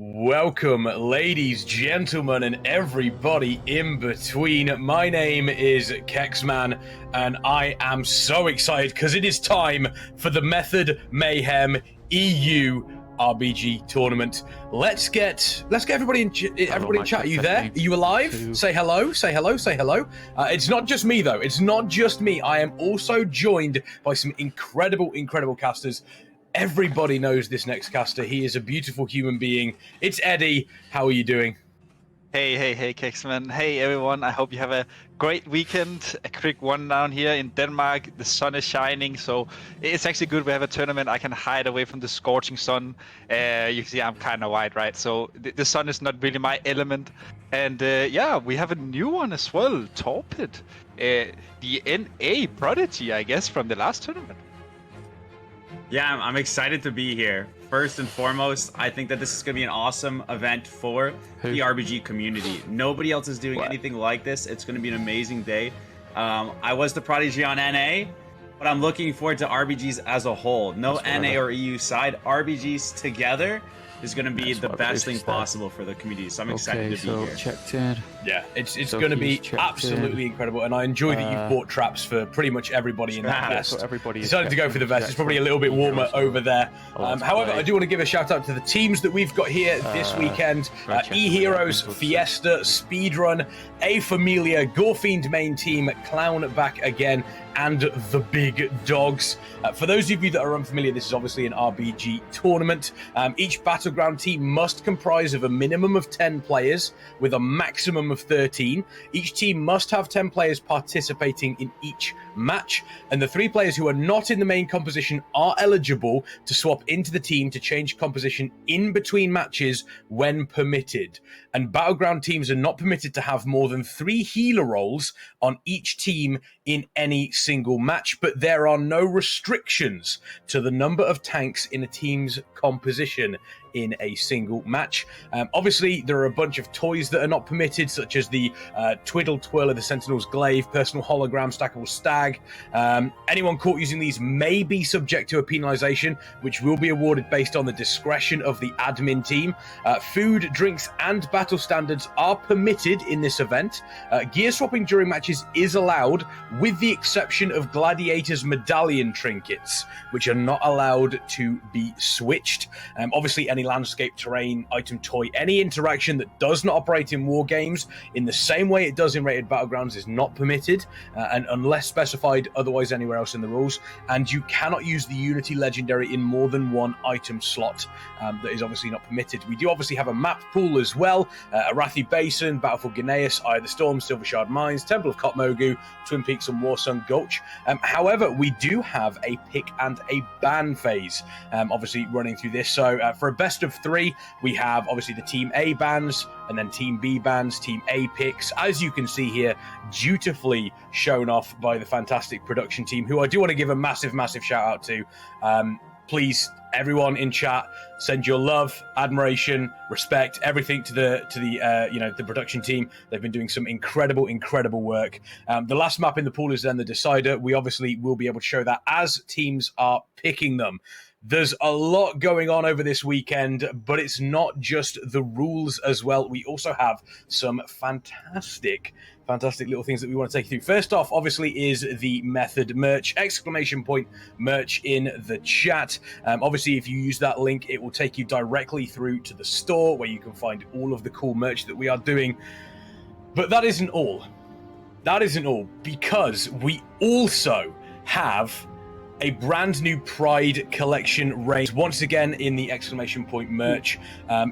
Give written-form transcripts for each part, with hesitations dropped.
Welcome, ladies, gentlemen, and everybody in between. My name is Kexman, and I am so excited because it is time for the Method Mayhem EU RBG tournament. Let's get everybody in chat. Are you there? Are you alive? Say hello. Say hello. Say hello. It's not just me though. It's not just me. I am also joined by some incredible casters. Everybody knows this next caster. He is a beautiful human being. It's Eddie. How are you doing? Hey, Kexman. Hey, everyone. I hope you have a great weekend. A quick one down here in Denmark. The sun is shining, so it's actually good. We have a tournament. I can hide away from the scorching sun. You can see I'm kind of white, right? So the sun is not really my element. And yeah, we have a new one as well, Torpid. The NA Prodigy, I guess, from the last tournament. Yeah, I'm excited to be here. First and foremost, I think that this is going to be an awesome event for the RBG community. Nobody else is doing anything like this. It's going to be an amazing day. I was the Prodigy on NA, but I'm looking forward to RBGs as a whole. No NA or EU side. RBGs together is going to be the best thing possible for the community. So I'm excited to be here. Checked in. Yeah, it's going to be absolutely incredible, and I enjoy that you've bought traps for pretty much everybody in that vest. Decided to go for the vest. It's probably a little bit warmer over there. However, I do want to give a shout out to the teams that we've got here this weekend. Eheroes Fiesta, Speedrun, La Familia, Gorefiend main team, Clown back again, and the Big Dogs. For those of you that are unfamiliar, this is obviously an RBG tournament. Each battleground team must comprise of a minimum of 10 players with a maximum of 13. Each team must have 10 players participating in each match, and the 3 players who are not in the main composition are eligible to swap into the team to change composition in between matches when permitted. And battleground teams are not permitted to have more than 3 healer roles on each team in any single match, but there are no restrictions to the number of tanks in a team's composition in a single match. Obviously, there are a bunch of toys that are not permitted, such as the Twiddle Twirl of the Sentinel's Glaive, personal hologram, stackable stag. Anyone caught using these may be subject to a penalization, which will be awarded based on the discretion of the admin team. Food, drinks, and battle standards are permitted in this event. Gear swapping during matches is allowed, with the exception of Gladiator's medallion trinkets, which are not allowed to be switched. Obviously, any landscape, terrain, item, toy, any interaction that does not operate in war games in the same way it does in rated battlegrounds is not permitted, and unless specified otherwise anywhere else in the rules. And you cannot use the Unity Legendary in more than one item slot. That is obviously not permitted. We do obviously have a map pool as well. Arathi Basin, Battlefield Gneis, Eye of the Storm, Silvershard Mines, Temple of Kotmogu, Twin Peaks and Warsung Gulch. However, we do have a pick and a ban phase obviously running through this. So for a best of 3, we have obviously the Team A bans, and then Team B bans, Team A picks, as you can see here, dutifully shown off by the fantastic production team, who I do want to give a massive shout out to. Please, everyone in chat, send your love, admiration, respect, everything to the production team. They've been doing some incredible work. The last map in the pool is then the decider. We obviously will be able to show that as teams are picking them. There's a lot going on over this weekend, but it's not just the rules as well. We also have some fantastic little things that we want to take you through. First off, obviously, is the Method merch, ! Merch in the chat. Obviously, if you use that link, it will take you directly through to the store where you can find all of the cool merch that we are doing. But that isn't all. That isn't all, because we also have a brand new Pride collection range, once again in the ! Merch.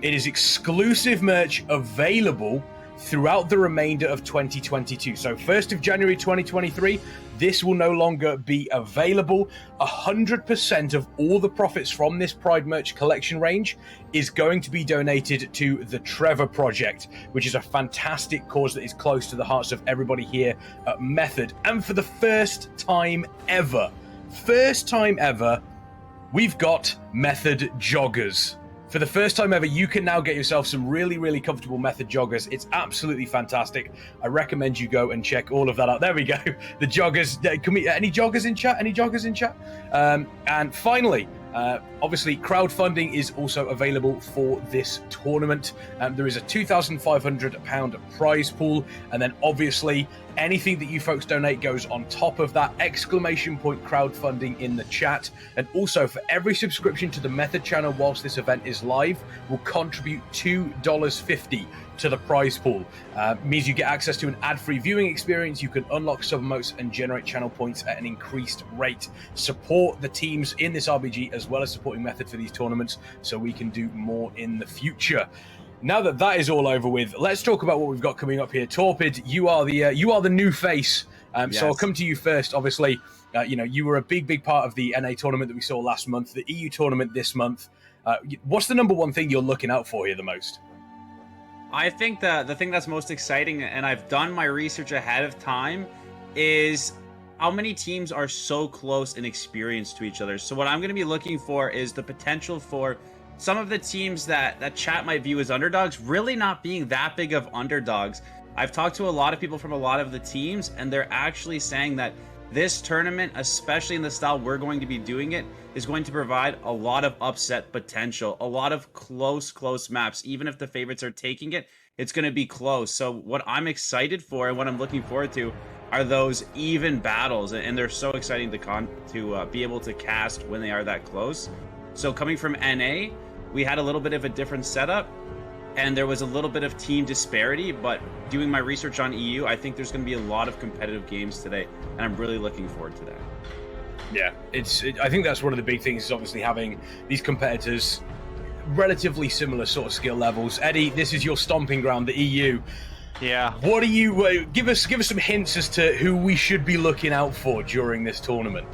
It is exclusive merch available throughout the remainder of 2022. So 1st of January 2023, this will no longer be available. 100% of all the profits from this Pride merch collection range is going to be donated to the Trevor Project, which is a fantastic cause that is close to the hearts of everybody here at Method. And for the first time ever, we've got Method joggers. For the first time ever, you can now get yourself some really comfortable Method joggers. It's absolutely fantastic. I recommend you go and check all of that out. There we go. The joggers. Any joggers in chat? And finally, Obviously, crowdfunding is also available for this tournament. There is a £2,500 prize pool, and then obviously anything that you folks donate goes on top of that. Exclamation point crowdfunding in the chat. And also, for every subscription to the Method channel whilst this event is live, will contribute $2.50 to the prize pool. Means you get access to an ad-free viewing experience, you can unlock sub-emotes and generate channel points at an increased rate. Support the teams in this RBG as well as supporting Method for these tournaments so we can do more in the future. Now that that is all over with, let's talk about what we've got coming up here. Torpid, you are the new face. Yes. So I'll come to you first. Obviously, you were a big part of the NA tournament that we saw last month, the EU tournament this month. What's the number one thing you're looking out for here the most? I think the thing that's most exciting, and I've done my research ahead of time, is how many teams are so close in experience to each other. So what I'm going to be looking for is the potential for some of the teams that chat might view as underdogs really not being that big of underdogs. I've talked to a lot of people from a lot of the teams, and they're actually saying that this tournament, especially in the style we're going to be doing it, is going to provide a lot of upset potential, a lot of close maps. Even if the favorites are taking it, it's going to be close. So what I'm excited for and what I'm looking forward to are those even battles, and they're so exciting to be able to cast when they are that close. So coming from NA, we had a little bit of a different setup, and there was a little bit of team disparity, but doing my research on EU, I think there's going to be a lot of competitive games today, and I'm really looking forward to that. Yeah, I think that's one of the big things, is obviously having these competitors relatively similar sort of skill levels. Eddie, this is your stomping ground, the EU. Yeah. What do you give us some hints as to who we should be looking out for during this tournament?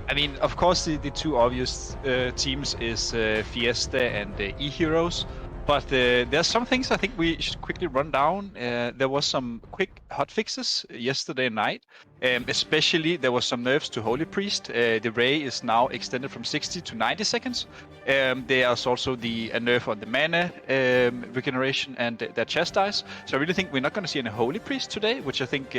I mean, of course, the two obvious teams is Fiesta and Eheroes. But there's some things I think we should quickly run down. There was some quick hotfixes yesterday night. Especially there was some nerfs to Holy Priest. The Ray is now extended from 60 to 90 seconds. There's also a nerf on the mana regeneration and their chastise. So I really think we're not going to see any Holy Priest today, which I think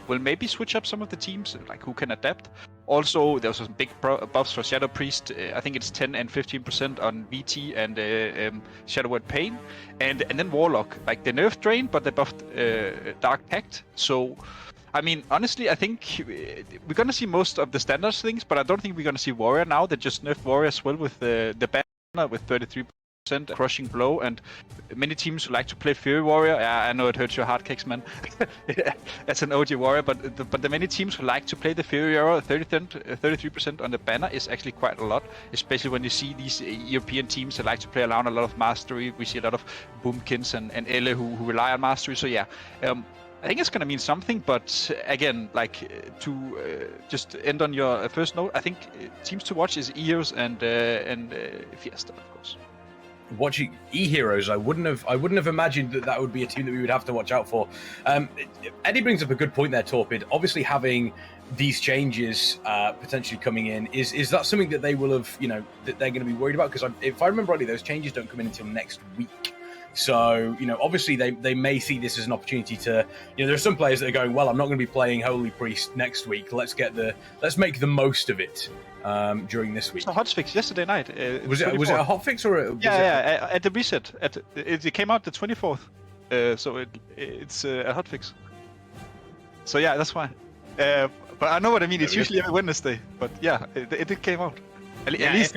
will maybe switch up some of the teams, like who can adapt. Also, there was some big buffs for Shadow Priest. I think it's 10 and 15% on VT and Shadow Word Pain. And then Warlock. Like, they nerfed Drain, but they buffed Dark Pact. So, I mean, honestly, I think we're going to see most of the standards things, but I don't think we're going to see Warrior now. They just nerfed Warrior as well with the banner with 33% crushing blow, and many teams who like to play Fury Warrior. I know it hurts your heart, Cakes, man. As an OG Warrior, but the many teams who like to play the Fury Warrior, 33% on the banner is actually quite a lot, especially when you see these European teams that like to play around a lot of mastery. We see a lot of Boomkins and Elle who rely on mastery. So yeah, I think it's going to mean something, but again, like to just end on your first note, I think teams to watch is Eheroes and Fiesta, of course. Watching Eheroes, I wouldn't have imagined that would be a team that we would have to watch out for. Eddie brings up a good point there, Torpid. Obviously, having these changes potentially coming in, is that something that they will have, that they're going to be worried about? Because if I remember rightly, those changes don't come in until next week. So, obviously they may see this as an opportunity to, there are some players that are going, well, I'm not going to be playing Holy Priest next week. Let's make the most of it during this week. It's a hotfix yesterday night. Was it a hotfix or? At the reset. It came out the 24th, so it's a hotfix. So yeah, that's why. But I know what I mean. It's usually every Wednesday, but yeah, it came out. At least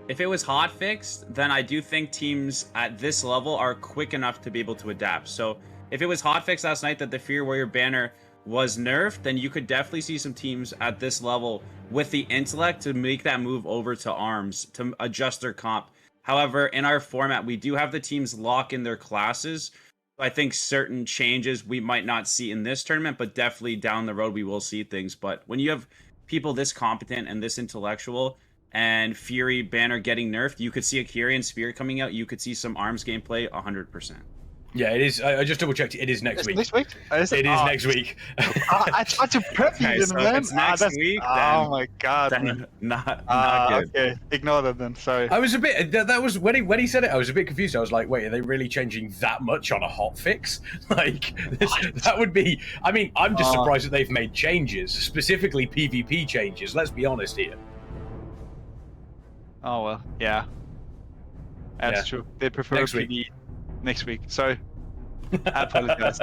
If it was hotfixed, then I do think teams at this level are quick enough to be able to adapt. So if it was hotfixed last night that the Fear Warrior banner was nerfed, then you could definitely see some teams at this level with the intellect to make that move over to arms, to adjust their comp. However, in our format, we do have the teams lock in their classes. I think certain changes we might not see in this tournament, but definitely down the road we will see things. But when you have people this competent and this intellectual, and Fury banner getting nerfed, you could see a Kyrian Spear coming out. You could see some arms gameplay 100%. Yeah, it is. I just double checked. It is next week. Next week? It is next week. I tried to prep you, man. It's next week. Oh my god. Then not good. Okay, ignore that then. Sorry. I was a bit. That was when he said it. I was a bit confused. I was like, wait, are they really changing that much on a hotfix? Like that would be. I mean, I'm just surprised that they've made changes, specifically PvP changes. Let's be honest here. Oh well, yeah. That's true. They prefer PvE next week. Sorry. I apologize.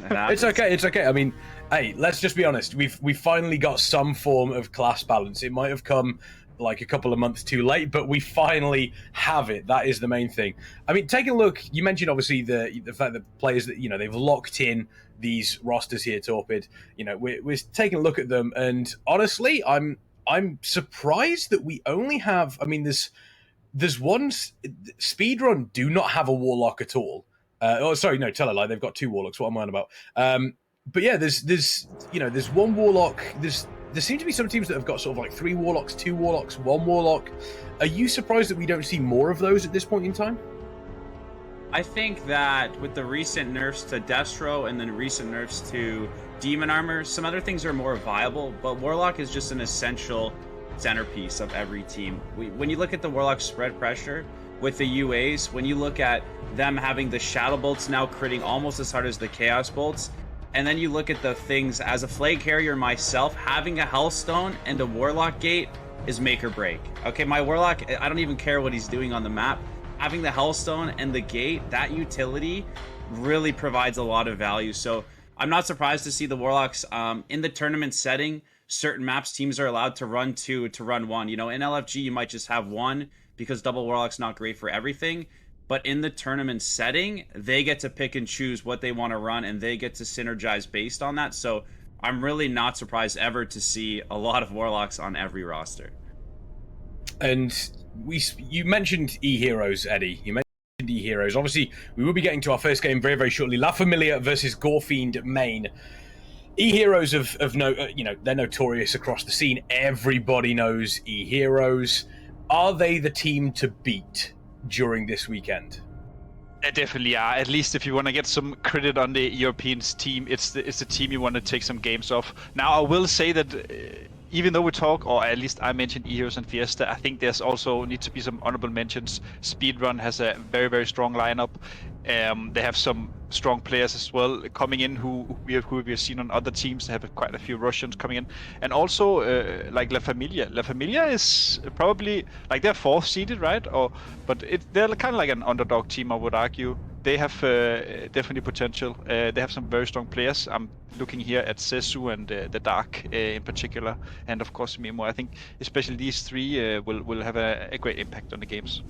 It's okay. It's okay. I mean, hey, let's just be honest. We've finally got some form of class balance. It might have come like a couple of months too late, but we finally have it. That is the main thing. I mean, take a look. You mentioned obviously the fact that players that they've locked in these rosters here, Torpid. We're taking a look at them, and honestly, I'm surprised that we only have. I mean, there's one Speedrun do not have a warlock at all. Oh, sorry, no, tell a lie. They've got 2 warlocks. What am I on about? But yeah, there's one warlock. There seem to be some teams that have got sort of like 3 warlocks, 2 warlocks, 1 warlock. Are you surprised that we don't see more of those at this point in time? I think that with the recent nerfs to Destro and then recent nerfs to Demon Armor, some other things are more viable, but Warlock is just an essential centerpiece of every team. When you look at the Warlock spread pressure with the UAs, when you look at them having the Shadow Bolts now critting almost as hard as the Chaos Bolts, and then you look at the things as a flag carrier myself, having a Hellstone and a Warlock gate is make or break. Okay, my Warlock, I don't even care what he's doing on the map. Having the Hellstone and the gate, that utility really provides a lot of value. So I'm not surprised to see the Warlocks in the tournament setting. Certain maps teams are allowed to run 2 to run 1. In LFG you might just have 1 because double Warlock's not great for everything. But in the tournament setting, they get to pick and choose what they want to run, and they get to synergize based on that. So I'm really not surprised ever to see a lot of Warlocks on every roster. And you mentioned Eheroes, Eddie. You mentioned Eheroes. Obviously, we will be getting to our first game very, very shortly. La Familia versus Gorefiend main. Eheroes of no, they're notorious across the scene. Everybody knows Eheroes. Are they the team to beat during this weekend? They definitely are. At least if you want to get some credit on the Europeans team, it's the team you want to take some games off. Now, I will say that even though we talk, or at least I mentioned Eheroes and Fiesta, I think there's also need to be some honorable mentions. Speedrun has a very, very strong lineup. They have some strong players as well coming in who we have seen on other teams. They have quite a few Russians coming in, and also like La Familia. La Familia is probably like they're 4th seeded, right? But they're kind of like an underdog team, I would argue. They have definitely potential. They have some very strong players. I'm looking here at Sesu and the Dark in particular, and of course Mimo. I think especially these 3 will have a great impact on the games.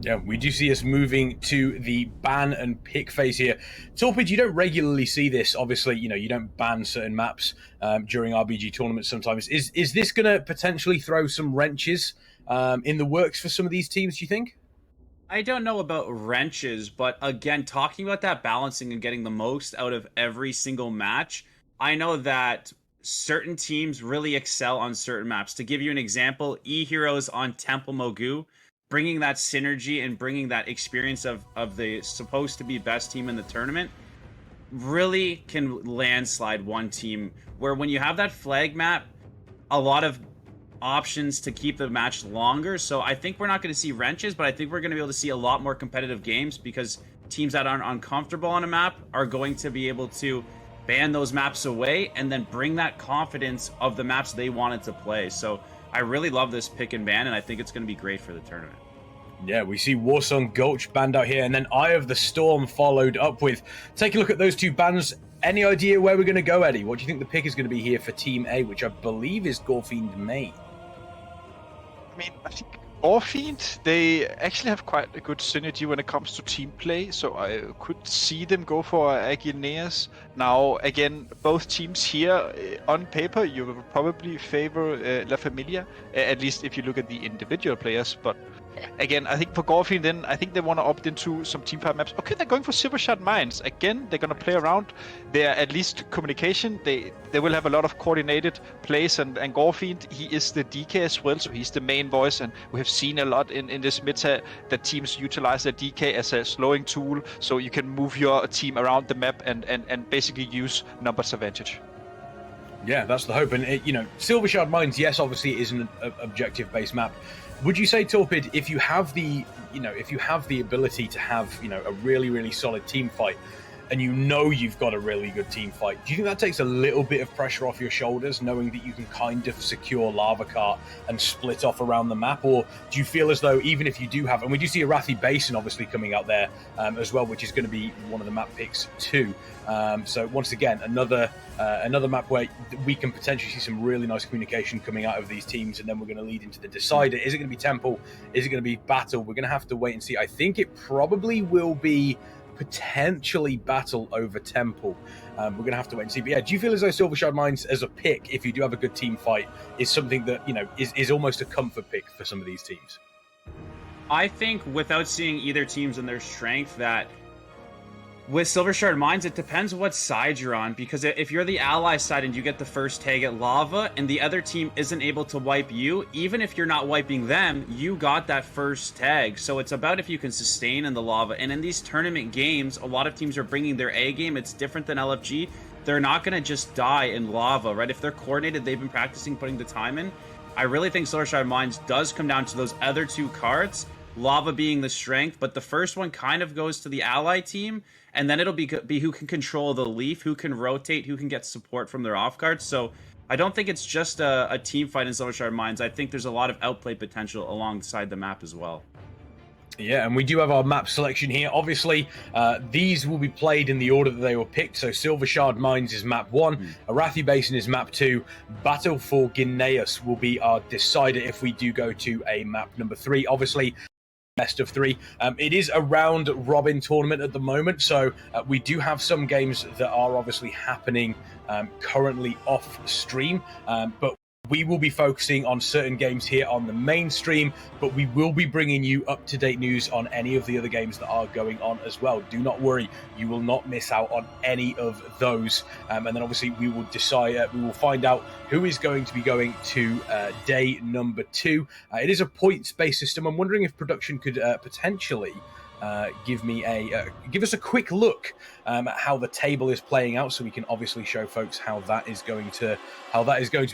Yeah, we do see us moving to the ban and pick phase here. Torpid, you don't regularly see this. Obviously, you don't ban certain maps during RBG tournaments sometimes. Is this going to potentially throw some wrenches in the works for some of these teams, do you think? I don't know about wrenches, but again, talking about that balancing and getting the most out of every single match, I know that certain teams really excel on certain maps. To give you an example, Eheroes on Temple Mogu, bringing that synergy and bringing that experience of the supposed to be best team in the tournament really can landslide one team, where when you have that flag map, a lot of options to keep the match longer. So I think we're not going to see wrenches, but I think we're going to be able to see a lot more competitive games because teams that aren't uncomfortable on a map are going to be able to ban those maps away and then bring that confidence of the maps they wanted to play. So I really love this pick and ban, and I think it's going to be great for the tournament. Yeah, we see Warsong Gulch banned out here, and then Eye of the Storm followed up with. Take a look at those 2 bans. Any idea where we're going to go, Eddie? What do you think the pick is going to be here for Team A, which I believe is Gorefiend main? I mean, I think Gorefiend, they actually have quite a good synergy when it comes to team play, so I could see them go for Aguineas. Now, again, both teams here, on paper, you will probably favor La Familia, at least if you look at the individual players, but again, I think for Gorefiend, then I think they want to opt into some teamfight maps. Okay, they're going for Silvershot Mines. Again, they're going to play around. They're at least communication. They will have a lot of coordinated plays, and Gorefiend, he is the DK as well, so he's the main voice, and we have seen a lot in this meta that teams utilize their DK as a slowing tool, so you can move your team around the map and basically use numbers advantage. Yeah, that's the hope. And Silvershard Mines, yes, obviously it is an objective-based map. Would you say, Torpid, if you have the ability to have, a really, really solid team fight, and you know you've got a really good team fight, do you think that takes a little bit of pressure off your shoulders, knowing that you can kind of secure Lava Cart and split off around the map? Or do you feel as though even if you do have, and we do see Arathi Basin obviously coming out there as well, which is going to be one of the map picks too. So once again, another map where we can potentially see some really nice communication coming out of these teams, and then we're going to lead into the decider. Is it going to be Temple? Is it going to be Battle? We're going to have to wait and see. I think it probably will be potentially Battle over Temple. We're going to have to wait and see. But yeah, do you feel as though Silvershard Mines as a pick, if you do have a good team fight, is something that, you know, is almost a comfort pick for some of these teams? I think without seeing either teams and their strength, that with Silvershard Mines, it depends what side you're on, because if you're the ally side and you get the first tag at Lava and the other team isn't able to wipe you, even if you're not wiping them, you got that first tag. So it's about if you can sustain in the Lava. And in these tournament games, a lot of teams are bringing their A game. It's different than LFG. They're not going to just die in Lava, right? If they're coordinated, they've been practicing putting the time in. I really think Silvershard Mines does come down to those other two cards, Lava being the strength, but the first one kind of goes to the ally team, and then it'll be who can control the leaf, who can rotate, who can get support from their off cards. So I don't think it's just a team fight in Silvershard Mines. I think there's a lot of outplay potential alongside the map as well. Yeah, and we do have our map selection here. Obviously, these will be played in the order that they were picked. So Silvershard Mines is map 1, Arathi Basin is map 2, Battle for Guineas will be our decider if we do go to a map number 3. Obviously, best of 3. It is a round robin tournament at the moment, so we do have some games that are obviously happening currently off stream, but we will be focusing on certain games here on the main stream, but we will be bringing you up-to-date news on any of the other games that are going on as well. Do not worry, you will not miss out on any of those. And then obviously we will decide, we will find out who is going to be going to day number 2. It is a points-based system. I'm wondering if production could potentially give us a quick look at how the table is playing out, so we can obviously show folks how that is going to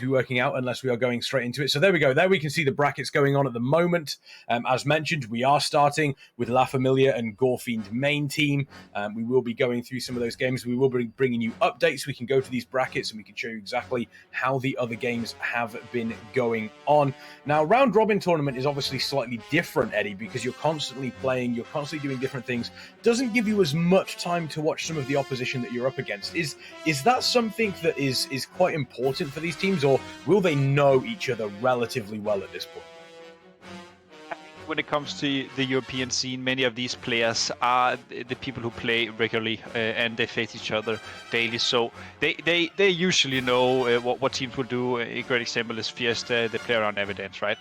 be working out, unless we are going straight into it. So there we go. There we can see the brackets going on at the moment. As mentioned, we are starting with La Familia and Gorefiend main team. We will be going through some of those games. We will be bringing you updates. We can go to these brackets and we can show you exactly how the other games have been going on. Now, round robin tournament is obviously slightly different, Eddie, because you're constantly playing, you're constantly doing different things. Doesn't give you as much time to watch some of the opposition that you're up against. Is that something that is quite important for these teams, or will they know each other relatively well at this point? When it comes to the European scene, many of these players are the people who play regularly and they face each other daily. So they usually know what teams will do. A great example is Fiesta. They play around Evidence, right?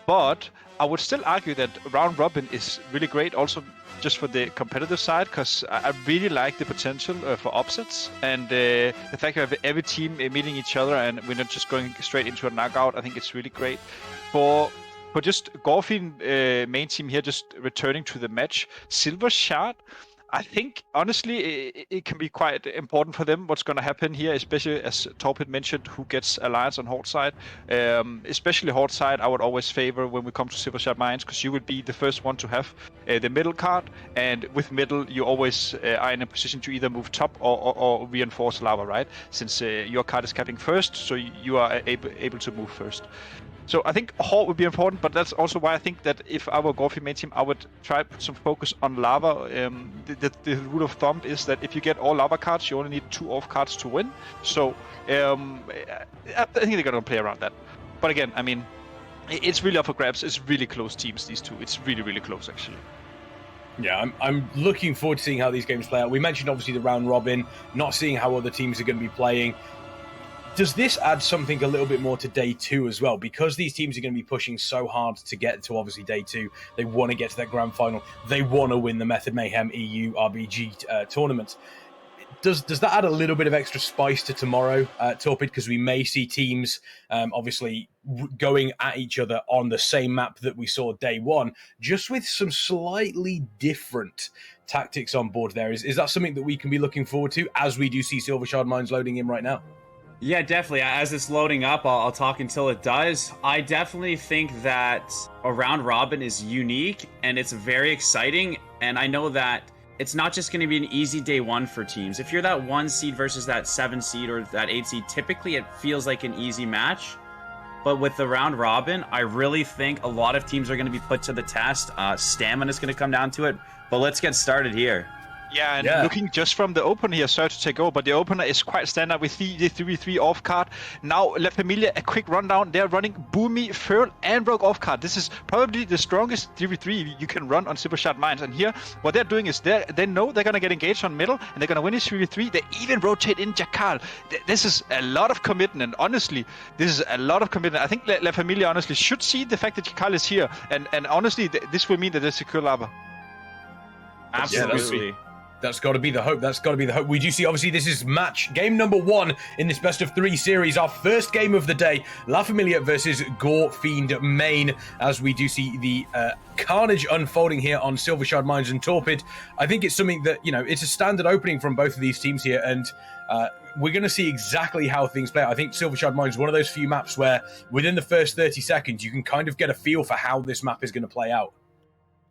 But I would still argue that round robin is really great also just for the competitive side, because I really like the potential for upsets, and the fact that we have every team meeting each other and we're not just going straight into a knockout. I think it's really great. For just Gorefiend main team here, just returning to the match, Silvershard, I think, honestly, it can be quite important for them what's going to happen here, especially as Torpid mentioned, who gets Alliance on Horde side. Especially Horde side, I would always favor when we come to Silvershard Mines, because you would be the first one to have the middle card, and with middle, you always are in a position to either move top or reinforce Lava, right? Since your card is capping first, so you are able to move first. So I think Horde would be important, but that's also why I think that if I were Gorefiend main team, I would try to put some focus on Lava. The rule of thumb is that if you get all Lava cards, you only need 2 off cards to win. So I think they're going to play around that. But again, I mean, it's really up for grabs. It's really close teams, these two. It's really, really close, actually. Yeah, I'm looking forward to seeing how these games play out. We mentioned, obviously, the round robin, not seeing how other teams are going to be playing. Does this add something a little bit more to day 2 as well? Because these teams are going to be pushing so hard to get to, obviously, day 2. They want to get to that grand final. They want to win the Method Mayhem EU RBG tournament. Does that add a little bit of extra spice to tomorrow, Torpid? Because we may see teams, obviously, going at each other on the same map that we saw day 1, just with some slightly different tactics on board there. Is that something that we can be looking forward to, as we do see Silvershard Mines loading in right now? Yeah, definitely. As it's loading up, I'll talk until it does. I definitely think that a round robin is unique and it's very exciting. And I know that it's not just going to be an easy day one for teams. If you're that 1 seed versus that 7 seed or that 8 seed, typically it feels like an easy match. But with the round robin, I really think a lot of teams are going to be put to the test. Stamina is going to come down to it. But let's get started here. Yeah, and looking just from the opener here, sorry to take over, but the opener is quite standard with the 3v3 off card. Now, La Familia, a quick rundown. They're running Boomy, Fearl, and Rogue off card. This is probably the strongest 3v3 you can run on Supershot Mines. And here, what they're doing is they know they're going to get engaged on middle, and they're going to win this 3v3. They even rotate in Jackal. This is a lot of commitment, honestly, this is a lot of commitment. I think La Familia, honestly, should see the fact that Jackal is here, and honestly, this will mean that they secure lava. Absolutely. That's got to be the hope. That's got to be the hope. We do see, obviously, this is game number 1 in this best of 3 series. Our first game of the day, La Familia versus Gorefiend Main, as we do see the carnage unfolding here on Silvershard Mines and Torpid. I think it's something that, you know, it's a standard opening from both of these teams here, and we're going to see exactly how things play out. I think Silvershard Mines is one of those few maps where within the first 30 seconds, you can kind of get a feel for how this map is going to play out.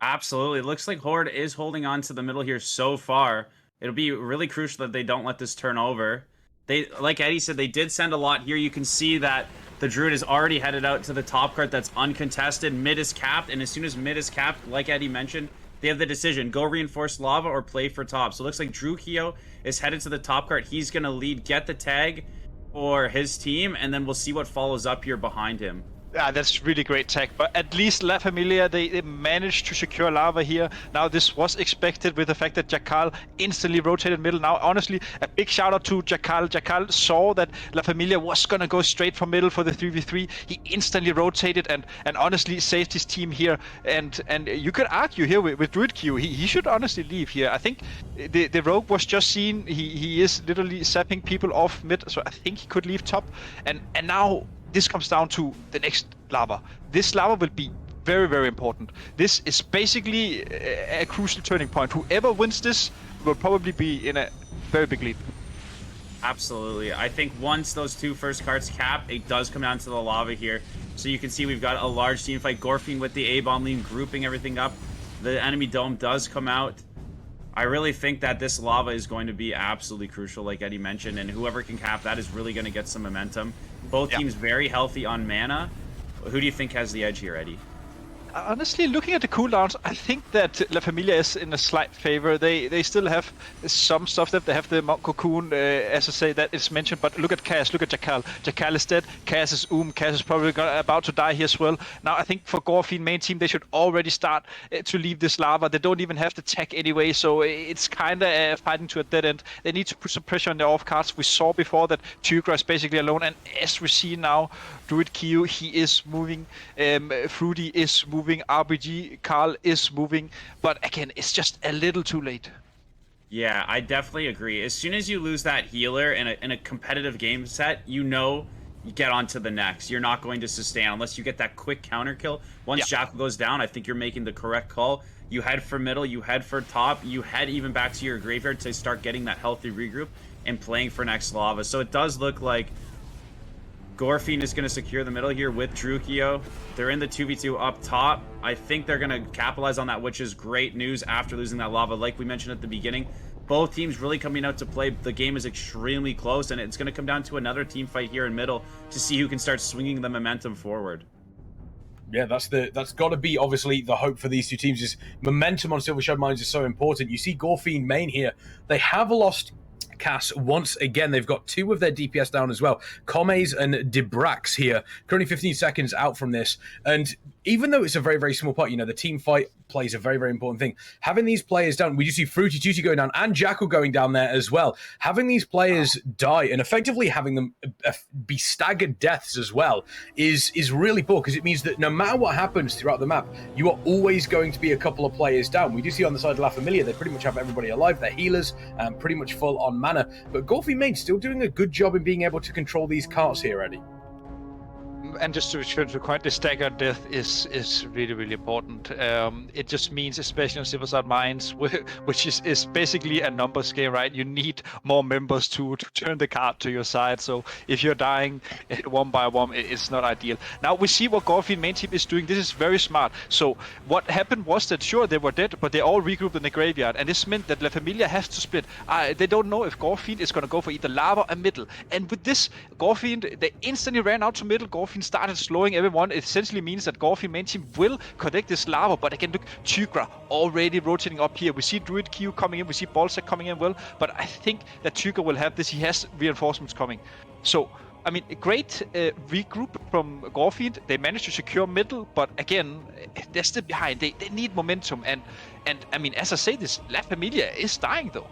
Absolutely. It looks like Horde is holding on to the middle here so far. It'll be really crucial that they don't let this turn over. They, like Eddie said, they did send a lot here. You can see that the Druid is already headed out to the top cart that's uncontested. Mid is capped, and as soon as mid is capped, like Eddie mentioned, they have the decision, go reinforce lava or play for top. So it looks like Drukio is headed to the top cart. He's going to lead, get the tag for his team, and then we'll see what follows up here behind him. Yeah, that's really great tech, but at least La Familia, they managed to secure lava here. Now, this was expected with the fact that Jackal instantly rotated middle. Now, honestly, a big shout out to Jackal. Jackal saw that La Familia was going to go straight from middle for the 3v3. He instantly rotated and honestly saved his team here. And you could argue here with Druid Q, he should honestly leave here. I think the Rogue was just seen. He is literally zapping people off mid, so I think he could leave top. And now, this comes down to the next lava. This lava will be very, very important. This is basically a crucial turning point. Whoever wins this will probably be in a very big lead. Absolutely. I think once those 2 first carts cap, it does come down to the lava here. So you can see we've got a large team fight. Gorefiend with the A-bomb lean, grouping everything up. The enemy dome does come out. I really think that this lava is going to be absolutely crucial, like Eddie mentioned, and whoever can cap that is really going to get some momentum. Both teams very healthy on mana. Who do you think has the edge here, Eddie? Honestly, looking at the cooldowns, I think that La Familia is in a slight favor. They still have some stuff that they have the Monk Cocoon, as I say, that is mentioned. But look at Cass, look at Jackal. Jackal is dead. Cass is Cass is probably about to die here as well. Now, I think for Gorefiend main team, they should already start to leave this lava. They don't even have the tech anyway, so it's kind of fighting to a dead end. They need to put some pressure on their off cards. We saw before that Tugra is basically alone, and as we see now, Druid Q, he is moving. Fruity is moving. RBG, Carl is moving. But again, it's just a little too late. Yeah, I definitely agree. As soon as you lose that healer in a competitive game set, you know you get on to the next. You're not going to sustain unless you get that quick counter kill. Once Jackal goes down, I think you're making the correct call. You head for middle, you head for top, you head even back to your graveyard to start getting that healthy regroup and playing for next lava. So it does look like Gorefiend is going to secure the middle here with Drukio. They're in the 2v2 up top. I think they're going to capitalize on that, which is great news after losing that lava. Like we mentioned at the beginning, both teams really coming out to play. The game is extremely close, and it's going to come down to another team fight here in middle to see who can start swinging the momentum forward. Yeah, that's got to be obviously the hope for these two teams. Is momentum on Silvershard Mines is so important. You see Gorefiend main here. They have lost Cass once again. They've got 2 of their DPS down as well. Comes and Debrax here. Currently 15 seconds out from this. And even though it's a very, very small part, you know, the team fight plays a very, very important thing. Having these players down, we do see Fruity Tutti going down and Jackal going down there as well. Having these players die and effectively having them be staggered deaths as well is really poor, because it means that no matter what happens throughout the map, you are always going to be a couple of players down. We do see on the side of La Familia, they pretty much have everybody alive. They're healers, pretty much full on mana. But Gorefiend main still doing a good job in being able to control these carts here, Eddie. And just to return to the point, the staggered death is really, really important. It just means, especially on Silver Mines, which is basically a numbers game, right? You need more members to turn the card to your side. So if you're dying one by one, it's not ideal. Now we see what Gorefiend main team is doing. This is very smart. So what happened was that, sure, they were dead, but they all regrouped in the graveyard. And this meant that La Familia has to split. They don't know if Gorefiend is going to go for either lava or middle. And with this, Gorefiend, they instantly ran out to middle. Gorefiend started slowing everyone. It essentially means that Gorefiend main team will connect this lava. But again, look, Tygra already rotating up here. We see Druid Q coming in. We see Balzac coming in well. But I think that Tygra will have this. He has reinforcements coming. So, I mean, a great regroup from Gorefiend. They managed to secure middle. But again, they're still behind. They need momentum. And I mean, as I say this, La Familia is dying though.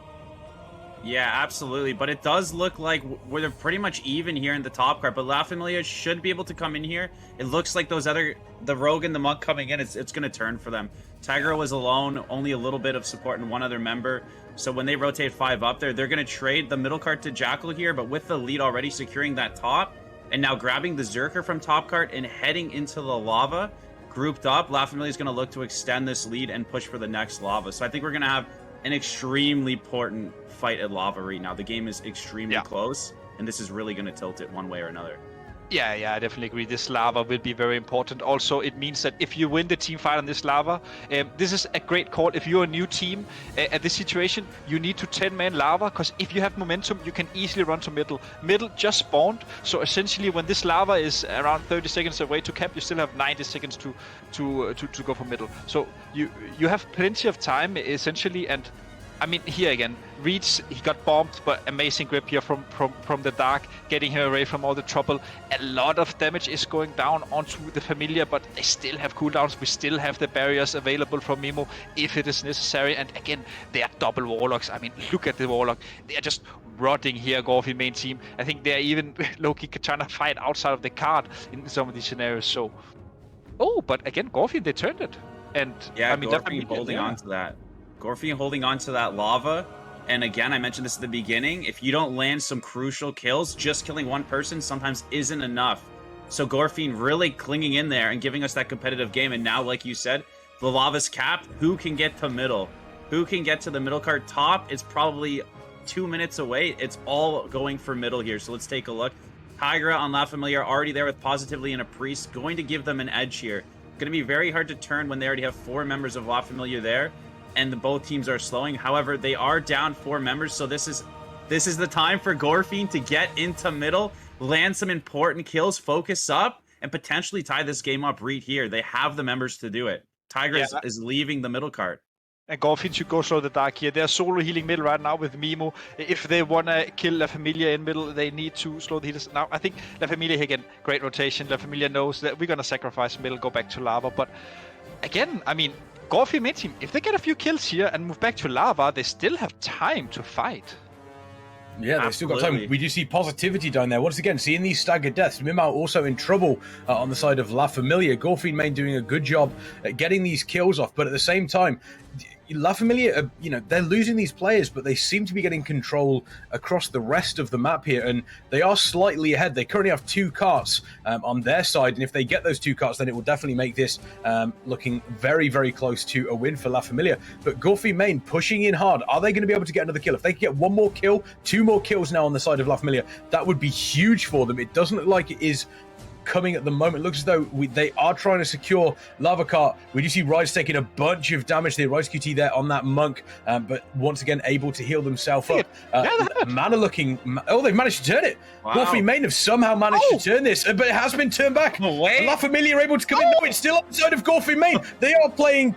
Yeah, absolutely. But it does look like we're pretty much even here in the top card. But La Familia should be able to come in here. It looks like the Rogue and the Monk coming in, it's going to turn for them. Tiger was alone, only a little bit of support and one other member. So when they rotate 5 up there, they're going to trade the middle card to Jackal here. But with the lead already securing that top, and now grabbing the Zerker from top card and heading into the lava, grouped up, La Familia is going to look to extend this lead and push for the next lava. So I think we're going to have an extremely important fight at lava right now. The game is extremely close, and this is really going to tilt it one way or another. Yeah, I definitely agree. This lava will be very important. Also, it means that if you win the team fight on this lava, this is a great call. If you're a new team at this situation, you need to 10-man lava, because if you have momentum, you can easily run to middle. Middle just spawned, so essentially when this lava is around 30 seconds away to camp, you still have 90 seconds to go for middle. So you have plenty of time, essentially, and I mean, here again, Reeds, he got bombed, but amazing grip here from the dark, getting him away from all the trouble. A lot of damage is going down onto the Familia, but they still have cooldowns. We still have the barriers available from Mimo if it is necessary. And again, they are double Warlocks. I mean, look at the Warlock. They are just rotting here, Gorefiend main team. I think they are even low-key trying to fight outside of the card in some of these scenarios. So, but again, Gorefiend, they turned it. And yeah, I mean, Gorefiend holding on to that. Gorefiend holding on to that lava. And again, I mentioned this at the beginning, if you don't land some crucial kills, just killing one person sometimes isn't enough. So Gorefiend really clinging in there and giving us that competitive game. And now, like you said, the lava's capped. Who can get to middle? Who can get to the middle card top? It's probably 2 minutes away. It's all going for middle here. So let's take a look. Tigra on La Familia already there with Positively and a Priest, going to give them an edge here. Going to be very hard to turn when they already have 4 members of La Familia there. And both teams are slowing. However, they are down 4 members, so this is the time for Gorefiend to get into middle, land some important kills, focus up, and potentially tie this game up right here. They have the members to do it. Tiger is leaving the middle card. And Gorefiend should go slow the dark here. They're solo healing middle right now with Mimo. If they want to kill La Familia in middle, they need to slow the healers. Now, I think La Familia, again, great rotation. La Familia knows that we're going to sacrifice middle, go back to lava. But again, I mean, Gorefiend main team, if they get a few kills here and move back to lava, they still have time to fight. Yeah, they've still got time. We do see Positivity down there. Once again, seeing these staggered deaths. Mimau also in trouble on the side of La Familia. Gorefiend main doing a good job at getting these kills off, but at the same time, La Familia, they're losing these players, but they seem to be getting control across the rest of the map here, and they are slightly ahead. They currently have 2 carts on their side, and if they get those 2 carts, then it will definitely make this looking very, very close to a win for La Familia. But Gorefiend main pushing in hard. Are they going to be able to get another kill? If they can get 1 more kill, 2 more kills now on the side of La Familia, that would be huge for them. It doesn't look like it is coming at the moment. It looks as though they are trying to secure Lava Cart. We do see Rise taking a bunch of damage there. Rise QT there on that Monk, but once again able to heal themselves up. Mana looking... Oh, they've managed to turn it. Wow. Gorefiend main have somehow managed to turn this, but it has been turned back. La Familia are able to come in. No, it's still outside of Gorefiend main. They are playing...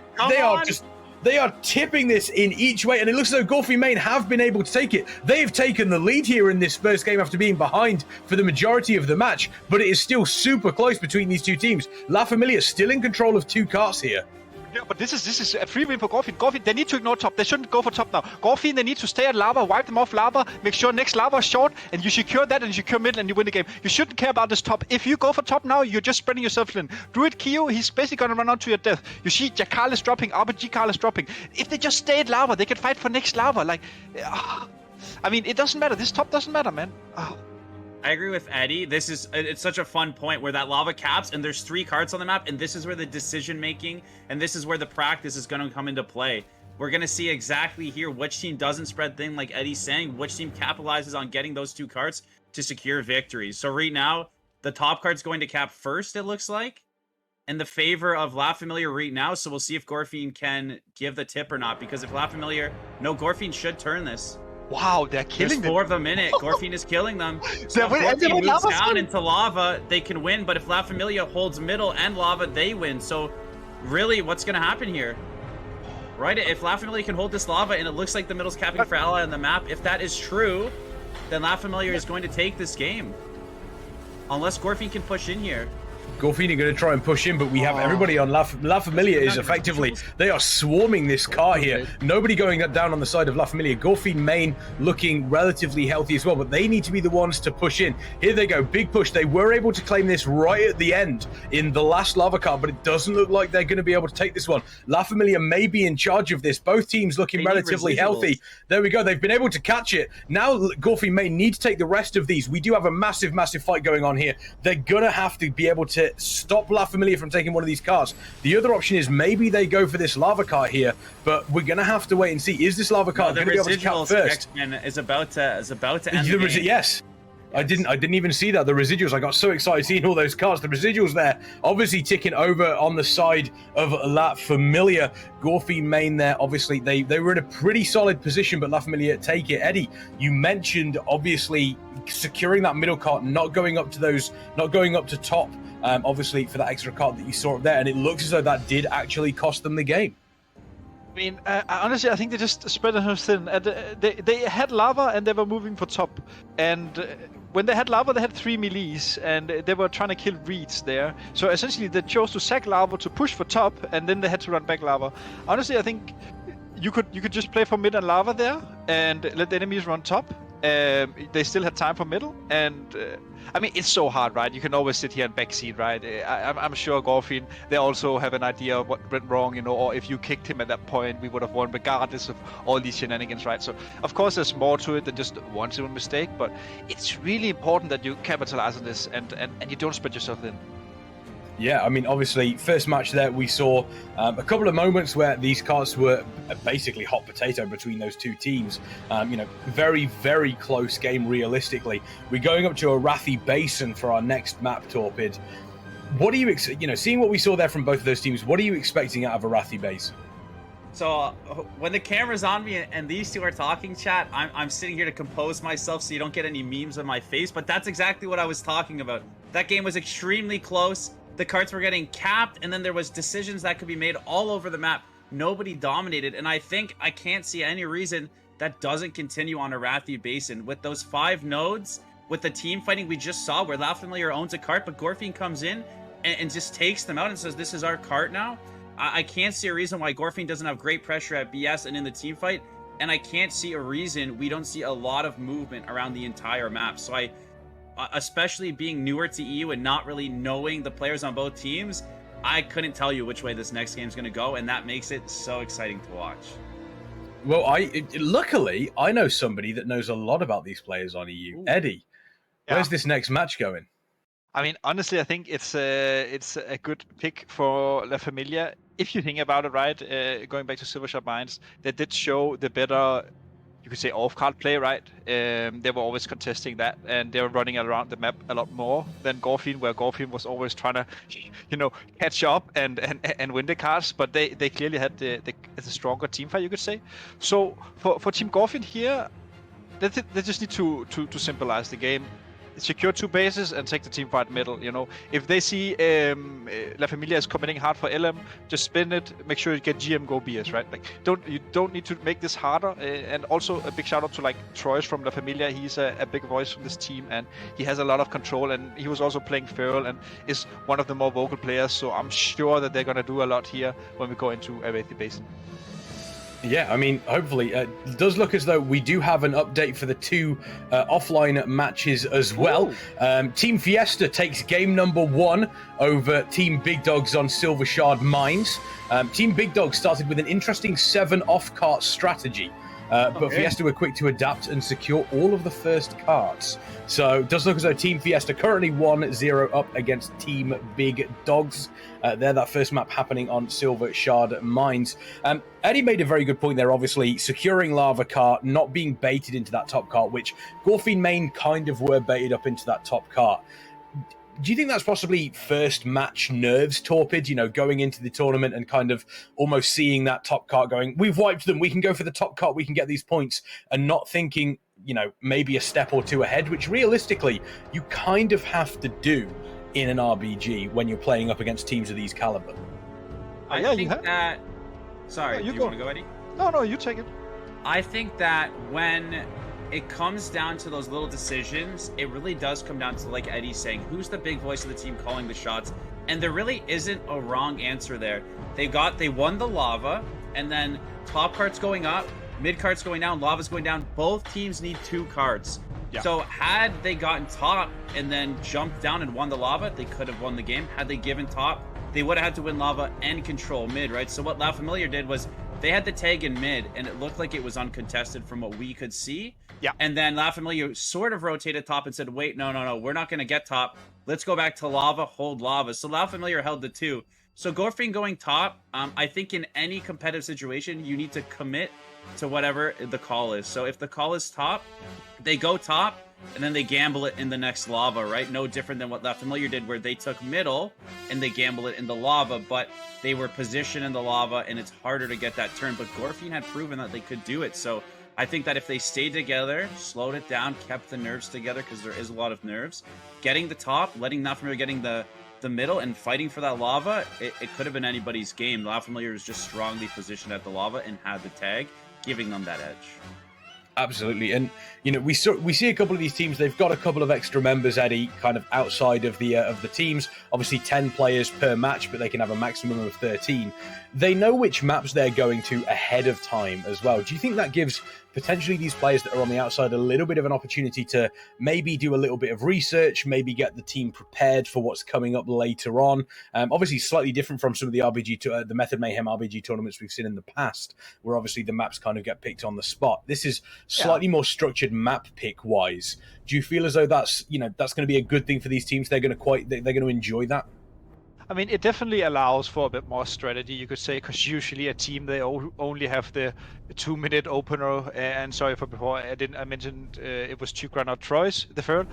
They are tipping this in each way, and it looks as though Gorefiend main have been able to take it. They've taken the lead here in this first game after being behind for the majority of the match, but it is still super close between these 2 teams. La Familia still in control of 2 carts here. Yeah, but this is a free win for Gorefiend. Gorefiend, they need to ignore top. They shouldn't go for top now. Gorefiend, they need to stay at lava, wipe them off lava, make sure next lava is short, and you secure that and you secure middle and you win the game. You shouldn't care about this top. If you go for top now, you're just spreading yourself thin. Druid Kyo, he's basically going to run out to your death. You see Jakal is dropping, RBG Carl is dropping. If they just stay at lava, they can fight for next lava. I mean, it doesn't matter. This top doesn't matter, man. I agree with Eddie. It's such a fun point where that lava caps and there's 3 carts on the map, and this is where the decision making and this is where the practice is going to come into play. We're going to see exactly here which team doesn't spread thin, like Eddie's saying, which team capitalizes on getting those 2 carts to secure victories. So right now, the top card's going to cap first, it looks like, in the favor of La Familia right now. So we'll see if Gorefiend can give the tip or not, because if La Familia... No, Gorefiend should turn this. Wow, they're killing them. 4 of them in it. Gorefiend is killing them. So if Gorefiend moves down into lava, they can win. But if La Familia holds middle and lava, they win. So really, what's going to happen here? Right? If La Familia can hold this lava, and it looks like the middle's capping for Ally on the map, if that is true, then La Familia is going to take this game. Unless Gorefiend can push in here. Gorefiend are going to try and push in, but we have everybody on La Familia is effectively, they are swarming this car here. Nobody going down on the side of La Familia. Gorefiend main looking relatively healthy as well, but they need to be the ones to push in. Here they go, big push. They were able to claim this right at the end in the last lava car, but it doesn't look like they're going to be able to take this one. La Familia may be in charge of this. Both teams looking relatively healthy. There we go. They've been able to catch it. Now Gorefiend may need to take the rest of these. We do have a massive, massive fight going on here. They're going to have to be able to stop La Familia from taking one of these cars. The other option is maybe they go for this lava car here, but we're going to have to wait and see. Is this lava car going to be able to cap first? Is about to end the game. Yes. I didn't even see that. The residuals, I got so excited seeing all those cars. The residuals there, obviously ticking over on the side of La Familia. Gorefiend main there, obviously they were in a pretty solid position, but La Familia take it. Eddie, you mentioned obviously securing that middle cart, not going up to top, obviously for that extra cart that you saw up there, and it looks as though that did actually cost them the game. I mean, honestly, I think they just spread it thin. They had lava and they were moving for top. And when they had lava, they had 3 melees and they were trying to kill reeds there. So essentially, they chose to sack lava to push for top, and then they had to run back lava. Honestly, I think you could just play for mid and lava there and let the enemies run top. They still had time for middle, and I mean, it's so hard, right? You can always sit here and backseat, right? I'm sure Gorefiend, they also have an idea of what went wrong, you know, or if you kicked him at that point, we would have won regardless of all these shenanigans, right? So, of course, there's more to it than just one single mistake, but it's really important that you capitalize on this and you don't spread yourself thin. Yeah, I mean, obviously, first match there, we saw a couple of moments where these carts were basically hot potato between those two teams. You know, very, very close game, realistically. We're going up to Arathi Basin for our next map, Torpid. What do you, seeing what we saw there from both of those teams, what are you expecting out of Arathi Basin? So when the camera's on me and these two are talking, chat, I'm sitting here to compose myself so you don't get any memes on my face, but that's exactly what I was talking about. That game was extremely close. The carts were getting capped, and then there was decisions that could be made all over the map. Nobody dominated, and I think I can't see any reason that doesn't continue on Arathi Basin. With those 5 nodes, with the team fighting we just saw, where La Familia owns a cart, but Gorefiend comes in and just takes them out and says, this is our cart now. I can't see a reason why Gorefiend doesn't have great pressure at BS and in the team fight, and I can't see a reason we don't see a lot of movement around the entire map. So especially being newer to EU and not really knowing the players on both teams, I couldn't tell you which way this next game is going to go, and that makes it so exciting to watch. Well, luckily, I know somebody that knows a lot about these players on EU. Ooh. Eddie, where's this next match going? I mean, honestly, I think it's a good pick for La Familia. If you think about it, right, going back to Silvershot Mines, they did show the better, you could say, off-card play, right? They were always contesting that, and they were running around the map a lot more than Gorefiend, where Gorefiend was always trying to, catch up and win the cars. But they clearly had the stronger team fight, you could say. So for Team Gorefiend here, they just need to symbolize the game. Secure 2 bases and take the team fight middle. If they see La Familia is committing hard for LM, just spin it. Make sure you get GM go BS, right? Like, you don't need to make this harder. And also a big shout out to Troyes from La Familia. He's a big voice from this team, and he has a lot of control. And he was also playing Feral and is one of the more vocal players. So I'm sure that they're gonna do a lot here when we go into Arathi Basin. Yeah, I mean, hopefully. It does look as though we do have an update for the 2 offline matches as well. Team Fiesta takes game number 1 over Team Big Dogs on Silver Shard Mines. Team Big Dogs started with an interesting 7 off-cart strategy. but Fiesta were quick to adapt and secure all of the first carts. So it does look as though Team Fiesta currently 1-0 up against Team Big Dogs. They're that first map happening on Silver Shard Mines. Eddie made a very good point there, obviously, securing Lava Cart, not being baited into that top cart, which Gorefiend main kind of were baited up into that top cart. Do you think that's possibly first match nerves torpid, you know, going into the tournament and kind of almost seeing that top cart going, we've wiped them, we can go for the top cart, we can get these points, and not thinking, you know, maybe a step or two ahead, which realistically you kind of have to do in an RBG when you're playing up against teams of these caliber? I think that... Sorry, do you want to go, Eddie? No, you take it. I think that when it comes down to those little decisions, it really does come down to, like Eddie's saying, who's the big voice of the team calling the shots? And there really isn't a wrong answer there. They won the lava, and then top cart's going up, mid cart's going down, lava's going down. Both teams need 2 carts. Yeah. So had they gotten top and then jumped down and won the lava, they could have won the game. Had they given top, they would have had to win lava and control mid, right? So what La Familia did was they had the tag in mid, and it looked like it was uncontested from what we could see. Yeah. And then La Familia sort of rotated top and said, wait, no, we're not going to get top. Let's go back to lava, hold lava. So La Familia held the 2. So Gorefiend going top, I think in any competitive situation, you need to commit to whatever the call is. So if the call is top, they go top, and then they gamble it in the next lava, right? No different than what La Familia did, where they took middle and they gamble it in the lava, but they were positioned in the lava, and it's harder to get that turn. But Gorefiend had proven that they could do it. So I think that if they stayed together, slowed it down, kept the nerves together, because there is a lot of nerves, getting the top, letting La Familia getting the middle and fighting for that lava, it could have been anybody's game. La Familia was just strongly positioned at the lava and had the tag, giving them that edge. Absolutely. And, you know, we see a couple of these teams, they've got a couple of extra members, Eddie, kind of outside of the teams. Obviously 10 players per match, but they can have a maximum of 13. They know which maps they're going to ahead of time as well. Do you think that gives potentially these players that are on the outside a little bit of an opportunity to maybe do a little bit of research, maybe get the team prepared for what's coming up later on? Obviously slightly different from some of the the Method Mayhem RBG tournaments we've seen in the past, where obviously the maps kind of get picked on the spot. This is slightly more structured map pick wise. Do you feel as though that's going to be a good thing for these teams? They're going to enjoy that? I mean, it definitely allows for a bit more strategy, you could say, because usually a team, they only have the 2-minute opener, and sorry for before, I mentioned it was Chukra, not Troyes, the third.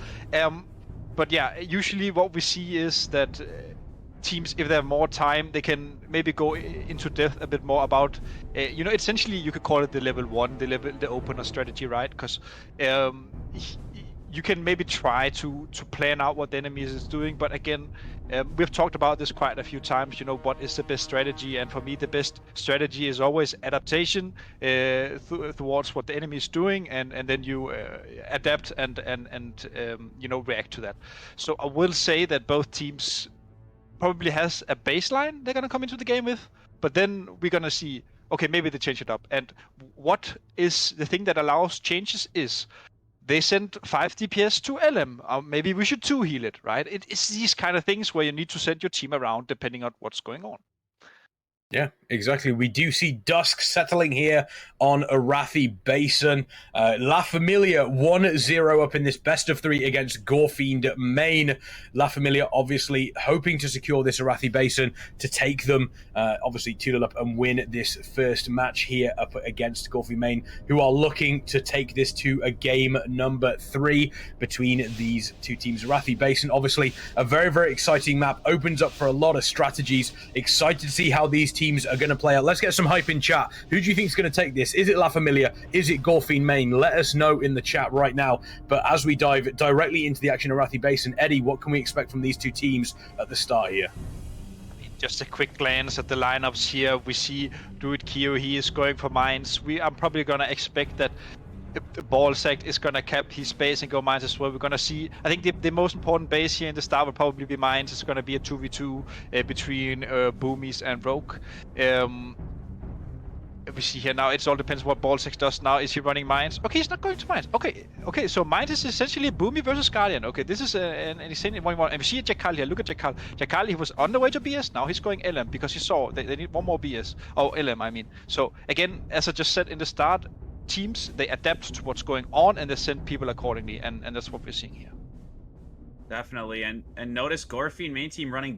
But yeah, usually what we see is that teams, if they have more time, they can maybe go into depth a bit more about, essentially you could call it the level 1, the opener strategy, right? Because you can maybe try to plan out what the enemy is doing, but again, we've talked about this quite a few times, what is the best strategy, and for me the best strategy is always adaptation towards what the enemy is doing, and then you adapt and react to that. So I will say that both teams probably has a baseline they're going to come into the game with, but then we're going to see, okay, maybe they change it up. And what is the thing that allows changes is they send 5 DPS to LM. Maybe we should 2-heal it, right? It's these kind of things where you need to send your team around depending on what's going on. Yeah, exactly. We do see Dusk settling here on Arathi Basin. La Familia 1-0 up in this best of 3 against Gorefiend main. La Familia obviously hoping to secure this Arathi Basin to take them, obviously 2-0 up and win this first match here up against Gorefiend main, who are looking to take this to a game number 3 between these two teams. Arathi Basin, obviously a very, very exciting map, opens up for a lot of strategies. Excited to see how these teams are going to play out. Let's get some hype in chat. Who do you think is going to take this? Is it La Familia? Is it Gorefiend main? Let us know in the chat right now. But as we dive directly into the action of Arathi Basin, Eddie, what can we expect from these two teams at the start here? Just a quick glance at the lineups here. We see Druid Kyo, he is going for mines. I'm probably going to expect that Ballsack is going to cap his base and go mines as well. We're going to see, I think the most important base here in the start will probably be mines. It's going to be a 2v2 between Boomies and Rogue. We see here now, it all depends what Ballsack does now. Is he running mines? Okay, he's not going to mines. Okay, so mines is essentially Boomy versus Guardian. Okay, this is an insane 1v1. And we see Jakal here, look at Jakal. Jakal, he was on the way to BS, now he's going LM because he saw they need one more BS. Oh, LM, I mean. So again, as I just said in the start, teams, they adapt to what's going on and they send people accordingly, and that's what we're seeing here. Definitely, and notice Gorefiend main team running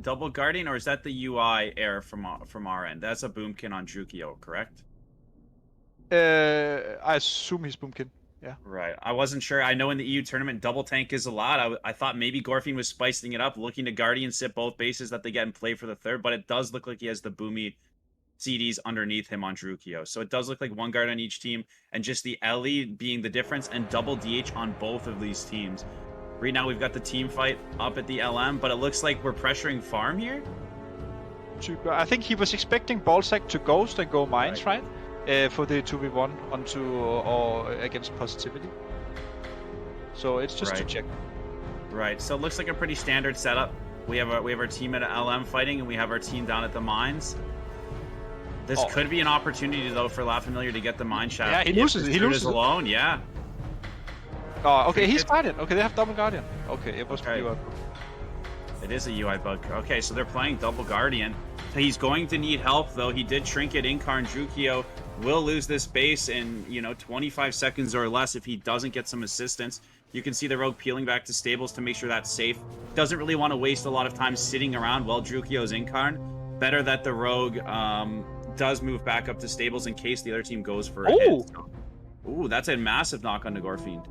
double guardian, or is that the UI error from our end? That's a boomkin on Drukio, correct? I assume he's boomkin. Yeah. Right. I wasn't sure. I know in the EU tournament, double tank is a lot. I thought maybe Gorefiend was spicing it up, looking to guardian sit both bases that they get in play for the third, but it does look like he has the boomy CDs underneath him on Drukio. So it does look like one guard on each team, and just the LE being the difference, and double DH on both of these teams. Right now, we've got the team fight up at the LM, but it looks like we're pressuring farm here. I think he was expecting Ballsack to ghost and go mines, right? For the 2v1 onto or against positivity. So it's just to check. Right. So it looks like a pretty standard setup. We have our team at LM fighting, and we have our team down at the mines. This could be an opportunity though for La Familia to get the mine shot. Yeah, he loses. He loses alone. Yeah. Oh, okay, he's Guardian. Okay, they have double Guardian. Okay, it was UI bug. It is a UI bug. Okay, so they're playing double Guardian. He's going to need help, though. He did trinket Incarn. Drukio will lose this base in, 25 seconds or less if he doesn't get some assistance. You can see the Rogue peeling back to stables to make sure that's safe. Doesn't really want to waste a lot of time sitting around while Drukio's Incarn. Better that the Rogue does move back up to stables in case the other team goes for a hit. Ooh, that's a massive knock on the Gorefiend.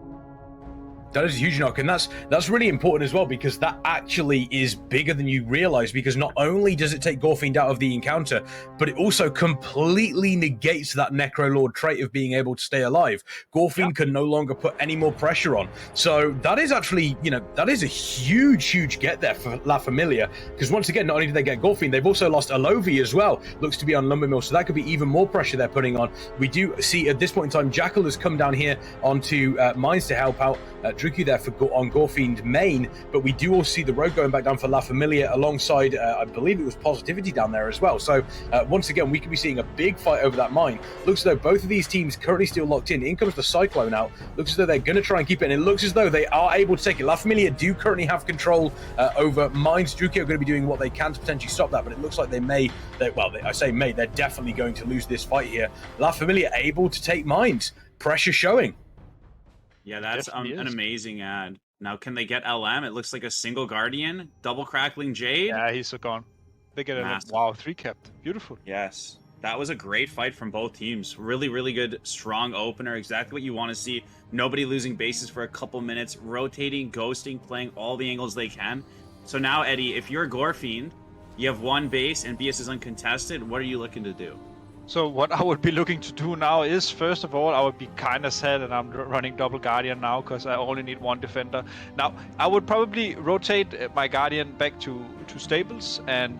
That is a huge knock, and that's really important as well, because that actually is bigger than you realize, because not only does it take Gorefiend out of the encounter, but it also completely negates that Necrolord trait of being able to stay alive. Gorefiend can no longer put any more pressure on. So that is actually, that is a huge get there for La Familia, because once again, not only do they get Gorefiend, they've also lost Alovi as well. Looks to be on Lumbermill, so that could be even more pressure they're putting on. We do see at this point in time, Jackal has come down here onto mines to help out. Druki there on Gorefiend main, but we do also see the Rogue going back down for La Familia alongside, I believe it was Positivity down there as well. So once again, we could be seeing a big fight over that mine. Looks as though both of these teams currently still locked in. In comes the Cyclone out. Looks as though they're going to try and keep it, and it looks as though they are able to take it. La Familia do currently have control over mines. Druki are going to be doing what they can to potentially stop that, but it looks like I say may, they're definitely going to lose this fight here. La Familia able to take mines. Pressure showing. Yeah, that's an amazing ad. Now, can they get LM? It looks like a single Guardian, double Crackling Jade. Yeah, he's gone. They get a wow, 3 capped. Beautiful. Yes, that was a great fight from both teams. Really good, strong opener. Exactly what you want to see. Nobody losing bases for a couple minutes, rotating, ghosting, playing all the angles they can. So now, Eddie, if you're Gorefiend, you have one base and BS is uncontested, what are you looking to do? So what I would be looking to do now is, first of all, I would be kind of sad that I'm running double Guardian now, because I only need one defender. Now, I would probably rotate my Guardian back to stables and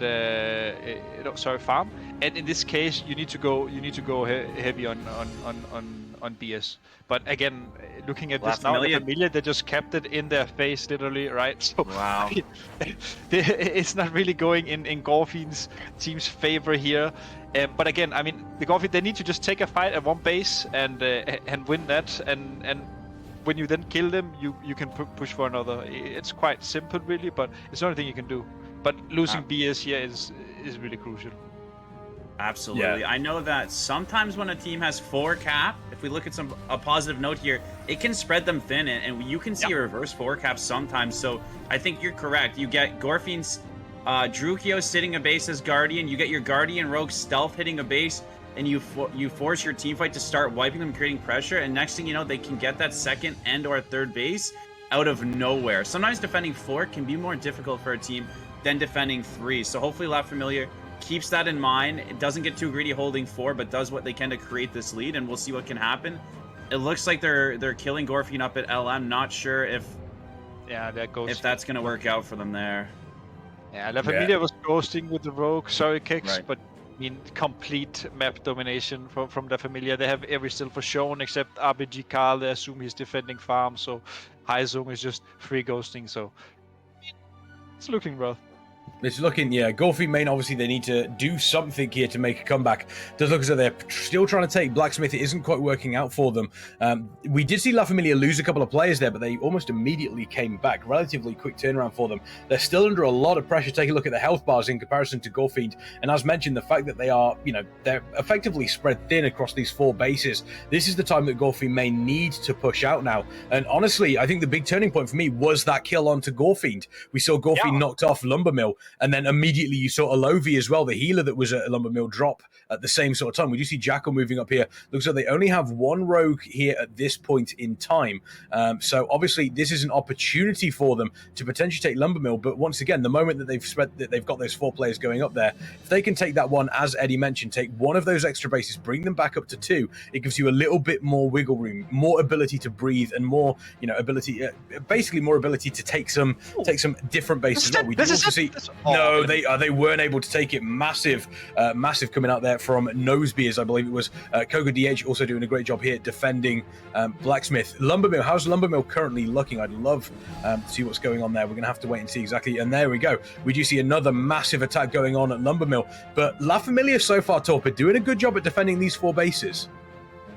farm. And in this case, you need to go heavy on BS. But again, looking at this now, La Familia, they just kept it in their face, literally, right? So wow, it's not really going in Gorefiend's team's favor here. But again, I mean, the Gorefiend, they need to just take a fight at one base and win that. And when you then kill them, you can push for another. It's quite simple, really, but it's the only thing you can do. But losing BS here is really crucial. Absolutely. Yeah. I know that sometimes when a team has 4 cap, if we look at a positive note here, it can spread them thin, and you can see a reverse 4 cap sometimes. So I think you're correct. You get Gorefiend's Drukio sitting a base as Guardian, you get your Guardian Rogue stealth hitting a base, and you force your team fight to start wiping them, creating pressure, and next thing you know, they can get that second and or third base out of nowhere. Sometimes defending 4 can be more difficult for a team than defending 3. So hopefully La Familia keeps that in mind. It doesn't get too greedy holding 4, but does what they can to create this lead, and we'll see what can happen. It looks like they're killing Gorefiend up at LM. Not sure if that's going to work out for them there. Yeah, La Familia was ghosting with the Rogue. Sorry, Kicks, but I mean, complete map domination from La Familia. They have every still for shown except RBG Carl. They assume he's defending farm, so Heizung is just free ghosting. So it's looking rough. It's looking, yeah, Gorefiend main, obviously they need to do something here to make a comeback. Does look as though they're still trying to take Blacksmith. It isn't quite working out for them. We did see La Familia lose a couple of players there, but they almost immediately came back. Relatively quick turnaround for them. They're still under a lot of pressure. Take a look at the health bars in comparison to Gorefiend. And as mentioned, the fact that they are, they're effectively spread thin across these 4 bases. This is the time that Gorefiend may need to push out now. And honestly, I think the big turning point for me was that kill onto Gorefiend. We saw Gorefiend knocked off Lumbermill. And then immediately you saw Alovi as well, the healer that was at Lumbermill, drop at the same sort of time. We do see Jackal moving up here. Looks like they only have 1 rogue here at this point in time. So obviously this is an opportunity for them to potentially take Lumbermill. But once again, the moment that they've got those 4 players going up there, if they can take that one, as Eddie mentioned, take 1 of those extra bases, bring them back up to 2, it gives you a little bit more wiggle room, more ability to breathe, and more, ability, basically more ability to take some different bases. We do also see. No, they weren't able to take it. Massive coming out there from Nosebeers, I believe it was. Koga DH also doing a great job here defending Blacksmith. Lumbermill, how's Lumbermill currently looking? I'd love to see what's going on there. We're going to have to wait and see exactly. And there we go. We do see another massive attack going on at Lumbermill. But La Familia so far, Torpid, doing a good job at defending these 4 bases.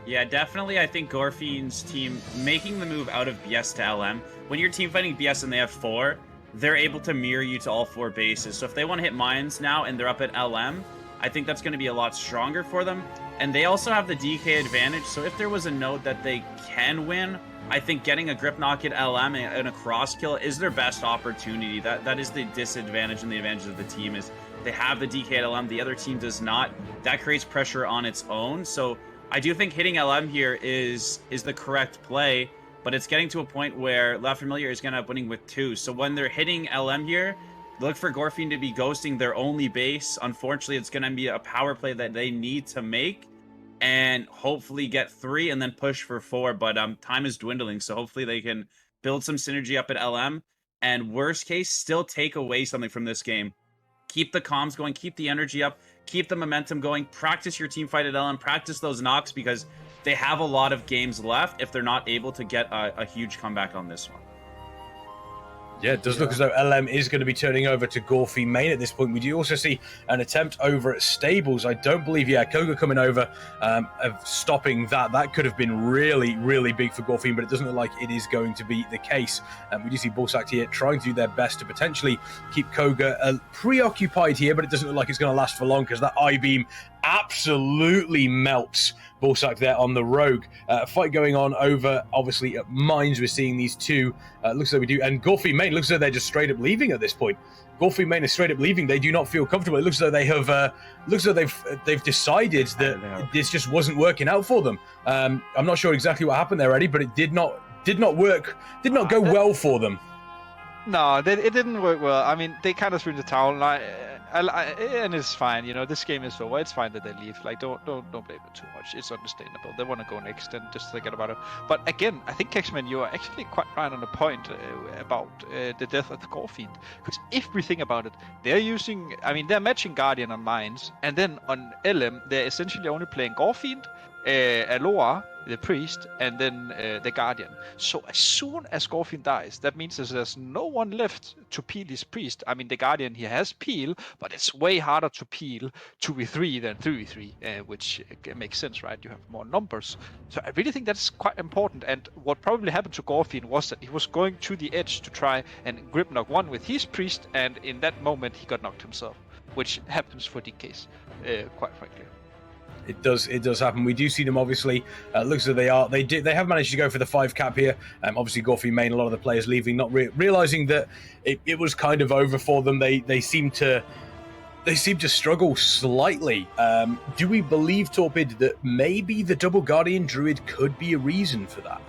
Yeah, definitely. I think Gorefiend's team making the move out of BS to LM. When you're team fighting BS and they have 4, they're able to mirror you to all 4 bases. So if they want to hit mines now and they're up at LM, I think that's going to be a lot stronger for them. And they also have the DK advantage. So if there was a node that they can win, I think getting a grip knock at LM and a cross kill is their best opportunity. That is the disadvantage and the advantage of the team is they have the DK at LM. The other team does not. That creates pressure on its own. So I do think hitting LM here is the correct play. But it's getting to a point where La Familia is going to end up winning with 2. So when they're hitting LM here, look for Gorefiend to be ghosting their only base. Unfortunately, it's going to be a power play that they need to make and hopefully get 3 and then push for 4. But time is dwindling, so hopefully they can build some synergy up at LM. And worst case, still take away something from this game. Keep the comms going, keep the energy up, keep the momentum going, practice your team fight at LM, practice those knocks because they have a lot of games left if they're not able to get a huge comeback on this one. Yeah, it does look as though LM is going to be turning over to Gorefiend main at this point. We do also see an attempt over at Stables. I don't believe, Koga coming over, of stopping that. That could have been really, really big for Gorefiend, but it doesn't look like it is going to be the case. We do see Bullsack here trying to do their best to potentially keep Koga preoccupied here, but it doesn't look like it's going to last for long because that I-beam absolutely melts Bullsack there on the Rogue. Fight going on over, obviously, at Mines. We're seeing these 2. Looks like we do. And Gorefiend main looks like they're just straight up leaving at this point. Gorefiend main is straight up leaving. They do not feel comfortable. It looks like they have. Looks like they've decided that this just wasn't working out for them. I'm not sure exactly what happened there, Eddie, but it did not work. Did not go well for them. No, it didn't work well. I mean, they kind of threw in the towel, and it's fine. This game is over. It's fine that they leave. Like, don't blame it too much. It's understandable. They want to go next and just forget about it. But again, I think Kexman, you are actually quite right on the point about the death of the Gorefiend. Because if we think about it, they're matching Guardian on Mines, and then on LM, they're essentially only playing Gorefiend, Aloha, the priest, and then the Guardian. So as soon as Gorefiend dies, that means there's no one left to peel his priest. I mean, the Guardian, he has peel, but it's way harder to peel 2v3 than 3v3, which makes sense, right? You have more numbers. So I really think that's quite important. And what probably happened to Gorefiend was that he was going to the edge to try and grip knock one with his priest, and in that moment he got knocked himself, which happens for DKs, quite frankly. It does happen. We do see them, obviously. Looks like they have managed to go for the 5 cap here. Obviously, Gorefiend main, a lot of the players leaving, not realizing that it was kind of over for them. They seem to struggle slightly. Do we believe, Torpid, that maybe the double Guardian Druid could be a reason for that?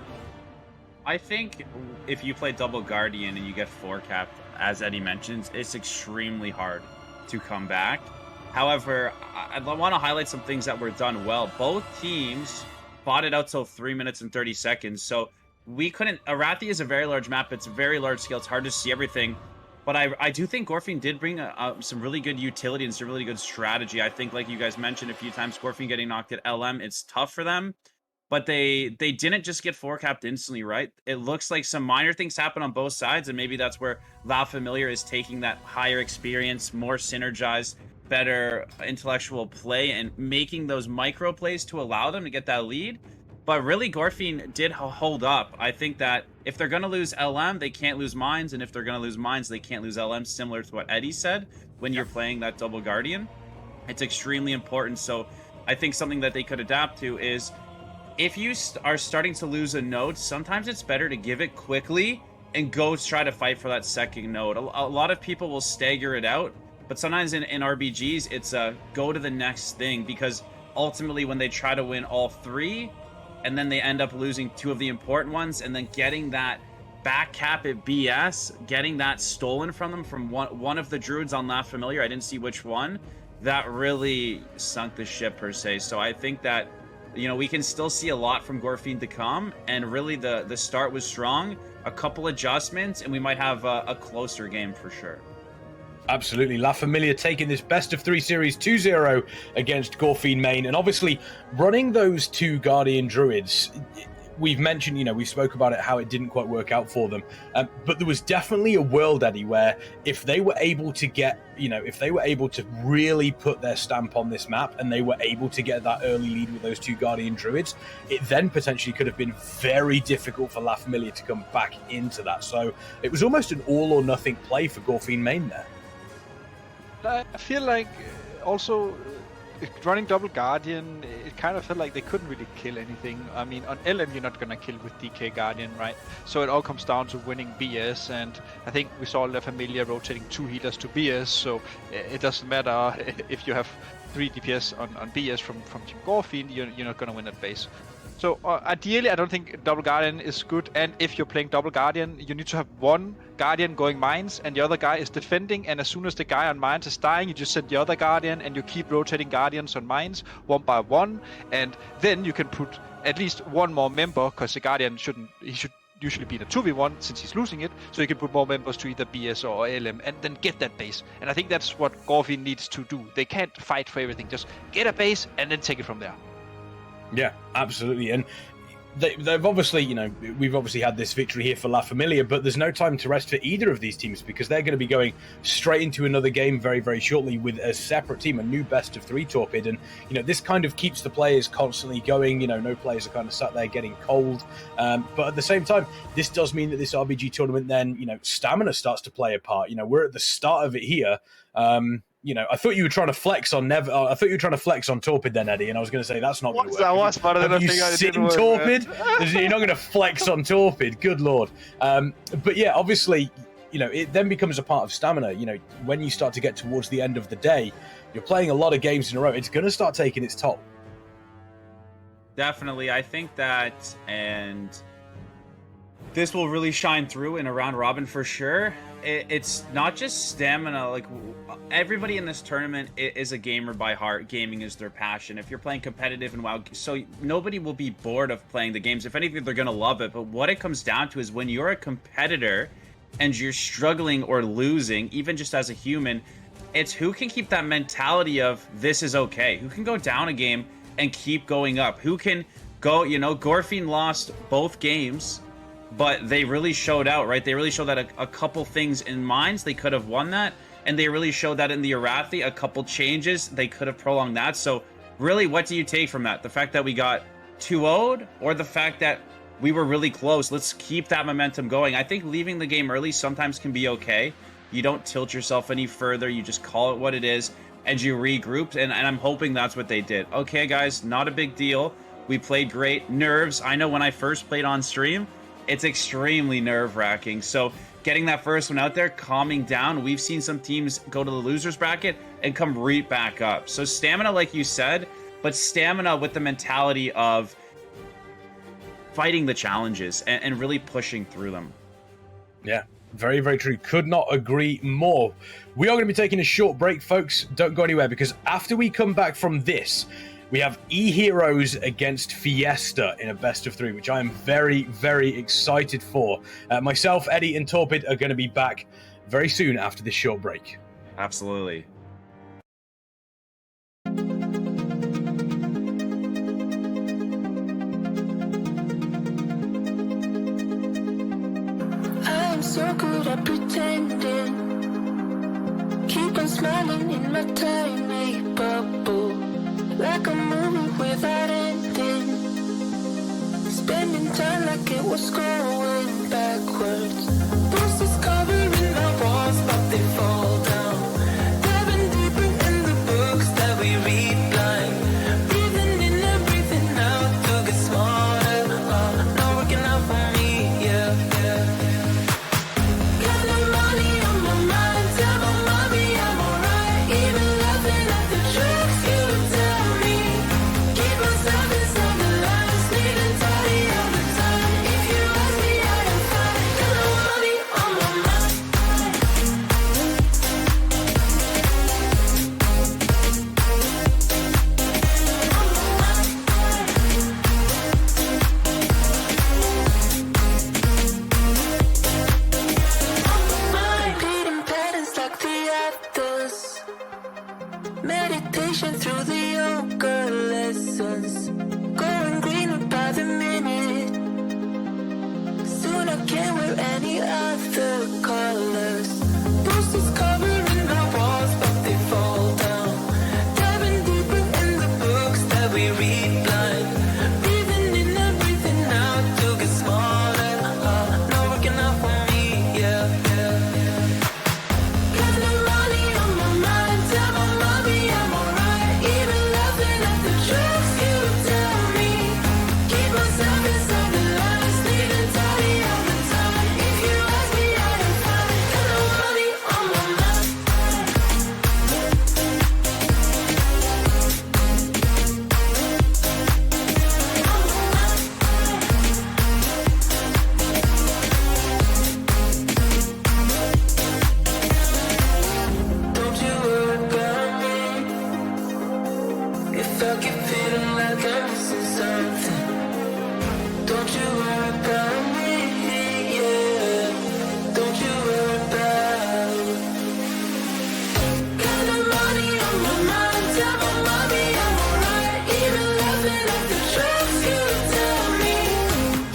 I think if you play double Guardian and you get 4 cap, as Eddie mentions, it's extremely hard to come back. However, I want to highlight some things that were done well. Both teams fought it out till 3 minutes and 30 seconds. So we couldn't... Arathi is a very large map. It's very large scale. It's hard to see everything. But I do think Gorefiend did bring some really good utility and some really good strategy. I think, like you guys mentioned a few times, Gorefiend getting knocked at LM, it's tough for them. but they didn't just get 4-capped instantly, right? It looks like some minor things happen on both sides, and maybe that's where La Familia is taking that higher experience, more synergized, better intellectual play, and making those micro plays to allow them to get that lead. But really, Gorefiend did hold up. I think that if they're going to lose LM, they can't lose Mines, and if they're going to lose Mines, they can't lose LM, similar to what Eddie said when you're playing that double Guardian. It's extremely important. So I think something that they could adapt to is, if you are starting to lose a node, sometimes it's better to give it quickly and go try to fight for that second node. A lot of people will stagger it out, but sometimes in RBGs, it's go to the next thing, because ultimately when they try to win all 3, and then they end up losing 2 of the important ones, and then getting that back cap at BS, getting that stolen from them from one of the druids on La Familia, I didn't see which one, that really sunk the ship per se. So I think that, you know, we can still see a lot from Gorefiend to come, and really the start was strong, a couple adjustments, and we might have a closer game for sure. Absolutely. La Familia taking this best of 3 series 2-0 against Gorefiend main, and obviously running those 2 Guardian Druids. We've mentioned, you know, we spoke about it, how it didn't quite work out for them. But there was definitely a world, Eddie, where if they were able to get, you know, if they were able to really put their stamp on this map, and they were able to get that early lead with those 2 Guardian Druids, it then potentially could have been very difficult for La Familia to come back into that. So it was almost an all or nothing play for Gorefiend main there. I feel like also running double Guardian, it kind of felt like they couldn't really kill anything. I mean, on LM you're not gonna kill with DK Guardian, right? So it all comes down to winning BS, and I think we saw La Familia rotating 2 healers to BS, so it doesn't matter if you have 3 DPS on BS from Team Gorefiend, you're not gonna win that base. So ideally, I don't think double Guardian is good, and if you're playing double Guardian, you need to have 1 Guardian going Mines, and the other guy is defending, and as soon as the guy on Mines is dying, you just send the other Guardian, and you keep rotating Guardians on Mines, 1 by 1, and then you can put at least 1 more member, because the Guardian should usually be in a 2v1 since he's losing it, so you can put more members to either BS or LM, and then get that base. And I think that's what Gorefiend needs to do. They can't fight for everything, just get a base, and then take it from there. Yeah, absolutely. And they've obviously, you know, we've obviously had this victory here for La Familia, but there's no time to rest for either of these teams, because they're going to be going straight into another game very, very shortly with a separate team, a new best of 3 Torpid. And, you know, this kind of keeps the players constantly going. You know, no players are kind of sat there getting cold. But at the same time, this does mean that this RBG tournament then, you know, stamina starts to play a part. You know, we're at the start of it here. You know, I thought you were trying to flex on I thought you were trying to flex on Torpid then, Eddie, and I was going to say that's not going to work. That was part of the thing. Have you seen Torpid? You're not going to flex on Torpid. Good lord. But yeah, obviously, you know, it then becomes a part of stamina. You know, when you start to get towards the end of the day, you're playing a lot of games in a row. It's going to start taking its toll. Definitely, I think that, and this will really shine through in a round robin for sure. It's not just stamina. Like, everybody in this tournament is a gamer by heart. Gaming is their passion. If you're playing competitive and WoW, so nobody will be bored of playing the games. If anything, they're going to love it. But what it comes down to is when you're a competitor and you're struggling or losing, even just as a human, it's who can keep that mentality of this is okay. Who can go down a game and keep going up? Who can go, you know, Gorefiend lost both games, but they really showed out, right? They really showed that a couple things in Mines, they could have won that. And they really showed that in the Arathi, a couple changes, they could have prolonged that. So really, what do you take from that? The fact that we got 2-0'd, or the fact that we were really close? Let's keep that momentum going. I think leaving the game early sometimes can be okay. You don't tilt yourself any further. You just call it what it is, and you regroup. And I'm hoping that's what they did. Okay, guys, not a big deal. We played great. Nerves. I know when I first played on stream, it's extremely nerve-wracking. So getting that first one out there, calming down. We've seen some teams go to the losers bracket and come right back up. So stamina, like you said, but stamina with the mentality of fighting the challenges and really pushing through them. Yeah, very, very true. Could not agree more. We are going to be taking a short break, folks. Don't go anywhere, because after we come back from this, we have Eheroes against Fiesta in a best of 3, which I am very, very excited for. Myself, Eddie, and Torpid are going to be back very soon after this short break. Absolutely. so good at pretending. Keep on smiling in my tiny bubble, like a movie without ending. Spending time like it was going backwards. Bruises covering my walls, but they fall down. Diving deeper in the books that we read blind. Breathing in and breathing out to get smarter. Not working out for me, yeah. Got no money on my mind, tell my mommy I'm alright. Even laughing at the jokes you would tell me. Keep myself inside the lines, neat and tidy all the time. If you ask me, I am fine. Got no money on my mind. Repeating patterns like the others. Meditation through the yoga lessons. Going greener by the minute. Soon I can't wear any other colors. Bruises covering my walls, but they fall down. Diving deeper in the books that we read blind. Breathing in and breathing out to get smarter. Not working out for me, yeah. Got no money on my mind, tell my mommy I'm alright. Even laughing at the jokes you would tell me. Keep myself inside the lines, neat and tidy all the time. If you ask me, I am fine. Got no money on my mind. Don't you worry about me. If I keep feeling like I'm missing something, don't you worry about me, yeah. Don't you worry about it. Got no money on my mind, tell my mommy I'm alright. Even laughing at the jokes you would tell me.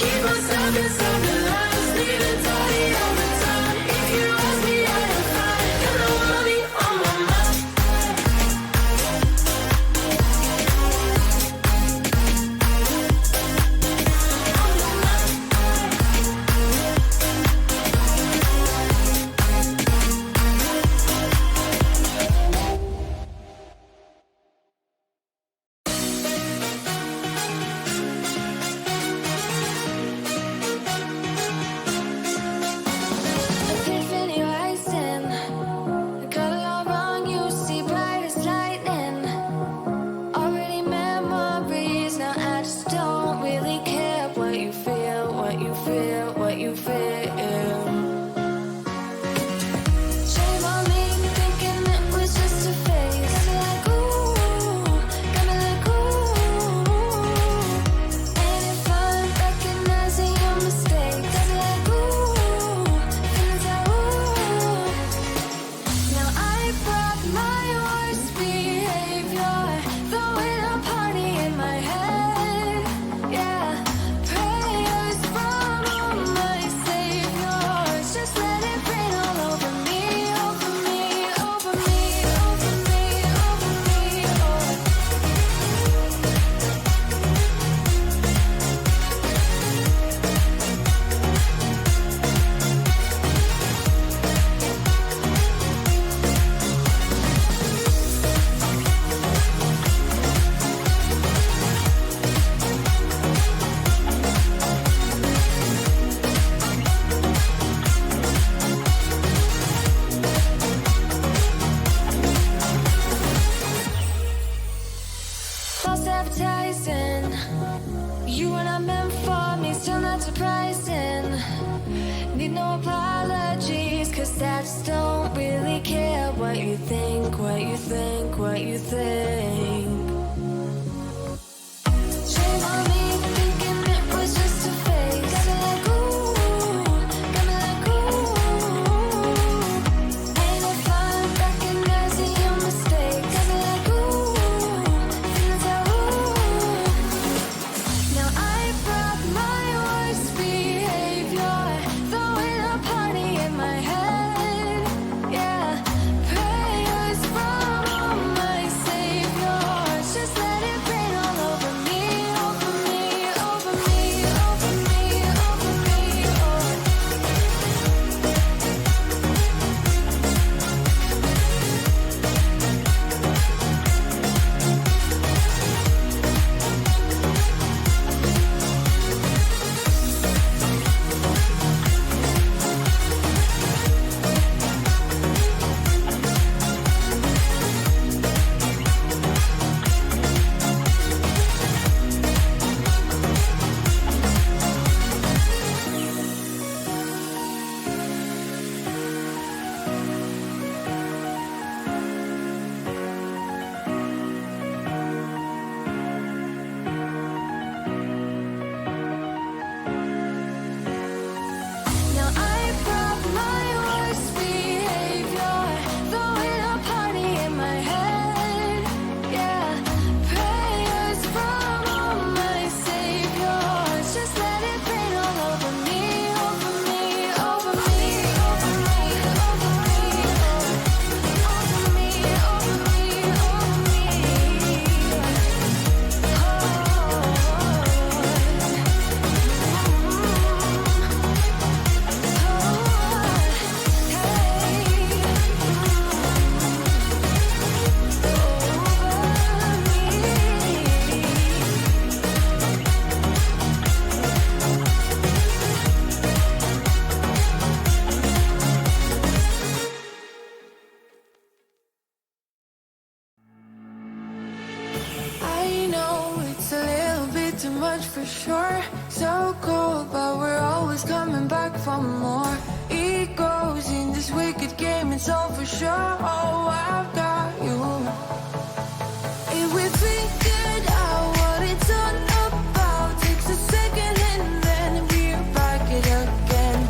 Keep myself inside the lines, neat and tidy all the time. If you ask me, I am fine. Got no money on my mind. Epiphany rising. I got it all wrong, you see bright as lightning. Already memories, now I just don't really care what you feel, what you feel, what you feel. Shame on me, thinking it was just a phase. Got me like ooh, got me like ooh. And if I'm recognizing your mistakes, got me like ooh, feelings like ooh. Now I brought my worst behavior, throwing a party in my head. Yeah, prayers from all my saviors. Just let it rain all over me, over me, over me, over me, over me. False advertising. You were not meant for me, still not surprising. Need no apologies, cause I just don't really care what you think, what you think, what you think. Shame on me, thinking it was just a phase. Got me like ooh, got me like ooh. And if I'm recognizing your mistakes, got me like ooh, feelings like ooh. Now I brought my worst behavior, throwing a party too much for sure. So cold, but we're always coming back for more. Egos in this wicked game, it's all for sure. Oh, I've got you. If we figured out what it's all about, takes a second and then we're back it again.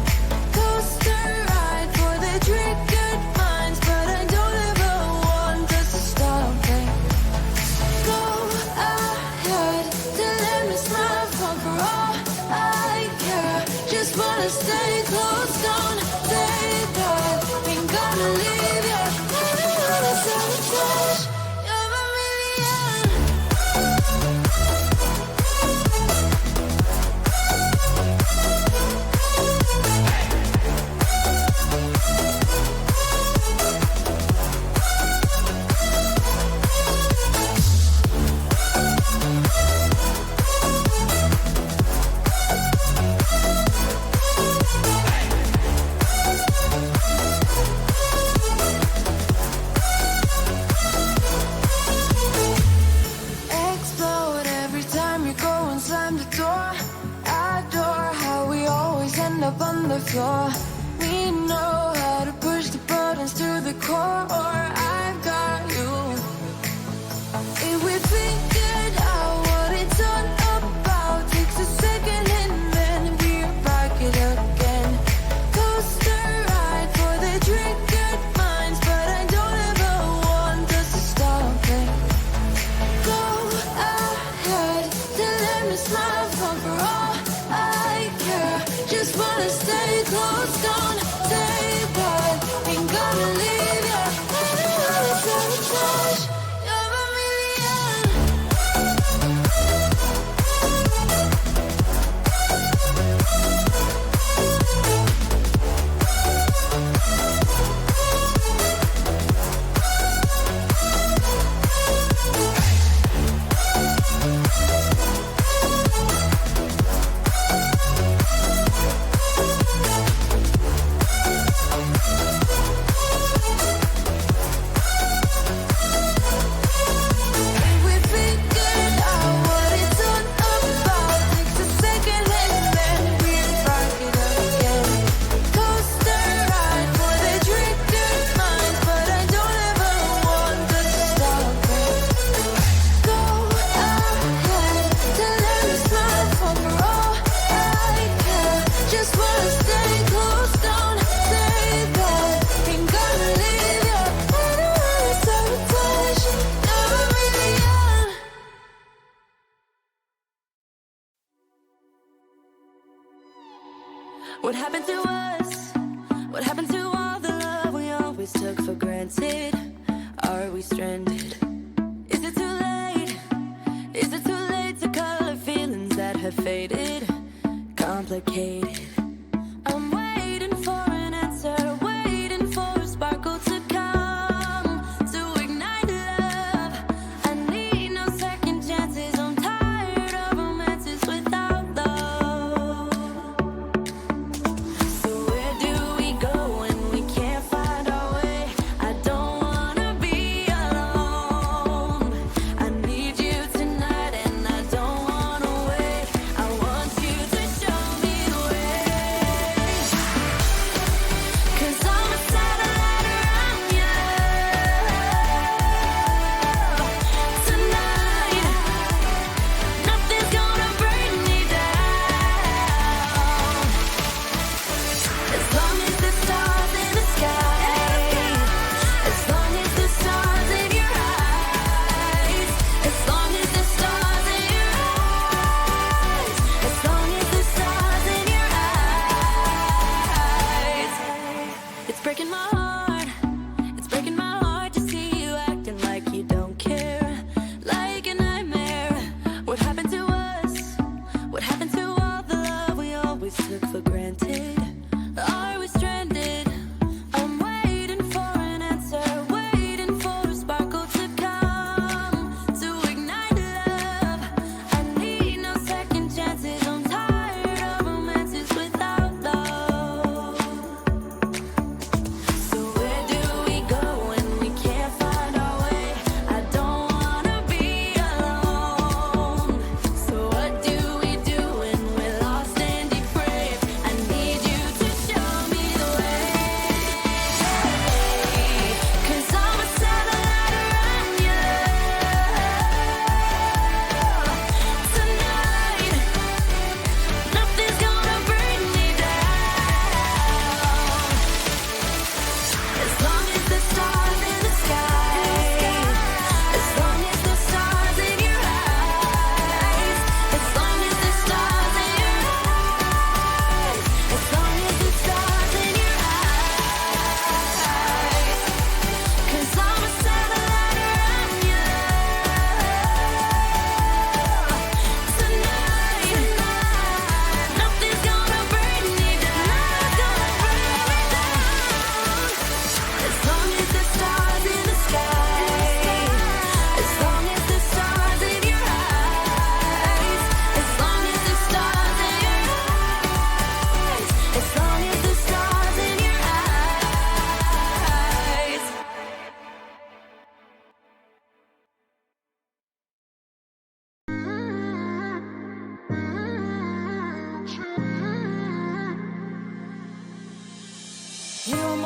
Coaster ride for the triggered minds, but I don't ever want us to stop it. Go ahead, to let me smile for all I care. Just wanna stay close, don't say that. Ain't gonna leave you, I don't wanna sabotage. You're a million. Explode every time you go and slam the door. Adore how we always end up on the floor. We know how to push the buttons to the core. I've got you. If we figured out what it's all about, takes a second and then we're back it again. Coaster ride for the triggered minds, but I don't ever want us to stop it. Go ahead, to let me smile for all I care. Just wanna stay close, don't say that. Ain't gonna leave you, I don't wanna sabotage. You're a million. If we figured out what it's all about, takes a second and then we're back it again. Coaster ride for the triggered minds, but I don't ever want us to stop it. Go ahead, to let me smile for all I care. Just wanna stay close, don't say that. Ain't gonna leave you, I don't wanna sabotage. You're a million. What happened to us? What happened to all the love we always took for granted? Are we stranded? Is it too late? Is it too late to color feelings that have faded? Complicated. I'm waiting for an answer, waiting for a sparkle to come to ignite love. I need no second chances. I'm tired of romances without love. So where do we go when we can't find our way? I don't wanna be alone. I need you tonight and I don't wanna wait. I want you to show me the way.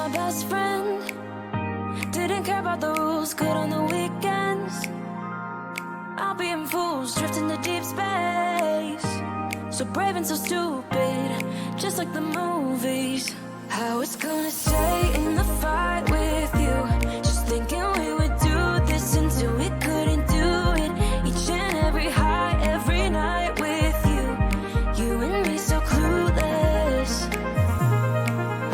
my best friend. Didn't care about the rules, good on the weekends. I'll be in fools, drifting to deep space. So brave and so stupid, just like the movies. How it's gonna stay in the fight with you. Just thinking we would do this until we couldn't do it. Each and every high, every night with you. You and me so clueless.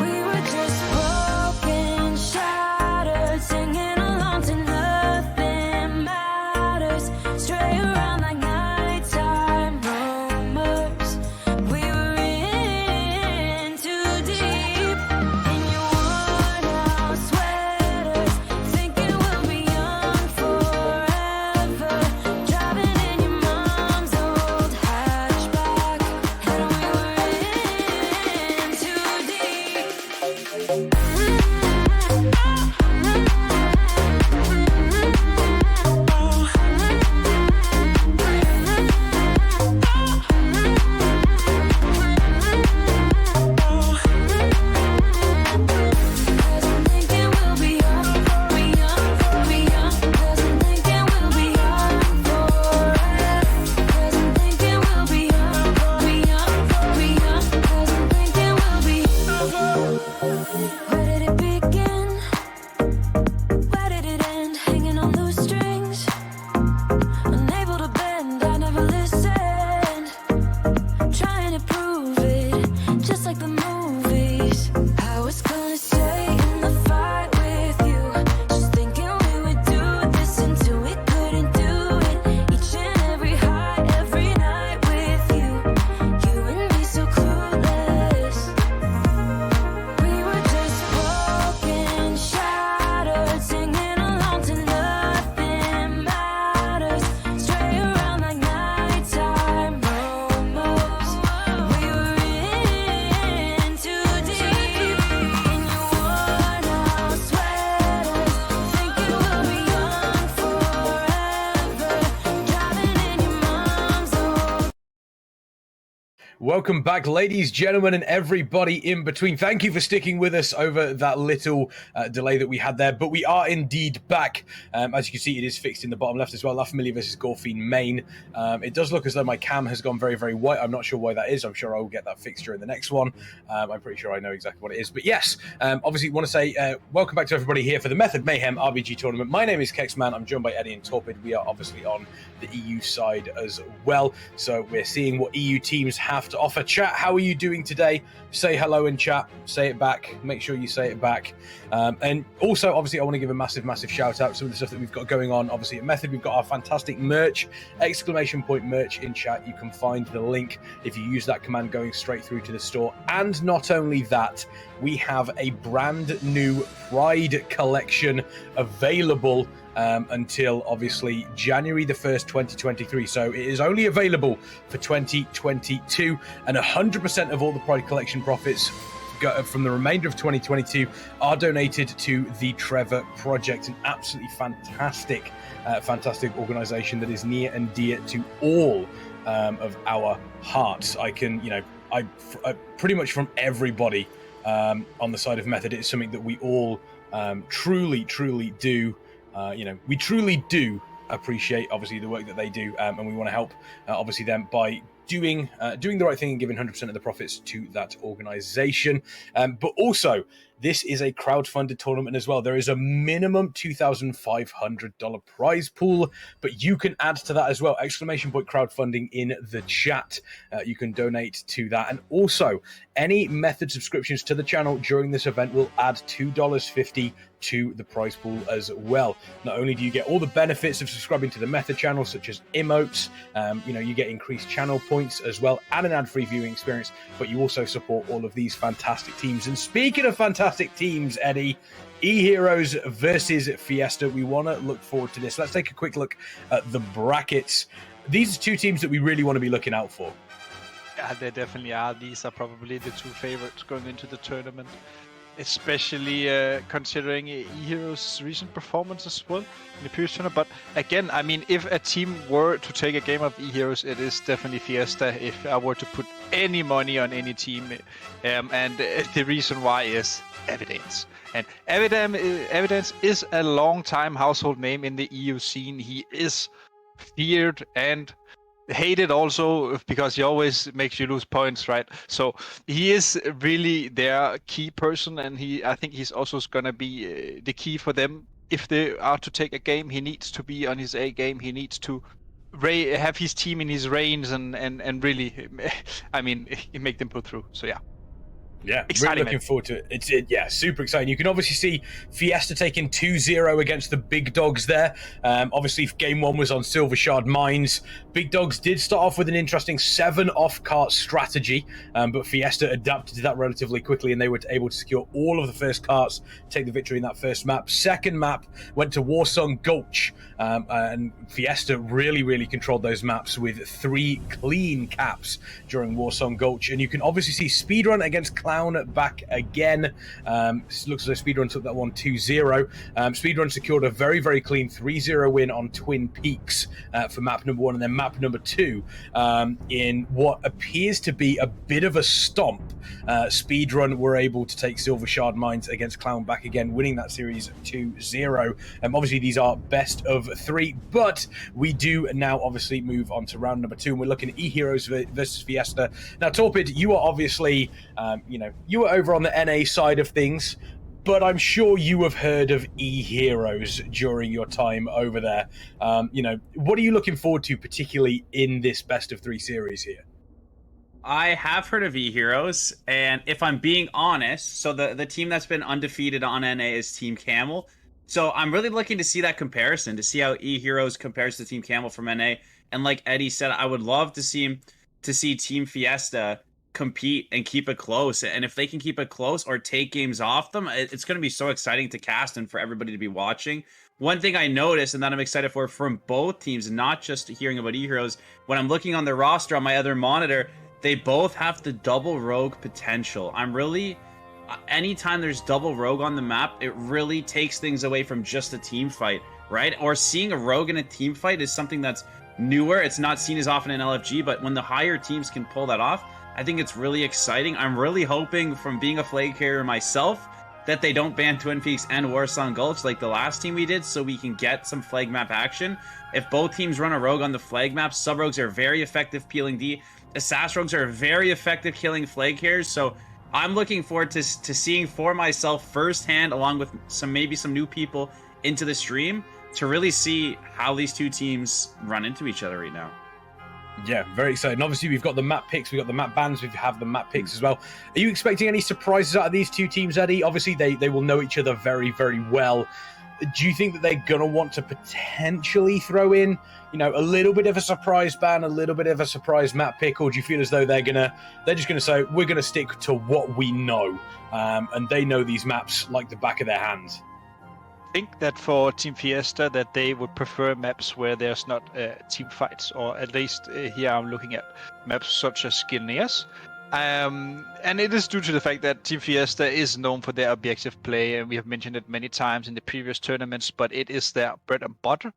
We were just broken, shattered, singing along to nothing matters. Stray around like nighttime rumors. We were in too deep. In your worn out sweaters, thinking we'll be young forever. Driving in your mom's old hatchback, and we were in too deep. Cause I'm thinking we'll be young, be young, be young. Cause I'm thinking we'll be young forever. Cause I'm thinking we'll be young, be young, be young. Cause I'm thinking we'll be. Where did it begin? Where did it end? Hanging on loose strings, unable to bend. I never listened, trying to prove it, just like the movies. How it's gonna stay in the fight with you. Just thinking we would do this until we couldn't do it. Each and every high, every night with you. You and me so clueless. We were just broken, shattered, singing along to nothing matters. Stray around like nighttime rumors. We were in too deep. In your worn out sweaters, thinking we'll be young forever. Driving in your mom's old. Welcome back, ladies, gentlemen, and everybody in between. Thank you for sticking with us over that little delay that we had there, but we are indeed back. As you can see, it is fixed in the bottom left as well. La Familia versus Gorefiend main. It does look as though my cam has gone very, very white. I'm not sure why that is. I'm sure I will get that fixed during the next one. I'm pretty sure I know exactly what it is. But yes, obviously want to say welcome back to everybody here for the Method Mayhem RBG tournament. My name is Kexman. I'm joined by Eddie and Torpid. We are obviously on the EU side as well. So we're seeing what EU teams have to offer. Chat, how are you doing today? Say hello in chat. Say it back. Make sure you say it back. And also, obviously, I want to give a massive, massive shout out to some of the stuff that we've got going on. Obviously, at Method, we've got our fantastic merch, ! Merch in chat. You can find the link if you use that command going straight through to the store. And not only that, we have a brand new Pride collection available until obviously January the 1st, 2023. So it is only available for 2022, and 100% of all the Pride collection profits from the remainder of 2022 are donated to the Trevor Project, an absolutely fantastic organization that is near and dear to all of our hearts. I can, I pretty much from everybody on the side of Method, it is something that we all truly do. We truly do appreciate obviously the work that they do, and we want to help obviously them by doing the right thing and giving 100% of the profits to that organization. But also, this is a crowdfunded tournament as well. There is a minimum $2,500 prize pool, but you can add to that as well. ! Crowdfunding in the chat. You can donate to that. And also, any Method subscriptions to the channel during this event will add $2.50 to the prize pool as well. Not only do you get all the benefits of subscribing to the Method channel, such as emotes, you get increased channel points as well, and an ad-free viewing experience, but you also support all of these fantastic teams. And speaking of fantastic teams, Eddie, Eheroes versus Fiesta, we want to look forward to this. Let's take a quick look at the brackets. These are two teams that we really want to be looking out for. Yeah, they definitely are. These are probably the two favorites going into the tournament, especially considering Eheroes' recent performance as well in the previous tournament. But again, I mean, if a team were to take a game of Eheroes, it is definitely Fiesta if I were to put any money on any team. And the reason why is evidence. And Evidence is a long-time household name in the EU scene. He is feared and hated also because he always makes you lose points, right? So he is really their key person, and I think he's also going to be the key for them. If they are to take a game, he needs to be on his A game. He needs to have his team in his reins and really, I mean, make them pull through. So yeah. Yeah, really looking forward to it. Yeah, super exciting. You can obviously see Fiesta taking 2-0 against the big dogs there. Obviously, game 1 was on Silver Shard Mines. Big dogs did start off with an interesting 7 off-cart strategy, but Fiesta adapted to that relatively quickly, and they were able to secure all of the first carts, take the victory in that first map. Second map went to Warsong Gulch, and Fiesta really controlled those maps with 3 clean caps during Warsong Gulch. And you can obviously see Speedrun against Clown back again. Looks as though Speedrun took that one 2-0. Speedrun secured a very clean 3-0 win on Twin Peaks for map number 1, and then map number 2 in what appears to be a bit of a stomp. Speedrun were able to take Silver Shard Mines against Clown back again, winning that series 2-0. Obviously these are best of 3, but we do now obviously move on to round number 2, and we're looking at Eheroes versus Fiesta. Now, Torpid, you are obviously you were over on the NA side of things, but I'm sure you have heard of Eheroes during your time over there. What are you looking forward to, particularly in this best of 3 series here? I have heard of Eheroes, and if I'm being honest, so the team that's been undefeated on NA is Team Camel. So I'm really looking to see that comparison, to see how Eheroes compares to Team Camel from NA. And like Eddie said, I would love to see Team Fiesta compete and keep it close. And if they can keep it close or take games off them, it's going to be so exciting to cast and for everybody to be watching. One thing I noticed and that I'm excited for from both teams, not just hearing about Eheroes, when I'm looking on the roster on my other monitor, they both have the double rogue potential. I'm really, anytime there's double rogue on the map, it really takes things away from just a team fight, right? Or seeing a rogue in a team fight is something that's newer. It's not seen as often in LFG, but when the higher teams can pull that off, I think it's really exciting. I'm really hoping, from being a flag carrier myself, that they don't ban Twin Peaks and Warsong Gulch like the last team we did, so we can get some flag map action. If both teams run a rogue on the flag map, sub rogues are very effective peeling D. Assassin rogues are very effective killing flag carriers, so I'm looking forward to seeing for myself firsthand, along with maybe some new people into the stream, to really see how these two teams run into each other right now. Yeah, very exciting. Obviously, we've got the map picks, we've got the map bans, we have the map picks as well. Are you expecting any surprises out of these two teams, Eddie? Obviously, they will know each other very well. Do you think that they're going to want to potentially throw in, a little bit of a surprise ban, a little bit of a surprise map pick, or do you feel as though they're just going to say, we're going to stick to what we know, and they know these maps like the back of their hands? I think that for Team Fiesta, that they would prefer maps where there's not team fights, or at least here I'm looking at maps such as Skill-Neas. And it is due to the fact that Team Fiesta is known for their objective play, and we have mentioned it many times in the previous tournaments, but it is their bread and butter.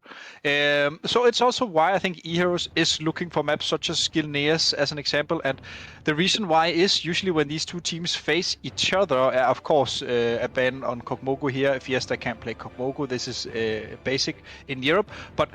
So it's also why I think Eheroes is looking for maps such as Skill-Neas as an example, and the reason why is usually when these two teams face each other, of course, a ban on Kokmogu here. Fiesta can't play Kokmogu, this is basic in Europe, but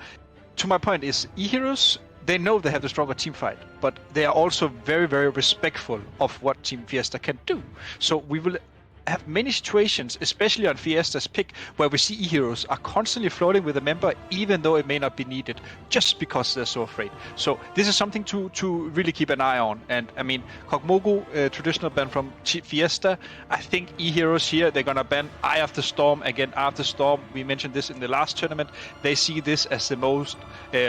to my point is Eheroes, they know they have the stronger team fight, but they are also very respectful of what Team Fiesta can do. So we will have many situations, especially on Fiesta's pick, where we see Eheroes are constantly floating with a member, even though it may not be needed, just because they're so afraid. So this is something to really keep an eye on. And I mean, Kokmogu, traditional ban from Fiesta. I think Eheroes here, they're gonna ban Eye of the Storm again. Eye of the Storm, we mentioned this in the last tournament. They see this as the most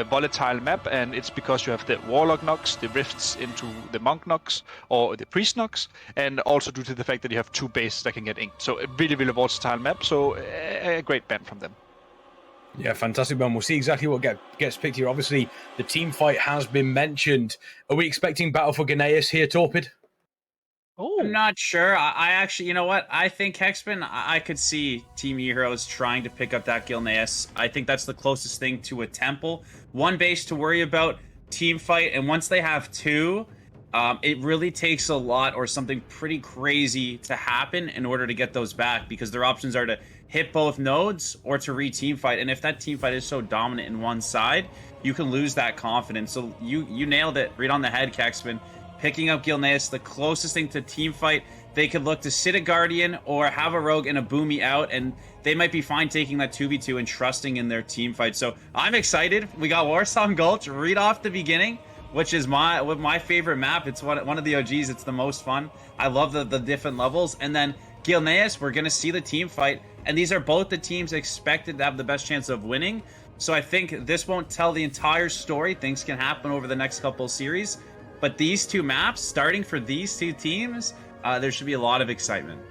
volatile map, and it's because you have the Warlock knocks, the rifts into the Monk knocks, or the Priest knocks, and also due to the fact that you have 2 bases that can get inked. So a really versatile map, so a great ban from them. Yeah, fantastic ban. We'll see exactly what gets picked here. Obviously, the team fight has been mentioned. Are we expecting battle for Gneas here, Torpid? Oh, I'm not sure. I actually, you know what? I think Hexman, I could see Team Eheroes trying to pick up that Gneas. I think that's the closest thing to a temple. 1 base to worry about, team fight, and once they have 2, it really takes a lot or something pretty crazy to happen in order to get those back, because their options are to hit both nodes or to re-team fight. And if that team fight is so dominant in one side, you can lose that confidence. So you nailed it right on the head, Kexman. Picking up Gilneas, the closest thing to team fight. They could look to sit a Guardian or have a Rogue and a Boomy out, and they might be fine taking that 2v2 and trusting in their team fight. So I'm excited. We got Warsong Gulch right off the beginning, which is my favorite map. It's one of the OGs. It's the most fun. I love the different levels. And then Gilneas, we're going to see the team fight. And these are both the teams expected to have the best chance of winning. So I think this won't tell the entire story. Things can happen over the next couple of series. But these two maps, starting for these two teams, there should be a lot of excitement.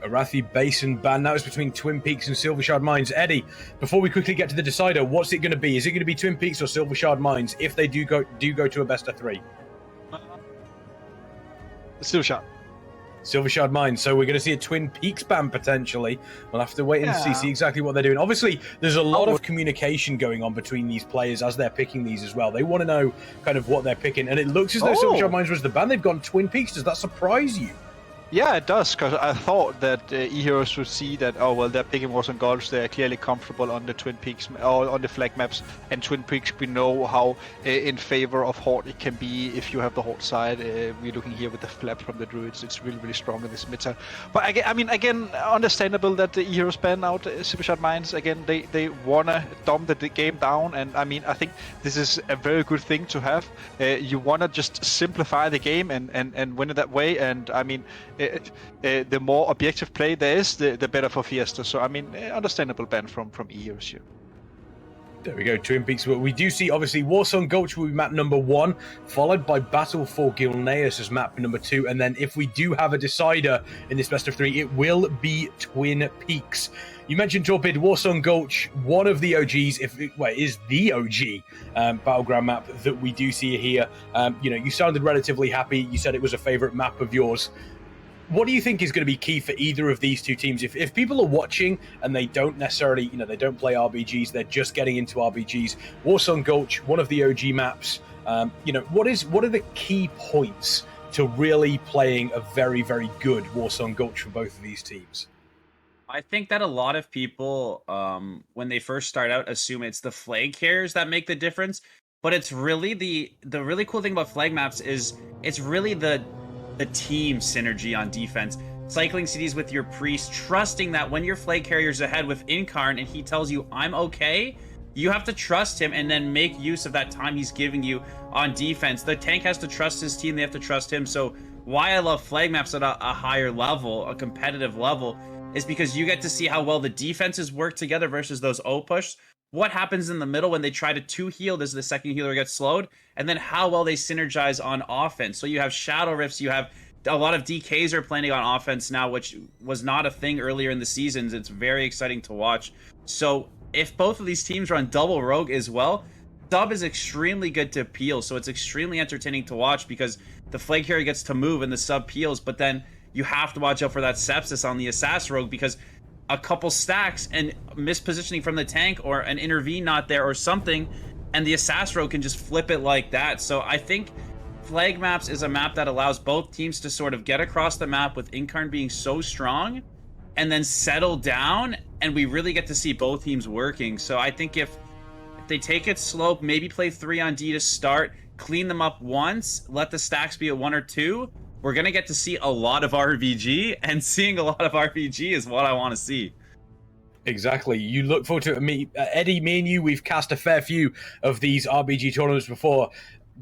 Arathi Basin ban. That was between Twin Peaks and Silvershard Mines. Eddie, before we quickly get to the decider, what's it going to be? Is it going to be Twin Peaks or Silvershard Mines if they do go to a best of 3? Silvershard Mines. So we're going to see a Twin Peaks ban potentially. We'll have to wait and see exactly what they're doing. Obviously, there's a lot of communication going on between these players as they're picking these as well. They want to know kind of what they're picking, and it looks as though Silvershard Mines was the ban. They've gone Twin Peaks. Does that surprise you? Yeah, it does, because I thought that Eheroes would see that, oh, well, they're picking Warsong Gulch, they're clearly comfortable on the Twin Peaks, or on the flag maps, and Twin Peaks, we know how in favor of Horde it can be if you have the Horde side. We're looking here with the flap from the Druids, it's really, really strong in this meta. But again, understandable that the Eheroes ban out Silvershard Mines. Again, they want to dumb the game down, and I mean, I think this is a very good thing to have. You want to just simplify the game and win it that way, and I mean, the more objective play there is, the better for Fiesta. So I mean, understandable ban from Eheroes here. There we go, Twin Peaks. We do see, obviously, Warsong Gulch will be map number 1, followed by Battle for Gilneas as map number 2, and then if we do have a decider in this best of 3, it will be Twin Peaks. You mentioned, Torpid, Warsong Gulch, one of the OGs, is the OG battleground map that we do see here. You sounded relatively happy. You said it was a favorite map of yours. What do you think is going to be key for either of these two teams? If people are watching and they don't necessarily, they don't play RBGs, they're just getting into RBGs, Warsong Gulch, one of the OG maps, what are the key points to really playing a very, very good Warsong Gulch for both of these teams? I think that a lot of people, when they first start out, assume it's the flag carriers that make the difference. But it's really the really cool thing about flag maps is it's really the team synergy on defense. Cycling CDs with your priest, trusting that when your flag carrier's ahead with Incarn and he tells you, I'm okay, you have to trust him and then make use of that time he's giving you on defense. The tank has to trust his team, they have to trust him. So why I love flag maps at a higher level, a competitive level, is because you get to see how well the defenses work together versus those O-push. What happens in the middle when they try to 2-heal? Does the second healer get slowed? And then how well they synergize on offense. So you have Shadow Rifts, you have a lot of DKs are planning on offense now, which was not a thing earlier in the seasons. It's very exciting to watch. So if both of these teams run double Rogue as well, sub is extremely good to peel. So it's extremely entertaining to watch because the flag carrier gets to move and the sub peels, but then you have to watch out for that sepsis on the Assassin Rogue because a couple stacks and mispositioning from the tank or an intervene not there or something, and the Assassin Rogue can just flip it like that. So I think flag maps is a map that allows both teams to sort of get across the map with Incarn being so strong and then settle down, and we really get to see both teams working. So I think if they take it slow, maybe play 3 on D to start, clean them up once, let the stacks be at 1 or 2, we're going to get to see a lot of RBG, and seeing a lot of RBG is what I want to see. Exactly. You look forward to it. Eddie, me and you, we've cast a fair few of these RBG tournaments before.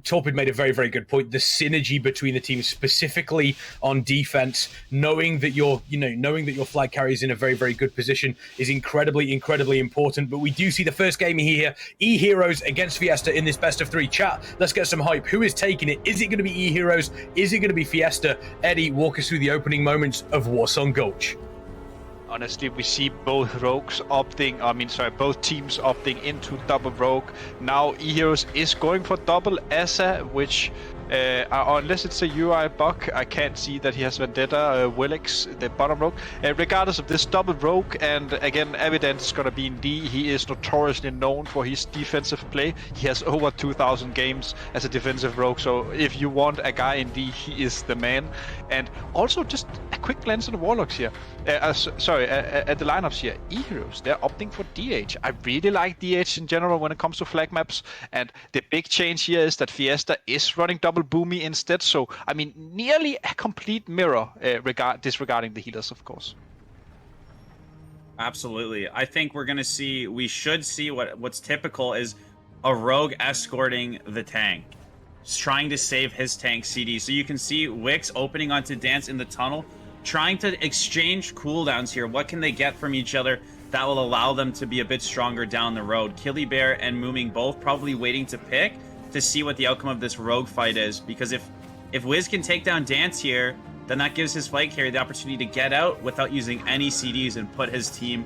Torpid made a very, very good point. The synergy between the teams, specifically on defense, knowing that your flag carrier is in a very, very good position is incredibly, incredibly important. But we do see the first game here, Eheroes against Fiesta in this best of 3. Chat, let's get some hype. Who is taking it? Is it going to be Eheroes? Is it going to be Fiesta? Eddie, walk us through the opening moments of Warsong Gulch. Honestly, we see both teams opting into double Rogue. Now Eheroes is going for double Essa, which Unless it's a UI bug, I can't see that he has Vendetta, Willix, the bottom rogue. Regardless of this double rogue, and again, Evidence is gonna be in D. He is notoriously known for his defensive play. He has over 2,000 games as a defensive rogue, so if you want a guy in D, he is the man. And also, just a quick glance at the Warlocks here. At the lineups here. Eheroes, they're opting for DH. I really like DH in general when it comes to flag maps, and the big change here is that Fiesta is running double boomy instead, so I mean nearly a complete mirror disregarding the healers, of course. Absolutely. I think we should see what's typical is a rogue escorting the tank, trying to save his tank CD. So you can see Wix opening onto Dance in the tunnel, trying to exchange cooldowns here. What can they get from each other that will allow them to be a bit stronger down the road? Killy Bear and Mooming both probably waiting to pick to see what the outcome of this rogue fight is, because if Wiz can take down Dance here, then that gives his flag carrier the opportunity to get out without using any CDs and put his team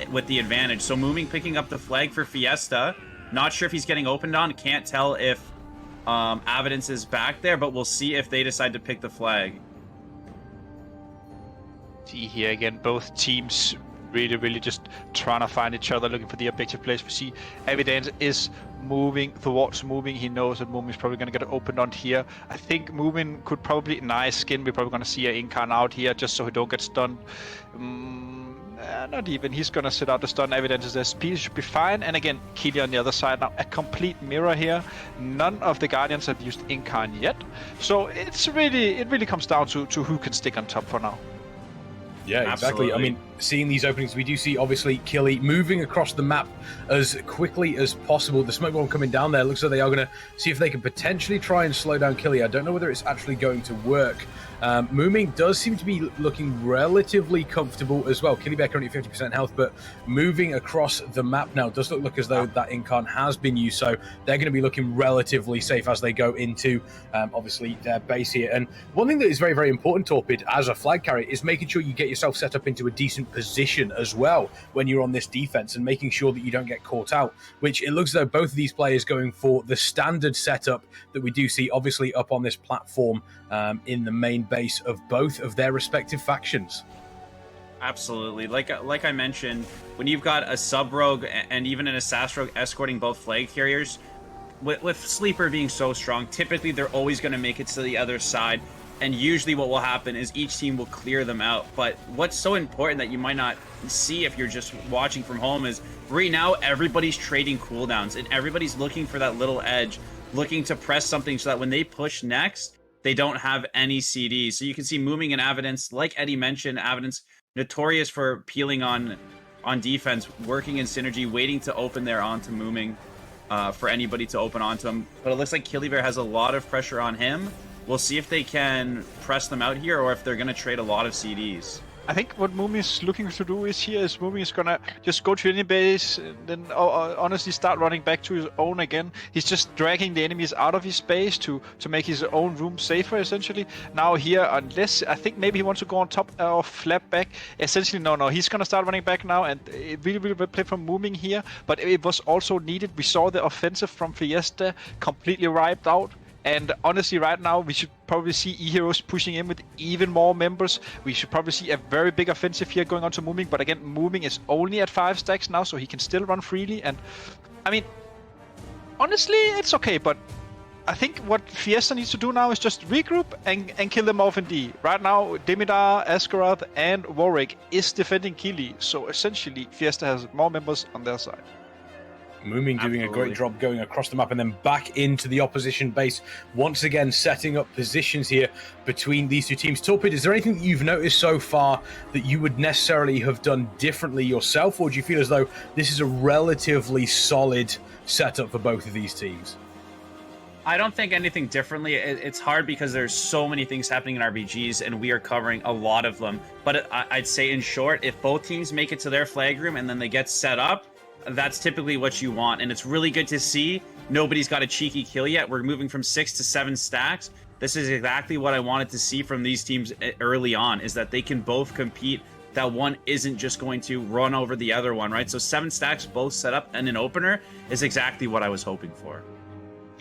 with the advantage. So Mooming picking up the flag for Fiesta. Not sure if he's getting opened on. Can't tell if Evidence is back there, but we'll see if they decide to pick the flag. See here again, both teams really just trying to find each other, looking for the objective place. We see Evidence is moving towards Mooming. He knows that Mooming is probably going to get opened on here. I think Mooming could probably, nice skin, we're probably going to see an Incarn out here just so he don't get stunned. Not even, he's going to sit out the stun. Evidence is there, speed should be fine. And again, Keely on the other side now, a complete mirror here. None of the Guardians have used Incarn yet. So it really comes down to who can stick on top for now. Yeah, exactly. Absolutely. I mean, seeing these openings, we do see, obviously, Killy moving across the map as quickly as possible. The smoke bomb coming down there looks like they are going to see if they can potentially try and slow down Killy. I don't know whether it's actually going to work. Mooming does seem to be looking relatively comfortable as well. Killy Bear currently 50% health, but moving across the map now does look as though that Incarn has been used, so they're going to be looking relatively safe as they go into, obviously, their base here. And one thing that is very, very important, Torpid, as a flag carrier, is making sure you get yourself set up into a decent position as well when you're on this defense, and making sure that you don't get caught out, which it looks as though both of these players going for the standard setup that we do see, obviously, up on this platform in the main base of both of their respective factions. Absolutely. Like I mentioned, when you've got a sub-rogue and even an assassin rogue escorting both flag carriers, with Sleeper being so strong, typically they're always going to make it to the other side, and usually what will happen is each team will clear them out. But what's so important that you might not see if you're just watching from home is right now everybody's trading cooldowns, and everybody's looking for that little edge, looking to press something so that when they push next, they don't have any CDs. So you can see Mooming and Evidence, like Eddie mentioned, Evidence notorious for peeling on defense, working in synergy, waiting to open there onto Mooming for anybody to open onto him. But it looks like Killy Bear has a lot of pressure on him. We'll see if they can press them out here or if they're going to trade a lot of CDs. I think what Mooming is looking to do is Mooming is gonna just go to any base and then honestly start running back to his own again. He's just dragging the enemies out of his base to make his own room safer, essentially. Now here, unless, I think maybe he wants to go on top or flap back. Essentially, no, he's gonna start running back now, and it really play from Mooming here, but it was also needed. We saw the offensive from Fiesta completely wiped out. And honestly, right now, we should probably see Eheroes pushing in with even more members. We should probably see a very big offensive here going on to Mooming. But again, Mooming is only at 5 stacks now, so he can still run freely. And, I mean, honestly, it's okay. But I think what Fiesta needs to do now is just regroup and kill them off in D. Right now, Demidar, Askerath, and Warwick is defending Killy. So essentially, Fiesta has more members on their side. Mooming doing a great job going across the map and then back into the opposition base, once again setting up positions here between these two teams. Torpid, is there anything that you've noticed so far that you would necessarily have done differently yourself, or do you feel as though this is a relatively solid setup for both of these teams? I don't think anything differently. It's hard because there's so many things happening in RBGs, and we are covering a lot of them. But I'd say, in short, if both teams make it to their flag room and then they get set up, that's typically what you want, and it's really good to see. Nobody's got a cheeky kill yet. We're moving from 6 to 7 stacks. This is exactly what I wanted to see from these teams early on, is that they can both compete, that one isn't just going to run over the other one, right? So 7 stacks both set up and an opener is exactly what I was hoping for.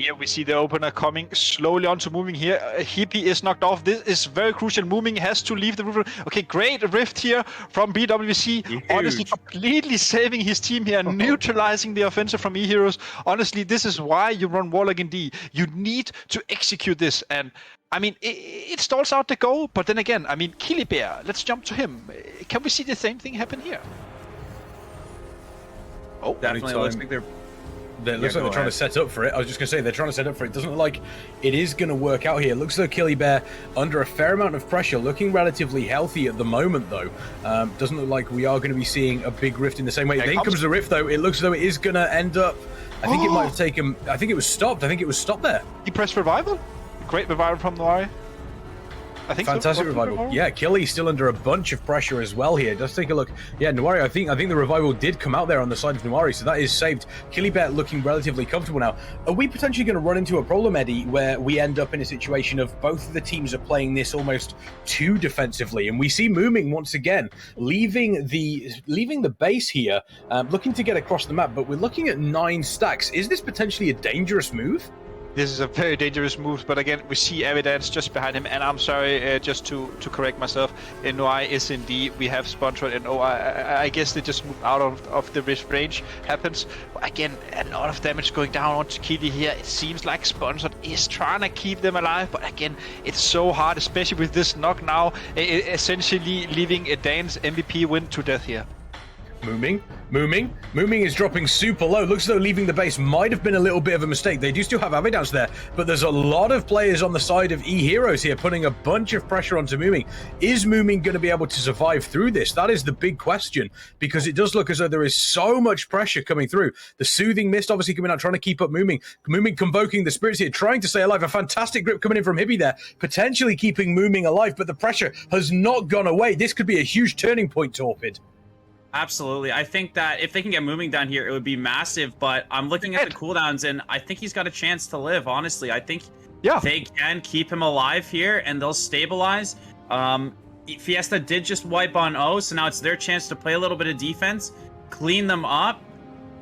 Here we see the opener coming slowly onto Moving here. Hippie is knocked off. This is very crucial. Moving has to leave the roof. Okay, great rift here from BWC. Huge. Honestly, completely saving his team here, neutralizing the offensive from Eheroes. Honestly, this is why you run Warlock in D. You need to execute this. And I mean, it stalls out the goal, but then again, I mean, Kilibear, let's jump to him. Can we see the same thing happen here? Oh, definitely looks like they're... It looks like they're trying to set up for it. I was just going to say, they're trying to set up for it. Doesn't look like it is going to work out here. Looks like Kilibear under a fair amount of pressure, looking relatively healthy at the moment, though. Doesn't look like we are going to be seeing a big rift in the same way. Then comes the rift, though. It looks as though it is going to end up... I think it might have taken... I think it was stopped. I think it was stopped there. He pressed revival? Great revival from Noari. I think fantastic revival. Yeah, Killy's still under a bunch of pressure as well here. Let's take a look. Yeah, Noari, I think the revival did come out there on the side of Noari, so that is saved. Kilibear looking relatively comfortable now. Are we potentially going to run into a problem, Eddie, where we end up in a situation of both of the teams are playing this almost too defensively, and we see Mooming once again leaving the base here, looking to get across the map, but we're looking at 9 stacks. Is this potentially a dangerous move? This is a very dangerous move, but again, we see Evidence just behind him, and I'm sorry, just to correct myself, Noai is in D, we have Sponsored, and I guess they just moved out of the risk range, happens. But again, a lot of damage going down onto Kitty here. It seems like Sponsored is trying to keep them alive, but again, it's so hard, especially with this knock now, essentially leaving a Dan's MVP win to death here. Mooming is dropping super low. Looks as though leaving the base might have been a little bit of a mistake. They do still have Avidance there, but there's a lot of players on the side of Eheroes here putting a bunch of pressure onto Mooming. Is Mooming going to be able to survive through this? That is the big question, because it does look as though there is so much pressure coming through. The Soothing Mist obviously coming out, trying to keep up Mooming. Mooming convoking the spirits here, trying to stay alive. A fantastic grip coming in from Hippie there, potentially keeping Mooming alive, but the pressure has not gone away. This could be a huge turning point, Torpid. Absolutely. I think that if they can get Mooming down here, it would be massive, but I'm looking at the cooldowns, and I think he's got a chance to live, honestly. I think they can keep him alive here, and they'll stabilize. Fiesta did just wipe on O, so now it's their chance to play a little bit of defense, clean them up,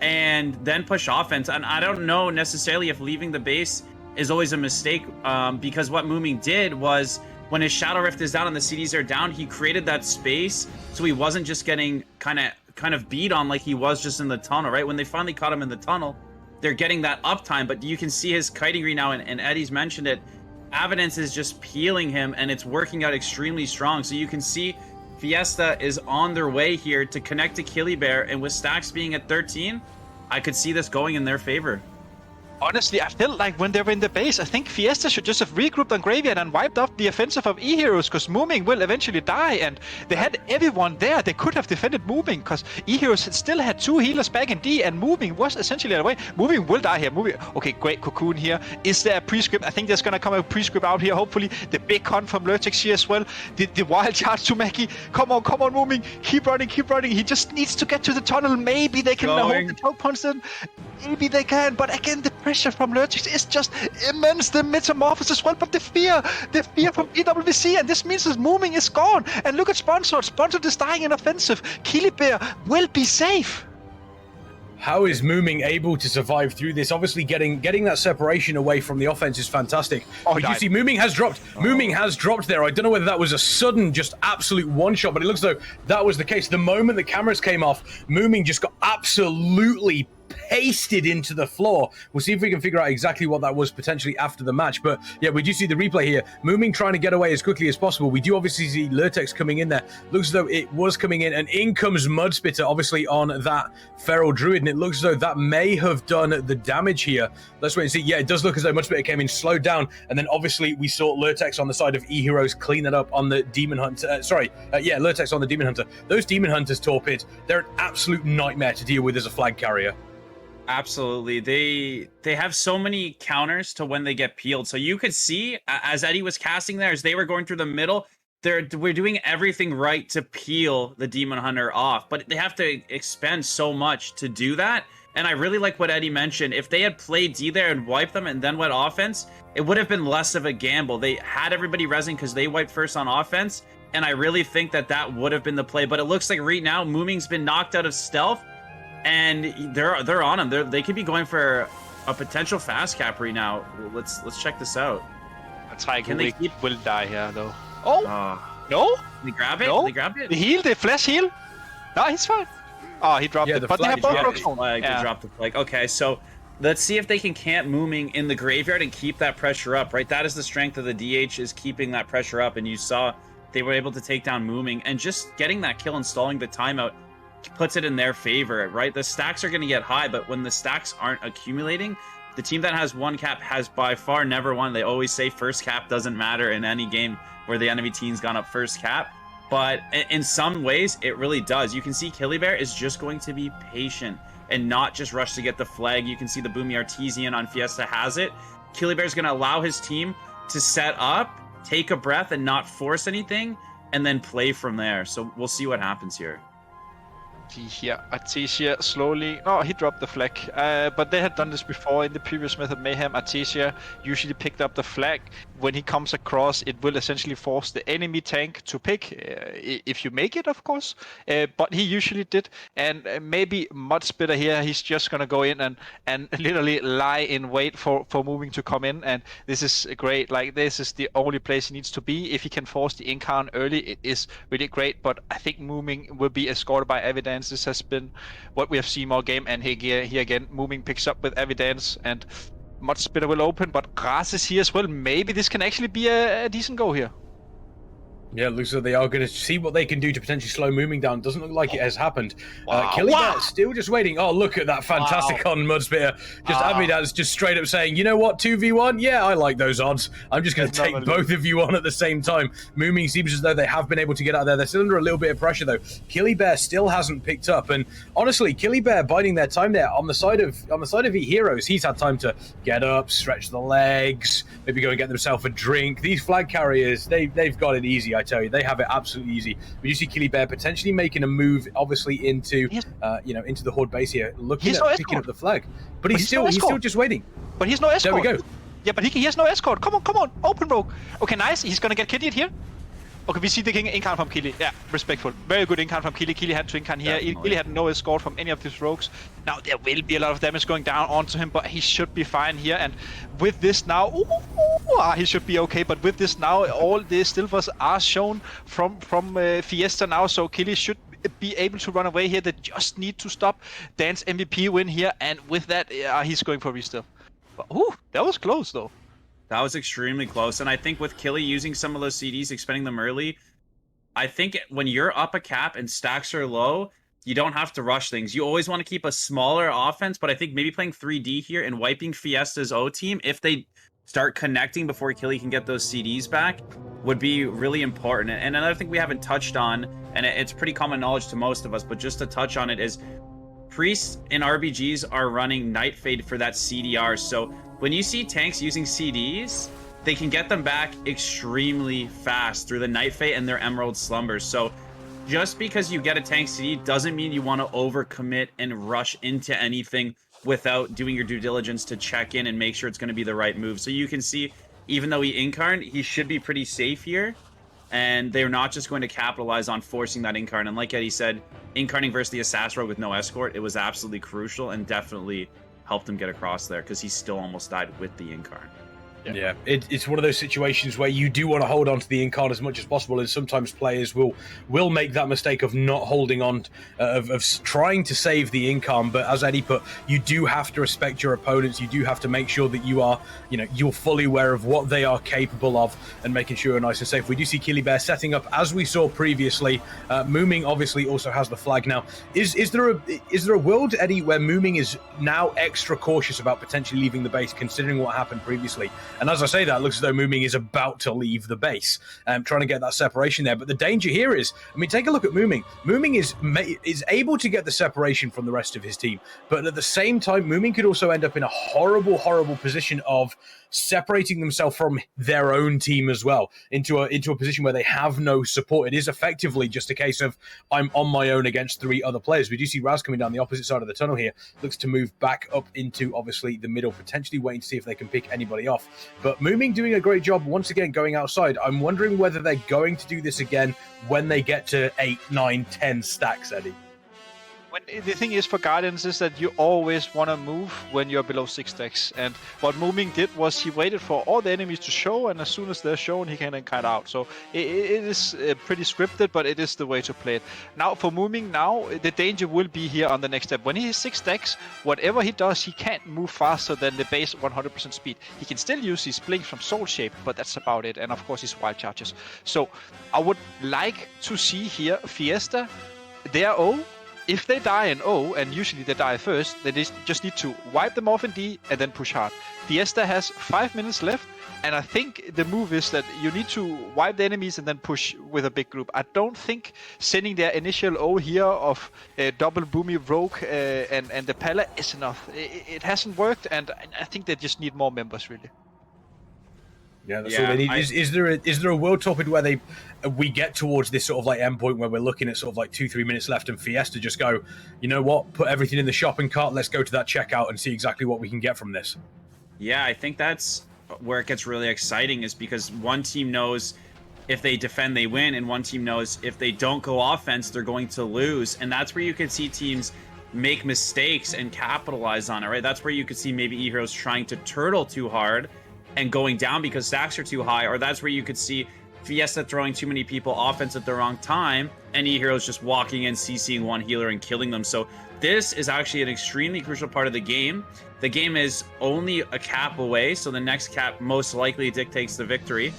and then push offense. And I don't know necessarily if leaving the base is always a mistake, because what Mooming did was, when his Shadow Rift is down and the CDs are down, he created that space so he wasn't just getting kind of beat on like he was just in the tunnel, right? When they finally caught him in the tunnel, they're getting that uptime, but you can see his kiting green now, and Eddie's mentioned it. Evidence is just peeling him, and it's working out extremely strong. So you can see Fiesta is on their way here to connect to Kilibear, and with stacks being at 13, I could see this going in their favor. Honestly, I felt like when they were in the base, I think Fiesta should just have regrouped on Graveyard and wiped off the offensive of Eheroes, because Mooming will eventually die, and they had everyone there. They could have defended Mooming, because Eheroes still had 2 healers back in D, and Mooming was essentially away. Mooming will die here. Okay, great Cocoon here. Is there a pre-script? I think there's going to come a pre-script out here, hopefully. The big con from Lurtex here as well. The wild charge to Mackie. Come on, Mooming. Keep running. He just needs to get to the tunnel. Maybe they can hold the choke punch then. Maybe they can, but again, the pressure from Lurtex is just immense. The Metamorphosis as well, but the fear from PWC, and this means that Mooming is gone. And look at Sponsored. Sponsored is dying in offensive. Kilibear will be safe. How is Mooming able to survive through this? Obviously, getting that separation away from the offense is fantastic. But you see, Mooming has dropped. Mooming has dropped there. I don't know whether that was a sudden, just absolute one-shot, but it looks as though that was the case. The moment the cameras came off, Mooming just got absolutely pasted into the floor. We'll see if we can figure out exactly what that was potentially after the match. But yeah, we do see the replay here. Mooming trying to get away as quickly as possible. We do obviously see Lurtex coming in there. Looks as though it was coming in, and in comes Mudspitter, obviously on that Feral Druid, and it looks as though that may have done the damage here. Let's wait and see. Yeah, it does look as though Mudspitter came in, slowed down, and then obviously we saw Lurtex on the side of Eheroes clean that up on the Demon Hunter. Lurtex on the Demon Hunter. Those Demon Hunters, Torpid, they're an absolute nightmare to deal with as a flag carrier. Absolutely. They have so many counters to when they get peeled. So you could see, as Eddie was casting there, as they were going through the middle, we're doing everything right to peel the Demon Hunter off. But they have to expend so much to do that. And I really like what Eddie mentioned. If they had played D there and wiped them and then went offense, it would have been less of a gamble. They had everybody rezzing because they wiped first on offense. And I really think that would have been the play. But it looks like right now, Mooming's been knocked out of stealth. And they're on him. They could be going for a potential fast cap right now. Let's check this out. Can they will die here though? Oh no! They grab it. No. They grabbed it. The heal, the flash heal. No, he's fine. Oh, he dropped it. But they have both rocks on. They dropped the flag. Okay, so let's see if they can camp Mooming in the graveyard and keep that pressure up. Right, that is the strength of the DH, is keeping that pressure up. And you saw they were able to take down Mooming, and just getting that kill and stalling the timeout puts it in their favor. Right, the stacks are going to get high, but when the stacks aren't accumulating, the team that has one cap has by far never won. They always say first cap doesn't matter in any game where the enemy team's gone up first cap. But in some ways, it really does. You can see Killybear is just going to be patient and not just rush to get the flag. You can see the Boomy Artesian on Fiesta has it. Killybear is going to allow his team to set up, take a breath, and not force anything, and then play from there. So we'll see what happens here. Here, Artesia slowly. No, he dropped the flag. But they had done this before in the previous method. Mayhem, Artesia usually picked up the flag. When he comes across, it will essentially force the enemy tank to pick, if you make it, of course. But he usually did. And maybe much better here. He's just gonna go in and literally lie in wait for Moving to come in. And this is great. Like, this is the only place he needs to be. If he can force the incarn early, it is really great. But I think Moving will be escorted by Evidence. This has been what we have seen all game, and here again, Moving picks up with Evidence, and much better will open, but Gras is here as well. Maybe this can actually be a decent go here. Yeah, it looks like they are going to see what they can do to potentially slow Mooming down. Doesn't look like it has happened. Killybear still just waiting. Oh, look at that fantastic on Mudspitter. Just Avidance just straight up saying, you know what, 2v1? Yeah, I like those odds. I'm just going to take both of you on at the same time. Mooming seems as though they have been able to get out there. They're still under a little bit of pressure, though. Killybear still hasn't picked up. And honestly, Killybear biding their time there. On the side of Eheroes, he's had time to get up, stretch the legs, maybe go and get themselves a drink. These flag carriers, they've got it easy. I tell you, they have it absolutely easy. But you see Killybear potentially making a move, obviously into into the Horde base here, looking at picking up the flag. But he's still just waiting. But he's no escort. There we go. Yeah, but he has no escort. Come on, open rogue. Okay, nice. He's gonna get kiddied here. Okay, we see the incarn from Killy. Yeah, respectful. Very good incarn from Killy. Killy had to incarn here. Killy had no escort from any of these rogues. Now, there will be a lot of damage going down onto him, but he should be fine here. And with this now, he should be okay. But with this now, all the Stilvers are shown from Fiesta now, so Killy should be able to run away here. They just need to stop Dan's MVP win here, and with that, he's going for restil. Ooh, that was close, though. That was extremely close, and I think with Killy using some of those CDs, expending them early, I think when you're up a cap and stacks are low, you don't have to rush things. You always want to keep a smaller offense, but I think maybe playing 3D here and wiping Fiesta's O team, if they start connecting before Killy can get those CDs back, would be really important. And another thing we haven't touched on, and it's pretty common knowledge to most of us, but just to touch on it, is priests and RBGs are running Night Fade for that CDR, so when you see tanks using CDs, they can get them back extremely fast through the Night Fate and their Emerald Slumbers. So just because you get a tank CD doesn't mean you want to overcommit and rush into anything without doing your due diligence to check in and make sure it's going to be the right move. So you can see, even though he incarned, he should be pretty safe here. And they're not just going to capitalize on forcing that incarn. And like Eddie said, incarning versus the Assassin Rogue with no escort, it was absolutely crucial and definitely helped him get across there, because he still almost died with the incarn. Yeah, it's one of those situations where you do want to hold on to the incarn as much as possible, and sometimes players will make that mistake of not holding on, of trying to save the incarn. But as Eddie put, you do have to respect your opponents. You do have to make sure that you are, you're fully aware of what they are capable of, and making sure you're nice and safe. We do see Killybear setting up as we saw previously. Mooming obviously also has the flag now. Is there a world, Eddie, where Mooming is now extra cautious about potentially leaving the base, considering what happened previously? And as I say that, it looks as though Mooming is about to leave the base, trying to get that separation there. But the danger here is, take a look at Mooming. Mooming is able to get the separation from the rest of his team, but at the same time, Mooming could also end up in a horrible, horrible position of separating themselves from their own team as well, into a position where they have no support. It is effectively just a case of, I'm on my own against 3 other players. We do see Raz coming down the opposite side of the tunnel here, looks to move back up into obviously the middle, potentially waiting to see if they can pick anybody off. But Mooming doing a great job once again going outside. I'm wondering whether they're going to do this again when they get to 8, 9, 10 stacks, Eddie. the thing is for Guardians is that you always want to move when you're below 6 stacks. And what Mooming did was he waited for all the enemies to show, and as soon as they're shown, he can then kite out. So it is pretty scripted, but it is the way to play it. Now for Mooming, the danger will be here on the next step. When he has 6 stacks, whatever he does, he can't move faster than the base 100% speed. He can still use his blinks from Soul Shape, but that's about it. And of course his wild charges. So I would like to see here Fiesta, their O. If they die in O, and usually they die first, they just need to wipe them off in D and then push hard. Fiesta has 5 minutes left, and I think the move is that you need to wipe the enemies and then push with a big group. I don't think sending their initial O here of double Boomy Rogue and the Pala is enough. It hasn't worked, and I think they just need more members, really. Yeah, that's all they need. Is there a World Tour where we get towards this sort of like end point where we're looking at sort of like 2-3 minutes left and Fiesta just go, you know what, put everything in the shopping cart, let's go to that checkout and see exactly what we can get from this? Yeah, I think that's where it gets really exciting, is because one team knows if they defend, they win, and one team knows if they don't go offense, they're going to lose. And that's where you can see teams make mistakes and capitalize on it, right? That's where you could see maybe Eheroes trying to turtle too hard and going down because stacks are too high, or that's where you could see Fiesta throwing too many people offense at the wrong time, and Eheroes just walking in, CCing one healer and killing them. So this is actually an extremely crucial part of the game. The game is only a cap away, so the next cap most likely dictates the victory.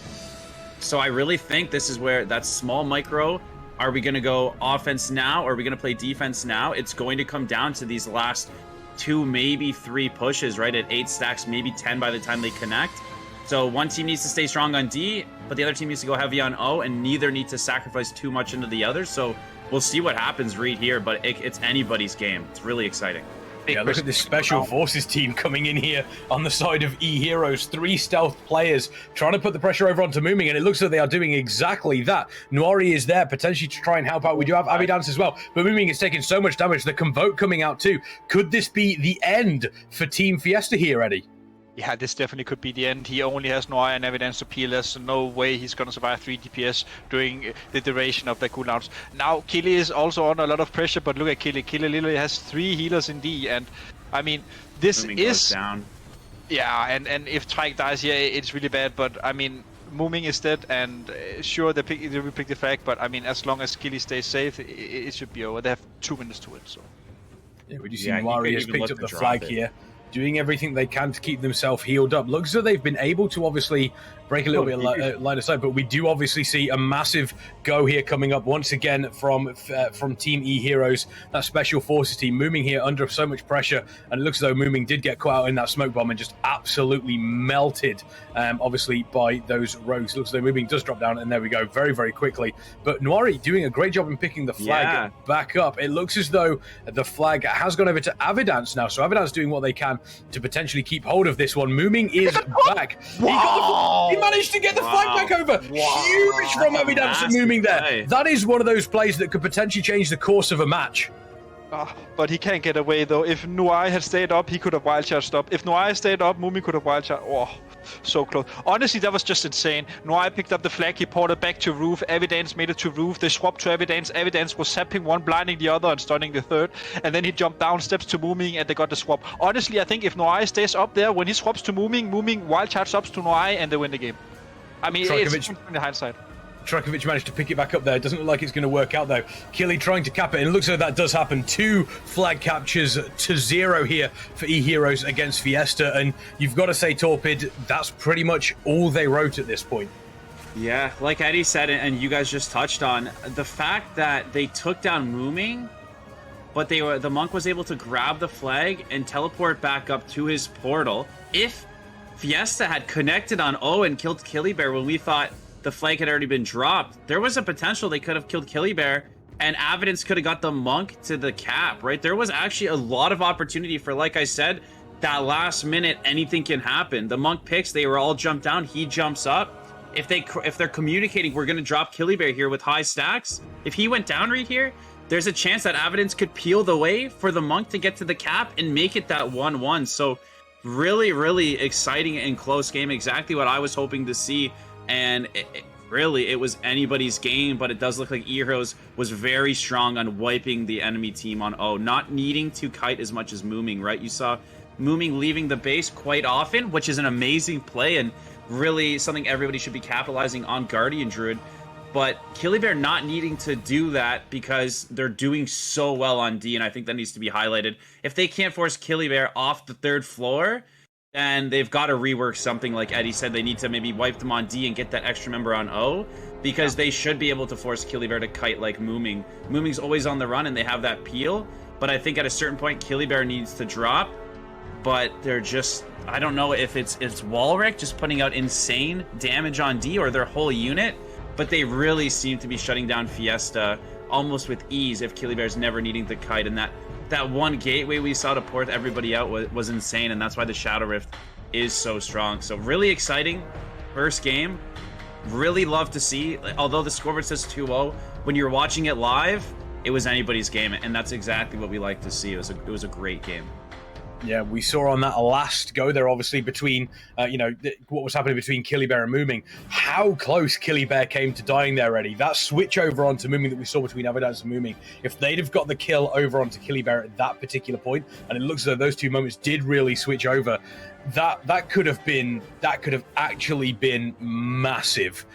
So I really think this is where that small micro, are we going to go offense now, or are we going to play defense now? It's going to come down to these last 2, maybe 3 pushes, right? At 8 stacks, maybe 10 by the time they connect. So one team needs to stay strong on D, but the other team needs to go heavy on O, and neither need to sacrifice too much into the other. So we'll see what happens right here, but it's anybody's game. It's really exciting. Yeah, look at this Special Forces team coming in here on the side of Eheroes. 3 stealth players trying to put the pressure over onto Mooming, and it looks like they are doing exactly that. Noiri is there potentially to try and help out. We do have Abidance as well, but Mooming is taking so much damage. The Convoke coming out too. Could this be the end for Team Fiesta here, Eddie? Yeah, this definitely could be the end. He only has Noir and Evidence to PLS, so no way he's going to survive 3 DPS during the duration of the cooldowns. Now, Killy is also under a lot of pressure, but look at Killy. Killy literally has 3 healers in D, and I mean, this Mooming is... goes down. Yeah, and if Trike dies here, it's really bad, but I mean, Mooming is dead, and sure, they will pick the flag, but I mean, as long as Killy stays safe, it should be over. They have 2 minutes to it, so... Yeah, we do see Noiri has picked up the flag here, doing everything they can to keep themselves healed up. Looks as though they've been able to obviously break a little bit of line of sight, but we do obviously see a massive go here coming up once again from Team Eheroes, that Special Forces team. Mooming here under so much pressure, and it looks as though Mooming did get caught out in that smoke bomb and just absolutely melted, obviously, by those rogues. Looks as though Mooming does drop down, and there we go, very, very quickly. But Noiri doing a great job in picking the flag back up. It looks as though the flag has gone over to Avidance now, so Avidance doing what they can to potentially keep hold of this one. Mooming is back. He managed to get the flag back over. Huge from Avidance and Mooming there. That is one of those plays that could potentially change the course of a match. But he can't get away though. If Noir had stayed up, he could have wild charged up. If Noir stayed up, Mooming could have wild charged. Oh, so close. Honestly, that was just insane. Noir picked up the flag, he ported back to roof. Evidence made it to roof. They swapped to Evidence. Evidence was zapping one, blinding the other, and stunning the third. And then he jumped down, steps to Mooming, and they got the swap. Honestly, I think if Noir stays up there, when he swaps to Mooming, Mooming wild charge ups to Noir, and they win the game. I mean, it's in the hindsight. Trakovic managed to pick it back up there. It doesn't look like it's going to work out though. Killy trying to cap it, and it looks like that does happen. 2 flag captures to 0 here for Eheroes against Fiesta, and you've got to say, Torpid, that's pretty much all they wrote at this point. Yeah, like Eddie said, and you guys just touched on, the fact that they took down Mooming, but the monk was able to grab the flag and teleport back up to his portal. If Fiesta had connected on O and killed Killy Bear when we thought the flag had already been dropped, there was a potential they could have killed Killy Bear, and Avidance could have got the monk to the cap, right? There was actually a lot of opportunity for, like I said, that last minute, anything can happen. The monk picks, they were all jumped down, he jumps up. If they're communicating, we're going to drop Killy Bear here with high stacks, if he went down right here, there's a chance that Avidance could peel the way for the monk to get to the cap and make it that 1-1. So really, really exciting and close game. Exactly what I was hoping to see. and really, it was anybody's game, but it does look like Eheroes was very strong on wiping the enemy team on O, not needing to kite as much as Mooming, right? You saw Mooming leaving the base quite often, which is an amazing play and really something everybody should be capitalizing on Guardian Druid. But Killybear not needing to do that because they're doing so well on D, and I think that needs to be highlighted. If they can't force Killybear off the 3rd floor, then they've got to rework something. Like Eddie said, they need to maybe wipe them on D and get that extra member on O, because they should be able to force Killybear to kite like Mooming. Mooming's always on the run and they have that peel, but I think at a certain point Killybear needs to drop, but they're just, I don't know if it's Walrick just putting out insane damage on D or their whole unit, but they really seem to be shutting down Fiesta almost with ease if Killybear's never needing to kite, and that one gateway we saw to port everybody out was insane, and that's why the Shadow Rift is so strong. So really exciting first game. Really love to see, although the scoreboard says 2-0, when you're watching it live, it was anybody's game, and that's exactly what we like to see. It was a great game. Yeah, we saw on that last go there, obviously, between, what was happening between Killybear and Mooming, how close Killybear came to dying there already. That switch over onto Mooming that we saw between Avidance and Mooming, if they'd have got the kill over onto Killybear at that particular point, and it looks as though those two moments did really switch over, that could have actually been massive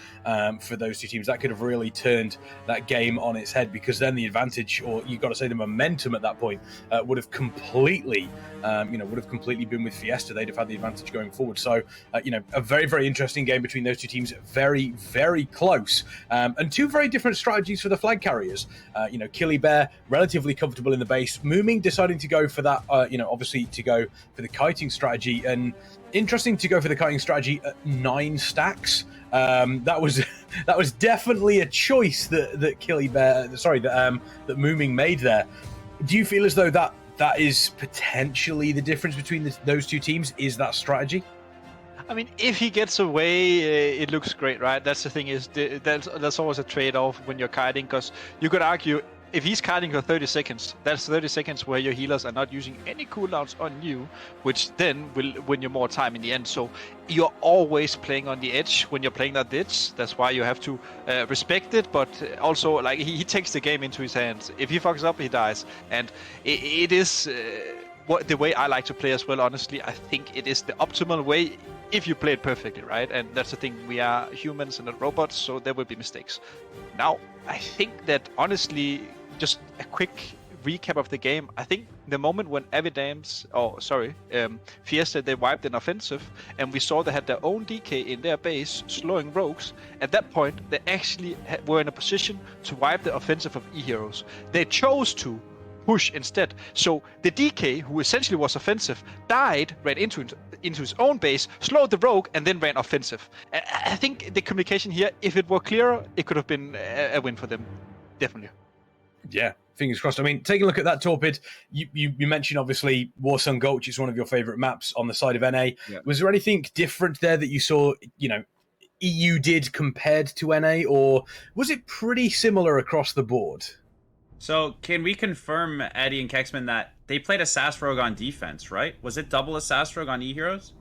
for those two teams. That could have really turned that game on its head, because then the advantage, or you've got to say the momentum at that point, would have completely been with Fiesta. They'd have had the advantage going forward. So, a very, very interesting game between those two teams. Very, very close. And two very different strategies for the flag carriers. Killybear, relatively comfortable in the base. Mooming deciding to go for that, obviously to go for the kiting strategy. And interesting to go for the kiting strategy at 9 stacks. That was definitely a choice that Mooming made there. Do you feel as though that is potentially the difference between those two teams? Is that strategy? I mean, if he gets away, it looks great, right? That's the thing, is that's always a trade-off when you're kiting, because you could argue, if he's kiting for 30 seconds, that's 30 seconds where your healers are not using any cooldowns on you, which then will win you more time in the end. So you're always playing on the edge when you're playing that ditch. That's why you have to respect it, but also, like, he takes the game into his hands. If he fucks up, he dies. And it is the way I like to play as well, honestly. I think it is the optimal way if you play it perfectly, right? And that's the thing, we are humans and not robots, so there will be mistakes. Now, I think that, honestly, just a quick recap of the game. I think the moment when Fiesta, they wiped an offensive, and we saw they had their own DK in their base, slowing rogues. At that point, they actually were in a position to wipe the offensive of Eheroes. They chose to push instead. So the DK, who essentially was offensive, died, ran into his own base, slowed the rogue, and then ran offensive. I think the communication here, if it were clearer, it could have been a win for them. Definitely. Yeah, fingers crossed. I mean, taking a look at that Torpid, you mentioned, obviously, Warsong Gulch is one of your favourite maps on the side of NA. Yeah. Was there anything different there that you saw, EU did compared to NA, or was it pretty similar across the board? So, can we confirm, Eddie and Kexman, that they played a SAS Rogue on defense, right? Was it double a SAS Rogue on Eheroes?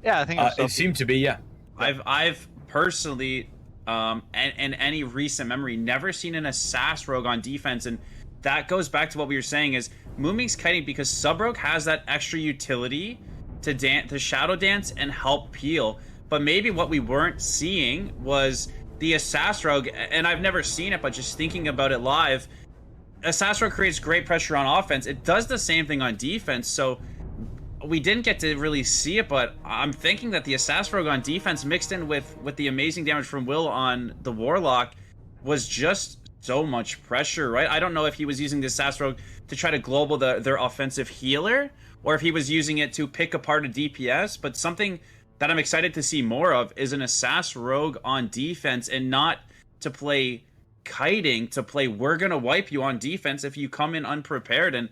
Yeah, I think it seemed to be, yeah. I've personally, and any recent memory, never seen an SAS Rogue on defense, and that goes back to what we were saying, is Mooming's kiting because Sub Rogue has that extra utility to shadow dance and help peel. But maybe what we weren't seeing was the Assas Rogue, and I've never seen it, but just thinking about it live, Assas Rogue creates great pressure on offense. It does the same thing on defense, so we didn't get to really see it, but I'm thinking that the Assas Rogue on defense mixed in with the amazing damage from Will on the Warlock was just so much pressure, right? I don't know if he was using the Assas Rogue to try to global their offensive healer, or if he was using it to pick apart a DPS, but something that I'm excited to see more of is an Assas Rogue on defense, and not to play kiting, to play we're gonna wipe you on defense if you come in unprepared. And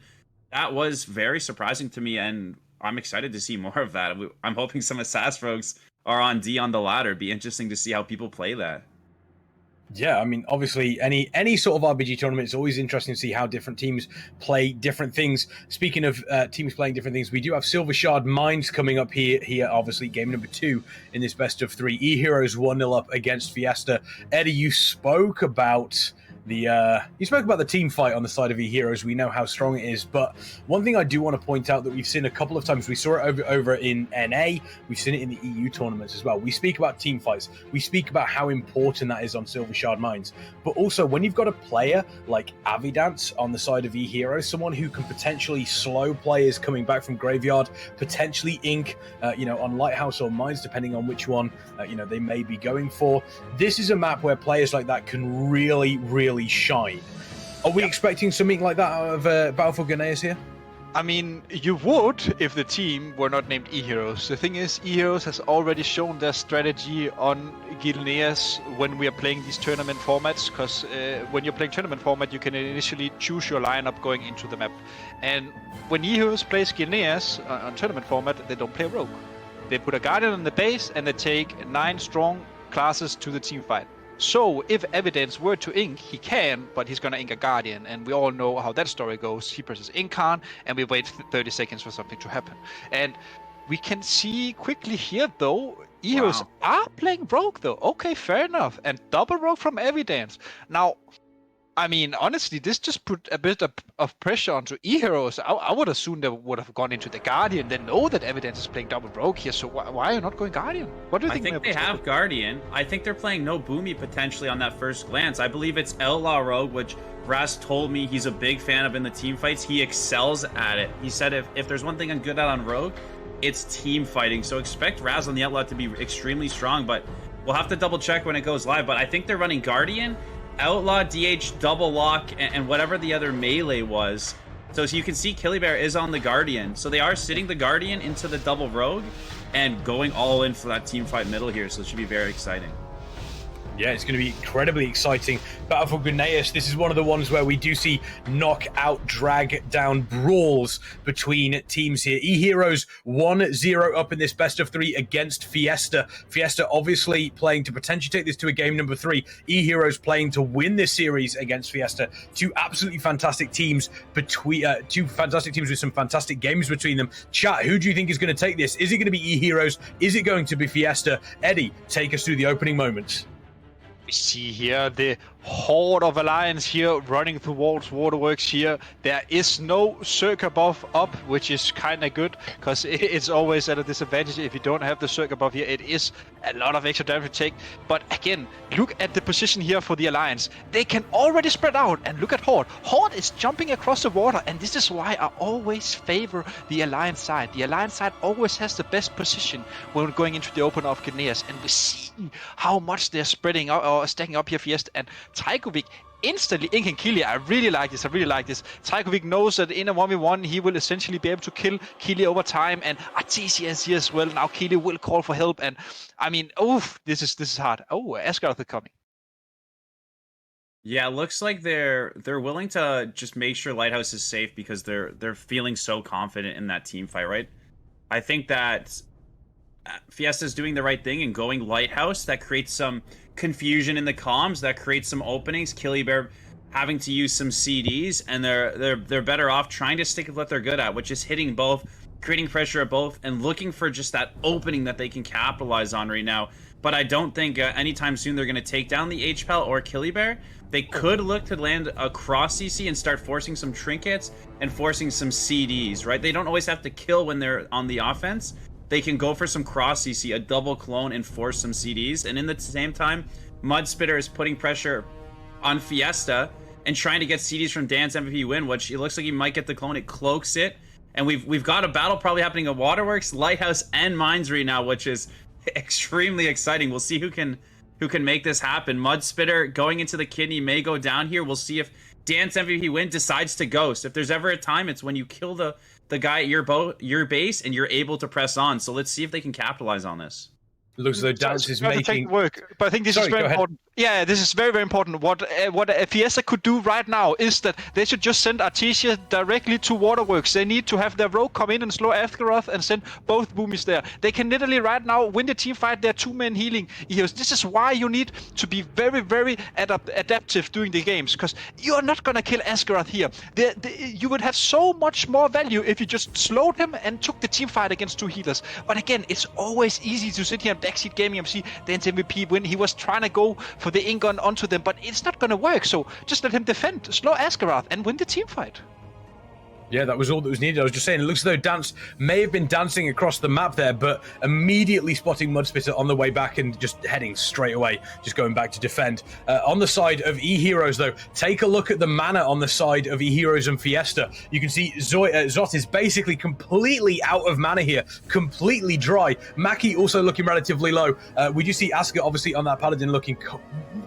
that was very surprising to me, and I'm excited to see more of that. I'm hoping some Assas Rogues are on D on the ladder. It'd be interesting to see how people play that. Yeah, I mean, obviously, any sort of RBG tournament, it's always interesting to see how different teams play different things. Speaking of teams playing different things, we do have Silver Shard Mines coming up here. Obviously, game number 2 in this best of 3. Eheroes 1-0 up against Fiesta. Eddie, you spoke about the team fight on the side of Eheroes. We know how strong it is, but one thing I do want to point out that we've seen a couple of times, we saw it over in NA, we've seen it in the EU tournaments as well. We speak about team fights, we speak about how important that is on Silver Shard Mines, but also when you've got a player like Avidance on the side of Eheroes, someone who can potentially slow players coming back from Graveyard, potentially ink, on Lighthouse or Mines, depending on which one they may be going for. This is a map where players like that can really shine. Are we expecting something like that out of Battlefield Gauntlet here? I mean, you would if the team were not named Eheroes. The thing is, Eheroes has already shown their strategy on Gilneas when we are playing these tournament formats, because when you're playing tournament format, you can initially choose your lineup going into the map. And when Eheroes plays Gilneas on tournament format, they don't play Rogue. They put a Guardian on the base and they take 9 strong classes to the team fight. So if Evidence were to ink, he can, but he's gonna ink a Guardian, and we all know how that story goes. He presses Incarn, and we wait 30 seconds for something to happen. And we can see quickly here, though, Eheroes are playing Rogue, though. Okay, fair enough. And double Rogue from Evidence. Now, I mean, honestly, this just put a bit of pressure onto Eheroes. I would assume they would have gone into the Guardian. They know that Evidence is playing double Rogue here, so why are you not going Guardian? What do you think? I think they have Guardian. I think they're playing no Boomy potentially on that first glance. I believe it's Outlaw Rogue, which Raz told me he's a big fan of in the team fights. He excels at it. He said if there's one thing I'm good at on Rogue, it's team fighting. So expect Raz on the Outlaw to be extremely strong, but we'll have to double check when it goes live. But I think they're running Guardian, Outlaw, DH, double lock, and whatever the other melee was. So you can see Killybear is on the Guardian. So they are sitting the Guardian into the double Rogue and going all in for that team fight middle here. So it should be very exciting. Yeah, it's going to be incredibly exciting. Battlefield Gauntlet, this is one of the ones where we do see knockout, drag down brawls between teams here. Eheroes 1-0 up in this best of 3 against Fiesta. Fiesta obviously playing to potentially take this to a game number 3. Eheroes playing to win this series against Fiesta. Two absolutely fantastic teams between two fantastic teams with some fantastic games between them. Chat, who do you think is going to take this? Is it going to be Eheroes? Is it going to be Fiesta? Eddie, take us through the opening moments. We see here the horde of Alliance here running towards Waterworks here. There is no Circa buff up, which is kind of good, because it's always at a disadvantage if you don't have the Circa buff here. It is a lot of extra damage to take. But again, look at the position here for the Alliance. They can already spread out, and look at Horde. Horde is jumping across the water, and this is why I always favor the Alliance side. The Alliance side always has the best position when going into the opener of Gauntlet, and we see how much they're spreading out or stacking up here, Fiesta. And Tykovic instantly inking Killy. I really like this. Tykovic knows that in a 1v1 he will essentially be able to kill Killy over time, and Artesians here as well. Now Killy will call for help, and I mean, this is hard. Asgard are coming. Yeah, it looks like they're willing to just make sure Lighthouse is safe because they're feeling so confident in that team fight, right? I think that Fiesta's doing the right thing and going Lighthouse. That creates some confusion in the comms, that creates some openings. Killybear having to use some CDs, and they're better off trying to stick with what they're good at, which is hitting both, creating pressure at both, and looking for just that opening that they can capitalize on right now. But I don't think anytime soon they're going to take down the HPAL or Killybear. They could look to land a cross CC and start forcing some trinkets and forcing some CDs, right? They don't always have to kill when they're on the offense. They can go for some cross CC, a double clone, and force some CDs. And in the same time, Mudspitter is putting pressure on Fiesta and trying to get CDs from Dan's MVP win, which it looks like he might get the clone. It cloaks it. And we've got a battle probably happening at Waterworks, Lighthouse, and Mines right now, which is extremely exciting. We'll see who can make this happen. Mudspitter going into the kidney may go down here. We'll see if Dan's MVP win decides to ghost. If there's ever a time, it's when you kill the guy at your base and you're able to press on. So let's see if they can capitalize on this. Looks as though Dance is making work, but I think this is very important. Yeah, this is very, very important. What Fiesta could do right now is that they should just send Artesia directly to Waterworks. They need to have their rogue come in and slow Athgaroth and send both boomies there. They can literally right now win the team fight. They're 2-man healing heroes. This is why you need to be very, very adaptive during the games, because you are not going to kill Athgaroth here. You would have so much more value if you just slowed him and took the team fight against 2 healers. But again, it's always easy to sit here and backseat gaming and see Dan's MVP win. He was trying to go for the Ingon onto them, but it's not going to work. So just let him defend, slow Athgaroth, and win the team fight. Yeah, that was all that was needed. I was just saying, it looks as though Dance may have been dancing across the map there, but immediately spotting Mudspitter on the way back and just heading straight away, just going back to defend. On the side of Eheroes, though, take a look at the mana on the side of Eheroes and Fiesta. You can see Zot is basically completely out of mana here, completely dry. Maki also looking relatively low. We do see Asuka, obviously, on that Paladin looking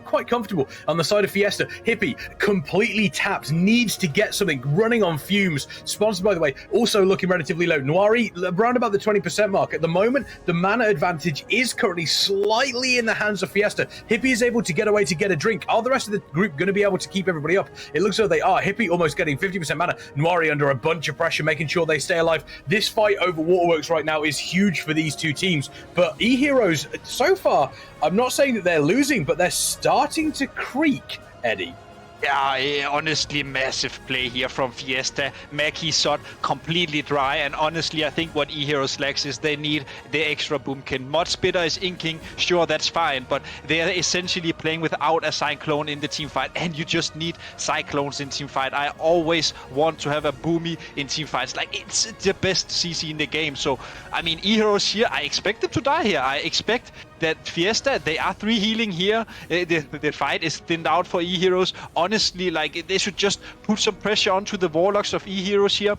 quite comfortable. On the side of Fiesta, Hippie, completely tapped, needs to get something, running on fumes. Sponsored, by the way, also looking relatively low. Noiri, around about the 20% mark. At the moment, the mana advantage is currently slightly in the hands of Fiesta. Hippie is able to get away to get a drink. Are the rest of the group going to be able to keep everybody up? It looks like they are. Hippie almost getting 50% mana. Noiri under a bunch of pressure, making sure they stay alive. This fight over Waterworks right now is huge for these two teams. But Eheroes, so far, I'm not saying that they're losing, but they're starting to creak, Eddie. Yeah, honestly, massive play here from Fiesta. Maki Zot completely dry, and honestly, I think what Eheroes lacks is they need the extra boomkin. Mudspitter is inking, sure, that's fine, but they're essentially playing without a Cyclone in the team fight, and you just need Cyclones in team fight. I always want to have a boomy in team fights. Like, it's the best CC in the game. So, I mean, Eheroes here, I expect them to die here. I expect that Fiesta, they are 3 healing here. The fight is thinned out for Eheroes. Honestly, like, they should just put some pressure onto the Warlocks of Eheroes here.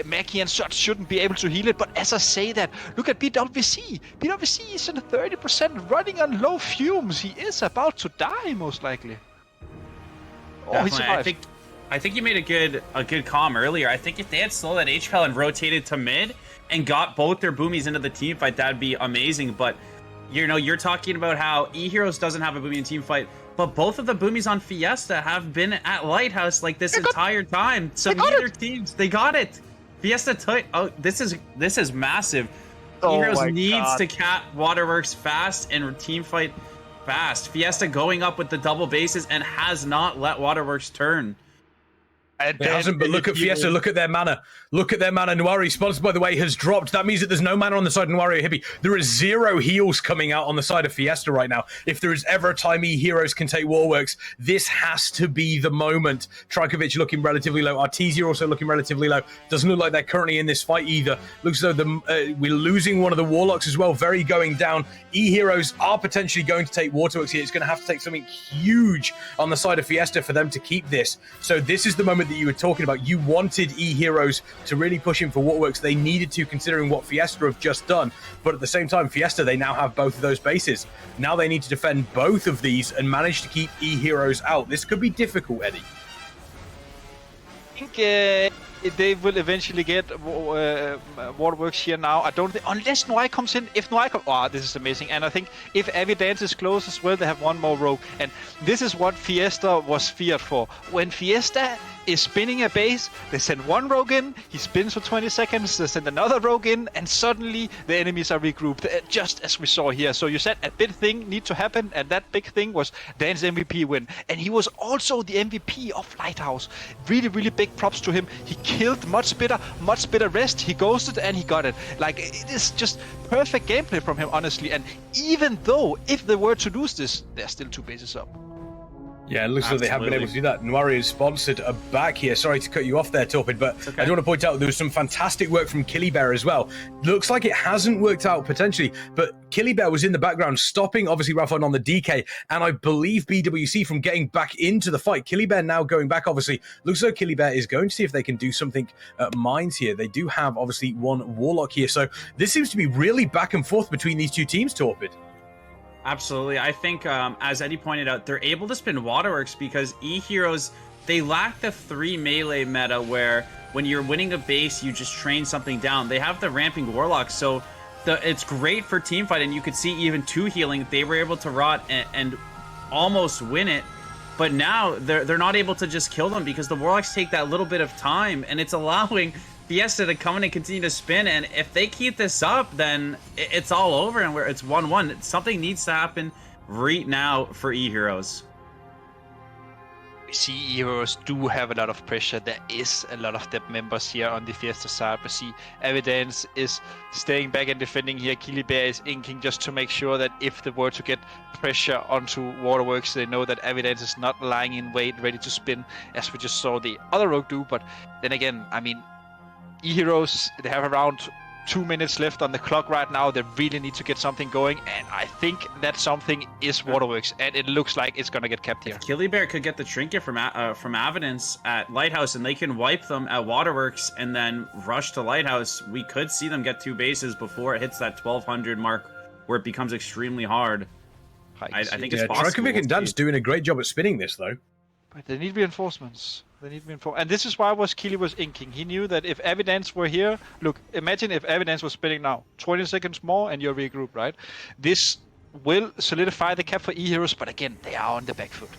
Maki and such shouldn't be able to heal it, but as I say that, look at BWC. BWC is in 30% running on low fumes. He is about to die, most likely. Oh, he survived. I think you made a good comm earlier. I think if they had slowed that HPL and rotated to mid and got both their boomies into the team fight, that'd be amazing. But you know, you're talking about how Eheroes doesn't have a boomy in team fight, but both of the boomies on Fiesta have been at Lighthouse like this entire time. So neither teams, they got it. Fiesta took. Oh, this is massive. Eheroes needs to cap Waterworks fast and team fight fast. Fiesta going up with the double bases and has not let Waterworks turn. It hasn't, but look at Fiesta, look at their mana. Look at their mana. Noiri, sponsored, by the way, has dropped. That means that there's no mana on the side of Noiri or Hippie. There is 0 heals coming out on the side of Fiesta right now. If there is ever a time Eheroes can take Warworks, this has to be the moment. Trajkovic looking relatively low. Artesia also looking relatively low. Doesn't look like they're currently in this fight either. Looks as though we're losing one of the Warlocks as well. Very going down. Eheroes are potentially going to take Waterworks here. It's going to have to take something huge on the side of Fiesta for them to keep this. So this is the moment that you were talking about. You wanted Eheroes to really push in for Waterworks. They needed to, considering what Fiesta have just done. But at the same time, Fiesta, they now have both of those bases. Now they need to defend both of these and manage to keep Eheroes out. This could be difficult, Eddie. I think they will eventually get Waterworks here now. I don't think, unless Noai comes in. If Noai comes, oh, this is amazing. And I think if Avidance is close as well, they have one more rogue. And this is what Fiesta was feared for. When Fiesta is spinning a base, they send one rogue in, he spins for 20 seconds, they send another rogue in, and suddenly the enemies are regrouped, just as we saw here. So you said a big thing need to happen, and that big thing was Dan's MVP win. And he was also the MVP of Lighthouse. Really, really big props to him. He killed Mudspitter rest, he ghosted, and he got it. Like, it is just perfect gameplay from him, honestly. And even though, if they were to lose this, they're still 2 bases up. Yeah, it looks like they have been able to do that. Noiri is sponsored back here. Sorry to cut you off there, Torpid, but okay. I do want to point out there was some fantastic work from Killybear as well. Looks like it hasn't worked out potentially, but Killybear was in the background, stopping obviously Rafon on the DK, and I believe BWC from getting back into the fight. Killybear now going back, obviously. Looks like Killybear is going to see if they can do something at Mines here. They do have obviously one Warlock here, so this seems to be really back and forth between these two teams, Torpid. Absolutely. I think, as Eddie pointed out, they're able to spin Waterworks because Eheroes, they lack the 3 melee meta where when you're winning a base, you just train something down. They have the ramping Warlocks, so it's great for teamfight, and you could see even 2 healing. They were able to rot and almost win it. But now they're not able to just kill them because the Warlocks take that little bit of time, and it's allowing Fiesta to come in and continue to spin. And if they keep this up, then it's all over, and it's 1-1. Something needs to happen right now for Eheroes. We see Eheroes do have a lot of pressure. There is a lot of depth members here on the Fiesta side. We see Evidence is staying back and defending here. Kilibear is inking just to make sure that if they were to get pressure onto Waterworks, they know that Evidence is not lying in wait, ready to spin, as we just saw the other rogue do. But then again, I mean, Eheroes, they have around 2 minutes left on the clock right now. They really need to get something going, and I think that something is Waterworks, and it looks like it's gonna get kept here. Kilibear could get the trinket from Evidence at Lighthouse, and they can wipe them at Waterworks and then rush to Lighthouse. We could see them get 2 bases before it hits that 1200 mark, where it becomes extremely hard. I think it's possible. Trankovic and Dan's doing a great job at spinning this, though. But they need reinforcements. And this is why Kili was inking. He knew that if Evidence were here, look, imagine if Evidence was spinning now. 20 seconds more and you're regroup, right? This will solidify the cap for Eheroes, but again, they are on the back foot.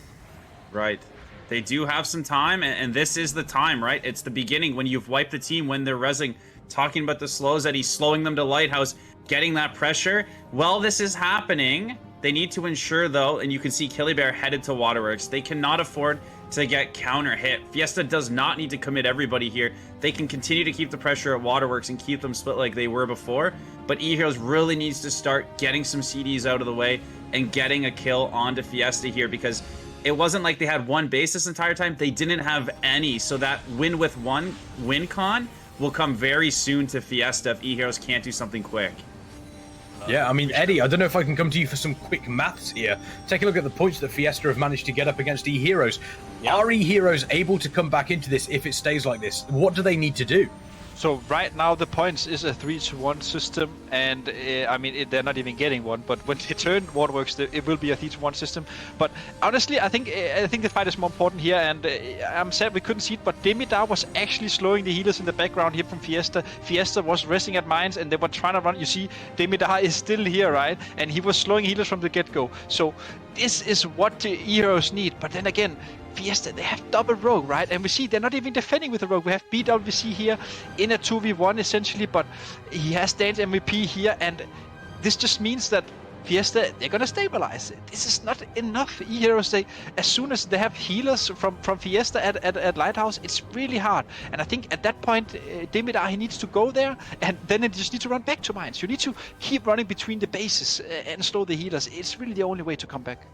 Right. They do have some time, and this is the time, right? It's the beginning when you've wiped the team, when they're rezzing, talking about the slows, that he's slowing them to Lighthouse, getting that pressure. While this is happening, they need to ensure, though, and you can see Kilibear headed to Waterworks. They cannot afford to get counter hit. Fiesta does not need to commit everybody here. They can continue to keep the pressure at Waterworks and keep them split like they were before. But Eheroes really needs to start getting some CDs out of the way and getting a kill onto Fiesta here, because it wasn't like they had one base this entire time. They didn't have any. So that win with one win con will come very soon to Fiesta if Eheroes can't do something quick. Yeah, I mean, Eddie, I don't know if I can come to you for some quick maths here. Take a look at the points that Fiesta have managed to get up against Eheroes. Yep. Are Eheroes able to come back into this if it stays like this? What do they need to do? So right now the points is a 3-1 system, and I mean they're not even getting one. But when they turn Waterworks, it will be a 3-1 system. But honestly, I think the fight is more important here, and I'm sad we couldn't see it. But Demidar was actually slowing the healers in the background here from Fiesta. Fiesta was resting at mines, and they were trying to run. You see, Demidar is still here, right? And he was slowing healers from the get-go. So this is what the Eheroes need. But then again, Fiesta, they have double rogue, right? And we see they're not even defending with the rogue. We have BWC here in a 2v1 essentially, but he has Dan's MVP here, and this just means that Fiesta, they're gonna stabilize. This is not enough. Eheroes, as soon as they have healers from Fiesta at Lighthouse, it's really hard. And I think at that point, Demidar, he needs to go there, and then they just need to run back to mines. You need to keep running between the bases and slow the healers. It's really the only way to come back.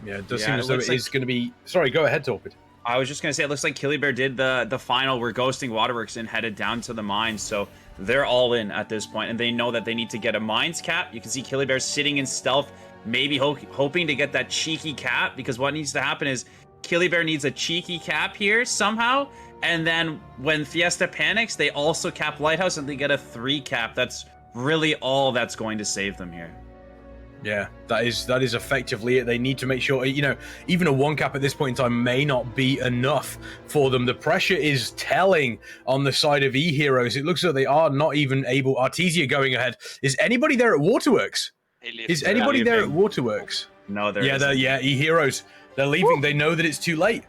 Yeah, it does seem as though it is going to be... Sorry, go ahead, Torpid. I was just going to say, it looks like Kilibear did the final. We're ghosting Waterworks and headed down to the mines, so they're all in at this point, and they know that they need to get a mines cap. You can see Kilibear sitting in stealth, maybe hoping to get that cheeky cap, because what needs to happen is Kilibear needs a cheeky cap here somehow, and then when Fiesta panics, they also cap Lighthouse, and they get a 3 cap. That's really all that's going to save them here. Yeah, that is effectively it. They need to make sure, you know, even a 1 cap at this point in time may not be enough for them. The pressure is telling on the side of Eheroes. It looks like they are not even able. Artesia going ahead. Is anybody there at Waterworks? Is anybody there at Waterworks? No, there isn't. Eheroes. They're leaving. Woo! They know that it's too late.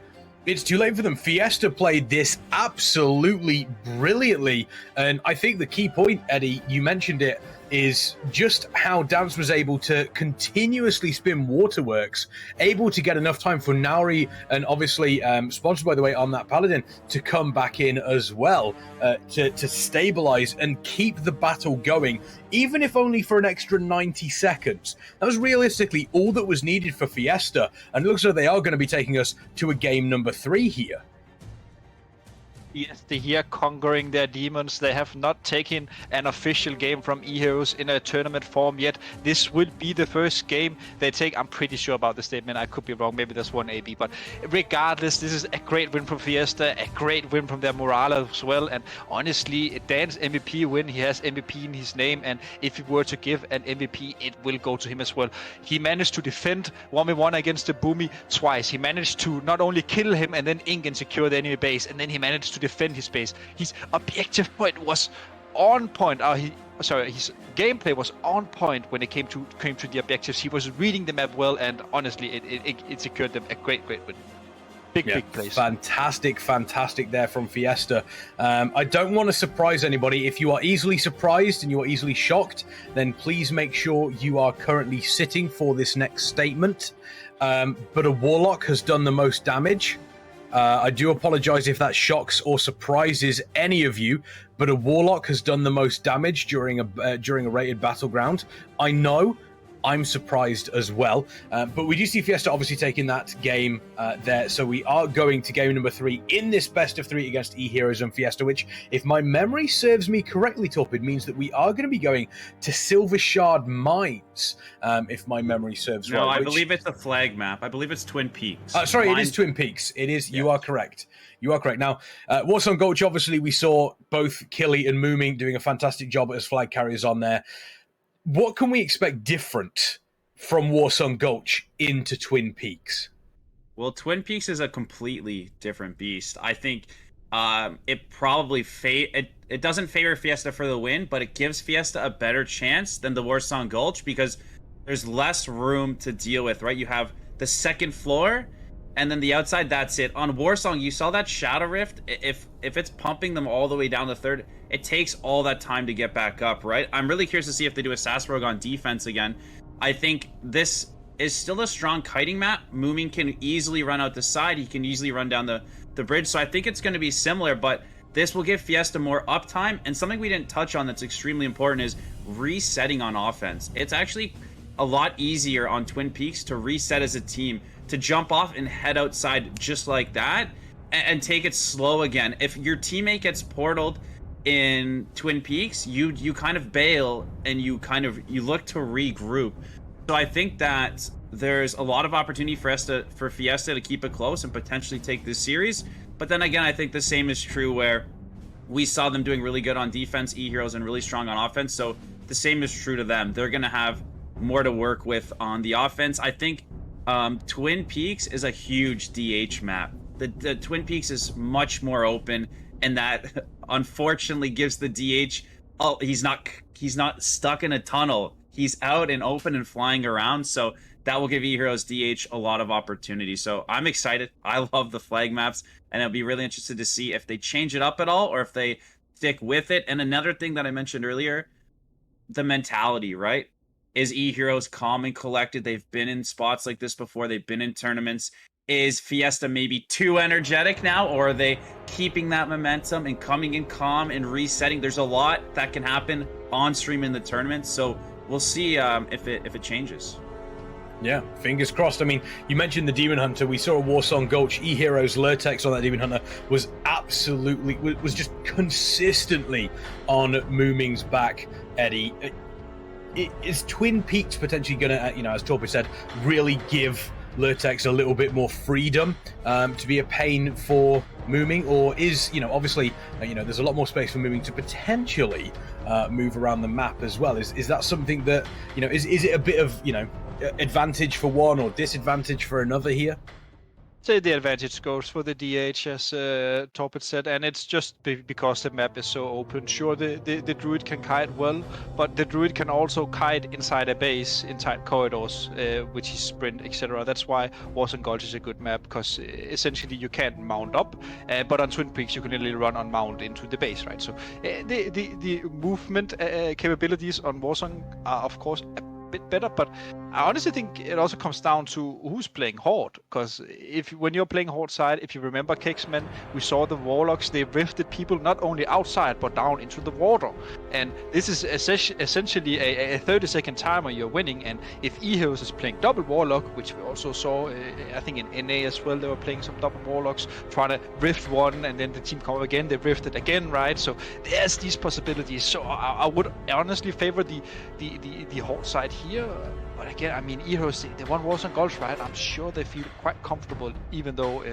It's too late for them. Fiesta played this absolutely brilliantly. And I think the key point, Eddie, you mentioned it, is just how Dance was able to continuously spin Waterworks, able to get enough time for Nauri, and obviously sponsored by the way on that Paladin, to come back in as well, to stabilize and keep the battle going, even if only for an extra 90 seconds. That was realistically all that was needed for Fiesta, and it looks like they are going to be taking us to a game number 3 here. Yes, they here conquering their demons. They have not taken an official game from Eheroes in a tournament form yet. This will be the first game they take. I'm pretty sure about the statement. I could be wrong. Maybe there's one AB. But regardless, this is a great win from Fiesta, a great win from their morale as well. And honestly, Dan's MVP win, he has MVP in his name. And if he were to give an MVP, it will go to him as well. He managed to defend 1v1 against the Boomy twice. He managed to not only kill him and then ink and secure the enemy base, and then he managed to defend his base. His objective point was on point. His gameplay was on point when it came to the objectives. He was reading the map well, and honestly, it secured them a great win. Big place. Fantastic there from Fiesta. I don't want to surprise anybody. If you are easily surprised and you are easily shocked, then please make sure you are currently sitting for this next statement. But a Warlock has done the most damage. I do apologize if that shocks or surprises any of you, but a Warlock has done the most damage during a rated battleground. I know. I'm surprised as well. But we do see Fiesta obviously taking that game there. So we are going to game number 3 in this best of 3 against Eheroes and Fiesta, which, if my memory serves me correctly, Torpid, means that we are going to be going to Silver Shard Mines, if my memory serves right. No, I believe it's a flag map. I believe it's Twin Peaks. Sorry, it is Twin Peaks. It is. Yes. You are correct. You are correct. Now, Warsong Gulch, obviously, we saw both Killy and Mooming doing a fantastic job as flag carriers on there. What can we expect different from Warsong Gulch into Twin Peaks? Well, Twin Peaks is a completely different beast. I think it probably it doesn't favor Fiesta for the win, but it gives Fiesta a better chance than the Warsong Gulch because there's less room to deal with, right? You have the second floor, and then the outside, that's it. On Warsong, you saw that Shadow Rift. If it's pumping them all the way down the third, it takes all that time to get back up, right? I'm really curious to see if they do a Sasrogue on defense again. I think this is still a strong kiting map. Mooming can easily run out the side. He can easily run down the bridge. So I think it's going to be similar, but this will give Fiesta more uptime. And something we didn't touch on that's extremely important is resetting on offense. It's actually a lot easier on Twin Peaks to reset as a team, to jump off and head outside just like that and take it slow again. If your teammate gets portaled in Twin Peaks, you kind of bail and you look to regroup. So I think that there's a lot of opportunity for Fiesta to keep it close and potentially take this series. But then again, I think the same is true where we saw them doing really good on defense, Eheroes, and really strong on offense. So the same is true to them. They're going to have more to work with on the offense. I think Twin Peaks is a huge DH map. The Twin Peaks is much more open, and that unfortunately gives the DH, he's not stuck in a tunnel. He's out and open and flying around, so that will give Eheroes DH a lot of opportunity. So I'm excited. I love the flag maps, and I'll be really interested to see if they change it up at all or if they stick with it. And another thing that I mentioned earlier, the mentality, right? Is Eheroes calm and collected? They've been in spots like this before. They've been in tournaments. Is Fiesta maybe too energetic now, or are they keeping that momentum and coming in calm and resetting? There's a lot that can happen on stream in the tournament, so we'll see if it changes. Yeah, fingers crossed. I mean, you mentioned the Demon Hunter. We saw a Warsong Gulch. Eheroes Lurtex on that Demon Hunter was just consistently on Mooming's back, Eddie. Is Twin Peaks potentially going to, as Torpid said, really give Lurtex a little bit more freedom to be a pain for Mooming? Or is, obviously, there's a lot more space for Mooming to potentially move around the map as well. Is that something that, is it a bit of, advantage for one or disadvantage for another here? Say the advantage goes for the DH, as Torpid said, and it's just because the map is so open. Sure, the Druid can kite well, but the Druid can also kite inside a base, in tight corridors, which is sprint, etc. That's why Warsong Gulch is a good map, because essentially you can't mount up, but on Twin Peaks you can literally run on mount into the base, right? So the movement capabilities on Warsong are, of course, a bit better, but I honestly think it also comes down to who's playing Horde, because when you're playing Horde side, if you remember Keksman, we saw the Warlocks, they rifted people not only outside but down into the water, and this is essentially a 30-second timer you're winning. And if Eheroes is playing double Warlock, which we also saw, I think in NA as well, they were playing some double Warlocks, trying to rift one, and then the team come again, they rifted again, right? So there's these possibilities. So I would honestly favor the Horde side here. But again, I mean, Eheroes, they won Warsong Gulch, right? I'm sure they feel quite comfortable, even though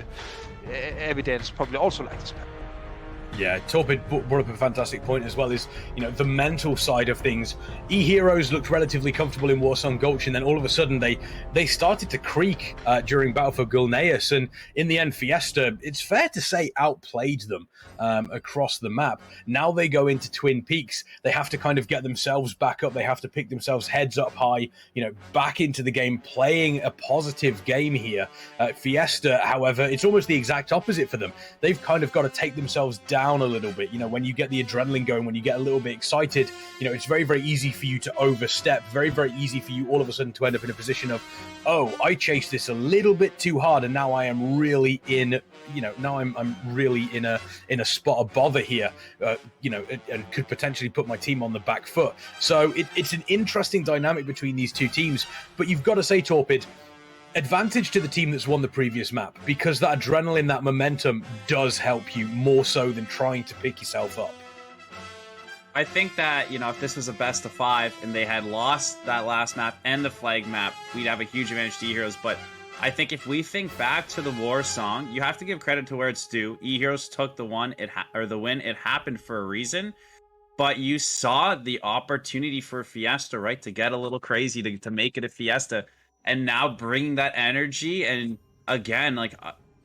Evidence probably also like this map. Yeah, Torpid brought up a fantastic point as well, is, you know, the mental side of things. Eheroes looked relatively comfortable in Warsong Gulch, and then all of a sudden they started to creak during Battle for Gulneus, and in the end, Fiesta, it's fair to say, outplayed them across the map. Now they go into Twin Peaks. They have to kind of get themselves back up. They have to pick themselves heads up high, you know, back into the game, playing a positive game here. Fiesta, however, it's almost the exact opposite for them. They've kind of got to take themselves down a little bit. You know, when you get the adrenaline going, when you get a little bit excited, you know, it's very, very easy for you to overstep, very, very easy for you all of a sudden to end up in a position of, oh, I chased this a little bit too hard, and now I am really in, you know, now I'm really in a spot of bother here, you know, and could potentially put my team on the back foot. So it's an interesting dynamic between these two teams, but you've got to say, Torpid, advantage to the team that's won the previous map, because that adrenaline, that momentum does help you more so than trying to pick yourself up. I think that, you know, if this was a best of 5 and they had lost that last map and the flag map, we'd have a huge advantage to Eheroes. But I think if we think back to the war song, you have to give credit to where it's due. Eheroes took the win. It happened for a reason. But you saw the opportunity for Fiesta, right, to get a little crazy, to make it a Fiesta. And now bringing that energy, and again, like,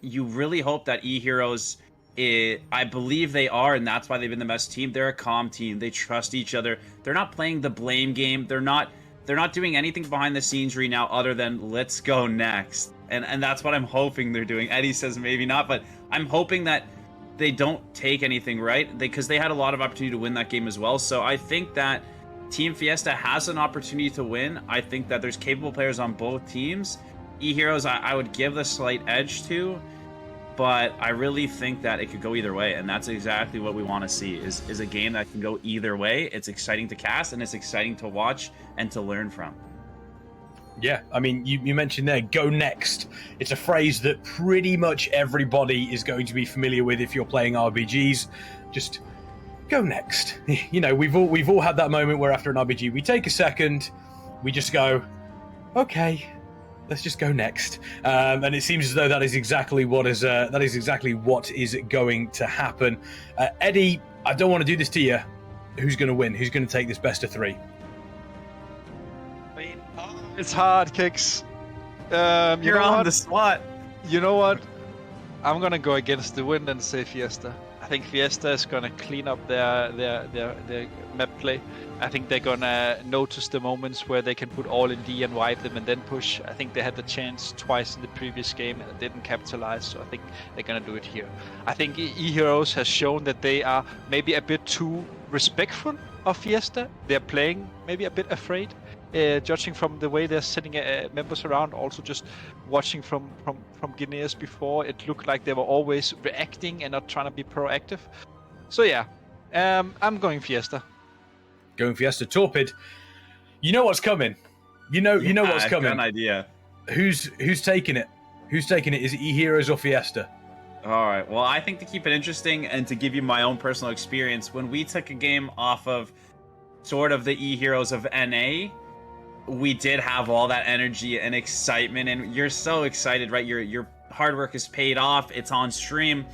you really hope that Eheroes, I believe they are, and that's why they've been the best team. They're a calm team. They trust each other. They're not playing the blame game. They're not doing anything behind the scenes right now other than let's go next. And that's what I'm hoping they're doing. Eddie says maybe not, but I'm hoping that they don't take anything, right? Because they had a lot of opportunity to win that game as well. So I think that Team Fiesta has an opportunity to win. I think that there's capable players on both teams. Eheroes, I would give the slight edge to, but I really think that it could go either way, and that's exactly what we want to see, is a game that can go either way. It's exciting to cast, and it's exciting to watch and to learn from. Yeah, I mean, you mentioned there, go next. It's a phrase that pretty much everybody is going to be familiar with if you're playing RBGs. Just go next. You know, we've all had that moment where after an RBG we take a second, we just go, okay, let's just go next. And it seems as though that is exactly what is going to happen. Eddie, I don't want to do this to you. Who's going to win? Who's going to take this best of 3? I mean, it's hard, Kicks. You're on the spot. You know what? I'm gonna go against the wind and say Fiesta. I think Fiesta is gonna clean up their map play. I think they're gonna notice the moments where they can put all in D and wipe them and then push. I think they had the chance twice in the previous game and didn't capitalize, so I think they're gonna do it here. I think Eheroes has shown that they are maybe a bit too respectful of Fiesta. They're playing maybe a bit afraid. Judging from the way they're sending members around, also just watching from Guineas before, it looked like they were always reacting and not trying to be proactive. So yeah, I'm going Fiesta. Going Fiesta. Torpid, you know what's coming. You know what's coming. I've got an idea. Who's taking it? Who's taking it? Is it Eheroes or Fiesta? All right. Well, I think to keep it interesting and to give you my own personal experience, when we took a game off of sort of the Eheroes of NA, we did have all that energy and excitement, and you're so excited, right? Your hard work is paid off. It's on stream,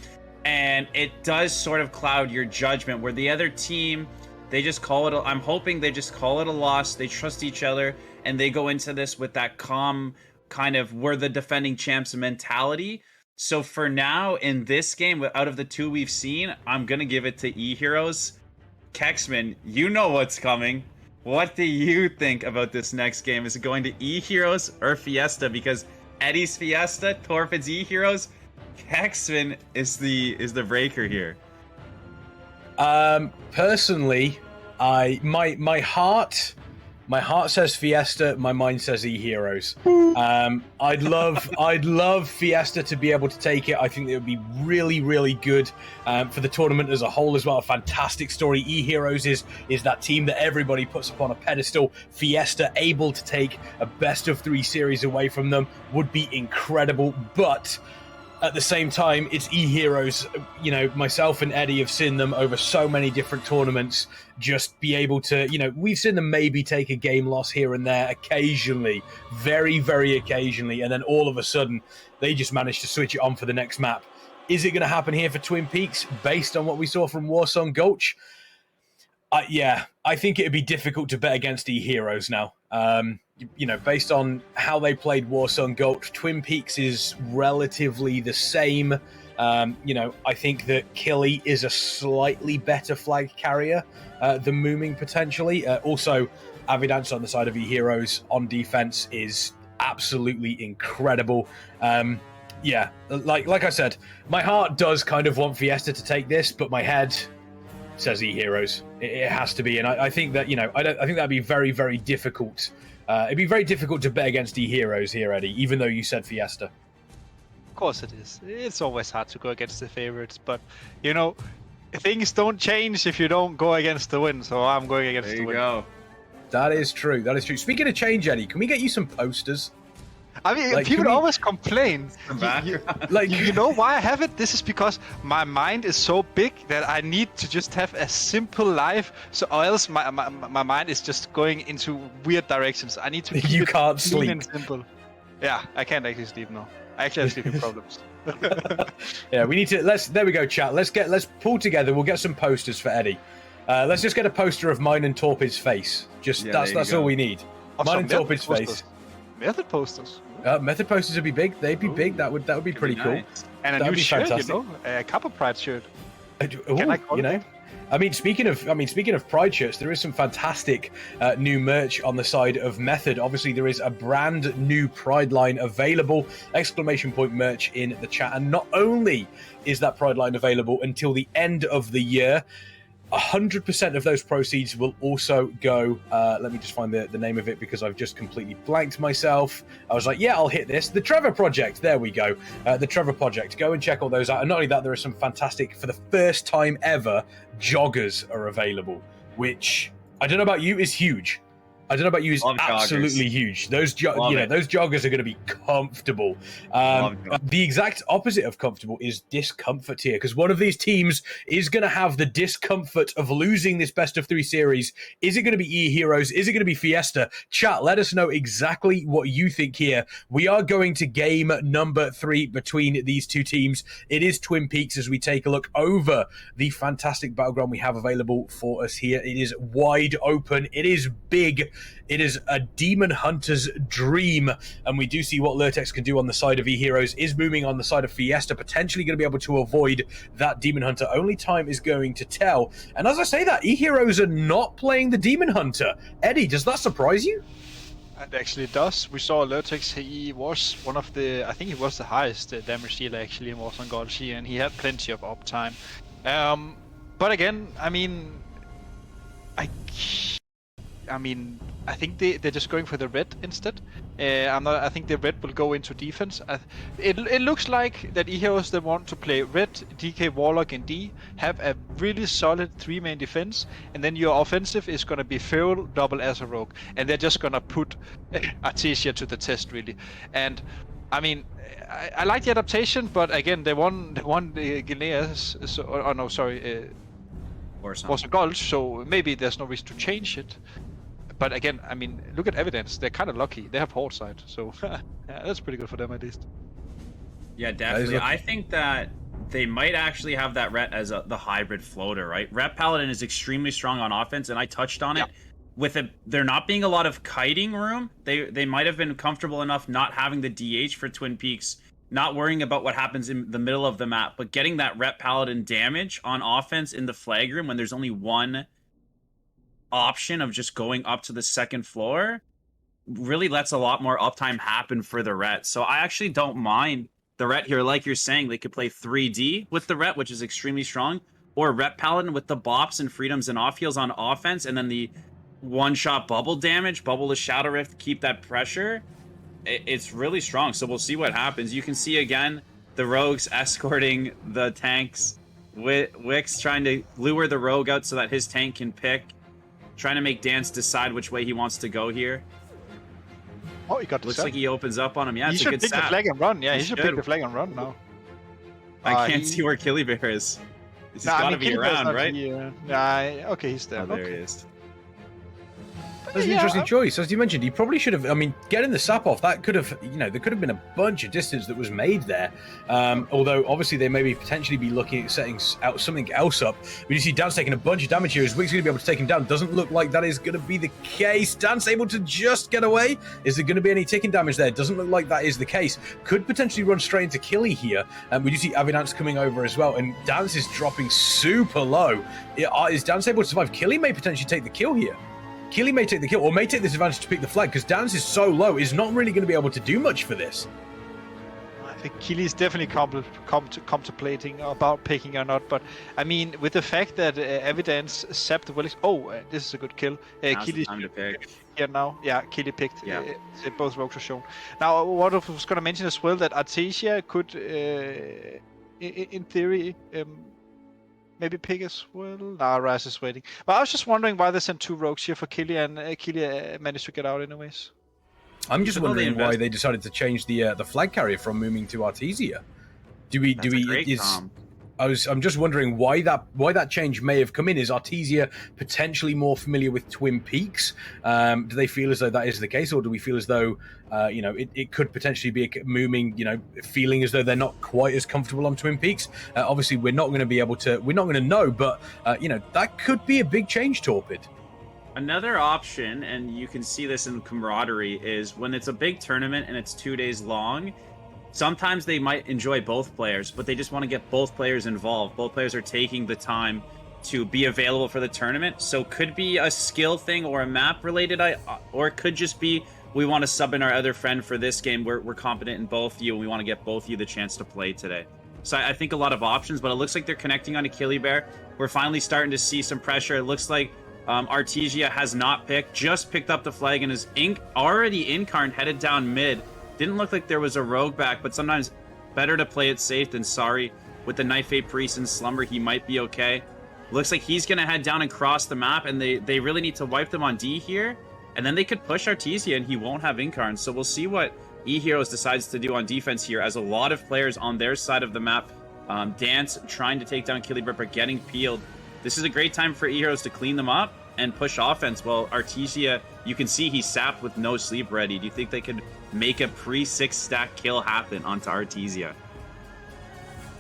and it does sort of cloud your judgment. Where the other team, they just call it. I'm hoping they just call it a loss. They trust each other, and they go into this with that calm kind of we're the defending champs mentality. So for now, in this game, out of the two we've seen, I'm gonna give it to Eheroes. Kexman, you know what's coming. What do you think about this next game? Is it going to Eheroes or Fiesta? Because Eddie's Fiesta, Torpid's Eheroes, Kexman is the breaker here. Personally, my heart says Fiesta, my mind says Eheroes. I'd love Fiesta to be able to take it. I think it would be really, really good for the tournament as a whole as well. A fantastic story. Eheroes is that team that everybody puts up on a pedestal. Fiesta able to take a best of 3 series away from them would be incredible, but at the same time, it's Eheroes. You know, myself and Eddie have seen them over so many different tournaments just be able to, you know, we've seen them maybe take a game loss here and there occasionally, very, very occasionally, and then all of a sudden, they just manage to switch it on for the next map. Is it going to happen here for Twin Peaks based on what we saw from Warsong Gulch? Yeah, I think it'd be difficult to bet against Eheroes now. You know, based on how they played Warsong Gulch, Twin Peaks is relatively the same. You know, I think that Killy is a slightly better flag carrier than Mooming potentially. Also, Avidance on the side of Eheroes on defense is absolutely incredible. Yeah, like I said, my heart does kind of want Fiesta to take this, but my head says Eheroes. It has to be, and I think that, you know, I think that'd be very, very difficult. It'd be very difficult to bet against Eheroes here, Eddie, even though you said Fiesta. Of course it is. It's always hard to go against the favorites, but, you know, things don't change if you don't go against the win, so I'm going against the win. There you go. That is true. That is true. Speaking of change, Eddie, can we get you some posters? I mean, like, people always complain. You know why I have it? This is because my mind is so big that I need to just have a simple life, or else my mind is just going into weird directions. I need to keep you it can't clean sleep. And simple. Yeah, I can't actually sleep now. I actually have sleeping problems. Yeah, we need to. There we go, chat. Let's pull together. We'll get some posters for Eddie. Let's just get a poster of mine and Torpid's face. Just that's all we need. Mine and Torpid's face. Method posters. Method posters would be big. They'd be big. That would be pretty cool. And a new shirt, fantastic. You know, a Kappa Pride shirt. Can I call you know? I mean, speaking of Pride shirts, there is some fantastic new merch on the side of Method. Obviously, there is a brand new Pride line available! Exclamation point merch in the chat. And not only is that Pride line available until the end of the year, 100% of those proceeds will also go, let me just find the name of it because I've just completely blanked myself. I was like, yeah, I'll hit this. The Trevor Project. There we go. The Trevor Project. Go and check all those out. And not only that, there are some fantastic, for the first time ever, joggers are available, which, I don't know about you, is huge. I don't know about you, is absolutely huge. Those those joggers are going to be comfortable. The exact opposite of comfortable is discomfort here, because one of these teams is going to have the discomfort of losing this best of 3 series. Is it going to be Eheroes? Is it going to be Fiesta? Chat, let us know exactly what you think here. We are going to game number 3 between these two teams. It is Twin Peaks as we take a look over the fantastic battleground we have available for us here. It is wide open. It is big. It is a Demon Hunter's dream, and we do see what Lurtex can do on the side of Eheroes. Is Mooming on the side of Fiesta potentially going to be able to avoid that Demon Hunter? Only time is going to tell. And as I say that, Eheroes are not playing the Demon Hunter. Eddie, does that surprise you? It actually does. We saw Lurtex, he was one of the, I think he was the highest damage dealer actually in Warsong Gulch, and he had plenty of uptime. But again, I mean, I think they're just going for the red instead. I think the red will go into defense. It looks like that Eheroes, they want to play red, DK, Warlock, and D, have a really solid 3-main defense, and then your offensive is going to be Feral, double as a rogue, and they're just going to put Artesia to the test really. And I mean, I like the adaptation, but again, they won the Guineas. Warsong Gulch, so maybe there's no reason to change it. But again, I mean, look at Evidence. They're kind of lucky. They have Horde side, so yeah, that's pretty good for them at least. Yeah, definitely. I think that they might actually have that Ret as the hybrid floater, right? Ret Paladin is extremely strong on offense, and I touched on it. With there not being a lot of kiting room, they might have been comfortable enough not having the DH for Twin Peaks, not worrying about what happens in the middle of the map, but getting that Ret Paladin damage on offense in the flag room when there's only one option of just going up to the second floor really lets a lot more uptime happen for the Ret. So I actually don't mind the Ret here. Like you're saying, they could play 3D with the Ret, which is extremely strong, or Ret Paladin with the bops and freedoms and off heals on offense, and then the one-shot bubble damage, bubble the Shadow Rift, keep that pressure. It's really strong, so we'll see what happens. You can see again the rogues escorting the tanks. Wix trying to lure the rogue out so that his tank can pick. Trying to make Dance decide which way he wants to go here. Oh, he got the Looks set. like he opens up on him. Yeah, it's a good pick the flag and run. Yeah, he should pick the flag and run now. I can't see where Killy Bear is. He's got to be around, right? Yeah, okay, he's there. Oh, there he is. That's an interesting choice. As you mentioned, he probably should have. I mean, getting the sap off, that could have, there could have been a bunch of distance that was made there. Although, obviously, they maybe potentially be looking at setting out something else up. We do see Dance taking a bunch of damage here. Is Wick's going to be able to take him down? Doesn't look like that is going to be the case. Dance able to just get away. Is there going to be any ticking damage there? Doesn't look like that is the case. Could potentially run straight into Killy here. We do see Avidance coming over as well. And Dance is dropping super low. Is Dance able to survive? Killy may potentially take the kill here. Killy may take the kill, or may take this advantage to pick the flag, because Dance is so low, is not really going to be able to do much for this. I think Killy is definitely contemplating about picking or not, but I mean, with the fact that Evidence sapped the Willix, this is a good kill. Killy's here now. Yeah, Killy picked. Yeah. Both rogues are shown. Now, what I was going to mention as well, that Artesia could, in theory, maybe pick as well. Nah, Raz is waiting. But I was just wondering why they sent 2 rogues here for Killy, and Killy managed to get out anyways. I'm just wondering why they decided to change the flag carrier from Mooming to Artesia. I'm just wondering why that change may have come in. Is Artesia potentially more familiar with Twin Peaks? Do they feel as though that is the case, or do we feel as though it could potentially be a Mooming, feeling as though they're not quite as comfortable on Twin Peaks? Obviously, we're not going to know, but that could be a big change, Torpid. Another option, and you can see this in camaraderie, is when it's a big tournament and it's 2 days long. Sometimes they might enjoy both players, but they just want to get both players involved. Both players are taking the time to be available for the tournament. So could be a skill thing or a map related, or it could just be we want to sub in our other friend for this game. We're competent in both of you, and we want to get both of you the chance to play today. So I think a lot of options, but it looks like they're connecting on Achille Bear. We're finally starting to see some pressure. It looks like Artesia has not just picked up the flag and is already incarned, headed down mid. Didn't look like there was a rogue back, but sometimes better to play it safe than sorry. With the Knife A Priest in Slumber, he might be okay. Looks like he's going to head down and cross the map, and they really need to wipe them on D here. And then they could push Artesia, and he won't have Incarn. So we'll see what Eheroes decides to do on defense here, as a lot of players on their side of the map. Dance trying to take down Killy Ripper, getting peeled. This is a great time for Eheroes to clean them up and push offense. Well, Artesia, you can see he's sapped with no sleep ready. Do you think they could make a pre-6 stack kill happen onto Artesia?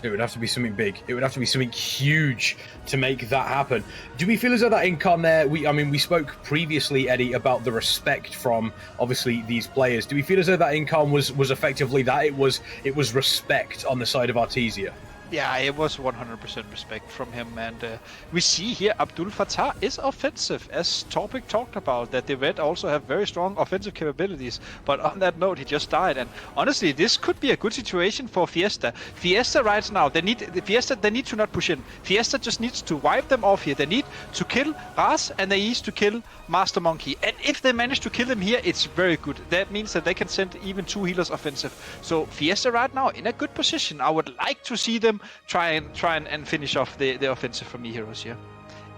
It would have to be something big. It would have to be something huge to make that happen. Do we feel as though that Incarn there, we spoke previously, Eddie, about the respect from, obviously, these players. Do we feel as though that Incarn was effectively that? It was respect on the side of Artesia? Yeah, it was 100% respect from him, and we see here Abdul Fattah is offensive, as Topic talked about, that the Red also have very strong offensive capabilities, but on that note, he just died, and honestly, this could be a good situation for Fiesta. Fiesta right now, they need to not push in. Fiesta just needs to wipe them off here. They need to kill Raz, and they need to kill Master Monkey, and if they manage to kill them here, it's very good. That means that they can send even 2 healers offensive. So Fiesta right now in a good position. I would like to see them try and finish off the offensive from Eheroes here.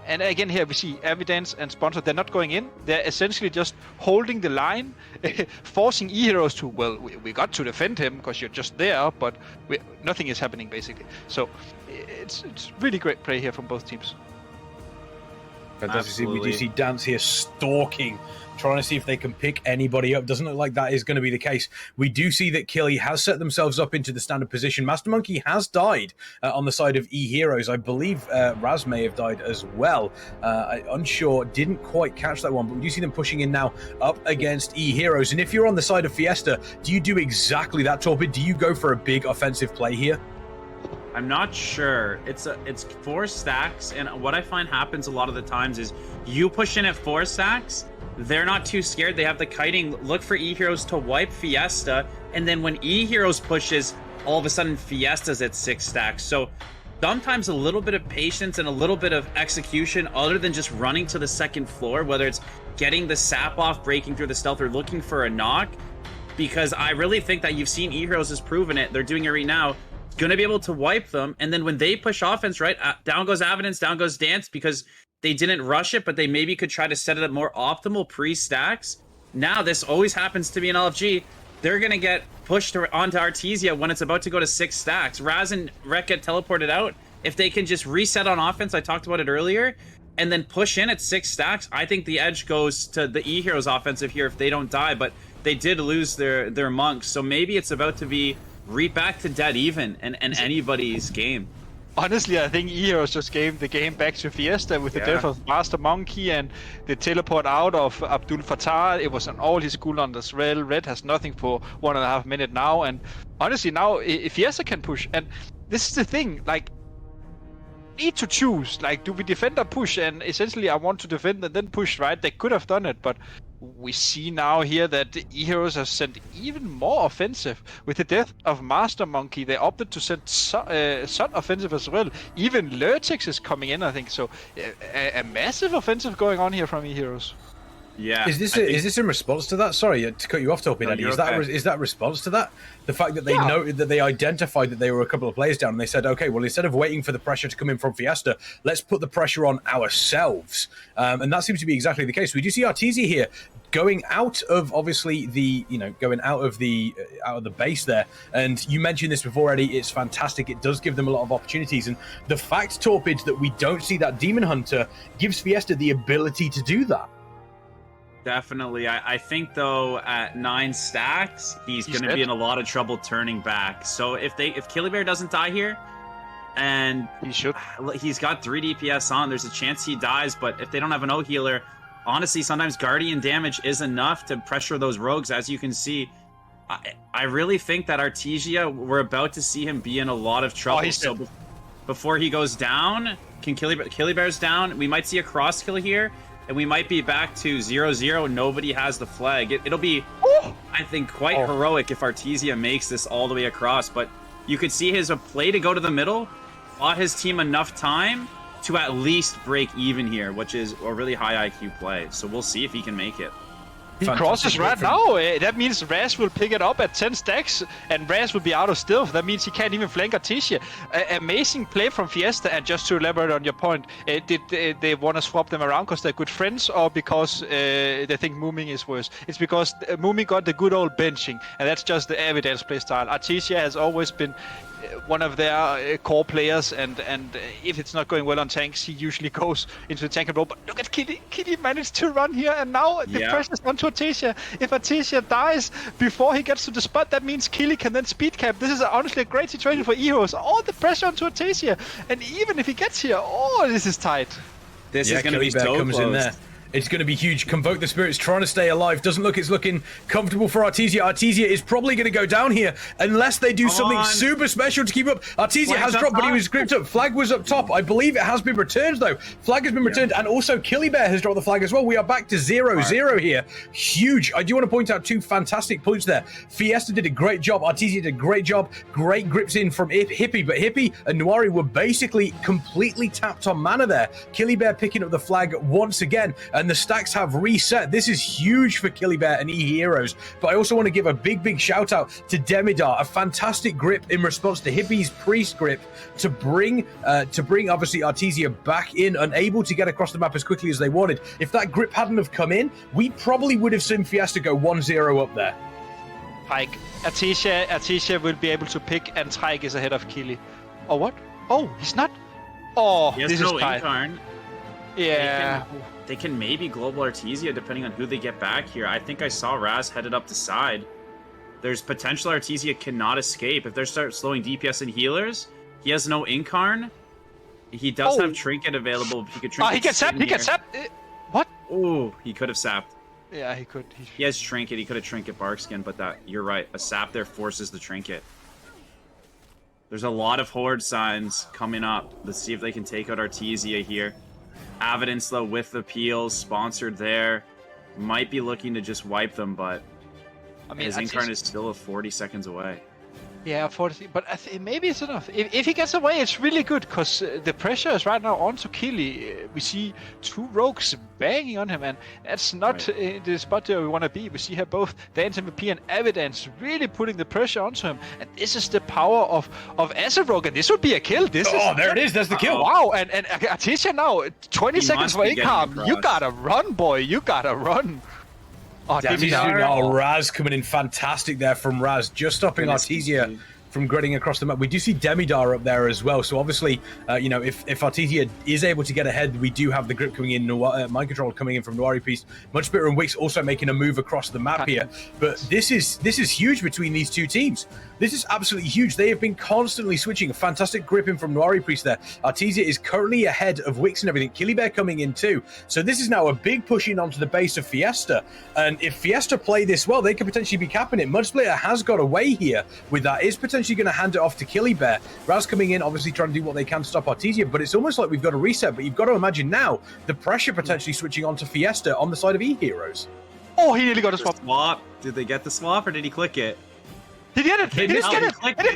And again here we see Evidence and Sponsor, they're not going in. They're essentially just holding the line, forcing Eheroes to, well, we got to defend him because you're just there, but nothing is happening basically. So it's really great play here from both teams. We do see Dance here stalking, trying to see if they can pick anybody up. Doesn't look like that is going to be the case. We do see that Killy has set themselves up into the standard position. Master Monkey has died on the side of Eheroes. I believe Raz may have died as well. Unsure, didn't quite catch that one, but we do see them pushing in now up against Eheroes. And if you're on the side of Fiesta, do you do exactly that, Torpid? Do you go for a big offensive play here? I'm not sure. It's 4 stacks, and what I find happens a lot of the times is you push in at 4 stacks, they're not too scared, they have the kiting, look for Eheroes to wipe Fiesta, and then when Eheroes pushes, all of a sudden Fiesta's at 6 stacks. So sometimes a little bit of patience and a little bit of execution, other than just running to the second floor, whether it's getting the sap off, breaking through the stealth, or looking for a knock, because I really think that you've seen Eheroes has proven it, they're doing it right now, gonna be able to wipe them, and then when they push offense, right, down goes Evidence, down goes Dance, because they didn't rush it, but they maybe could try to set it up more optimal pre-stacks. Now this always happens to be an LFG. They're gonna get pushed onto Artesia when it's about to go to 6 stacks. Raz and Rek get teleported out. If they can just reset on offense, I talked about it earlier, and then push in at 6 stacks, I think the edge goes to the Eheroes offensive here if they don't die, but they did lose their monks, so maybe it's about to be back to dead even and anybody's game. Honestly, I think Eheroes just gave the game back to Fiesta with the death of Master Monkey and the teleport out of Abdul Fatah. It was on all his cooldowns as well. Red has nothing for 1.5 minutes now, and honestly now Fiesta can push. And this is the thing, like, need to choose, like, do we defend or push? And essentially I want to defend and then push, right? They could have done it, but we see now here that the Eheroes have sent even more offensive. With the death of Master Monkey, they opted to send Sun offensive as well. Even Lurtix is coming in, I think. So a massive offensive going on here from Eheroes. Yeah. Is this in response to that? Sorry to cut you off, Torpid Eddie. Is that response to that? The fact that they noted that they identified that they were a couple of players down, and they said, okay, well, instead of waiting for the pressure to come in from Fiesta, let's put the pressure on ourselves. And that seems to be exactly the case. We do see Artesia here going out of, obviously, going out of the base there. And you mentioned this before, Eddie. It's fantastic. It does give them a lot of opportunities. And the fact, Torpid, that we don't see that Demon Hunter gives Fiesta the ability to do that. Definitely. I think, though, at 9 stacks, he's going to be in a lot of trouble turning back. So if Killybear doesn't die here, and he's got 3 DPS on, there's a chance he dies. But if they don't have an O healer, honestly, sometimes Guardian damage is enough to pressure those rogues, as you can see. I really think that Artesia, we're about to see him be in a lot of trouble. So before he goes down, Killybear's down, we might see a cross kill here. And we might be back to 0-0. Nobody has the flag. It'll be, I think, quite heroic if Artesia makes this all the way across. But you could see his play to go to the middle, bought his team enough time to at least break even here, which is a really high IQ play. So we'll see if he can make it. He crosses right now. That means Raz will pick it up at 10 stacks, and Raz will be out of stealth. That means he can't even flank Artesia. Amazing play from Fiesta. And just to elaborate on your point, did they want to swap them around because they're good friends, or because they think Mooming is worse? It's because Mooming got the good old benching, and that's just the Evidence play style. Artesia has always been one of their core players, and if it's not going well on tanks, he usually goes into the tank and roll. But look at Kitty. Kitty managed to run here, and now the pressure's onto Artesia. If Artesia dies before he gets to the spot, that means Killy can then speed cap. This is honestly a great situation for Eheroes. All the pressure onto Artesia, and even if he gets here, this is tight. This is going to be so comes in there. It's going to be huge. Convoke the Spirits trying to stay alive. Doesn't look it's looking comfortable for Artesia. Artesia is probably going to go down here unless they do something super special to keep up. Artesia has dropped, but he was gripped up. Flag was up top. I believe it has been returned, though. Flag has been returned, and also Killybear has dropped the flag as well. We are back to 0-0 here. Huge. I do want to point out 2 fantastic points there. Fiesta did a great job. Artesia did a great job. Great grips in from Hippie, but Hippie and Noiri were basically completely tapped on mana there. Killybear picking up the flag once again, and the stacks have reset. This is huge for Killybear and Eheroes. But I also want to give a big shout out to Demidar, a fantastic grip in response to Hippie's priest grip to bring obviously Artesia back in, unable to get across the map as quickly as they wanted. If that grip hadn't have come in, we probably would have seen Fiesta go 1-0 up there. Like Artesia will be able to pick, and Trike is ahead of Killy. Oh, what? Oh, he's not. Oh, this is tight. Incarn. Yeah. They can maybe global Artesia depending on who they get back here. I think I saw Raz headed up the side. There's potential Artesia cannot escape. If they start slowing DPS and healers, he has no Incarn. He does have Trinket available. He could Trinket. He gets sapped. He gets sapped. What? Ooh, he could have sapped. Yeah, he could. He has Trinket. He could have Trinket Barkskin, but you're right. A sap there forces the Trinket. There's a lot of Horde signs coming up. Let's see if they can take out Artesia here. Evidence, though, with the peels, sponsored there. Might be looking to just wipe them, but I mean, his Incarn is still 40 seconds away. Yeah, 40, but maybe it's enough. If he gets away, it's really good, because the pressure is right now onto Killy. We see 2 rogues banging on him, and that's not the spot where we want to be. We see here both Dance MVP and Evidence really putting the pressure onto him, and this is the power of Acid Rogue, and this would be a kill. There it is. That's the kill. Wow, and Artesia now, 20 seconds for income. You gotta run, boy. You gotta run. Oh, Raz coming in fantastic there from Raz, just stopping Artesia from gridding across the map. We do see Demidar up there as well. So obviously, you know, if Artesia is able to get ahead, we do have the grip coming in, Mind Control coming in from Noiri Piece. Muchbitter and Wix also making a move across the map here. But this is huge between these two teams. This is absolutely huge. They have been constantly switching. A fantastic gripping from Noiri Priest there. Artesia is currently ahead of Wix and everything. Killybear coming in too. So this is now a big push in onto the base of Fiesta. And if Fiesta play this well, they could potentially be capping it. Mudsplitter has got away here with that. Is potentially going to hand it off to Killybear. Raz coming in, obviously trying to do what they can to stop Artesia, but it's almost like we've got a reset. But you've got to imagine now the pressure potentially switching onto Fiesta on the side of Eheroes. Oh, he nearly got a swap. Did they get the swap or did he click it? He did it! He did it!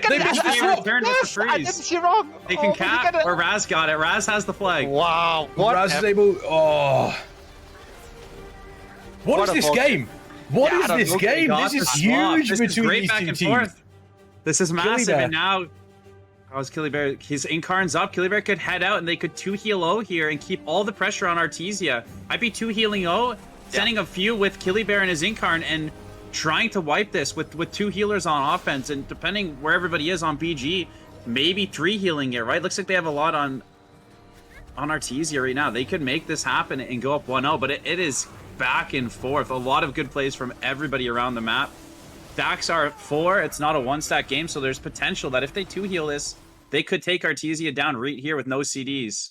They missed the swap. Yes, I didn't see wrong. They can cap, or Raz got it. Raz has the flag. Wow. Raz is able... Oh. What is this game? What is this game? This is huge between these two teams. This is massive, and now... How's Killybear? His Incarn's up. Killybear could head out, and they could 2-heal O here and keep all the pressure on Artesia. I'd be 2-healing O, sending a few with Killybear and his Incarn, and trying to wipe this with 2 healers on offense, and depending where everybody is on BG, maybe 3 healing it, right? Looks like they have a lot on Artesia right now. They could make this happen and go up 1-0, but it is back and forth. A lot of good plays from everybody around the map. Stacks are 4. It's not a 1-stack game, so there's potential that if they 2-heal this, they could take Artesia down right here with no CDs.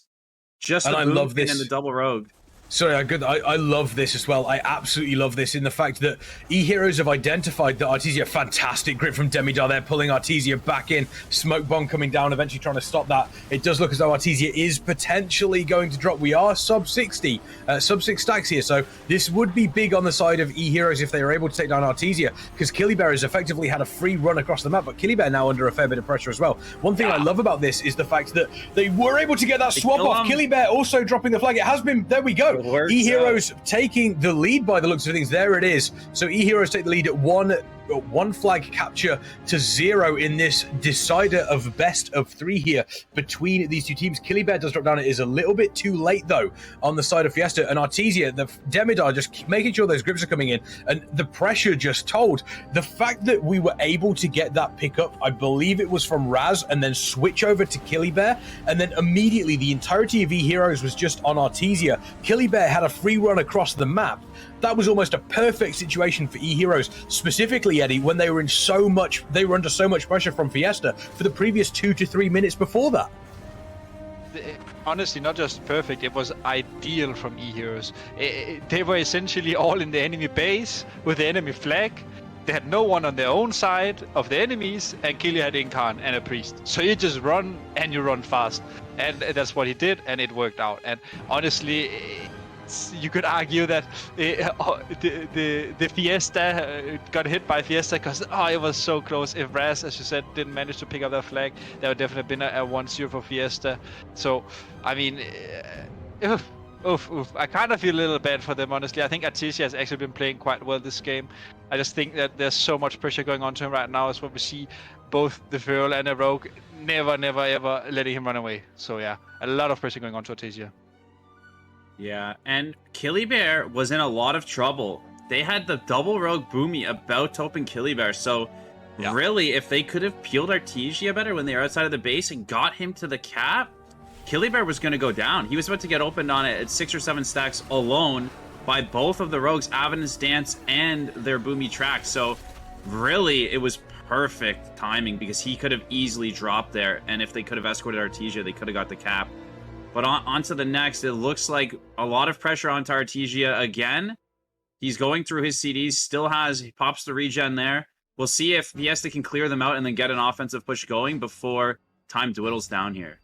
Just the boom and the double rogue. Sorry, I love this as well. I absolutely love this in the fact that Eheroes have identified that Artesia, fantastic grip from Demidar there, pulling Artesia back in. Smoke bomb coming down, eventually trying to stop that. It does look as though Artesia is potentially going to drop. We are sub 60, sub 6 stacks here, so this would be big on the side of Eheroes if they are able to take down Artesia, because Killybear has effectively had a free run across the map, but Killybear now under a fair bit of pressure as well. One thing I love about this is the fact that they were able to get that swap off. Killybear also dropping the flag. It has been, there we go. Eheroes taking the lead by the looks of things. There it is. So Eheroes take the lead at one flag capture to 0 in this decider of best of 3 here between these two teams. Killybear does drop down. It is a little bit too late though on the side of Fiesta, and Artesia, the Demidar, just making sure those grips are coming in, and the pressure just told. The fact that we were able to get that pickup, I believe it was from Raz, and then switch over to Killybear, and then immediately the entirety of Eheroes was just on Artesia. Killybear had a free run across the map. That was almost a perfect situation for Eheroes, specifically, Eddie, when they were under so much pressure from Fiesta for the previous 2 to 3 minutes before that. Honestly, not just perfect, it was ideal from Eheroes. They were essentially all in the enemy base with the enemy flag. They had no one on their own side of the enemies, and Killy had Incarn and a priest. So you just run, and you run fast. And that's what he did, and it worked out. And honestly, you could argue that the Fiesta got hit by Fiesta because it was so close. If Raz, as you said, didn't manage to pick up that flag, there would definitely been a 1-0 for Fiesta. So, I mean, I kind of feel a little bad for them, honestly. I think Artesia has actually been playing quite well this game. I just think that there's so much pressure going on to him right now, is what we see. Both the Feral and the Rogue never, ever letting him run away. So yeah, a lot of pressure going on to Artesia. Yeah, and Killybear was in a lot of trouble. They had the double rogue Boomy about to open Killybear, so really, if they could have peeled Artesia better when they were outside of the base and got him to the cap, Killybear was going to go down. He was about to get opened on it at 6 or 7 stacks alone by both of the rogues, Aven's Dance and their Boomy track. So really, it was perfect timing because he could have easily dropped there, and if they could have escorted Artesia, they could have got the cap. But on to the next, it looks like a lot of pressure onto Artesia again. He's going through his CDs, he pops the regen there. We'll see if Fiesta can clear them out and then get an offensive push going before time dwindles down here.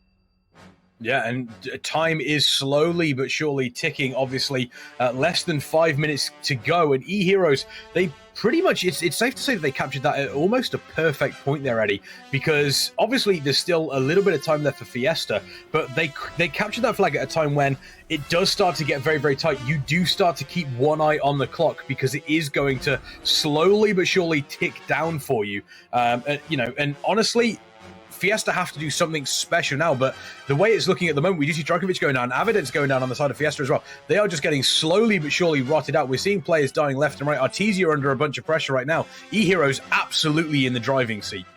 Yeah, and time is slowly but surely ticking, obviously. Less than 5 minutes to go, and Eheroes, they pretty much, it's safe to say that they captured that at almost a perfect point there, Eddie, because obviously there's still a little bit of time left for Fiesta, but they captured that flag at a time when it does start to get very, very tight. You do start to keep one eye on the clock because it is going to slowly but surely tick down for you. And honestly, Fiesta have to do something special now, but the way it's looking at the moment, we do see Drakovic going down, Avidence going down on the side of Fiesta as well. They are just getting slowly but surely rotted out. We're seeing players dying left and right. Artesia under a bunch of pressure right now. Eheroes absolutely in the driving seat.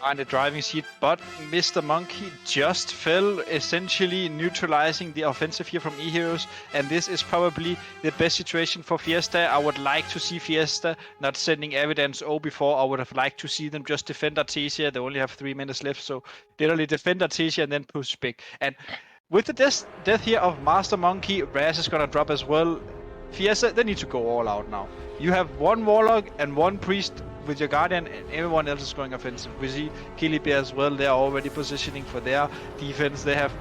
on the driving seat, but Mr. Monkey just fell, essentially neutralizing the offensive here from Eheroes, and this is probably the best situation for Fiesta. I would like to see Fiesta not sending Evidence O before. I would have liked to see them just defend Artesia. They only have 3 minutes left, so literally defend Artesia and then push big. And with the death here of Master Monkey, Raz is gonna drop as well. Fiesta, they need to go all out now. You have 1 Warlock and 1 Priest with your Guardian, and everyone else is going offensive. We see Killibear as well. They are already positioning for their defense. They have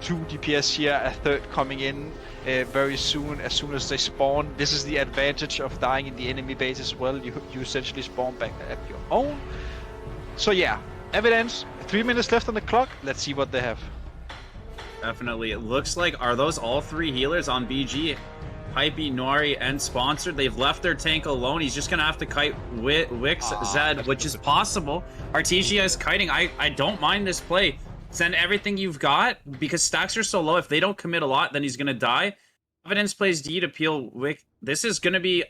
2 DPS here, a 3rd coming in very soon, as they spawn. This is the advantage of dying in the enemy base as well. You essentially spawn back at your own. So yeah, Evidence, 3 minutes left on the clock. Let's see what they have. Definitely. It looks like, are those all 3 healers on BG? Hypey, Nori, and Sponsored. They've left their tank alone. He's just going to have to kite Wix, Zed, which is possible. Artesia is kiting. I don't mind this play. Send everything you've got, because stacks are so low. If they don't commit a lot, then he's going to die. Evidence plays D to peel Wix. This is going to be...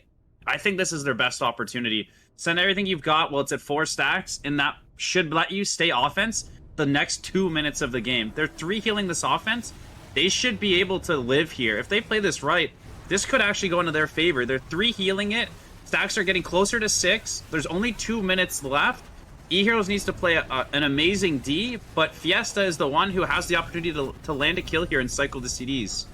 I think this is their best opportunity. Send everything you've got while it's at 4 stacks, and that should let you stay offense the next 2 minutes of the game. They're 3 healing this offense. They should be able to live here. If they play this right, this could actually go into their favor. They're 3 healing it. Stacks are getting closer to 6. There's only 2 minutes left. Eheroes needs to play an amazing D, but Fiesta is the one who has the opportunity to land a kill here and cycle the CDs.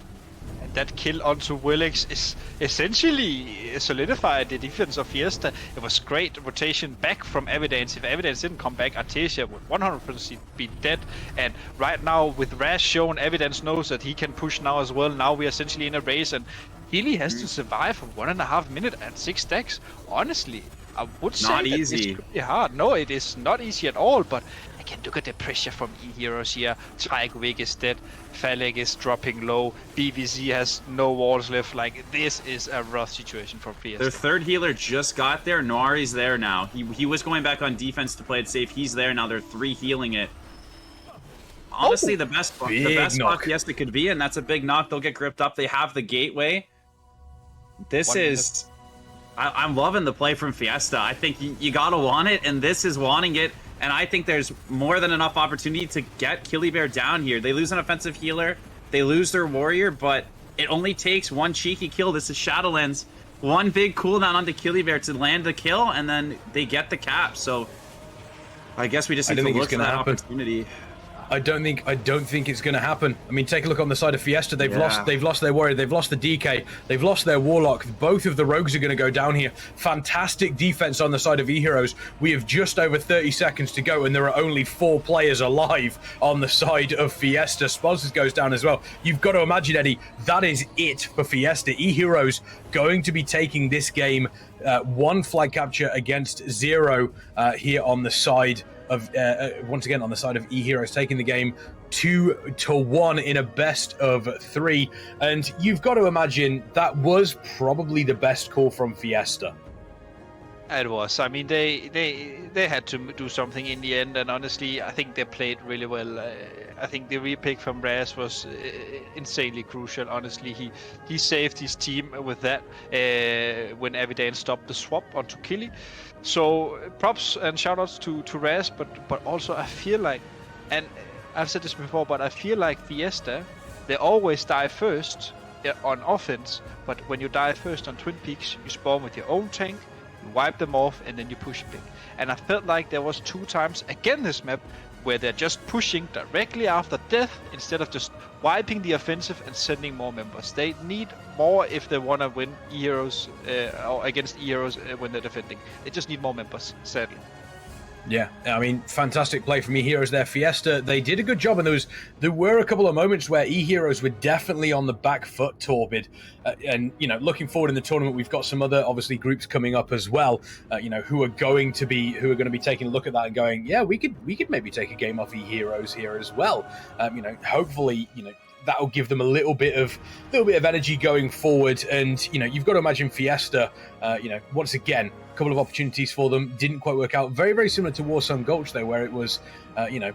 And that kill onto Willix is essentially solidified the defense of Fiesta. It was great rotation back from Evidence. If Evidence didn't come back, Artesia would 100% be dead. And right now, with Raz shown, Evidence knows that he can push now as well. Now we're essentially in a race, and Healy has to survive for 1.5 minutes and 6 stacks. Honestly, I would say not easy. It's pretty hard. No, it is not easy at all, but again, look at the pressure from Eheroes here. Tyke is dead, Phallic is dropping low, BVZ has no walls left. Like, this is a rough situation for Fiesta. Their 3rd healer just got there. Nori's there now. He was going back on defense to play it safe. He's there now. They're 3 healing it. Honestly, the best spot Fiesta could be, and that's a big knock. They'll get gripped up. They have the gateway. This is... I'm loving the play from Fiesta. I think you gotta want it, and this is wanting it. And I think there's more than enough opportunity to get Killibear down here. They lose an offensive healer, they lose their warrior, but it only takes 1 cheeky kill. This is Shadowlands. 1 big cooldown onto Killibear to land the kill, and then they get the cap. So I guess we just need to look for that opportunity. I don't think it's going to happen. I mean, take a look on the side of Fiesta. They've lost their warrior, they've lost the DK, they've lost their warlock. Both of the rogues are going to go down here. Fantastic defense on the side of Eheroes. We have just over 30 seconds to go, and there are only 4 players alive on the side of Fiesta. Sponsors goes down as well. You've got to imagine, Eddie, that is it for Fiesta. Eheroes going to be taking this game 1 flag capture against 0 here on the side of once again on the side of Eheroes, taking the game 2-1 in a best of 3. And you've got to imagine that was probably the best call from Fiesta. It was. I mean, they had to do something in the end, and honestly, I think they played really well. I think the repick from Raz was insanely crucial. Honestly, he saved his team with that when Evidence stopped the swap onto Killy. So props and shoutouts to Raz, but also I feel like, and I've said this before, but I feel like Fiesta, they always die first on offense, but when you die first on Twin Peaks, you spawn with your own tank, you wipe them off, and then you push big. And I felt like there was 2 times again this map where they're just pushing directly after death instead of just wiping the offensive and sending more members. They need more if they want to win Eheroes or against Eheroes when they're defending. They just need more members, sadly. Yeah, I mean, fantastic play from Eheroes there. Fiesta, they did a good job, and there were a couple of moments where Eheroes were definitely on the back foot, Torpid. And, you know, looking forward in the tournament, we've got some other, obviously, groups coming up as well, you know, who are going to be taking a look at that and going, yeah, we could maybe take a game off Eheroes here as well. You know, hopefully, you know, that'll give them a little bit of energy going forward. And, you know, you've got to imagine Fiesta, you know, once again, a couple of opportunities for them didn't quite work out. Very, very similar to Warsong Gulch, though, where it was, you know,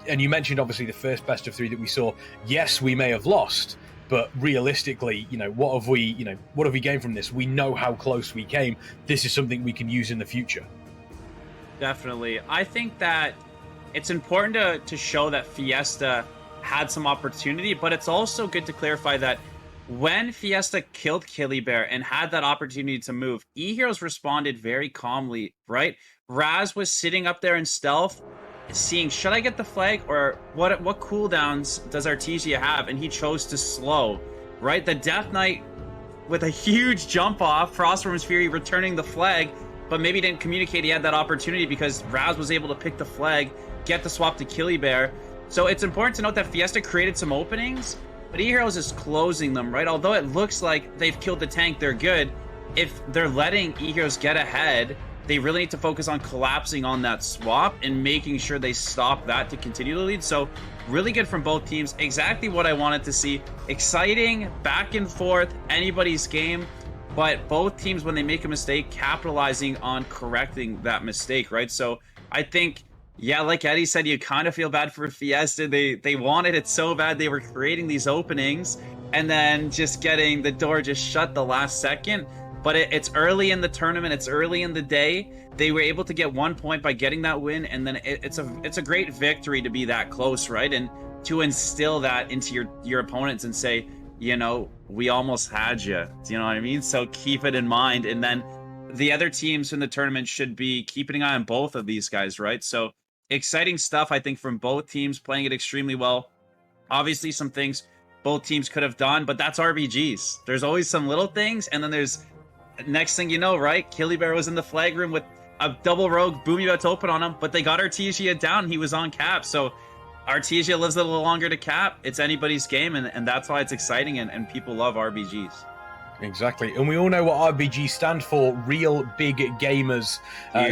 and you mentioned obviously the first best of 3 that we saw. Yes, we may have lost, but realistically, you know, what have we gained from this? We know how close we came. This is something we can use in the future. Definitely. I think that it's important to show that Fiesta had some opportunity, but it's also good to clarify that when Fiesta killed Killy Bear and had that opportunity to move, Eheroes responded very calmly, right? Raz was sitting up there in stealth, seeing, should I get the flag, or what cooldowns does Artesia have? And he chose to slow, right? The Death Knight with a huge jump off, Frostworm's Fury returning the flag, but maybe didn't communicate he had that opportunity because Raz was able to pick the flag, get the swap to Killy Bear. So it's important to note that Fiesta created some openings, but Eheroes is closing them, right? Although it looks like they've killed the tank, they're good. If they're letting Eheroes get ahead, they really need to focus on collapsing on that swap and making sure they stop that to continue the lead. So really good from both teams. Exactly what I wanted to see. Exciting, back and forth, anybody's game. But both teams, when they make a mistake, capitalizing on correcting that mistake, right? So I think, yeah, like Eddie said, you kind of feel bad for Fiesta. They wanted it so bad. They were creating these openings and then just getting the door just shut the last second. But it's early in the tournament. It's early in the day. They were able to get 1 point by getting that win. And then it's a great victory to be that close, right? And to instill that into your opponents and say, you know, we almost had you. Do you know what I mean? So keep it in mind. And then the other teams in the tournament should be keeping an eye on both of these guys, right? So exciting stuff, I think, from both teams, playing it extremely well. Obviously, some things both teams could have done, but that's RBGs. There's always some little things, and then there's, next thing you know, right? Killy Bear was in the flag room with a double rogue Boomy about to open on him, but they got Artesia down. He was on cap, so Artesia lives a little longer to cap. It's anybody's game, and that's why it's exciting, and people love RBGs. Exactly. And we all know what RBG stand for, real big gamers.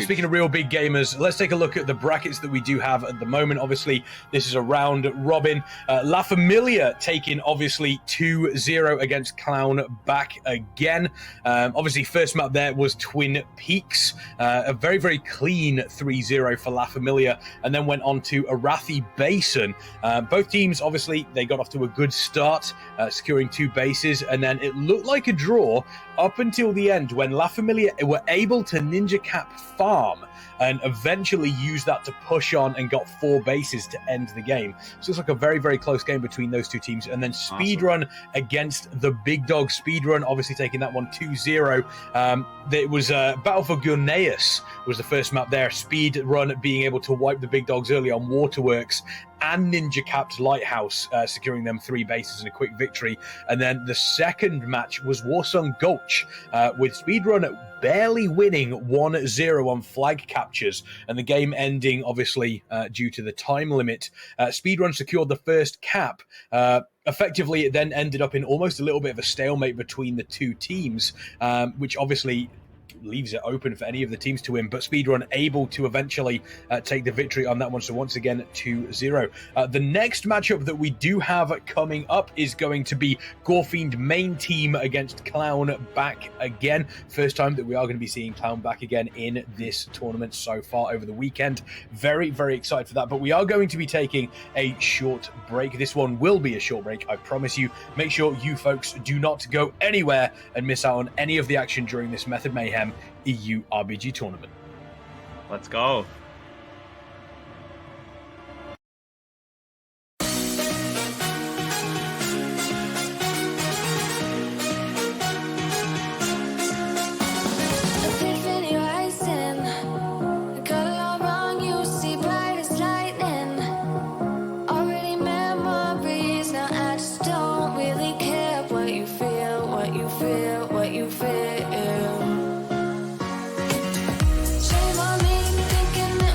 Speaking of real big gamers, let's take a look at the brackets that we do have at the moment. Obviously, this is a round robin. La Familia taking, obviously, 2-0 against Clown back again. Obviously, first map there was Twin Peaks. A very, very clean 3-0 for La Familia, and then went on to Arathi Basin. Both teams, obviously, they got off to a good start, securing 2 bases, and then it looked like a draw up until the end when La Familia were able to ninja cap farm and eventually use that to push on and got 4 bases to end the game. So it's like a very, very close game between those two teams. And then Speedrun against the big dog. Speedrun obviously taking that one 2-0. It was Battle for Gurneus was the first map there. Speedrun being able to wipe the big dogs early on Waterworks and Ninja Capped Lighthouse, securing them 3 bases and a quick victory. And then the second match was Warsong Gulch, with Speedrun barely winning 1-0 on flag captures, and the game ending, obviously, due to the time limit. Speedrun secured the first cap. Effectively, it then ended up in almost a little bit of a stalemate between the two teams, which obviously leaves it open for any of the teams to win, but Speedrun able to eventually take the victory on that one. So once again, 2-0. The next matchup that we do have coming up is going to be Gorefiend main team against Clown back again. First time that we are going to be seeing Clown back again in this tournament so far over the weekend. Very, very excited for that, but we are going to be taking a short break. This one will be a short break, I promise you. Make sure you folks do not go anywhere and miss out on any of the action during this Method Mayhem EU RBG tournament. Let's go. Shame on me thinking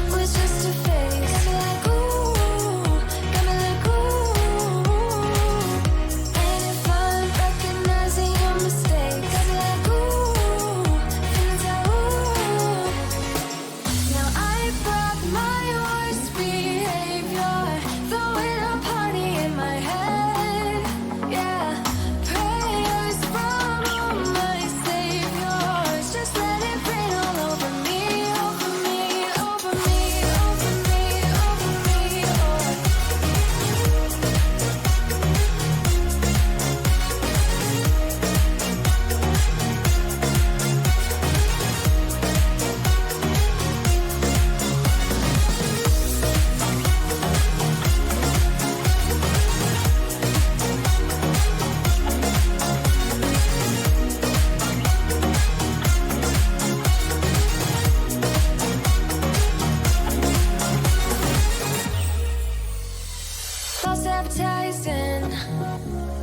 hypnotizing.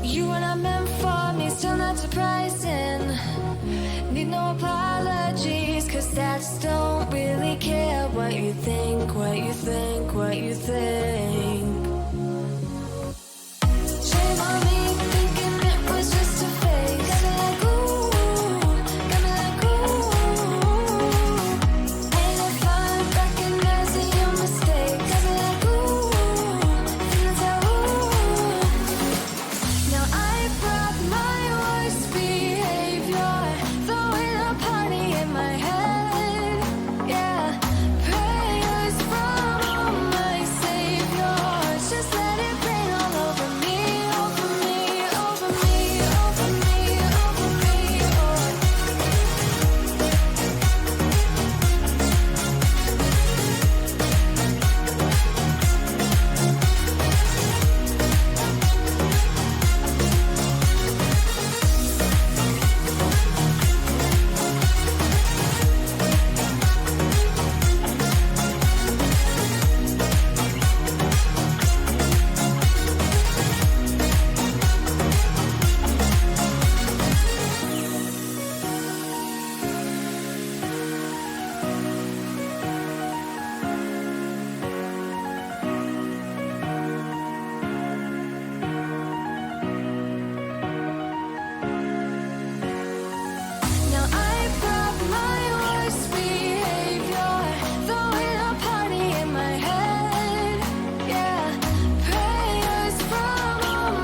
You are not meant for me, still not surprising. Need no apologies, cause I just don't really care what you think, what you think, what you think. Shame on me, thinking it was just a phase. Got me like ooh, got me like ooh. Ain't it fun recognizing your mistakes? Got me like ooh, feeling so ooh. Now I brought my worst behavior, throwing a party in my head. Yeah, prayers from my saviors. Just let it rain all over me, over me, over me, over me, over me. Now I brought my worst behavior, throwing a party in my head. Yeah, prayers from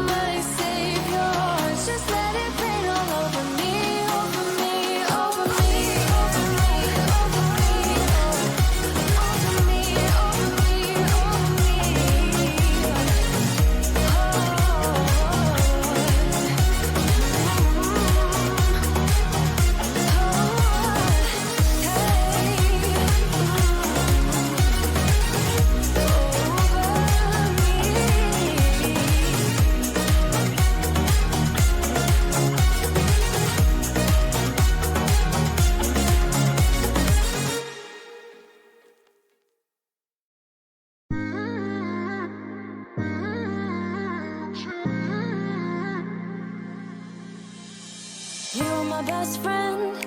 my saviors. Just let it rain all over me, over me, over me, over me, over me, over me, over You were my best friend.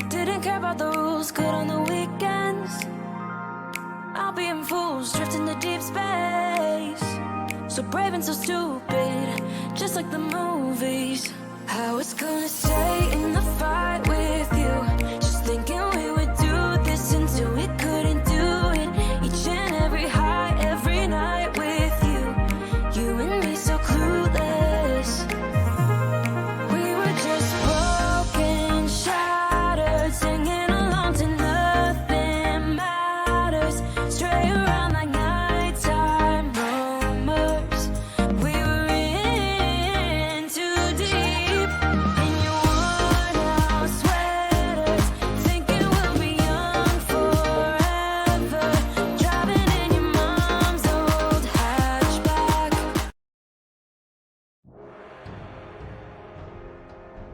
Didn't care about the rules, good on the weekends. I'll be in fools, drifting to deep space. So brave and so stupid, just like the movies. I was gonna stay in the fight with you, just thinking we would do this until we couldn't do it. Each and every high, every night with you. You and me so clueless. We were just broken, shattered, singing along to nothing matters. Stray around like nighttime rumors. We were in too deep, in your worn out sweaters, thinking we'll be young forever. Driving in your mom's old hatchback.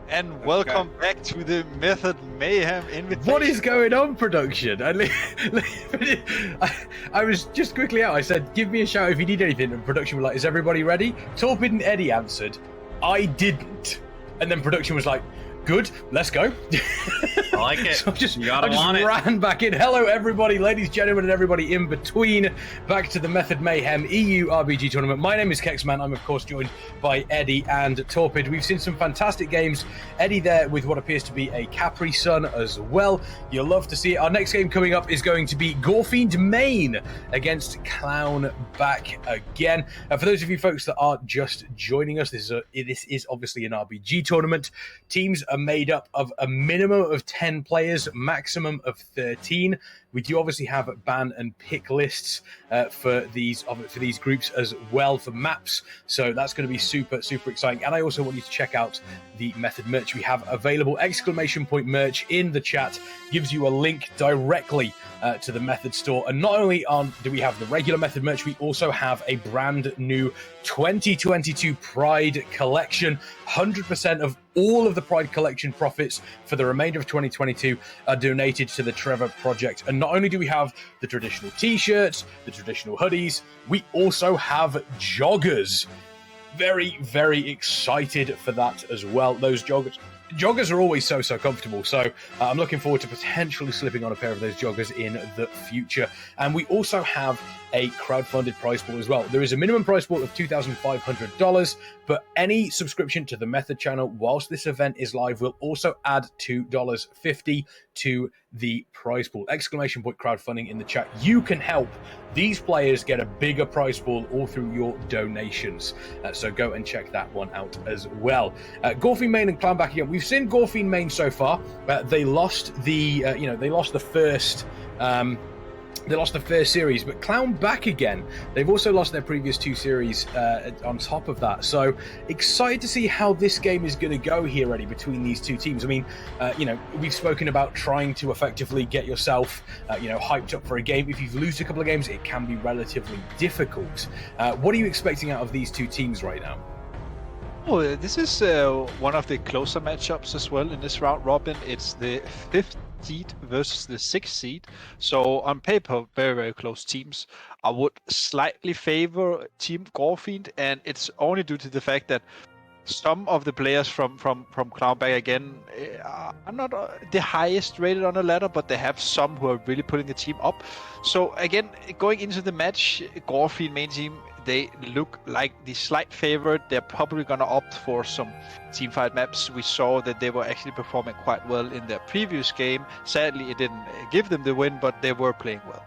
And welcome back to the Method Mayhem invitation. What is going on, production? I was just quickly out. I said, give me a shout if you need anything. And production was like, is everybody ready? Torpid and Eddie answered. I didn't. And then production was like, good, let's go. I like it. So I just want it. ran back in. Hello, everybody, ladies, gentlemen, and everybody in between. Back to the Method Mayhem EU RBG tournament. My name is Kexman. I'm, of course, joined by Eddie and Torpid. We've seen some fantastic games. Eddie there with what appears to be a Capri Sun as well. You'll love to see it. Our next game coming up is going to be Gorefiend Main against Clown back again. For those of you folks that are just joining us, this is obviously an RBG tournament. Teams are made up of a minimum of 10 players, maximum of 13. We do obviously have ban and pick lists for these groups as well for maps, so that's going to be super exciting. And I also want you to check out the Method merch we have available. ! Merch in the chat gives you a link directly to the Method store. And not only do we have the regular Method merch, we also have a brand new 2022 Pride collection. 100% of all of the Pride collection profits for the remainder of 2022 are donated to the Trevor Project. And not only do we have the traditional t-shirts, the traditional hoodies, we also have joggers. Very, very excited for that as well. Those joggers are always so comfortable, so I'm looking forward to potentially slipping on a pair of those joggers in the future. And we also have a crowdfunded prize pool as well. There is a minimum prize pool of $2,500, but any subscription to the Method channel whilst this event is live will also add $2.50 to the prize pool. Exclamation point crowdfunding in the chat. You can help these players get a bigger prize pool all through your donations. So go and check that one out as well. Gorefiend main and Clown back again. We've seen Gorefiend main so far. They lost the first. They lost the first series, but Clown back again. They've also lost their previous 2 series on top of that. So excited to see how this game is going to go here, Eddie, between these 2 teams. I mean, we've spoken about trying to effectively get yourself, hyped up for a game. If you lose a couple of games, it can be relatively difficult. What are you expecting out of these 2 teams right now? Oh, this is one of the closer matchups as well in this round robin. It's the 5th seed versus the 6th seed. So on paper, very close teams. I would slightly favor Team Gorefiend, and it's only due to the fact that some of the players from Clownback again are not the highest rated on the ladder, but they have some who are really putting the team up. So again, going into the match, Gorefiend main team, they look like the slight favorite. They're probably going to opt for some teamfight maps. We saw that they were actually performing quite well in their previous game. Sadly, it didn't give them the win, but they were playing well.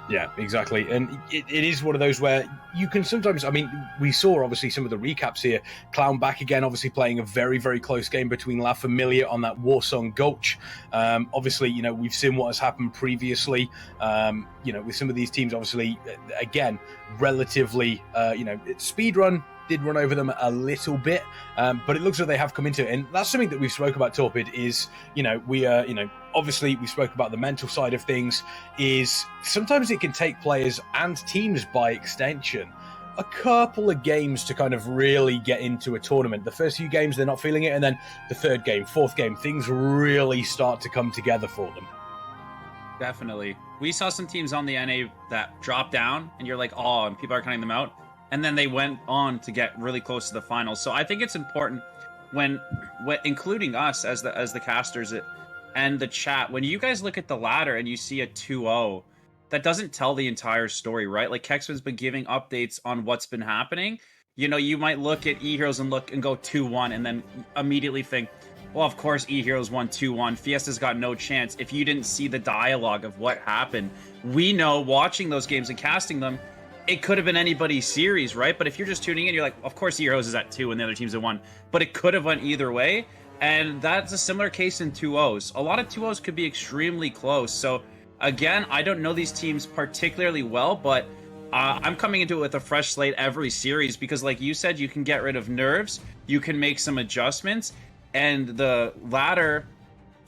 Yeah, exactly. And it is one of those where you can sometimes, we saw obviously some of the recaps here. Clown back again, obviously playing a very close game between La Familia on that Warsong Gulch. Obviously, we've seen what has happened previously, with some of these teams, obviously, again, relatively, Speedrun did run over them a little bit, but it looks like they have come into it. And that's something that we've spoke about, Torpid, is, obviously we spoke about the mental side of things, is sometimes it can take players and teams by extension a couple of games to kind of really get into a tournament. The first few games, they're not feeling it, and then the 3rd game, 4th game, things really start to come together for them. Definitely. We saw some teams on the NA that dropped down, and you're like, oh, and people are counting them out. And then they went on to get really close to the finals. So I think it's important when including us as the casters and the chat, when you guys look at the ladder and you see a 2-0, that doesn't tell the entire story, right? Like, Kexman's been giving updates on what's been happening. You might look at Eheroes and go 2-1 and then immediately think, well, of course Eheroes won 2-1. Fiesta's got no chance. If you didn't see the dialogue of what happened, we know watching those games and casting them, it could have been anybody's series, right? But if you're just tuning in, you're like, of course Eheroes is at 2 and the other team's at 1. But it could have went either way. And that's a similar case in 2-0s. A lot of 2-0s could be extremely close. So again, I don't know these teams particularly well, but I'm coming into it with a fresh slate every series because, like you said, you can get rid of nerves, you can make some adjustments, and the ladder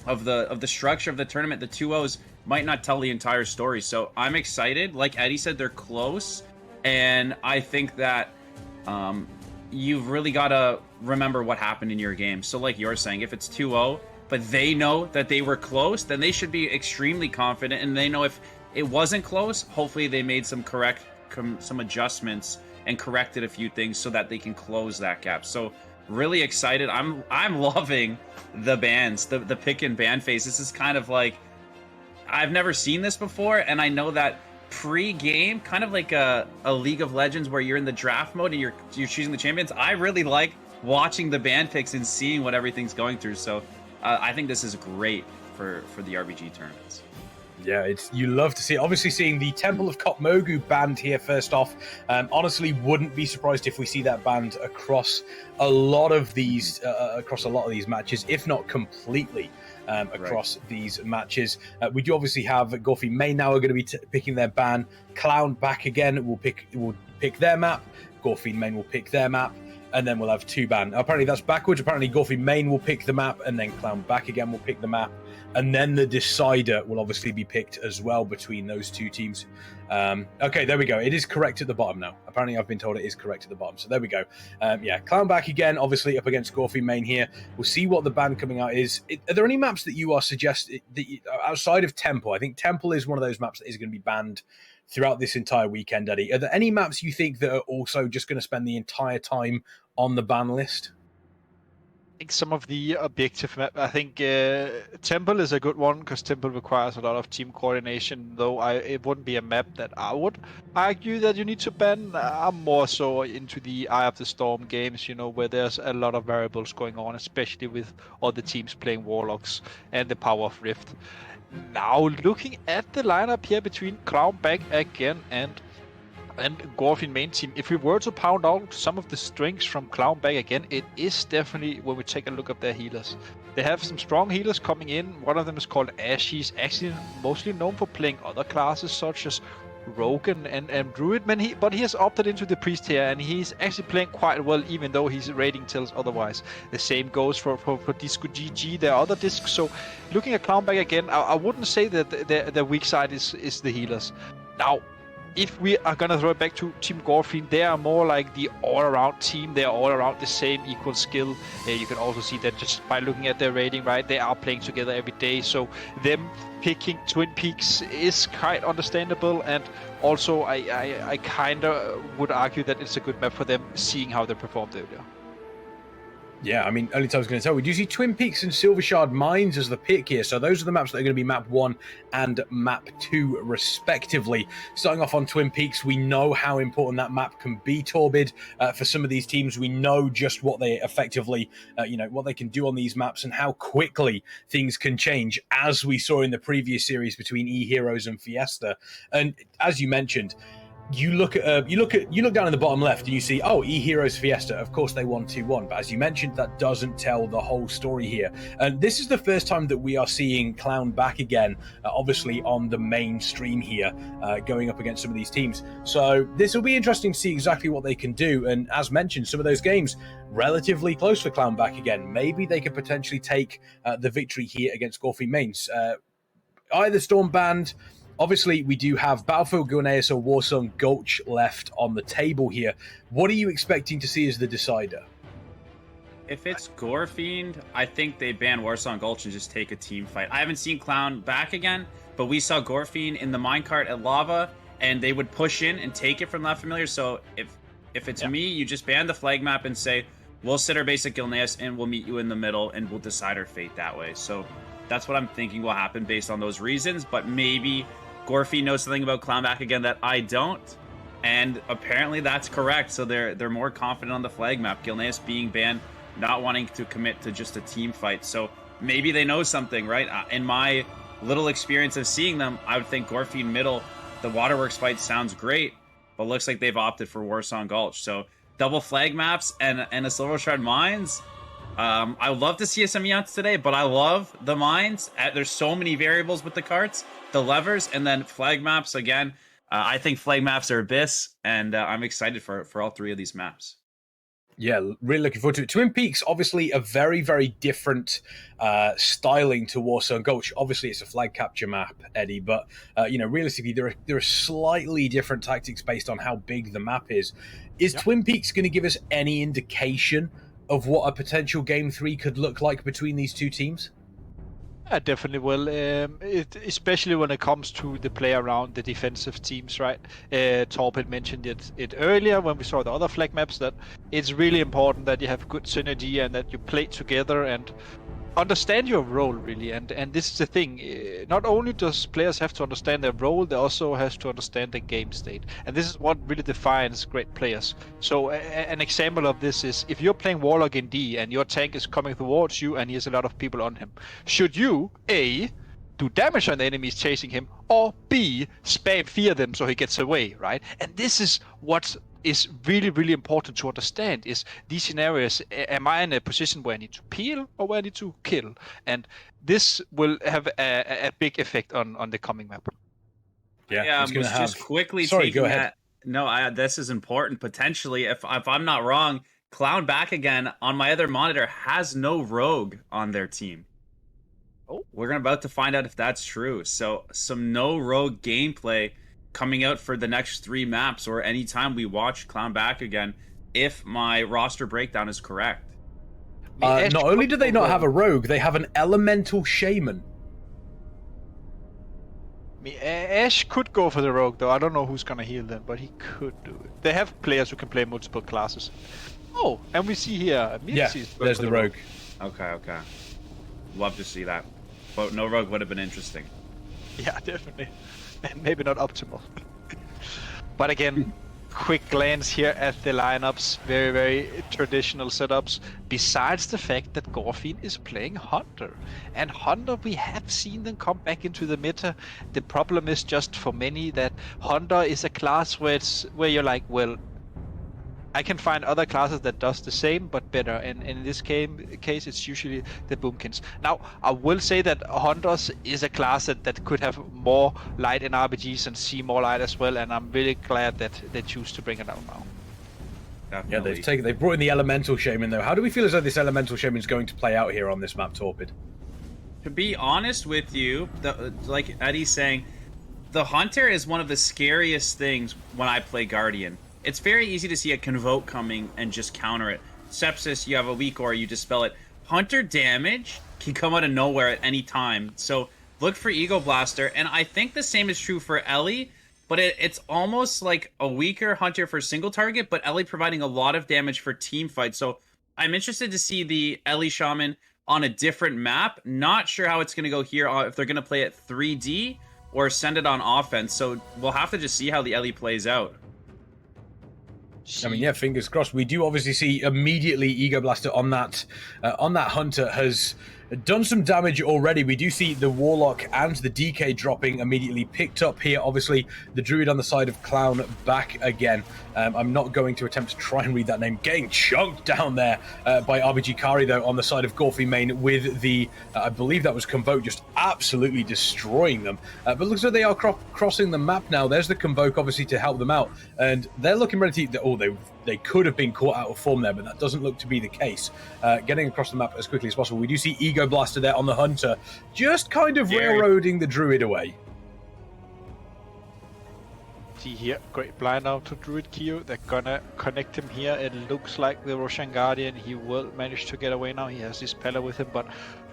of the structure of the tournament, the 2-0s, might not tell the entire story. So I'm excited. Like Eddie said, they're close, and I think that you've really got to remember what happened in your game. So like you're saying, if it's 2-0, but they know that they were close, then they should be extremely confident, and they know if it wasn't close, hopefully they made some adjustments and corrected a few things so that they can close that gap. So really excited. I'm loving the bans, the pick and ban phase. This is kind of like, I've never seen this before, and I know that pre-game, kind of like a League of Legends where you're in the draft mode and you're choosing the champions. I really like watching the ban picks and seeing what everything's going through. So I think this is great for the RBG tournaments. Yeah, you love to see it. Obviously, seeing the Temple of Kotmogu banned here first off, honestly, wouldn't be surprised if we see that banned across a lot of these matches, if not completely. Across these matches. We do obviously have Gorefiend main now are going to be picking their ban. Clown back again will pick their map. Gorefiend main will pick their map, and then we'll have 2 ban. Apparently that's backwards. Apparently Gorefiend main will pick the map, and then Clown back again will pick the map. and then the decider will obviously be picked as well between those two teams. Okay, there we go. It is correct at the bottom now. Apparently, I've been told it is correct at the bottom. So there we go. Yeah, Clown back again, obviously up against Gorefiend main here. We'll see what the ban coming out is. Are there any maps that you are suggesting outside of Temple? I think Temple is one of those maps that is going to be banned throughout this entire weekend, Eddie. Are there any maps you think that are also just going to spend the entire time on the ban list? I think some of the objective map, I think Temple is a good one because Temple requires a lot of team coordination, though it wouldn't be a map that I would argue that you need to ban. I'm more so into the Eye of the Storm games, you know, where there's a lot of variables going on, especially with all the teams playing Warlocks and the power of Rift. Now, looking at the lineup here between Clown back again and Gorefiend main team, if we were to pound out some of the strengths from Clown back again, it is definitely when we take a look at their healers. They have some strong healers coming in. One of them is called Ash. He's actually mostly known for playing other classes such as Rogue and Druid, but he has opted into the Priest here, and he's actually playing quite well, even though his rating tells otherwise. The same goes for Disco GG, their other discs. So looking at Clown back again, I wouldn't say that their weak side is the healers. Now, if we are going to throw it back to Team Gorefiend, they are more like the all-around team. They are all around the same equal skill. You can also see that just by looking at their rating, right? They are playing together every day. So them picking Twin Peaks is quite understandable. And also, I kind of would argue that it's a good map for them, seeing how they performed earlier. Yeah, I mean, only time's going to tell. We do see Twin Peaks and Silvershard Mines as the pick here. So those are the maps that are going to be map 1 and map 2, respectively. Starting off on Twin Peaks, we know how important that map can be, Torbid. For some of these teams, we know just what they effectively, what they can do on these maps and how quickly things can change, as we saw in the previous series between Eheroes and Fiesta. And as you mentioned, you look down in the bottom left and you see, oh, Eheroes Fiesta, of course they won 2-1, but as you mentioned, that doesn't tell the whole story here. And this is the first time that we are seeing Clown back again, obviously on the main stream here, going up against some of these teams. So this will be interesting to see exactly what they can do. And as mentioned, some of those games relatively close for Clown back again. Maybe they could potentially take the victory here against Gorefiend mains. Eye of the Storm banned. Obviously, we do have Battlefield Guineas or Warsong Gulch left on the table here. What are you expecting to see as the decider? If it's Gorefiend, I think they ban Warsong Gulch and just take a team fight. I haven't seen Clown back again, but we saw Gorefiend in the minecart at Lava, and they would push in and take it from La Familia. So if it's me, you just ban the flag map and say, we'll sit our base at Guineas and we'll meet you in the middle and we'll decide our fate that way. So that's what I'm thinking will happen based on those reasons, but maybe Gorefiend knows something about Clown back again that I don't, and apparently that's correct. So they're more confident on the flag map. Guineas being banned, not wanting to commit to just a team fight. So maybe they know something, right? In my little experience of seeing them, I would think Gorefiend middle, the Waterworks fight sounds great, but looks like they've opted for Warsong Gulch. So double flag maps and a Silvershard Mines. I would love to see some Eons today, but I love the mines. There's so many variables with the carts, the levers, and then flag maps. Again, I think flag maps are abyss, and I'm excited for all three of these maps. Yeah, really looking forward to it. Twin Peaks, obviously a very, very different styling to Warsong Gulch. Obviously, it's a flag capture map, Eddie, but realistically, there are slightly different tactics based on how big the map is. Is Twin Peaks going to give us any indication of what a potential Game 3 could look like between these two teams? I definitely will, especially when it comes to the play around the defensive teams, right? Torben mentioned it earlier when we saw the other flag maps, that it's really important that you have good synergy and that you play together and understand your role, really. And this is the thing, not only does players have to understand their role, they also have to understand the game state, and this is what really defines great players. So an example of this is, if you're playing Warlock in D and your tank is coming towards you and he has a lot of people on him, should you A, do damage on the enemies chasing him, or B, spam fear them so he gets away, right? And this is what is really, really important to understand, is these scenarios, am I in a position where I need to peel or where I need to kill? And this will have a big effect on the coming map. Yeah, I was just quickly go ahead. No, this is important potentially. If I'm not wrong, Clown back again on my other monitor has no rogue on their team. Oh, we're about to find out if that's true. So some no rogue gameplay coming out for the next 3 maps, or anytime we watch Clown back again, if my roster breakdown is correct. Not only do they not have a rogue, they have an elemental shaman. Ash could go for the rogue, though. I don't know who's gonna heal them, but he could do it. They have players who can play multiple classes. Oh, and we see here... there's the rogue. Okay. Love to see that. But no rogue would have been interesting. Yeah, definitely. And maybe not optimal. But again, quick glance here at the lineups. Very, very traditional setups. Besides the fact that Gorefiend is playing Hunter. And Hunter, we have seen them come back into the meta. The problem is just for many that Hunter is a class where you're like, well, I can find other classes that does the same but better, and in this case it's usually the Boomkins. Now, I will say that Hunters is a class that could have more light in RBGs and see more light as well, and I'm really glad that they choose to bring it out now. Definitely. Yeah, they've brought in the Elemental Shaman though. How do we feel as though this Elemental Shaman is going to play out here on this map, Torpid? To be honest with you, like Eddie's saying, the Hunter is one of the scariest things when I play Guardian. It's very easy to see a Convoke coming and just counter it. Sepsis, you have a weak aura, you dispel it. Hunter damage can come out of nowhere at any time. So look for Ego Blaster. And I think the same is true for Ellie, but it's almost like a weaker Hunter for single target, but Ellie providing a lot of damage for team fights. So I'm interested to see the Ellie Shaman on a different map. Not sure how it's going to go here, if they're going to play it 3D or send it on offense. So we'll have to just see how the Ellie plays out. I mean, yeah, fingers crossed. We do obviously see immediately Ego Blaster on that Hunter has done some damage already. We do see the Warlock and the DK dropping immediately, picked up here. Obviously, the Druid on the side of Clown back again. I'm not going to attempt to try and read that name. Getting chunked down there by RBG Kari, though, on the side of Gorefiend main with the, I believe that was Convoke, just absolutely destroying them. But looks like they are crossing the map now. There's the Convoke, obviously, to help them out. And they're looking ready to... Oh, they could have been caught out of form there, but that doesn't look to be the case. Getting across the map as quickly as possible. We do see Ego Blaster there on the Hunter, just kind of railroading the Druid away. See here, great blind out to Druid Kyo. They're gonna connect him here. It looks like the Roshan Guardian, he will manage to get away now. He has his Pella with him, but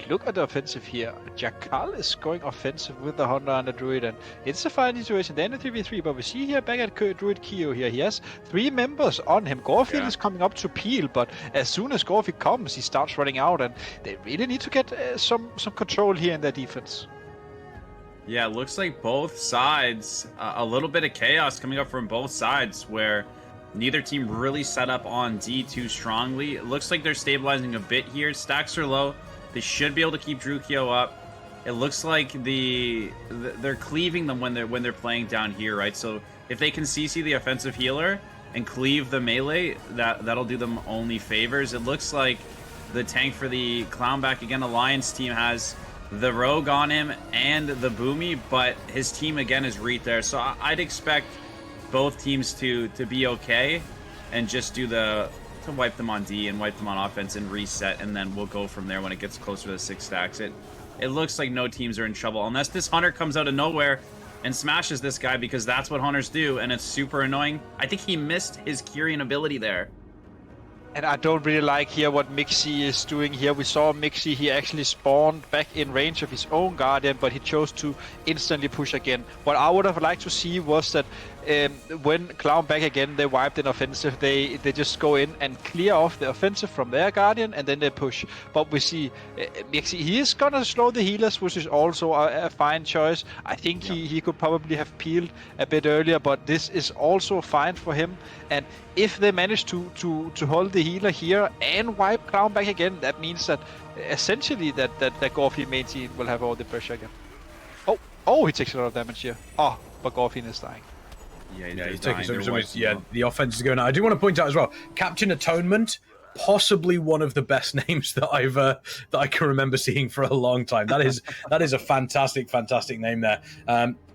look at the offensive here. Jakal is going offensive with the Hunter and the Druid, and it's a fine situation. They're in a 3v3, but we see here back at Druid Kyo here, he has 3 members on him. Gorefiend is coming up to peel, but as soon as Gorefiend comes, he starts running out, and they really need to get some control here in their defense. Yeah, it looks like both sides, a little bit of chaos coming up from both sides, where neither team really set up on D too strongly. It looks like they're stabilizing a bit here. Stacks are low. They should be able to keep Drukio up. It looks like they're cleaving them when they're playing down here, right? So if they can CC the offensive healer and cleave the melee, that'll do them only favors. It looks like the tank for the Clown back again Alliance team has the Rogue on him and the Boomy, but his team again is Reet there. So I'd expect both teams to be okay and just do to wipe them on D and wipe them on offense and reset, and then we'll go from there when it gets closer to 6 stacks. It looks like no teams are in trouble unless this Hunter comes out of nowhere and smashes this guy, because that's what Hunters do, and it's super annoying. I think he missed his Kyrian ability there. And I don't really like here what Mixi is doing here. We saw Mixi, he actually spawned back in range of his own Guardian, but he chose to instantly push again. What I would have liked to see was that when Clown back again, they wiped an offensive. They just go in and clear off the offensive from their Guardian, and then they push. But we see Mixi, he is gonna slow the healers, which is also a fine choice. I think he could probably have peeled a bit earlier, but this is also fine for him. And if they manage to hold the healer here and wipe Clown back again, that means that essentially that Gorefiend main team will have all the pressure again. Oh, he takes a lot of damage here. Oh, but Gorefiend is dying. Yeah, he's taking some damage. Yeah, the offense is going out. I do want to point out as well, Captain Atonement, possibly one of the best names that I can remember seeing for a long time. That is a fantastic name there.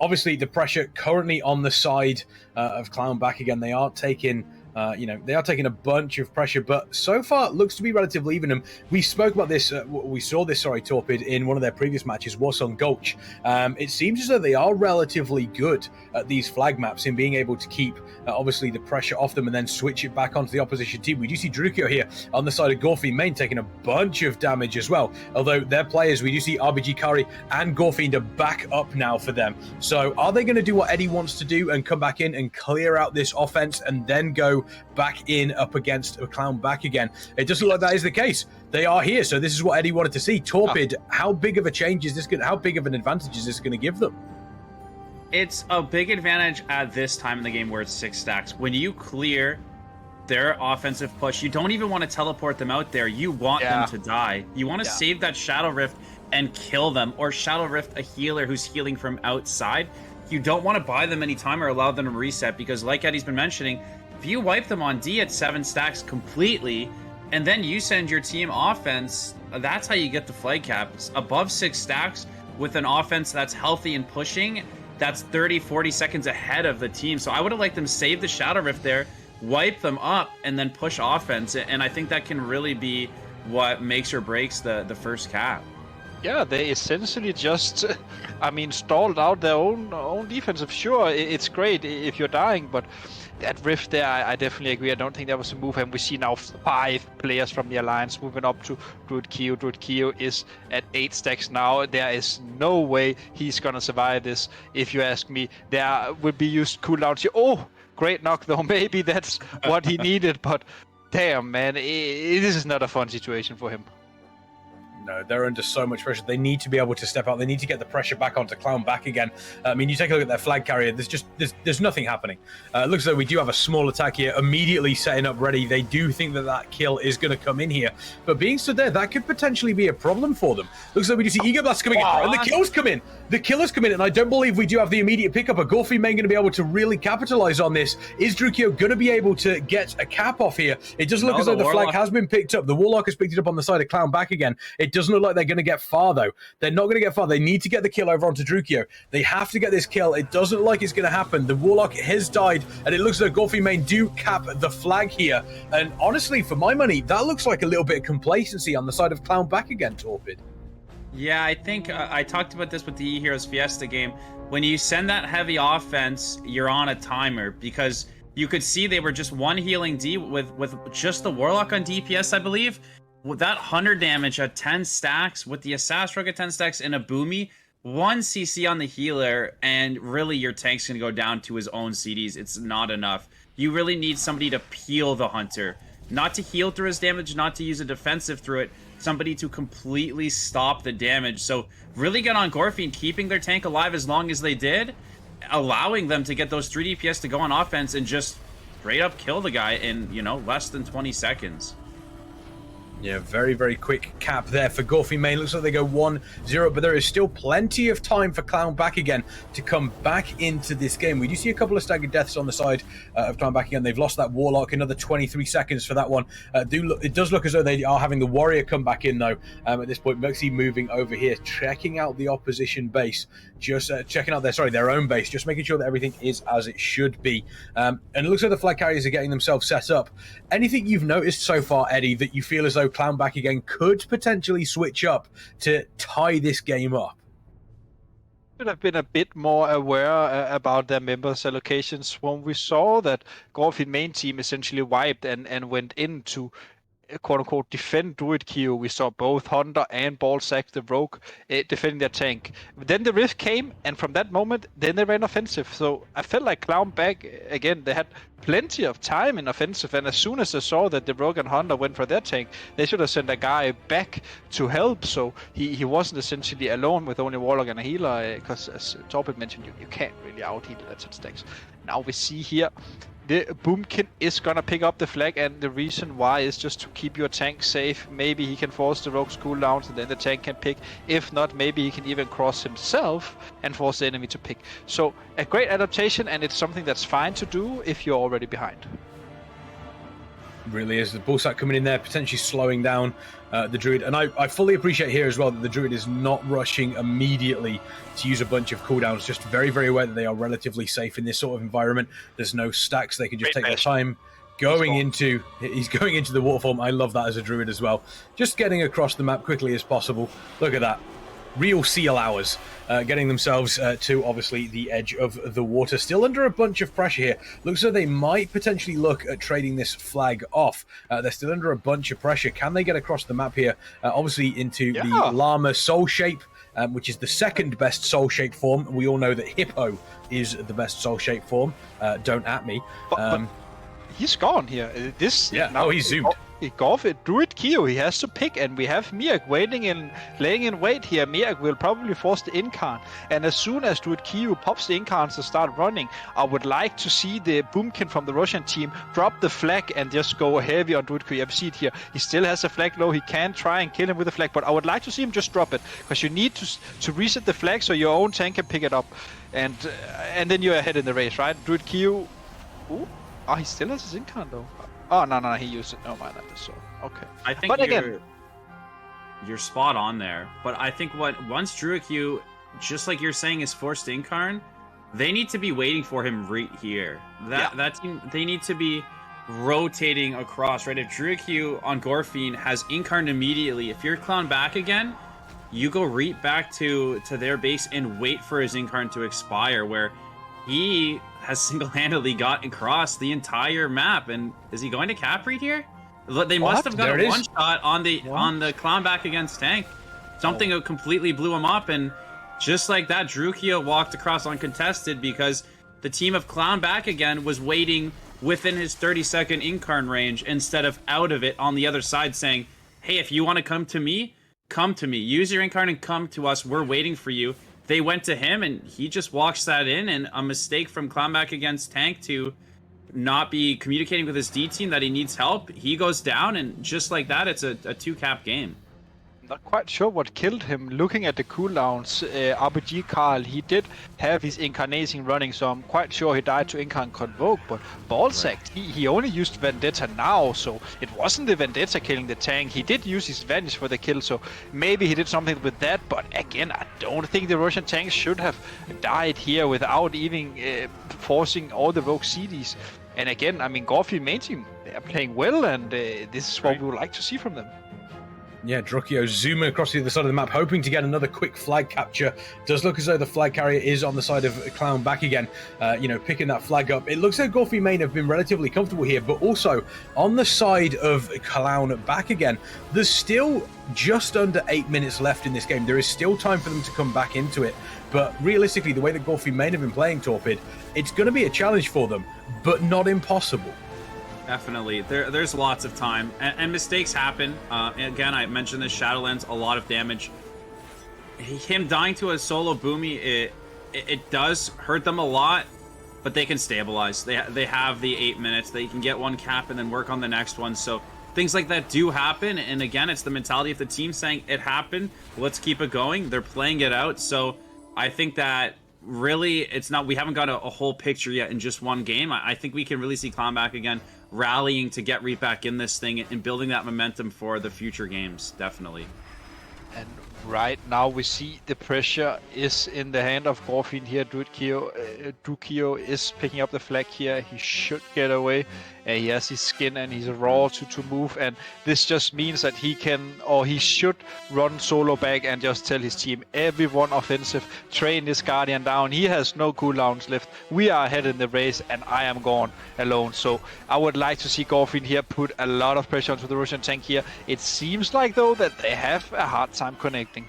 Obviously, the pressure currently on the side of Clown back again. They are taking You know, they are taking a bunch of pressure, but so far it looks to be relatively even. And we spoke about this, we saw this, Torpid, in one of their previous matches, Warsong Gulch. It seems as though they are relatively good at these flag maps in being able to keep, obviously, the pressure off them and then switch it back onto the opposition team. We do see Drukio here on the side of Gorefiend main taking a bunch of damage as well. Although their players, we do see RBG Kari and Gorefiend are back up now for them. So are they going to do what Eddie wants to do and come back in and clear out this offense and then go back in up against a Clown back again? It doesn't look like that is the case. They are here, so this is what Eddie wanted to see. Torpid, how big of a change is this going? How big of an advantage is this going to give them? It's a big advantage at this time in the game where it's 6 stacks. When you clear their offensive push, you don't even want to teleport them out there. You want them to die. You want to save that Shadow Rift and kill them, or Shadow Rift a healer who's healing from outside. You don't want to buy them any time or allow them to reset, because like Eddie's been mentioning, if you wipe them on D at 7 stacks completely, and then you send your team offense, that's how you get the flag caps. Above 6 stacks with an offense that's healthy and pushing, that's 30, 40 seconds ahead of the team. So I would have liked them save the Shadow Rift there, wipe them up, and then push offense. And I think that can really be what makes or breaks the first cap. Yeah, they essentially just, I mean, stalled out their own defensive. Sure, it's great if you're dying, but that rift there, I definitely agree. I don't think that was a move, and we see now 5 players from the Alliance moving up to Druid Keo. Druid Keo is at 8 stacks now. There is no way he's gonna survive this, if you ask me. There will be used cooldowns here. Oh, great knock though. Maybe that's what he needed, but damn, man, this is not a fun situation for him. No, they're under so much pressure. They need to be able to step out. They need to get the pressure back onto Clown back again. I mean, you take a look at their flag carrier. There's nothing happening. It looks like we do have a small attack here, immediately setting up ready. They do think that kill is going to come in here, but being stood there, that could potentially be a problem for them. Looks like we do see Ego Blast coming in, and the kills come in. The killers come in, and I don't believe we do have the immediate pickup. A Gorefiend main going to be able to really capitalize on this. Is Drukio going to be able to get a cap off here? It doesn't look as though the flag has been picked up. The Warlock has picked it up on the side of Clown back again. It doesn't look like they're going to get far, though. They're not going to get far. They need to get the kill over onto Drukio. They have to get this kill. It doesn't look like it's going to happen. The Warlock has died, and it looks like Gorefiend main do cap the flag here. And honestly, for my money, that looks like a little bit of complacency on the side of Clown back again, Torpid. Yeah, I think I talked about this with the Eheroes Fiesta game. When you send that heavy offense, you're on a timer, because you could see they were just one healing D with just the Warlock on DPS, I believe. With that 100 damage at 10 stacks, with the Assassin Rogue at 10 stacks and a Boomy, 1 CC on the healer, and really your tank's going to go down to his own CDs. It's not enough. You really need somebody to peel the Hunter. Not to heal through his damage, not to use a defensive through it. Somebody to completely stop the damage. So really good on Gorefiend, keeping their tank alive as long as they did, allowing them to get those 3 DPS to go on offense and just straight up kill the guy in, you know, less than 20 seconds. Yeah, very, very quick cap there for Gorefiend main. Looks like they go 1-0, but there is still plenty of time for Clown back again to come back into this game. We do see a couple of staggered deaths on the side of Clown back again. They've lost that Warlock, another 23 seconds for that one. It does look as though they are having the Warrior come back in, though, at this point. Mexi moving over here, checking out the opposition base, just checking out their own base, just making sure that everything is as it should be. And it looks like the flag carriers are getting themselves set up. Anything you've noticed so far, Eddie, that you feel as though Clown back again could potentially switch up to tie this game up? Should have been a bit more aware about their members' allocations when we saw that Gorefiend main team essentially wiped and went into quote-unquote defend Druid Keo. We saw both Hunter and Ballsack the Rogue defending their tank. Then the Rift came, and from that moment, then they ran offensive. So I felt like Clown back, again, they had plenty of time in offensive, and as soon as they saw that the Rogue and Hunter went for their tank, they should have sent a guy back to help, so he wasn't essentially alone with only Warlock and a healer, because as Torpid mentioned, you can't really out-heal at such stacks. Now we see here, the Boomkin is gonna pick up the flag, and the reason why is just to keep your tank safe. Maybe he can force the Rogue's cooldown, so then the tank can pick. If not, maybe he can even cross himself and force the enemy to pick. So a great adaptation, and it's something that's fine to do if you're already behind. Really is. The Ballsack coming in there, potentially slowing down the Druid. And I fully appreciate here as well that the Druid is not rushing immediately to use a bunch of cooldowns, just very, very aware that they are relatively safe in this sort of environment. There's no stacks. They can just take their time, going into the waterfall. I love that as a druid as well. Just getting across the map quickly as possible. Look at that. Real seal hours, getting themselves to obviously the edge of the water. Still under a bunch of pressure here. Looks like they might potentially look at trading this flag off. They're still under a bunch of pressure. Can they get across the map here? Obviously into the llama soul shape, which is the second best soul shape form. We all know that hippo is the best soul shape form. Don't at me. But he's gone here. Now he's zoomed. Gorefiend, Druid Keo, he has to pick, and we have Mirk laying in wait here. Mirk will probably force the incarn, and as soon as Druid Keo pops the incarns to start running, I would like to see the Boomkin from the Russian team drop the flag and just go heavy on Druid Keo. You see it here. He still has a flag low. He can try and kill him with a flag, but I would like to see him just drop it, because you need to reset the flag so your own tank can pick it up, and then you're ahead in the race, right? Druid Keo. Ooh. Oh, he still has his incarn though. Oh, no, he used it. No, mind that. So, okay. I think you're spot on there. But I think once Druid Keo, just like you're saying, is forced to incarn, they need to be waiting for him right here. That team, they need to be rotating across, right? If Druid Keo on Gorefiend has incarned immediately, if you're clown back again, you go right back to their base and wait for his incarn to expire, where he has single-handedly got across the entire map. And is he going to cap read here? They must have got a one-shot on the clown back against tank. Something completely blew him up, and just like that, Druid Keo walked across uncontested because the team of clown back again was waiting within his 30-second incarn range instead of out of it on the other side, saying, hey, if you want to come to me, come to me. Use your incarn and come to us. We're waiting for you. They went to him, and he just walks that in, and a mistake from Clownback against Tank to not be communicating with his D team that he needs help. He goes down, and just like that, it's a 2-cap game. Not quite sure what killed him. Looking at the cooldowns, RBG Carl, he did have his incarnation running, so I'm quite sure he died to Incarn Convoke, but Ballsack, he only used Vendetta now, so it wasn't the Vendetta killing the tank. He did use his Vanish for the kill, so maybe he did something with that, but again, I don't think the Russian tank should have died here without even forcing all the Rogue CDs. And again, I mean, Gorefiend main team, they are playing well, and this is what we would like to see from them. Yeah, Druid Keo zooming across the other side of the map, hoping to get another quick flag capture. Does look as though the flag carrier is on the side of Clown back again, picking that flag up. It looks like Gorefiend main have been relatively comfortable here, but also on the side of Clown back again, there's still just under 8 minutes left in this game. There is still time for them to come back into it, but realistically, the way that Gorefiend main have been playing Torpid, it's going to be a challenge for them, but not impossible. Definitely. There's lots of time, and mistakes happen. Again, I mentioned this Shadowlands, a lot of damage. Him dying to a solo Boomy, it does hurt them a lot, but they can stabilize. They have the 8 minutes. They can get one cap and then work on the next one. So things like that do happen, and again, it's the mentality of the team saying, it happened, let's keep it going. They're playing it out, so I think that really, it's not, we haven't got a whole picture yet in just one game. I think we can really see Clownback again rallying to get right back in this thing and building that momentum for the future games, definitely. And right now we see the pressure is in the hand of Gorefiend here. Druid Keo is picking up the flag here. He should get away. He has his skin and he's raw to move, and this just means that he can, or he should, run solo back and just tell his team, everyone offensive, train this Guardian down. He has no cooldowns left. We are ahead in the race, and I am gone alone. So I would like to see Gorefiend here put a lot of pressure onto the Russian tank here. It seems like, though, that they have a hard time connecting.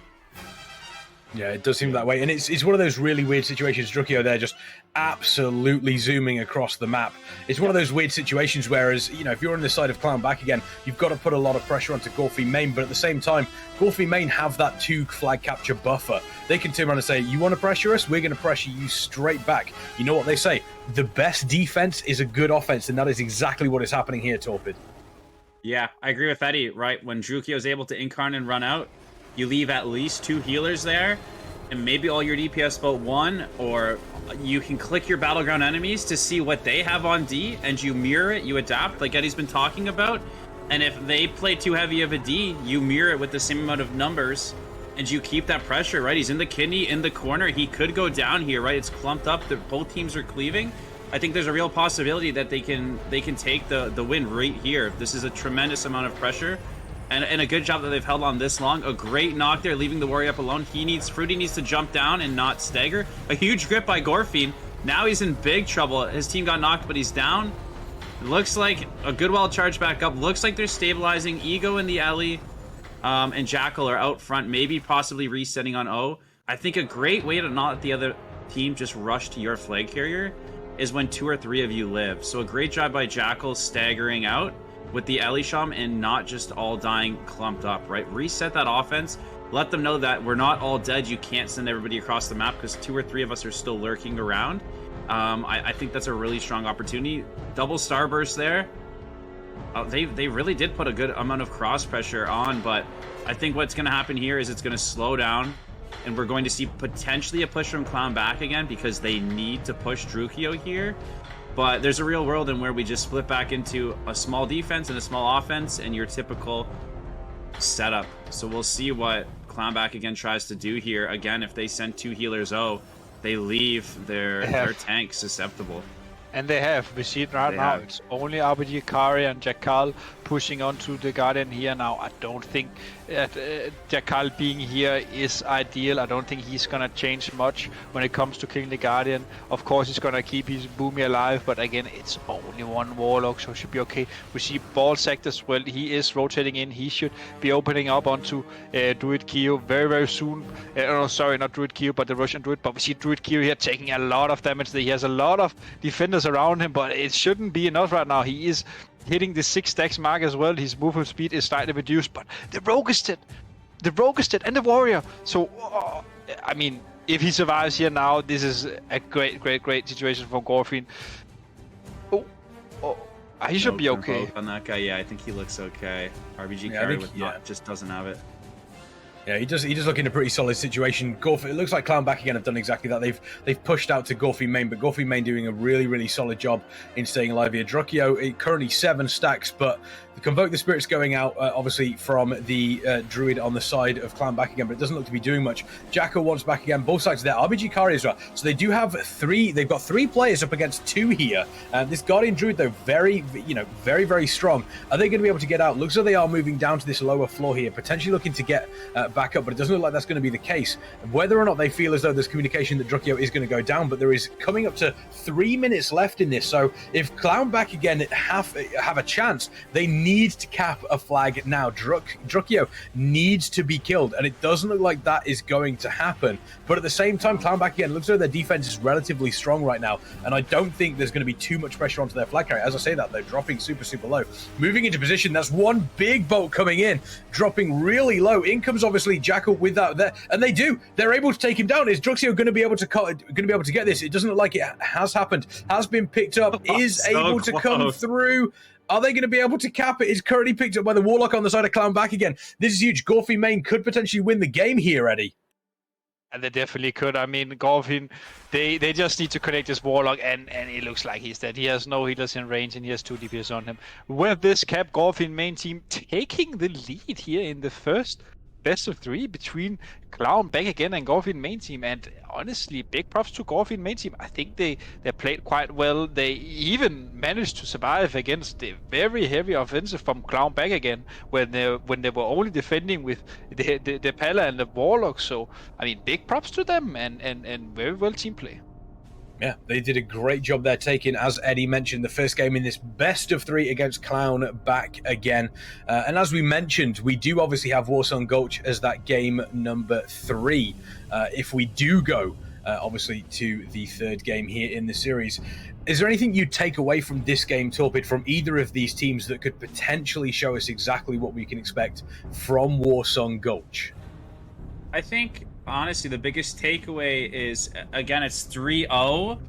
Yeah, it does seem that way, and it's one of those really weird situations. Druid Keo there just absolutely zooming across the map. It's one of those weird situations, whereas, if you're on the side of Clown back again, you've got to put a lot of pressure onto Gorefiend main, but at the same time, Gorefiend main have that 2 flag capture buffer. They can turn around and say, you want to pressure us? We're going to pressure you straight back. You know what they say? The best defense is a good offense, and that is exactly what is happening here, Torpid. Yeah, I agree with Eddie, right? When Druid Keo is able to incarn and run out, you leave at least 2 healers there, and maybe all your DPS but 1, or you can click your battleground enemies to see what they have on D, and you mirror it, you adapt, like Eddie's been talking about. And if they play too heavy of a D, you mirror it with the same amount of numbers, and you keep that pressure, right? He's in the kidney, in the corner. He could go down here, right? It's clumped up. Both teams are cleaving. I think there's a real possibility that they can take the win right here. This is a tremendous amount of pressure, and a good job that they've held on this long. A great knock there, leaving the warrior up alone. Fruity needs to jump down and not stagger. A huge grip by Gorefiend. Now he's in big trouble. His team got knocked, but he's down. It looks like a good while charge back up. Looks like they're stabilizing. Ego and the Ellie and Jackal are out front, maybe possibly resetting on O. I think a great way to not let the other team just rush to your flag carrier is when 2 or 3 of you live. So a great job by Jackal staggering out with the Ellie Sham and not just all dying clumped up, right? Reset that offense. Let them know that we're not all dead. You can't send everybody across the map because 2 or 3 of us are still lurking around. I think that's a really strong opportunity. Double starburst there. They really did put a good amount of cross pressure on, but I think what's going to happen here is it's going to slow down, and we're going to see potentially a push from Clown back again because they need to push Drukio here. But there's a real world in where we just split back into a small defense and a small offense and your typical setup. So we'll see what Clown back again tries to do here. Again, if they send 2 healers they leave their tank susceptible. And they have. We see it right now. It's only RBG, Kari, and Jackal pushing onto the Guardian here now. I don't think Jackal being here is ideal. I don't think he's going to change much when it comes to killing the Guardian. Of course, he's going to keep his Boomy alive, but again, it's only 1 Warlock, so it should be okay. We see Ballsack as well. He is rotating in. He should be opening up onto Druid Kyo very, very soon. No, sorry, not Druid Kyo, but the Russian Druid. But we see Druid Kyo here taking a lot of damage. He has a lot of defenders around him, but it shouldn't be enough right now. He is hitting the 6 stacks mark as well. His movement speed is slightly reduced, but the Rogue is dead. The Rogue is dead, and the Warrior. So, I mean, if he survives here now, this is a great, great, great situation for Gorefiend. He should be okay. On that guy, yeah, I think he looks okay. RBG carry just doesn't have it. Yeah, he does look in a pretty solid situation. It looks like Clown back again have done exactly that. They've pushed out to Gorefiend main, but Gorefiend main doing a really, really solid job in staying alive here. Drukio currently 7 stacks, but the Convoke the Spirit's going out, obviously, from the Druid on the side of Clown back again, but it doesn't look to be doing much. Jackal wants back again, both sides there. RBG Kari as well. So they do have 3, they've got 3 players up against 2 here. This Guardian Druid, though, very, very, very strong. Are they going to be able to get out? Looks like they are moving down to this lower floor here, potentially looking to get back up, but it doesn't look like that's going to be the case. Whether or not they feel as though there's communication that Drukio is going to go down, but there is coming up to 3 minutes left in this. So if Clown back again have a chance, they need to cap a flag now. Drukio needs to be killed, and it doesn't look like that is going to happen. But at the same time, Clown back again looks like their defense is relatively strong right now, and I don't think there's going to be too much pressure onto their flag carrier. As I say that, they're dropping super, super low. Moving into position, that's 1 big bolt coming in, dropping really low. In comes obviously Jackal with that there, and they're able to take him down. Is Drukio going to be able to get this? It doesn't look like it has happened. Has been picked up, is able to come through. Are they going to be able to cap it? It's currently picked up by the Warlock on the side of Clown back again. This is huge. Gorefiend main could potentially win the game here, Eddie. And they definitely could. I mean, Gorefiend, they just need to connect this Warlock, and it looks like he's dead. He has no healers in range, and he has 2 DPS on him. With this cap, Gorefiend main team taking the lead here in the first best of 3 between Clown back again and Gorefiend main team. And honestly, big props to Gorefiend main team. I think they played quite well. They even managed to survive against the very heavy offensive from Clown back again when they were only defending with the Pala and the Warlock. So I mean, big props to them, and very well team play. Yeah, they did a great job there, taking, as Eddie mentioned, the first game in this best of 3 against Clown back again. And as we mentioned, we do obviously have Warsong Gulch as that game number 3. If we do go, obviously, to the 3rd game here in the series. Is there anything you'd take away from this game, Torpid, from either of these teams that could potentially show us exactly what we can expect from Warsong Gulch? I think, honestly, the biggest takeaway is, again, it's 3-0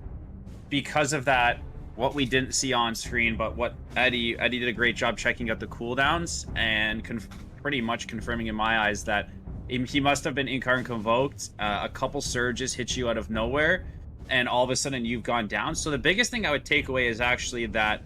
because of that, what we didn't see on screen, but what Eddie did a great job checking out the cooldowns and pretty much confirming in my eyes that he must have been Incarn convoked. A couple surges hit you out of nowhere, and all of a sudden you've gone down. So the biggest thing I would take away is actually that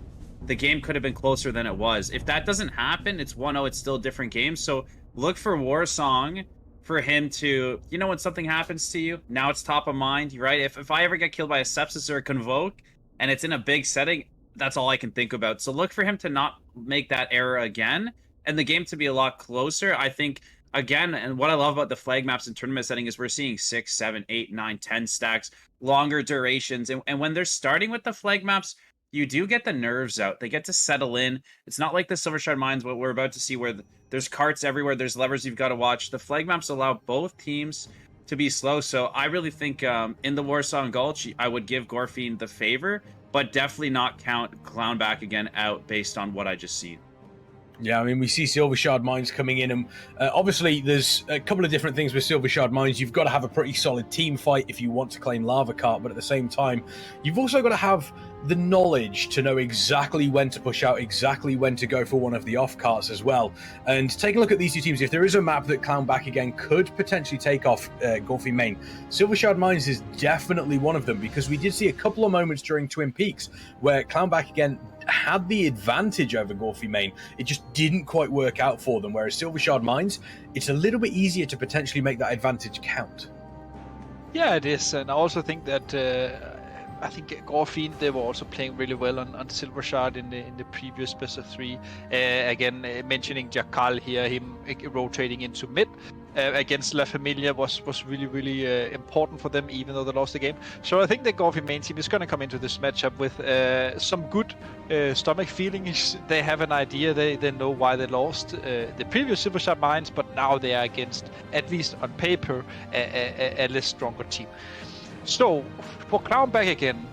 the game could have been closer than it was. If that doesn't happen, it's 1-0, it's still a different game. So look for Warsong, for him to, when something happens to you, now it's top of mind, right? If I ever get killed by a Sepsis or a Convoke, and it's in a big setting, that's all I can think about. So look for him to not make that error again, and the game to be a lot closer. I think, again, and what I love about the flag maps in tournament setting is we're seeing 6, 7, 8, 9, 10 stacks, longer durations. And when they're starting with the flag maps, you do get the nerves out. They get to settle in. It's not like the Silver Shard Mines, what we're about to see, where there's carts everywhere, there's levers you've got to watch. The flag maps allow both teams to be slow. So I really think in the Warsaw Gulch, I would give Gorefiend the favor, but definitely not count Clown Back Again out based on what I just seen. Yeah, I mean, we see Silver Shard Mines coming in, and obviously there's a couple of different things with Silver Shard Mines. You've got to have a pretty solid team fight if you want to claim Lava Cart, but at the same time, you've also got to have the knowledge to know exactly when to push out, exactly when to go for one of the off carts as well. And take a look at these two teams. If there is a map that Clown Back Again could potentially take off Gorefiend main, Silver Shard Mines is definitely one of them, because we did see a couple of moments during Twin Peaks where Clown Back Again had the advantage over Gorefiend main. It just didn't quite work out for them, whereas Silver Shard Mines, it's a little bit easier to potentially make that advantage count. Yeah, it is, and I also think that I think Gorefiend, they were also playing really well on Silver Shard in the previous best of 3. Again, mentioning Jakal here, him rotating into mid against La Familia was really important for them, even though they lost the game. So I think the Gorefiend main team is going to come into this matchup with some good stomach feelings. They have an idea, they know why they lost the previous Silver Shard Mines, but now they are against, at least on paper, a less stronger team. So, for Clown Back Again,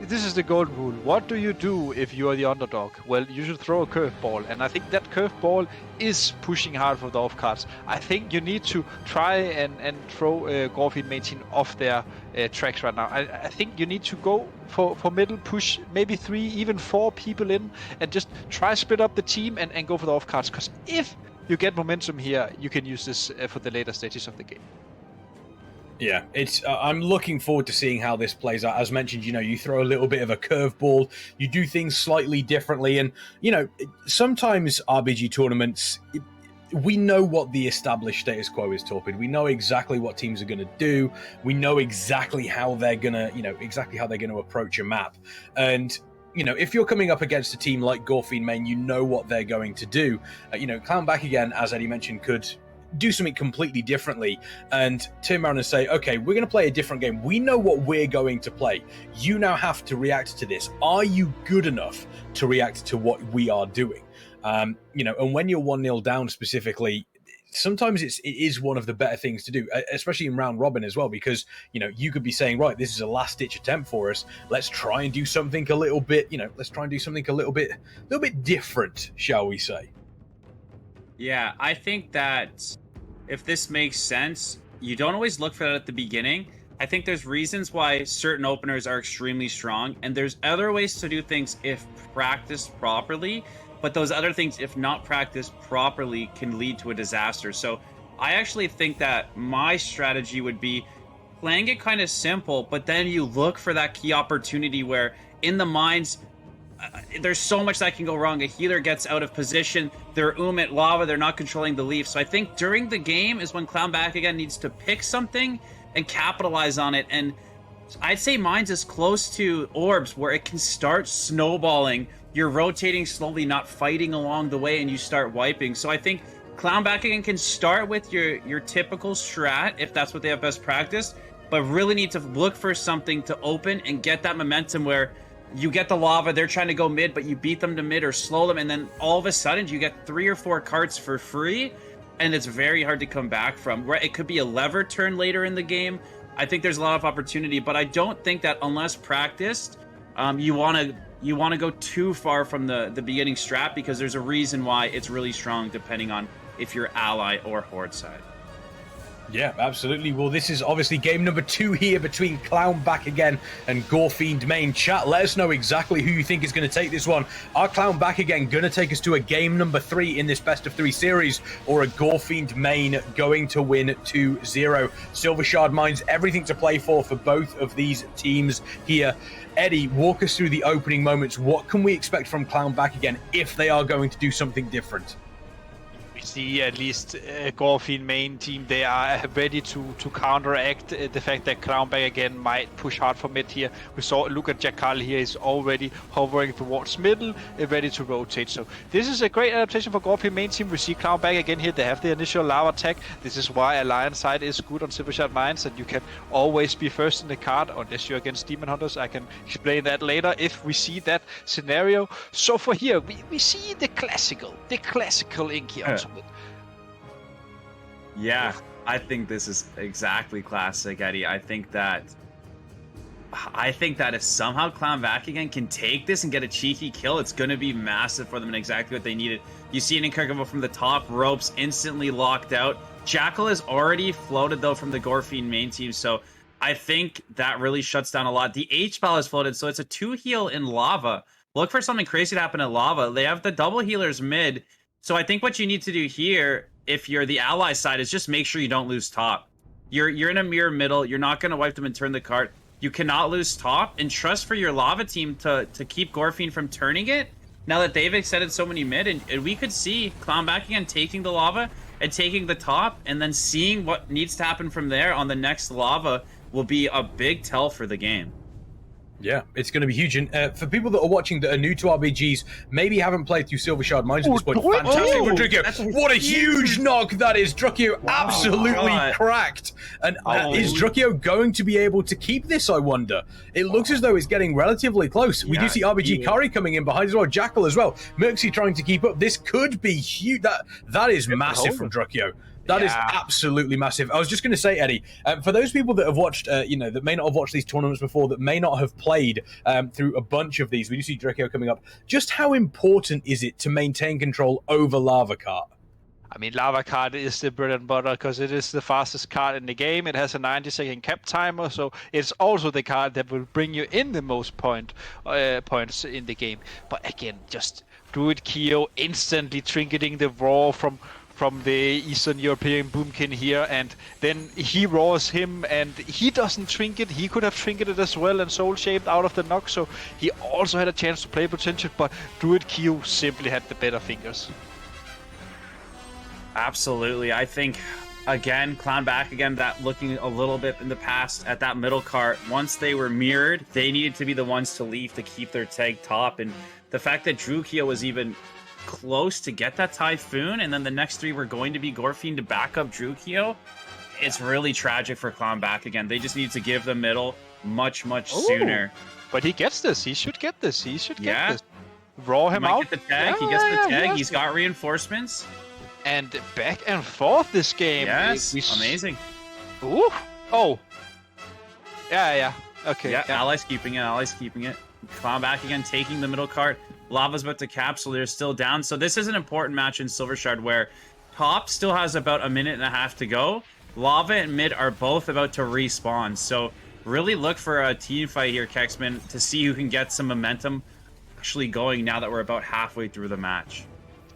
this is the golden rule. What do you do if you are the underdog? Well, you should throw a curveball, and I think that curveball is pushing hard for the off cards. I think you need to try and throw Gorefiend main team off their tracks right now. I think you need to go for middle, push maybe 3, even 4 people in, and just try split up the team and go for the off cards. Because if you get momentum here, you can use this for the later stages of the game. Yeah, it's. I'm looking forward to seeing how this plays out. As mentioned, you know, you throw a little bit of a curveball, you do things slightly differently, and you know, sometimes RBG tournaments, we know what the established status quo is, Torpid. We know exactly what teams are going to do. We know exactly how they're gonna, exactly how they're going to approach a map, and. You know, if you're coming up against a team like Gorefiend main, you know what they're going to do. Clown Back Again, as Eddie mentioned, could do something completely differently and turn around and say, okay, we're going to play a different game. We know what we're going to play. You now have to react to this. Are you good enough to react to what we are doing? And when you're 1-0 down specifically, sometimes it is one of the better things to do, especially in round robin as well, because you could be saying, right, this is a last ditch attempt for us. Let's try and do something a little bit, different, shall we say? Yeah, I think that if this makes sense, you don't always look for that at the beginning. I think there's reasons why certain openers are extremely strong, and there's other ways to do things if practiced properly. But those other things, if not practiced properly, can lead to a disaster. So I actually think that my strategy would be playing it kind of simple, but then you look for that key opportunity where in the mines, there's so much that can go wrong. A healer gets out of position, they're at lava, they're not controlling the leaf. So I think during the game is when Clown Back Again needs to pick something and capitalize on it. And I'd say mines is close to orbs where it can start snowballing. You're rotating slowly, not fighting along the way, and you start wiping. So I think Clown Back Again can start with your typical strat, if that's what they have best practice, but really need to look for something to open and get that momentum where you get the lava, they're trying to go mid, but you beat them to mid or slow them, and then all of a sudden you get 3 or 4 carts for free, and it's very hard to come back from. Where it could be a lever turn later in the game. I think there's a lot of opportunity, but I don't think that unless practiced, you want to go too far from the beginning strat, because there's a reason why it's really strong depending on if you're ally or horde side. Yeah, absolutely. Well, this is obviously game number 2 here between Clown Back Again and Gorefiend main. Chat, let us know exactly who you think is going to take this one. Are Clown Back Again going to take us to a game number 3 in this best of 3 series, or a Gorefiend main going to win 2-0? Silver Shard Mines, everything to play for both of these teams here. Eddie, walk us through the opening moments. What can we expect from Clown Back Again if they are going to do something different? We see at least Gorefiend main team, they are ready to counteract the fact that Clownback again might push hard for mid here. We saw, look at Jackal here, is already hovering towards middle, ready to rotate. So this is a great adaptation for Gorefiend main team. We see Clownback again here, they have the initial lava attack. This is why Alliance side is good on Silvershard Mines, and you can always be first in the card unless you're against Demon Hunters. I can explain that later if we see that scenario. So for here, we see the classical Inky on mid. Yeah, I think this is exactly classic, Eddie. I think that if somehow Clownback again can take this and get a cheeky kill, it's going to be massive for them and exactly what they needed. You see an incredible from the top, ropes instantly locked out. Jackal is already floated though from the Gorefiend main team, so I think that really shuts down a lot. The H-Ball is floated, so it's a 2-heal in lava. Look for something crazy to happen in lava. They have the double healers mid, so I think what you need to do here, if you're the ally side, is just make sure you don't lose top. You're in a mirror middle. You're not going to wipe them and turn the cart. You cannot lose top, and trust for your lava team to keep Gorefiend from turning it. Now that they've extended so many mid, and we could see Clownback again taking the lava and taking the top, and then seeing what needs to happen from there on the next lava will be a big tell for the game. Yeah, it's going to be huge. And for people that are watching that are new to RBGs, maybe haven't played through Silvershard Mines at this point, fantastic for Drukio. What a huge knock that is. Drukio absolutely cracked. And is Drukio going to be able to keep this, I wonder? It looks as though it's getting relatively close. We do see RBG Kari coming in behind as well, Jackal as well. Merxy trying to keep up. This could be huge. That is massive from Drukio. That is absolutely massive. I was just going to say, Eddie, for those people that have watched, that may not have watched these tournaments before, that may not have played through a bunch of these, we do see Drukio coming up. Just how important is it to maintain control over Lava Cart? I mean, Lava Cart is the bread and butter because it is the fastest card in the game. It has a 90-second cap timer, so it's also the card that will bring you in the most points in the game. But again, just Druid Keo instantly trinketing the Raw from the Eastern European Boomkin here, and then he roars him, and he doesn't trinket. He could have trinketed as well and soul shaped out of the knock, so he also had a chance to play potential, but Druid Q simply had the better fingers. Absolutely. I think, again, Clownback again, that looking a little bit in the past at that middle cart, once they were mirrored, they needed to be the ones to leave to keep their tag top, and the fact that Drukio was even close to get that Typhoon, and then the next 3 were going to be Gorefiend to back up Drukio. It's really tragic for Clownback again. They just need to give the middle much sooner. But he gets this. He should get this. He should get this. Raw him out. Get the tag. He gets the tag. He's got reinforcements. And back and forth this game. Yes, amazing. Ooh. Oh. Yeah. Okay. Yeah, Allies keeping it. Clownback again taking the middle cart. Lava's about to cap, so they're still down. So this is an important match in Silvershard where top still has about a minute and a half to go. Lava and mid are both about to respawn. So really look for a team fight here, Kexman, to see who can get some momentum actually going now that we're about halfway through the match.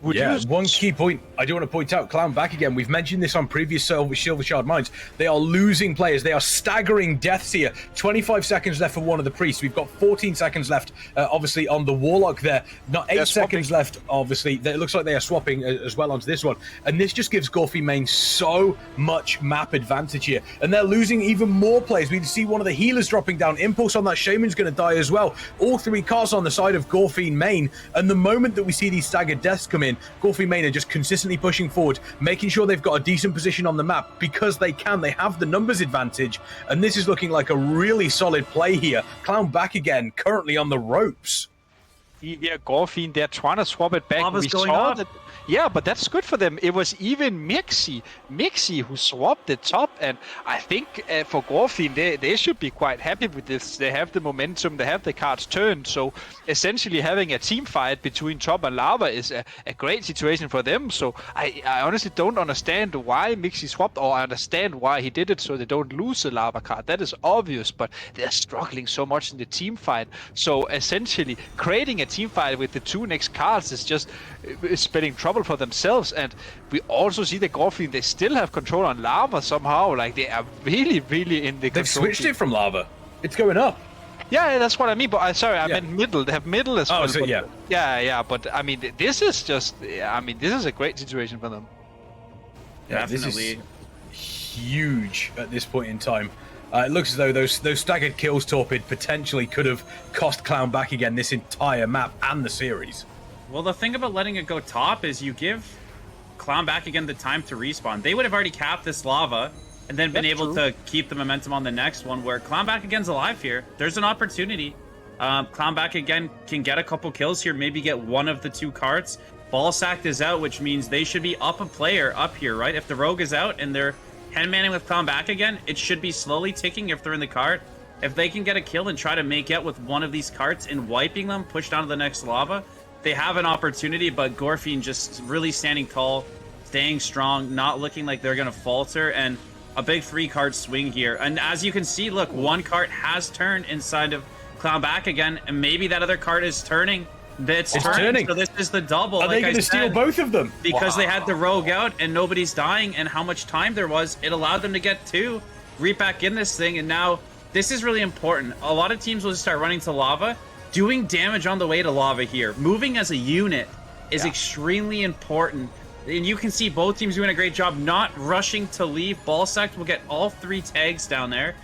One key point I do want to point out, Clownback again, we've mentioned this on previous Silvershard Mines. They are losing players. They are staggering deaths here. 25 seconds left for one of the priests. We've got 14 seconds left, obviously, on the Warlock there. Not 8 seconds left, obviously. It looks like they are swapping as well onto this one. And this just gives Gorefiend main so much map advantage here. And they're losing even more players. We see one of the healers dropping down. Impulse on that Shaman's going to die as well. All 3 cars on the side of Gorefiend main. And the moment that we see these staggered deaths come in, Gorefiend main are just consistently pushing forward, making sure they've got a decent position on the map because they have the numbers advantage, and this is looking like a really solid play here. Clownback again, currently on the ropes. Yeah, Gorefiend, they're trying to swap it back. We saw that. Yeah, but that's good for them. It was even Mixi who swapped the top, and I think for Gorefiend, they should be quite happy with this. They have the momentum, they have the cards turned, so essentially having a team fight between top and Lava is a great situation for them. So I honestly don't understand why Mixi swapped, or I understand why he did it so they don't lose the Lava card. That is obvious, but they're struggling so much in the team fight. So essentially creating a team fight with the 2 next cards is just spelling trouble for themselves. And we also see that Gorefiend, they still have control on Lava somehow. Like, they are really in the They've switched it from Lava. It's going up. Yeah, that's what I mean. But I meant middle. They have middle as well. So, yeah. But I mean, this is just. I mean, this is a great situation for them. Yeah, Definitely. this is huge at this point in time. It looks as though those staggered kills, Torpid, potentially could have cost Clown back again this entire map and the series. Well, the thing about letting it go top is you give Clown back again the time to respawn. They would have already capped this lava and then been able to keep the momentum on the next one, where Clown back again's alive here. There's an opportunity. Clown back again can get a couple kills here, maybe get one of the 2 carts. Ballsack is out, which means they should be up a player up here, right? If the Rogue is out and they're 10-manning with Clown back again, it should be slowly ticking if they're in the cart. If they can get a kill and try to make out with one of these carts and wiping them, push down to the next lava, they have an opportunity, but Gorefiend just really standing tall, staying strong, not looking like they're going to falter, and a big 3-cart swing here. And as you can see, look, 1 cart has turned inside of Clown back again, and maybe that other cart is turning. It's turning. So this is the double. Are they going to steal both of them? Because they had the Rogue out and nobody's dying, and how much time there was, it allowed them to get 2, reap back in this thing, and now this is really important. A lot of teams will just start running to lava. Doing damage on the way to lava here, moving as a unit, is extremely important. And you can see both teams doing a great job not rushing to leave. Ballsack will get all 3 tags down there,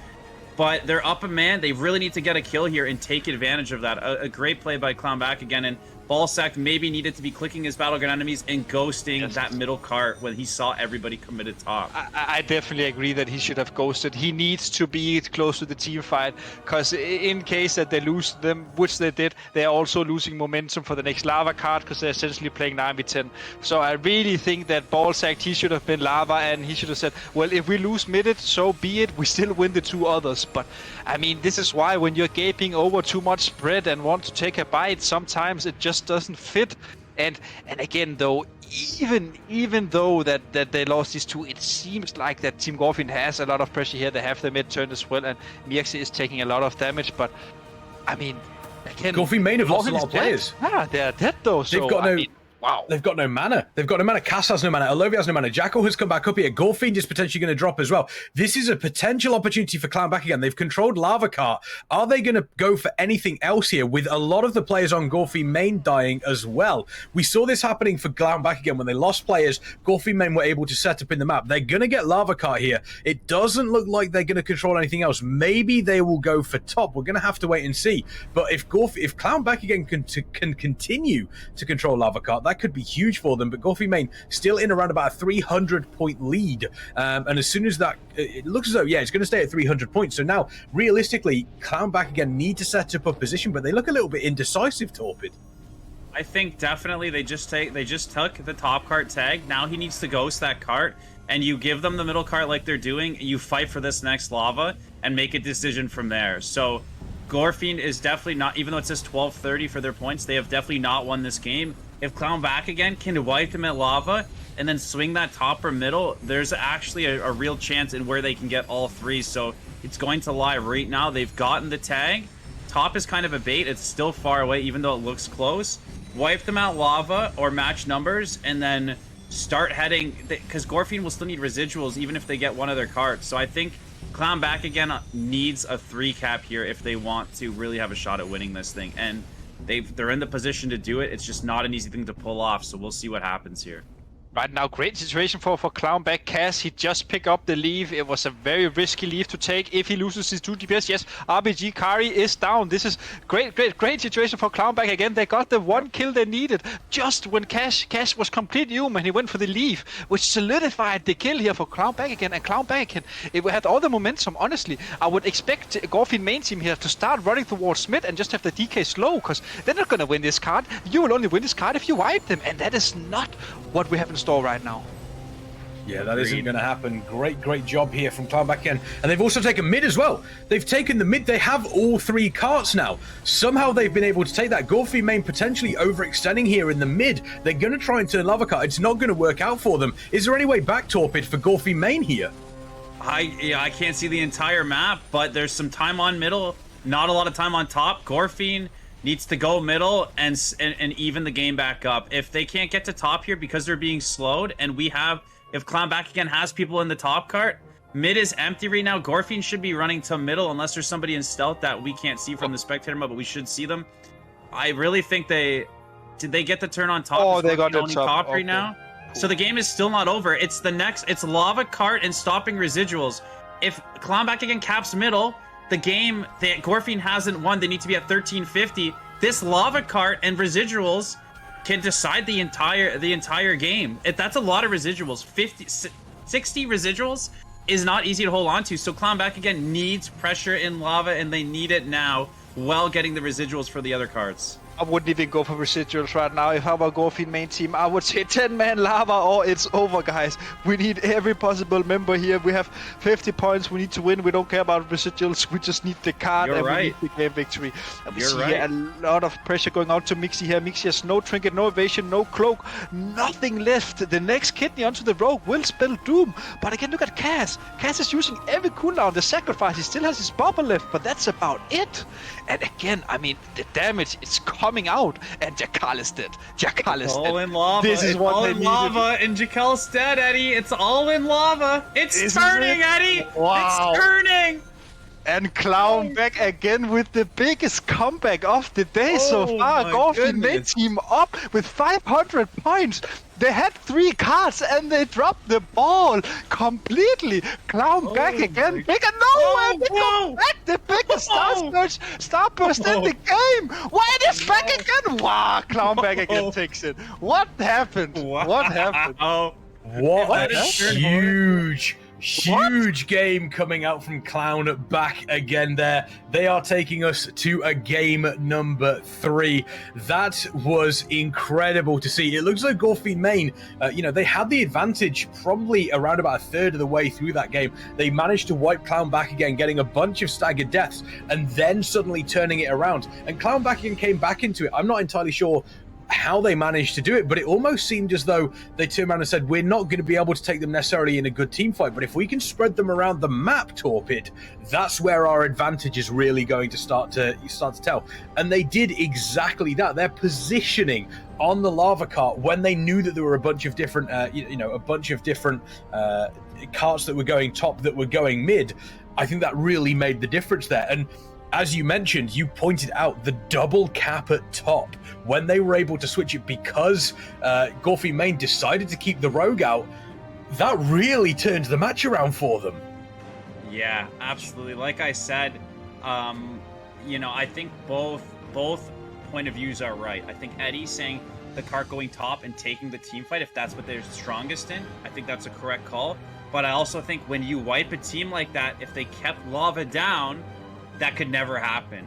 but they're up a man. They really need to get a kill here and take advantage of that. A great play by Clown back again, and Ballsack maybe needed to be clicking his battleground enemies and ghosting that middle cart when he saw everybody committed top. I definitely agree that he should have ghosted. He needs to be close to the team fight, because in case that they lose them, which they did, they're also losing momentum for the next lava cart, because they're essentially playing 9v10. So I really think that Ballsack, he should have been lava, and he should have said, well, if we lose mid, so be it. We still win the 2 others. But I mean, this is why when you're gaping over too much spread and want to take a bite, sometimes it just doesn't fit. And again, though, even though that they lost these 2, it seems like that Team Gorefiend has a lot of pressure here. They have the mid turn as well, and Mirxe is taking a lot of damage. But I mean, again, Gorefiend main have lost a lot of players. Yeah, they're dead though. They've got no. Wow. They've got no mana. They've got no mana. Cass has no mana. Olivia has no mana. Jackal has come back up here. Gorefiend is potentially going to drop as well. This is a potential opportunity for Clown back again. They've controlled Lava Cart. Are they going to go for anything else here with a lot of the players on Gorefiend main dying as well? We saw this happening for Clown back again when they lost players. Gorefiend main were able to set up in the map. They're going to get Lava Cart here. It doesn't look like they're going to control anything else. Maybe they will go for top. We're going to have to wait and see. But if Clown back again can continue to control Lava Cart, that could be huge for them. But Gorefiend main still in around about a 300-point lead, and as soon as that, it looks as though it's going to stay at 300 points. So now realistically, Clown back again need to set up a position, but they look a little bit indecisive, Torpid. I think definitely they just took the top cart tag. Now he needs to ghost that cart, and you give them the middle cart like they're doing. You fight for this next lava and make a decision from there. So Gorefiend is definitely not, even though it says 12-30 for their points, they have definitely not won this game. If Clown back again can wipe them at lava and then swing that top or middle, there's actually a real chance in where they can get all 3. So it's going to lie right now. They've gotten the tag. Top is kind of a bait. It's still far away, even though it looks close. Wipe them out lava or match numbers, and then start heading, because Gorefiend will still need residuals even if they get one of their cards. So I think Clown back again needs a 3 cap here if they want to really have a shot at winning this thing. And they're in the position to do it. It's just not an easy thing to pull off, so we'll see what happens here. Right now, great situation for Clown back. Cass, he just picked up the leave. It was a very risky leave to take. If he loses his 2 DPS, yes, RBG Kari is down. This is great situation for Clown back again. They got the 1 kill they needed just when Cass was completely human. He went for the leave, which solidified the kill here for Clown back again. And Clown back again, it had all the momentum. Honestly, I would expect Gorefiend main team here to start running towards mid and just have the DK slow, because they're not gonna win this card. You will only win this card if you wipe them, and that is not what we have in store right now. Yeah, that isn't going to happen. Great job here from Clown back again. And they've also taken mid as well. They've taken the mid. They have all 3 carts now. Somehow they've been able to take that. Gorefiend main potentially overextending here in the mid. They're going to try and turn Lava Cart. It's not going to work out for them. Is there any way back, Torpid, for Gorefiend main here? I can't see the entire map, but there's some time on middle, not a lot of time on top. Gorefiend needs to go middle and even the game back up. If they can't get to top here because they're being slowed, and if Clown back again has people in the top cart, mid is empty right now. Gorefiend should be running to middle unless there's somebody in stealth that we can't see from the spectator mode, but we should see them. I really think did they get the turn on top? Oh, they got the top right okay. now. So the game is still not over. It's Lava Cart and stopping residuals. If Clown Back Again caps middle, the game that Gorefiend hasn't won, they need to be at 1350. This Lava Cart and residuals can decide the entire game. That's a lot of residuals. 60 residuals is not easy to hold on to. So Clown Back Again needs pressure in lava, and they need it now while getting the residuals for the other cards. I wouldn't even go for residuals right now. If I were Gorefiend main team, I would say 10-man lava or it's over, guys. We need every possible member here. We have 50 points. We need to win. We don't care about residuals. We just need the card and we need the game victory. And we see here a lot of pressure going on to Mixi here. Mixi has no trinket, no evasion, no cloak, nothing left. The next kidney onto the rogue will spell doom. But again, look at Cass. Cass is using every cooldown. The sacrifice, he still has his bubble left, but that's about it. And again, I mean, the damage is coming out, and Jakal is dead. Jakal is all dead. In lava. This is what all they in needed. lava, and Jakal's dead, Eddie. It's all in lava. It's turning, Eddie. Wow. It's turning. And Clown back again with the biggest comeback of the day so far. Gorefiend main team up with 500 points. They had 3 cards and they dropped the ball completely. Clown back again. Bigger nowhere. They go back. The biggest starburst in the game. Why this back again? Wow, Clown back again takes it. What happened? What happened? What a huge game coming out from Clown back again there. They are taking us to a game number 3. That was incredible to see. It looks like Gorefiend main, they had the advantage probably around about a third of the way through that game. They managed to wipe Clown back again, getting a bunch of staggered deaths, and then suddenly turning it around. And Clown back again came back into it. I'm not entirely sure how they managed to do it, but it almost seemed as though they turned around and said, we're not going to be able to take them necessarily in a good team fight, but if we can spread them around the map, Torpid, that's where our advantage is really going to start to tell. And they did exactly that. Their positioning on the lava cart, when they knew that there were a bunch of different carts that were going top, that were going mid, I think that really made the difference there. And as you mentioned, you pointed out the double cap at top when they were able to switch it because Gorefiend main decided to keep the rogue out. That really turned the match around for them. Yeah, absolutely. Like I said, I think both point of views are right. I think Eddie saying the cart going top and taking the team fight, if that's what they're strongest in, I think that's a correct call. But I also think when you wipe a team like that, if they kept lava down, that could never happen.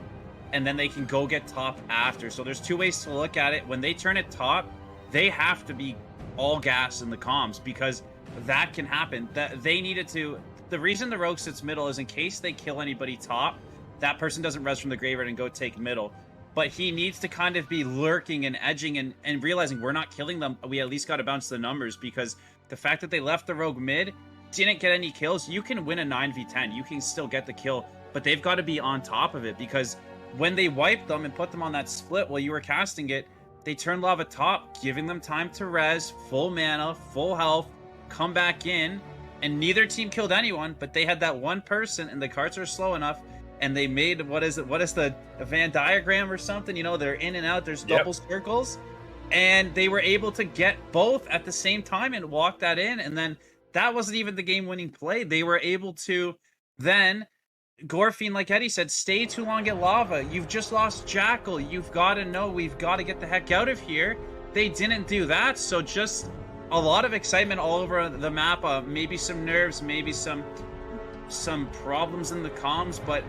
And then they can go get top after. So there's 2 ways to look at it. When they turn it top, they have to be all gas in the comms because that can happen. They needed to... The reason the rogue sits middle is in case they kill anybody top, that person doesn't res from the graveyard and go take middle. But he needs to kind of be lurking and edging and realizing we're not killing them. We at least got to bounce the numbers because the fact that they left the rogue mid, didn't get any kills, you can win a 9v10. You can still get the kill. But they've got to be on top of it because when they wiped them and put them on that split while you were casting it, they turned lava top, giving them time to res, full mana, full health, come back in, and neither team killed anyone, but they had that one person and the carts are slow enough and they made, what is the Venn diagram or something? They're in and out, there's double circles, and they were able to get both at the same time and walk that in, and then that wasn't even the game-winning play. They were able to then... Gorefiend, like Eddie said, stay too long at lava. You've just lost Jackal. You've got to know we've got to get the heck out of here. They didn't do that, so just a lot of excitement all over the map. Maybe some nerves, maybe some problems in the comms, but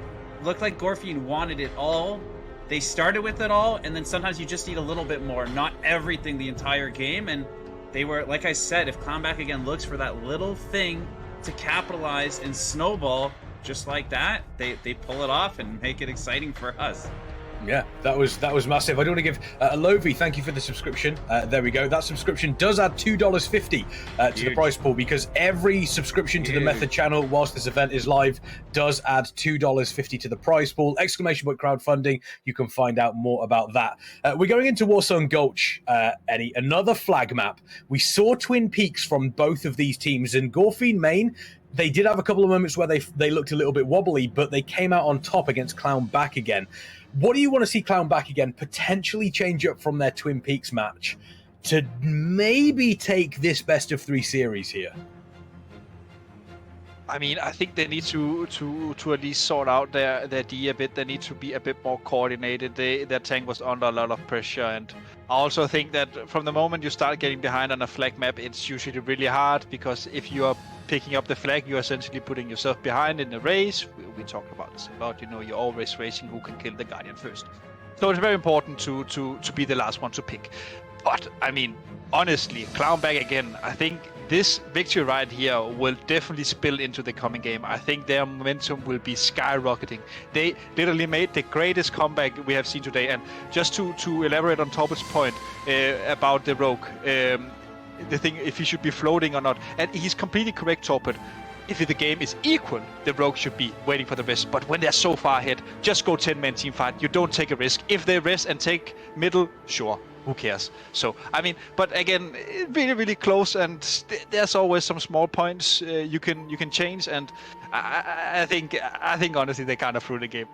looked like Gorefiend wanted it all. They started with it all, and then sometimes you just need a little bit more, not everything the entire game. And they were, like I said, if Clown back again looks for that little thing to capitalize and snowball, just like that, they pull it off and make it exciting for us. Yeah, that was massive. I do want to give Lovi, thank you for the subscription. There we go. That subscription does add $2.50 to the price pool because every subscription to the Method channel whilst this event is live does add $2.50 to the price pool. ! Crowdfunding. You can find out more about that. We're going into Warsong Gulch, Eddie, another flag map. We saw Twin Peaks from both of these teams, and Gorefiend main, they did have a couple of moments where they looked a little bit wobbly, but they came out on top against Clown back again. What do you want to see Clown back again potentially change up from their Twin Peaks match to maybe take this best of 3 series here? I mean, I think they need to at least sort out their D a bit. They need to be a bit more coordinated. Their tank was under a lot of pressure, and I also think that from the moment you start getting behind on a flag map, it's usually really hard, because if you are picking up the flag, you're essentially putting yourself behind in the race. We talked about this a lot. You know, you're always racing who can kill the Guardian first. So it's very important to be the last one to pick. But I mean, honestly, Clown back again. I think this victory right here will definitely spill into the coming game. I think their momentum will be skyrocketing. They literally made the greatest comeback we have seen today. And just to elaborate on Torbert's point about the Rogue, the thing if he should be floating or not, and he's completely correct, Torbert. If the game is equal, the Rogue should be waiting for the rest. But when they're so far ahead, just go 10-man team fight. You don't take a risk. If they rest and take middle, sure. Who cares? So, I mean, but again, really, really close, and there's always some small points you can change, and I think honestly they kind of threw the game.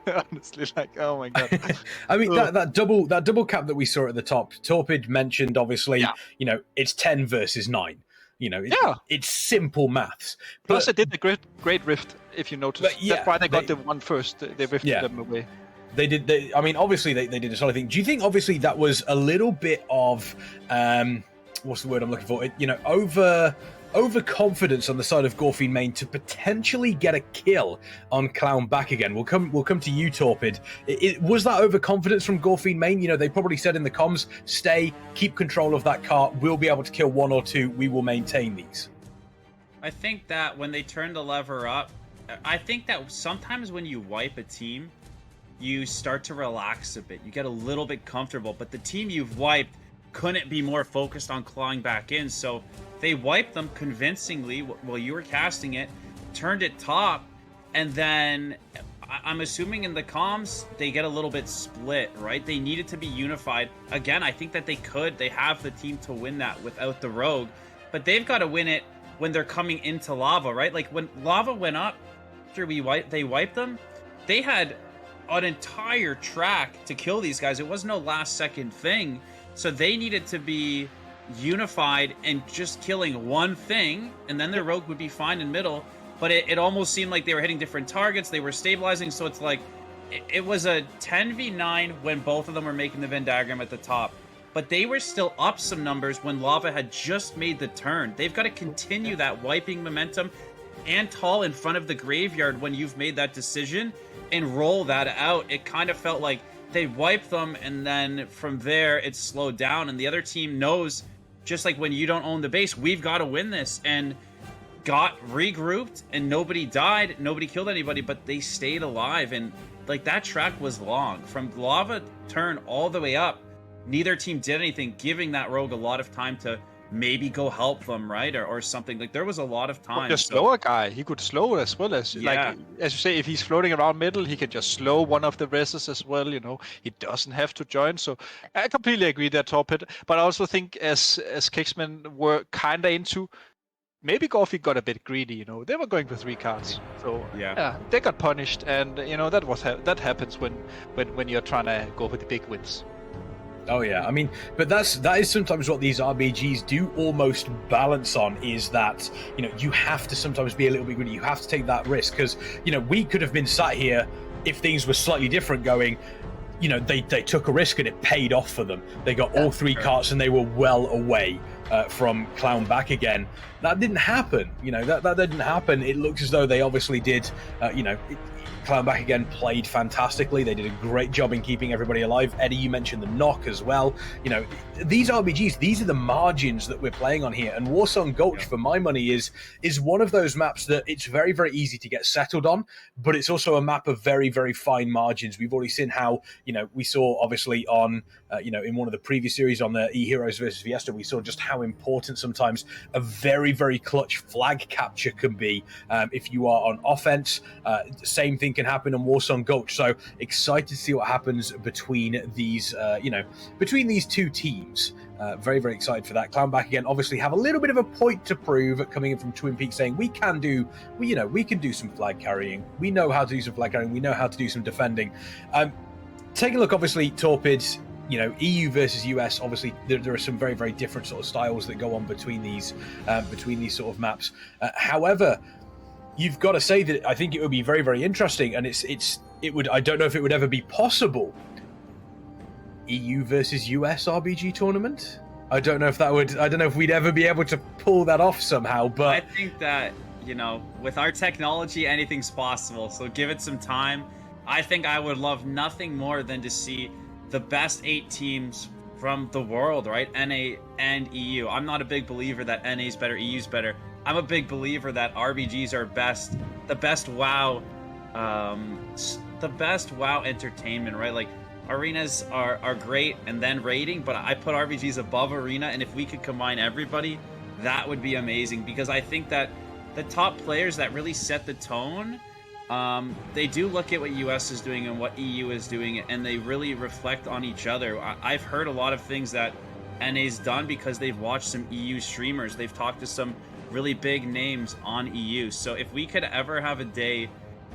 Honestly, like, oh my god. I mean, that double cap that we saw at the top, Torpid mentioned, obviously, you know, it's 10 versus 9. You know, it's simple maths. Plus, they did the great rift, if you notice. That's why they got the one first. They rifted them away. They did. I mean, obviously, they did a solid thing. Do you think, obviously, that was a little bit of, what's the word I'm looking for? You know, overconfidence on the side of Gorefiend main to potentially get a kill on Clown back again? We'll come to you, Torpid. Was that overconfidence from Gorefiend main? You know, they probably said in the comms, stay, keep control of that car. We'll be able to kill 1 or 2. We will maintain these. I think that when they turn the lever up, I think that sometimes when you wipe a team, you start to relax a bit. You get a little bit comfortable, but the team you've wiped couldn't be more focused on clawing back in. So they wiped them convincingly while you were casting it, turned it top, and then I'm assuming in the comms, they get a little bit split, right? They needed to be unified. Again, I think that they have the team to win that without the Rogue, but they've got to win it when they're coming into Lava, right? Like when Lava went up after they wiped them, they had an entire track to kill these guys. It was no last second thing. So they needed to be unified and just killing one thing, and then their Rogue would be fine in middle. But it almost seemed like they were hitting different targets. They were stabilizing. So it's like, it was a 10v9 when both of them were making the Venn diagram at the top. But they were still up some numbers when Lava had just made the turn. They've got to continue that wiping momentum and tall in front of the graveyard when you've made that decision and roll that out. It kind of felt like they wiped them, and then from there it slowed down, and the other team knows, just like when you don't own the base, we've got to win this, and got regrouped, and nobody died, nobody killed anybody, but they stayed alive. And like, that track was long from Lava turn all the way up. Neither team did anything, giving that Rogue a lot of time to maybe go help them, right? Or something. Like, there was a lot of time. Just slow a guy. He could slow as well as, like, as you say, if he's floating around middle, he can just slow one of the reses as well, you know. He doesn't have to join. So I completely agree there, Torpid. But I also think as Kicksman were kind of into, maybe Gorefiend got a bit greedy, you know. They were going for 3 cards. So yeah, they got punished, and you know, that happens when you're trying to go for the big wins. Oh yeah, I mean, but that is sometimes what these RBGs do almost balance on, is that, you know, you have to sometimes be a little bit greedy. You have to take that risk, because, you know, we could have been sat here if things were slightly different going, you know, they took a risk and it paid off for them. They got all 3 carts and they were well away from Clown back again. That didn't happen, you know, that didn't happen. It looks as though they obviously did, you know, Clown back again played fantastically. They did a great job in keeping everybody alive. Eddie, you mentioned the knock as well. You know, these RBGs, these are the margins that we're playing on here. And Warsong Gulch, for my money, is one of those maps that it's very, very easy to get settled on, but it's also a map of very, very fine margins. We've already seen how, you know, we saw obviously on, you know, in one of the previous series on the Eheroes VS Fiesta, we saw just how important sometimes a very, very clutch flag capture can be if you are on offense. Same thing can happen on Warsong Gulch. So excited to see what happens between these, you know, between these 2 teams. Very, very excited for that. Clown back again obviously have a little bit of a point to prove, coming in from Twin Peaks, saying we can do some flag carrying. We know how to do some flag carrying. We know how to do some defending. Take a look, obviously, Torpid. you know, EU versus US, obviously there are some very, very different sort of styles that go on between these sort of maps. However, you've got to say that I think it would be very, very interesting, and it would, I don't know if it would ever be possible. EU versus US RBG tournament? I don't know if we'd ever be able to pull that off somehow, but I think that, you know, with our technology, anything's possible. So give it some time. I think I would love nothing more than to see the best 8 teams from the world, right? NA and EU. I'm not a big believer that NA's better, EU's better. I'm a big believer that RBGs are the best WoW entertainment, right? Like, arenas are great and then raiding, but I put RBGs above arena, and if we could combine everybody, that would be amazing, because I think that the top players that really set the tone, they do look at what US is doing and what EU is doing, and they really reflect on each other. I've heard a lot of things that NA's done because they've watched some EU streamers. They've talked to some really big names on EU. So if we could ever have a day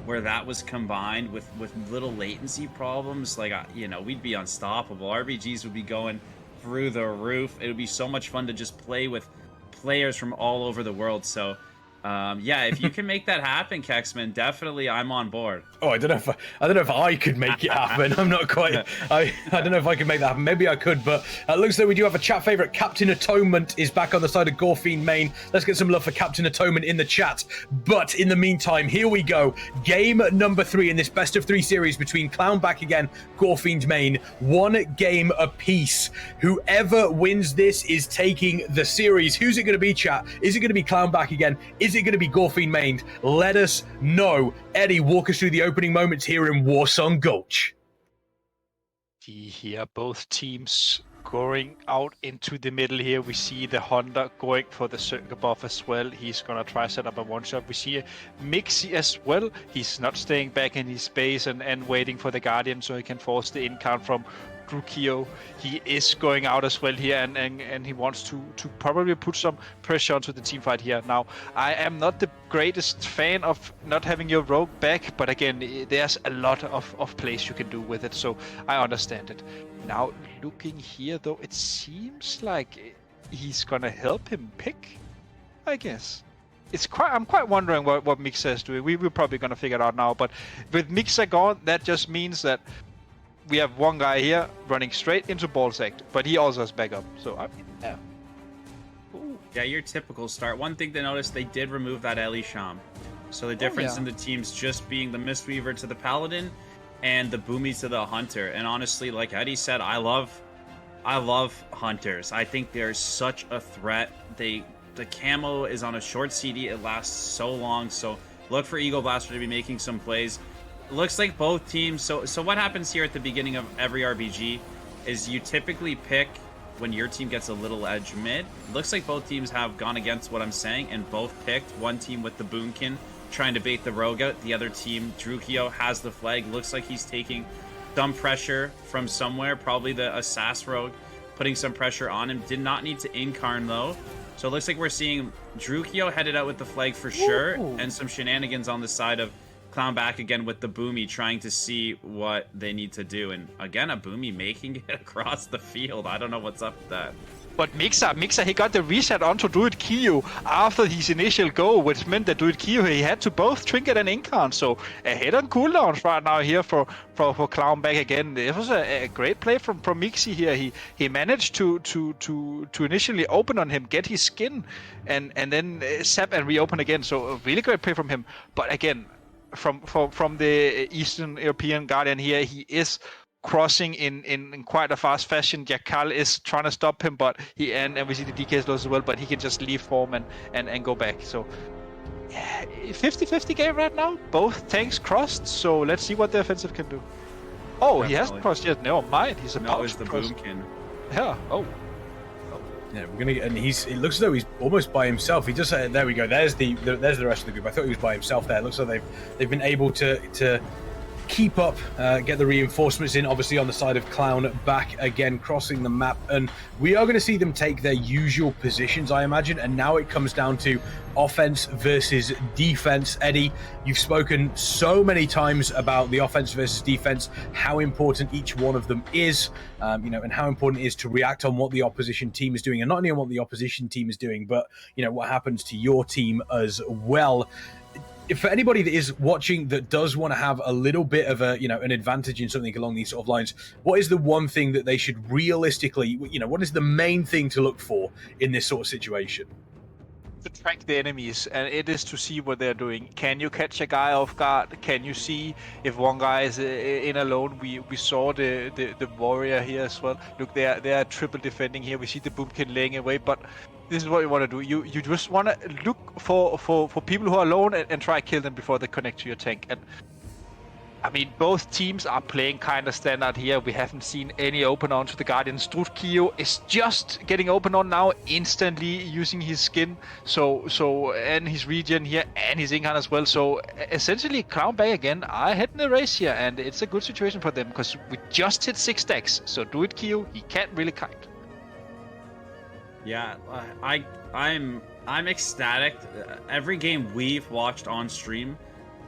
where that was combined with little latency problems, like, you know, we'd be unstoppable. RBGs would be going through the roof. It would be so much fun to just play with players from all over the world. So yeah, if you can make that happen, Kexman, definitely I'm on board. Oh, I don't know if I could make it happen. I'm not quite. I don't know if I could make that happen. Maybe I could, but it looks like we do have a chat favorite. Captain Atonement is back on the side of Gorefiend main. Let's get some love for Captain Atonement in the chat. But in the meantime, here we go. Game number 3 in this best of 3 series between Clown back again, Gorefiend main. 1 game apiece. Whoever wins this is taking the series. Who's it going to be, chat? Is it going to be Clown back again? Is it going to be Gorefiend main? Let us know. Eddie, walk us through the opening moments here in Warsong Gulch. See here both teams going out into the middle here. We see the Hunter going for the circle buff as well. He's gonna try set up a one-shot. We see Mixi as well. He's not staying back in his base and waiting for the Guardian so he can force the in count from Drukio. He is going out as well here, and he wants to probably put some pressure onto the team fight here. Now, I am not the greatest fan of not having your rogue back, but again, there's a lot of plays you can do with it, so I understand it. Now, looking here though, it seems like he's gonna help him pick, I guess. I'm quite wondering what Mixa is doing. We're probably gonna figure it out now, but with Mixa gone, that just means that we have one guy here running straight into ball sect, but he also has backup. So I mean, yeah. Ooh. Yeah, your typical start. One thing to notice, they did remove that Elisham. So the difference in the teams just being the Mistweaver to the Paladin and the Boomy to the Hunter. And honestly, like Eddie said, I love Hunters. I think they're such a threat. The camo is on a short CD. It lasts so long. So look for Eagle Blaster to be making some plays. Looks like both teams. So what happens here at the beginning of every RBG is you typically pick when your team gets a little edge mid. Looks like both teams have gone against what I'm saying and both picked. One team with the Boomkin trying to bait the rogue out. The other team, Drukio, has the flag. Looks like he's taking some pressure from somewhere, probably the Assas rogue, putting some pressure on him. Did not need to incarn though. So it looks like we're seeing Drukio headed out with the flag for sure, and some shenanigans on the side of Clown back again with the Boomy, trying to see what they need to do. And again, a Boomy making it across the field. I don't know what's up with that. But Mixa, he got the reset onto Druid Kyo after his initial go, which meant that Druid Kyo, he had to both Trinket and Incarn. So a hit on cooldowns right now here for Clown back again. It was a great play from Mixi here. He managed to initially open on him, get his skin, and then sap and reopen again. So a really great play from him. But again, from the Eastern European Guardian here, he is crossing in quite a fast fashion. Jakal is trying to stop him, but and we see the DK slows as well, but he can just leave form and go back. So yeah, 50-50 game right now. Both tanks crossed, so let's see what the offensive can do. Oh, definitely. He hasn't crossed yet. Never mind. He's about to cross. Boomkin. Yeah. Oh. Yeah, we're gonna, and it looks as though he's almost by himself. He just there we go. There's the rest of the group. I thought he was by himself there. It looks like they've been able to keep up, get the reinforcements in, obviously on the side of Clown, back again, crossing the map, and we are going to see them take their usual positions, I imagine, and now it comes down to offense versus defense. Eddie, you've spoken so many times about the offense versus defense, how important each one of them is, and how important it is to react on what the opposition team is doing, and not only on what the opposition team is doing, but, what happens to your team as well. For anybody that is watching that does want to have a little bit of a, an advantage in something along these sort of lines, what is the one thing that they should realistically, what is the main thing to look for in this sort of situation? To track the enemies, and it is to see what they're doing. Can you catch a guy off guard? Can you see if one guy is in alone? We saw the warrior here as well. Look, they are triple defending here. We see the boomkin laying away, but this is what you want to do. You just want to look for people who are alone and try to kill them before they connect to your tank. And I mean, both teams are playing kind of standard here. We haven't seen any open on to the Guardian. Strut is just getting open on now, instantly using his skin. So and his regen here and his incan as well. So essentially, Clown back again are heading the race here, and it's a good situation for them because we just hit 6 stacks. So do it, Kyo. He can't really kite. Yeah, I'm ecstatic. Every game we've watched on stream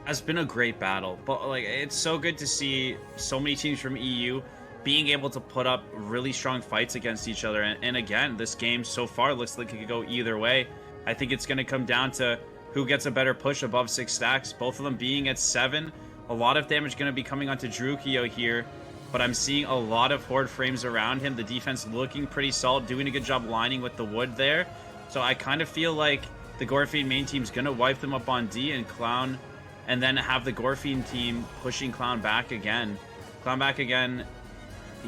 has been a great battle, but it's so good to see so many teams from EU being able to put up really strong fights against each other. And again, this game so far looks like it could go either way. I think it's going to come down to who gets a better push above 6 stacks, both of them being at 7. A lot of damage going to be coming onto Drukio here, but I'm seeing a lot of horde frames around him. The defense looking pretty solid, doing a good job lining with the wood there. So I kind of feel like the Gorefiend main team's going to wipe them up on D, and Clown, and then have the Gorefiend team pushing Clown back again. Clown back again.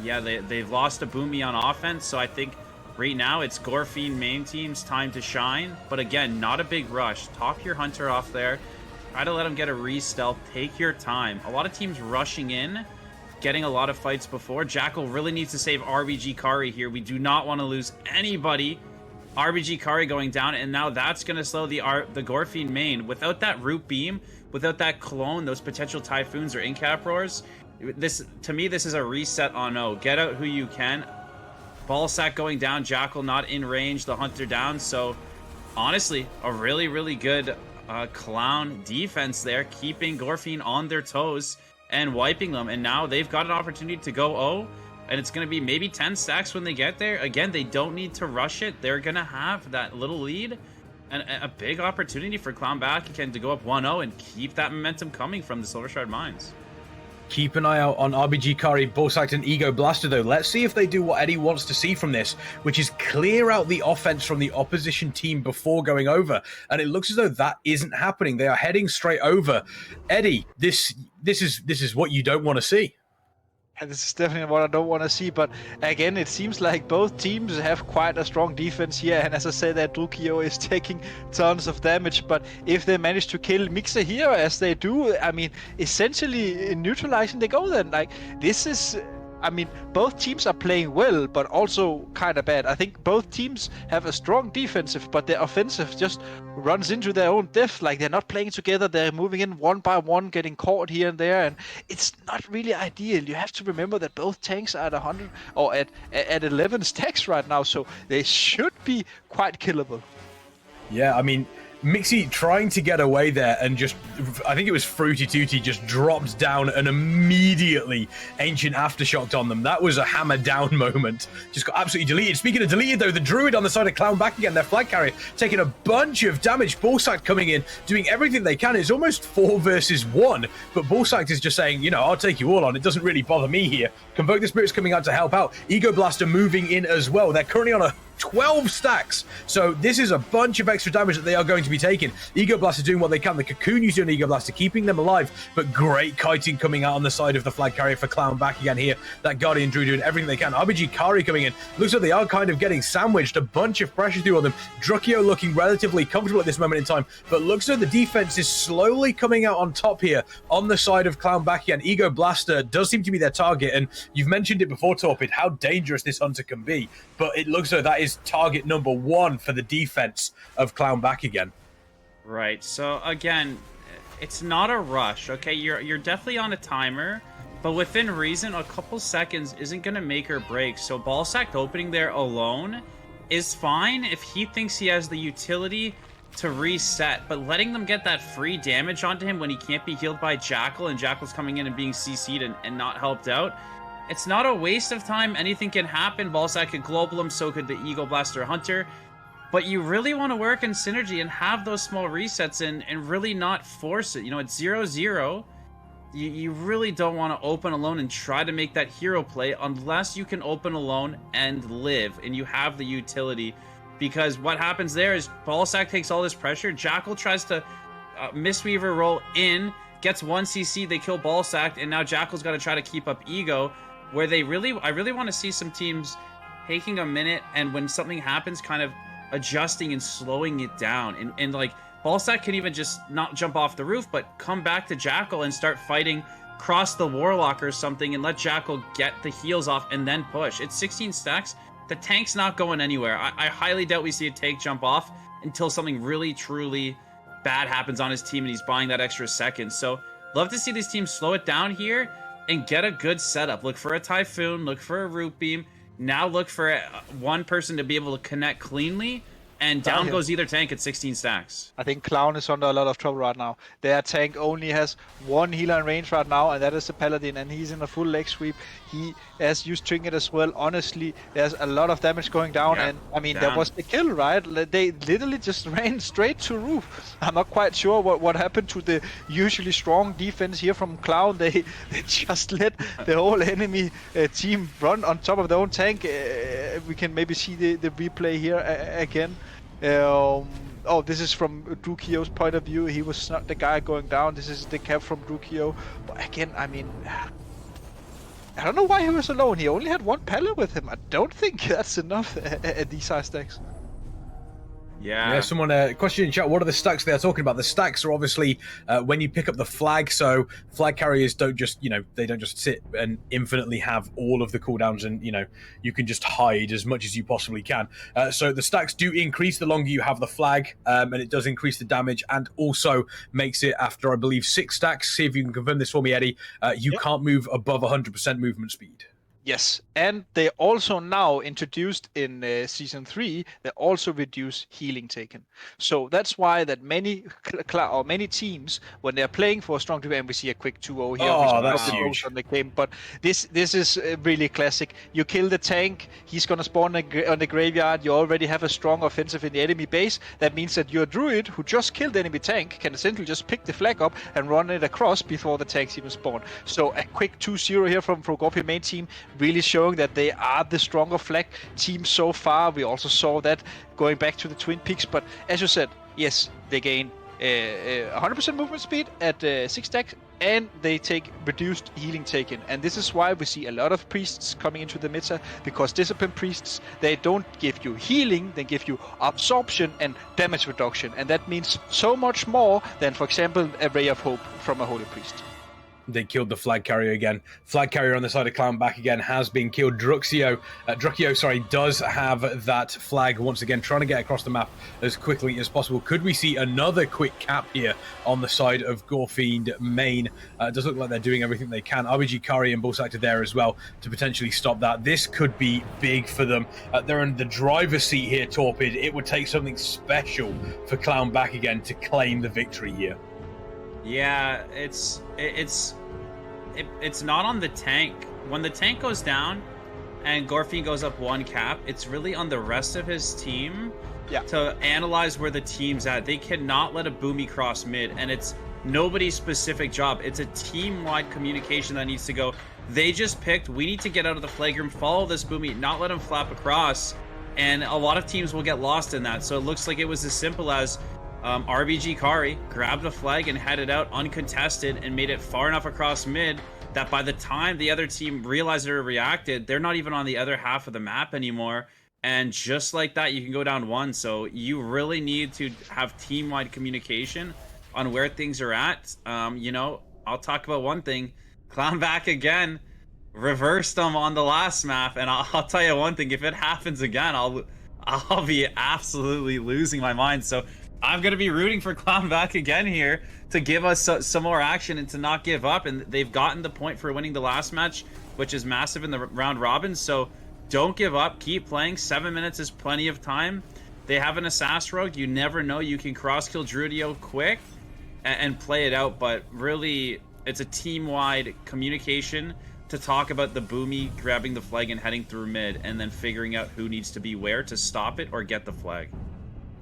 Yeah, they've lost a Boomy on offense, so I think right now it's Gorefiend main team's time to shine. But again, not a big rush. Top your Hunter off there. Try to let him get a re-stealth. Take your time. A lot of teams rushing in, getting a lot of fights before. Jackal really needs to save RBG Kari here. We do not want to lose anybody. RBG Kari going down, and now that's going to slow the Gorefiend main. Without that root beam, without that clone, those potential typhoons or incap roars, to me this is a reset on O. Get out who you can. Ballsack going down, Jackal not in range, the Hunter down. So honestly, a really good Clown defense there, keeping Gorefiend on their toes and wiping them. And now they've got an opportunity to go O, and it's going to be maybe 10 stacks when they get there. Again, they don't need to rush it. They're going to have that little lead, and a big opportunity for Clown back again to go up 1-0 and keep that momentum coming from the Silver Shroud Mines. Keep an eye out on RBG Kari, Bullsact, and Ego Blaster, though. Let's see if they do what Eddie wants to see from this, which is clear out the offense from the opposition team before going over. And it looks as though that isn't happening. They are heading straight over. Eddie, this is what you don't want to see. And this is definitely what I don't want to see, but again, it seems like both teams have quite a strong defense here, and as I said, that Drukio is taking tons of damage, but if they manage to kill Mixer here, as they do, I mean, essentially neutralizing the goal then, this is... I mean, both teams are playing well, but also kind of bad. I think both teams have a strong defensive, but their offensive just runs into their own death. They're not playing together. They're moving in one by one, getting caught here and there, and it's not really ideal. You have to remember that both tanks are at 100 or at 11 stacks right now, so they should be quite killable. Yeah, I mean, Mixie trying to get away there, and just, I think it was Fruity Tooty just dropped down and immediately Ancient Aftershocked on them. That was a hammer down moment. Just got absolutely deleted. Speaking of deleted, though, the Druid on the side of Clown back again, their flag carrier, taking a bunch of damage. Bullsack coming in, doing everything they can. It's almost 4 versus 1, but Bullsack is just saying, I'll take you all on. It doesn't really bother me here. Convoke the Spirits coming out to help out. Ego Blaster moving in as well. They're currently on a 12 stacks, so this is a bunch of extra damage that they are going to be taking. Ego Blaster doing what they can. The Cocoon using Ego Blaster, keeping them alive, but great kiting coming out on the side of the flag carrier for Clown back again here. That Guardian Druid doing everything they can. RBG Kari coming in. Looks like they are kind of getting sandwiched. A bunch of pressure through on them. Drukio looking relatively comfortable at this moment in time, but looks like the defense is slowly coming out on top here on the side of Clown back again. Ego Blaster does seem to be their target, and you've mentioned it before, Torpid, how dangerous this Hunter can be, but it looks like that is target number 1 for the defense of Clown back again. Right, so again, it's not a rush, okay? You're definitely on a timer, but within reason, a couple seconds isn't gonna make or break. So Ballsack opening there alone is fine if he thinks he has the utility to reset, but letting them get that free damage onto him when he can't be healed by Jackal, and Jackal's coming in and being CC'd and not helped out, it's not a waste of time. Anything can happen. Ballsack could global him, so could the Eagle Blaster Hunter. But you really want to work in synergy and have those small resets and really not force it. You know, it's 0-0. You really don't want to open alone and try to make that hero play unless you can open alone and live and you have the utility. Because what happens there is Ballsack takes all this pressure. Jackal tries to Mistweaver roll in, gets 1 CC, they kill Ballsack, and now Jackal's got to try to keep up Ego. Where I really want to see some teams taking a minute and when something happens, kind of adjusting and slowing it down. And like, Ballsack can even just not jump off the roof, but come back to Jackal and start fighting, cross the Warlock or something, and let Jackal get the heals off and then push. It's 16 stacks. The tank's not going anywhere. I highly doubt we see a tank jump off until something really, truly bad happens on his team and he's buying that extra second. So, love to see these teams slow it down here and get a good setup. Look for a Typhoon, look for a Root Beam. Now look for one person to be able to connect cleanly. And down goes either tank at 16 stacks. I think Clown is under a lot of trouble right now. Their tank only has 1 healer in range right now, and that is the Paladin, and he's in a full leg sweep. He has used Trinket as well. Honestly, there's a lot of damage going down, and I mean, there was the kill, right? They literally just ran straight to roof. I'm not quite sure what happened to the usually strong defense here from Clown. They just let the whole enemy team run on top of their own tank. We can maybe see the replay here again. Oh, this is from Drukio's point of view. He was not the guy going down. This is the cap from Drukio. But again, I mean, I don't know why he was alone. He only had 1 pallet with him. I don't think that's enough at these high stacks. Yeah, someone question in chat, what are the stacks they are talking about? The stacks are obviously when you pick up the flag, so flag carriers don't just, they don't just sit and infinitely have all of the cooldowns and, you can just hide as much as you possibly can. So the stacks do increase the longer you have the flag, and it does increase the damage and also makes it after, I believe, 6 stacks. See if you can confirm this for me, Eddie. You can't move above 100% movement speed. Yes, and they also now introduced in Season 3, they also reduce healing taken. So that's why that many teams, when they're playing for a strong team, and we see a quick 2-0 here. Oh, that's huge. On the game, but this is really classic. You kill the tank, he's going to spawn on the graveyard, you already have a strong offensive in the enemy base. That means that your druid, who just killed the enemy tank, can essentially just pick the flag up and run it across before the tanks even spawn. So a quick 2-0 here from Gorefiend main team, really showing that they are the stronger flag team so far. We also saw that going back to the Twin Peaks, but as you said, yes, they gain 100% movement speed at 6 stacks, and they take reduced healing taken. And this is why we see a lot of priests coming into the meta, because discipline priests, they don't give you healing, they give you absorption and damage reduction, and that means so much more than, for example, a Ray of Hope from a Holy Priest. They killed the flag carrier again. Flag carrier on the side of Clown back again has been killed. Drukio, does have that flag once again, trying to get across the map as quickly as possible. Could we see another quick cap here on the side of Gorefiend main? It does look like they're doing everything they can. RBG, Kari, and Ballsack are there as well to potentially stop that. This could be big for them. They're in the driver's seat here, Torpid. It would take something special for Clown back again to claim the victory here. Yeah, it's not on the tank. When the tank goes down and Gorefiend goes up 1 cap, it's really on the rest of his team to analyze where the team's at. They cannot let a Boomy cross mid, and it's nobody's specific job. It's a team-wide communication that needs to go. They just picked, we need to get out of the flag room, follow this Boomy, not let him flap across, and a lot of teams will get lost in that. So it looks like it was as simple as RBG Kari grabbed a flag and headed out uncontested and made it far enough across mid that by the time the other team realized or reacted, they're not even on the other half of the map anymore. And just like that, you can go down 1. So you really need to have team-wide communication on where things are at. I'll talk about one thing. Clown back again, reversed them on the last map, and I'll tell you one thing: if it happens again, I'll be absolutely losing my mind. So I'm going to be rooting for Clown back again here to give us some more action and to not give up. And they've gotten the point for winning the last match, which is massive in the round robin. So don't give up. Keep playing. 7 minutes is plenty of time. They have an Assassin Rogue. You never know. You can cross-kill Druidio quick and play it out. But really, it's a team-wide communication to talk about the Boomy grabbing the flag and heading through mid and then figuring out who needs to be where to stop it or get the flag.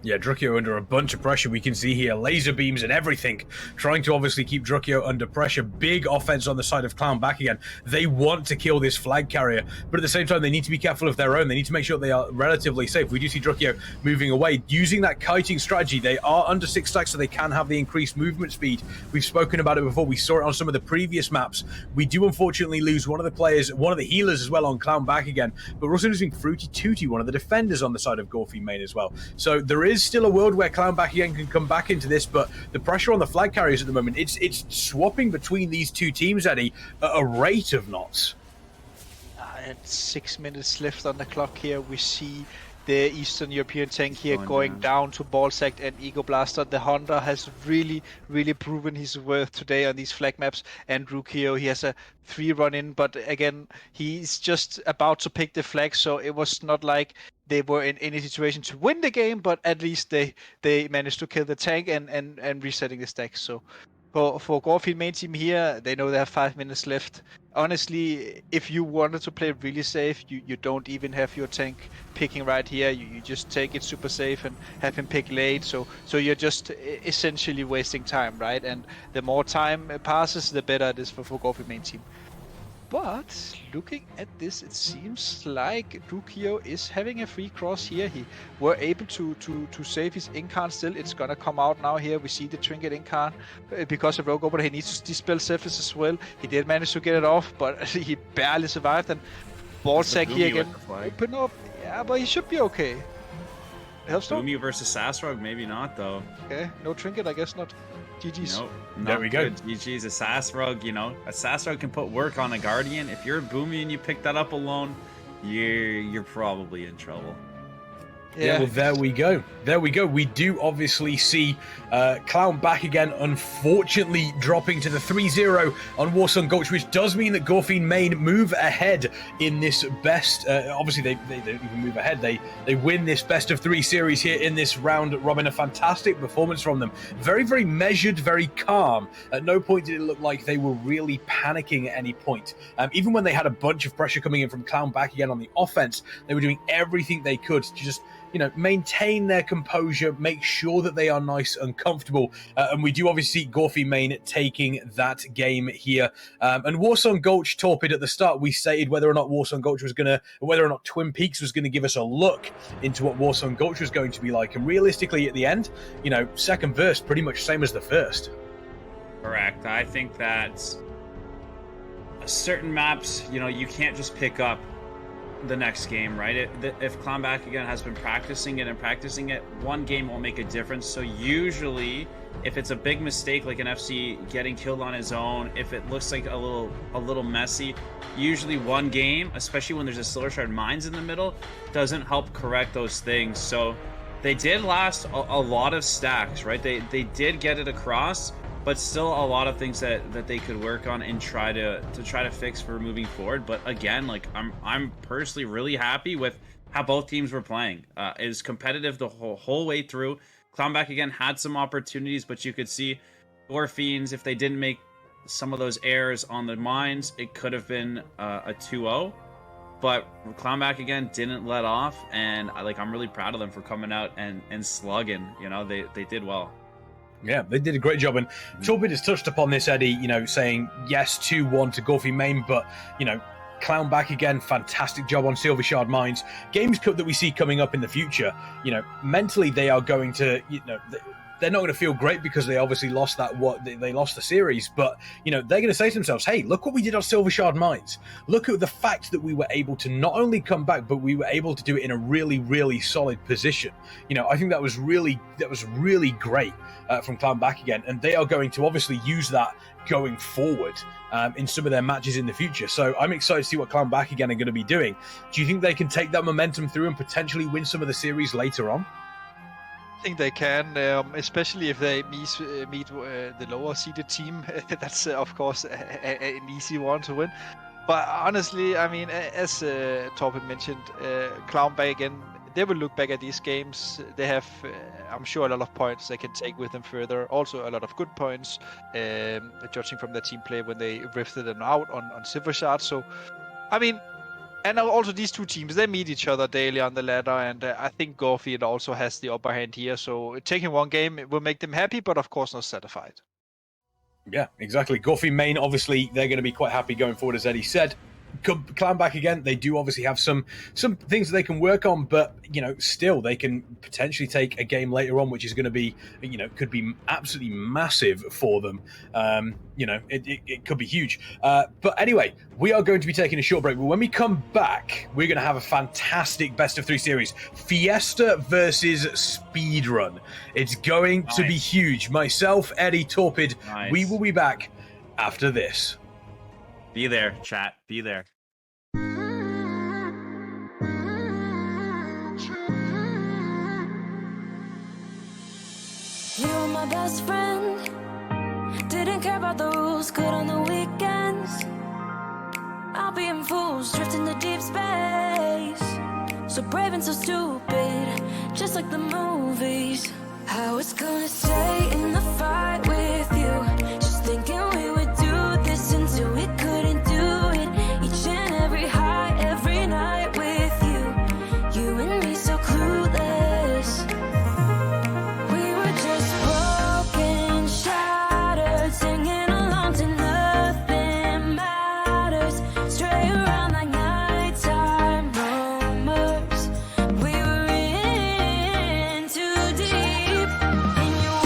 Yeah, Druidio under a bunch of pressure. We can see here laser beams and everything, trying to obviously keep Druidio under pressure. Big offense on the side of Clown back again. They want to kill this flag carrier, but at the same time, they need to be careful of their own. They need to make sure they are relatively safe. We do see Druidio moving away, using that kiting strategy. They are under 6 stacks, so they can have the increased movement speed. We've spoken about it before. We saw it on some of the previous maps. We do unfortunately lose one of the players, one of the healers as well on Clown back again, but we're also losing Fruity Tooty, one of the defenders on the side of Gorefiend main as well. So there is still a world where Clown back again can come back into this, but the pressure on the flag carriers at the moment, it's swapping between these two teams, Eddie, at a rate of knots. And 6 minutes left on the clock here. We see the Eastern European tank here going down to Ballsack and Ego Blaster. The Hunter has really proven his worth today on these flag maps. And Rukio, he has a 3 run in, but again, he's just about to pick the flag, so it was not like they were in any situation to win the game, but at least they managed to kill the tank and resetting the stack. So for Gorefiend main team here, they know they have 5 minutes left. Honestly, if you wanted to play really safe, you don't even have your tank picking right here. You just take it super safe and have him pick late. So you're just essentially wasting time, right? And the more time passes, the better it is for Gorefiend main team. But looking at this, it seems like Rukio is having a free cross here. He were able to save his incarn still. It's gonna come out now here. We see the trinket incarn because of Rogue, but he needs to dispel surface as well. He did manage to get it off, but he barely survived. And Ballsack here again. Open up. Yeah, but he should be okay. Boomy versus Sassrog, maybe not though. Okay, no trinket, I guess not. GG's. Nope. There we go. GG's. A Sassrog, you know, a Sassrog can put work on a Guardian. If you're a Boomy and you pick that up alone, you're probably in trouble. Yeah, well, there we go. There we go. We do obviously see Clown back again, unfortunately dropping to the 3-0 on Warsong Gulch, which does mean that Gorefiend main move ahead in this best... obviously, they don't even move ahead. They win this best of 3 series here in this round robin. A fantastic performance from them. Very, very measured, very calm. At no point did it look like they were really panicking at any point. Even when they had a bunch of pressure coming in from Clown back again on the offense, they were doing everything they could to just... maintain their composure, make sure that they are nice and comfortable. And we do obviously see Gorefiend main taking that game here. And Warsong Gulch torpid at the start. We stated whether or not Warsong Gulch was whether or not Twin Peaks was going to give us a look into what Warsong Gulch was going to be like. And realistically, at the end, second verse, pretty much same as the first. Correct. I think that certain maps, you can't just pick up the next game, right? If Clown back again has been practicing it, one game won't make a difference. So usually, if it's a big mistake like an FC getting killed on his own, if it looks like a little messy, usually one game, especially when there's a Silver Shard Mines in the middle, doesn't help correct those things. So they did last a lot of stacks, right? They did get it across, but still a lot of things that they could work on and try to fix for moving forward. But again, like I'm personally really happy with how both teams were playing. It was competitive the whole way through. Clown back again had some opportunities, but you could see Gorefiends, if they didn't make some of those errors on the mines, it could have been a 2-0. But Clown back again didn't let off, and I'm really proud of them for coming out and slugging. They did well. Yeah, they did a great job, and Torpid has touched upon this, Eddie, saying yes 2-1 to Gorefiend main, but, Clown back again, fantastic job on Silver Shard Mines. Games that we see coming up in the future, mentally they are going to, they're not going to feel great because they obviously lost they lost the series, but they're going to say to themselves, hey, look what we did on Silver Shard Mines. Look at the fact that we were able to not only come back, but we were able to do it in a really, really solid position. I think that was really great from Clown back again, and they are going to obviously use that going forward in some of their matches in the future. So I'm excited to see what Clown back again are going to be doing. Do you think they can take that momentum through and potentially win some of the series later on? think they can, especially if they meet the lower seeded team. That's of course an easy one to win. But honestly, I mean, as Torben mentioned, Clown back again. They will look back at these games. They have, I'm sure, a lot of points they can take with them further. Also, a lot of good points, judging from their team play when they rifted them out on Silver Shard. So, I mean, and also these two teams, they meet each other daily on the ladder, and I think Gorefiend also has the upper hand here. So, taking one game will make them happy, but of course not satisfied. Yeah, exactly. Gorefiend main, obviously, they're going to be quite happy going forward, as Eddie said. Clown back again. They do obviously have some things that they can work on, but still they can potentially take a game later on, which is going to be could be absolutely massive for them. It could be huge. But anyway, we are going to be taking a short break. But when we come back, we're going to have a fantastic best of 3 series, Fiesta versus Speedrun. It's going to be huge. Myself, Eddie, Torpid, we will be back after this. Be there, chat. Be there. You were my best friend. Didn't care about the rules, good on the weekends. I'll be in fools, drifting to deep space. So brave and so stupid, just like the movies. I was gonna stay in the fight with you, just thinking we would do this until we couldn't do it. Each and every high, every night with you, you and me so clueless. We were just broken, shattered, singing along to nothing matters. Stray around like nighttime rumors. We were in too deep, and you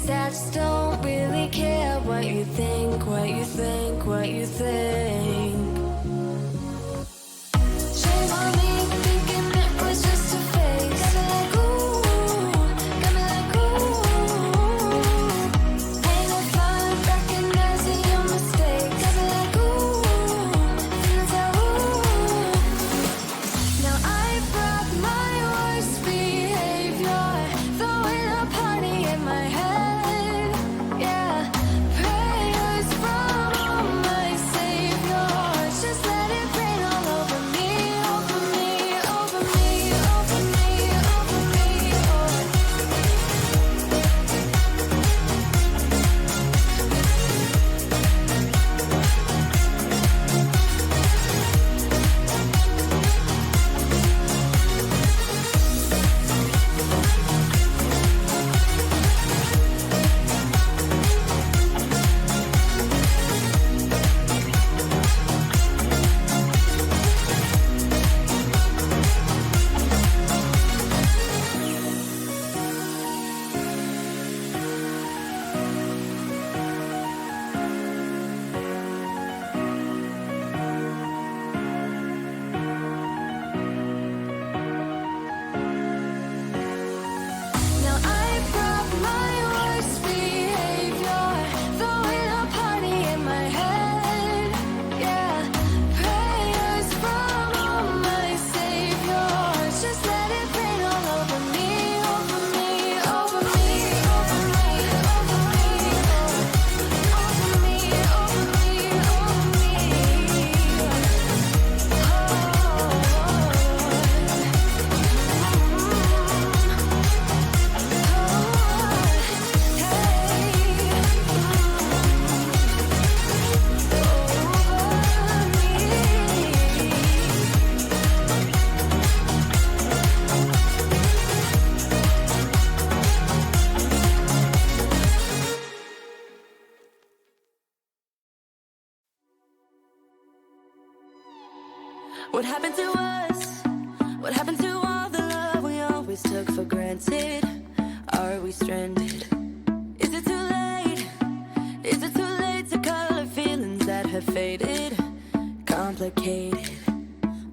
face, I just don't really care what you think, what you think, what you think. Shame on me, thinking it was just a phase. Got me like ooh, got me like ooh. Ain't no fun recognizing your mistakes. Got me like ooh, feeling so ooh. Now I brought my worst behavior, throwing a party in my head. Yeah, prayers from my saviors. Just let it rain all over me, over me, over me, over me, over me. Now I brought my worst behavior, throwing a party in my head. Yeah, prayers from my saviors. Just let it rain all over me, over me, over me, over me, over me, over me, over me, What happened to us? What happened to all the love we always took for granted? Are we stranded? Is it too late? Is it too late to color feelings that have faded? Complicated.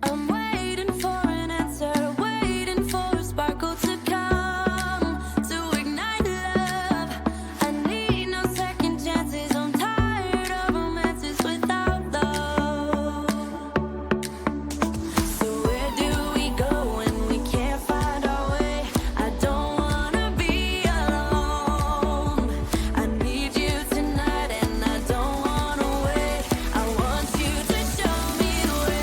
I'm waiting for an answer, waiting for a sparkle to come to ignite love. I need no second chances. I'm tired of romances without love. So where do we go when we can't find our way? I don't wanna be alone. I need you tonight and I don't wanna wait. I want you to show me the way.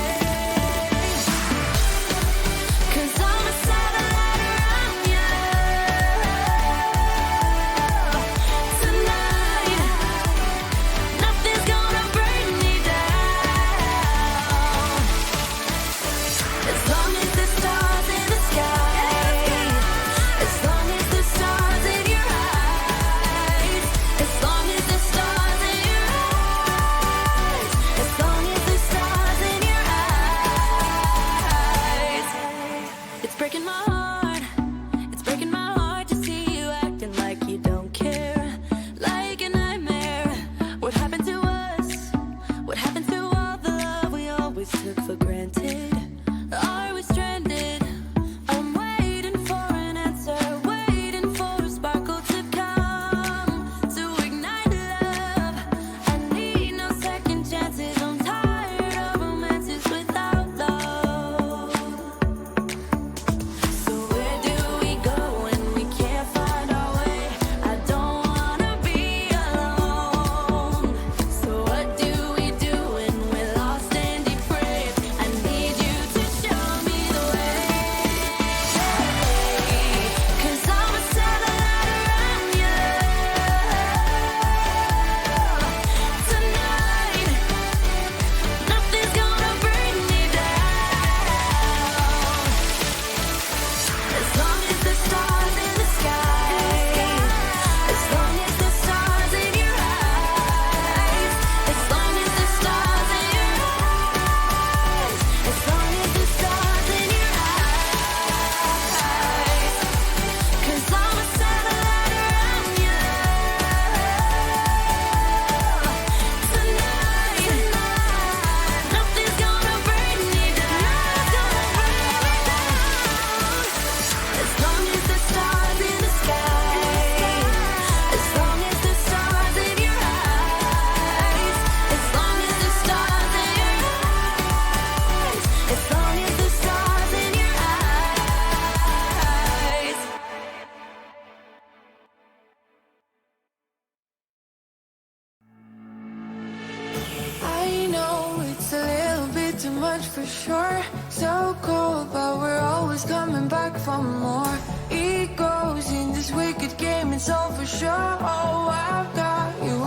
for sure. So cold, but we're always coming back for more. Egos in this wicked game, it's all for sure. Oh, I've got you.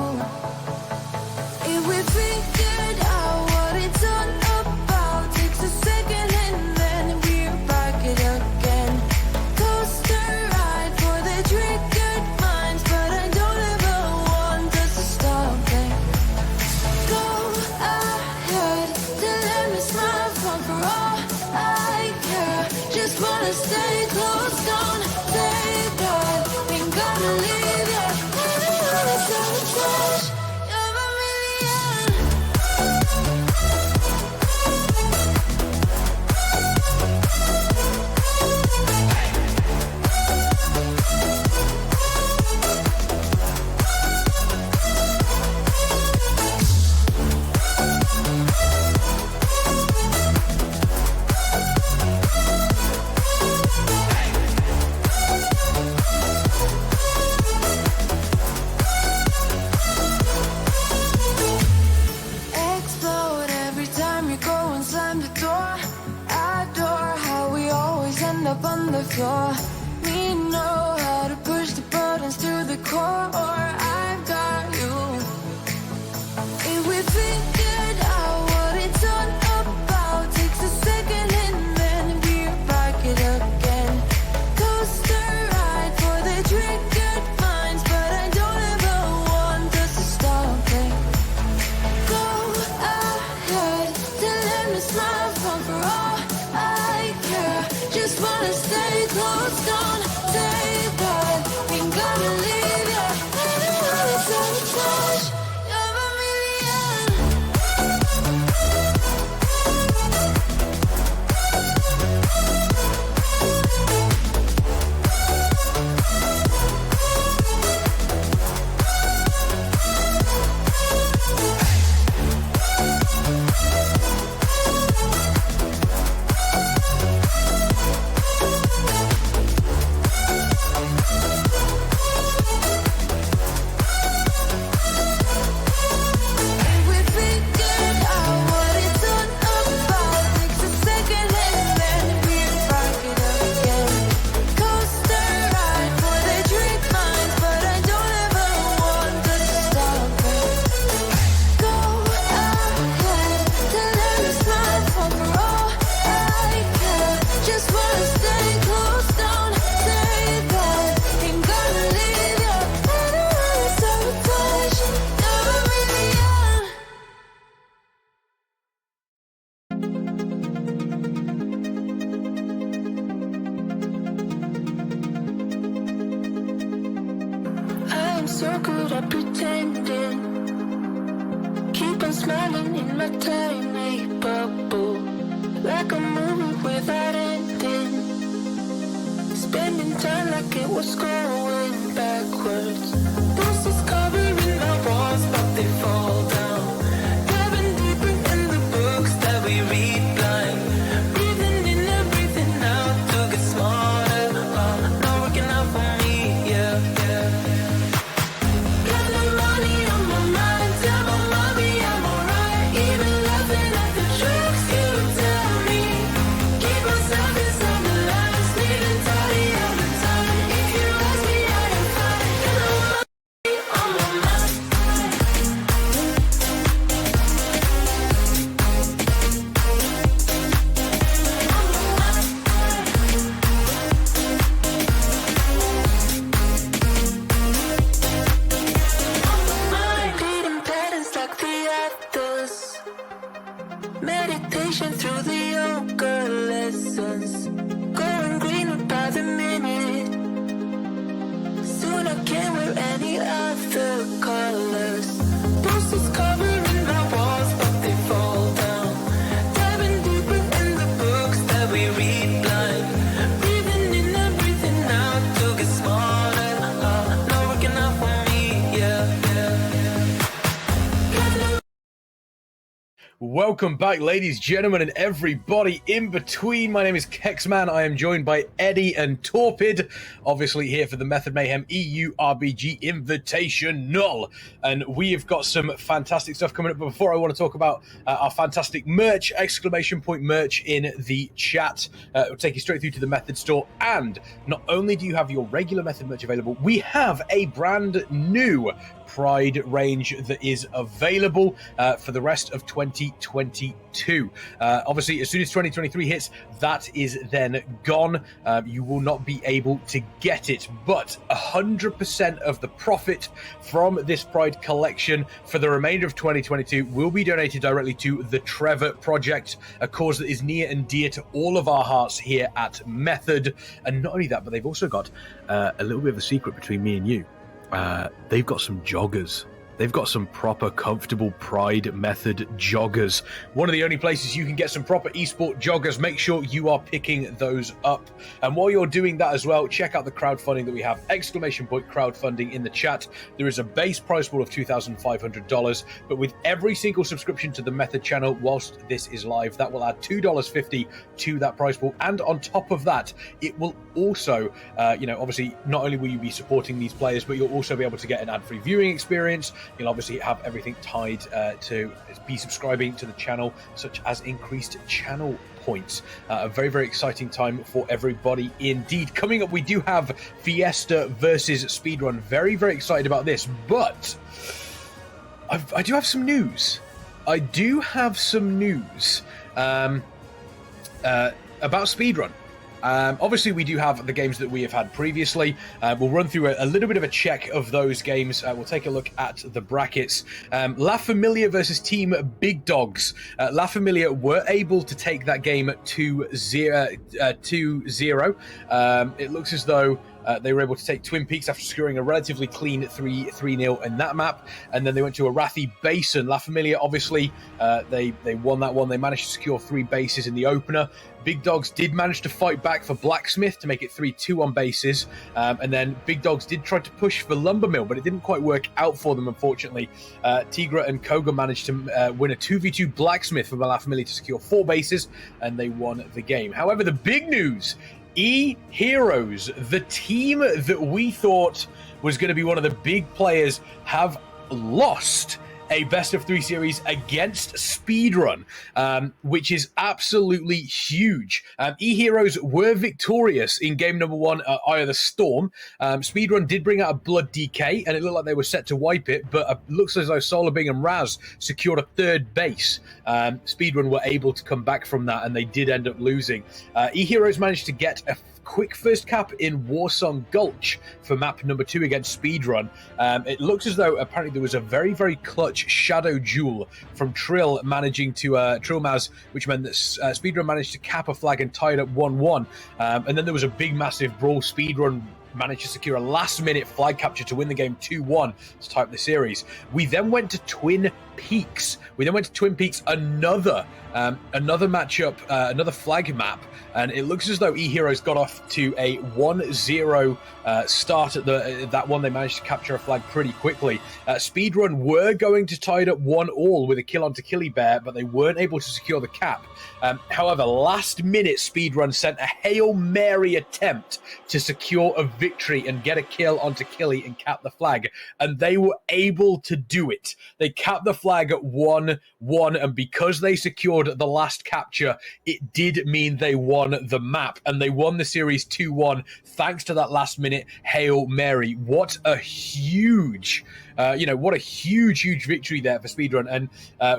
If we figured out what it's all about, takes a second and then we're back it again. Coaster ride for the triggered minds, but I don't ever want us to stop it. Go ahead, then let me smile for all I care. Just wanna stay close, don't say that. Ain't gonna leave yet. Sabotage. You're a million. Explode every time you go and slam the door. Adore how we always end up on the floor. We know how to push the buttons to the core. I've got you. If we figured out what it's all about, takes a second and then we're back it again. Coaster ride for the triggered minds, but I don't ever want us to stop it. Go ahead, then let me smile for all I care. Just wanna stay close, don't say that. Ain't gonna leave yet. Sabotage. You're a million. If we figured out what it's all about, takes a second and then we're back it again. Coaster ride for the trick minds, but I don't ever want us to stop it. Go ahead, then let me smile for all I care. Just wanna stay close, don't say that. Ain't gonna leave yet. Sabotage. You're a million. I'm so good at pretending. Keep on smiling in my tiny bubble, like a movie without ending. Spending time like it was going backwards. Bruises covering the walls, but they fall down. Diving deeper in the books that we read blind. Breathing in and breathing out to get smarter. Not working out for me, yeah, yeah. Got no money on my mind, tell my mommy I'm alright. Even laughing at the jokes you tell me. Keep myself inside the lines, needing tidy all the time. If you ask me, I am fine. Welcome back, ladies, gentlemen, and everybody in between. My name is Kexman. I am joined by Eddie and Torpid, obviously here for the Method Mayhem EU RBG Invitational. And we have got some fantastic stuff coming up. But before I want to talk about our fantastic merch, exclamation point merch in the chat. It will take you straight through to the Method store. And not only do you have your regular Method merch available, we have a brand new Pride range that is available for the rest of 2022. Obviously, as soon as 2023 hits, that is then gone. You will not be able to get it, but 100% of the profit from this Pride collection for the remainder of 2022 will be donated directly to the Trevor Project, a cause that is near and dear to all of our hearts here at Method. And not only that, but they've also got a little bit of a secret between me and you. They've got some joggers. They've got some proper, comfortable Pride Method joggers. One of the only places you can get some proper esport joggers. Make sure you are picking those up. And while you're doing that as well, check out the crowdfunding that we have. Exclamation point crowdfunding in the chat. There is a base prize pool of $2,500, but with every single subscription to the Method channel whilst this is live, that will add $2.50 to that prize pool. And on top of that, it will also, obviously, not only will you be supporting these players, but you'll also be able to get an ad-free viewing experience. You'll obviously have everything tied to be subscribing to the channel, such as increased channel points. A very, very exciting time for everybody indeed. Coming up, we do have Fiesta versus Speedrun. Very, very excited about this, but I do have some news. About Speedrun. Obviously, we do have the games that we have had previously. We'll run through a little bit of a check of those games. We'll take a look at the brackets. La Familia versus Team Big Dogs. La Familia were able to take that game 2-0. It looks as though they were able to take Twin Peaks after securing a relatively clean 3-0 in that map, and then they went to Arathi Basin. La Familia, obviously, they won that one. They managed to secure 3 bases in the opener. Big Dogs did manage to fight back for Blacksmith to make it 3-2 on bases, and then Big Dogs did try to push for Lumber Mill, but it didn't quite work out for them, unfortunately. Tigra and Koga managed to win a 2v2 Blacksmith for La Familia to secure 4 bases, and they won the game. However, the big news, Eheroes, the team that we thought was going to be one of the big players, have lost a best-of-3 series against Speedrun, which is absolutely huge. Eheroes were victorious in game number 1 at Eye of the Storm. Speedrun did bring out a Blood DK, and it looked like they were set to wipe it, but it looks as though Solar Bing and Raz secured a 3rd base. Speedrun were able to come back from that, and they did end up losing. Eheroes managed to get a quick first cap in Warsong Gulch for map number 2 against Speedrun. It looks as though apparently there was a very, very clutch shadow duel from Trill managing to Trillmaz, which meant that Speedrun managed to cap a flag and tie it up 1-1. And then there was a big, massive brawl. Speedrun managed to secure a last-minute flag capture to win the game 2-1 to tie up the series. We then went to Twin Peaks. Another matchup, another flag map, and it looks as though Eheroes got off to a 1-0 start at that one. They managed to capture a flag pretty quickly. Speedrun were going to tie it up 1-1 with a kill onto Killy Bear, but they weren't able to secure the cap. However, last minute Speedrun sent a Hail Mary attempt to secure a victory and get a kill onto Killy and cap the flag, and they were able to do it. They capped the flag at 1-1, and because they secured the last capture, it did mean they won the map, and they won the series 2-1 thanks to that last minute Hail Mary. What a huge huge victory there for Speedrun. And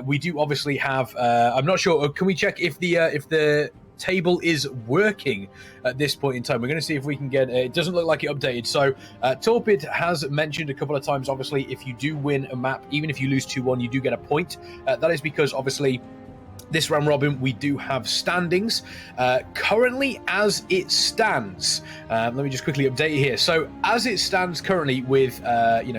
we do obviously have I'm not sure, can we check if the table is working at this point in time? We're going to see if we can get it. Doesn't look like it updated. So Torpid has mentioned a couple of times, obviously, if you do win a map, even if you lose 2-1, you do get a point. That is because obviously this round robin, we do have standings. Currently, as it stands, let me just quickly update you here. So, as it stands currently with,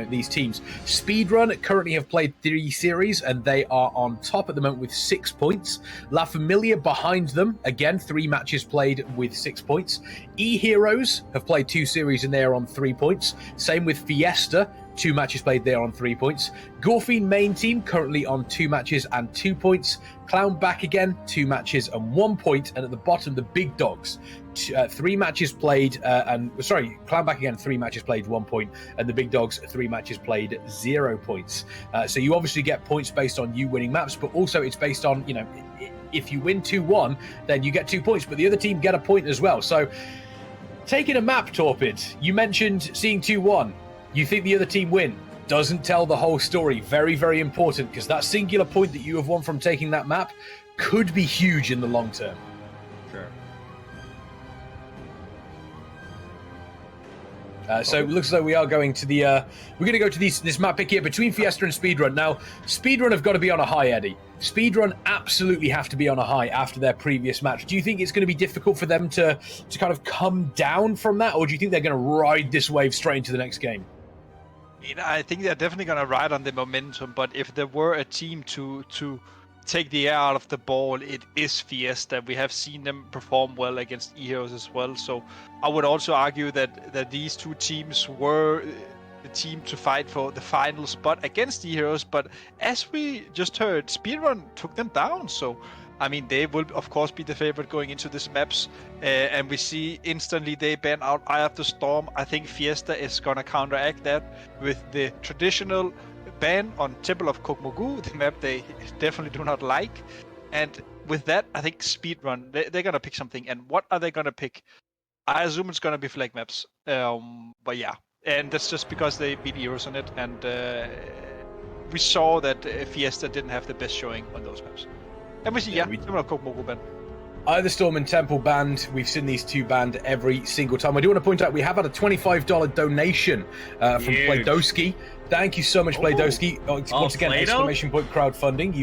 these teams, Speedrun currently have played 3 series, and they are on top at the moment with 6 points. La Familia behind them, again, 3 matches played with 6 points. Eheroes have played 2 series, and they are on 3 points. Same with Fiesta. 2 matches played, they are on 3 points. Gorefiend main team currently on 2 matches and 2 points. Clown back again, 2 matches and 1 point. And at the bottom, the big dogs, 3 matches played, Clown back again, 3 matches played, 1 point. And the big dogs, 3 matches played, 0 points. So you obviously get points based on you winning maps, but also it's based on, you know, if you win 2-1, then you get 2 points, but the other team get a point as well. So taking a map, Torpid, you mentioned seeing 2-1. You think the other team win. Doesn't tell the whole story. Very, very important, because that singular point that you have won from taking that map could be huge in the long term. Sure. So it looks like we are going to the we're going to go to this map pick here between Fiesta and Speedrun. Now, Speedrun have got to be on a high, Eddie. Speedrun absolutely have to be on a high after their previous match. Do you think it's going to be difficult for them to kind of come down from that, or do you think they're going to ride this wave straight into the next game? I think they're definitely going to ride on the momentum, but if there were a team to take the air out of the ball, it is Fiesta. We have seen them perform well against Eheroes as well, so I would also argue that these two teams were the team to fight for the final spot against Eheroes, but as we just heard, Speedrun took them down, so I mean, they will of course be the favorite going into this maps, and we see instantly they ban out Eye of the Storm. I think Fiesta is gonna counteract that with the traditional ban on Temple of Kokmogu, the map they definitely do not like, and with that, I think Speedrun, they're gonna pick something. And what are they gonna pick? I assume it's gonna be flag maps, but yeah, and that's just because they beat Eheroes on it, and we saw that Fiesta didn't have the best showing on those maps. And we see, Temple of Kokmogu ban. Eye of the Storm and Temple banned. We've seen these two banned every single time. I do want to point out we have had a $25 donation from Playdoski. Thank you so much, Playdoski. Once again, exclamation point crowdfunding.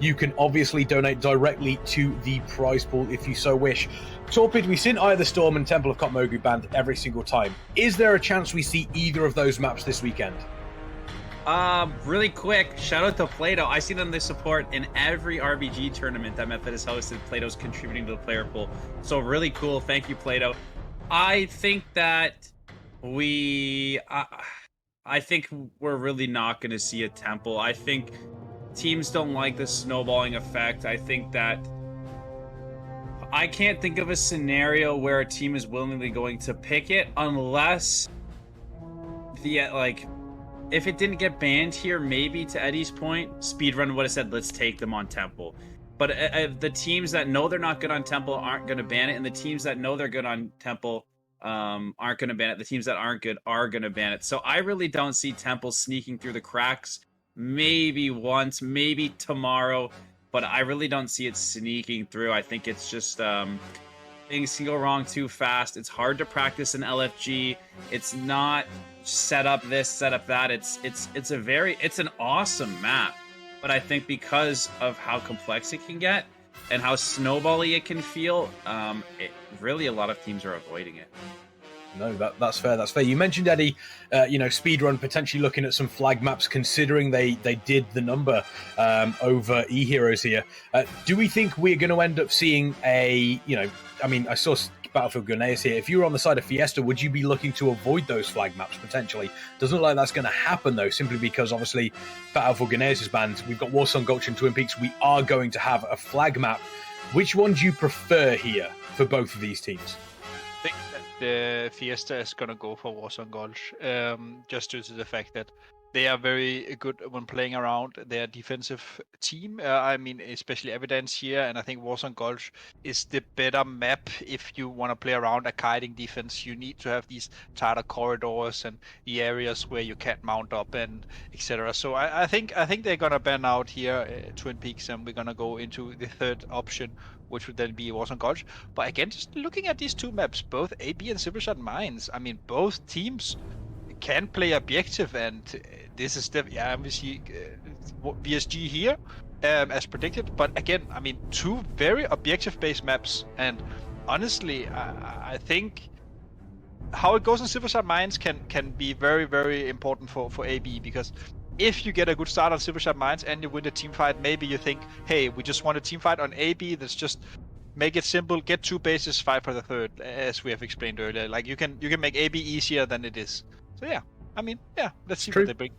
You can obviously donate directly to the prize pool if you so wish. Torpid, we've seen Eye of the Storm and Temple of Kokmogu banned every single time. Is there a chance we see either of those maps this weekend? Really quick, shout out to Plato. I see them they support in every RBG tournament that Method is hosted. Plato's contributing to the player pool. So really cool. Thank you, Plato. I think that I think we're really not going to see a Temple. I think teams don't like the snowballing effect. I think that I can't think of a scenario where a team is willingly going to pick it unless if it didn't get banned here, maybe to Eddie's point, Speedrun would have said, let's take them on Temple. But the teams that know they're not good on Temple aren't going to ban it, and the teams that know they're good on Temple aren't going to ban it. The teams that aren't good are going to ban it. So I really don't see Temple sneaking through the cracks. Maybe once, maybe tomorrow, but I really don't see it sneaking through. I think it's just things can go wrong too fast. It's hard to practice in LFG. It's not set up this, set up that. It's an awesome map, but I think because of how complex it can get and how snowbally it can feel, really a lot of teams are avoiding it. No, that's fair. That's fair. You mentioned, Eddie, Speedrun potentially looking at some flag maps, considering they did the number over Eheroes here. Do we think we're going to end up seeing I saw Battlefield Guneas here. If you were on the side of Fiesta, would you be looking to avoid those flag maps potentially? Doesn't look like that's going to happen though, simply because obviously Battlefield Guneas is banned. We've got Warsong Gulch and Twin Peaks. We are going to have a flag map. Which one do you prefer here for both of these teams? I think that Fiesta is going to go for Warsong Gulch, just due to the fact that they are very good when playing around their defensive team. Especially Evidence here, and I think Warsong Gulch is the better map if you want to play around a kiting defense. You need to have these tighter corridors and the areas where you can't mount up and etc. So I think they're gonna ban out here Twin Peaks, and we're gonna go into the third option, which would then be Warsong Gulch. But again, just looking at these two maps, both AB and Silvershot Mines, both teams can play objective, and this is we see VSG here as predicted, but again, two very objective based maps, and honestly I think how it goes in Silvershot Mines can be very, very important for AB, because if you get a good start on Silvershot Mines and you win a team fight, maybe you think, hey, we just want a team fight on AB, let's just make it simple, get 2 bases, fight for the third, as we have explained earlier. Like you can make AB easier than it is. So yeah. I mean, yeah, let's see what they bring.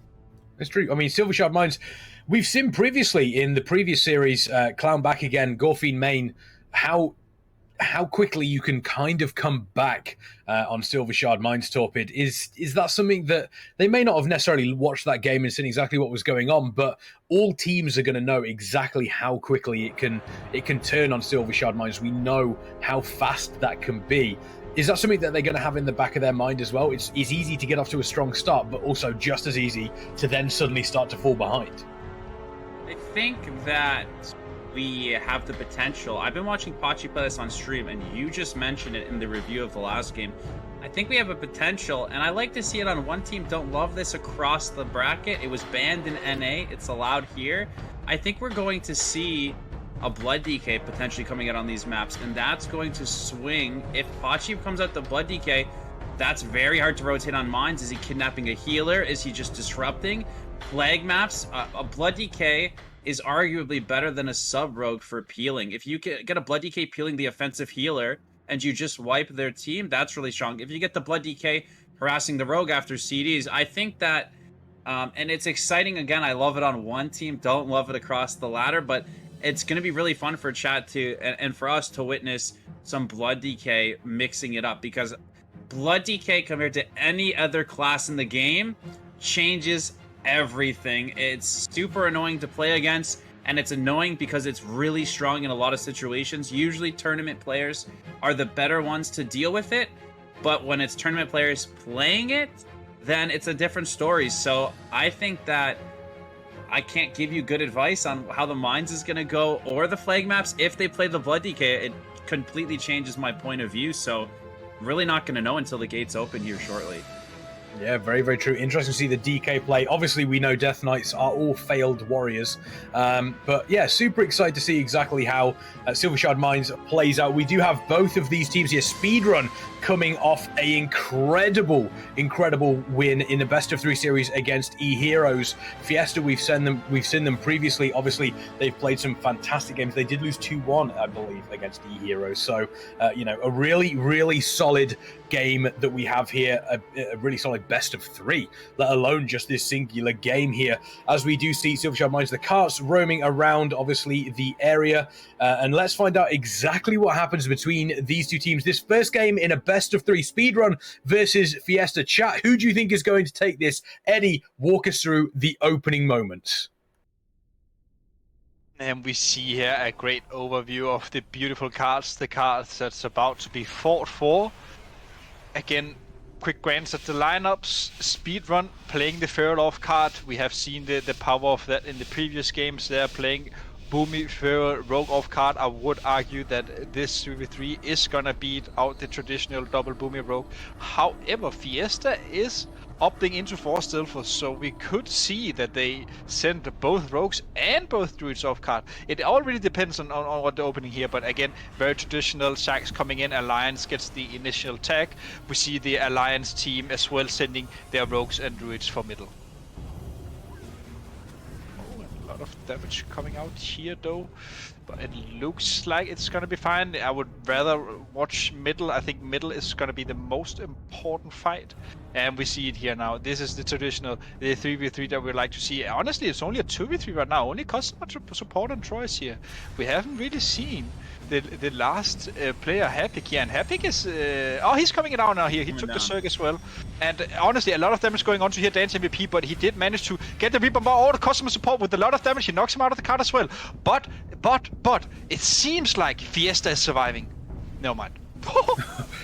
It's true. I mean, Silvershard Mines, we've seen previously in the previous series, Clown back again, Gorefiend main, how quickly you can kind of come back on Silvershard Mines, Torpid. Is that something that they may not have necessarily watched that game and seen exactly what was going on, but all teams are going to know exactly how quickly it can turn on Silvershard Mines. We know how fast that can be. Is that something that they're going to have in the back of their mind as well? It's easy to get off to a strong start, but also just as easy to then suddenly start to fall behind. I think that we have the potential. I've been watching Pachi play this on stream, and you just mentioned it in the review of the last game. I think we have a potential, and I like to see it on one team. Don't love this across the bracket. It was banned in NA. It's allowed here. I think we're going to see a Blood DK potentially coming out on these maps, and that's going to swing. If Pachi comes out the Blood DK, that's very hard to rotate on mines. Is he kidnapping a healer? Is he just disrupting? Flag maps, a Blood DK is arguably better than a sub-rogue for peeling. If you get a Blood DK peeling the offensive healer and you just wipe their team, that's really strong. If you get the Blood DK harassing the rogue after CDs, I think that, and it's exciting. Again, I love it on one team, don't love it across the ladder, but it's going to be really fun for chat to, and for us to witness some Blood DK mixing it up, because Blood DK compared to any other class in the game changes everything. It's super annoying to play against, and it's annoying because it's really strong in a lot of situations. Usually tournament players are the better ones to deal with it, but when it's tournament players playing it, then it's a different story. So I think that I can't give you good advice on how the mines is going to go or the flag maps. If they play the Blood DK, it completely changes my point of view. So really not going to know until the gates open here shortly. Yeah, very, very true. Interesting to see the DK play. Obviously, we know Death Knights are all failed warriors. But yeah, super excited to see exactly how Silvershard Mines plays out. We do have both of these teams here. Speedrun coming off an incredible win in the best of 3 series against Eheroes. Fiesta, we've seen them previously. Obviously, they've played some fantastic games. They did lose 2-1, I believe, against Eheroes. So, you know, a really, really solid game that we have here, a really solid best of 3, let alone just this singular game here. As we do see Silvershard Mines, the carts roaming around, obviously, the area. And let's find out exactly what happens between these two teams. This first game in a best of 3, Speedrun versus Fiesta. Chat, who do you think is going to take this? Eddie, walk us through the opening moments. And we see here a great overview of the beautiful cards, the cards that's about to be fought for. Again, quick glance at the lineups. Speedrun playing the Feral card. We have seen the power of that in the previous games. They're playing Boomy Feral Rogue off card. I would argue that this 3v3 is gonna beat out the traditional double Boomy Rogue. However, Fiesta is opting into 4 Stealthers, so we could see that they send both Rogues and both Druids off card. It all really depends on what the opening here, but again, very traditional. Sharks coming in, Alliance gets the initial tag. We see the Alliance team as well sending their Rogues and Druids for middle. Oh, and a lot of damage coming out here though, but it looks like it's gonna be fine. I would rather watch middle. I think middle is gonna be the most important fight. And we see it here now. This is the traditional, the 3v3 that we like to see. Honestly, it's only a 2v3 right now. Only customer support and Troyes here. We haven't really seen the last player, Hapik. Yeah, and Hapik is... oh, he's coming down now here. He took the Zerg as well. And honestly, a lot of damage going on to here, Dance MVP, but he did manage to get the Reaper all the customer support with a lot of damage. He knocks him out of the card as well. But, it seems like Fiesta is surviving. Never mind.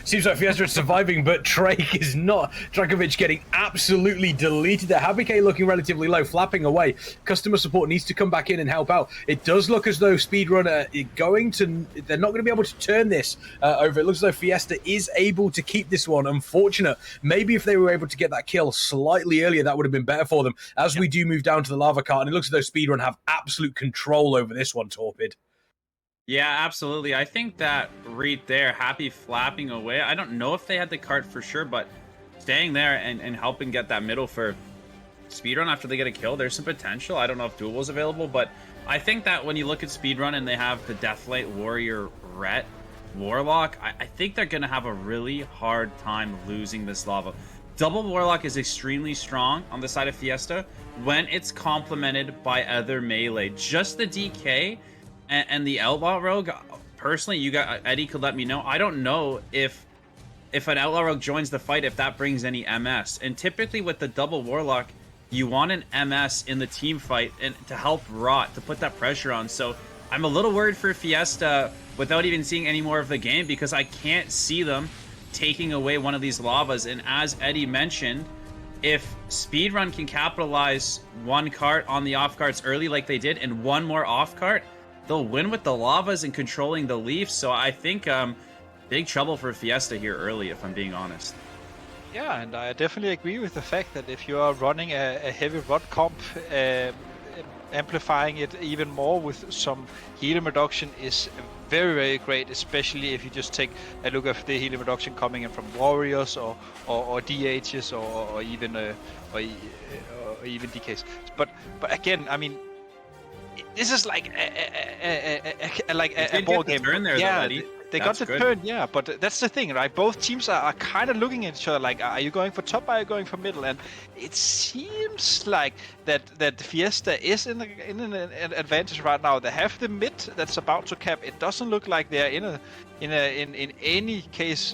Seems like Fiesta is surviving, but Drake is not. Dragovic getting absolutely deleted there. Habike looking relatively low, flapping away. Customer support needs to come back in and help out. It does look as though Speedrun they're not going to be able to turn this over. It looks as though Fiesta is able to keep this one. Unfortunate. Maybe if they were able to get that kill slightly earlier, that would have been better for them. As we do move down to the lava cart, and it looks as though Speedrun have absolute control over this one, Torpid. Yeah, absolutely. I think that right there, Happy flapping away. I don't know if they had the cart for sure, but staying there and helping get that middle for Speedrun after they get a kill, there's some potential. I don't know if duel was available, but I think that when you look at Speedrun and they have the Deathlight Warrior Ret Warlock, I think they're going to have a really hard time losing this lava. Double Warlock is extremely strong on the side of Fiesta when it's complemented by other melee. Just the DK and the Outlaw Rogue, personally, Eddie could let me know. I don't know if an Outlaw Rogue joins the fight, if that brings any MS. And typically with the Double Warlock, you want an MS in the team fight and to help Rot, to put that pressure on. So I'm a little worried for Fiesta without even seeing any more of the game, because I can't see them taking away one of these lavas. And as Eddie mentioned, if Speedrun can capitalize one cart on the off carts early like they did, and one more off cart, they'll win with the lavas and controlling the leaf. So I think big trouble for Fiesta here early, if I'm being honest. Yeah, and I definitely agree with the fact that if you are running a heavy rod comp, amplifying it even more with some healing reduction is very, very great, especially if you just take a look at the healing reduction coming in from warriors or DHs or even DKs. But again, I mean, this is like a ball game. Turn there, yeah, though, they got the turn, yeah, but that's the thing, right? Both teams are kind of looking at each other like, are you going for top, are you going for middle? And it seems like that Fiesta is in an advantage right now. They have the mid that's about to cap. It doesn't look like they're in any case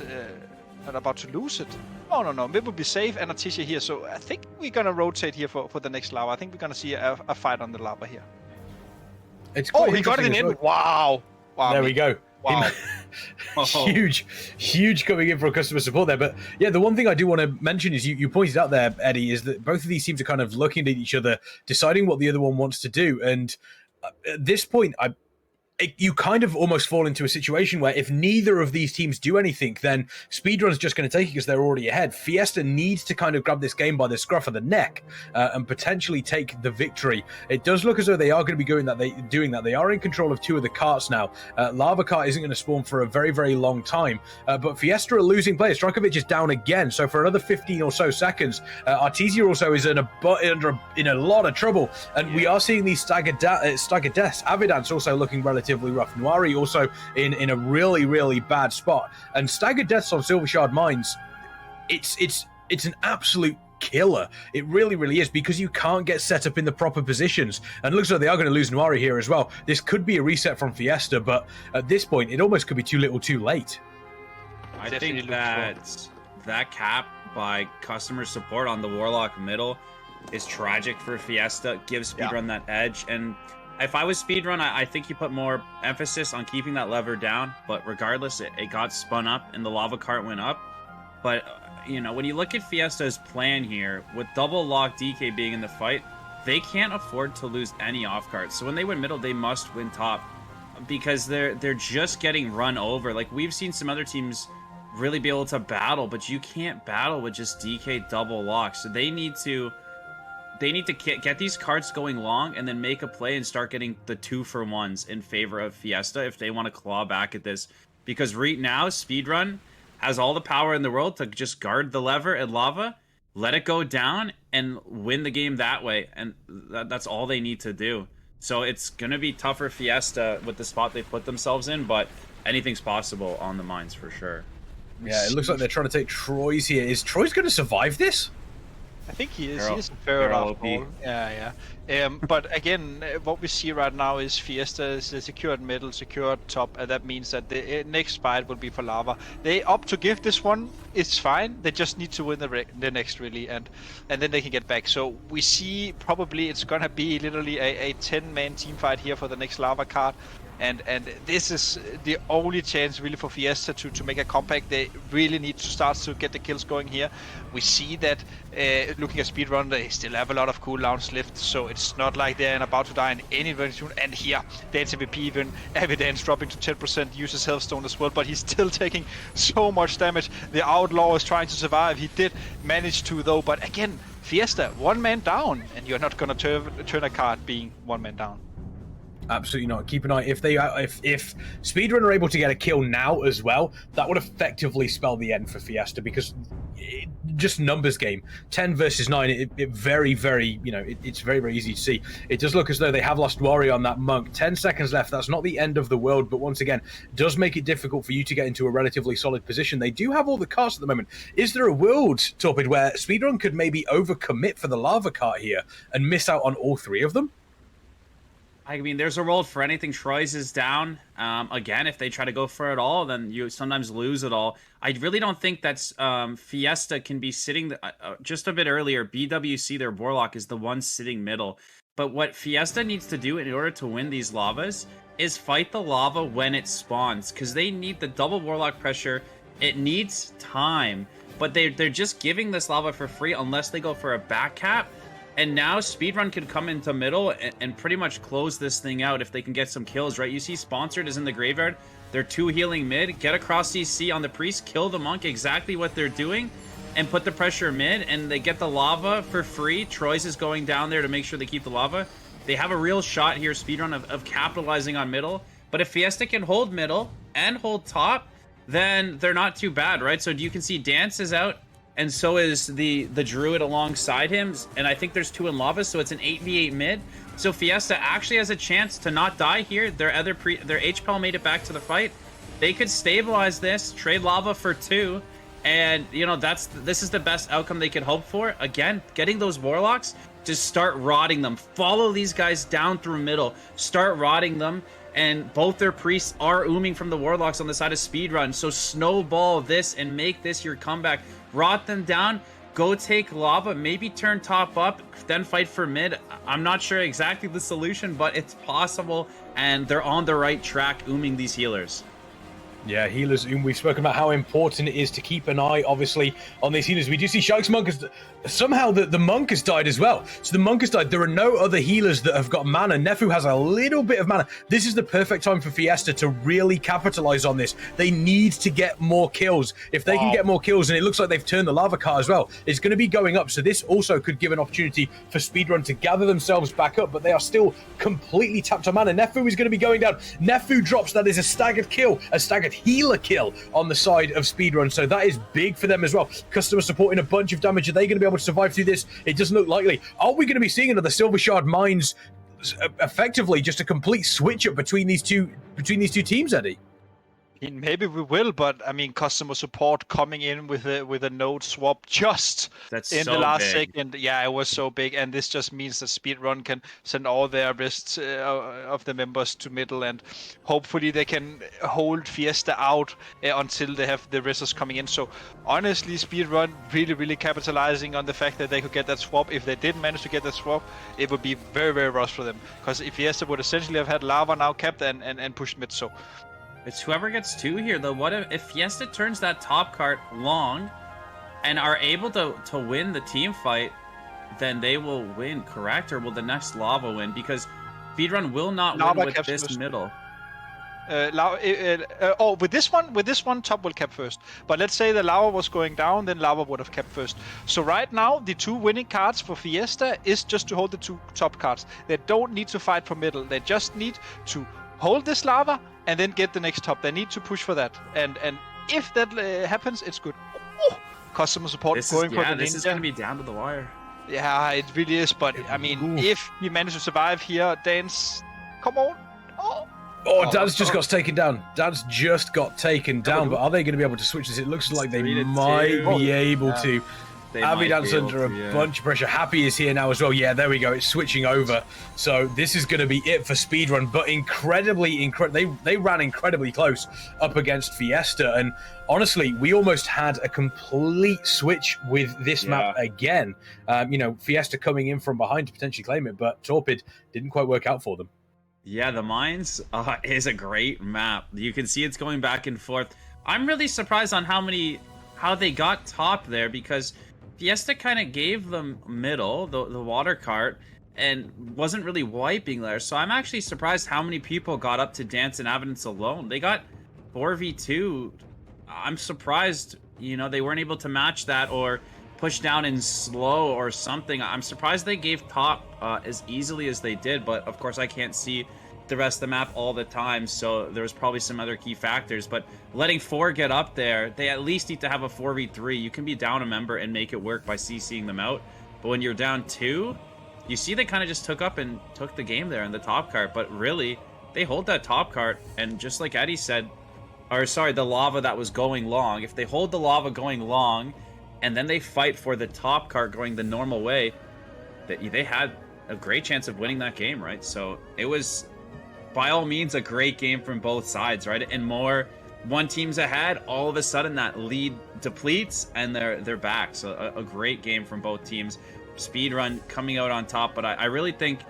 not about to lose it. No, mid will be safe, and Atisha here. So I think we're gonna rotate here for the next lava. I think we're gonna see a fight on the lava here. It's he got it in. Wow. There we go. Wow. huge coming in for customer support there. But yeah, the one thing I do want to mention is you pointed out there, Eddie, is that both of these teams are kind of looking at each other, deciding what the other one wants to do. And at this point, you kind of almost fall into a situation where if neither of these teams do anything, then Speedrun's just going to take it because they're already ahead. Fiesta needs to kind of grab this game by the scruff of the neck and potentially take the victory. It does look as though they are going to be doing that. They are in control of two of the carts now. Lava Cart isn't going to spawn for a very, very long time, but Fiesta are losing players. Strajkovic is down again, so for another 15 or so seconds, Artesia also is in a lot of trouble, and we are seeing these staggered deaths. Avidance also looking relatively rough. Noiri also in a really, really bad spot. And staggered deaths on Silver Shard Mines, it's an absolute killer. It really, really is, because you can't get set up in the proper positions. And it looks like they are going to lose Noiri here as well. This could be a reset from Fiesta, but at this point, it almost could be too little too late. I think that cap by customer support on the Warlock middle is tragic for Fiesta. Gives Speedrun that edge. And if I was Speedrun, I think you put more emphasis on keeping that lever down. But regardless, it got spun up and the lava cart went up. But, you know, when you look at Fiesta's plan here, with double lock DK being in the fight, they can't afford to lose any off carts. So when they win middle, they must win top, because they're just getting run over. Like, we've seen some other teams really be able to battle, but you can't battle with just DK double lock. So they need to get these carts going long and then make a play and start getting the 2-for-1s in favor of Fiesta if they want to claw back at this. Because right now, Speedrun has all the power in the world to just guard the lever and lava, let it go down, and win the game that way. And that's all they need to do. So it's going to be tougher Fiesta with the spot they put themselves in, but anything's possible on the mines for sure. Yeah, it looks like they're trying to take Troy's here. Is Troy's going to survive this? I think he is. He is a fair enough ball. Yeah. But again, what we see right now is Fiesta is secured middle, secured top, and that means that the next fight will be for lava. They opt to give this one. It's fine. They just need to win the next, really, and then they can get back. So we see probably it's gonna be literally a 10-man team fight here for the next lava card. And this is the only chance really for Fiesta to make a comeback. They really need to start to get the kills going here. We see that looking at Speedrun, they still have a lot of cooldowns left, so it's not like they're about to die in any very soon. And here, Dance MVP, even Evidence dropping to 10%, uses Healthstone as well, but he's still taking so much damage. The Outlaw is trying to survive. He did manage to, though, but again, Fiesta, one man down, and you're not gonna turn a card being one man down. Absolutely not. Keep an eye. If Speedrun are able to get a kill now as well, that would effectively spell the end for Fiesta, because just numbers game, 10 versus 9. It very, very, it's very, very easy to see. It does look as though they have lost Warrior on that Monk. 10 seconds left. That's not the end of the world, but once again, does make it difficult for you to get into a relatively solid position. They do have all the carts at the moment. Is there a world, Torpid, where Speedrun could maybe overcommit for the lava cart here and miss out on all 3 of them? I mean, there's a world for anything. Troy's is down. Again, if they try to go for it all, then you sometimes lose it all. I really don't think that's Fiesta can be sitting just a bit earlier. BWC, their Warlock, is the one sitting middle. But what Fiesta needs to do in order to win these lavas is fight the lava when it spawns, because they need the double Warlock pressure. It needs time, but they're just giving this lava for free unless they go for a back cap. And now Speedrun could come into middle and pretty much close this thing out if they can get some kills, right? You see Sponsored is in the graveyard. They're 2 healing mid. Get across CC on the Priest, kill the Monk, exactly what they're doing, and put the pressure mid, and they get the lava for free. Troy's is going down there to make sure they keep the lava. They have a real shot here, Speedrun, of capitalizing on middle. But if Fiesta can hold middle and hold top, then they're not too bad, right? So you can see Dance is out, and so is the Druid alongside him, and I think there's 2 in lava, so it's an 8v8 mid. So Fiesta actually has a chance to not die here. Their HPL made it back to the fight. They could stabilize this, trade lava for 2, and this is the best outcome they could hope for. Again, getting those Warlocks, just start rotting them. Follow these guys down through middle, start rotting them. And both their Priests are ooming from the Warlocks on the side of Speedrun. So snowball this and make this your comeback. Rot them down, go take lava, maybe turn top up, then fight for mid. I'm not sure exactly the solution, but it's possible, and they're on the right track ooming these healers. Yeah, healers. We've spoken about how important it is to keep an eye, obviously, on these healers. We do see Shark's Monk has... Somehow the Monk has died as well. So the Monk has died. There are no other healers that have got mana. Nefu has a little bit of mana. This is the perfect time for Fiesta to really capitalize on this. They need to get more kills. If they can get more kills, and it looks like they've turned the lava cart as well, it's going to be going up. So this also could give an opportunity for Speedrun to gather themselves back up, but they are still completely tapped on mana. Nefu is going to be going down. Nefu drops. That is a staggered kill, a staggered healer kill on the side of Speedrun. So that is big for them as well. Customer supporting a bunch of damage. Are they going to be able to survive through this? It doesn't look likely. Are we going to be seeing another Silver Shard Mines, effectively just a complete switch up between these two teams, Eddie? Maybe we will, but I mean, customer support coming in with a node swap just in the last second. Yeah, it was so big, and this just means that Speedrun can send all their best of the members to middle, and hopefully they can hold Fiesta out until they have the resources coming in. So honestly, Speedrun really capitalizing on the fact that they could get that swap. If they didn't manage to get that swap, it would be very rough for them, because if Fiesta would essentially have had lava now kept and pushed mid. So it's whoever gets 2 here, though. What if Fiesta turns that top cart long and are able to win the team fight, then they will win, correct? Or will the next lava win? Because Speedrun will not win with this middle. With this one, top will cap first. But let's say the lava was going down, then lava would have kept first. So right now, the 2 winning cards for Fiesta is just to hold the 2 top cards. They don't need to fight for middle. They just need to hold this lava and then get the next top. They need to push for that. And if that happens, it's good. Ooh, customer support going for the ninja. This is going to be down to the wire. Yeah, it really is. But I mean, if we manage to survive here, Dance, come on. Oh, Dad's just got taken down. Dad's just got taken down. But are they going to be able to switch this? It looks like they might be able to. Avidan's under a bunch of pressure. Happy is here now as well. Yeah, there we go. It's switching over. So this is going to be it for Speedrun. But they ran incredibly close up against Fiesta. And honestly, we almost had a complete switch with this map again. Fiesta coming in from behind to potentially claim it. But Torpid didn't quite work out for them. Yeah, the Mines is a great map. You can see it's going back and forth. I'm really surprised on how they got top there, because Fiesta kind of gave them middle, the water cart, and wasn't really wiping there. So I'm actually surprised how many people got up to Dance and Evidence alone. They got 4v2. I'm surprised, they weren't able to match that or push down in slow or something. I'm surprised they gave top as easily as they did, but of course I can't see the rest of the map all the time, so there was probably some other key factors. But letting 4 get up there, they at least need to have a 4v3. You can be down a member and make it work by CCing them out. But when you're down 2, you see they kind of just took the game there in the top cart. But really, they hold that top cart, and just like Eddie said, or sorry, the lava that was going long, if they hold the lava going long, and then they fight for the top cart going the normal way, they had a great chance of winning that game, right? So it was, by all means, a great game from both sides, right? And more, one team's ahead, all of a sudden that lead depletes and they're back. So a great game from both teams. Speedrun coming out on top, but I really think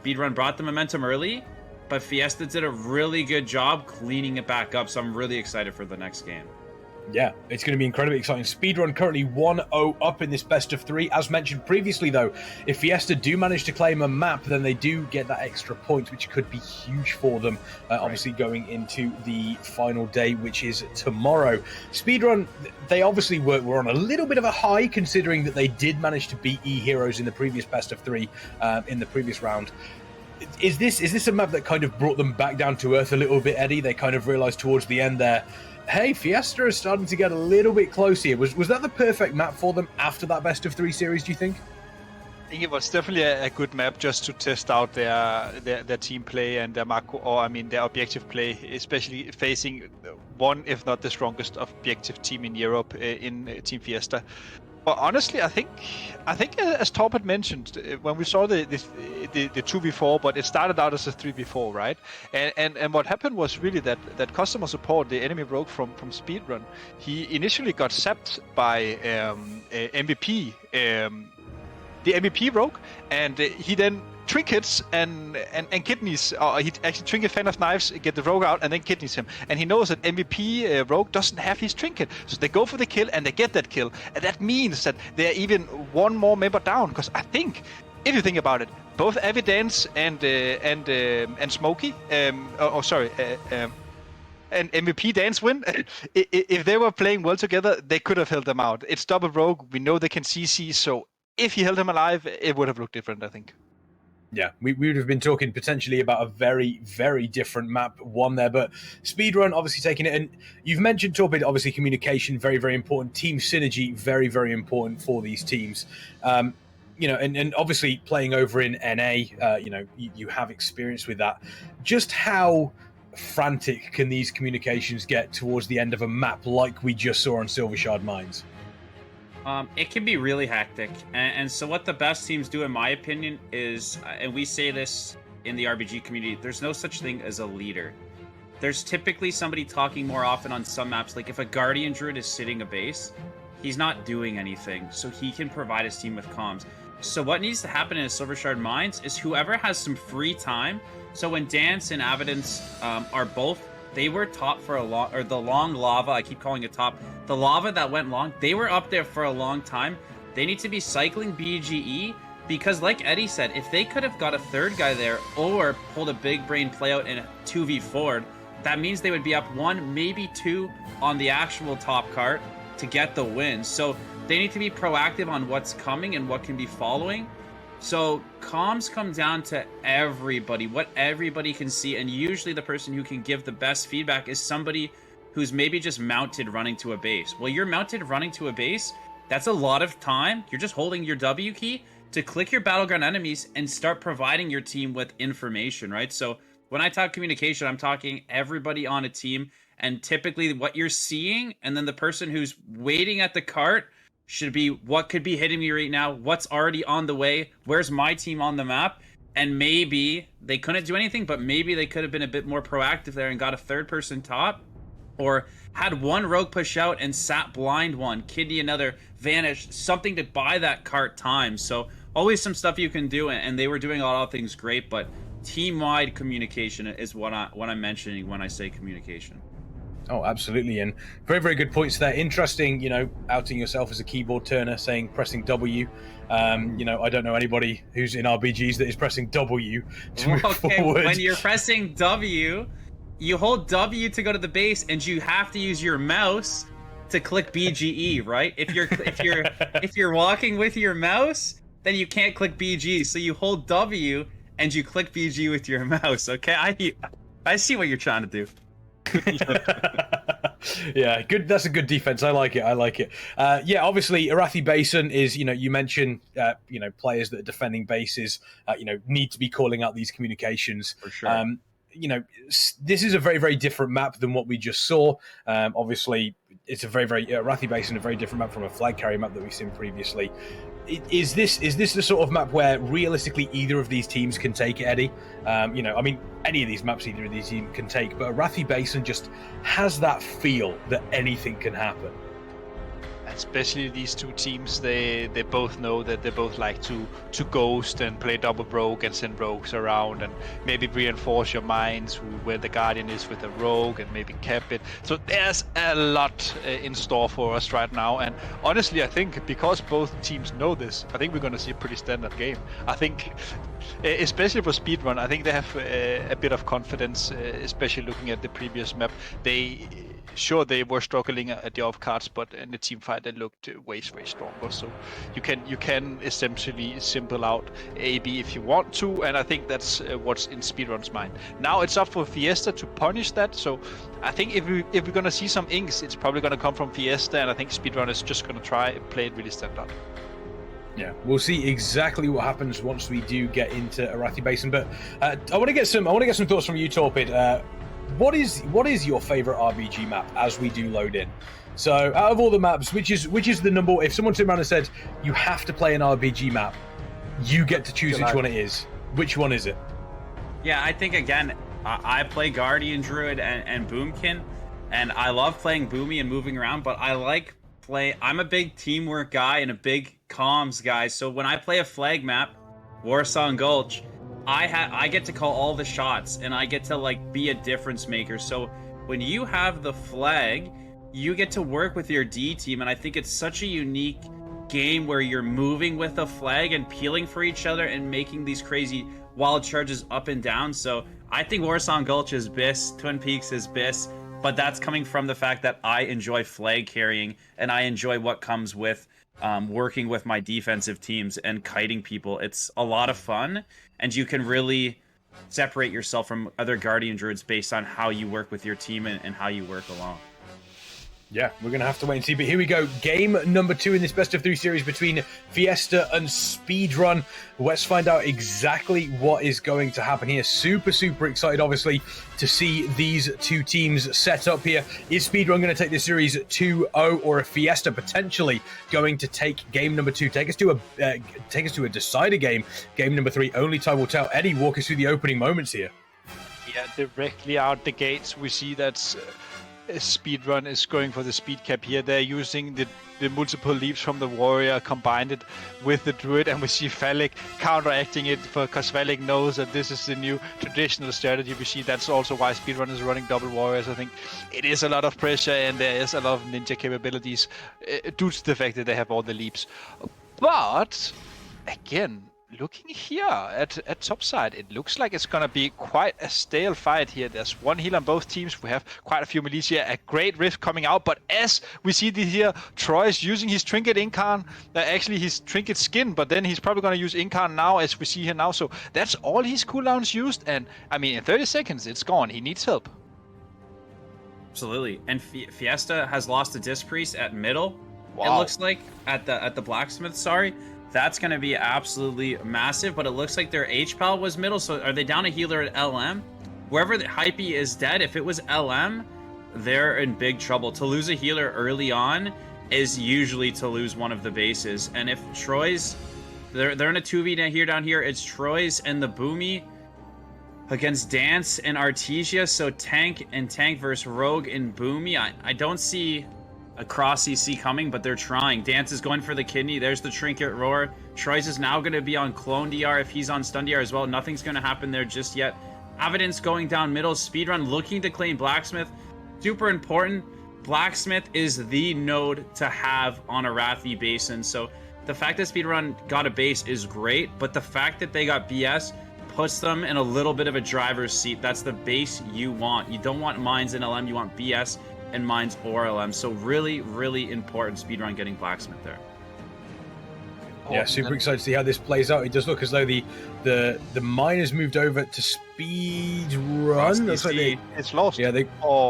Speedrun brought the momentum early, but Fiesta did a really good job cleaning it back up. So I'm really excited for the next game. Yeah, it's going to be incredibly exciting. Speedrun currently 1-0 up in this best of 3. As mentioned previously, though, if Fiesta do manage to claim a map, then they do get that extra point, which could be huge for them, obviously going into the final day, which is tomorrow. Speedrun, they obviously were on a little bit of a high, considering that they did manage to beat Eheroes in the previous best of 3 in the previous round. Is this a map that kind of brought them back down to earth a little bit, Eddie? They kind of realized towards the end there, hey, Fiesta is starting to get a little bit close here. Was that the perfect map for them after that best of 3 series, do you think? I think it was definitely a good map just to test out their team play and their macro, or I mean their objective play, especially facing one, if not the strongest objective team in Europe in Team Fiesta. But honestly, I think as Torb had mentioned, when we saw the 2v4, but it started out as a 3v4, right? And what happened was really that customer support, the enemy rogue from Speedrun, he initially got zapped by MVP, the MVP rogue, and he then trinkets and kidneys, or he actually trinket fan of knives, get the rogue out and then kidneys him, and he knows that MVP rogue doesn't have his trinket, so they go for the kill and they get that kill, and that means that they're even one more member down, because I think, if you think about it, both Evidence and Smokey, and MVP Dance win, if they were playing well together, they could have held them out. It's double rogue, we know they can CC, so if he held him alive, it would have looked different, I think. Yeah, we would have been talking potentially about a very, very different map one there, but Speedrun obviously taking it, and you've mentioned, Torpid, obviously communication, very, very important, team synergy, very, very important for these teams. You know, and obviously playing over in NA, you know, you have experience with that. Just how frantic can these communications get towards the end of a map like we just saw on Silver Shard Mines? It can be really hectic, and so what the best teams do, in my opinion, is, and we say this in the RBG community, there's no such thing as a leader. There's typically somebody talking more often on some maps, like if a Guardian Druid is sitting a base, he's not doing anything, so he can provide his team with comms. So what needs to happen in a Silver Shard Mines is whoever has some free time, so when Dance and Evidence are both, they were top for a long, or the long lava, I keep calling it top, the lava that went long, they were up there for a long time. They need to be cycling BGE, because like Eddie said, if they could have got a third guy there, or pulled a big brain play out in a 2v4, that means they would be up 1, maybe 2 on the actual top cart to get the win. So they need to be proactive on what's coming and what can be following. So comms come down to everybody, what everybody can see, and usually the person who can give the best feedback is somebody who's maybe just mounted running to a base. Well, you're mounted running to a base, that's a lot of time. You're just holding your W key to click your battleground enemies and start providing your team with information, right? So when I talk communication, I'm talking everybody on a team, and typically what you're seeing, and then the person who's waiting at the cart should be what could be hitting me right now, what's already on the way, where's my team on the map, and maybe they couldn't do anything, but maybe they could have been a bit more proactive there and got a third person top, or had one rogue push out and sat blind one, kidney another, vanished, something to buy that cart time. So always some stuff you can do, and they were doing a lot of things great, but team-wide communication is what I'm mentioning when I say communication. Oh, absolutely, and very, very good points there. Interesting, you know, outing yourself as a keyboard turner, saying pressing W. You know, I don't know anybody who's in RBGs that is pressing W to move forward. When you're pressing W, you hold W to go to the base, and you have to use your mouse to click BGE, right? If you're walking with your mouse, then you can't click BG. So you hold W and you click BG with your mouse. Okay, I see what you're trying to do. Yeah, good. That's a good defense. I like it. Yeah, obviously, Arathi Basin is, you mentioned, players that are defending bases, need to be calling out these communications. For sure. This is a very, very different map than what we just saw. Obviously, it's a very, very Arathi Basin, a very different map from a flag carrier map that we've seen previously. Is this the sort of map where realistically either of these teams can take it, Eddie? Any of these maps either of these teams can take, but Arathi Basin just has that feel that anything can happen. Especially these two teams, they both know that they both like to ghost and play double rogue and send rogues around and maybe reinforce your mines where the Guardian is with a rogue and maybe cap it. So there's a lot in store for us right now, and honestly I think because both teams know this, I think we're going to see a pretty standard game. I think especially for Speedrun, I think they have a bit of confidence, especially looking at the previous map. They were struggling at the off cards, but in the team fight they looked way stronger. So you can essentially simple out AB if you want to, and I think that's what's in Speedrun's mind. Now it's up for Fiesta to punish that. So I think if we're gonna see some inks, it's probably gonna come from Fiesta, and I think Speedrun is just gonna try and play it really standard. Yeah, we'll see exactly what happens once we do get into Arathi Basin. But I want to get some thoughts from you, Torpid. What is your favorite RBG map as we do load in? So out of all the maps, which is the number? If someone turned around and said you have to play an RBG map, you get to choose which one it is. Which one is it? Yeah, I think again, I play Guardian Druid and Boomkin, and I love playing Boomy and moving around. But I'm a big teamwork guy and a big comms guy. So when I play a flag map, Warsaw and Gulch, I get to call all the shots, and I get to be a difference maker. So when you have the flag, you get to work with your D team, and I think it's such a unique game where you're moving with a flag and peeling for each other and making these crazy wild charges up and down. So I think Warsaw and Gulch is BIS, Twin Peaks is BIS, but that's coming from the fact that I enjoy flag carrying, and I enjoy what comes with working with my defensive teams and kiting people. It's a lot of fun, and you can really separate yourself from other Guardian Druids based on how you work with your team and how you work along. Yeah, we're going to have to wait and see. But here we go. Game number 2 in this best of 3 series between Fiesta and Speedrun. Let's find out exactly what is going to happen here. Super, super excited, obviously, to see these two teams set up here. Is Speedrun going to take this series 2-0, or a Fiesta potentially going to take game number 2? Take us to a decider game. Game number 3. Only time will tell. Eddie, walk us through the opening moments here. Yeah, directly out the gates, we see that Speedrun is going for the speed cap here. They're using the multiple leaps from the warrior, combined it with the druid, and we see Falik counteracting it because Falik knows that this is the new traditional strategy. We see that's also why Speedrun is running double warriors. I think it is a lot of pressure, and there is a lot of ninja capabilities due to the fact that they have all the leaps. But again, looking here at topside, it looks like it's gonna be quite a stale fight here. There's one heal on both teams. We have quite a few militia, a great rift coming out, but as we see here, Troy is using his trinket incarn, actually his trinket skin, but then he's probably gonna use incarn now, as we see here now. So that's all his cooldowns used, and I mean in 30 seconds it's gone. He needs help. Absolutely. And Fiesta has lost a disc priest at middle. Wow. It looks like at the blacksmith. Sorry. That's going to be absolutely massive, but it looks like their HPAL was middle, so are they down a healer at LM? Wherever the Hypey is dead, if it was LM, they're in big trouble. To lose a healer early on is usually to lose one of the bases, and if Troy's... They're in a 2v here down here, it's Troy's and the Boomy against Dance and Artesia, so tank versus Rogue and Boomy. I don't see a cross CC coming, but they're trying. Dance is going for the kidney. There's the trinket roar. Troy's is now going to be on clone DR if he's on stun DR as well. Nothing's going to happen there just yet. Evidence going down middle. Speedrun looking to claim Blacksmith. Super important. Blacksmith is the node to have on Arathi Basin. So the fact that Speedrun got a base is great, but the fact that they got BS puts them in a little bit of a driver's seat. That's the base you want. You don't want mines in LM. You want BS and mines or LM. So really, really important Speedrun getting Blacksmith there. Yeah, super excited to see how this plays out. It does look as though the miners moved over to Speedrun. Looks like it's lost. Yeah, they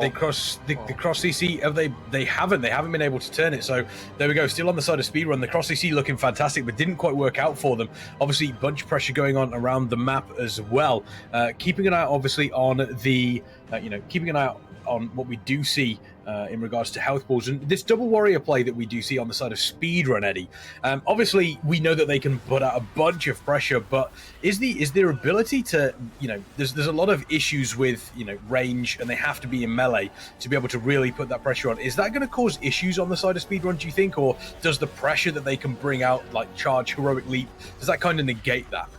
cross CC. They haven't been able to turn it. So there we go. Still on the side of Speedrun. The cross CC looking fantastic, but didn't quite work out for them. Obviously, bunch of pressure going on around the map as well. Keeping an eye, obviously, on the keeping an eye out on what we do see in regards to health balls and this double warrior play that we do see on the side of Speedrun, Eddie. Obviously, we know that they can put out a bunch of pressure, but is their ability to, there's a lot of issues with, range, and they have to be in melee to be able to really put that pressure on. Is that going to cause issues on the side of Speedrun, do you think, or does the pressure that they can bring out, like charge, heroic leap, does that kind of negate that?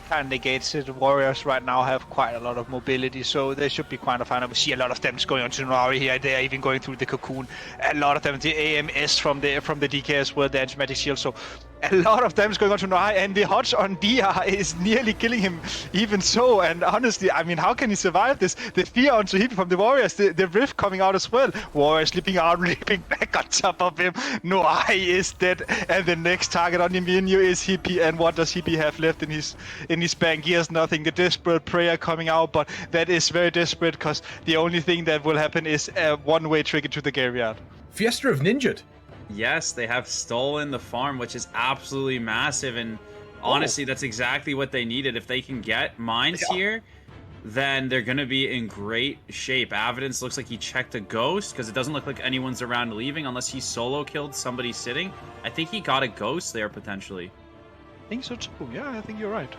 Kind of negates it. The Warriors right now have quite a lot of mobility, so they should be quite fine. We see a lot of them going on to Nari here. They are even going through the cocoon. A lot of them, the AMS from the DK as well, the anti-magic shield. So a lot of them is going on to Nari, and the Hodge on DR is nearly killing him even so. And honestly, I mean, how can he survive this? The fear onto him from the Warriors, the rift coming out as well. Warriors slipping out, leaping back on top of him. Nari is dead, and the next target on him is Hippie. And what does Hippie have left in his bank? He has nothing. The desperate prayer coming out, but that is very desperate because the only thing that will happen is a one-way ticket to the graveyard. Fiesta have ninja'd. Yes, they have stolen the farm, which is absolutely massive, and honestly, that's exactly what they needed. If they can get mines here, then they're going to be in great shape. Evidence looks like he checked a ghost, because it doesn't look like anyone's around leaving, unless he solo killed somebody sitting. I think he got a ghost there, potentially. I think so too. Yeah, I think you're right.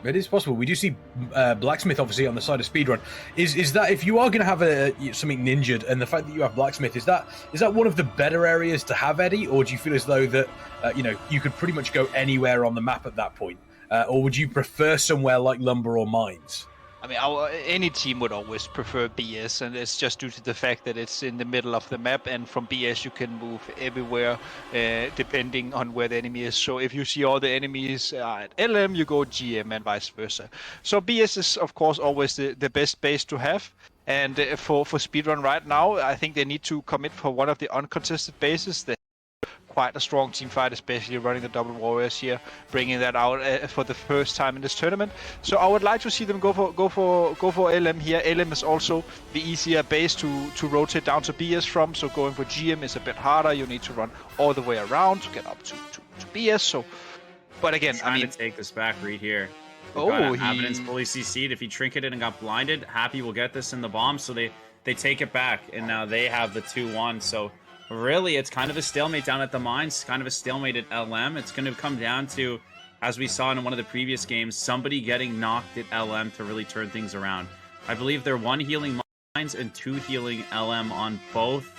It is possible. We do see Blacksmith, obviously, on the side of Speedrun. Is that, if you are going to have something ninja'd, and the fact that you have Blacksmith, is that one of the better areas to have, Eddie? Or do you feel as though that, you could pretty much go anywhere on the map at that point? Or would you prefer somewhere like Lumber or Mines? I mean, any team would always prefer BS, and it's just due to the fact that it's in the middle of the map, and from BS you can move everywhere depending on where the enemy is. So if you see all the enemies at LM, you go GM and vice versa. So BS is, of course, always the best base to have. And for Speedrun right now, I think they need to commit for one of the uncontested bases. Quite a strong team fight, especially running the double warriors here, bringing that out for the first time in this tournament. So I would like to see them go for LM here. LM is also the easier base to rotate down to BS from. So going for GM is a bit harder. You need to run all the way around to get up to BS. So, but again, I mean, to take this back right here. Evidence fully CC'd. If he trinketed and got blinded, Happy will get this in the bomb. So they take it back, and now they have the 2-1. So really, it's kind of a stalemate down at the mines, kind of a stalemate at LM. It's going to come down to, as we saw in one of the previous games, somebody getting knocked at LM to really turn things around. I believe they're 1 healing mines and 2 healing LM on both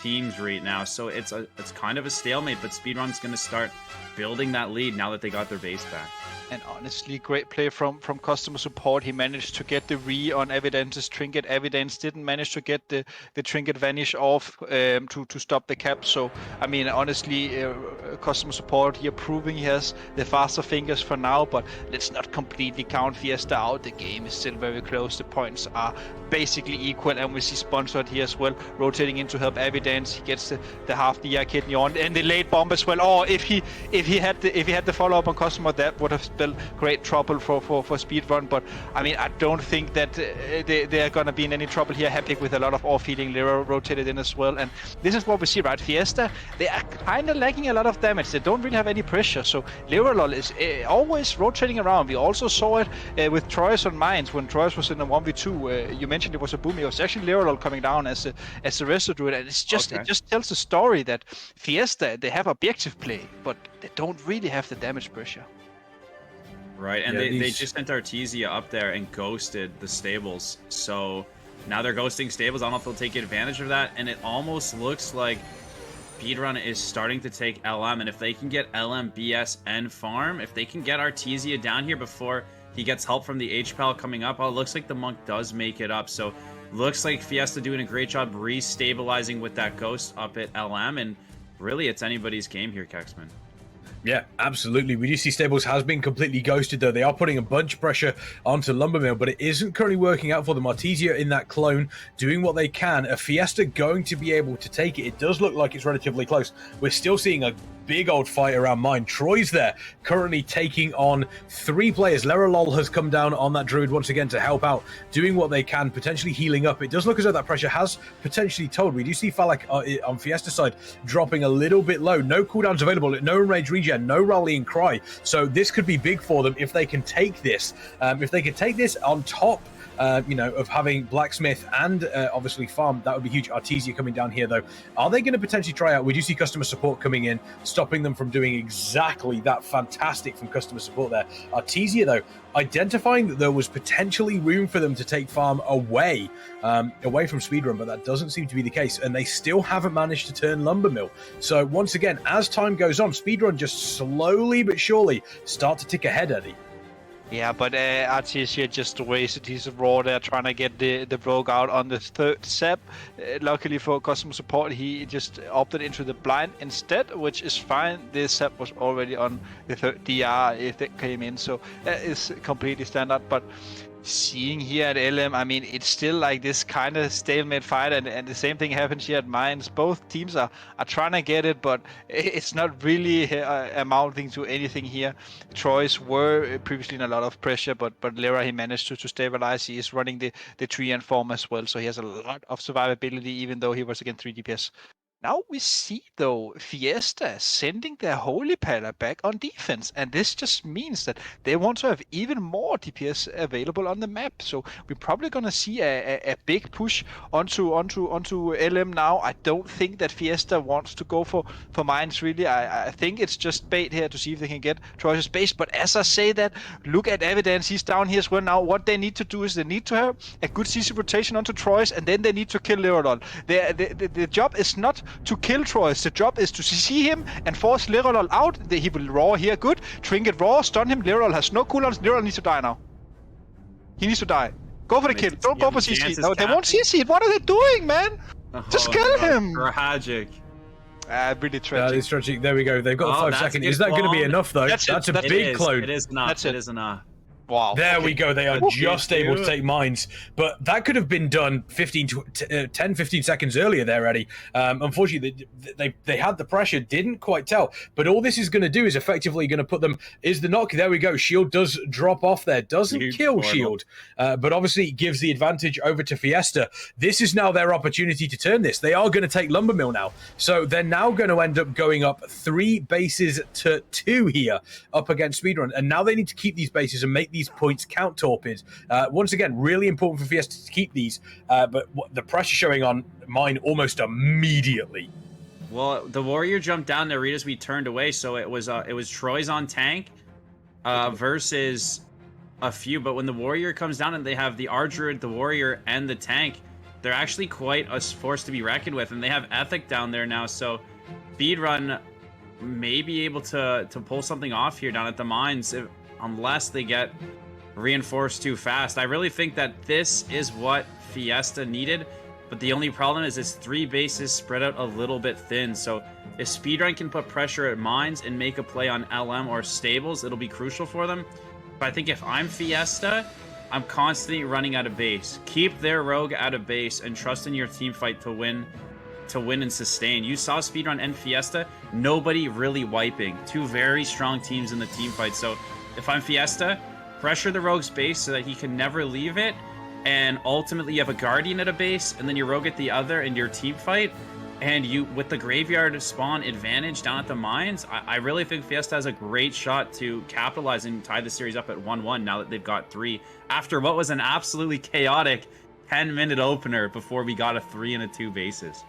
teams right now. So it's kind of a stalemate, but Speedrun's going to start building that lead now that they got their base back. And honestly, great play from customer support. He managed to get the re on Evidence's trinket. Evidence didn't manage to get the trinket vanish off to stop the cap. So, I mean, honestly, customer support here proving he has the faster fingers for now, but let's not completely count Fiesta out. The game is still very close. The points are basically equal, and we see Sponsored here as well, rotating in to help Evidence. He gets the half the kidney on, and the late bomb as well. Oh, if he had the follow-up on customer, that would have spelled great trouble for Speedrun. But I mean, I don't think that they're gonna be in any trouble here. Haptic with a lot of off-healing, Lero rotated in as well, and this is what we see, right? Fiesta, they are kind of lacking a lot of damage. They don't really have any pressure, so Lerolol is always rotating around. We also saw it with Troyes on Mines when Troyes was in a 1v2. You mentioned it was a boom. It was actually Lerolol coming down as the rest of do it, and it's just it just tells the story that Fiesta, they have objective play, but they don't really have the damage pressure. Right, and they just sent Artesia up there and ghosted the stables. So now they're ghosting stables. I don't know if they'll take advantage of that. And it almost looks like Speedrun is starting to take LM. And if they can get LM, BS, and farm, if they can get Artesia down here before he gets help from the HPAL coming up, it looks like the Monk does make it up. So looks like Fiesta doing a great job re-stabilizing with that ghost up at LM. And really, it's anybody's game here, Kexman. Yeah, absolutely. We do see Stables has been completely ghosted, though. They are putting a bunch of pressure onto Lumbermill, but it isn't currently working out for them. Artesia in that clone, doing what they can. A Fiesta going to be able to take it. It does look like it's relatively close. We're still seeing a big old fight around mine. Troy's there, currently taking on 3 players. Lerolol has come down on that druid once again to help out, doing what they can, potentially healing up. It does look as though that pressure has potentially told. We do see Falak on Fiesta's side dropping a little bit low. No cooldowns available, no range regen, no rallying cry. So this could be big for them if they can take this. If they can take this on top of having Blacksmith and obviously Farm, that would be huge. Artesia coming down here, though. Are they going to potentially try out? We do see customer support coming in, stopping them from doing exactly that. Fantastic from customer support there. Artesia, though, identifying that there was potentially room for them to take Farm away from Speedrun, but that doesn't seem to be the case, and they still haven't managed to turn Lumbermill. So once again, as time goes on, Speedrun just slowly but surely start to tick ahead, Eddie. Yeah, but Artesia just wasted his raw there trying to get the rogue out on the 3rd Zap. Luckily for customer support, he just opted into the blind instead, which is fine. The Zap was already on the 3rd DR if it came in, so that is completely standard. But seeing here at LM, I mean, it's still like this kind of stalemate fight, and the same thing happens here at Mines. Both teams are trying to get it, but it's not really amounting to anything here. Troy's were previously in a lot of pressure, but Lera, he managed to stabilize. He is running the 3 and form as well, so he has a lot of survivability, even though he was against 3 DPS. Now we see, though, Fiesta sending their Holy Pala back on defense, and this just means that they want to have even more DPS available on the map. So we're probably going to see a big push onto LM now. I don't think that Fiesta wants to go for mines, really. I think it's just bait here to see if they can get Troy's space. But as I say that, look at Evidence. He's down here as well now. What they need to do is they need to have a good CC rotation onto Troy's, and then they need to kill Lerolol. The job is not to kill Troy's. The job is to see him and force Lerolol out. He will raw here. Good. Trinket raw. Stun him. Lerolol has no cooldowns. Lerolol needs to die now. He needs to die. Go for the kill. Don't go for CC. No, they won't CC. What are they doing, man? Just kill him. Tragic. Really tragic. That is tragic. There we go. They've got the 5 seconds. Is that going to be enough, though? That's a big clone. It is not. It is enough. Wow. There we go. They are just able to take mines, but that could have been done 10, 15 seconds earlier there, Eddie. Unfortunately, they had the pressure, didn't quite tell, but all this is going to do is effectively going to put them, is the knock. There we go. Shield does drop off there. Doesn't kill Shield, but obviously gives the advantage over to Fiesta. This is now their opportunity to turn this. They are going to take Lumbermill now. So they're now going to end up going up 3 bases to 2 here up against Speedrun. And now they need to keep these bases and make these points count, Torpid. Once again, really important for Fiesta to keep these, but the pressure showing on mine almost immediately. Well, the warrior jumped down there right as we turned away, so it was Troy's on tank versus a few, but when the warrior comes down and they have the Ardruid, the warrior, and the tank, they're actually quite a force to be reckoned with, and they have Ethic down there now, so Speedrun may be able to pull something off here down at the mines unless they get reinforced too fast. I really think that this is what Fiesta needed, but the only problem is it's 3 bases spread out a little bit thin, so if Speedrun can put pressure at mines and make a play on LM or stables, it'll be crucial for them. But I think if I'm Fiesta, I'm constantly running out of base. Keep their rogue out of base and trust in your team fight to win and sustain. You saw Speedrun and Fiesta, nobody really wiping. 2 very strong teams in the team fight, so if I'm Fiesta, pressure the rogue's base so that he can never leave it, and ultimately you have a Guardian at a base, and then your rogue at the other in your team fight, and you, with the graveyard spawn advantage down at the mines, I really think Fiesta has a great shot to capitalize and tie the series up at 1-1 now that they've got 3, after what was an absolutely chaotic 10-minute opener before we got a 3 and a 2 bases.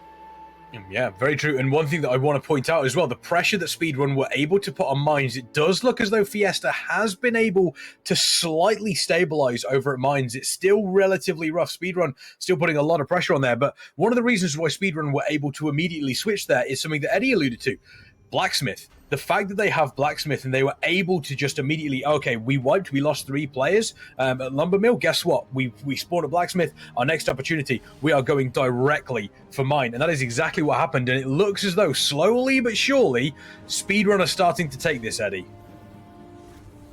Yeah, very true. And one thing that I want to point out as well, the pressure that Speedrun were able to put on mines, it does look as though Fiesta has been able to slightly stabilize over at mines. It's still relatively rough. Speedrun still putting a lot of pressure on there. But one of the reasons why Speedrun were able to immediately switch there is something that Eddie alluded to. Blacksmith. The fact that they have Blacksmith and they were able to just immediately, okay, we lost 3 players at Lumbermill. Guess what? We spawned a Blacksmith. Our next opportunity, we are going directly for mine. And that is exactly what happened. And it looks as though slowly but surely, Speedrun are starting to take this, Eddie.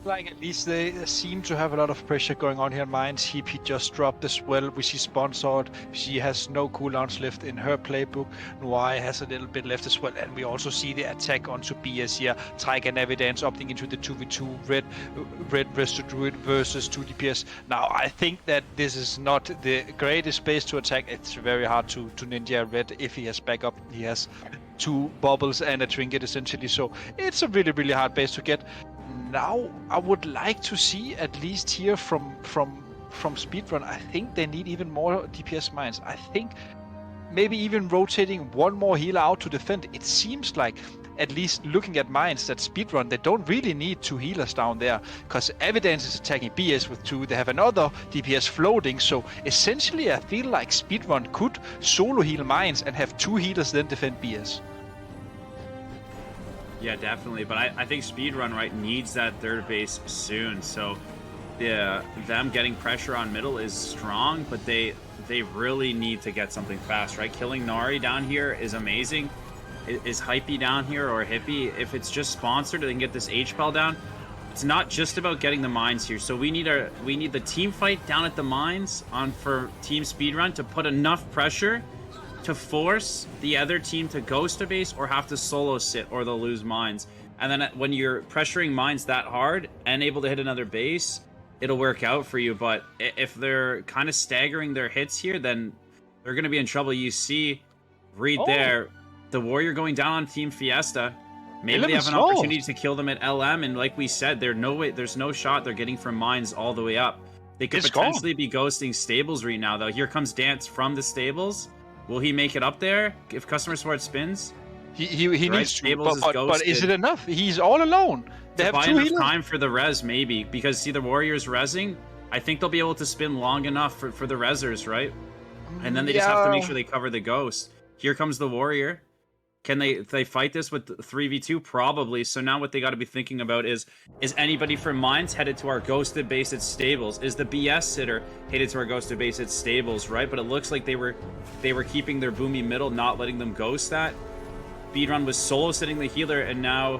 Like at least they seem to have a lot of pressure going on here in Mines. He just dropped as well, which is sponsored. She has no cooldowns left in her playbook. Noir has a little bit left as well. And we also see the attack onto BS here. Trike and Evidence opting into the 2v2 red versus Druid versus 2 DPS. Now, I think that this is not the greatest base to attack. It's very hard to ninja red if he has backup. He has 2 bubbles and a trinket essentially. So it's a really, really hard base to get. Now, I would like to see at least here from Speedrun. I think they need even more DPS mines. I think maybe even rotating one more healer out to defend. It seems like, at least looking at mines, that Speedrun, they don't really need 2 healers down there, because Evidence is attacking BS with 2. They have another DPS floating. So essentially, I feel like Speedrun could solo heal mines and have 2 healers then defend BS. Yeah, definitely. But I think Speedrun needs that third base soon. So them getting pressure on middle is strong, but they really need to get something fast, right? Killing Nari down here is amazing. Is Hypey down here or Hippie? If it's just sponsored and get this H-Pal down, it's not just about getting the mines here. So we need the team fight down at the mines for Team Speedrun to put enough pressure to force the other team to ghost a base or have to solo sit, or they'll lose mines. And then when you're pressuring mines that hard and able to hit another base, it'll work out for you. But if they're kind of staggering their hits here, then they're going to be in trouble. You see there, the Warrior going down on Team Fiesta. Maybe they have an opportunity to kill them at LM, and like we said, there's no shot they're getting from mines all the way up. They could potentially be ghosting stables right now, though. Here comes Dance from the stables. Will he make it up there if customer support spins? He needs to, but is it enough? He's all alone. They have 2 healers. Time for the res, maybe, because see the Warriors rezzing. I think they'll be able to spin long enough for the rezzers, right? And then they just have to make sure they cover the ghost. Here comes the Warrior. Can they fight this with 3v2? Probably. So now what they got to be thinking about is anybody from mines headed to our ghosted base at stables? Is the BS sitter headed to our ghosted base at stables, right? But it looks like they were keeping their boomy middle, not letting them ghost that. Speedrun was solo sitting the healer, and now,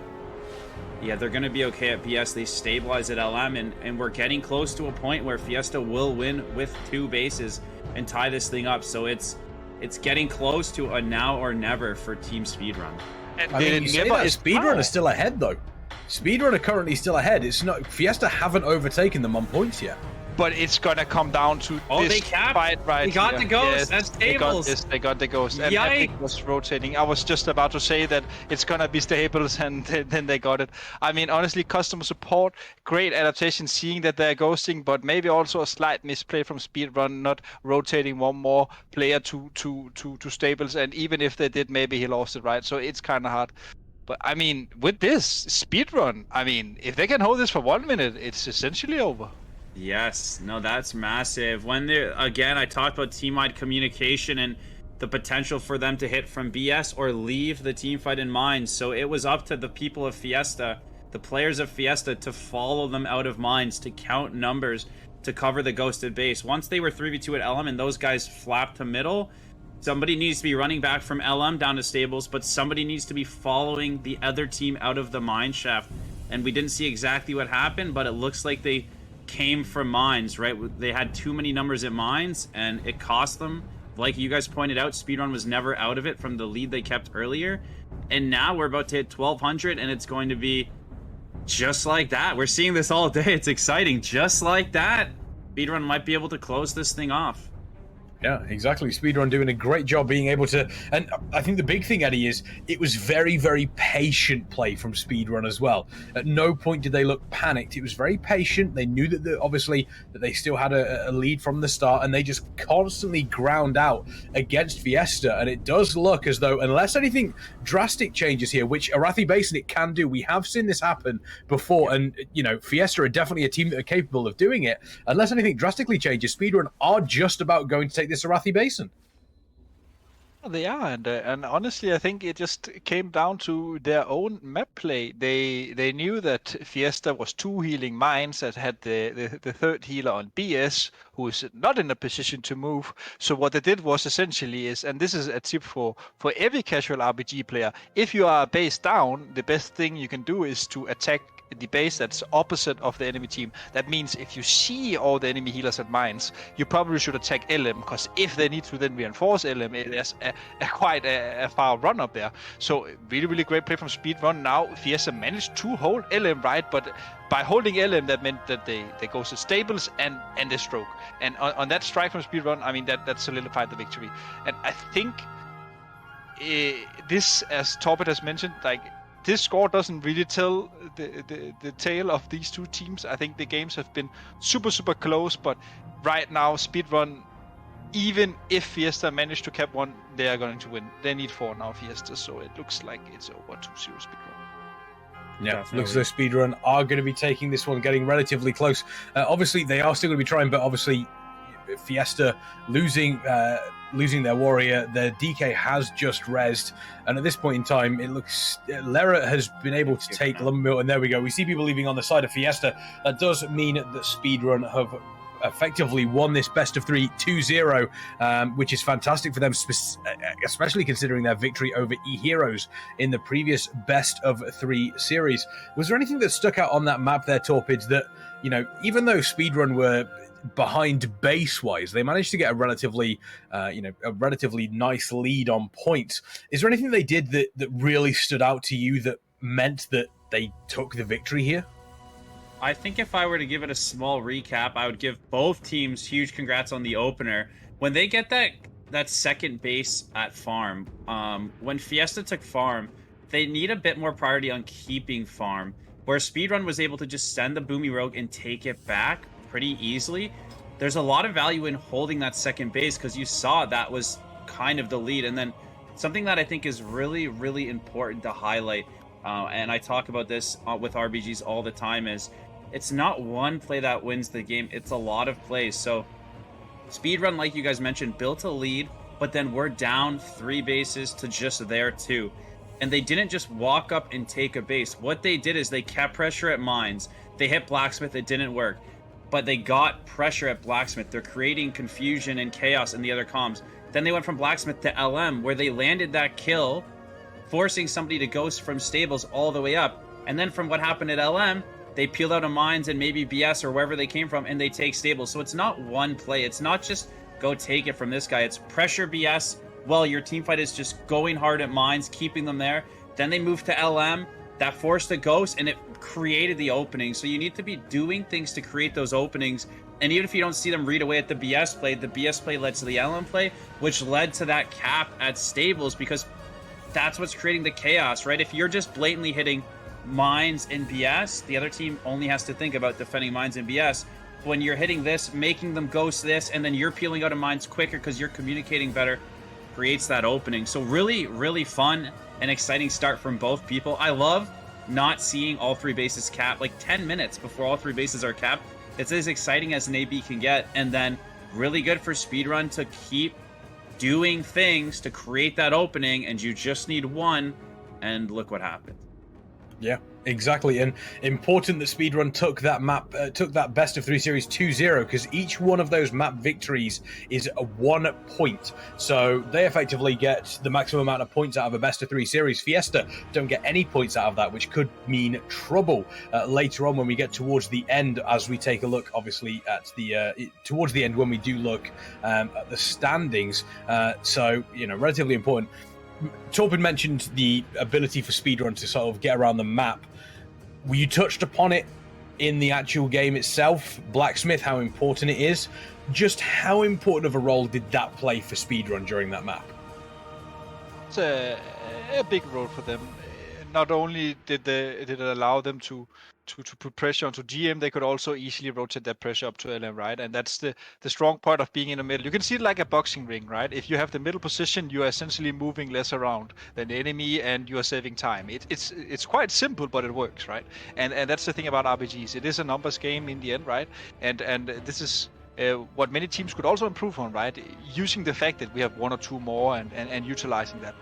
yeah, they're going to be okay at BS. They stabilize at LM, and we're getting close to a point where Fiesta will win with 2 bases and tie this thing up. So it's getting close to a now or never for Team Speedrun. I mean, you say that Speedrun is still ahead, though. Speedrun are currently still ahead. It's not Fiesta haven't overtaken them on points yet. But it's gonna come down to this fight right They got here. the ghost. Yes, That's Stables. They got the ghost. And Epic was rotating. I was just about to say that it's gonna be Stables, and then they got it. I mean, honestly, customer support, great adaptation, seeing that they're ghosting, but maybe also a slight misplay from Speedrun, not rotating one more player to Stables. And even if they did, maybe he lost it, right? So it's kind of hard. But I mean, with this Speedrun, I mean, if they can hold this for 1 minute, it's essentially over. Yes, no, that's massive. Again, I talked about team-wide communication and the potential for them to hit from BS or leave the team fight in mines. So it was up to the people of Fiesta, the players of Fiesta, to follow them out of mines, to count numbers, to cover the ghosted base. Once they were 3v2 at LM and those guys flapped to middle, somebody needs to be running back from LM down to stables, but somebody needs to be following the other team out of the mine shaft. And we didn't see exactly what happened, but it looks like they came from mines, right? They had too many numbers at mines, and it cost them. Like you guys pointed out, Speedrun was never out of it from the lead they kept earlier. And now we're about to hit 1200, and it's going to be just like that. We're seeing this all day. It's exciting. Just like that, Speedrun might be able to close this thing off. Yeah, exactly. Speedrun doing a great job being able to, and I think the big thing, Eddie, is it was very, very patient play from Speedrun as well. At no point did they look panicked. It was very patient. They knew that obviously that they still had a lead from the start, and they just constantly ground out against Fiesta. And it does look as though, unless anything drastic changes here, which Arathi Basin it can do, we have seen this happen before, and you know, Fiesta are definitely a team that are capable of doing it. Unless anything drastically changes, Speedrun are just about going to take this Arathi Basin. They are, and honestly, I think it just came down to their own map play. They knew that Fiesta was 2 healing mines that had the third healer on BS, who is not in a position to move. So what they did was essentially and this is a tip for every casual RPG player, if you are base down, the best thing you can do is to attack the base that's opposite of the enemy team. That means if you see all the enemy healers at mines, you probably should attack LM, because if they need to then reinforce LM, there's quite a far run up there. So really, really great play from Speedrun. Now Fiesta managed to hold LM, right? But by holding LM, that meant that they go to stables and the stroke. And on that strike from Speedrun, I mean, that solidified the victory. And I think this, as Torbet has mentioned, like, this score doesn't really tell the tale of these two teams. I think the games have been super, super close, but right now, Speedrun, even if Fiesta managed to cap one, they are going to win. They need 4 now, Fiesta, so it looks like it's over 2-0 Speedrun. Yeah, Definitely. looks as though Speedrun are going to be taking this one, getting relatively close. Obviously, they are still going to be trying, but obviously, Fiesta losing their warrior, their DK has just rezzed, and at this point in time, it looks Lera has been able to take Lumbermill, and there we go. We see people leaving on the side of Fiesta. That does mean that Speedrun have effectively won this best of 3 2-0, which is fantastic for them, especially considering their victory over Eheroes in the previous best of 3 series. Was there anything that stuck out on that map there, Torpids, that, you know, even though Speedrun were behind base-wise, they managed to get a relatively nice lead on points? Is there anything they did that really stood out to you that meant that they took the victory here? I think if I were to give it a small recap, I would give both teams huge congrats on the opener. When they get that second base at farm, when Fiesta took farm, they need a bit more priority on keeping farm, where Speedrun was able to just send the Boomy Rogue and take it back pretty easily. There's a lot of value in holding that second base, because you saw that was kind of the lead. And then something that I think is really, really important to highlight, and I talk about this with RBGs all the time, is it's not one play that wins the game, it's a lot of plays. So Speedrun, like you guys mentioned, built a lead, but then we're down 3 bases to just their 2. And they didn't just walk up and take a base. What they did is they kept pressure at mines. They hit Blacksmith, it didn't work. But they got pressure at Blacksmith. They're creating confusion and chaos in the other comms. Then they went from Blacksmith to LM, where they landed that kill, forcing somebody to ghost from stables all the way up. And then from what happened at LM, they peeled out of mines and maybe BS or wherever they came from, and they take stables. So it's not one play. It's not just go take it from this guy. It's pressure BS while your team fight is just going hard at mines, keeping them there. Then they moved to LM. That forced the ghost, and it created the opening. So you need to be doing things to create those openings. And even if you don't see them read away at the BS play, the BS play led to the LM play, which led to that cap at stables, because that's what's creating the chaos, right? If you're just blatantly hitting mines and BS, the other team only has to think about defending mines and BS. When you're hitting this, making them ghost this, and then you're peeling out of mines quicker because you're communicating better, creates that opening. So really, really fun and exciting start from both people. I love not seeing all 3 bases capped, like 10 minutes before all 3 bases are capped. It's as exciting as an AB can get, and then really good for Speedrun to keep doing things to create that opening, and you just need one, and look what happened. Yeah, exactly. And important that Speedrun took that map, took that best of 3 series 2-0, because each one of those map victories is a 1 point. So they effectively get the maximum amount of points out of a best of 3 series. Fiesta don't get any points out of that, which could mean trouble later on when we get towards the end, as we take a look, obviously, at the towards the end when we do look at the standings. So, you know, relatively important. Torben mentioned the ability for Speedrun to sort of get around the map. You touched upon it in the actual game itself, Blacksmith, how important it is. Just how important of a role did that play for Speedrun during that map? It's a big role for them. Not only did it allow them to put pressure onto GM, they could also easily rotate that pressure up to LM, right? And that's the strong part of being in the middle. You can see it like a boxing ring, right? If you have the middle position, you are essentially moving less around than the enemy, and you are saving time. It's quite simple, but it works, right? And that's the thing about RBGs. It is a numbers game in the end, right? And this is what many teams could also improve on, right? Using the fact that we have 1 or 2 more and utilizing that.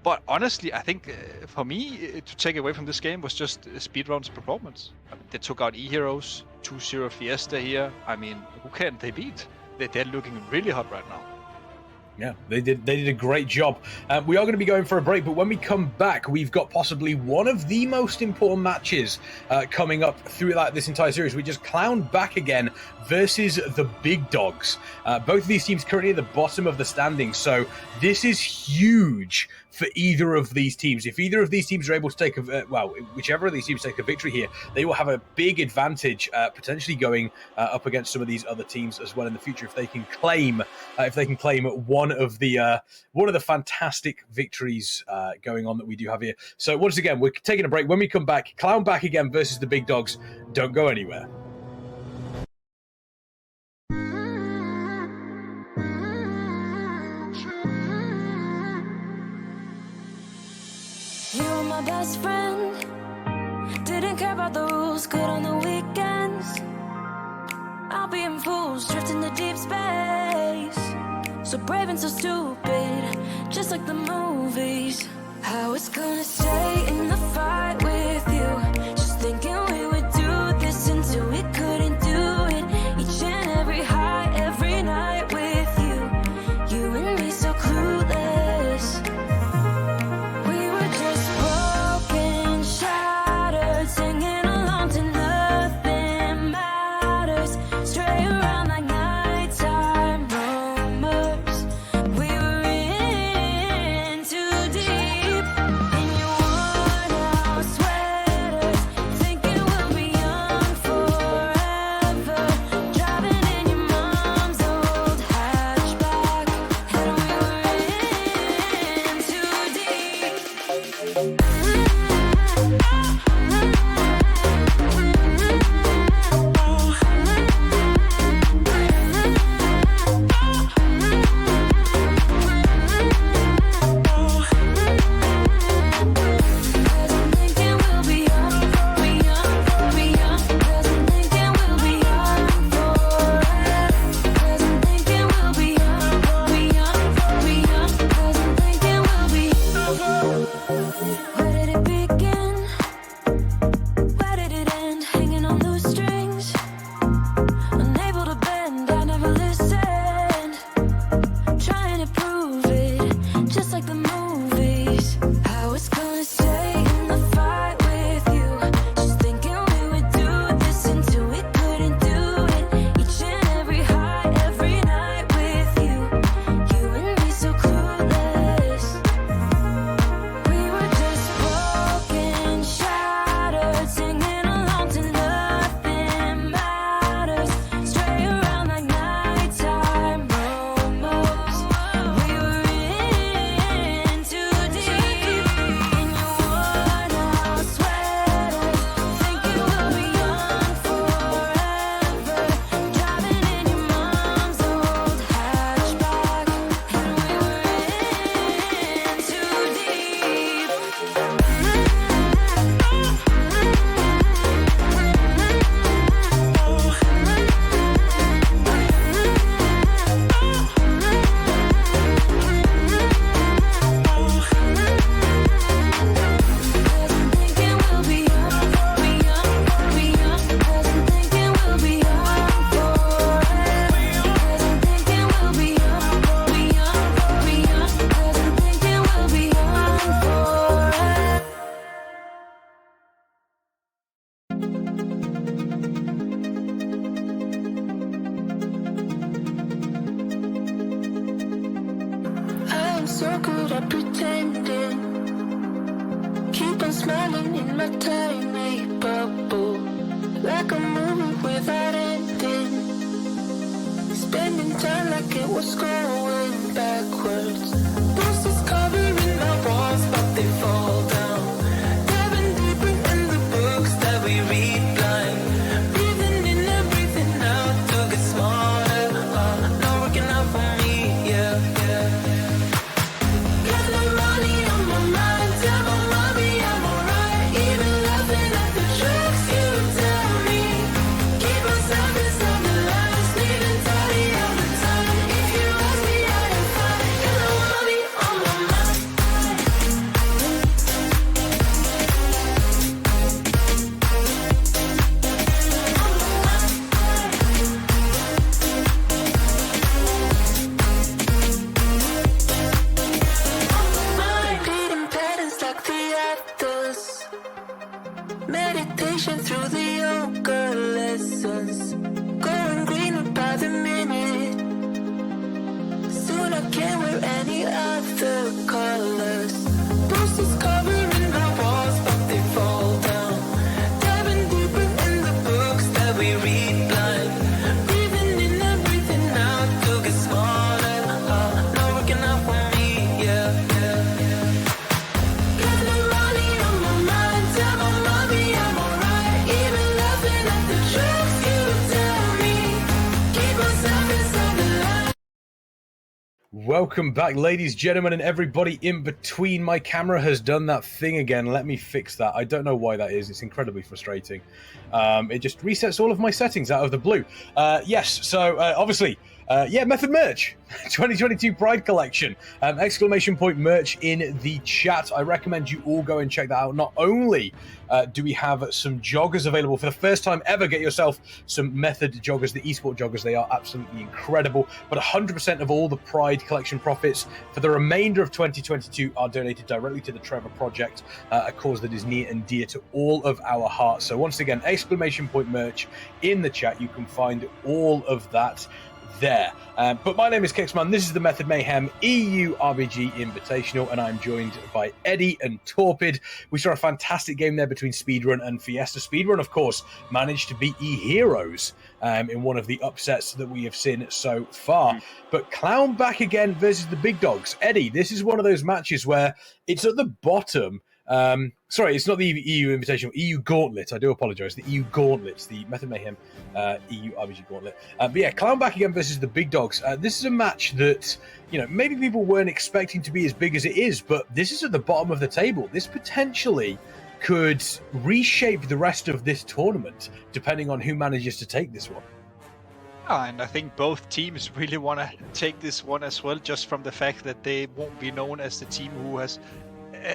But honestly, I think for me, to take away from this game was just Speedrun's performance. I mean, they took out Eheroes, 2-0 Fiesta here. I mean, who can they beat? They're looking really hot right now. Yeah, they did a great job. We are going to be going for a break, but when we come back, we've got possibly one of the most important matches coming up throughout this entire series. We just Clown back again versus the Big Dogs. Both of these teams currently at the bottom of the standings, so this is huge for either of these teams. If either of these teams are able to take whichever of these teams take a victory here, they will have a big advantage, potentially going up against some of these other teams as well in the future if they can claim one of the fantastic victories going on that we do have here. So once again, we're taking a break. When we come back, Clown back again versus the Big Dogs. Don't go anywhere. You were my best friend. Didn't care about the rules, good on the weekends. I'll be in fools, drifting to deep space. So brave and so stupid, just like the movies. I was gonna stay in the fight with you, just thinking we would do this until we couldn't do it. Each and every high, every night with you. You and me so clueless. We were just broken, shattered, singing along to nothing matters. Stray around like nighttime rumors. We were in too deep. In your worn-out sweaters, thinking we'll be young forever. Driving in your mom's old hatchback, and we were in too deep. Cause I'm thinking we'll be young, be young, be young. Cause I'm thinking we'll be young forever. Cause I'm thinking we'll be young, be young, be young. Cause I'm thinking we'll be. Where did it begin? Where did it end? Hanging on loose strings, unable to bend. I never listened, trying to prove it, just like the movies. I was gonna stay in the fight with you, just thinking we would do this until we couldn't do it. Each and every high, every night with you. You and me so clueless. We were just broken, shattered, singing along to nothing matters. Stray around like nighttime rumors. We were in too deep. In your worn-out sweaters, thinking we'll be young forever. Driving in your mom's old hatchback, and we were in too deep. Cause I'm thinking we'll be young, be young, be young. Cause I'm thinking we'll be young forever. Cause I'm thinking we'll be young, be young, be young. Cause I'm thinking we'll be young forever. I'm so good at pretending. Keep on smiling in my tiny bubble, like a movie without ending. Spending time like it was going backwards. Posters covering my walls, but they fall down. Diving deeper in the books that we read blind. Breathing in and breathing out to get smarter. Not working out for me, yeah, yeah. Got no money on my mind, tell my mommy I'm alright. Even laughing at the jokes you tell me. Keep myself inside the lines, leaving tidy all the time. If you ask me, I am fine. Got no money on my Welcome back, ladies, gentlemen, and everybody in between. My camera has done that thing again. Let me fix that. I don't know why that is. It's incredibly frustrating. It just resets all of my settings out of the blue. Yes, so obviously, yeah, Method merch, 2022 Pride Collection, exclamation point merch in the chat. I recommend you all go and check that out. Not only do we have some joggers available for the first time ever, get yourself some Method joggers, the esport joggers. They are absolutely incredible. But 100% of all the Pride Collection profits for the remainder of 2022 are donated directly to the Trevor Project, a cause that is near and dear to all of our hearts. So once again, exclamation point merch in the chat. You can find all of that there. But my name is Kixman. This is the Method Mayhem EU RBG Invitational, and I'm joined by Eddie and Torpid. We saw a fantastic game there between Speedrun and Fiesta. Speedrun, of course, managed to beat Eheroes in one of the upsets that we have seen so far. But Clown back again versus the big dogs. Eddie, this is one of those matches where it's at the bottom. Sorry, it's not the EU Invitational, EU Gauntlet. I do apologise. The EU Gauntlet, the Method Mayhem EU RBG Gauntlet. But yeah, Clown back again versus the big dogs. This is a match that, you know, maybe people weren't expecting to be as big as it is, but this is at the bottom of the table. This potentially could reshape the rest of this tournament, depending on who manages to take this one. And I think both teams really want to take this one as well, just from the fact that they won't be known as the team who has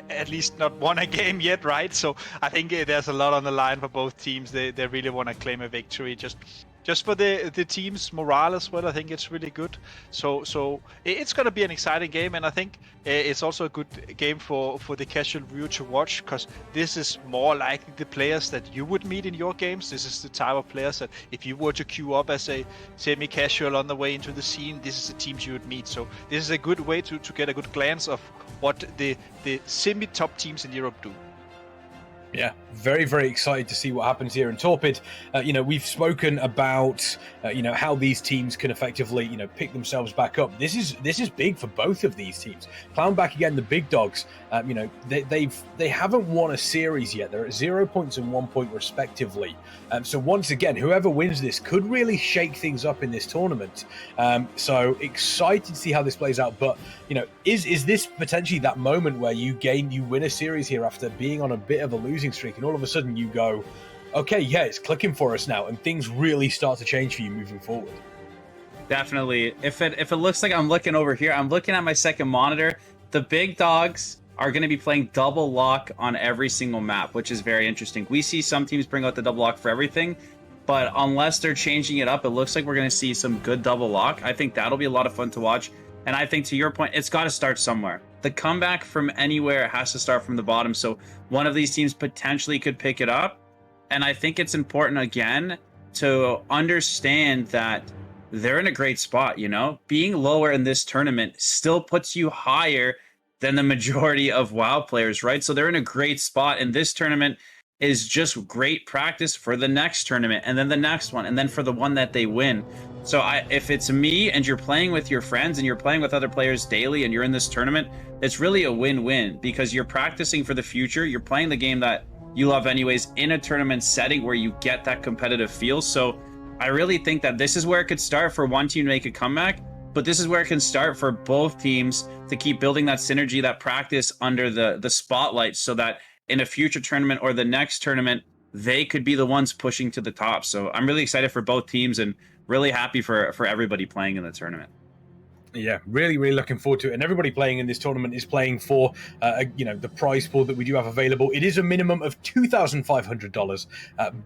at least not won a game yet, right? So I think there's a lot on the line for both teams. They really want to claim a victory, just for the team's morale as well. I think it's really good. So it's going to be an exciting game, and I think it's also a good game for the casual viewer to watch, because this is more likely the players that you would meet in your games. This is the type of players that if you were to queue up as a semi-casual on the way into the scene, this is the teams you would meet. So this is a good way to get a good glance of what the semi-top teams in Europe do. Yeah, very, very excited to see what happens here. And Torpid, you know, we've spoken about, you know, how these teams can effectively, you know, pick themselves back up. This is big for both of these teams. Clown back again, the big dogs. You know, they haven't won a series yet. They're at 0 points and 1 point respectively. So once again, whoever wins this could really shake things up in this tournament. So excited to see how this plays out. But you know, is this potentially that moment where you win a series here after being on a bit of a losing streak, and all of a sudden you go, okay, yeah, it's clicking for us now, and things really start to change for you moving forward? Definitely. If it looks like I'm looking over here, I'm looking at my second monitor. The big dogs are going to be playing double lock on every single map, which is very interesting. We see some teams bring out the double lock for everything, but unless they're changing it up, it looks like we're going to see some good double lock. I think that'll be a lot of fun to watch. And I think, to your point, it's got to start somewhere. The comeback from anywhere has to start from the bottom. So one of these teams potentially could pick it up. And I think it's important, again, to understand that they're in a great spot, you know? Being lower in this tournament still puts you higher than the majority of WoW players, right? So they're in a great spot. And this tournament is just great practice for the next tournament, and then the next one, and then for the one that they win. So if it's me and you're playing with your friends and you're playing with other players daily and you're in this tournament, it's really a win-win, because you're practicing for the future. You're playing the game that you love anyways in a tournament setting where you get that competitive feel. So I really think that this is where it could start for one team to make a comeback, but this is where it can start for both teams to keep building that synergy, that practice under the spotlight, so that in a future tournament or the next tournament, they could be the ones pushing to the top. So I'm really excited for both teams and really happy for everybody playing in the tournament. Yeah, really, really looking forward to it. And everybody playing in this tournament is playing for, you know, the prize pool that we do have available. It is a minimum of $2,500,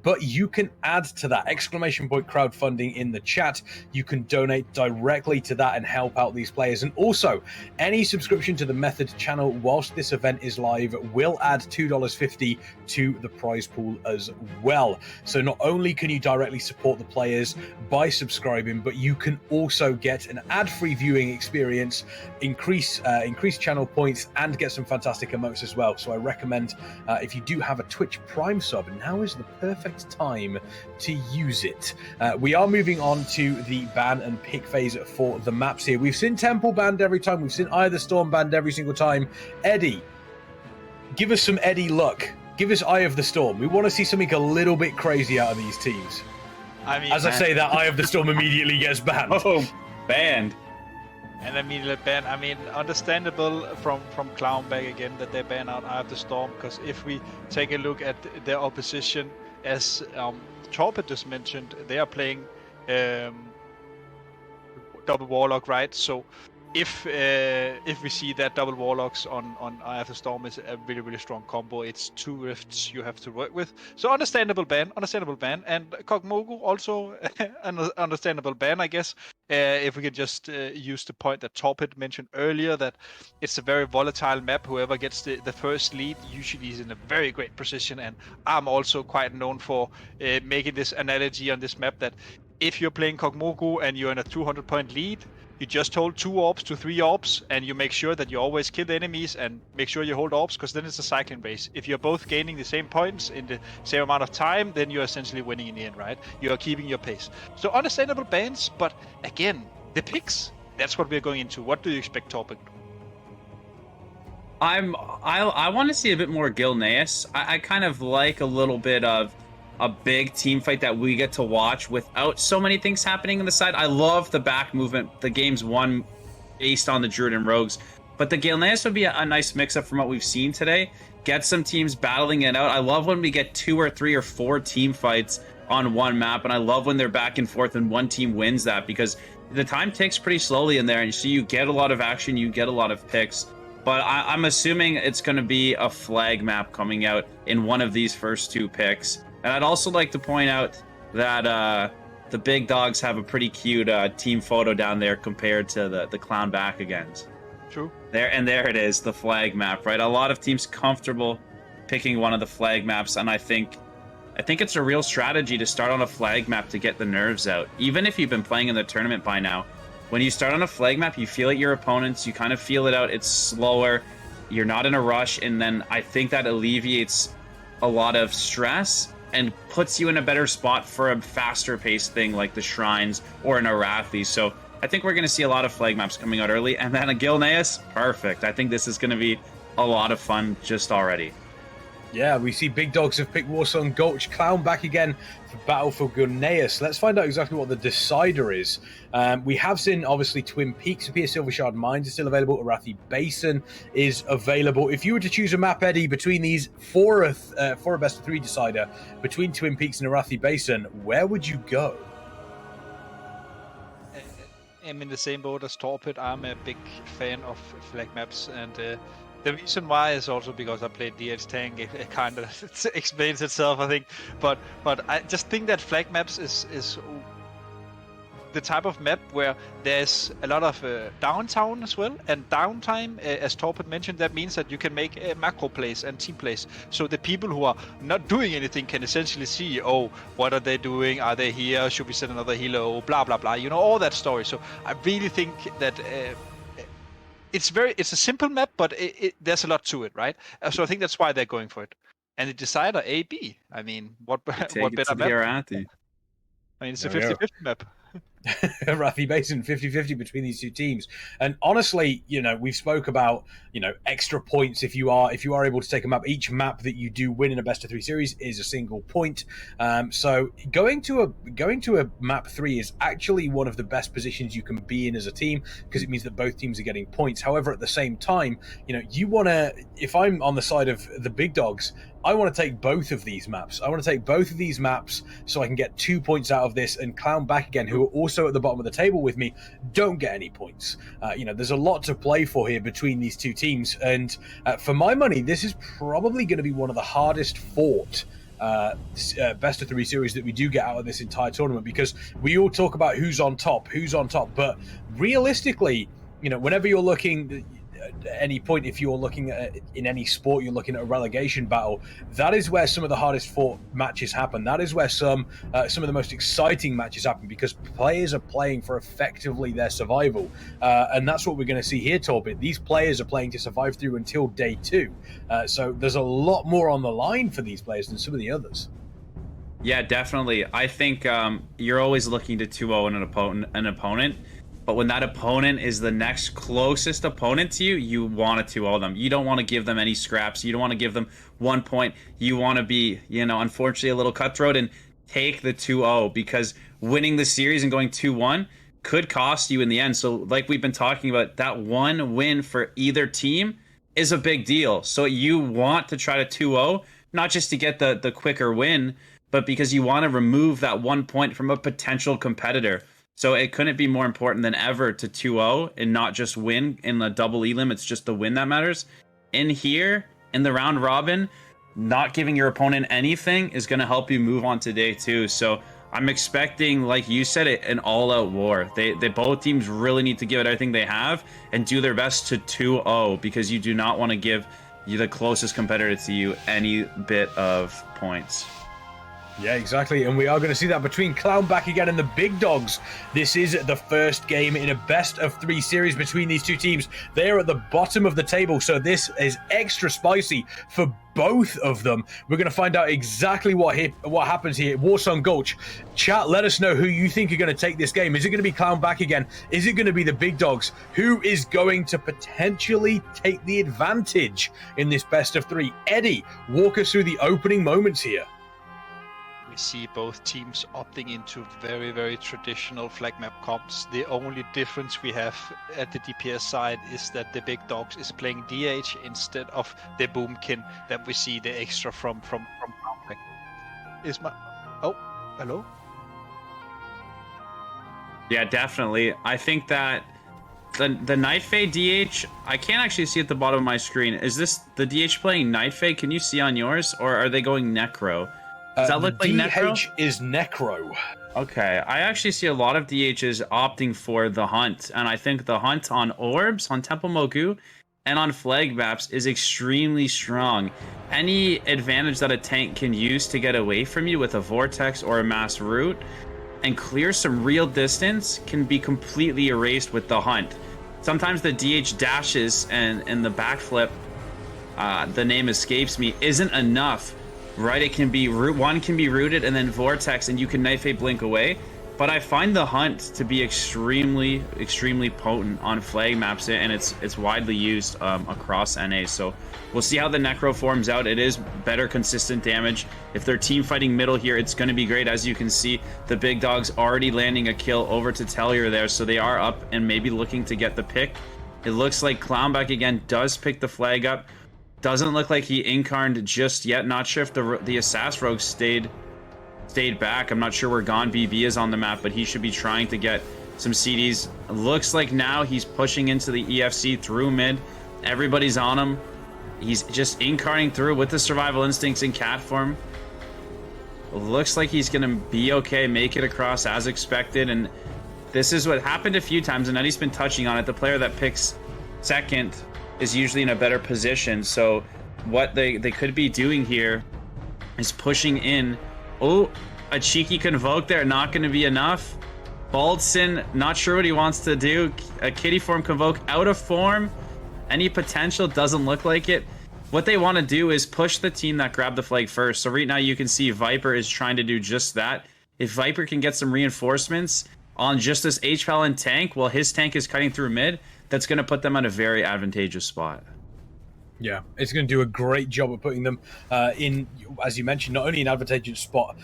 but you can add to that. Exclamation point crowdfunding in the chat. You can donate directly to that and help out these players. And also, any subscription to the Method channel whilst this event is live will add $2.50 to the prize pool as well. So not only can you directly support the players by subscribing, but you can also get an ad-free viewing experience, increase channel points, and get some fantastic emotes as well. So I recommend, if you do have a Twitch Prime sub, now is the perfect time to use it. We are moving on to the ban and pick phase for the maps here. We've seen Temple banned every time. We've seen Eye the Storm banned every single time. Eddie, give us some Eddie luck. Give us Eye of the Storm. We want to see something a little bit crazy out of these teams. I mean, as I say that, Eye of the Storm immediately gets banned. Oh, banned. And I mean, understandable from Clownback again that they ban out Eye of the Storm, because if we take a look at their opposition, as Torped just mentioned, they are playing double Warlock, right? So if we see that double Warlocks on Eye of the Storm is a really, really strong combo, it's 2 rifts you have to work with. So understandable ban. And Kog'Maw also an understandable ban, I guess. If we could just use the point that Torped mentioned earlier, that it's a very volatile map. Whoever gets the first lead usually is in a very great position. And I'm also quite known for making this analogy on this map that if you're playing Kog'Maw and you're in a 200-point lead, you just hold 2 orbs to 3 orbs, and you make sure that you always kill the enemies and make sure you hold orbs, because then it's a cycling race. If you're both gaining the same points in the same amount of time, then you're essentially winning in the end, right? You are keeping your pace. So understandable bans, but again, the picks, that's what we're going into. What do you expect, Torped? I want to see a bit more Gilneas. I kind of like a little bit of a big team fight that we get to watch without so many things happening on the side. I love the back movement. The game's won based on the Druid and Rogues, but the Gilneas would be a nice mix-up from what we've seen today. Get some teams battling it out. I love when we get 2 or 3 or 4 team fights on one map, and I love when they're back and forth and one team wins that, because the time takes pretty slowly in there, and so you get a lot of action, you get a lot of picks. But I'm assuming it's going to be a flag map coming out in one of these first 2 picks. And I'd also like to point out that the big dogs have a pretty cute team photo down there compared to the clown back agains. True. There it is, the flag map, right? A lot of teams comfortable picking one of the flag maps, and I think it's a real strategy to start on a flag map to get the nerves out. Even if you've been playing in the tournament by now, when you start on a flag map, you feel at your opponents, you kind of feel it out, it's slower, you're not in a rush, and then I think that alleviates a lot of stress and puts you in a better spot for a faster paced thing like the Shrines or an Arathi. So I think we're going to see a lot of flag maps coming out early, and then a Gilneas, perfect. I think this is going to be a lot of fun just already. Yeah, we see big dogs have picked Warsong Gulch. Clown back again for Battle for Gilneas. Let's find out exactly what the decider is. We have seen, obviously, Twin Peaks appear. Silver Shard Mines is still available. Arathi Basin is available. If you were to choose a map, Eddie, between these for a best of 3 decider, between Twin Peaks and Arathi Basin, where would you go? I'm in the same boat as Torped. I'm a big fan of flag maps, and the reason why is also because I played DH Tank. It kind of explains itself, I think. But I just think that flag maps is the type of map where there's a lot of downtown as well, and downtime, as Torped mentioned, that means that you can make macro plays and team plays. So the people who are not doing anything can essentially see, oh, what are they doing? Are they here? Should we send another healer? Oh, blah blah blah. You know, all that story. So I really think that. It's a simple map, but there's a lot to it, right? So I think that's why they're going for it. And the decider AB, I mean, what better map? I mean, it's a 50-50 map. Arathi Basin 50-50 between these 2 teams, and honestly, you know, we've spoke about, you know, extra points if you are able to take a map. Each map that you do win in a best of 3 series is a single point. So going to a map 3 is actually one of the best positions you can be in as a team, because it means that both teams are getting points. However, at the same time, you know, you want to, if I'm on the side of the big dogs, I want to take both of these maps. I want to take both of these maps so I can get 2 points out of this, and Clown back again, who are also at the bottom of the table with me, don't get any points. You know, there's a lot to play for here between these 2 teams, and for my money, this is probably going to be one of the hardest fought best of 3 series that we do get out of this entire tournament, because we all talk about who's on top, but realistically, you know, whenever you're looking at any point, if you're looking at in any sport, you're looking at a relegation battle, that is where some of the hardest fought matches happen. That is where some of the most exciting matches happen, because players are playing for effectively their survival, and that's what we're going to see here, Torped. These players are playing to survive through until day 2, so there's a lot more on the line for these players than some of the others. Yeah, definitely. I think you're always looking to 2-0 an opponent. But when that opponent is the next closest opponent to you, you want to 2-0 them. You don't want to give them any scraps. You don't want to give them 1 point. You want to be, you know, unfortunately a little cutthroat and take the 2-0, because winning the series and going 2-1 could cost you in the end. So like we've been talking about, that one win for either team is a big deal. So you want to try to 2-0, not just to get the quicker win, but because you want to remove that 1 point from a potential competitor. So it couldn't be more important than ever to 2-0 and not just win in the double elim. It's just the win that matters. In here, in the round robin, not giving your opponent anything is going to help you move on to day 2. So I'm expecting, like you said, an all-out war. They both teams really need to give it everything they have and do their best to 2-0, because you do not want to give the closest competitor to you any bit of points. Yeah, exactly. And we are going to see that between Clown back again and the Big Dogs. This is the first game in a best-of-3 series between these two teams. They are at the bottom of the table, so this is extra spicy for both of them. We're going to find out exactly what happens here at Warsong Gulch. Chat, let us know who you think are going to take this game. Is it going to be Clown back again? Is it going to be the Big Dogs? Who is going to potentially take the advantage in this best-of-3? Eddie, walk us through the opening moments here. See both teams opting into very, very traditional flag map comps. The only difference we have at the DPS side is that the Big Dogs is playing DH instead of the Boomkin that we see the extra from Gauntlet. Is my... Oh, hello? Yeah, definitely. I think that the Night Fae DH, I can't actually see at the bottom of my screen. Is this the DH playing Night Fae? Can you see on yours? Or are they going Necro? Does that look like Necro? DH is Necro. Okay, I actually see a lot of DHs opting for the Hunt, and I think the Hunt on Orbs, on Temple Mogu, and on flag maps is extremely strong. Any advantage that a tank can use to get away from you with a Vortex or a Mass Route and clear some real distance can be completely erased with the Hunt. Sometimes the DH dashes and the backflip, the name escapes me, isn't enough. Right, it can be one can be rooted and then Vortex, and you can Night Fae blink away. But I find the Hunt to be extremely potent on flag maps, and it's widely used across NA. So we'll see how the Necro forms out. It is better consistent damage. If they're team fighting middle here, it's going to be great. As you can see, the Big Dogs already landing a kill over to Tellier there, so they are up and maybe looking to get the pick. It looks like Clownback again does pick the flag up. Doesn't look like he incarned just yet. Not sure if the Assassin Rogue stayed back. I'm not sure where Gone BB is on the map, but he should be trying to get some CDs. Looks like now he's pushing into the EFC through mid. Everybody's on him. He's just incarning through with the survival instincts in cat form. Looks like he's gonna be okay, make it across as expected, and this is what happened a few times, and Eddie's been touching on it. The player that picks second is usually in a better position. So what they could be doing here is pushing in. Oh, a cheeky Convoke there, not going to be enough. Baldson, not sure what he wants to do. A kitty form Convoke out of form. Any potential, doesn't look like it. What they want to do is push the team that grabbed the flag first. So right now you can see Viper is trying to do just that. If Viper can get some reinforcements on just this HPAL and tank while his tank is cutting through mid, that's going to put them at a very advantageous spot. Yeah, it's going to do a great job of putting them in, as you mentioned, not only an advantageous spot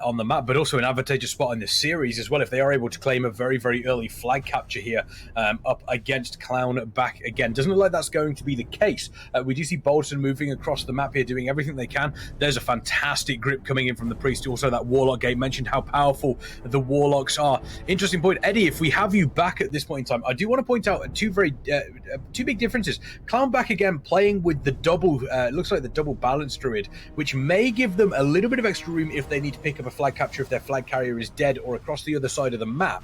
on the map, but also an advantageous spot in the series as well, if they are able to claim a very, very early flag capture here up against Clown back again. Doesn't look like that's going to be the case. We do see Bolton moving across the map here, doing everything they can. There's a fantastic grip coming in from the Priest. Also, that Warlock gate mentioned how powerful the Warlocks are. Interesting point. Eddie, if we have you back at this point in time, I do want to point out two big differences. Clown back again playing with the double, looks like the double balance druid, which may give them a little bit of extra room if they need to pick up a flag capture if their flag carrier is dead or across the other side of the map.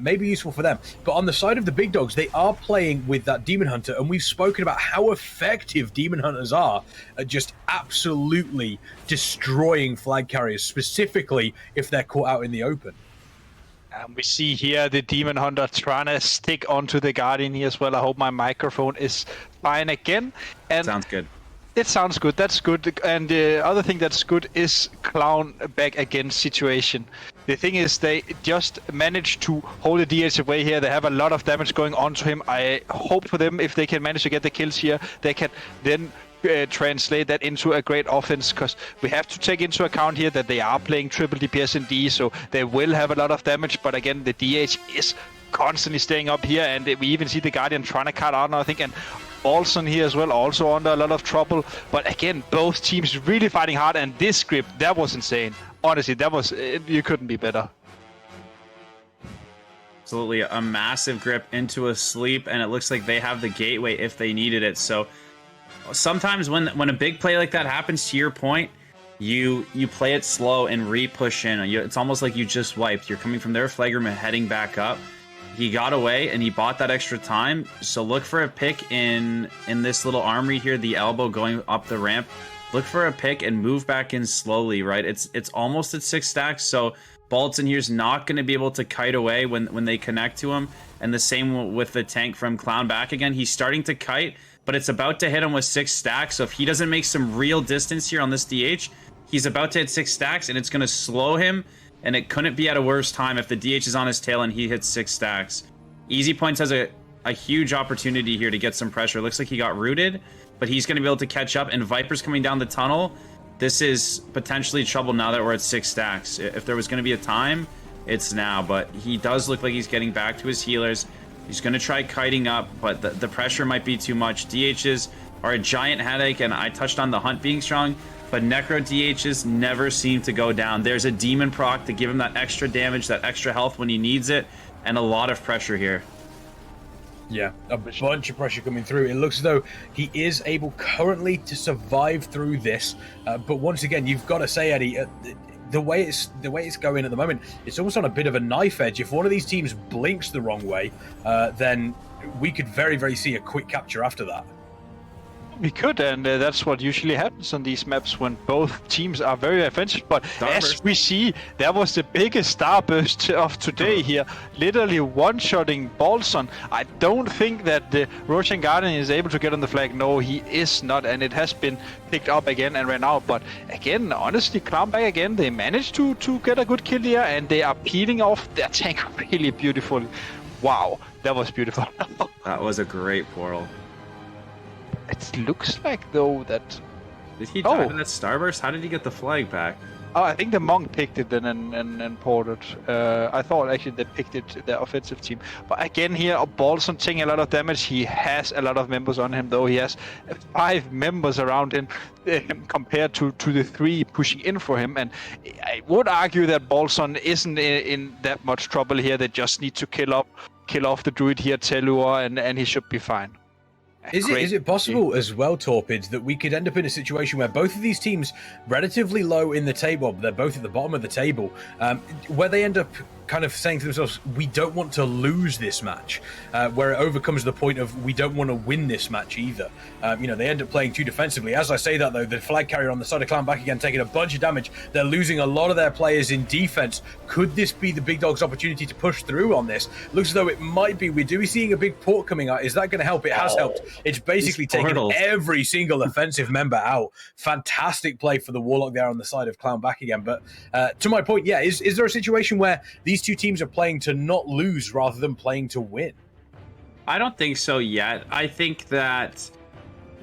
May be useful for them. But on the side of the Big Dogs, they are playing with that Demon Hunter, and we've spoken about how effective Demon Hunters are at just absolutely destroying flag carriers, specifically if they're caught out in the open. And we see here the Demon Hunter trying to stick onto the Guardian here as well. I hope my microphone is fine again. And sounds good. It sounds good. That's good. And the other thing that's good is Clown back again situation. The thing is they just managed to hold the DH away here. They have a lot of damage going on to him. I hope for them, if they can manage to get the kills here, they can then translate that into a great offense, because we have to take into account here that they are playing triple DPS and D, so they will have a lot of damage, but again the DH is constantly staying up here, and we even see the Guardian trying to cut out, I think, and Olsen here as well, also under a lot of trouble. But again, both teams really fighting hard, and this script, that was insane. Honestly, that was, you couldn't be better. Absolutely, a massive grip into a sleep, and it looks like they have the gateway if they needed it. So sometimes when a big play like that happens, to your point, you play it slow and re-push in. It's almost like you just wiped. You're coming from their flag room and heading back up. He got away and he bought that extra time. So look for a pick in this little armory here, the elbow going up the ramp. Look for a pick and move back in slowly, right? It's almost at 6 stacks, so Bolton here's not going to be able to kite away when they connect to him. And the same with the tank from Clown back again. He's starting to kite, but it's about to hit him with 6 stacks. So if he doesn't make some real distance here on this DH, he's about to hit 6 stacks, and it's going to slow him. And it couldn't be at a worse time if the DH is on his tail and he hits 6 stacks. Easy Points has a huge opportunity here to get some pressure. Looks like he got rooted, but he's going to be able to catch up. And Viper's coming down the tunnel. This is potentially trouble now that we're at 6 stacks. If there was going to be a time, it's now. But he does look like he's getting back to his healers. He's going to try kiting up, but the pressure might be too much. DHs are a giant headache, and I touched on the Hunt being strong. But Necro DHs never seem to go down. There's a Demon proc to give him that extra damage, that extra health when he needs it, and a lot of pressure here. Yeah, a bunch of pressure coming through. It looks as though he is able currently to survive through this. But once again, you've got to say, Eddie, the way it's going at the moment, it's almost on a bit of a knife edge. If one of these teams blinks the wrong way, then we could very, very see a quick capture after that. We could, and that's what usually happens on these maps when both teams are very offensive. But as we see, that was the biggest starburst of today here, literally one-shotting Bolson. I don't think that the Roshan Guardian is able to get on the flag. No, he is not, and it has been picked up again and ran out. But again, honestly, Clown back again. They managed to get a good kill here, and they are peeling off their tank really beautiful. Wow, that was beautiful. That was a great portal. It looks like, though, that... Did he die to that starburst? How did he get the flag back? Oh, I think the Monk picked it then and ported. I thought actually they picked it, the offensive team. But again here, Bolson taking a lot of damage. He has a lot of members on him, though. He has 5 members around him compared to the 3 pushing in for him. And I would argue that Bolson isn't in that much trouble here. They just need to kill off the druid here, Telur, and he should be fine. Is it possible as well, Torpid, that we could end up in a situation where both of these teams relatively low in the table, they're both at the bottom of the table, where they end up kind of saying to themselves, we don't want to lose this match, where it overcomes the point of we don't want to win this match either. They end up playing too defensively. As I say that, though, the flag carrier on the side of Clown back again, taking a bunch of damage. They're losing a lot of their players in defense. Could this be the Big Dog's opportunity to push through on this? Looks as though it might be. We do be seeing a big port coming out. Is that going to help? It has helped. It's basically taken every single offensive member out. Fantastic play for the Warlock there on the side of Clown back again. But to my point, yeah, is there a situation where these two teams are playing to not lose rather than playing to win? I don't think so yet. I think that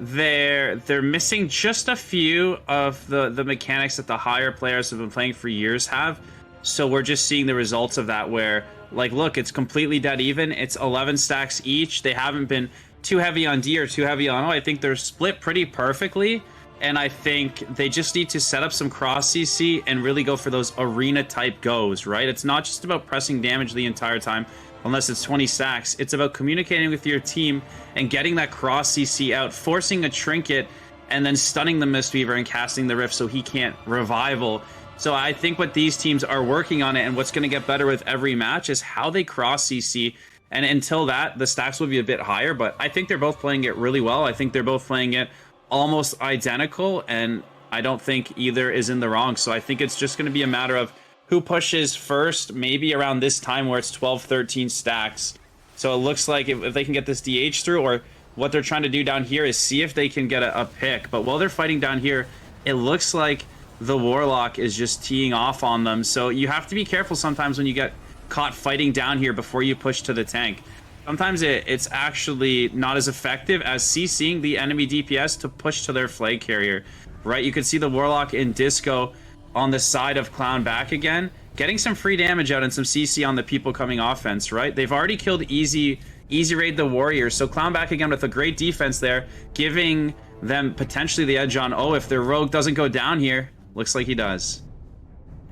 they're missing just a few of the mechanics that the higher players have been playing for years have. So we're just seeing the results of that where, like, look, it's completely dead even. It's 11 stacks each. They haven't been too heavy on D or too heavy on O. I think they're split pretty perfectly. And I think they just need to set up some cross CC and really go for those arena type goes, right? It's not just about pressing damage the entire time, unless it's 20 stacks. It's about communicating with your team and getting that cross CC out, forcing a trinket, and then stunning the Mistweaver and casting the Rift so he can't revival. So I think what these teams are working on it, and what's going to get better with every match, is how they cross CC. And until that, the stacks will be a bit higher, but I think they're both playing it really well. I think they're both playing it almost identical, and I don't think either is in the wrong. So I think it's just going to be a matter of who pushes first, maybe around this time where it's 12, 13 stacks. So it looks like if they can get this DH through, or what they're trying to do down here is see if they can get a pick. But while they're fighting down here, it looks like the Warlock is just teeing off on them. So you have to be careful sometimes when you get caught fighting down here before you push to the tank. Sometimes it's actually not as effective as CCing the enemy DPS to push to their flag carrier, right? You can see the Warlock in Disco on the side of Clown back again. getting some free damage out and some CC on the people coming offense, right? They've already killed Easy Raid the Warriors, so Clown back again with a great defense there, giving them potentially the edge on, oh, if their Rogue doesn't go down here. Looks like he does.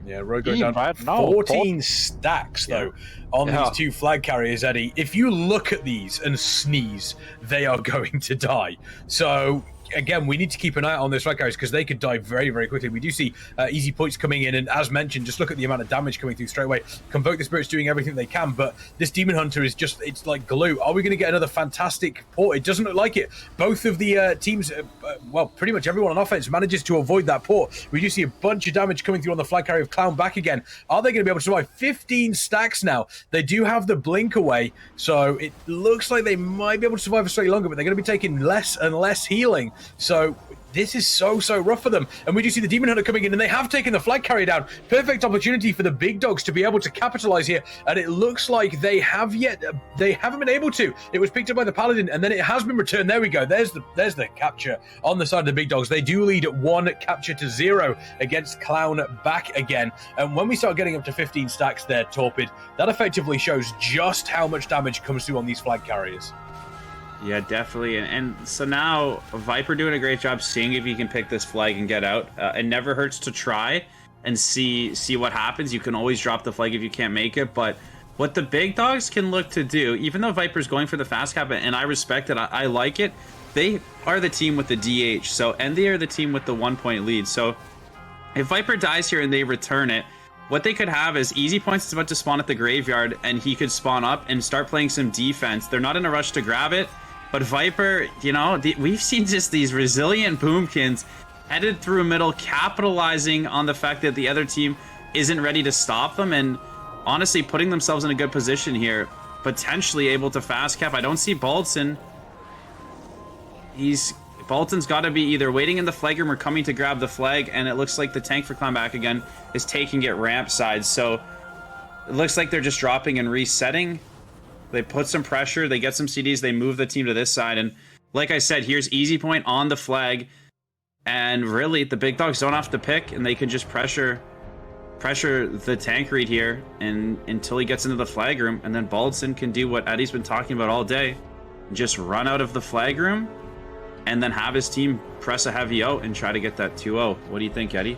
Yeah, Rogue going down right now. 14 stacks, though, on these two flag carriers, Eddie. If you look at these and sneeze, they are going to die. So, again, we need to keep an eye out on those flag carriers because they could die very, very quickly. We do see easy points coming in, and as mentioned, just look at the amount of damage coming through straight away. Convoke the Spirit's doing everything they can, but this Demon Hunter is just, it's like glue. Are we going to get another fantastic port? It doesn't look like it. Both of the teams, well, pretty much everyone on offense manages to avoid that port. We do see a bunch of damage coming through on the flag carrier of Clown back again. Are they going to be able to survive? 15 stacks now. They do have the blink away, so it looks like they might be able to survive for slightly longer, but they're going to be taking less and less healing. So this is so rough for them. And we do see the Demon Hunter coming in, and they have taken the flag carrier down. Perfect opportunity for the big dogs to be able to capitalize here. And it looks like they haven't been able to. It was picked up by the Paladin, and then it has been returned. There we go. There's the capture on the side of the big dogs. They do lead 1 capture to 0 against Clown back again. And when we start getting up to 15 stacks there, Torpid, that effectively shows just how much damage comes through on these flag carriers. Yeah, definitely. And so now Viper doing a great job seeing if he can pick this flag and get out. It never hurts to try and see what happens. You can always drop the flag if you can't make it. But what the big dogs can look to do, even though Viper's going for the fast cap, and I respect it, I like it, they are the team with the DH. And they are the team with the 1-point lead. So if Viper dies here and they return it, what they could have is Easy Points is about to spawn at the graveyard, and he could spawn up and start playing some defense. They're not in a rush to grab it. But Viper, you know, we've seen just these resilient boomkins headed through middle, capitalizing on the fact that the other team isn't ready to stop them, and honestly putting themselves in a good position here, potentially able to fast cap. I don't see Bolton. Bolton's got to be either waiting in the flag room or coming to grab the flag, and it looks like the tank for Clown back again is taking it ramp side. So it looks like they're just dropping and resetting. They put some pressure, they get some CDs, they move the team to this side, and like I said, here's Easy Point on the flag, and really the big dogs don't have to pick, and they can just pressure the tank read here and until he gets into the flag room, and then Baldson can do what Eddie's been talking about all day, just run out of the flag room and then have his team press a heavy out and try to get that 2-0. What do you think, Eddie?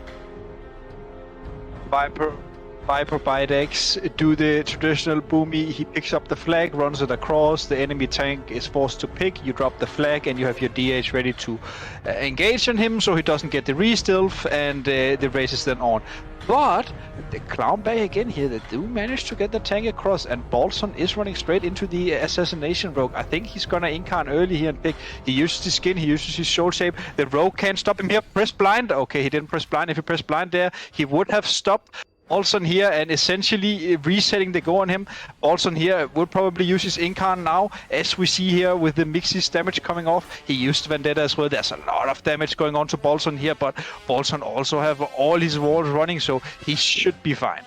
Viper Bidex do the traditional boomy. He picks up the flag, runs it across. The enemy tank is forced to pick. You drop the flag, and you have your DH ready to engage on him, so he doesn't get the re-stealth, and the race is then on. But the Clown back again here, they do manage to get the tank across, and Bolson is running straight into the assassination rogue. I think he's gonna incarn early here and pick. He uses his skin, he uses his soul shape. The rogue can't stop him here. Press blind. Okay, he didn't press blind. If he pressed blind there, he would have stopped Olson here and essentially resetting the go on him. Olson here will probably use his incarn now, as we see here with the Mixie's damage coming off. He used Vendetta as well. There's a lot of damage going on to Bolson here, but Bolson also have all his walls running, so he should be fine.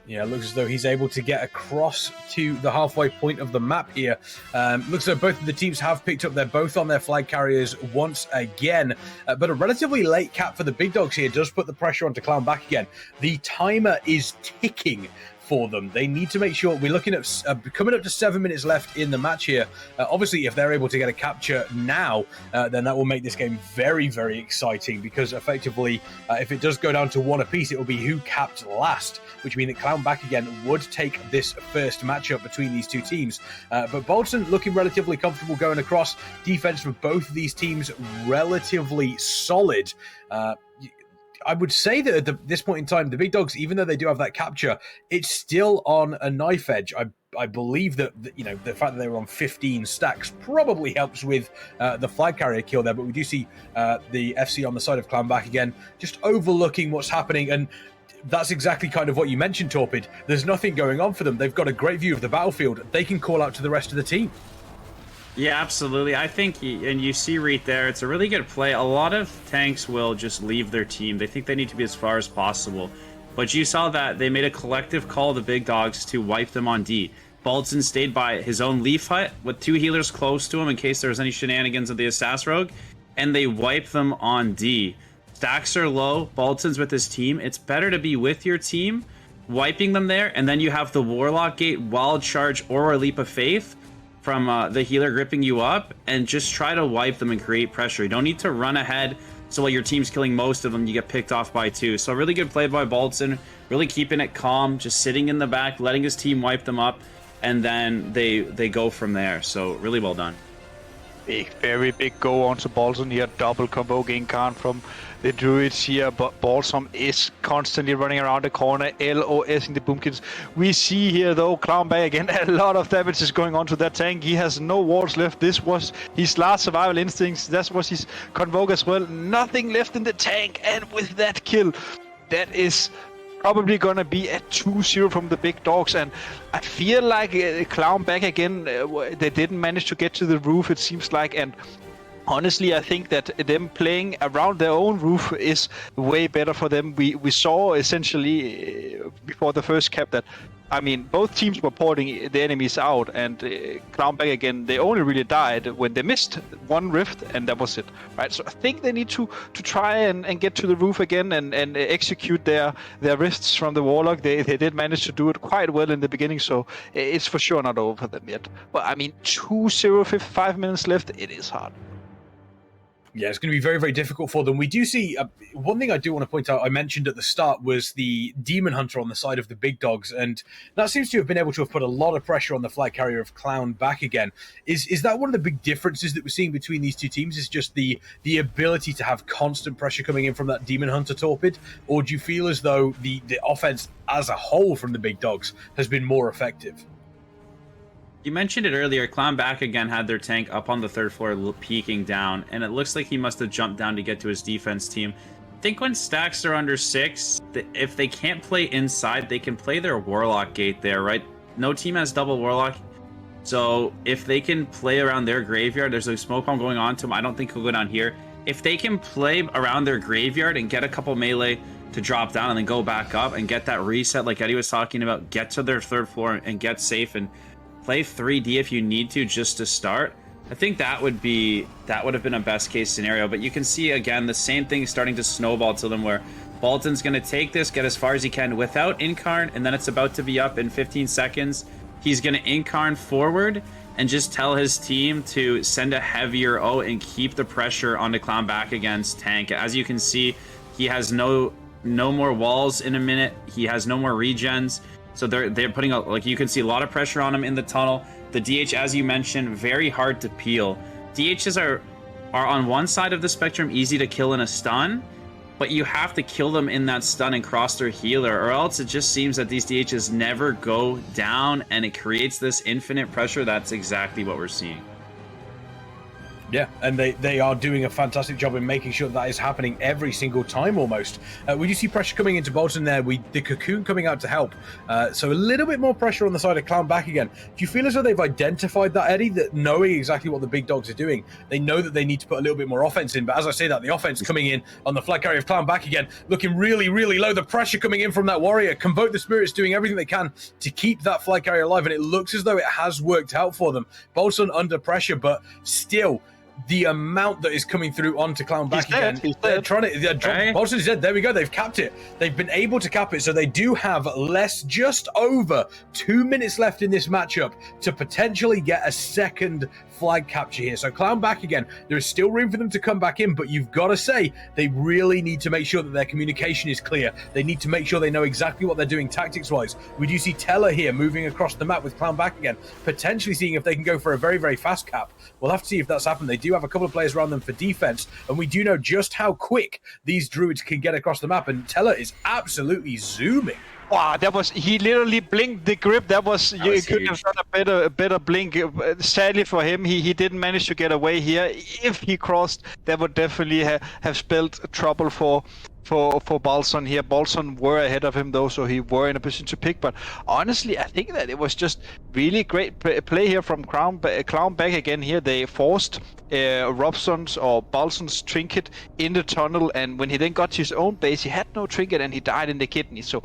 Yeah, it looks as though he's able to get across to the halfway point of the map here. Looks like both of the teams have picked up. They're both on their flag carriers once again. But a relatively late cap for the big dogs here does put the pressure onto Clown back again. The timer is ticking for them. They need to make sure, we're looking at coming up to 7 minutes left in the match here. Obviously, if they're able to get a capture now, then that will make this game very, very exciting, because effectively, if it does go down to 1 apiece, it will be who capped last, which means that Clown back again would take this first matchup between these two teams. But Bolton looking relatively comfortable going across. Defense for both of these teams relatively solid. I would say that at this point in time, the big dogs, even though they do have that capture, it's still on a knife edge. I believe that, you know, the fact that they were on 15 stacks probably helps with the flag carrier kill there. But we do see the FC on the side of Clown back again, just overlooking what's happening. And that's exactly kind of what you mentioned, Torpid. There's nothing going on for them. They've got a great view of the battlefield. They can call out to the rest of the team. Yeah, absolutely. I think, and you see right there, it's a really good play. A lot of tanks will just leave their team. They think they need to be as far as possible. But you saw that they made a collective call, the big dogs, to wipe them on D. Baldson stayed by his own Leaf Hut with 2 healers close to him in case there was any shenanigans of the Assassin Rogue, and they wiped them on D. stacks are low, Bolton's with his team, it's better to be with your team, wiping them there, and then you have the Warlock Gate, Wild Charge, or a Leap of Faith from the healer gripping you up, and just try to wipe them and create pressure. You don't need to run ahead, so while your team's killing most of them, you get picked off by 2. So really good play by Bolton, really keeping it calm, just sitting in the back, letting his team wipe them up, and then they go from there. So really well done. Very big go on to Bolton here. Double combo Genkan from the Druids here, but Bolton is constantly running around the corner, LOS in the boomkins. We see here though, Clown back again, a lot of damage is going on to that tank. He has no wards left. This was his last survival instincts. That was his convoke as well. Nothing left in the tank, and with that kill, that is probably gonna be a 2-0 from the big dogs, and I feel like Clown back again. They didn't manage to get to the roof, it seems like, and honestly, I think that them playing around their own roof is way better for them. We saw essentially before the first cap that, I mean, both teams were porting the enemies out, and Clown back again, they only really died when they missed one rift, and that was it, right? So I think they need to try and get to the roof again and execute their rifts from the Warlock. They did manage to do it quite well in the beginning, so it's for sure not over for them yet. But I mean, 2-0, 5 minutes left, it is hard. Yeah, it's going to be very, very difficult for them. We do see, one thing I do want to point out, I mentioned at the start, was the Demon Hunter on the side of the big dogs, and that seems to have been able to have put a lot of pressure on the flag carrier of Clown back again. Is that one of the big differences that we're seeing between these two teams, is just the ability to have constant pressure coming in from that Demon Hunter torpid? Or do you feel as though the offense as a whole from the big dogs has been more effective? You mentioned it earlier, Clown back again had their tank up on the 3rd floor peeking down, and it looks like he must have jumped down to get to his defense team. I think when stacks are under 6, if they can't play inside, they can play their Warlock Gate there, right? No team has double Warlock, so if they can play around their graveyard, there's a smoke bomb going on to him, I don't think he'll go down here. If they can play around their graveyard and get a couple melee to drop down and then go back up and get that reset like Eddie was talking about, get to their 3rd floor and get safe and play 3D if you need to just to start, I think that would have been a best case scenario. But you can see again the same thing starting to snowball to them, where Bolton's going to take this, get as far as he can without Incarn, and then it's about to be up in 15 seconds. He's going to Incarn forward and just tell his team to send a heavier O and keep the pressure on the Clown back against tank. As you can see, he has no more walls in a minute. He has no more regens. So they're putting out, like, you can see a lot of pressure on him in the tunnel. The DH, as you mentioned, very hard to peel. DHs are on one side of the spectrum easy to kill in a stun, but you have to kill them in that stun and cross their healer, or else it just seems that these DHs never go down, and it creates this infinite pressure. That's exactly what we're seeing. Yeah, and they are doing a fantastic job in making sure that is happening every single time almost. We do see pressure coming into Bolton there, the Cocoon coming out to help. So a little bit more pressure on the side of Clown back again. Do you feel as though they've identified that, Eddie, that knowing exactly what the big dogs are doing, they know that they need to put a little bit more offense in? But as I say that, the offense coming in on the flag carrier of Clown back again, looking really, really low. The pressure coming in from that warrior. Convoke the Spirits doing everything they can to keep that flag carrier alive, and it looks as though it has worked out for them. Bolton under pressure, but still, the amount that is coming through onto Clown back again. They're trying to. Bolton's dead. There we go. They've capped it. They've been able to cap it, so they do have just over 2 minutes left in this matchup to potentially get a second flag capture here. So Clown back again. There is still room for them to come back in, but you've got to say they really need to make sure that their communication is clear. They need to make sure they know exactly what they're doing tactics-wise. We do see Teller here moving across the map with Clown back again, potentially seeing if they can go for a very, very fast cap. We'll have to see if that's happened. They do have a couple of players around them for defense, and we do know just how quick these druids can get across the map, and Teller is absolutely zooming. Wow, he literally blinked the grip. You could have done a better blink. Sadly for him, he didn't manage to get away here. If he crossed, that would definitely have spelled trouble for Bolton here. Bolton were ahead of him though, so he were in a position to pick. But honestly, I think that it was just really great play here from Clown back again here. They forced Robson's or Bolton's trinket in the tunnel, and when he then got to his own base, he had no trinket and he died in the kidney. So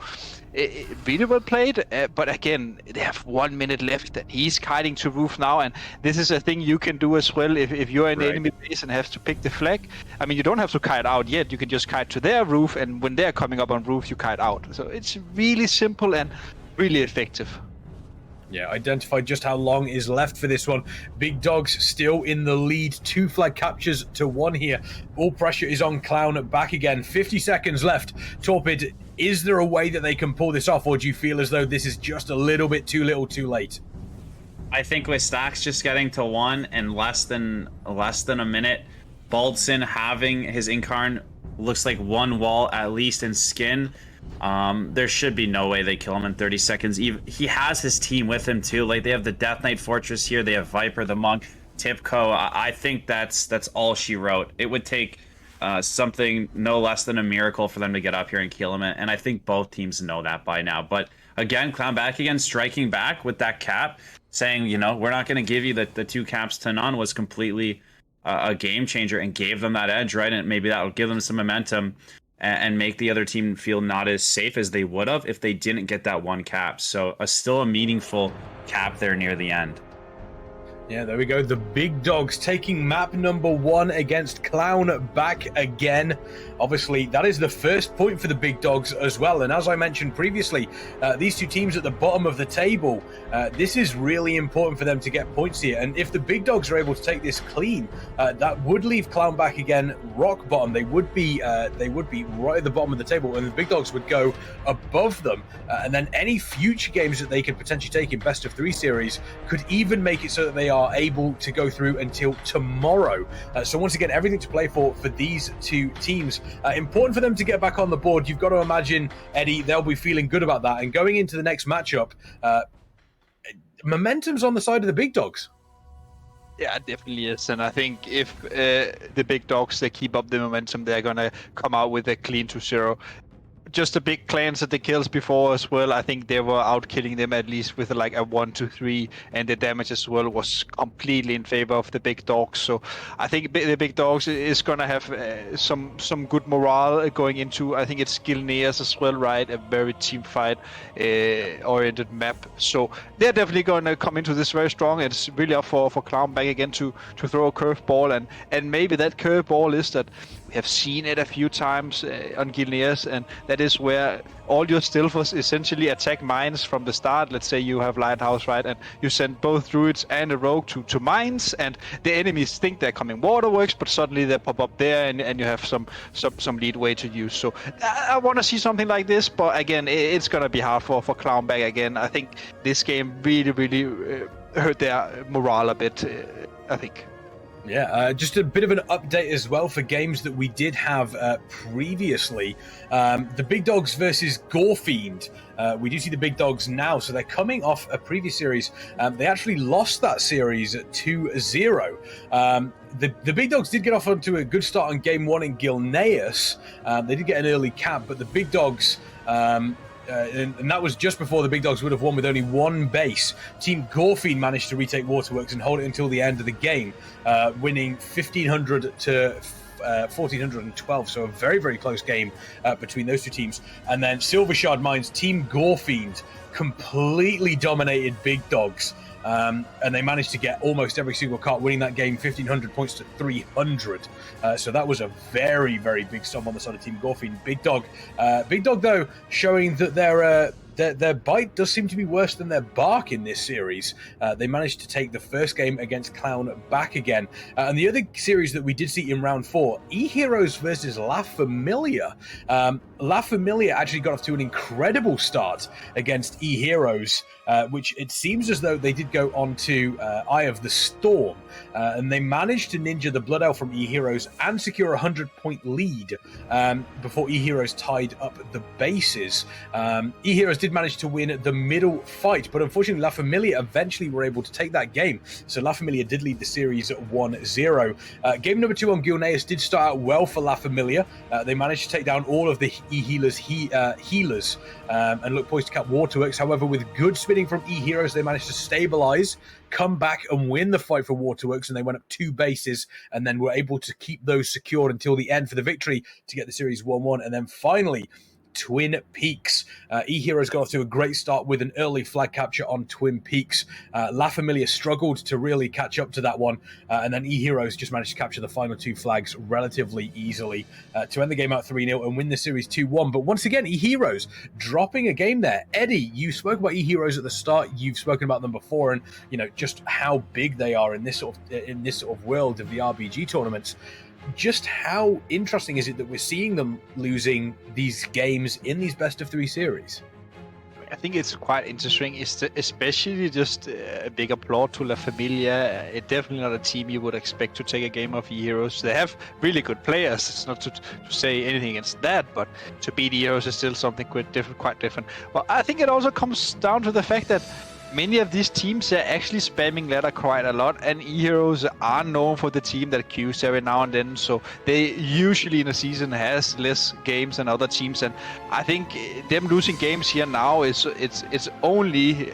Really well played, but again, they have 1 minute left, and he's kiting to roof now, and this is a thing you can do as well if you're in the enemy base and have to pick the flag. I mean, you don't have to kite out yet, you can just kite to their roof, and when they're coming up on roof, you kite out. So it's really simple and really effective. Yeah, identify just how long is left for this one. Big Dogs still in the lead. 2 flag captures to 1 here. All pressure is on Clown back again. 50 seconds left. Torpid, is there a way that they can pull this off, or do you feel as though this is just a little bit too little too late? I think with stacks just getting to 1 and less than a minute, Baldson having his Incarn looks like 1 wall at least in skin. There should be no way they kill him in 30 seconds. He has his team with him too. Like, they have the Death Knight Fortress here. They have Viper, the Monk, Tipco. I think that's all she wrote. It would take something no less than a miracle for them to get up here and kill him. And I think both teams know that by now. But again, Clown back again, striking back with that cap, saying, you know, we're not going to give you the 2 caps to none, was completely a game changer and gave them that edge, right? And maybe that will give them some momentum and make the other team feel not as safe as they would have if they didn't get that 1 cap. So still a meaningful cap there near the end. Yeah, there we go. The Big Dogs taking map number 1 against Clown back again. Obviously, that is the first point for the Big Dogs as well. And as I mentioned previously, these 2 teams at the bottom of the table, this is really important for them to get points here. And if the Big Dogs are able to take this clean, that would leave Clown back again rock bottom. They would be right at the bottom of the table, and the Big Dogs would go above them. And then any future games that they could potentially take in best of 3 series could even make it so that they are able to go through until tomorrow. So once again, everything to play for these 2 teams. Important for them to get back on the board. You've got to imagine, Eddie, they'll be feeling good about that. And going into the next matchup, momentum's on the side of the Big Dogs. Yeah, it definitely is. And I think if the Big Dogs, they keep up the momentum, they're going to come out with a clean 2-0. Just the big clans that they killed before as well, I think they were out killing them at least with like a 1-2-3, and the damage as well was completely in favor of the Big Dogs. So I think the Big Dogs is going to have some good morale going into, I think it's Gilneas as well, right? A very team fight oriented map. So they're definitely going to come into this very strong. It's really up for Clown back again to throw a curveball, and maybe that curveball is that we have seen it a few times on Gilneas, and that is where all your stealthers essentially attack mines from the start. Let's say you have Lighthouse, right, and you send both Druids and a Rogue to mines, and the enemies think they're coming waterworks, but suddenly they pop up there, and you have some leadway to use. So I want to see something like this, but again, it's going to be hard for Clown back again. I think this game really hurt their morale a bit, I think. Yeah, just a bit of an update as well for games that we did have previously. The Big Dogs versus Gorefiend. We do see the Big Dogs now, so they're coming off a previous series. They actually lost that series 2-0. The Big Dogs did get off onto a good start on game 1 in Gilneas. They did get an early cap, but the Big Dogs... and that was just before the Big Dogs would have won with only 1 base. Team Gorefiend managed to retake Waterworks and hold it until the end of the game, winning 1,500 to 1,412. So a very, very close game between those 2 teams. And then Silvershard Mines, Team Gorefiend completely dominated Big Dogs. And they managed to get almost every single cart, winning that game 1,500 points to 300. So that was a very, very big sum on the side of Team Gorefiend. Big Dog, though, showing that their bite does seem to be worse than their bark in this series. They managed to take the first game against Clown back again. And the other series that we did see in round 4, Eheroes versus La Familia. La Familia actually got off to an incredible start against Eheroes, which it seems as though they did go on to Eye of the Storm. And they managed to ninja the Blood Elf from Eheroes and secure a 100-point lead before Eheroes tied up the bases. Eheroes did manage to win the middle fight, but unfortunately La Familia eventually were able to take that game. So La Familia did lead the series at 1-0. Game number 2 on Gilneas did start out well for La Familia. They managed to take down all of the healers and look poised to cap Waterworks. However, with good spinning from Eheroes, they managed to stabilize, come back and win the fight for Waterworks, and they went up 2 bases and then were able to keep those secured until the end for the victory to get the series 1-1. And then finally, Twin Peaks. Eheroes got off to a great start with an early flag capture on Twin Peaks. La Familia struggled to really catch up to that one, and then Eheroes just managed to capture the final 2 flags relatively easily to end the game out 3-0 and win the series 2-1. But once again, Eheroes dropping a game there. Eddie, you spoke about Eheroes at the start. You've spoken about them before, and just how big they are in this sort of world of the RBG tournaments. Just how interesting is it that we're seeing them losing these games in these best-of-3 series? I think it's quite interesting, especially just a big applaud to La Familia. It's definitely not a team you would expect to take a game of Eheroes. They have really good players. It's not to say anything against that, but to beat Eheroes is still something quite different. Well, I think it also comes down to the fact that many of these teams are actually spamming ladder quite a lot, and Eheroes are known for the team that queues every now and then, so they usually in a season has less games than other teams, and I think them losing games here now it's only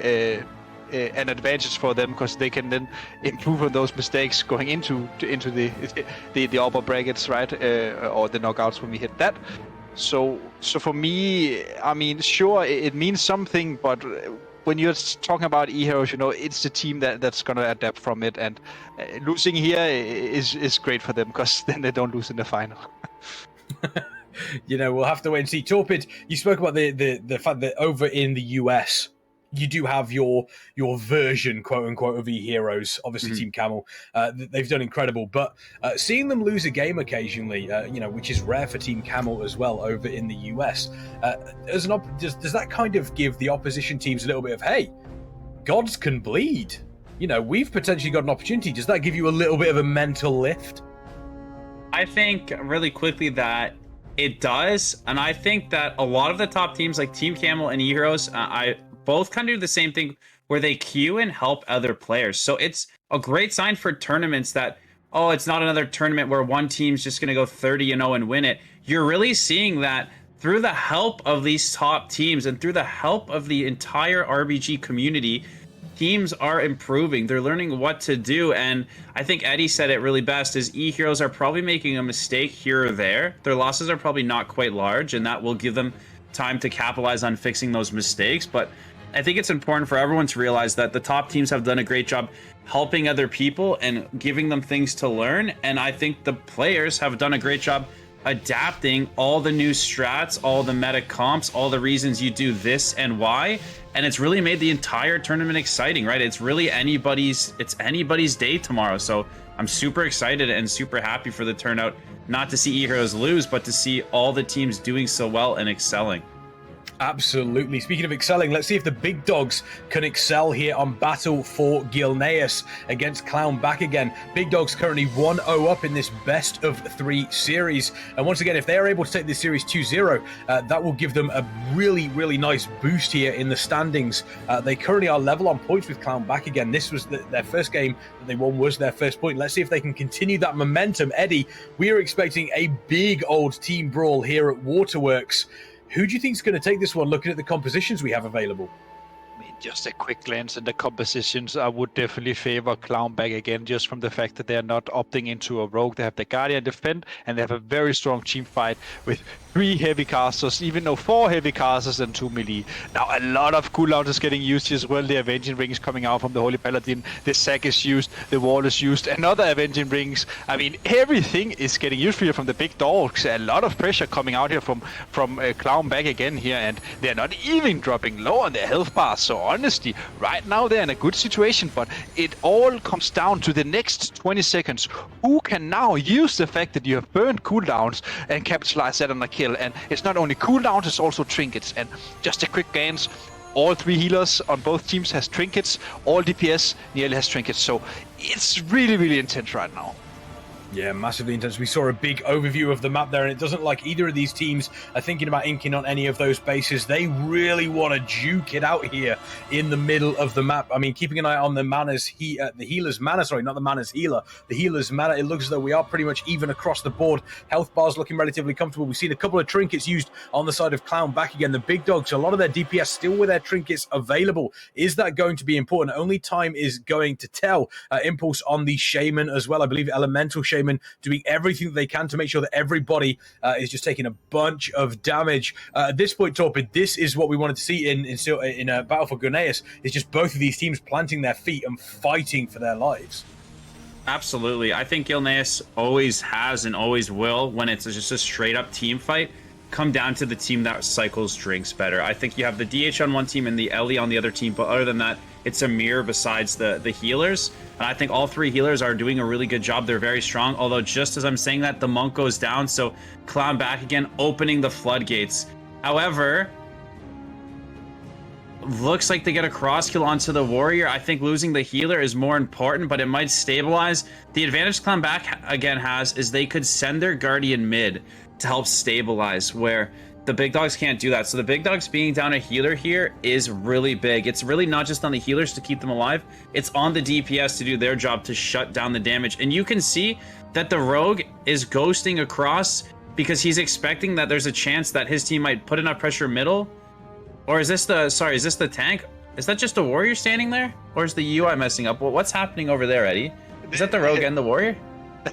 an advantage for them, because they can then improve on those mistakes going into the upper brackets, right, or the knockouts when we hit that. So for me, I mean, sure, it means something, but when you're talking about Eheroes, it's the team that's going to adapt from it, and losing here is great for them, because then they don't lose in the final. We'll have to wait and see. Torpid, you spoke about the fact that over in the US, you do have your version, quote unquote, of Eheroes. Obviously, Team Camel, they've done incredible. But seeing them lose a game occasionally, which is rare for Team Camel as well over in the US, does that kind of give the opposition teams a little bit of, hey, gods can bleed? We've potentially got an opportunity. Does that give you a little bit of a mental lift? I think really quickly that it does, and I think that a lot of the top teams like Team Camel and Eheroes, I both kind of do the same thing where they queue and help other players. So it's a great sign for tournaments that, it's not another tournament where one team's just going to go 30-0 and win it. You're really seeing that through the help of these top teams and through the help of the entire RBG community, teams are improving. They're learning what to do. And I think Eddie said it really best, is Eheroes are probably making a mistake here or there. Their losses are probably not quite large, and that will give them time to capitalize on fixing those mistakes. But I think it's important for everyone to realize that the top teams have done a great job helping other people and giving them things to learn. And I think the players have done a great job adapting all the new strats, all the meta comps, all the reasons you do this and why. And it's really made the entire tournament exciting, right? It's really anybody's day tomorrow. So I'm super excited and super happy for the turnout, not to see Eheroes lose, but to see all the teams doing so well and excelling. Absolutely. Speaking of excelling, let's see if the big dogs can excel here on Battle for Gilneas against Clown back again. Big dogs currently 1-0 up in this best of 3 series. And once again, if they are able to take this series 2-0, that will give them a really, really nice boost here in the standings. They currently are level on points with Clown back again. This was their first game that they won, was their first point. Let's see if they can continue that momentum. Eddie, we are expecting a big old team brawl here at Waterworks. Who do you think is going to take this one, looking at the compositions we have available? I mean, just a quick glance at the compositions, I would definitely favor Clown back again, just from the fact that they're not opting into a rogue. They have the Guardian defend, and they have a very strong team fight with 3 heavy casters, even though 4 heavy casters and 2 melee. Now, a lot of cooldowns is getting used here as well. The Avenging Rings coming out from the Holy Paladin. The Sack is used. The Wall is used. Another Avenging Rings. I mean, everything is getting used here from the big dogs. A lot of pressure coming out here from Clown back again here, and they're not even dropping low on their health bars. So honestly, right now they're in a good situation, but it all comes down to the next 20 seconds. Who can now use the fact that you have burned cooldowns and capitalize that on a kill? And it's not only cooldowns, it's also trinkets. And just a quick glance, all 3 healers on both teams has trinkets. All DPS nearly has trinkets. So it's really, really intense right now. Yeah, massively intense. We saw a big overview of the map there, and it doesn't like either of these teams are thinking about inking on any of those bases. They really want to juke it out here in the middle of the map. I mean, keeping an eye on the healer's mana, sorry, not the mana's healer, the healer's mana, it looks as though we are pretty much even across the board. Health bars looking relatively comfortable. We've seen a couple of trinkets used on the side of Clown back again. The big dogs, a lot of their DPS still with their trinkets available. Is that going to be important? Only time is going to tell. Impulse on the Shaman as well. I believe Elemental Shaman Shaman doing everything that they can to make sure that everybody is just taking a bunch of damage. At this point, Torpid, this is what we wanted to see in a battle for Gunneus, is just both of these teams planting their feet and fighting for their lives. Absolutely. I think Gilneas always has and always will, when it's just a straight up team fight, come down to the team that cycles drinks better. I think you have the DH on one team and the Ellie on the other team, but other than that, it's a mirror besides the healers. And I think all three healers are doing a really good job. They're very strong, although just as I'm saying that, the Monk goes down, so Clown back again, opening the floodgates. However, looks like they get a cross kill onto the Warrior. I think losing the healer is more important, but it might stabilize. The advantage Clown back again has is they could send their Guardian mid to help stabilize, where the big dogs can't do that. So the big dogs being down a healer here is really big. It's really not just on the healers to keep them alive, it's on the DPS to do their job to shut down the damage. And you can see that the Rogue is ghosting across because he's expecting that there's a chance that his team might put enough pressure middle. Or is this the, sorry, is this the tank? Is that just a Warrior standing there? Or is the UI messing up? Well, what's happening over there, Eddie? Is that the Rogue and the Warrior?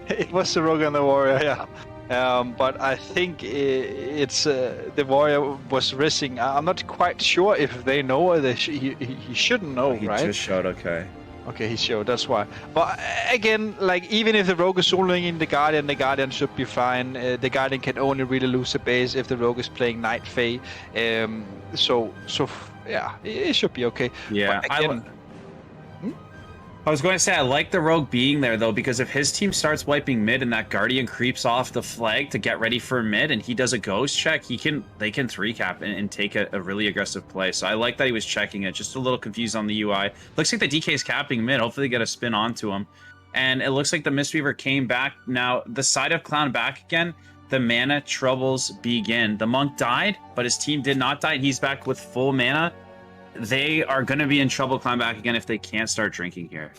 It was the Rogue and the Warrior, yeah. But I think it's the Warrior was risking. I'm not quite sure if they know or he shouldn't know, right? He just showed, okay. Okay, he showed, that's why. But again, like, even if the Rogue is soloing in the Guardian should be fine. The Guardian can only really lose a base if the Rogue is playing Night Fae. So yeah, it should be okay. Yeah, but again, I was going to say, I like the Rogue being there, though, because if his team starts wiping mid and that Guardian creeps off the flag to get ready for mid and he does a ghost check, they can 3-cap and take a really aggressive play. So I like that he was checking it. Just a little confused on the UI. Looks like the DK is capping mid. Hopefully they get a spin onto him. And it looks like the Mistweaver came back. Now, the side of Clown back again, the mana troubles begin. The Monk died, but his team did not die. He's back with full mana. They are going to be in trouble, Clown back again, if they can't start drinking here.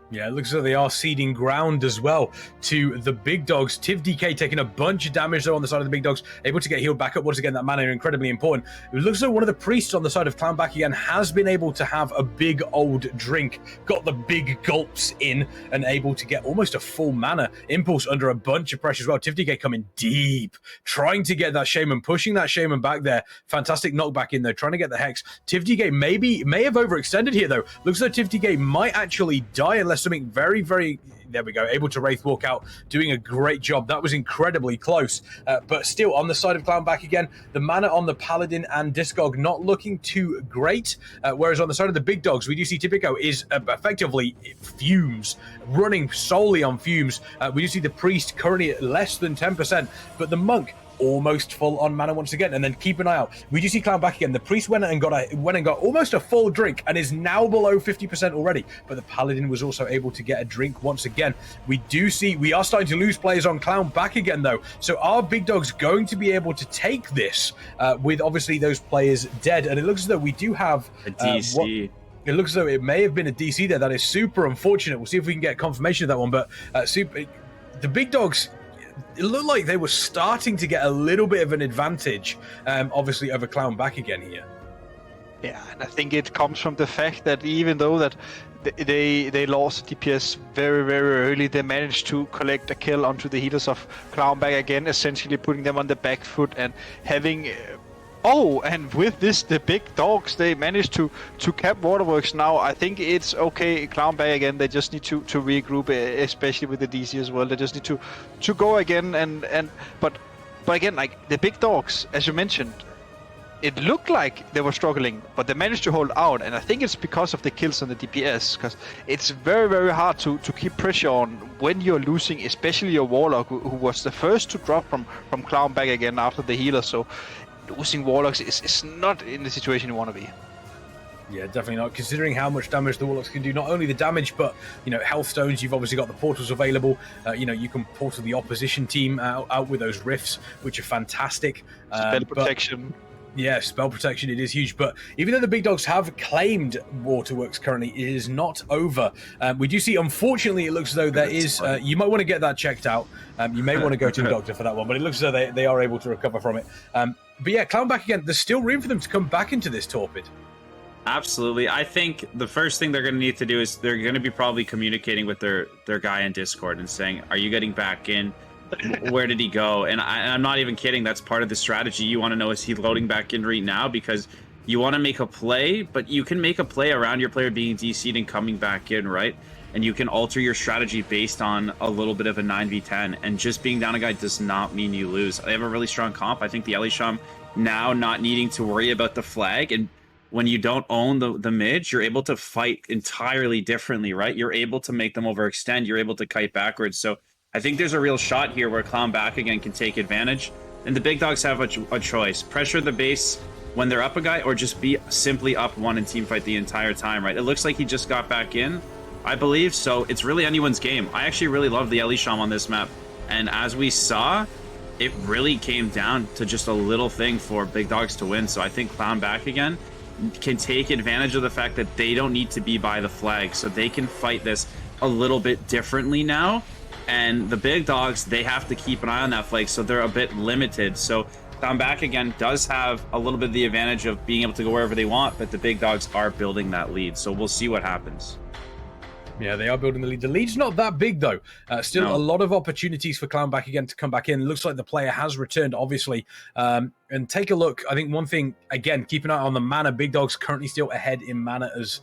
Yeah, it looks like they are ceding ground as well to the big dogs. Tiv DK taking a bunch of damage there on the side of the big dogs, able to get healed back up once again. That mana incredibly important. It looks like one of the priests on the side of Clown back again has been able to have a big old drink, got the big gulps in, and able to get almost a full mana impulse under a bunch of pressure as well. Tiv DK coming deep, trying to get that Shaman, pushing that Shaman back there. Fantastic knockback in though, trying to get the Hex. Tiv DK may have overextended here though. Looks like Tiv DK might actually die unless something very, very, there we go, able to Wraith walk out, doing a great job. That was incredibly close, but still on the side of Clown back again, the mana on the Paladin and Discog not looking too great, whereas on the side of the big dogs, we do see Tipico is effectively fumes, running solely on fumes. We do see the Priest currently at less than 10%, but the Monk almost full on mana once again. And then keep an eye out. We do see Clown back again. The Priest went and got almost a full drink and is now below 50% already. But the Paladin was also able to get a drink once again. We are starting to lose players on Clown back again though. So are big dogs going to be able to take this with obviously those players dead? And it looks as though we do have a DC. It looks as though it may have been a DC there. That is super unfortunate. We'll see if we can get confirmation of that one. But the big dogs, it looked like they were starting to get a little bit of an advantage, obviously, over Clown back again here. Yeah, and I think it comes from the fact that even though that they lost DPS very, very early, they managed to collect a kill onto the healers of Clown back again, essentially putting them on the back foot and having... and with this, the big dogs, they managed to cap Waterworks now. I think it's okay, Clown back again. They just need to regroup, especially with the DC as well. They just need to go again. But again, like the big dogs, as you mentioned, it looked like they were struggling, but they managed to hold out. And I think it's because of the kills on the DPS, because it's very, very hard to keep pressure on when you're losing, especially your Warlock, who was the first to drop from Clown back again after the healer. So losing Warlocks is not in the situation you want to be. Yeah, definitely not. Considering how much damage the Warlocks can do, not only the damage, but health stones. You've obviously got the portals available. You can portal the opposition team out with those rifts, which are fantastic. Spell protection. Yeah, spell protection, it is huge. But even though the big dogs have claimed Waterworks currently, it is not over. We do see, unfortunately, it looks as though there is... you might want to get that checked out. You may want to go to the doctor for that one, but it looks as though they are able to recover from it. But yeah, Clown back again. There's still room for them to come back into this Torpid. Absolutely. I think the first thing they're going to need to do is they're going to be probably communicating with their guy in Discord and saying, are you getting back in? Where did he go? And I'm not even kidding. That's part of the strategy. You want to know, is he loading back in right now? Because you want to make a play, but you can make a play around your player being DC'd and coming back in, right? And you can alter your strategy based on a little bit of a 9v10. And just being down a guy does not mean you lose. They have a really strong comp. I think the Eheroes now not needing to worry about the flag, and when you don't own the mid, you're able to fight entirely differently, right? You're able to make them overextend. You're able to kite backwards. So I think there's a real shot here where Clown back again can take advantage. And the big dogs have a choice. Pressure the base when they're up a guy, or just be simply up one and team fight the entire time, right? It looks like he just got back in, I believe. So it's really anyone's game. I actually really love the Eheroes on this map. And as we saw, it really came down to just a little thing for big dogs to win. So I think Clown back again can take advantage of the fact that they don't need to be by the flag, so they can fight this a little bit differently now. And the big dogs, they have to keep an eye on that flag, so they're a bit limited. So Clown back again does have a little bit of the advantage of being able to go wherever they want, but the big dogs are building that lead, so we'll see what happens. Yeah, they are building the lead. The lead's not that big, though. Still a lot of opportunities for Clown back again to come back in. It looks like the player has returned, obviously. And take a look. I think one thing, again, keep an eye on the mana. Big Dog's currently still ahead in mana as,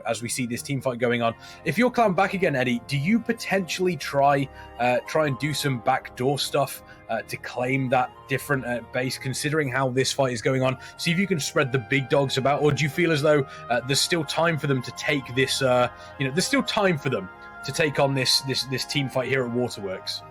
as we see this team fight going on. If you're Clown back again, Eddie, do you potentially try and do some backdoor stuff to claim that different base, considering how this fight is going on? See if you can spread the big dogs about, or do you feel as though there's still time for them to take this? There's still time for them to take on this team fight here at Waterworks.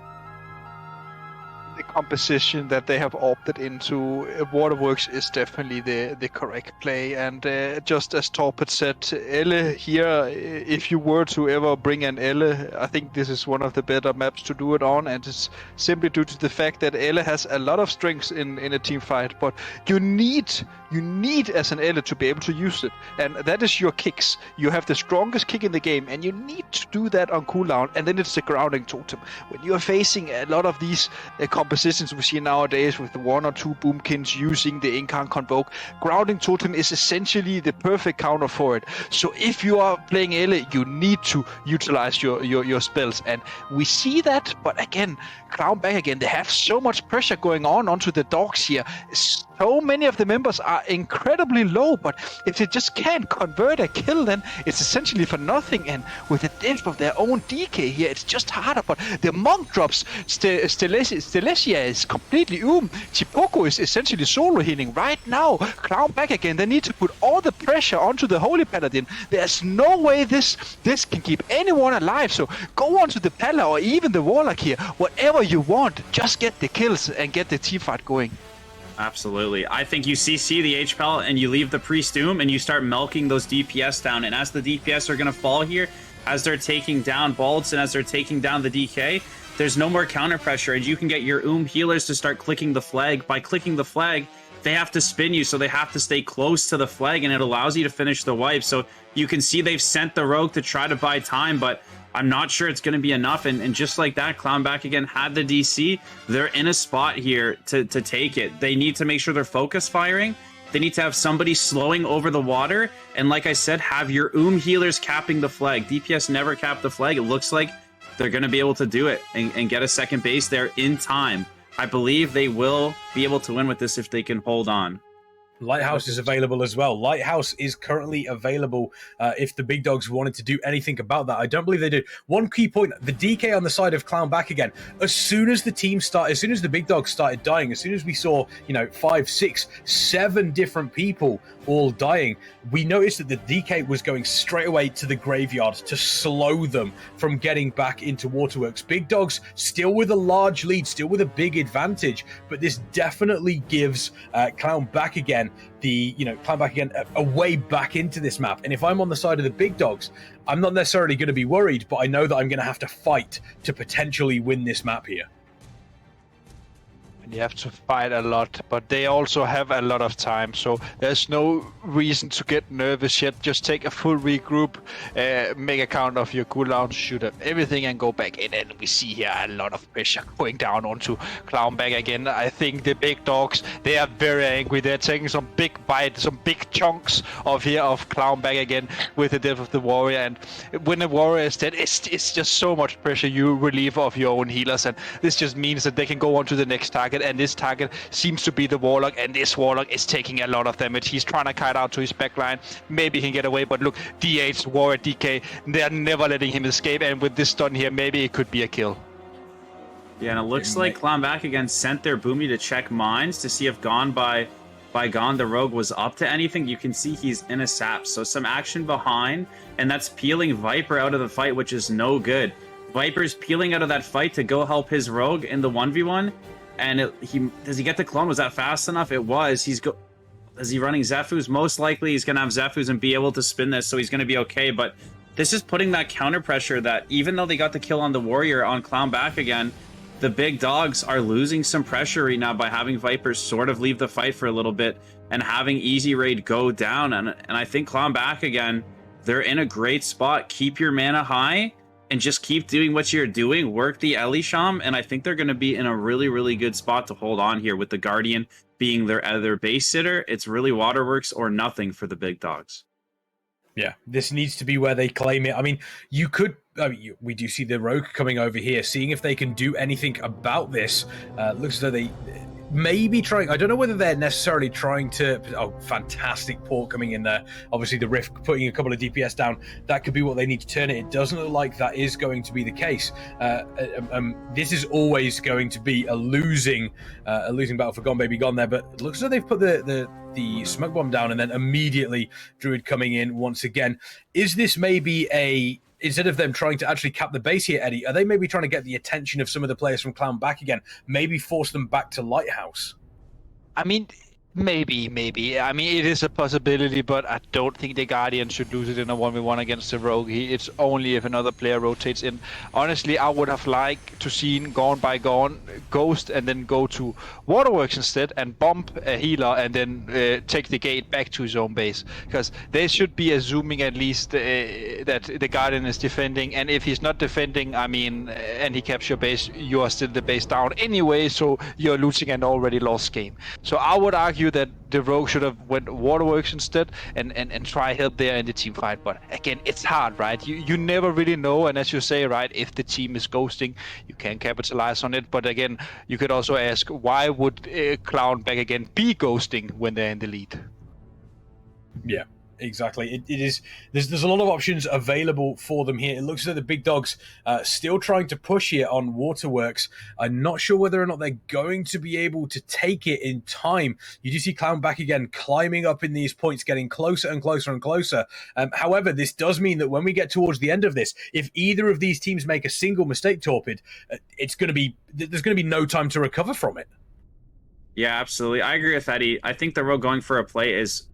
The composition that they have opted into Waterworks is definitely the correct play. And just as Torped said, Elle here, if you were to ever bring an Elle, I think this is one of the better maps to do it on, and it's simply due to the fact that Elle has a lot of strengths in a team fight, but you need as an Elle to be able to use it, and that is your kicks. You have the strongest kick in the game, and you need to do that on cooldown, and then it's the grounding totem. When you are facing a lot of these compositions we see nowadays with the 1 or 2 boomkins using the Incarn Convoke, grounding totem is essentially the perfect counter for it. So if you are playing Elle, you need to utilize your spells, and we see that. But again, Clown back again, they have so much pressure going on onto the dogs here. So many of the members are incredibly low, but if they just can't convert a kill, then it's essentially for nothing. And with the depth of their own DK here, it's just harder. But the monk drops, Stelesia is completely Chipoko is essentially solo healing right now. Clown back again, they need to put all the pressure onto the Holy Paladin. There's no way this can keep anyone alive. So go onto the Pala or even the Warlock here, whatever you want, just get the kills and get the team fight going. Absolutely. I think you CC the HPL and you leave the Priest Doom and you start milking those DPS down. And as the DPS are going to fall here, as they're taking down Bolts and as they're taking down the DK, there's no more counter pressure, and you can get your healers to start clicking the flag. By clicking the flag, they have to spin you, so they have to stay close to the flag, and it allows you to finish the wipe. So you can see they've sent the Rogue to try to buy time, but I'm not sure it's going to be enough. And just like that, Clown back again had the DC. They're in a spot here to take it. They need to make sure they're focus firing. They need to have somebody slowing over the water. And like I said, have your healers capping the flag. DPS never capped the flag. It looks like they're going to be able to do it and get a second base there in time. I believe they will be able to win with this if they can hold on. Lighthouse is available as well. Lighthouse is currently available if the big dogs wanted to do anything about that. I don't believe they did. One key point, the DK on the side of Clown back again. As soon as the big dogs started dying, as soon as we saw, 5, 6, 7 different people all dying, we noticed that the DK was going straight away to the graveyard to slow them from getting back into Waterworks. Big dogs still with a large lead, still with a big advantage, but this definitely gives Clown back again a way back into this map. And if I'm on the side of the big dogs, I'm not necessarily going to be worried, but I know that I'm going to have to fight to potentially win this map here. You have to fight a lot, but they also have a lot of time, so there's no reason to get nervous yet. Just take a full regroup, make a count of your cooldown, shoot up everything, and go back in. And we see here a lot of pressure going down onto Clownback again. I think the big dogs, they are very angry. They're taking some big bites, some big chunks of Clownback again with the death of the warrior. And when the warrior is dead, it's just so much pressure you relieve of your own healers, and this just means that they can go on to the next target. And this target seems to be the Warlock, and this Warlock is taking a lot of damage. He's trying to kite out to his backline. Maybe he can get away, but look, DH, Warrior, DK, they're never letting him escape, and with this stun here, maybe it could be a kill. Yeah, and it looks like Clownback again sent their Boomy to check mines to see if Gone by Gone the Rogue was up to anything. You can see he's in a sap, so some action behind, and that's peeling Viper out of the fight, which is no good. Viper's peeling out of that fight to go help his Rogue in the 1v1. And does he get the clone? Was that fast enough? It was. Is he running Zephus? Most likely he's going to have Zephus and be able to spin this, so he's going to be okay. But this is putting that counter pressure that even though they got the kill on the Warrior on Clownback again, the big dogs are losing some pressure right now by having Vipers sort of leave the fight for a little bit and having Easy Raid go down. And I think Clownback again, they're in a great spot. Keep your mana high and just keep doing what you're doing, work the Elisham, and I think they're going to be in a really, really good spot to hold on here with the Guardian being their other base sitter. It's really Waterworks or nothing for the big dogs. Yeah, this needs to be where they claim it. I mean, we do see the Rogue coming over here, seeing if they can do anything about this. Looks as though they may be trying. I don't know whether they're necessarily trying to. Oh, fantastic port coming in there. Obviously, the Rift putting a couple of DPS down. That could be what they need to turn it. It doesn't look like that is going to be the case. This is always going to be a losing battle for Gone Baby Gone there. But it looks as though they've put the smoke bomb down and then immediately Druid coming in once again. Is this maybe instead of them trying to actually cap the base here, Eddie, are they maybe trying to get the attention of some of the players from Clown back again? Maybe force them back to Lighthouse? I mean, maybe. I mean, it is a possibility, but I don't think the Guardian should lose it in a 1v1 against the Rogue. It's only if another player rotates in. Honestly, I would have liked to seen Gone by Gone Ghost and then go to Waterworks instead and bump a healer and then take the gate back to his own base. Because they should be assuming at least that the Guardian is defending. And if he's not defending, I mean, and he captures your base, you are still the base down anyway, so you're losing an already lost game. So I would argue that the Rogue should have went Waterworks instead and try help there in the team fight. But again, it's hard, right? You never really know, and as you say, right, if the team is ghosting, you can capitalize on it. But again, you could also ask, why would Clown back again be ghosting when they're in the lead? Yeah. Exactly. It is. There's a lot of options available for them here. It looks like the big dogs still trying to push here on Waterworks. I'm not sure whether or not they're going to be able to take it in time. You do see Clown back again, climbing up in these points, getting closer and closer and closer. However, this does mean that when we get towards the end of this, if either of these teams make a single mistake, Torpid, there's going to be no time to recover from it. Yeah, absolutely. I agree with Eddie. I think the Rogue going for a play is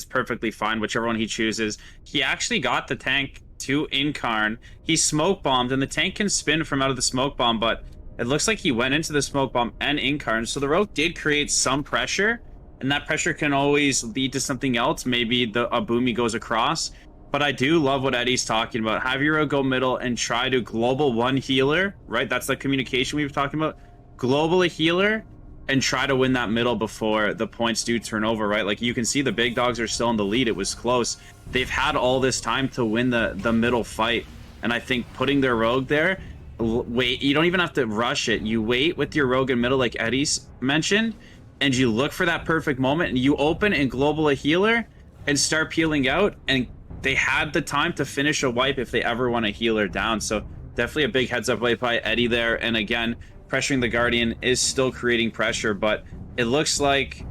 perfectly fine, whichever one he chooses. He actually got the tank to Incarn. He smoke bombed, and the tank can spin from out of the smoke bomb, but it looks like he went into the smoke bomb and Incarn. So the Rogue did create some pressure, and that pressure can always lead to something else. Maybe a Boomy goes across. But I do love what Eddie's talking about. Have your Rogue go middle and try to global one healer, right? That's the communication we were talking about. Global a healer and try to win that middle before the points do turn over, right? Like you can see the big dogs are still in the lead. It was close. They've had all this time to win the middle fight. And I think putting their Rogue there, wait, you don't even have to rush it. You wait with your Rogue in middle like Eddie's mentioned, and you look for that perfect moment and you open and global a healer and start peeling out. And they had the time to finish a wipe if they ever want a healer down. So definitely a big heads up wipe by Eddie there. And again, pressuring the Guardian is still creating pressure, but it looks like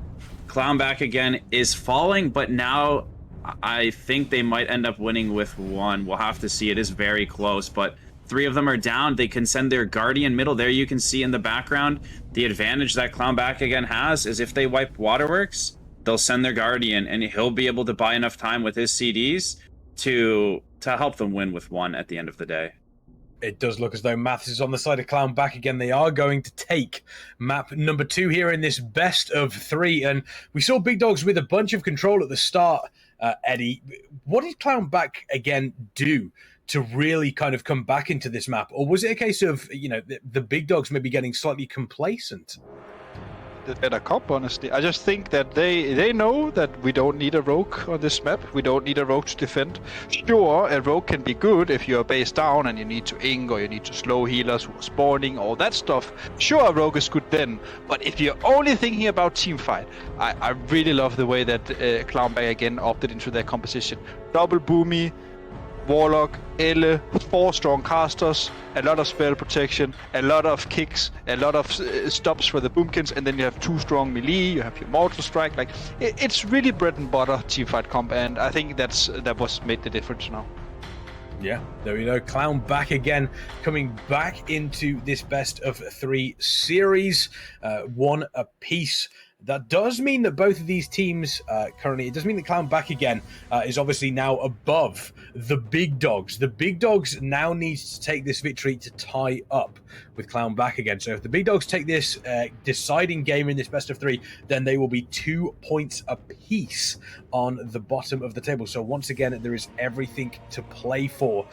Clown back again is falling, but now I think they might end up winning with one. We'll have to see. It is very close, but 3 of them are down. They can send their Guardian middle. There you can see in the background the advantage that Clown back again has is if they wipe Waterworks, they'll send their Guardian and he'll be able to buy enough time with his CDs to help them win with one at the end of the day. It does look as though Maths is on the side of Clown back again. They are going to take map number 2 here in this best of 3. And we saw Big Dogs with a bunch of control at the start, Eddie. What did Clown back again do to really kind of come back into this map? Or was it a case of, you know, the Big Dogs maybe getting slightly complacent? The better comp, honestly. I just think that they know that we don't need a rogue on this map. We don't need a rogue to defend. Sure, a rogue can be good if you're base down and you need to ink or you need to slow healers who are spawning, all that stuff. Sure, a rogue is good then. But if you're only thinking about teamfight, I really love the way that Clownback again opted into their composition. Double Boomy, Warlock, Elle, 4 strong casters, a lot of spell protection, a lot of kicks, a lot of stops for the boomkins, and then you have 2 strong melee, you have your mortal strike. Like it's really bread and butter teamfight comp, and I think that was made the difference now. Yeah, there we go. Clown back again, coming back into this best of 3 series, 1 apiece. That does mean that both of these teams currently, it does mean that Clown back again is obviously now above the Big Dogs. The Big Dogs now need to take this victory to tie up with Clown back again. So if the Big Dogs take this deciding game in this best of 3, then they will be 2 points apiece on the bottom of the table. So once again, there is everything to play for.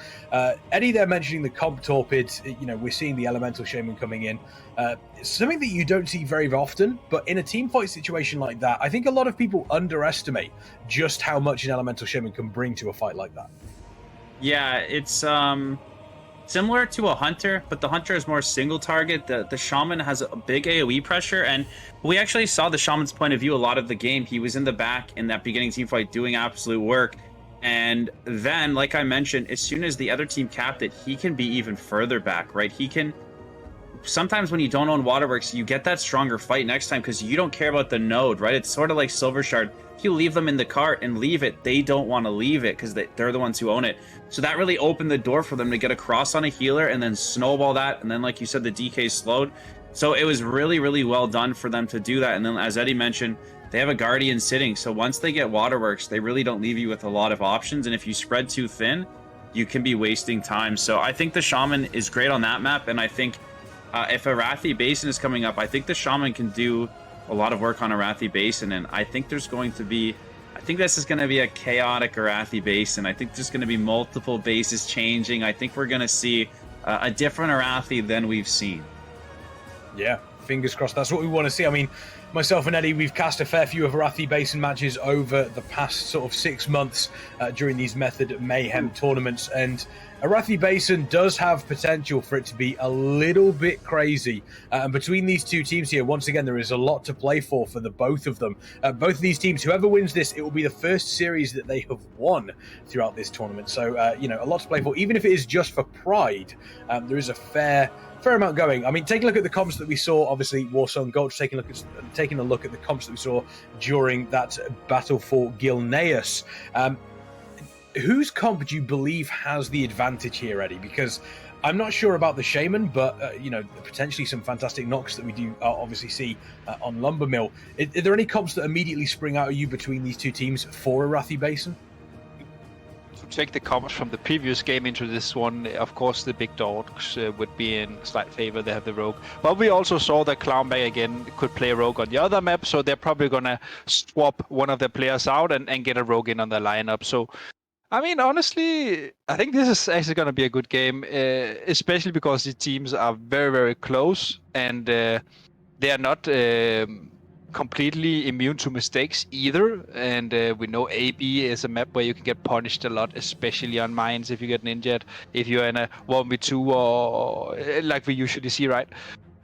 Eddie there mentioning the comp torpid, you know, we're seeing the Elemental Shaman coming in. Something that you don't see very often, but in a team fight situation like that, I think a lot of people underestimate just how much an Elemental Shaman can bring to a fight like that. Yeah, it's similar to a Hunter, but the Hunter is more single target. The Shaman has a big AoE pressure, and we actually saw the Shaman's point of view a lot of the game. He was in the back in that beginning team fight doing absolute work, and then, like I mentioned, as soon as the other team capped it, he can be even further back, right? He can... Sometimes when you don't own Waterworks, you get that stronger fight next time because you don't care about the node, right? It's sort of like Silver Shard. If you leave them in the cart and leave it, they don't want to leave it because they're the ones who own it. So that really opened the door for them to get a cross on a healer and then snowball that. And then, like you said, the DK slowed. So it was really, really well done for them to do that. And then, as Eddie mentioned, they have a Guardian sitting. So once they get Waterworks, they really don't leave you with a lot of options. And if you spread too thin, you can be wasting time. So I think the Shaman is great on that map. And I think if Arathi Basin is coming up, I think the Shaman can do a lot of work on Arathi Basin, and I think this is going to be a chaotic Arathi Basin. I think there's going to be multiple bases changing. I think we're going to see a different Arathi than we've seen. Yeah, fingers crossed. That's what we want to see. I mean, myself and Eddie, we've cast a fair few of Arathi Basin matches over the past sort of 6 months during these Method Mayhem tournaments, and Arathi Basin does have potential for it to be a little bit crazy. And between these two teams here, once again, there is a lot to play for the both of them. Both of these teams, whoever wins this, it will be the first series that they have won throughout this tournament. So, you know, a lot to play for. Even if it is just for pride, there is a fair amount going. I mean, take a look at the comps that we saw. Obviously, Warsong Gulch, taking a look at the comps that we saw during that battle for Gilneas. Whose comp do you believe has the advantage here, Eddie? Because I'm not sure about the Shaman, but you know, potentially some fantastic knocks that we do obviously see on Lumbermill. Are there any comps that immediately spring out of you between these two teams for Arathi Basin? To take the comps from the previous game into this one, of course the Big Dogs would be in slight favor. They have the Rogue, but we also saw that Clownback again could play Rogue on the other map, so they're probably gonna swap one of their players out and get a Rogue in on their lineup. So I mean, honestly, I think this is actually going to be a good game, especially because the teams are very, very close, and they are not completely immune to mistakes either. And we know AB is a map where you can get punished a lot, especially on mines if you get injured, if you're in a 1v2 or like we usually see, right?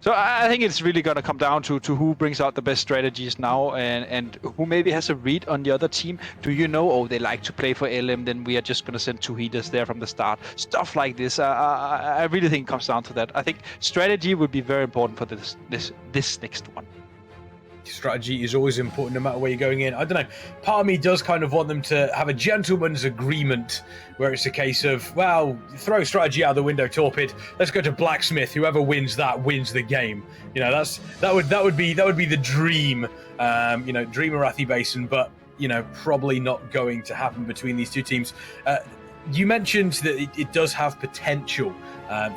So I think it's really going to come down to who brings out the best strategies now and who maybe has a read on the other team. Do you know, oh, they like to play for LM, then we are just going to send 2 heaters there from the start. Stuff like this. I really think it comes down to that. I think strategy would be very important for this next one. Strategy is always important no matter where you're going in. I don't know, part of me does kind of want them to have a gentleman's agreement where it's a case of, well, throw strategy out the window, Torpid, let's go to Blacksmith, whoever wins that wins the game. You know, that would be the dream, you know, dream Arathi Basin, but you know, probably not going to happen between these two teams. you mentioned that it does have potential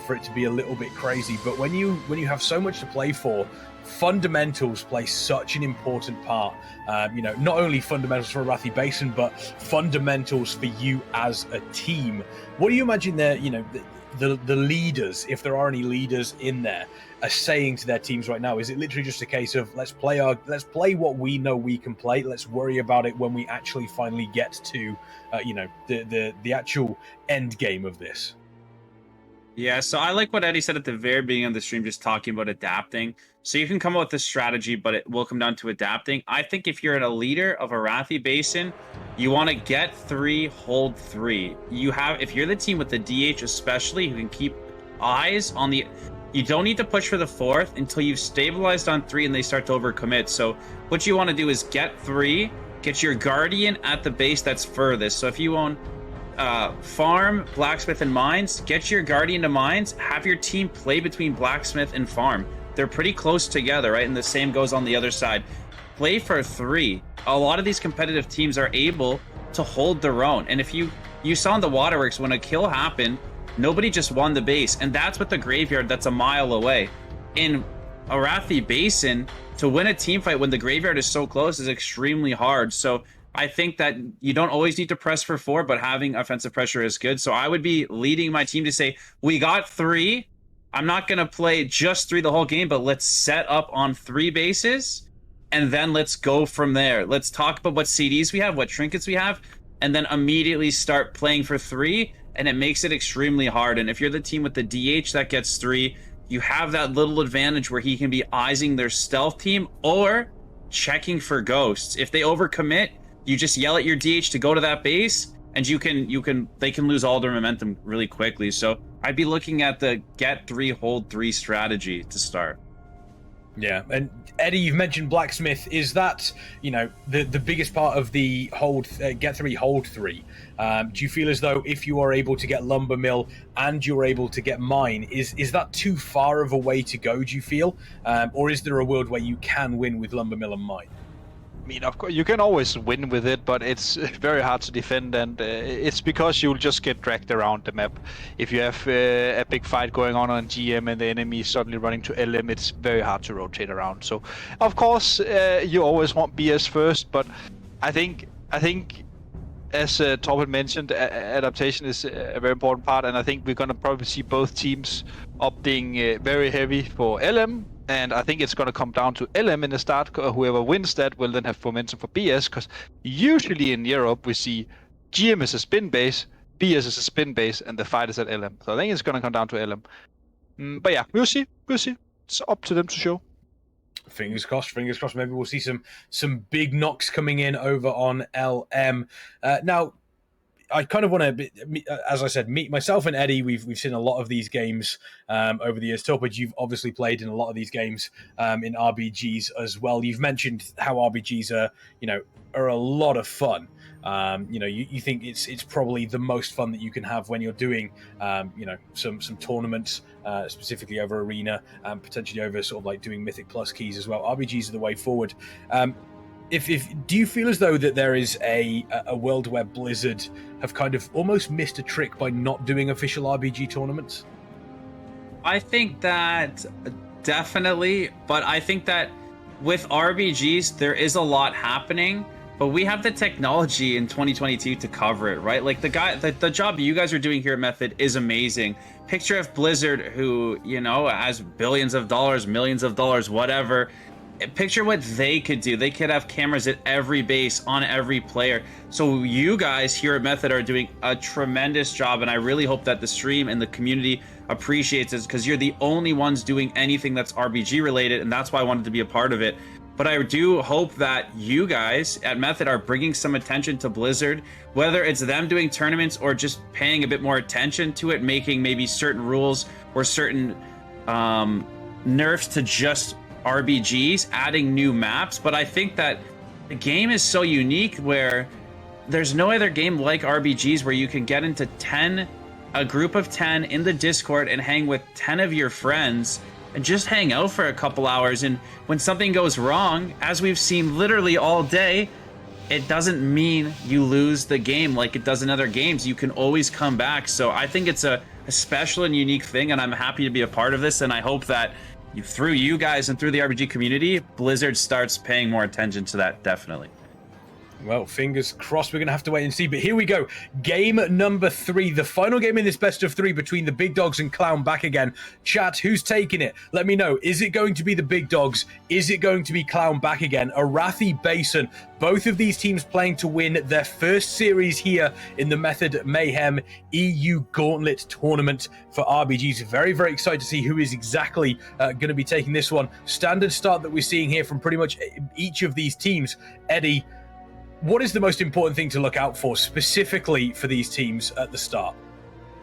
for it to be a little bit crazy, but when you have so much to play for, fundamentals play such an important part. Not only fundamentals for Arathi Basin, but fundamentals for you as a team. What do you imagine the leaders, if there are any leaders in there, are saying to their teams right now? Is it literally just a case of let's play what we know we can play, let's worry about it when we actually finally get to the actual end game of this? Yeah, so I like what Eddie said at the very beginning of the stream, just talking about adapting. So you can come up with a strategy, but it will come down to adapting. I think if you're a leader of Arathi Basin, you want to get 3, hold 3. If you're the team with the DH especially, who can keep eyes on the... You don't need to push for the 4th until you've stabilized on 3 and they start to overcommit. So what you want to do is get 3, get your Guardian at the base that's furthest. So if you own... farm, blacksmith, and mines, get your guardian to mines, have your team play between blacksmith and farm. They're pretty close together, right? And the same goes on the other side. Play for 3. A lot of these competitive teams are able to hold their own. And if you saw in the waterworks, when a kill happened, nobody just won the base. And that's with the graveyard that's a mile away. In Arathi Basin, to win a team fight when the graveyard is so close is extremely hard. So I think that you don't always need to press for 4, but having offensive pressure is good. So I would be leading my team to say, we got 3. I'm not going to play just 3 the whole game, but let's set up on 3 bases, and then let's go from there. Let's talk about what CDs we have, what trinkets we have, and then immediately start playing for 3, and it makes it extremely hard. And if you're the team with the DH that gets 3, you have that little advantage where he can be eyeing their stealth team or checking for ghosts. If they overcommit, you just yell at your DH to go to that base, and they can lose all their momentum really quickly. So I'd be looking at the get 3, hold 3 strategy to start. Yeah, and Eddie, you've mentioned blacksmith. Is that the biggest part of the get 3, hold 3? Do you feel as though if you are able to get lumber mill and you're able to get mine, is that too far of a way to go? Do you feel, or is there a world where you can win with lumber mill and mine? I mean, of course, you can always win with it, but it's very hard to defend, and it's because you'll just get dragged around the map. If you have a big fight going on GM and the enemy is suddenly running to LM, it's very hard to rotate around. So, of course, you always want BS first, but I think as Torben mentioned, adaptation is a very important part, and I think we're going to probably see both teams opting very heavy for LM. And I think it's going to come down to LM in the start. Whoever wins that will then have momentum for BS, because usually in Europe we see GM is a spin base, BS is a spin base, and the fight is at LM. So I think it's going to come down to LM. But yeah, we'll see. It's up to them to show. Fingers crossed. Maybe we'll see some big knocks coming in over on LM. Now, I kind of want to, as I said, meet myself and Eddie. We've seen a lot of these games over the years. Torpid, you've obviously played in a lot of these games in RBGs as well. You've mentioned how RBGs are a lot of fun. You think it's probably the most fun that you can have when you're doing some tournaments, specifically over Arena, and potentially over sort of like doing Mythic Plus keys as well. RBGs are the way forward. Do you feel as though that there is a world where Blizzard have kind of almost missed a trick by not doing official RBG tournaments? I think that definitely, but I think that with RBGs, there is a lot happening, but we have the technology in 2022 to cover it, right? Like the job you guys are doing here at Method is amazing. Picture if Blizzard, who, has billions of dollars, millions of dollars, whatever, picture what they could do. They could have cameras at every base, on every player. So you guys here at Method are doing a tremendous job, and I really hope that the stream and the community appreciates this, because you're the only ones doing anything that's RBG related, and that's why I wanted to be a part of it. But I do hope that you guys at Method are bringing some attention to Blizzard, whether it's them doing tournaments or just paying a bit more attention to it, making maybe certain rules or certain nerfs to just RBGs, adding new maps. But I think that the game is so unique where there's no other game like RBGs where you can get into a group of 10 in the Discord and hang with 10 of your friends and just hang out for a couple hours. And when something goes wrong, as we've seen literally all day, it doesn't mean you lose the game like it does in other games. You can always come back. So I think it's a special and unique thing, and I'm happy to be a part of this, and I hope that through you guys and through the RBG community, Blizzard starts paying more attention to that, definitely. Well, fingers crossed. We're going to have to wait and see. But here we go. Game number 3. The final game in this best of 3 between the Big Dogs and Clown back again. Chat, who's taking it? Let me know. Is it going to be the Big Dogs? Is it going to be Clown back again? Arathi Basin. Both of these teams playing to win their first series here in the Method Mayhem EU Gauntlet tournament for RBGs. Very, very excited to see who is exactly going to be taking this one. Standard start that we're seeing here from pretty much each of these teams. Eddie, what is the most important thing to look out for specifically for these teams at the start?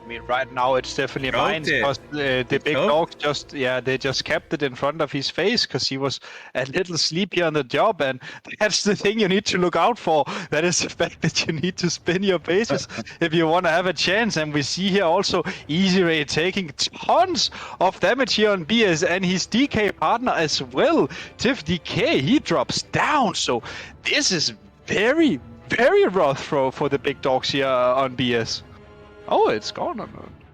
I mean, right now it's definitely mine because the Big Dogs they just kept it in front of his face because he was a little sleepy on the job, and that's the thing you need to look out for. That is the fact that you need to spin your bases if you want to have a chance. And we see here also Easy Ray taking tons of damage here on BS, and his DK partner as well. Tiff DK, he drops down. So this is very, very rough for the Big Dogs here on BS. Oh, it's gone.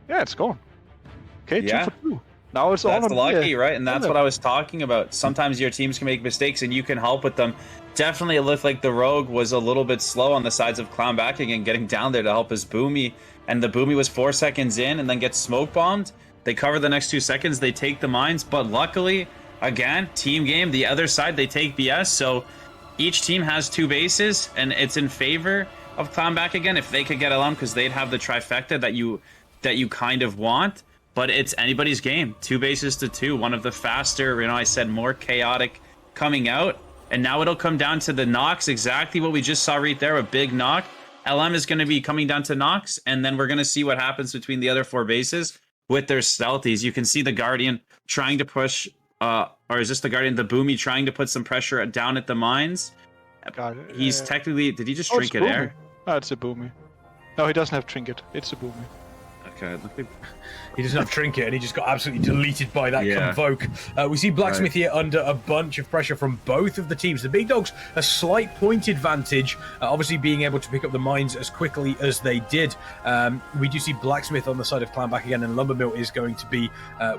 Yeah, it's gone. Okay, yeah. 2 for 2. Now it's all on lucky, right? And that's what I was talking about. Sometimes your teams can make mistakes and you can help with them. Definitely it looked like the Rogue was a little bit slow on the sides of Clown backing and getting down there to help his Boomy. And the Boomy was 4 seconds in and then gets smoke bombed. They cover the next 2 seconds. They take the mines. But luckily, again, team game, the other side, they take BS. So each team has 2 bases and it's in favor of Clown back again if they could get LM, because they'd have the trifecta that you kind of want. But it's anybody's game. 2 bases to 2, one of the faster, I said more chaotic coming out. And now it'll come down to the knocks, exactly what we just saw right there, a big knock. LM is going to be coming down to knocks, and then we're going to see what happens between the other 4 bases with their stealthies. You can see the Guardian trying to push, or is this the Guardian? The Boomy trying to put some pressure down at the mines. He's technically, did he just trinket air? Oh, it's a Boomy. No, he doesn't have trinket. It's a Boomy. Okay. He doesn't have trinket, and he just got absolutely deleted by that Convoke. We see Blacksmith here under a bunch of pressure from both of the teams. The Big Dogs, a slight point advantage, obviously being able to pick up the mines as quickly as they did. We do see Blacksmith on the side of Clown back again, and Lumbermill is going to be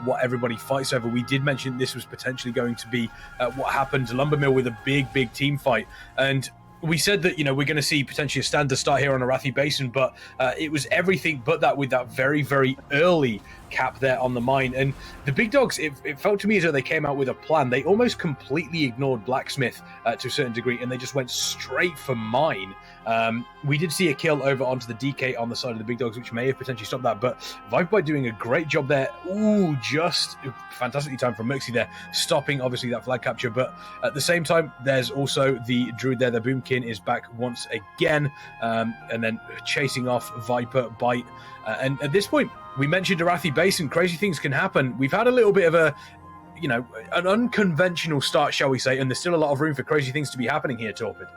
what everybody fights over. We did mention this was potentially going to be what happened. Lumbermill with a big team fight, and we said that, we're going to see potentially a standard start here on Arathi Basin, but it was everything but that with that very, very early cap there on the mine. And the Big Dogs, it felt to me as though they came out with a plan. They almost completely ignored Blacksmith to a certain degree, and they just went straight for mine. We did see a kill over onto the DK on the side of the Big Dogs, which may have potentially stopped that, but Vipebite doing a great job there. Ooh, just fantastically timed from Mixie there, stopping obviously that flag capture, but at the same time, there's also the Druid there. The Boomkin is back once again, and then chasing off Viper Bite. And at this point, we mentioned Arathi Basin. Crazy things can happen. We've had a little bit of an unconventional start, shall we say, and there's still a lot of room for crazy things to be happening here, Torpid.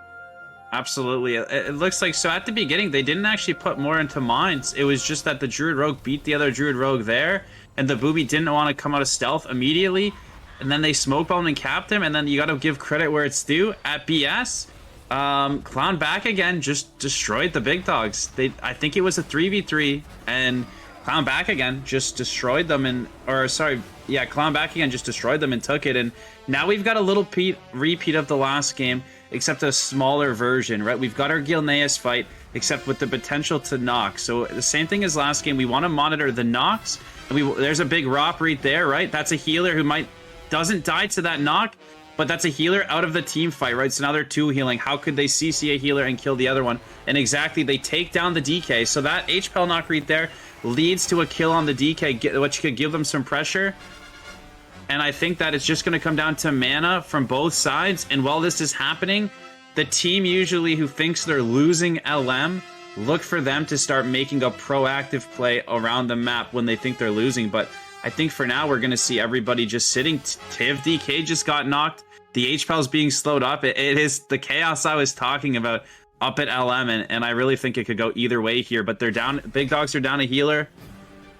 Absolutely. It looks like, so at the beginning, they didn't actually put more into mines. It was just that the Druid Rogue beat the other Druid Rogue there, and the Booby didn't want to come out of stealth immediately, and then they smoke bombed and capped him, and then you got to give credit where it's due. At BS, Clown back again just destroyed the Big Dogs. I think it was a 3v3, and Clown back again just destroyed them, Clown back again just destroyed them and took it. And now we've got a little repeat of the last game, except a smaller version, right? We've got our Gilneas fight, except with the potential to knock. So the same thing as last game. We want to monitor the knocks. And there's a big Rop right there, right? That's a healer who doesn't die to that knock, but that's a healer out of the team fight, right? So now they're 2 healing. How could they CC a healer and kill the other one? And exactly, they take down the DK. So that HPL knock right there leads to a kill on the DK, which could give them some pressure. And I think that it's just going to come down to mana from both sides. And while this is happening, the team usually who thinks they're losing LM, look for them to start making a proactive play around the map when they think they're losing. But I think for now, we're going to see everybody just sitting. Tiv DK just got knocked. The HPL's being slowed up. It is the chaos I was talking about up at LM, and I really think it could go either way here. But they're down. Big Dogs are down a healer.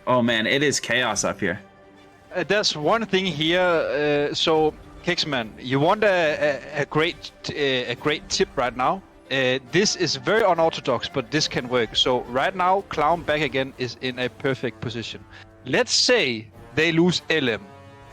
Oh man, it is chaos up here. There's one thing here. So, Kixman, you want a great tip right now? This is very unorthodox, but this can work. So right now, Clown back again is in a perfect position. Let's say they lose LM.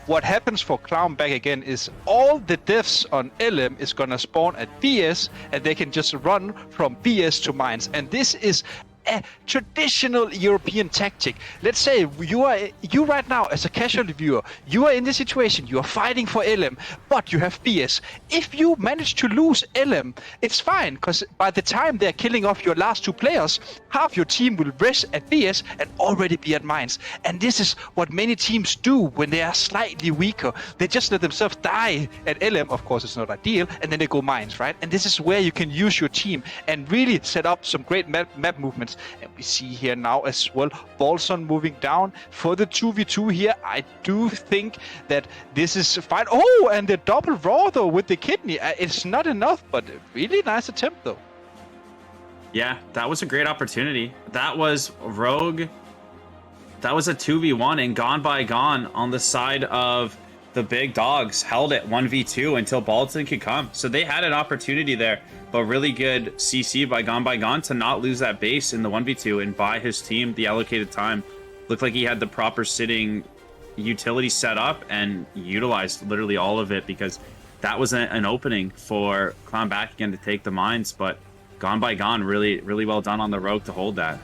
What happens for Clown back again is all the deaths on LM is gonna spawn at VS, and they can just run from VS to mines. And this is a traditional European tactic. Let's say you right now as a casual viewer, you are in this situation, you are fighting for LM, but you have VS. If you manage to lose LM, it's fine, because by the time they're killing off your last 2 players, half your team will rest at VS and already be at mines. And this is what many teams do when they are slightly weaker. They just let themselves die at LM, of course it's not ideal, and then they go mines, right? And this is where you can use your team and really set up some great map movements. And we see here now as well, Bolson moving down for the 2v2 here. I do think that this is fine. Oh, and the double raw though with the kidney. It's not enough, but really nice attempt though. Yeah, that was a great opportunity. That was Rogue. That was a 2v1 and Gone by Gone on the side of the big dogs held it 1v2 until Bolton could come. So they had an opportunity there, but really good CC by Gone to not lose that base in the 1v2 and buy his team the allocated time. Looked like he had the proper sitting utility set up and utilized literally all of it, because that was an opening for Clown back again to take the mines. But Gone by Gone, really well done on the Rogue to hold that.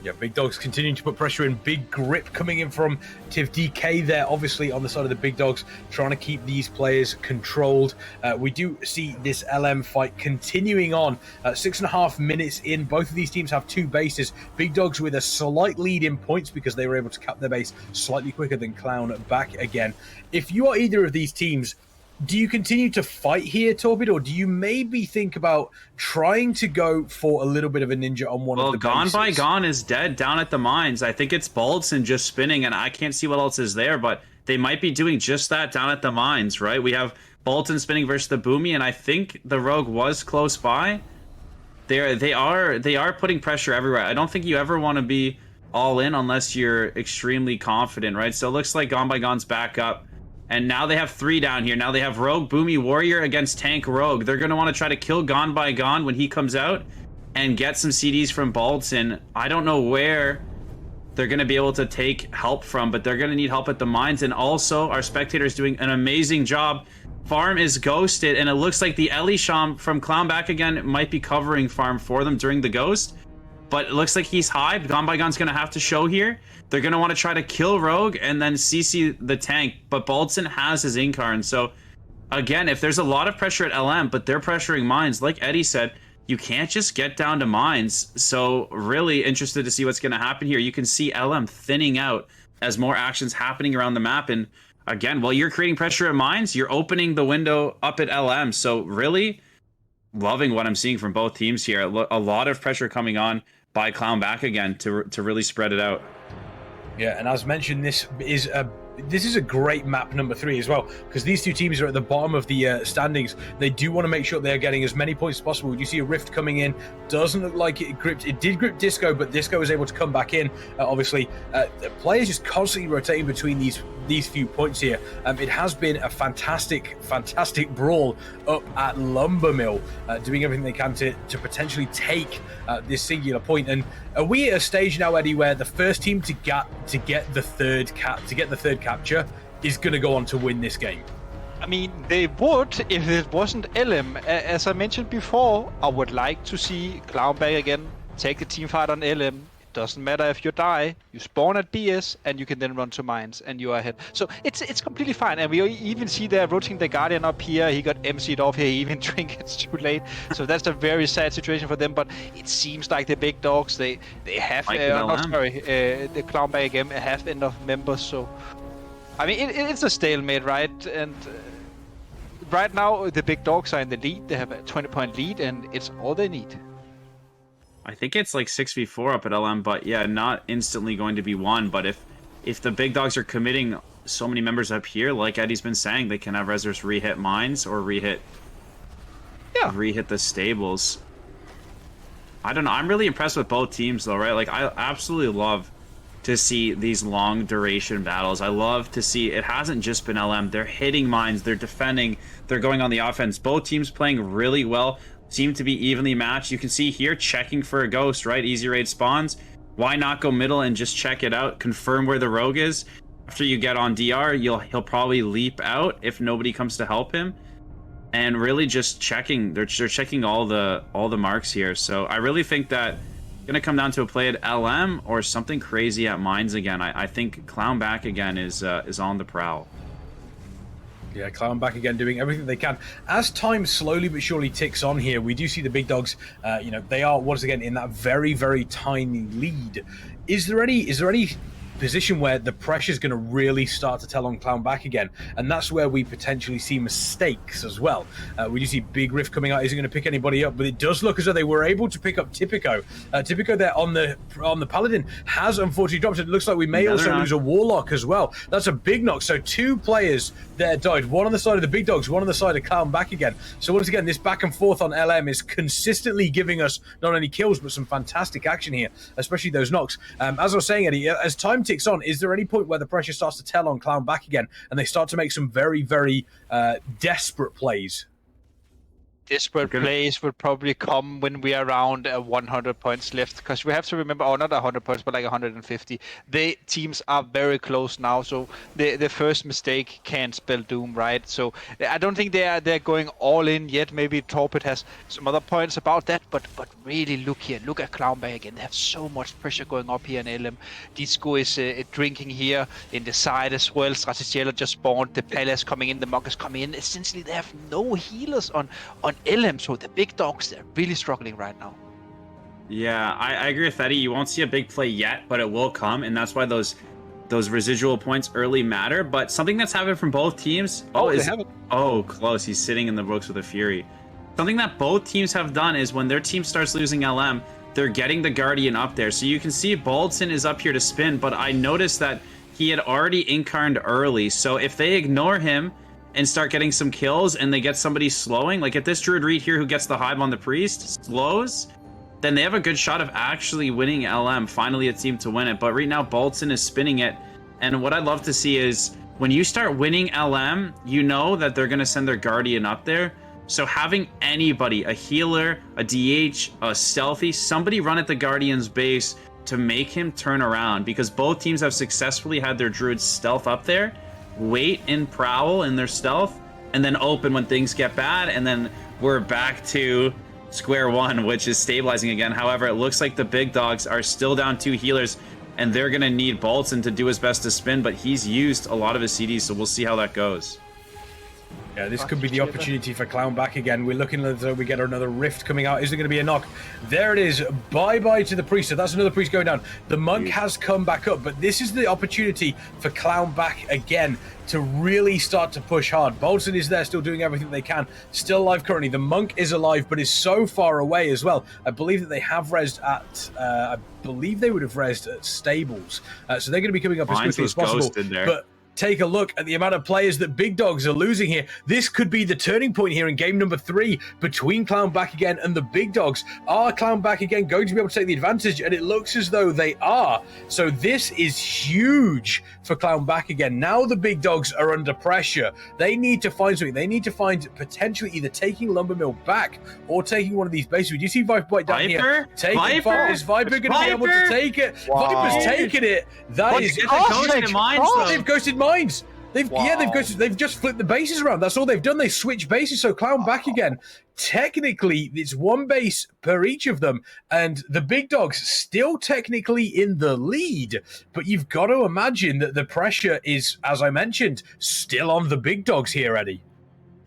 Yeah, Big Dogs continuing to put pressure in. Big grip coming in from Tiv DK there, obviously on the side of the Big Dogs, trying to keep these players controlled. We do see this LM fight continuing on. 6.5 minutes in, both of these teams have 2 bases. Big Dogs with a slight lead in points because they were able to cap their base slightly quicker than Clown back again. If you are either of these teams, do you continue to fight here, Torpid, or do you maybe think about trying to go for a little bit of a ninja on one of the Gone bases? by Gone is dead down at the mines. I think it's Baldson just spinning, and I can't see what else is there, but they might be doing just that down at the mines, right? We have Bolton spinning versus the Boomy, and I think the Rogue was close by. They are putting pressure everywhere. I don't think you ever want to be all in unless you're extremely confident, right? So it looks like Gone by Gone's back up. And now they have 3 down here. Now they have Rogue, Boomy, Warrior against Tank Rogue. They're going to want to try to kill Gone by Gone when he comes out and get some CDs from Baldson. I don't know where they're going to be able to take help from, but they're going to need help at the mines. And also, our spectators doing an amazing job. Farm is ghosted, and it looks like the Elisham from Clown back again might be covering Farm for them during the ghost. But it looks like he's high. Gone by Gone's going to have to show here. They're going to want to try to kill Rogue and then CC the tank. But Baldson has his Incarn. So, again, if there's a lot of pressure at LM, but they're pressuring mines, like Eddie said, you can't just get down to mines. So, really interested to see what's going to happen here. You can see LM thinning out as more action's happening around the map. And, again, while you're creating pressure at mines, you're opening the window up at LM. So, really loving what I'm seeing from both teams here. A lot of pressure coming on by Clown back again to really spread it out. Yeah, and as mentioned, this is a great map number 3 as well, because these 2 teams are at the bottom of the standings. They do want to make sure they're getting as many points as possible. You see a Rift coming in. Doesn't look like it gripped. It did grip Disco, but Disco was able to come back in. Obviously, the players just constantly rotating between these few points here. It has been a fantastic brawl up at Lumbermill, doing everything they can to potentially take this singular point. And are we at a stage now, Eddie, where the first team to get the third capture is going to go on to win this game? I mean, they would if it wasn't LM. As I mentioned before, I would like to see Clown back again, take the team fight on LM. It doesn't matter if you die, you spawn at BS, and you can then run to mines, and you are ahead. So it's completely fine. And we even see they're rotating the Guardian up here. He got MC'd off here, even Trinket's too late. So that's a very sad situation for them. But it seems like the Big Dogs, they have, the Clown back again have enough members. So, I mean, it's a stalemate, right? And right now, the Big Dogs are in the lead. They have a 20-point lead, and it's all they need. I think it's like 6v4 up at LM, but yeah, not instantly going to be won. But if the Big Dogs are committing so many members up here, like Eddie's been saying, they can have Rezzers re-hit mines or re-hit the stables. I don't know. I'm really impressed with both teams, though, right? Like, I absolutely love to see these long duration battles. I love to see it hasn't just been LM. They're hitting mines, they're defending, they're going on the offense. Both teams playing really well. seem to be evenly matched. You can see here checking for a ghost, right? Easy raid spawns. Why not go middle and just check it out, confirm where the rogue is? After you get on DR, he'll probably leap out if nobody comes to help him. And really just checking, they're checking all the marks here. So I really think that it's gonna come down to a play at LM or something crazy at Mines again. I think Clown back again is on the prowl. Yeah, Clown back again, doing everything they can. As time slowly but surely ticks on here, we do see the big dogs. You know, they are once again in that very, very tiny lead. Is there any position where the pressure is going to really start to tell on Clown back again, and that's where we potentially see mistakes as well? We do see Big Rift coming out, isn't going to pick anybody up, but it does look as though they were able to pick up Typico. Typico there on the Paladin has unfortunately dropped. It looks like we may also lose a Warlock as well. That's a big knock. So 2 players there died, one on the side of the big dogs, one on the side of Clown back again. So once again, this back and forth on LM is consistently giving us not only kills but some fantastic action here, especially those knocks. As I was saying, Eddie, as time ticks on, is there any point where the pressure starts to tell on Clown back again and they start to make some very, very desperate plays? Desperate plays would probably come when we are around 100 points left, because we have to remember, not 100 points, but like 150. The teams are very close now, so the first mistake can spell doom, right? So I don't think they're going all in yet. Maybe Torpid has some other points about that, but really look here, look at Clownback again. They have so much pressure going up here in LM. Disco is drinking here in the side as well. Stracciatella just spawned. The Palace coming in, the Monk is coming in. Essentially, they have no healers on LM, so the big dogs, they're really struggling right now. Yeah, I agree with Eddie. You won't see a big play yet, but it will come, and that's why those residual points early matter. But something that's happened from both teams. Close. He's sitting in the books with a Fury. Something that both teams have done is when their team starts losing LM, they're getting the Guardian up there. So you can see Baldson is up here to spin, but I noticed that he had already incarned early. So if they ignore him and start getting some kills and they get somebody slowing, like if this Druid Reed here who gets the Hive on the Priest slows, then they have a good shot of actually winning LM, finally a team to win it. But right now, Baldson is spinning it. And what I'd love to see is when you start winning LM, you know that they're going to send their Guardian up there. So having anybody, a healer, a DH, a stealthy, somebody run at the Guardian's base to make him turn around, because both teams have successfully had their Druids stealth up there, wait and prowl in their stealth, and then open when things get bad, and then we're back to square one, which is stabilizing again. However, it looks like the big dogs are still down 2 healers, and they're going to need Bolton to do his best to spin, but he's used a lot of his CDs, so we'll see how that goes. Yeah, this could be the opportunity for Clown back again. We're looking as though we get another Rift coming out. Is there going to be a knock? There it is. Bye-bye to the Priest. So that's another Priest going down. The Monk has come back up, but this is the opportunity for Clown back again to really start to push hard. Bolton is there, still doing everything they can. Still alive currently. The Monk is alive, but is so far away as well. I believe that they have rezzed at... I believe they would have rezzed at Stables. So they're going to be coming up as quickly as possible. But take a look at the amount of players that big dogs are losing here. This could be the turning point here in game number 3 between Clown back again and the big dogs. Are Clown back again going to be able to take the advantage? And it looks as though they are. So this is huge for Clown back again. Now the big dogs are under pressure. They need to find something. They need to find potentially either taking Lumbermill back or taking one of these bases. Do you see Viper Bite down here? Is Viper going to be able to take it? Wow. Viper's taken it. That is they've ghosted mines. They've just flipped the bases around. That's all they've done. They switched bases. So Clown back again. Technically, it's 1 base per each of them, and the big dogs still technically in the lead. But you've got to imagine that the pressure is, as I mentioned, still on the big dogs here, Eddie.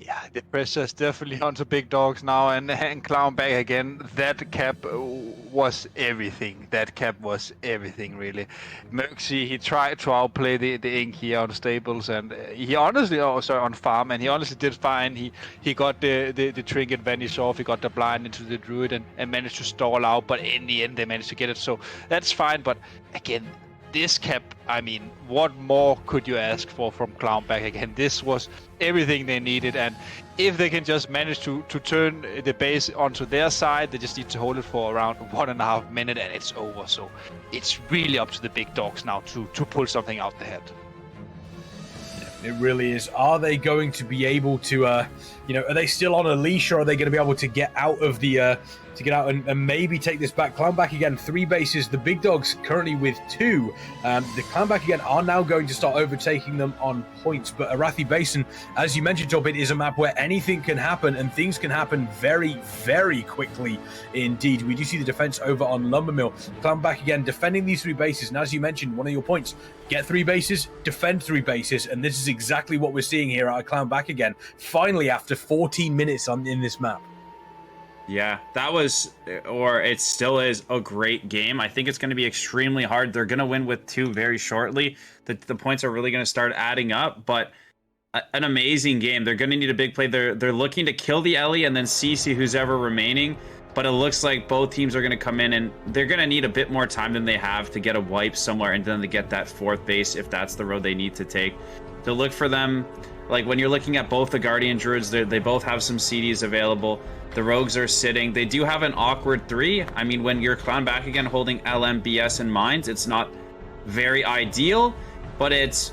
Yeah, the pressure is definitely onto big dogs now, and Clown back again. That cap was everything. That cap was everything, really. Merxy, he tried to outplay the Ink here on Stables, and he honestly, on farm, and he honestly did fine. He got the trinket vanish off, he got the blind into the Druid, and managed to stall out, but in the end they managed to get it, so that's fine. But again, this cap, I mean, what more could you ask for from Clown back again? This was everything they needed, and if they can just manage to turn the base onto their side, they just need to hold it for around 1.5 minutes and it's over. So it's really up to the big dogs now to pull something out the head. It really is. Are they going to be able to, are they still on a leash, or are they going to be able to get out of the, and maybe take this back? Clown back again, 3 bases. The big dogs currently with 2. The Clown back again are now going to start overtaking them on points. But Arathi Basin, as you mentioned, Top, it is a map where anything can happen, and things can happen very, very quickly indeed. We do see the defense over on Lumbermill. Clown back again, defending these 3 bases. And as you mentioned, one of your points, get 3 bases, defend 3 bases. And this is exactly what we're seeing here at Clown back again. Finally, after 14 minutes in this map. Yeah, that was, or it still is, a great game. I think it's going to be extremely hard. They're going to win with 2 very shortly. The points are really going to start adding up, but an amazing game. They're going to need a big play. They're looking to kill the Ellie and then CC who's ever remaining, but it looks like both teams are going to come in and they're going to need a bit more time than they have to get a wipe somewhere and then to get that 4th base if that's the road they need to take. To look for them, like when you're looking at both the Guardian Druids, they both have some CDs available. The Rogues are sitting. They do have an awkward 3. I mean, when you're Clown back again holding LM, BS, and Mines, it's not very ideal, but it's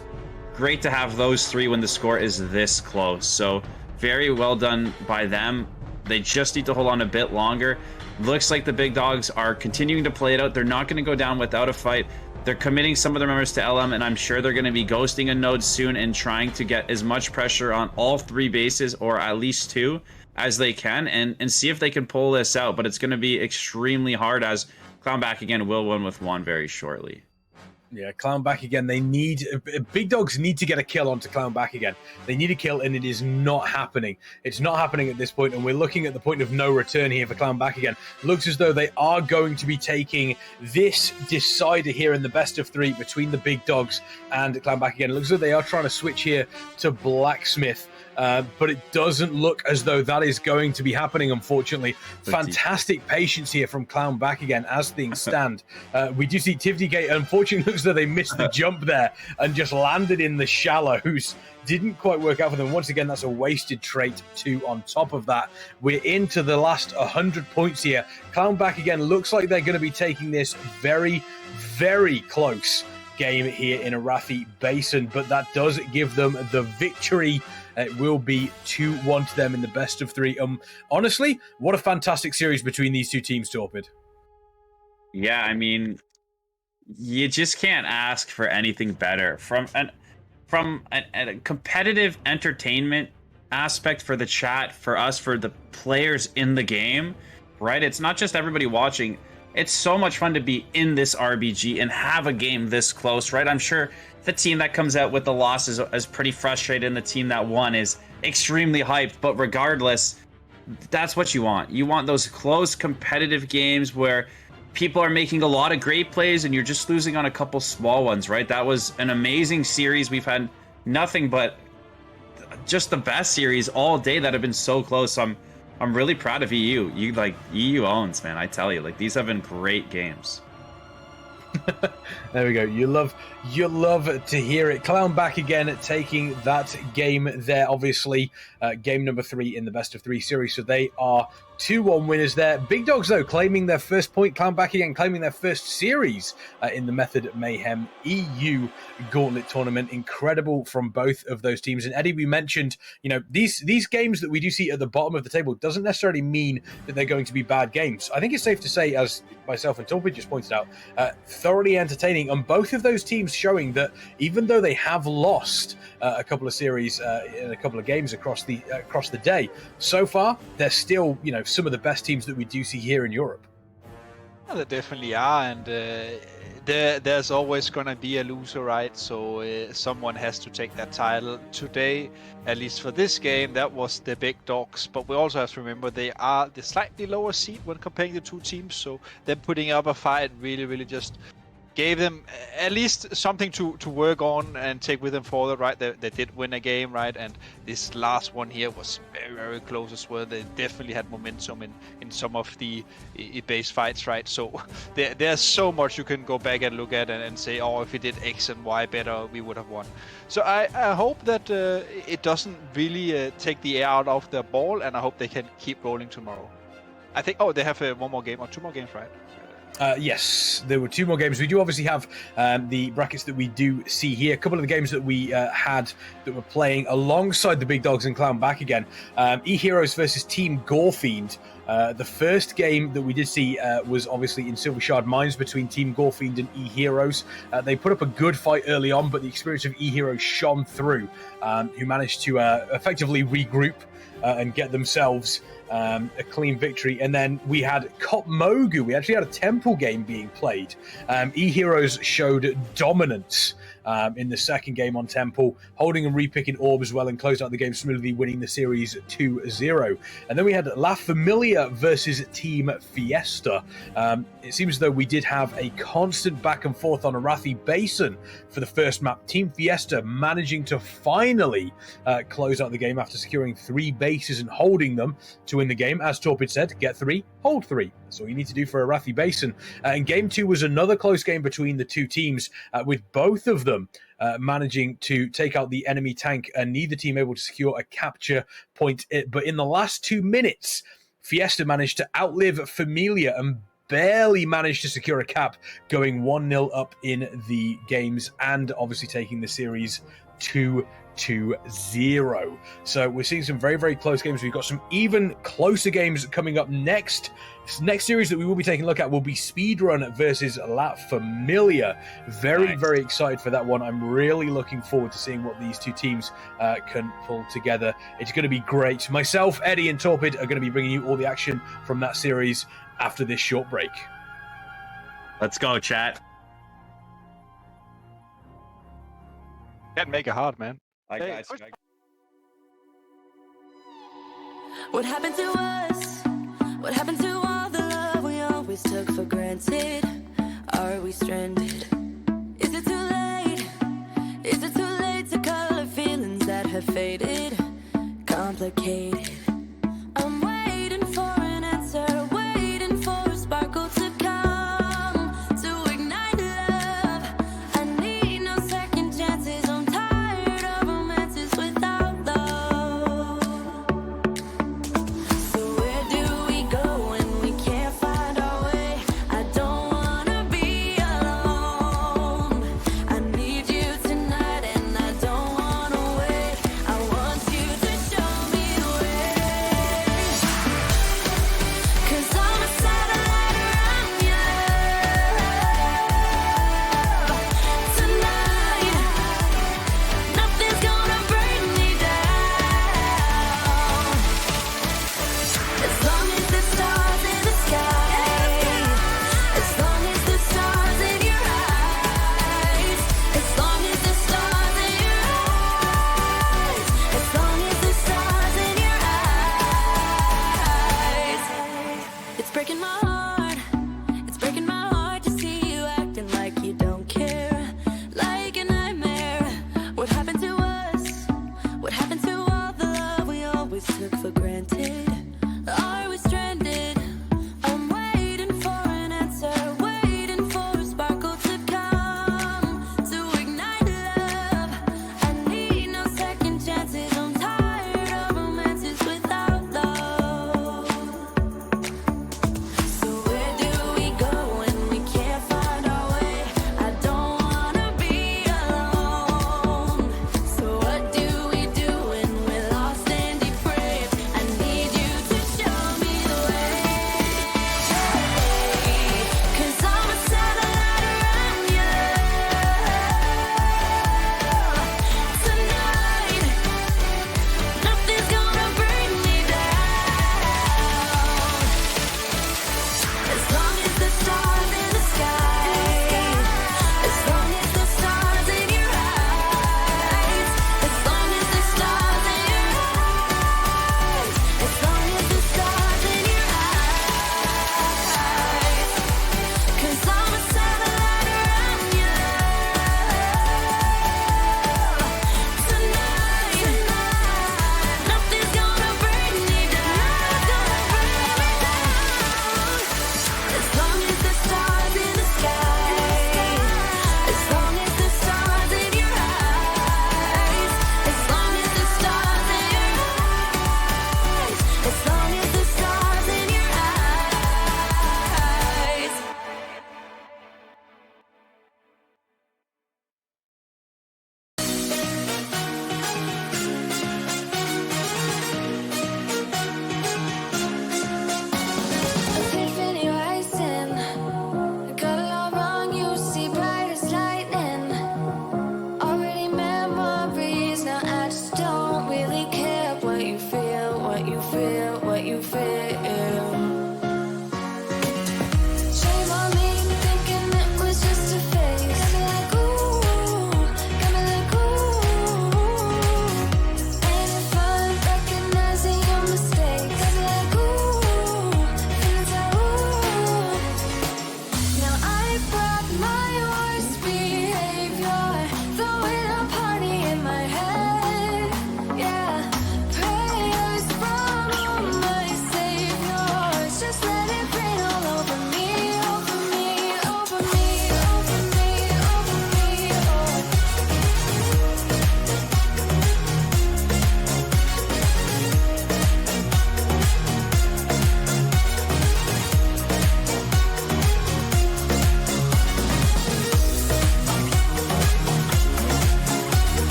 great to have those 3 when the score is this close. So very well done by them. They just need to hold on a bit longer. Looks like the big dogs are continuing to play it out. They're not going to go down without a fight. They're committing some of their members to LM, and I'm sure they're going to be ghosting a node soon and trying to get as much pressure on all 3 bases, or at least 2, as they can, and see if they can pull this out. But it's going to be extremely hard, as Clown back again will win with 1 very shortly. Yeah, Clown back again. They need, big dogs need to get a kill onto Clown back again. They need a kill, and it is not happening. It's not happening at this point, and we're looking at the point of no return here for Clown back again. Looks as though they are going to be taking this decider here in the best of 3 between the big dogs and Clown back again. It looks as though they are trying to switch here to Blacksmith. But it doesn't look as though that is going to be happening, unfortunately. Fantastic patience here from Clown back again as things stand. We do see Tivity Gate, unfortunately, looks as though they missed the jump there and just landed in the shallows. Didn't quite work out for them. Once again, that's a wasted trait 2 on top of that. We're into the last 100 points here. Clown back again looks like they're going to be taking this very, very close game here in Arathi Basin, but that does give them the victory. It will be 2-1 to them in the best of 3. Honestly, what a fantastic series between these 2 teams, Torpid. Yeah, I mean, you just can't ask for anything better. From a competitive entertainment aspect for the chat, for us, for the players in the game, right? It's not just everybody watching. It's so much fun to be in this RBG and have a game this close, right? I'm sure the team that comes out with the loss is pretty frustrated, and the team that won is extremely hyped. But regardless, that's what you want. You want those close, competitive games where people are making a lot of great plays and you're just losing on a couple small ones, right? That was an amazing series. We've had nothing but just the best series all day that have been so close. I'm really proud of EU. EU owns, man. I tell you, these have been great games. There we go. You love to hear it. Clown back again, taking that game there. Obviously, game number 3 in the best of 3 series. So they are 2-1 winners there. Big Dogs, though, claiming their first point. Clown back again, claiming their first series in the Method Mayhem EU Gauntlet tournament. Incredible from both of those teams. And Eddie, we mentioned, these games that we do see at the bottom of the table doesn't necessarily mean that they're going to be bad games. I think it's safe to say, as myself and Torpid just pointed out, thoroughly entertaining. And both of those teams showing that even though they have lost a couple of series in a couple of games across the day, so far they're still, some of the best teams that we do see here in Europe. Well, they definitely are, and there's always going to be a loser, right? So someone has to take that title. Today, at least for this game, that was the big dogs. But we also have to remember they are the slightly lower seed when comparing the 2 teams. So them putting up a fight really just gave them at least something to work on and take with them forward, right? They did win a game, right? And this last one here was very close as well. They definitely had momentum in some of the base fights, right? So there's so much you can go back and look at and say, oh, if we did X and Y better, we would have won. So I hope that it doesn't really take the air out of their ball, and I hope they can keep rolling tomorrow. I think, they have 1 more game or 2 more games, right? Yes, there were 2 more games. We do obviously have the brackets that we do see here. A couple of the games that we had that were playing alongside the big dogs and Clown back again. Eheroes versus Team Gorefiend. The first game that we did see was obviously in Silver Shard Mines between Team Gorefiend and Eheroes. They put up a good fight early on, but the experience of Eheroes shone through, who managed to effectively regroup and get themselves a clean victory. And then we had Cop Mogu. We actually had a temple game being played. Eheroes showed dominance in the second game on temple, holding and repicking orb as well, and closed out the game smoothly, winning the series 2-0. And then we had La Familia versus Team Fiesta. It seems as though we did have a constant back and forth on Arathi Basin for the first map. Team Fiesta managing to finally close out the game after securing 3 bases and holding them to win the game. As Torpid said, get 3, hold 3. That's all you need to do for Arathi Basin. And game 2 was another close game between the 2 teams, with both of them managing to take out the enemy tank, and neither team able to secure a capture point. But in the last 2 minutes, Fiesta managed to outlive Familia and barely managed to secure a cap, going 1-0 up in the games and obviously taking the series 2-0. So we're seeing some very, very close games. We've got some even closer games coming up next. This next series that we will be taking a look at will be Speedrun versus La Familia. Very, very excited for that one. I'm really looking forward to seeing what these 2 teams can pull together. It's going to be great. Myself, Eddie, and Torpid are going to be bringing you all the action from that series after this short break. Let's go, chat. Can't make it hard, man. What happened to us? What happened to all the love we always took for granted? Are we stranded? Is it too late? Is it too late to color feelings that have faded? Complicated. I'm waiting for an answer, waiting for a sparkle to come to ignite love. I need no second chances. I'm tired of romances without love. So where do we go when we can't find our way? I don't wanna be alone. I need you tonight and I don't wanna wait. I want you to show me the way.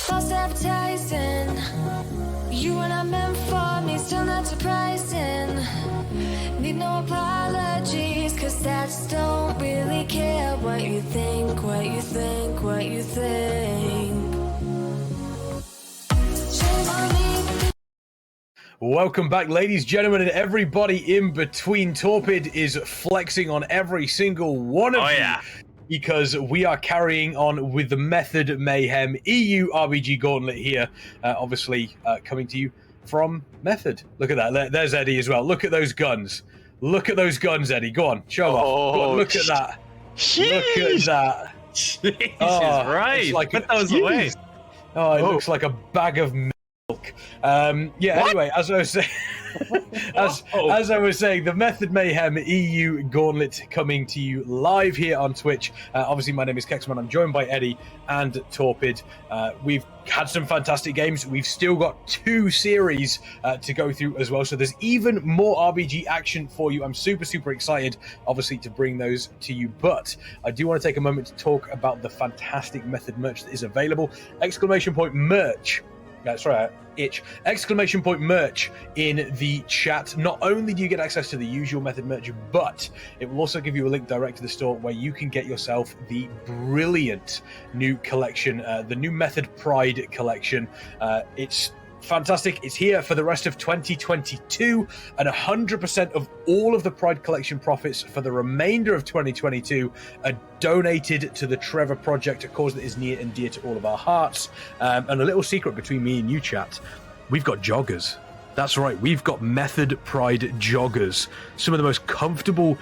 False advertising. You were not meant for me, still not surprising. Need no apologies, cause I just don't really care what you think, what you think, what you think. Shame on me. Welcome back, ladies, gentlemen, and everybody in between. Torpid is flexing on every single one of you. Because we are carrying on with the Method Mayhem EU RBG Gauntlet here, obviously coming to you from Method. Look at that. There's Eddie as well. Look at those guns. Look at those guns, Eddie. Go on, show off. Look at that. Look at that. Jesus Christ. Like put those away. Oh, it looks like a bag of milk. Anyway, as I was saying, as I was saying, the Method Mayhem EU Gauntlet coming to you live here on Twitch. Obviously, my name is Kexman. I'm joined by Eddie and Torpid. We've had some fantastic games. We've still got 2 series to go through as well, so there's even more RBG action for you. I'm super excited, obviously, to bring those to you, but I do want to take a moment to talk about the fantastic Method merch that is available. !merch. Sorry, !! Merch in the chat. Not only do you get access to the usual Method merch, but it will also give you a link direct to the store where you can get yourself the brilliant new collection, the new Method Pride collection. It's fantastic. It's here for the rest of 2022, and 100% of all of the Pride Collection profits for the remainder of 2022 are donated to the Trevor Project, a cause that is near and dear to all of our hearts. And a little secret between me and you, chat, we've got joggers. That's right, we've got Method Pride joggers. Some of the most comfortable,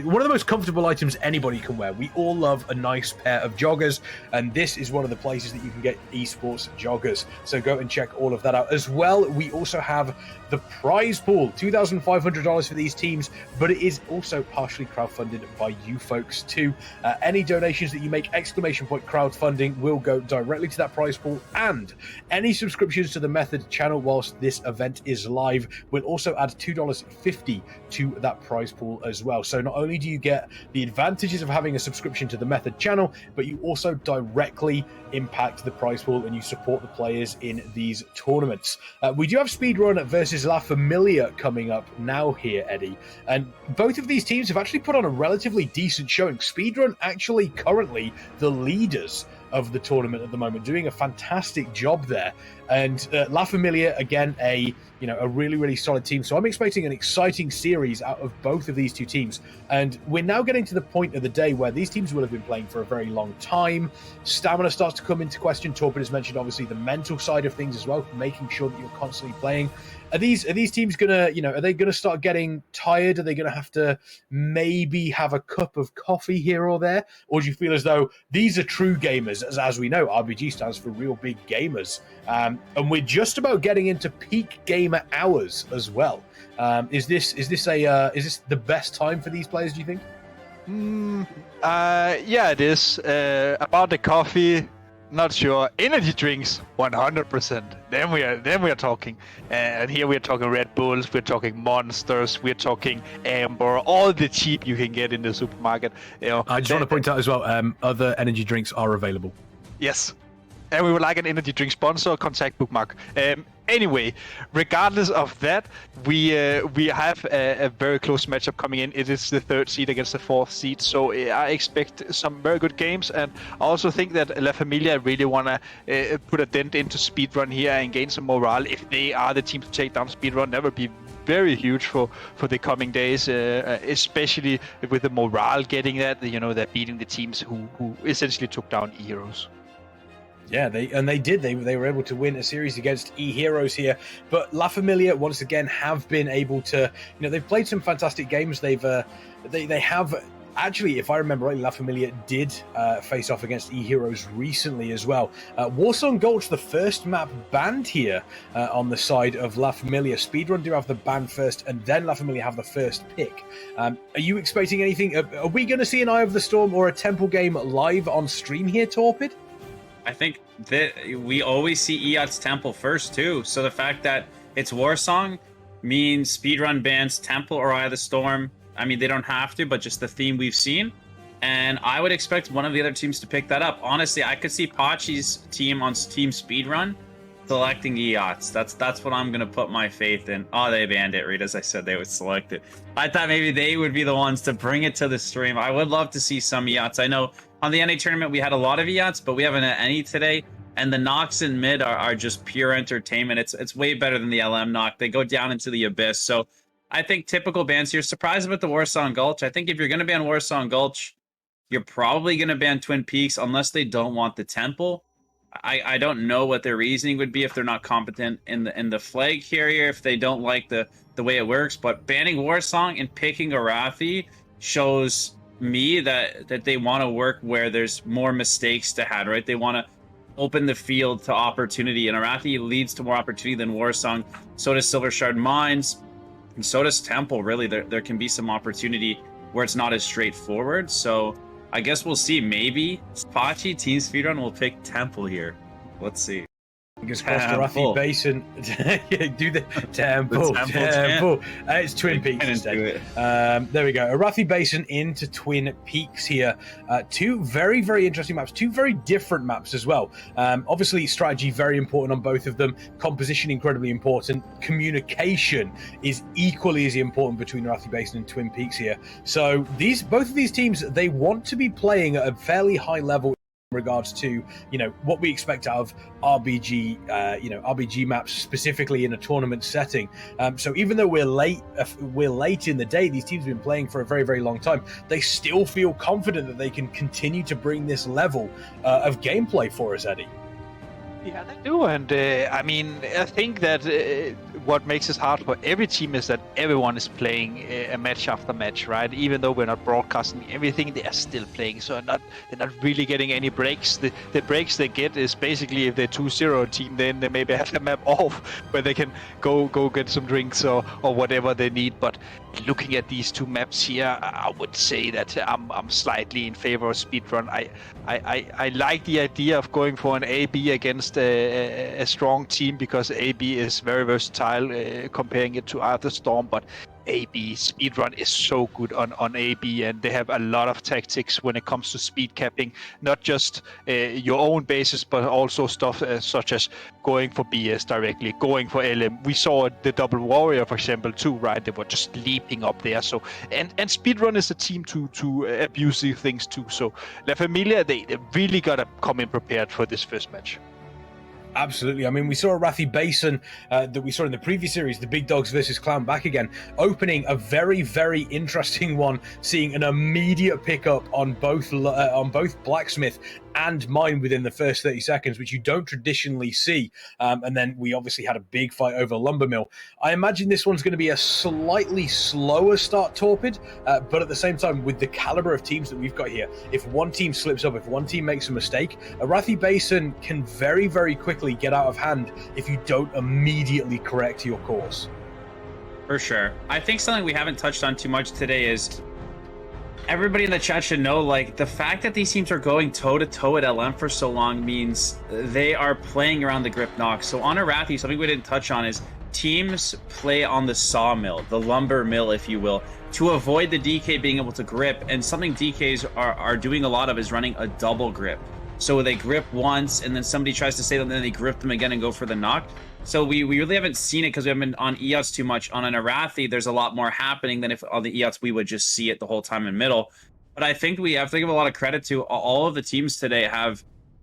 one of the most comfortable items anybody can wear. We all love a nice pair of joggers, and this is one of the places that you can get esports joggers. So go and check all of that out. As well, we also have the prize pool, $2,500 for these teams, but it is also partially crowdfunded by you folks too. Any donations that you make, ! Crowdfunding, will go directly to that prize pool, and any subscriptions to the Method channel whilst this event is live will also add $2.50 to that prize pool as well. So not only do you get the advantages of having a subscription to the Method channel, but you also directly impact the prize pool and you support the players in these tournaments. We do have Speedrun versus La Familia coming up now here, Eddie, and both of these teams have actually put on a relatively decent showing. Speedrun actually currently the leaders of the tournament at the moment, doing a fantastic job there. And La Familia, again, a really solid team. So I'm expecting an exciting series out of both of these two teams. And we're now getting to the point of the day where these teams will have been playing for a very long time. Stamina starts to come into question. Torpid has mentioned, obviously, the mental side of things as well, making sure that you're constantly playing. Are these teams gonna, are they gonna start getting tired? Are they gonna have to maybe have a cup of coffee here or there? Or do you feel as though these are true gamers? As we know, RBG stands for real big gamers. And we're just about getting into peak gamer hours as well. Is this the best time for these players, do you think? Yeah, it is. About the coffee, not sure. Energy drinks, 100%. Then we are talking. And here we are talking Red Bulls, we're talking Monsters, we're talking Amber, all the cheap you can get in the supermarket. I just want to point out as well, other energy drinks are available. Yes. And we would like an energy drink sponsor, contact Bookmark. Anyway, regardless of that, we have a very close matchup coming in. It is the 3rd seed against the 4th seed, so I expect some very good games. And I also think that La Familia really want to put a dent into Speedrun here and gain some morale. If they are the team to take down Speedrun, that would be very huge for the coming days, especially with the morale getting that, they're beating the teams who essentially took down Eheroes. Yeah, they did. They were able to win a series against Eheroes here, but La Familia once again have been able to. They've played some fantastic games. They have actually, if I remember right, La Familia did face off against Eheroes recently as well. Warsong Gulch, the first map banned here on the side of La Familia. Speedrun do have the ban first, and then La Familia have the first pick. Are you expecting anything? Are we going to see an Eye of the Storm or a Temple game live on stream here, Torpid? I think that we always see EOT's Temple first too. So the fact that it's Warsong means Speedrun bans Temple or Eye of the Storm. I mean, they don't have to, but just the theme we've seen. And I would expect one of the other teams to pick that up. Honestly, I could see Pachi's team on Team Speedrun selecting Yachts. That's what I'm going to put my faith in. Oh, they banned it, Rita. As I said, they would select it. I thought maybe they would be the ones to bring it to the stream. I would love to see some Yachts. I know on the NA tournament we had a lot of Yachts, but we haven't had any today. And the knocks in mid are just pure entertainment. It's way better than the LM knock. They go down into the abyss. So I think typical bans here. Surprised about the Warsaw Gulch. I think if you're going to ban Warsaw Gulch, you're probably going to ban Twin Peaks unless they don't want the temple. I don't know what their reasoning would be if they're not competent in the flag carrier, if they don't like the way it works. But banning Warsong and picking Arathi shows me that they want to work where there's more mistakes to have, right? They want to open the field to opportunity, and Arathi leads to more opportunity than Warsong. So does Silver Shard Mines, and so does Temple. Really, there can be some opportunity where it's not as straightforward. So I guess we'll see. Maybe Spachi Team Speedrun will pick Temple here. Let's see. Fingers crossed, Arathi Basin. Do the Temple. It's Twin Peaks instead. There we go. Arathi Basin into Twin Peaks here. Two very, very interesting maps. Two very different maps as well. Obviously, strategy very important on both of them. Composition incredibly important. Communication is equally as important between Arathi Basin and Twin Peaks here. So both of these teams, they want to be playing at a fairly high level regards to what we expect out of RBG RBG maps specifically in a tournament setting. So even though we're late in the day, these teams have been playing for a very, very long time. They still feel confident that they can continue to bring this level of gameplay for us, Eddie. Yeah, they do, and I mean, I think that what makes it hard for every team is that everyone is playing a match after match, right? Even though we're not broadcasting everything, they are still playing, so they're not really getting any breaks. The breaks they get is basically if they're 2-0 team, then they maybe have the map off where they can go get some drinks or whatever they need. But looking at these two maps here, I would say that I'm slightly in favor of Speedrun. I like the idea of going for an AB against a strong team, because AB is very versatile, comparing it to Arthur Storm, but AB Speedrun is so good on AB, and they have a lot of tactics when it comes to speed capping, not just your own bases, but also stuff such as going for BS directly, going for LM. We saw the Double Warrior, for example, too, right? They were just leaping up there. So and Speedrun is a team to abuse these things too. So La Familia, they really gotta come in prepared for this first match. Absolutely. I mean, we saw Arathi Basin that we saw in the previous series, the Big Dogs versus Clown back again, opening a very, very interesting one, seeing an immediate pickup on both Blacksmith and Mine within the first 30 seconds, which you don't traditionally see. And then we obviously had a big fight over Lumber Mill. I imagine this one's going to be a slightly slower start Torpid, but at the same time, with the caliber of teams that we've got here, if one team slips up, if one team makes a mistake, Arathi Basin can very, very quickly get out of hand if you don't immediately correct your course. For sure. I think something we haven't touched on too much today is everybody in the chat should know, like, the fact that these teams are going toe-to-toe at LM for so long means they are playing around the grip knock. So on Arathi, something we didn't touch on is teams play on the sawmill, the lumber mill, if you will, to avoid the DK being able to grip. And something DKs are doing a lot of is running a double grip. So they grip once, and then somebody tries to save them, then they grip them again and go for the knock. So we really haven't seen it because we haven't been on EOTS too much. On an Arathi, there's a lot more happening than if on the EOTS we would just see it the whole time in middle. But I think we have to give a lot of credit to all of the teams today.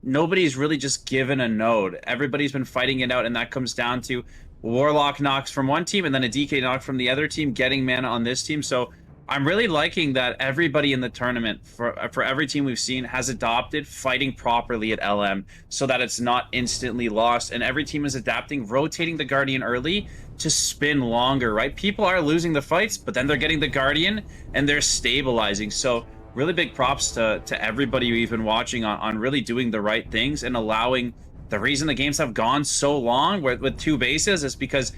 Nobody's really just given a node. Everybody's been fighting it out, and that comes down to Warlock knocks from one team and then a DK knock from the other team, getting mana on this team. So I'm really liking that everybody in the tournament, for every team we've seen, has adopted fighting properly at LM so that it's not instantly lost. And every team is adapting, rotating the Guardian early to spin longer, right? People are losing the fights, but then they're getting the Guardian and they're stabilizing. So really big props to everybody we've been watching on really doing the right things and allowing. The reason the games have gone so long with two bases is because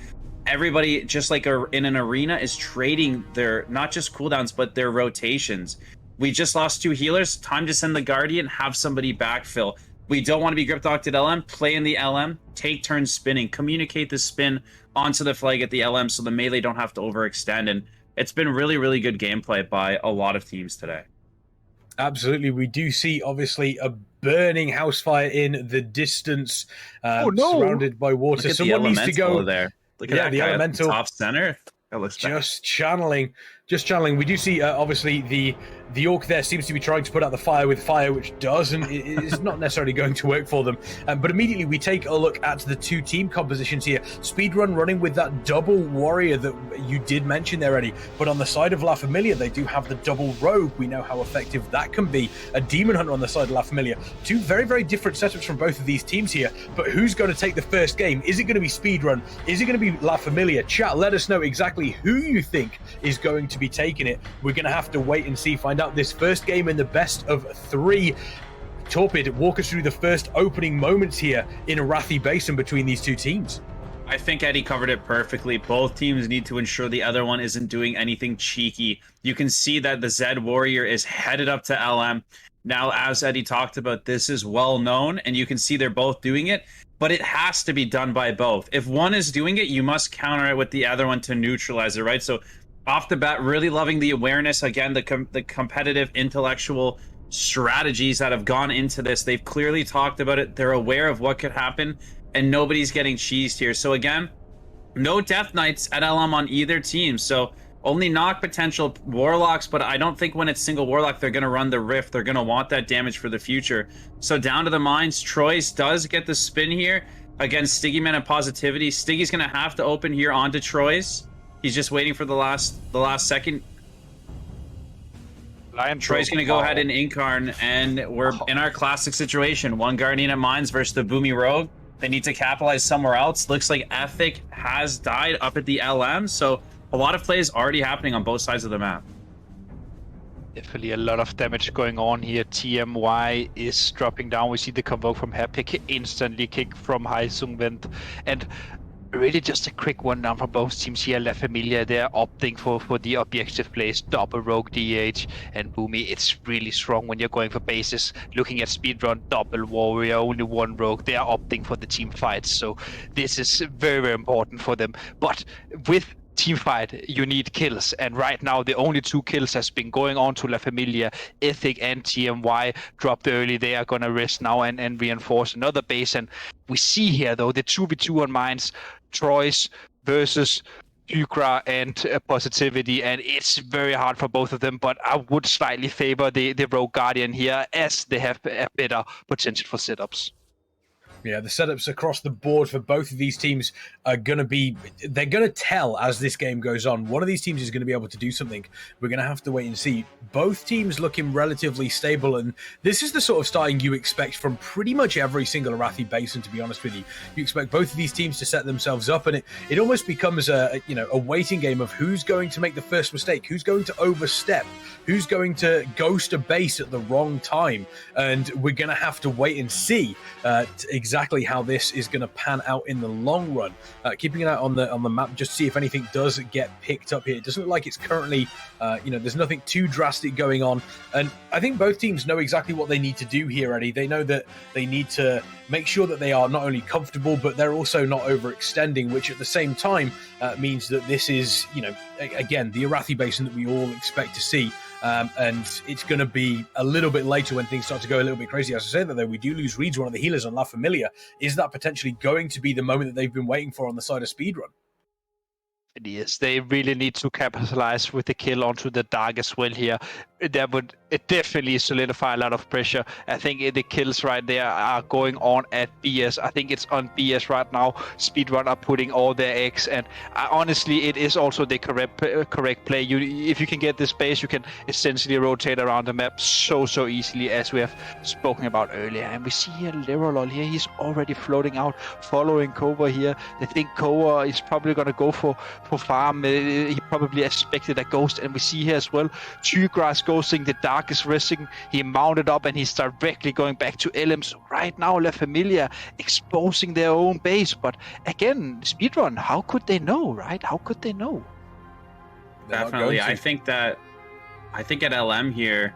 everybody, just like in an arena, is trading their not just cooldowns but their rotations. We just lost two healers. Time to send the Guardian, have somebody backfill. We don't want to be grip docked at LM. Play in the LM, take turns spinning, communicate the spin onto the flag at the LM so the melee don't have to overextend. And it's been really, really good gameplay by a lot of teams today. Absolutely. We do see, obviously, a burning house fire in the distance, surrounded by water. Someone needs to go there. Look at that the guy elemental top center. Just channeling. We do see, obviously, the orc there seems to be trying to put out the fire with fire, which is not necessarily going to work for them. But immediately we take a look at the two team compositions here. Speedrun running with that double warrior that you did mention there, Eddie. But on the side of La Familia, they do have the double rogue. We know how effective that can be. A demon hunter on the side of La Familia. Two very, very different setups from both of these teams here. But who's going to take the first game? Is it going to be Speedrun? Is it going to be La Familia? Chat, let us know exactly who you think is going to be taking it. We're going to have to wait and see, find out this first game in the best of 3. Torpid, walk us through the first opening moments here in Arathi Basin between these two teams. I think Eddie covered it perfectly. Both teams need to ensure the other one isn't doing anything cheeky. You can see that the Zed Warrior is headed up to LM. Now, as Eddie talked about, this is well known, and you can see they're both doing it, but it has to be done by both. If one is doing it, you must counter it with the other one to neutralize it, right? So off the bat, really loving the awareness, again, the competitive intellectual strategies that have gone into this. They've clearly talked about it. They're aware of what could happen, and nobody's getting cheesed here. So again, no Death Knights at LM on either team. So only knock potential Warlocks, but I don't think when it's single Warlock, they're going to run the Rift. They're going to want that damage for the future. So down to the mines, Troyes does get the spin here against Stiggyman and Positivity. Stiggy's going to have to open here onto Troyes. He's just waiting for the last second. Troy's going to go ahead and Incarn, and we're in our classic situation. One Guardian at Mines versus the Boomy Rogue. They need to capitalize somewhere else. Looks like Ethic has died up at the LM, so a lot of plays already happening on both sides of the map. Definitely a lot of damage going on here. TMY is dropping down. We see the convoke from Herpik instantly kick from Heisungvent, and really just a quick one down for both teams here. La Familia, they're opting for the objective plays, double rogue DH and Boomy. It's really strong when you're going for bases. Looking at Speedrun, double warrior, only one rogue. They are opting for the team fights, so this is very, very important for them. But with team fight, you need kills, and right now the only 2 kills has been going on to La Familia. Ethic and TMY dropped early. They are gonna rest now and reinforce another base. And we see here though the 2v2 on mines, Troyes versus Ugra and Positivity, and it's very hard for both of them, but I would slightly favor the Rogue Guardian here, as they have a better potential for setups. Yeah, the setups across the board for both of these teams are going to be... They're going to tell as this game goes on. One of these teams is going to be able to do something. We're going to have to wait and see. Both teams looking relatively stable, and this is the sort of starting you expect from pretty much every single Arathi Basin, to be honest with you. You expect both of these teams to set themselves up, and it almost becomes a waiting game of who's going to make the first mistake, who's going to overstep, who's going to ghost a base at the wrong time, and we're going to have to wait and see exactly how this is going to pan out in the long run. Keeping an eye on the map just to see if anything does get picked up here. It doesn't look like it's currently, there's nothing too drastic going on, and I think both teams know exactly what they need to do here, Eddie. They know that they need to make sure that they are not only comfortable, but they're also not overextending, which at the same time means that this is, again, the Arathi Basin that we all expect to see. And it's going to be a little bit later when things start to go a little bit crazy. As I say that, though, we do lose Reeds, one of the healers on La Familia. Is that potentially going to be the moment that they've been waiting for on the side of Speedrun? It is. They really need to capitalize with the kill onto the Dark as well here. That would definitely solidify a lot of pressure. I think the kills right there are going on at BS. I think it's on BS right now. Speedrun are putting all their eggs, and honestly, it is also the correct play. If you can get this base, you can essentially rotate around the map so easily, as we have spoken about earlier. And we see here Lerolol here. He's already floating out, following Kova here. They think Kova is probably going to go for farm. He probably expected a ghost, and we see here as well Tygras ghosting, the Dark is resting. He mounted up and he's directly going back to LM. So right now La Familia exposing their own base, but again, Speedrun, how could they know, right? How could they know? Definitely. I think at LM here,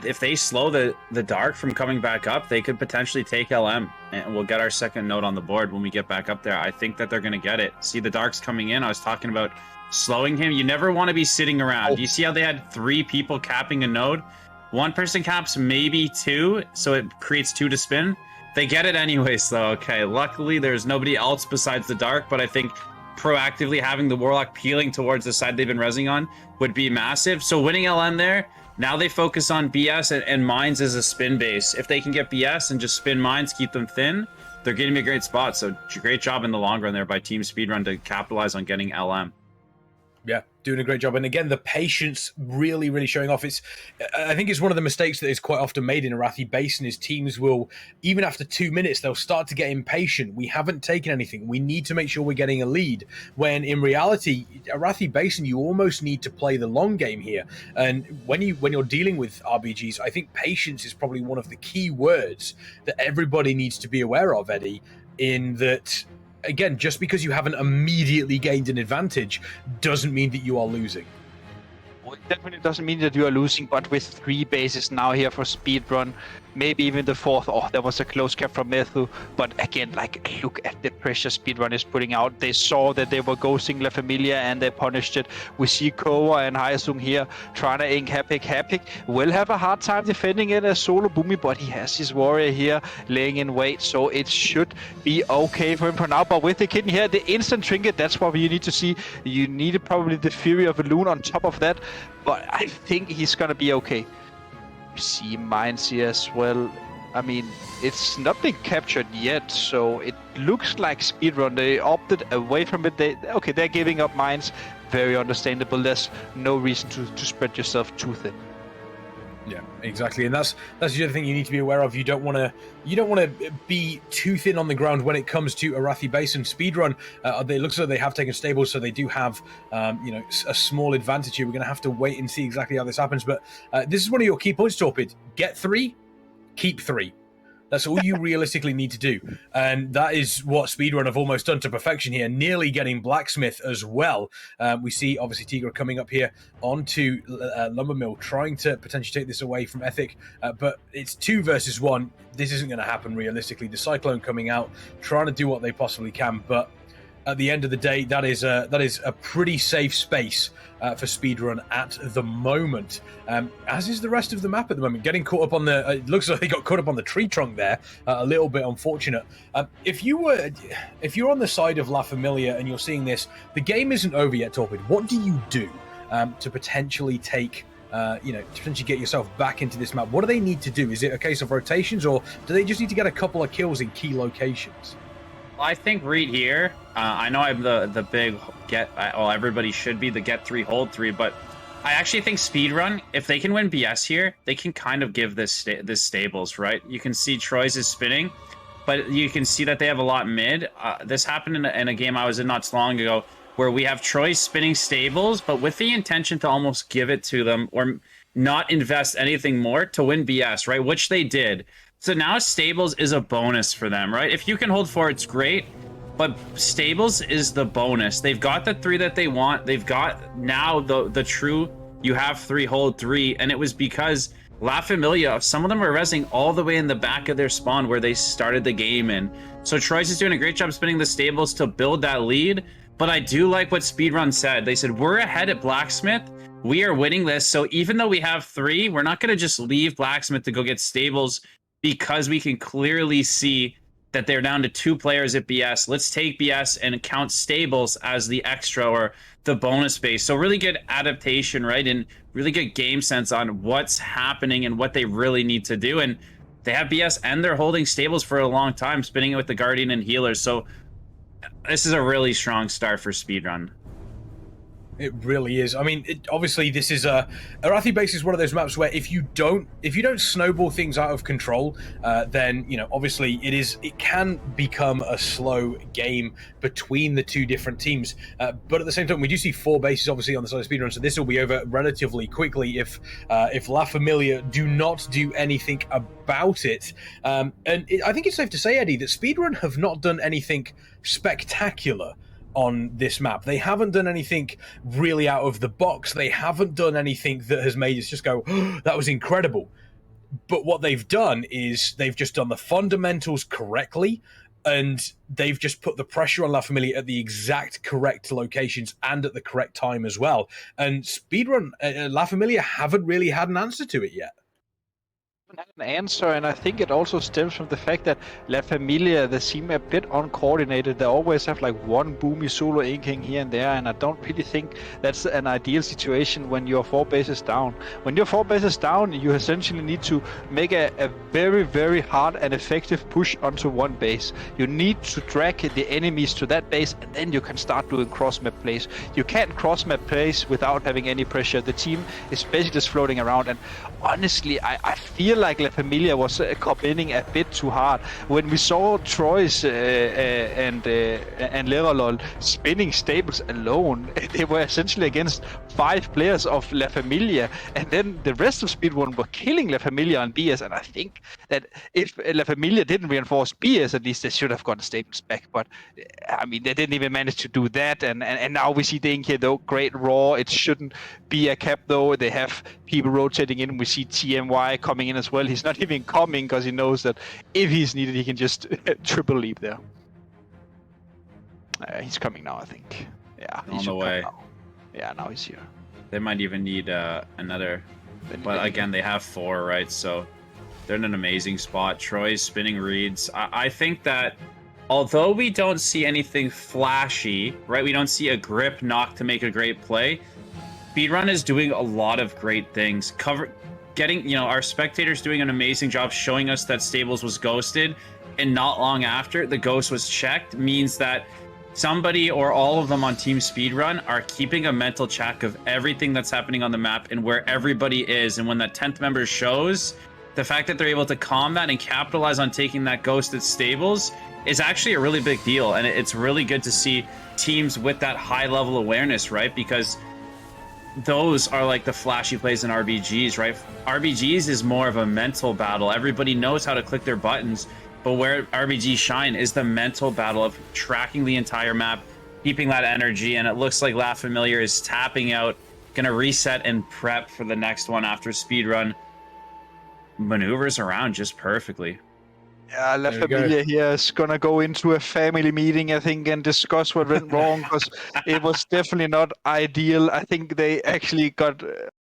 if they slow the Dark from coming back up, they could potentially take LM, and we'll get our second node on the board when we get back up there. I think that they're going to get it. See, the Dark's coming in. I was talking about slowing him. You never want to be sitting around. You see how they had 3 people capping a node? One person caps, maybe two, so it creates two to spin. They get it anyways, though. Okay, luckily there's nobody else besides the Dark, but I think proactively having the Warlock peeling towards the side they've been rezzing on would be massive. So winning LM there, now they focus on BS and Mines as a spin base. If they can get BS and just spin Mines, keep them thin, they're getting a great spot. So great job in the long run there by Team Speedrun to capitalize on getting LM. Yeah, doing a great job. And again, the patience really, really showing off. I think it's one of the mistakes that is quite often made in Arathi Basin is teams will, even after 2 minutes, they'll start to get impatient. We haven't taken anything. We need to make sure we're getting a lead. When in reality, Arathi Basin, you almost need to play the long game here. And when you're dealing with RBGs, I think patience is probably one of the key words that everybody needs to be aware of, Eddie, in that... Again, just because you haven't immediately gained an advantage doesn't mean that you are losing. Well, it definitely doesn't mean that you are losing, but with 3 bases now here for Speedrun, maybe even the 4th. Oh, there was a close cap from Methu. But again, like, look at the pressure Speedrun is putting out. They saw that they were ghosting La Familia and they punished it. We see Koa and Hyasung here trying to ink Hapik. Hapik will have a hard time defending it as solo Boomy, but he has his warrior here laying in wait, so it should be okay for him for now. But with the kitten here, the instant trinket, that's what you need to see. You need probably the Fury of a Loon on top of that, but I think he's gonna be okay. See Mines here as well. I mean, it's not been captured yet, so it looks like Speedrun, they opted away from it. They're giving up Mines. Very understandable. There's no reason to spread yourself too thin. Yeah, exactly, and that's the other thing you need to be aware of. You don't want to be too thin on the ground when it comes to Arathi Basin. Speedrun, it looks like they have taken stables, so they do have a small advantage here. We're going to have to wait and see exactly how this happens, but this is one of your key points, Torpid. Get 3, keep 3. That's all you realistically need to do. And that is what Speedrun have almost done to perfection here, nearly getting Blacksmith as well. We see, obviously, Tigra coming up here onto Lumbermill, trying to potentially take this away from Ethic. But it's 2 versus 1. This isn't going to happen realistically. The Cyclone coming out, trying to do what they possibly can. But at the end of the day, that is a pretty safe space for Speedrun at the moment, as is the rest of the map at the moment. Getting caught up on the, it looks like they got caught up on the tree trunk there, a little bit unfortunate. If you're on the side of La Familia and you're seeing this, the game isn't over yet, Torpid. What do you do to potentially take, potentially get yourself back into this map? What do they need to do? Is it a case of rotations, or do they just need to get a couple of kills in key locations? I think right here, I know I'm the big everybody should be the get 3, hold 3, but I actually think Speedrun, if they can win BS here, they can kind of give this stables, right? You can see Troy's is spinning, but you can see that they have a lot mid. This happened in a game I was in not so long ago, where we have Troy spinning stables, but with the intention to almost give it to them or not invest anything more to win BS, right? Which they did. So now stables is a bonus for them, right? If you can hold 4, it's great, but stables is the bonus. They've got the 3 that they want. They've got now the true, you have 3, hold 3, and it was because La Familia, some of them are rezzing all the way in the back of their spawn where they started the game in. So Troy's is doing a great job spinning the stables to build that lead, but I do like what Speedrun said. They said, we're ahead at Blacksmith. We are winning this, so even though we have 3, we're not going to just leave Blacksmith to go get stables, because we can clearly see that they're down to 2 players at BS. Let's take BS and count stables as the extra or the bonus base. So really good adaptation, right? And really good game sense on what's happening and what they really need to do. And they have BS and they're holding stables for a long time, spinning it with the Guardian and healers. So this is a really strong start for Speedrun. It really is. I mean, obviously, this is Arathi Base is one of those maps where if you don't snowball things out of control, then obviously it can become a slow game between the 2 different teams. But at the same time, we do see 4 bases obviously on the side of Speedrun, so this will be over relatively quickly if La Familia do not do anything about it. I think it's safe to say, Eddie, that Speedrun have not done anything spectacular on this map. They haven't done anything really out of the box. They haven't done anything that has made us just go, oh, that was incredible. But what they've done is they've just done the fundamentals correctly, and they've just put the pressure on La Familia at the exact correct locations and at the correct time as well. And Speedrun, La Familia haven't really had an answer to it yet. An answer, and I think it also stems from the fact that La Familia, they seem a bit uncoordinated. They always have like one boomy solo inking here and there, and I don't really think that's an ideal situation when you're 4 bases down. When you're 4 bases down, you essentially need to make a very, very hard and effective push onto one base. You need to drag the enemies to that base, and then you can start doing cross-map plays. You can't cross-map plays without having any pressure. The team is basically just floating around, and honestly, I feel like La Familia was combining a bit too hard. When we saw Troy's and Lerolol spinning stables alone, they were essentially against 5 players of La Familia, and then the rest of Speedrun were killing La Familia on BS, and I think that if La Familia didn't reinforce BS, at least they should have gotten stables back, but I mean, they didn't even manage to do that, and now we see Dink here, though, great raw. It shouldn't be a cap, though. They have people rotating in. We see TMY coming in as well. He's not even coming because he knows that if he's needed, he can just triple leap there. He's coming now, I think. Yeah, on the way. Now. Yeah, now he's here. They might even need another. But again, they have 4, right? So they're in an amazing spot. Troy's spinning reads. I think that although we don't see anything flashy, right? We don't see a grip knock to make a great play. Speedrun is doing a lot of great things. Getting, our spectators doing an amazing job showing us that Stables was ghosted, and not long after the ghost was checked means that somebody or all of them on Team Speedrun are keeping a mental check of everything that's happening on the map and where everybody is. And when that 10th member shows, the fact that they're able to calm that and capitalize on taking that ghosted Stables is actually a really big deal. And it's really good to see teams with that high level awareness, right? Because those are like the flashy plays in RBGs, right? RBGs is more of a mental battle. Everybody knows how to click their buttons, but where RBGs shine is the mental battle of tracking the entire map, keeping that energy, and it looks like La Familia is tapping out, gonna reset and prep for the next one after Speedrun maneuvers around just perfectly. Yeah, La Familia here is gonna go into a family meeting, I think, and discuss what went wrong, because it was definitely not ideal. I think they actually got,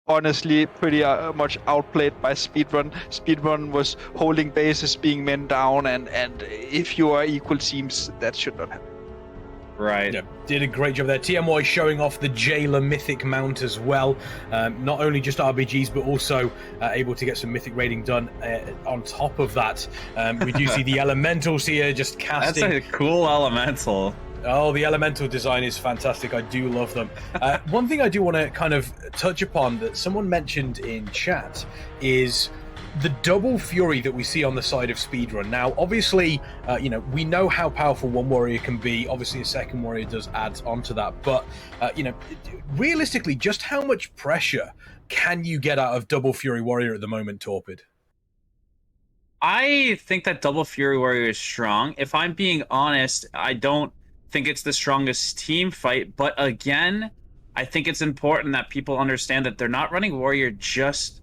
honestly, pretty much outplayed by Speedrun. Speedrun was holding bases, being men down, and if you are equal teams, that should not happen. Right. Yeah, did a great job there. TMY showing off the Jailer Mythic mount as well. Not only just RBGs, but also able to get some Mythic raiding done on top of that. We do see the Elementals here just casting. That's a cool Elemental. Oh, the Elemental design is fantastic. I do love them. One thing I do want to kind of touch upon that someone mentioned in chat is the double fury that we see on the side of Speedrun. Now, obviously, we know how powerful one warrior can be. Obviously, a second warrior does add onto that. But, realistically, just how much pressure can you get out of double fury warrior at the moment, Torpid? I think that double fury warrior is strong. If I'm being honest, I don't think it's the strongest team fight. But again, I think it's important that people understand that they're not running warrior just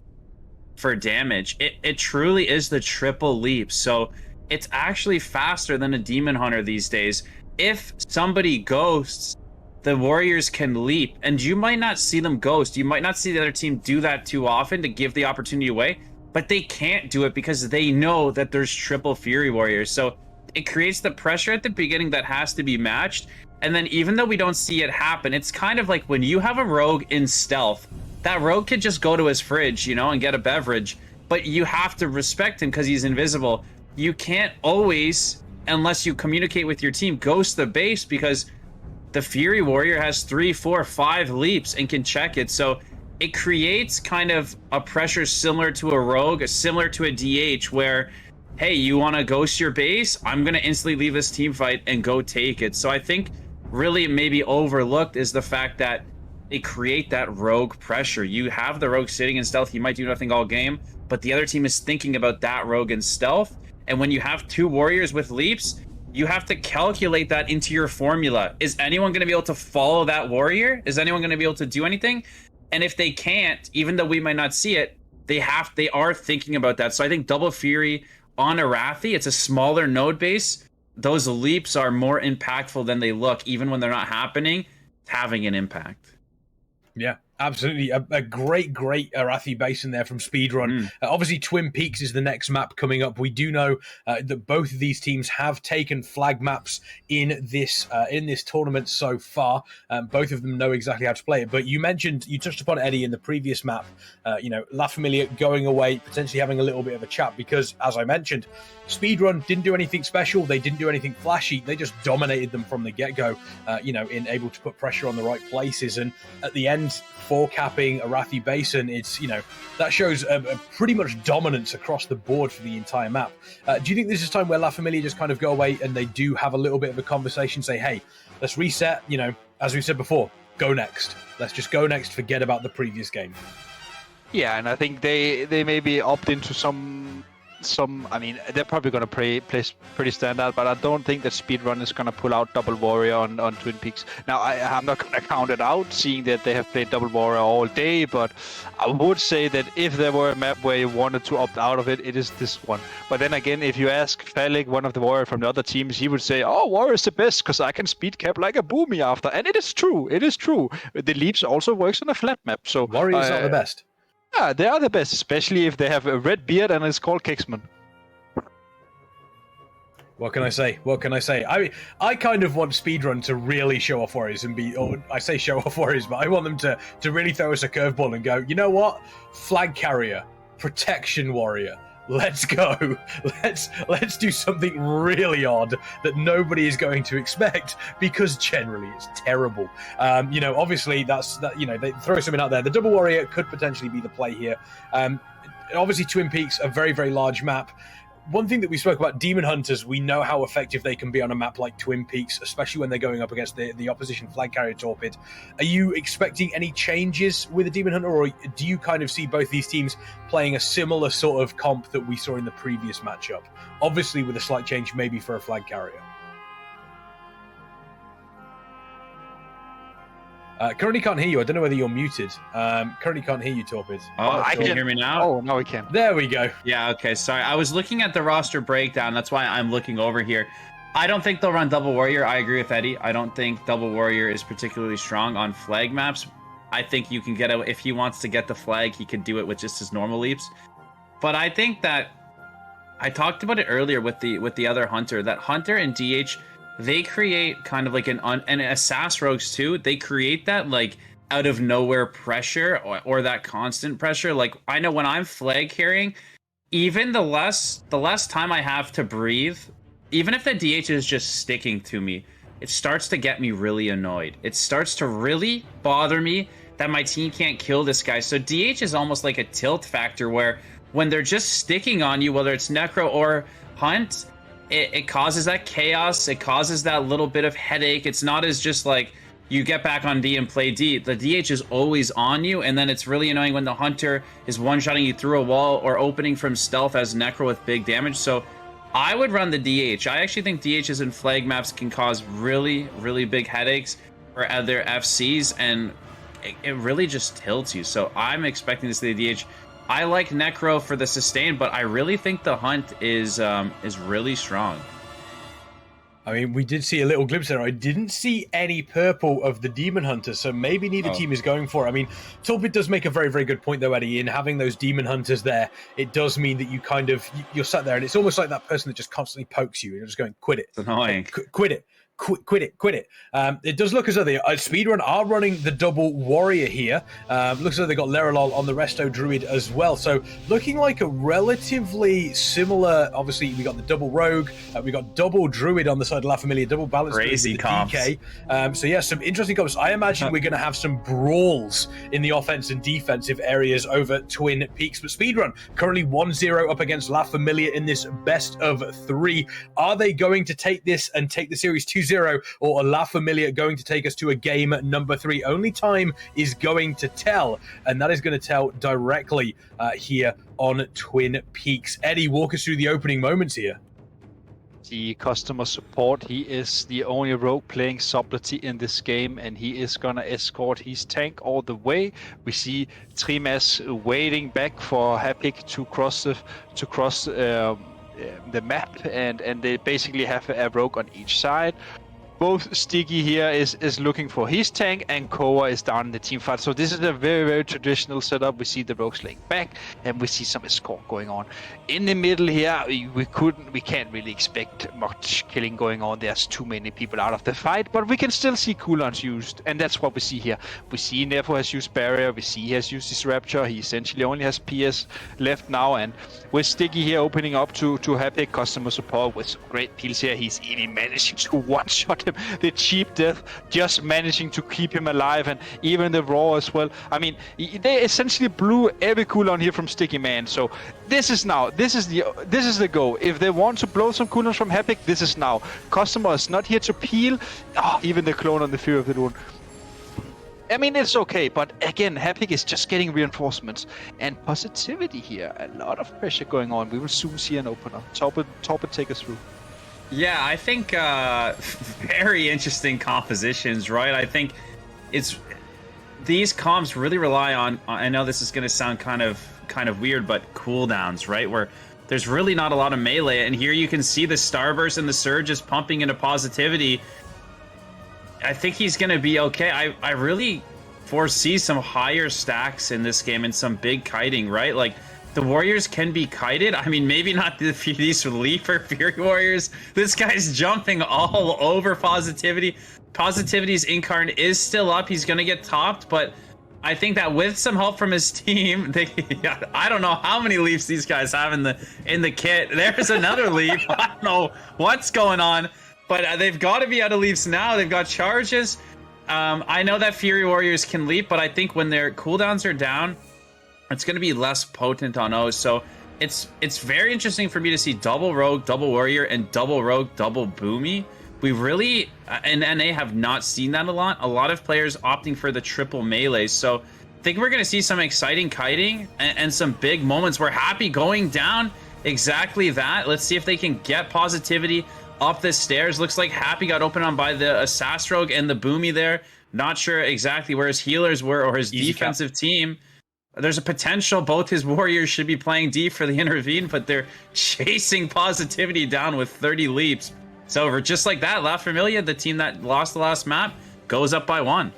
for damage. It truly is the triple leap, so it's actually faster than a demon hunter these days. If somebody ghosts, the warriors can leap, and you might not see them ghost, you might not see the other team do that too often to give the opportunity away, but they can't do it because they know that there's triple fury warriors. So it creates the pressure at the beginning that has to be matched, and then even though we don't see it happen, it's kind of like when you have a rogue in stealth, that rogue could just go to his fridge, and get a beverage, but you have to respect him because he's invisible. You can't always, unless you communicate with your team, ghost the base because the Fury Warrior has 3, 4, 5 leaps and can check it. So it creates kind of a pressure similar to a rogue, similar to a DH, where, hey, you want to ghost your base? I'm going to instantly leave this team fight and go take it. So I think really maybe overlooked is the fact that they create that rogue pressure. You have the rogue sitting in stealth, he might do nothing all game, but the other team is thinking about that rogue in stealth. And when you have 2 warriors with leaps, you have to calculate that into your formula. Is anyone going to be able to follow that warrior? Is anyone going to be able to do anything? And if they can't, even though we might not see it, they are thinking about that. So I think double fury on Arathi, it's a smaller node base. Those leaps are more impactful than they look, even when they're not happening, having an impact. Yeah, Absolutely. A great Arathi Basin there from Speedrun. Obviously, Twin Peaks is the next map coming up. We do know that both of these teams have taken flag maps in this tournament so far. Both of them know exactly how to play it. But you touched upon Eddie in the previous map, La Familia going away, potentially having a little bit of a chat because, as I mentioned, Speedrun didn't do anything special. They didn't do anything flashy. They just dominated them from the get-go, in able to put pressure on the right places. And at the end, four-capping Arathi Basin, that shows a pretty much dominance across the board for the entire map. Do you think this is time where La Familia just kind of go away and they do have a little bit of a conversation, say, hey, let's reset, as we said before, go next. Let's just go next, forget about the previous game. Yeah, and I think they maybe opt into some. I mean, they're probably going to play pretty standard, but I don't think that Speedrun is going to pull out Double Warrior on Twin Peaks. Now, I'm not going to count it out, seeing that they have played Double Warrior all day, but I would say that if there were a map where you wanted to opt out of it, it is this one. But then again, if you ask Felix, one of the Warrior from the other teams, he would say, oh, Warrior is the best, because I can speed cap like a boomy after. And it is true. The leaps also works on a flat map. So Warriors are the best. Yeah, they are the best, especially if they have a red beard and it's called Kicksman. What can I say? I kind of want Speedrun to really show off Warriors and I say show off Warriors, but I want them to really throw us a curveball and go, you know what? Flag carrier, protection warrior. Let's go. Let's do something really odd that nobody is going to expect because generally it's terrible. Obviously they throw something out there. The Double Warrior could potentially be the play here. Obviously Twin Peaks, a very, very large map. One thing that we spoke about, Demon Hunters, we know how effective they can be on a map like Twin Peaks, especially when they're going up against the opposition flag carrier Torpid. Are you expecting any changes with the Demon Hunter, or do you kind of see both these teams playing a similar sort of comp that we saw in the previous matchup? Obviously with a slight change maybe for a flag carrier. Currently can't hear you. I don't know whether you're muted. Currently can't hear you, Torpid. Oh, I can hear me now? Oh, now we can. There we go. Yeah, okay, sorry. I was looking at the roster breakdown. That's why I'm looking over here. I don't think they'll run Double Warrior. I agree with Eddie. I don't think Double Warrior is particularly strong on flag maps. I think you can get it. If he wants to get the flag, he could do it with just his normal leaps. But I think that I talked about it earlier with the other Hunter. That Hunter and DH, they create kind of like and Assas Rogues too, they create that like out of nowhere pressure or that constant pressure. Like I know when I'm flag carrying, even the less time I have to breathe, even if the DH is just sticking to me, it starts to get me really annoyed. It starts to really bother me that my team can't kill this guy. So DH is almost like a tilt factor where when they're just sticking on you, whether it's Necro or Hunt, it causes that chaos. It causes that little bit of headache. It's not as just like you get back on D and play D. The DH is always on you, and then it's really annoying when the Hunter is one-shotting you through a wall or opening from stealth as Necro with big damage. So I would run the DH. I actually think DHs in flag maps can cause really, really big headaches for other FCs, and it really just tilts you. So I'm expecting to see the DH. I like Necro for the sustain, but I really think the Hunt is really strong. I mean, we did see a little glimpse there. I didn't see any purple of the Demon Hunter, so maybe neither team is going for it. I mean, Torpid does make a very, very good point, though, Eddie. In having those Demon Hunters there, it does mean that you're sat there, and it's almost like that person that just constantly pokes you. You're just going, quit it. It's annoying. Quit it. Quit it. It does look as though the Speedrun are running the Double Warrior here. Looks as though they got Lerolol on the Resto Druid as well. So looking like a relatively similar, obviously we got the Double Rogue, we got Double Druid on the side of La Familia, double balance crazy comps. DK. So yeah, some interesting comps. I imagine we're going to have some brawls in the offense and defensive areas over Twin Peaks. But Speedrun currently 1-0 up against La Familia in this best of 3. Are they going to take this and take the series 2-0, or are La Familia going to take us to a game number 3? Only time is going to tell, and that is going to tell directly here on Twin Peaks. Eddie, walk us through the opening moments here. The customer support, he is the only rogue playing Subtlety in this game, and he is gonna escort his tank all the way. We see Trimas waiting back for Hapik to cross the map, and they basically have a rogue on each side. both Sticky here is looking for his tank, and Koa is down in the team fight. So this is a very, very traditional setup. We see the rogues laying back, and we see some escort going on. In the middle here, we can't really expect much killing going on. There's too many people out of the fight, but we can still see cooldowns used, and that's what we see here. We see Nefo has used barrier, we see he has used his rapture. He essentially only has PS left now, and with Sticky here opening up to Happy customer support with some great kills here, he's even managing to one-shot him. The cheap death, just managing to keep him alive, and even the raw as well. I mean, they essentially blew every cooldown here from Sticky Man. So this is the go. If they want to blow some cooldowns from Happy, this is now. Customer is not here to peel. Oh, even the clone on the Fury of the Dawn. I mean, it's okay, but again, Happy is just getting reinforcements and positivity here. A lot of pressure going on. We will soon see an opener. Top it, take us through. Yeah, I think very interesting compositions, right? I think these comps really rely on. I know this is going to sound kind of weird, but cooldowns, right? Where there's really not a lot of melee, and here you can see the Starburst and the Surge is pumping into positivity. I think he's going to be okay. I really foresee some higher stacks in this game and some big kiting, right? Like, the Warriors can be kited. I mean, maybe not these Leaper Fury Warriors. This guy's jumping all over positivity. Positivity's Incarn is still up. He's going to get topped, but I think that with some help from his team, I don't know how many leaps these guys have in the kit. There's another leap. I don't know what's going on, but they've got to be out of leaps now. They've got charges. I know that Fury Warriors can leap, but I think when their cooldowns are down, it's going to be less potent on O's. So it's very interesting for me to see double Rogue, double Warrior, and double Rogue, double Boomy. We really, in NA, have not seen that a lot. A lot of players opting for the triple melee. So I think we're going to see some exciting kiting and some big moments. We're Happy going down exactly that. Let's see if they can get positivity up the stairs. Looks like Happy got opened on by the Assassin Rogue and the Boomy there. Not sure exactly where his healers were or his defensive team. There's a potential both his Warriors should be playing D for the intervene, but they're chasing positivity down with 30 leaps. It's over. Just like that, La Familia, the team that lost the last map, goes up by 1.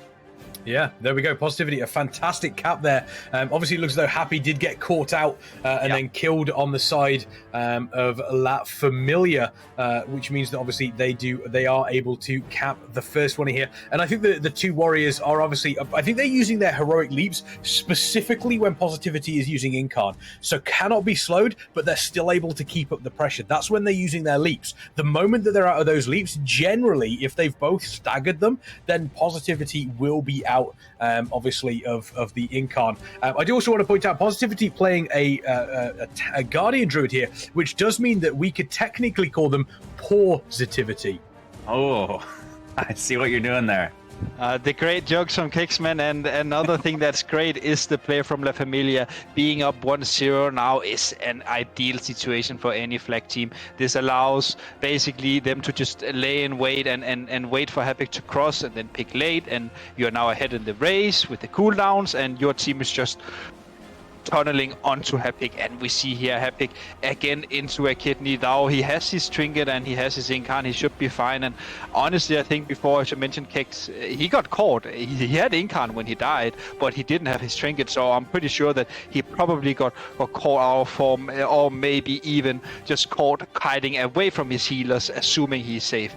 Yeah, there we go. Positivity, a fantastic cap there. Obviously, it looks as though Happy did get caught out and then killed on the side of La Familia, which means that obviously they are able to cap the first one here. And I think the two Warriors are obviously, I think they're using their heroic leaps specifically when Positivity is using Incarn. So cannot be slowed, but they're still able to keep up the pressure. That's when they're using their leaps. The moment that they're out of those leaps, generally, if they've both staggered them, then Positivity will be out. Obviously of the Incarn. I do also want to point out Positivity playing a Guardian Druid here, which does mean that we could technically call them Positivity. Oh, I see what you're doing there. The great jokes from Kicksman, and another thing that's great is the play from La Familia. Being up 1-0 now is an ideal situation for any flag team. This allows basically them to just lay in wait and wait for Happy to cross and then pick late, and you're now ahead in the race with the cooldowns, and your team is just tunneling onto Happy. And we see here Happy again into a kidney. Now he has his trinket and he has his Incarn. He should be fine. And honestly, I think before I should mention Kex, he got caught. He had Incarn when he died, but he didn't have his trinket. So I'm pretty sure that he probably got caught out of form, or maybe even just caught hiding away from his healers, assuming he's safe.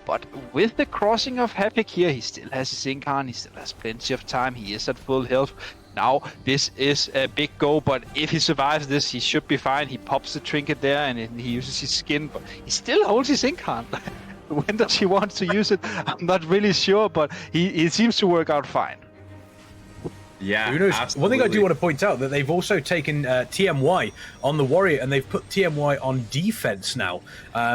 But with the crossing of Happy here, he still has his Incarn. He still has plenty of time. He is at full health. Now, this is a big go, but if he survives this, he should be fine. He pops the trinket there and he uses his skin, but he still holds his Incarn. When does he want to use it? I'm not really sure, but he seems to work out fine. Yeah, who knows? absolutely. One thing I do want to point out that they've also taken TMY on the Warrior, and they've put TMY on defense now.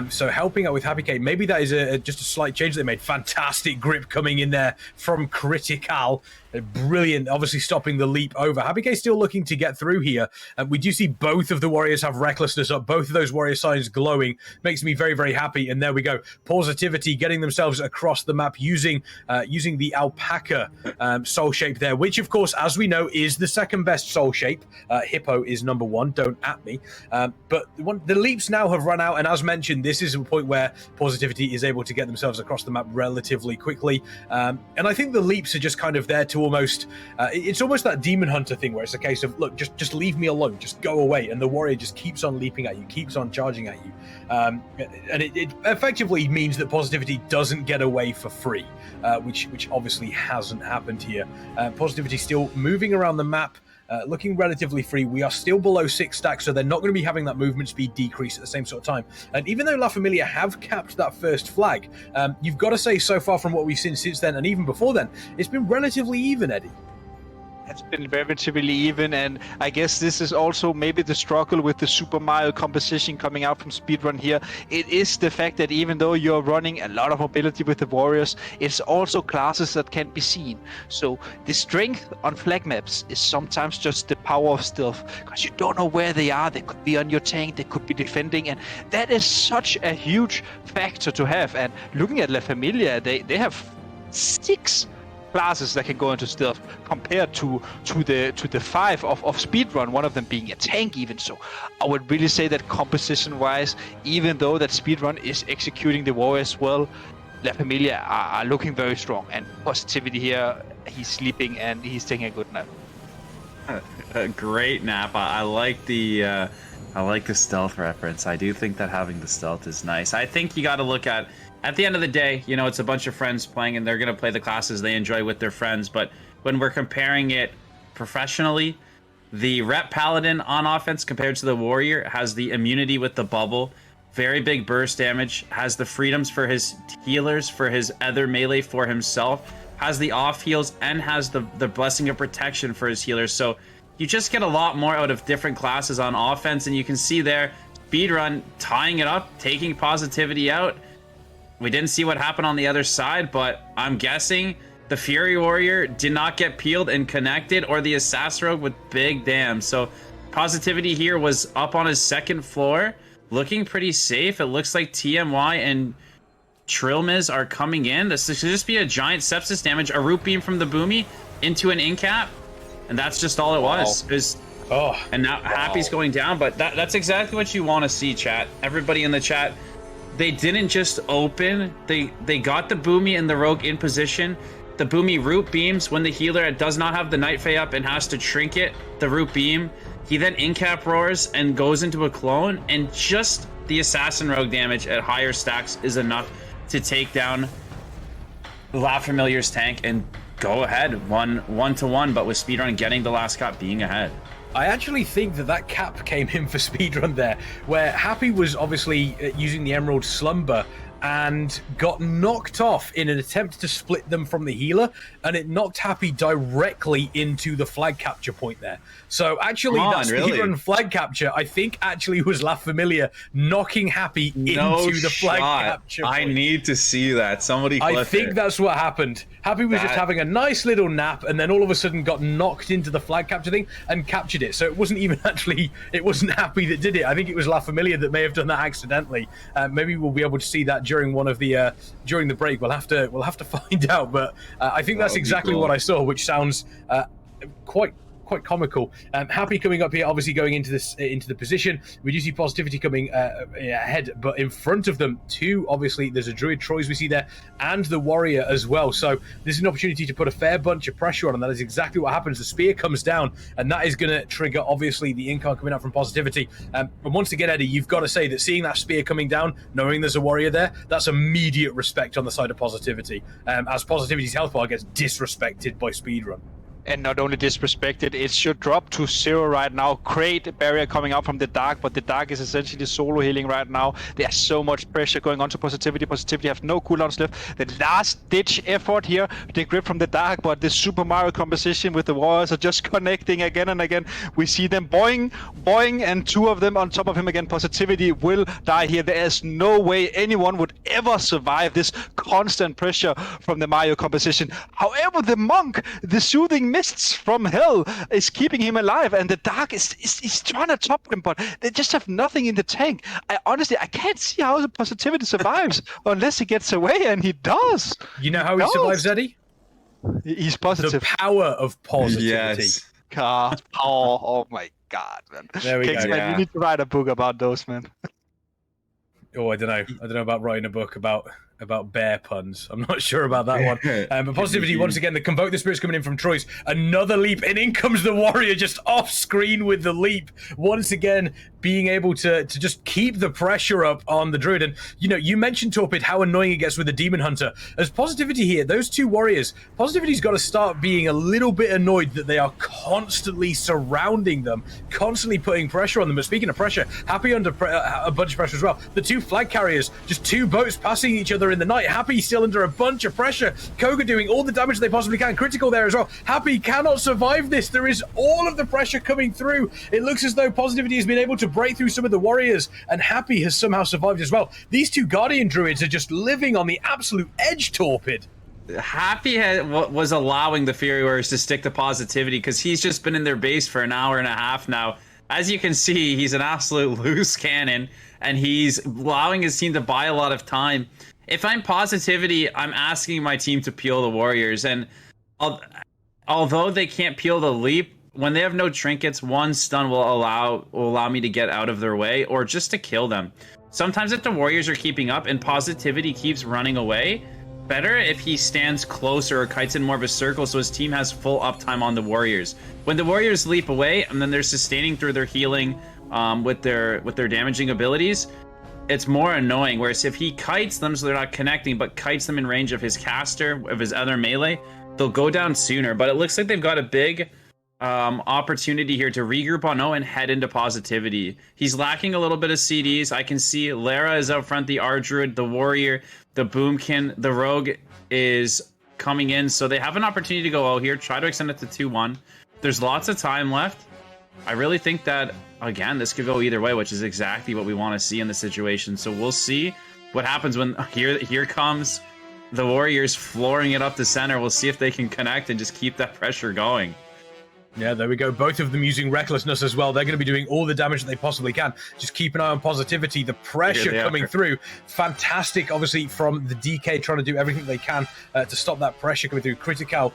So helping out with Happy K. Maybe that is just a slight change they made. Fantastic grip coming in there from Critical. Brilliant, obviously stopping the leap over. Happy K still looking to get through here. We do see both of the warriors have recklessness up, both of those warrior signs glowing. Makes me very, very happy. And there we go. Positivity getting themselves across the map using the alpaca soul shape there, which of course, as we know, is the second best soul shape. Hippo is number 1, don't at me. But the leaps now have run out, and as mentioned, this is a point where Positivity is able to get themselves across the map relatively quickly. And I think the leaps are just kind of there to almost, it's almost that Demon Hunter thing where it's a case of, look, just leave me alone, just go away, and the warrior just keeps on leaping at you, keeps on charging at you. And it effectively means that Positivity doesn't get away for free, which obviously hasn't happened here. Positivity still moving around the map, looking relatively free. We are still below 6 stacks, so they're not going to be having that movement speed decrease at the same sort of time. And even though La Familia have capped that first flag, you've got to say so far from what we've seen since then, and even before then, it's been relatively even, Eddie. It's been relatively even, and I guess this is also maybe the struggle with the Super Mario composition coming out from Speedrun here. It is the fact that even though you're running a lot of mobility with the warriors, it's also classes that can't be seen. So the strength on flag maps is sometimes just the power of stealth, because you don't know where they are. They could be on your tank, they could be defending, and that is such a huge factor to have. And looking at La Familia, they have 6 classes that can go into stealth compared to the 5 of Speedrun, one of them being a tank even. So I would really say that composition wise, even though that Speedrun is executing the warriors well, La Familia are looking very strong, and Positivity here, he's sleeping and he's taking a good nap. A great nap. I like the stealth reference. I do think that having the stealth is nice. I think you got to look at the end of the day, you know, it's a bunch of friends playing, and they're going to play the classes they enjoy with their friends. But when we're comparing it professionally, the Rep Paladin on offense compared to the Warrior has the immunity with the bubble, very big burst damage, has the freedoms for his healers, for his other melee for himself, has the off heals, and has the blessing of protection for his healers. So you just get a lot more out of different classes on offense, and you can see there, Speedrun tying it up, taking Positivity out. We didn't see what happened on the other side, but I'm guessing the Fury Warrior did not get peeled and connected, or the Assassin Rogue with big damn. So Positivity here was up on his 2nd floor, looking pretty safe. It looks like TMY and Trilmiz are coming in. This should just be a giant sepsis damage, a root beam from the Boomy into an incap, and that's just all it was. Wow. And now Happy's going down, but that's exactly what you want to see, chat. Everybody in the chat, they didn't just open, they got the Boomy and the Rogue in position. The Boomy root beams when the healer does not have the Night Fae up and has to trinket the root beam. He then incap roars and goes into a clone, and just the Assassin Rogue damage at higher stacks is enough to take down La Familia's tank and go ahead 1-1, but with Speedrun getting the last cap, being ahead. I actually think that cap came in for Speedrun there, where Happy was obviously using the Emerald Slumber and got knocked off in an attempt to split them from the healer, and it knocked Happy directly into the flag capture point there. So actually, that Speedrun flag capture, I think, actually was La Familia knocking Happy into the flag capture point. I need to see that. Somebody clip I think that's what happened. Happy was just having a nice little nap, and then all of a sudden got knocked into the flag capture thing and captured it. So it wasn't even actually, it wasn't Happy that did it. I think it was La Familia that may have done that accidentally. Maybe we'll be able to see that during one of the during the break. We'll have to find out. But I think that's exactly what I saw, which sounds quite comical. Happy coming up here, obviously going into the position. We do see Positivity coming ahead, but in front of them too, obviously there's a Druid Troyes we see there, and the Warrior as well. So this is an opportunity to put a fair bunch of pressure on, and that is exactly what happens. The spear comes down, and that is going to trigger obviously the incarn coming out from Positivity. And once again, Eddie, you've got to say that seeing that spear coming down, knowing there's a Warrior there, that's immediate respect on the side of Positivity, as Positivity's health bar gets disrespected by Speedrun. And not only disrespected, it should drop to 0 right now. Great barrier coming out from the Dark, but the Dark is essentially solo healing right now. There's so much pressure going on to Positivity. Positivity have no cooldowns left. The last ditch effort here, the grip from the Dark, but the Super Mario composition with the Warriors are just connecting again and again. We see them boing, and 2 of them on top of him again. Positivity will die here. There is no way anyone would ever survive this constant pressure from the Mario composition. However, the Monk, the soothing mists from hell, is keeping him alive, and the Dark is trying to top him, but they just have nothing in the tank. I can't see how the Positivity survives unless he gets away, and he does. You know how he survives, Eddie? He's positive. The power of positivity. Yes. Oh my God, man. There we go. Man, you need to write a book about those, man. Oh, I don't know. I don't know about writing a book about bear puns. I'm not sure about that one. But Positivity, once again, the Convoke the Spirits coming in from Troy's. Another leap, and in comes the Warrior just off screen with the leap. Once again, being able to just keep the pressure up on the Druid. And, you know, you mentioned, Torpid, how annoying it gets with the Demon Hunter. As Positivity here, those 2 Warriors, Positivity's got to start being a little bit annoyed that they are constantly surrounding them, constantly putting pressure on them. But speaking of pressure, Happy under a bunch of pressure as well. The 2 flag carriers, just 2 boats passing each other in the night. Happy still under a bunch of pressure. Koga doing all the damage they possibly can. Critical there as well. Happy cannot survive this. There is all of the pressure coming through. It looks as though Positivity has been able to break through some of the Warriors, and Happy has somehow survived as well. These 2 Guardian Druids are just living on the absolute edge, Torpid. Happy was allowing the Fury Warriors to stick to Positivity because he's just been in their base for an hour and a half now. As you can see, he's an absolute loose cannon, and he's allowing his team to buy a lot of time. If I'm Positivity, I'm asking my team to peel the Warriors, and although they can't peel the leap, when they have no trinkets, 1 stun will allow me to get out of their way, or just to kill them. Sometimes if the Warriors are keeping up and Positivity keeps running away, better if he stands closer or kites in more of a circle so his team has full uptime on the Warriors. When the Warriors leap away and then they're sustaining through their healing with their damaging abilities, it's more annoying. Whereas if he kites them so they're not connecting, but kites them in range of his caster, of his other melee, they'll go down sooner. But it looks like they've got a big opportunity here to regroup on O and head into Positivity. He's lacking a little bit of CDs. I can see Lara is out front, the R-Druid, the Warrior, the Boomkin, the Rogue is coming in. So they have an opportunity to go O here, try to extend it to 2-1. There's lots of time left. I really think that, again, this could go either way, which is exactly what we want to see in the situation. So we'll see what happens when here comes the Warriors flooring it up the center. We'll see if they can connect and just keep that pressure going. Yeah, there we go. Both of them using Recklessness as well. They're going to be doing all the damage that they possibly can. Just keep an eye on Positivity. The pressure coming through. Fantastic, obviously, from the DK trying to do everything they can to stop that pressure coming through. Critical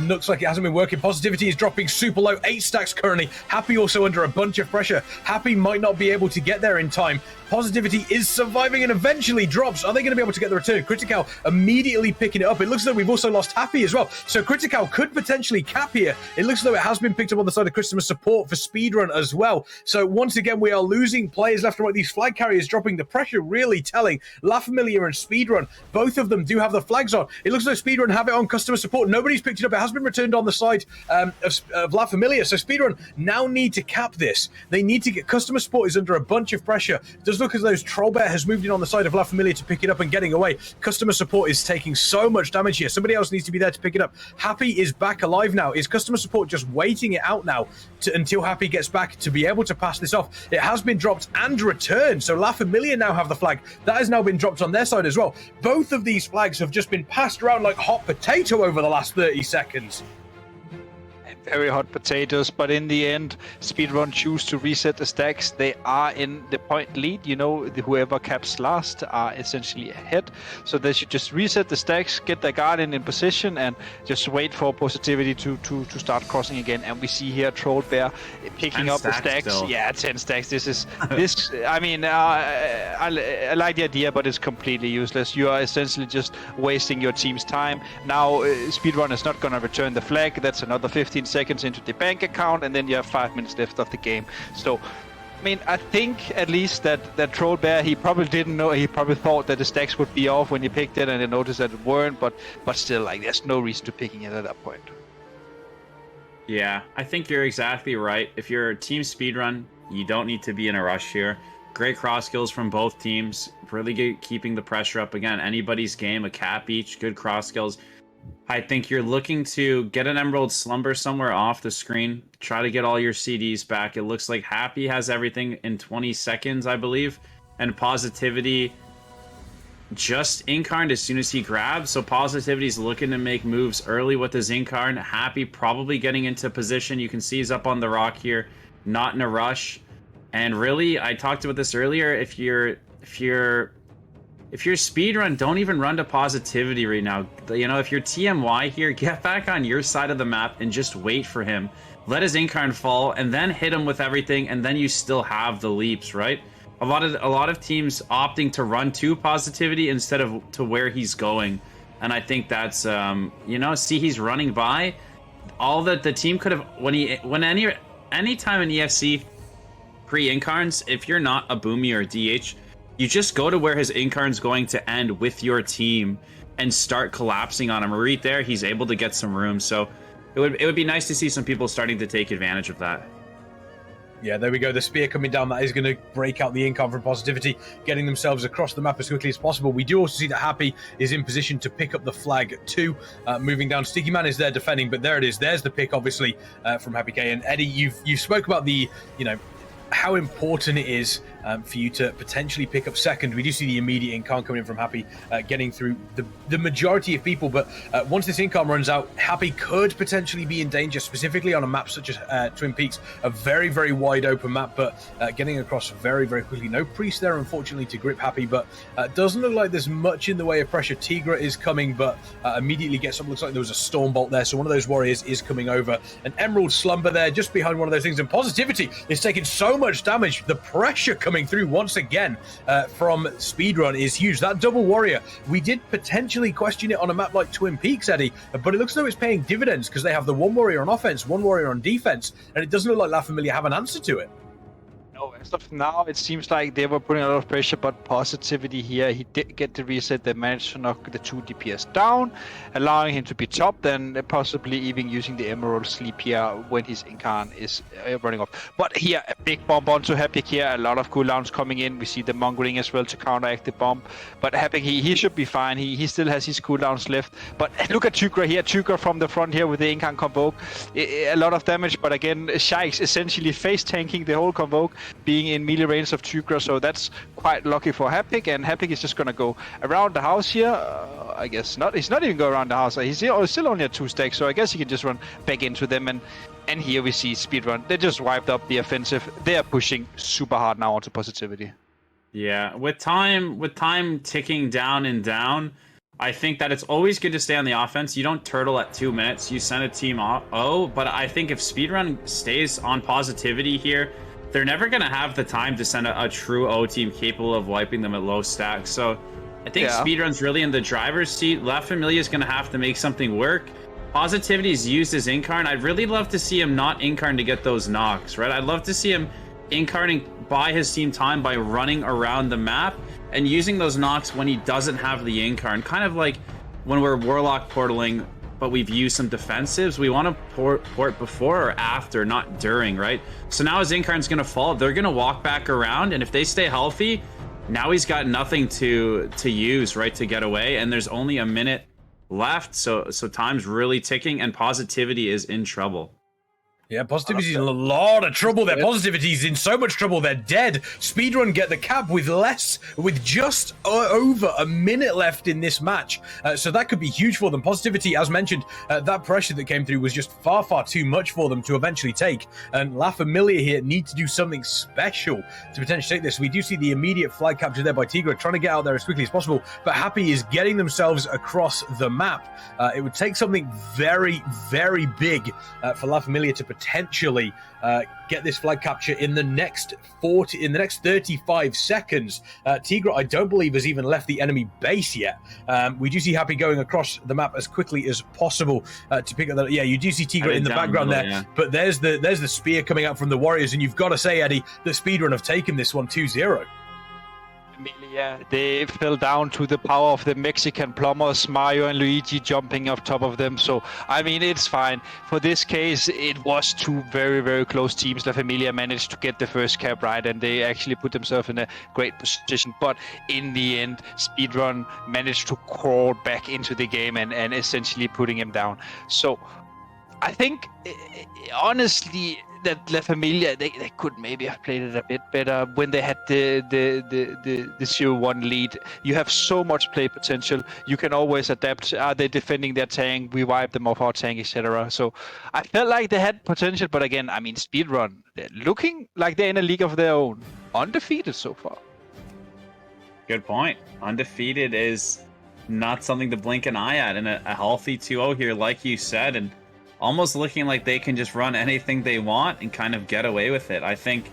looks like it hasn't been working. Positivity is dropping super low. 8 stacks currently. Happy also under a bunch of pressure. Happy might not be able to get there in time. Positivity is surviving and eventually drops. Are they going to be able to get the return? Critical immediately picking it up. It looks as though we've also lost Happy as well. So Critical could potentially cap here. It looks as though it has been picked up on the side of customer support for Speedrun as well. So once again, we are losing players left and right. These flag carriers dropping, the pressure really telling. La Familia and Speedrun, both of them do have the flags on. It looks like Speedrun have it on customer support. Nobody's picked it up. It has been returned on the side of La Familia. So Speedrun now need to cap this. They need to get customer support is under a bunch of pressure. It does look as though Trollbear has moved in on the side of La Familia to pick it up and getting away. Customer support is taking so much damage here. Somebody else needs to be there to pick it up. Happy is back alive now. Is customer support just waiting it out now until Happy gets back to be able to pass this off? It has been dropped and returned. So La Familia now have the flag. That has now been dropped on their side as well. Both of these flags have just been passed around like hot potato over the last 30 seconds. Very hot potatoes, but in the end, Speedrun choose to reset the stacks. They are in the point lead. You know, whoever caps last are essentially ahead. So they should just reset the stacks, get their Guardian in position, and just wait for Positivity to start crossing again. And we see here Trollbear picking up the stacks. Still. Yeah, 10 stacks. This is this. I mean, I like the idea, but it's completely useless. You are essentially just wasting your team's time. Now, Speedrun is not going to return the flag. That's another 15 seconds into the bank account, and then you have 5 minutes left of the game. So, I mean, I think at least that Trollbear, he probably didn't know. He probably thought that the stacks would be off when he picked it, and he noticed that it weren't. But still, like, there's no reason to picking it at that point. Yeah, I think you're exactly right. If you're Team Speedrun, you don't need to be in a rush here. Great cross skills from both teams. Really good, keeping the pressure up. Again, anybody's game, a cap each, good cross skills. I think you're looking to get an Emerald Slumber somewhere off the screen. Try to get all your CDs back. It looks like Happy has everything in 20 seconds, I believe. And Positivity just incarned as soon as he grabs. So Positivity's looking to make moves early with his incarn. Happy probably getting into position. You can see he's up on the rock here, not in a rush. And really, I talked about this earlier. If you're Speedrun, don't even run to Positivity right now. You know, if you're TMY here, get back on your side of the map and just wait for him. Let his incarn fall and then hit him with everything, and then you still have the leaps, right? A lot of teams opting to run to Positivity instead of to where he's going. And I think that's you know, see he's running by. All that the team could have anytime in ESC pre-incarns, if you're not a Boomy or a DH, you just go to where his incarn's going to end with your team and start collapsing on him. Right there, he's able to get some room. So it would be nice to see some people starting to take advantage of that. Yeah, there we go. The spear coming down. That is going to break out the incarn from Positivity, getting themselves across the map as quickly as possible. We do also see that Happy is in position to pick up the flag too. Moving down, Sticky Man is there defending, but there it is. There's the pick, obviously, from Happy K. And Eddie, you spoke about the, you know, how important it is for you to potentially pick up second. We do see the immediate incarn coming in from Happy, getting through the majority of people, but once this incarn runs out, Happy could potentially be in danger, specifically on a map such as Twin Peaks, a very, very wide open map, but getting across very, very quickly. No Priest there, unfortunately, to grip Happy, but doesn't look like there's much in the way of pressure. Tigra is coming, but immediately gets up. Looks like there was a Stormbolt there, so one of those warriors is coming over. An Emerald Slumber there, just behind one of those things, and Positivity is taking so much damage. The pressure coming through once again from Speedrun is huge. That double warrior, we did potentially question it on a map like Twin Peaks, Eddie, but it looks though it's paying dividends because they have the one warrior on offense, one warrior on defense, and it doesn't look like La Familia have an answer to it. No, as of now, it seems like they were putting a lot of pressure, but Positivity here, he did get the reset. They managed to knock the 2 DPS down, allowing him to be top, then possibly even using the Emerald Sleep here when his incarn is running off. But here, a big bomb onto Happy here, a lot of cooldowns coming in. We see the Mongering as well to counteract the bomb, but Happy, he should be fine. He still has his cooldowns left. But look at Tigra here, Tigra from the front here with the incarn Convoke. A lot of damage, but again, Shikes essentially face tanking the whole Convoke, being in melee range of Tigra, so that's quite lucky for Hapik, and Hapik is just gonna go around the house here. I guess not. He's not even going around the house. He's still only at 2 stacks, so I guess he can just run back into them. And here we see Speedrun. They just wiped up the offensive. They are pushing super hard now onto Positivity. Yeah, with time ticking down and down, I think that it's always good to stay on the offense. You don't turtle at 2 minutes. You send a team off. But I think if Speedrun stays on Positivity here, they're never going to have the time to send a true O team capable of wiping them at low stacks. So I think Speedrun's really in the driver's seat. La Familia is going to have to make something work. Positivity's used his incarn. I'd really love to see him not incarn to get those knocks, right? I'd love to see him incarning by his team time by running around the map and using those knocks when he doesn't have the incarn. Kind of like when we're Warlock portaling, but we've used some defensives. We want to port before or after, not during, right? So now his incarn's going to fall. They're going to walk back around, and if they stay healthy, now he's got nothing to use, right, to get away, and there's only a minute left, so time's really ticking, and Positivity is in trouble. Yeah, Positivity's in a lot of trouble there. Positivity's in so much trouble, they're dead. Speedrun get the cap with just over a minute left in this match. So that could be huge for them. Positivity, as mentioned, that pressure that came through was just far, far too much for them to eventually take. And La Familia here need to do something special to potentially take this. We do see the immediate flag capture there by Tigra, trying to get out there as quickly as possible. But Happy is getting themselves across the map. It would take something very, very big for La Familia to potentially get this flag capture in the next 35 seconds. Tigra, I don't believe, has even left the enemy base yet. We do see Happy going across the map as quickly as possible to pick up that. Yeah, you do see Tigra in the background there, yeah. But there's the spear coming out from the Warriors, and you've got to say, Eddie, that Speedrun have taken this one 2-0. Familia, they fell down to the power of the Mexican plumbers, Mario and Luigi jumping up top of them. So, I mean, it's fine. For this case, it was two very, very close teams. La Familia managed to get the first cap right, and they actually put themselves in a great position. But in the end, Speedrun managed to crawl back into the game and essentially putting him down. So, I think, honestly, that La Familia, they could maybe have played it a bit better when they had the 0-1 lead. You have so much play potential. You can always adapt. Are they defending their tank? We wipe them off our tank, etc. So I felt like they had potential, but again, I mean, Speedrun, they're looking like they're in a league of their own. Undefeated so far. Good point. Undefeated is not something to blink an eye at, and a healthy 2-0 here, like you said, and almost looking like they can just run anything they want and kind of get away with it. I think,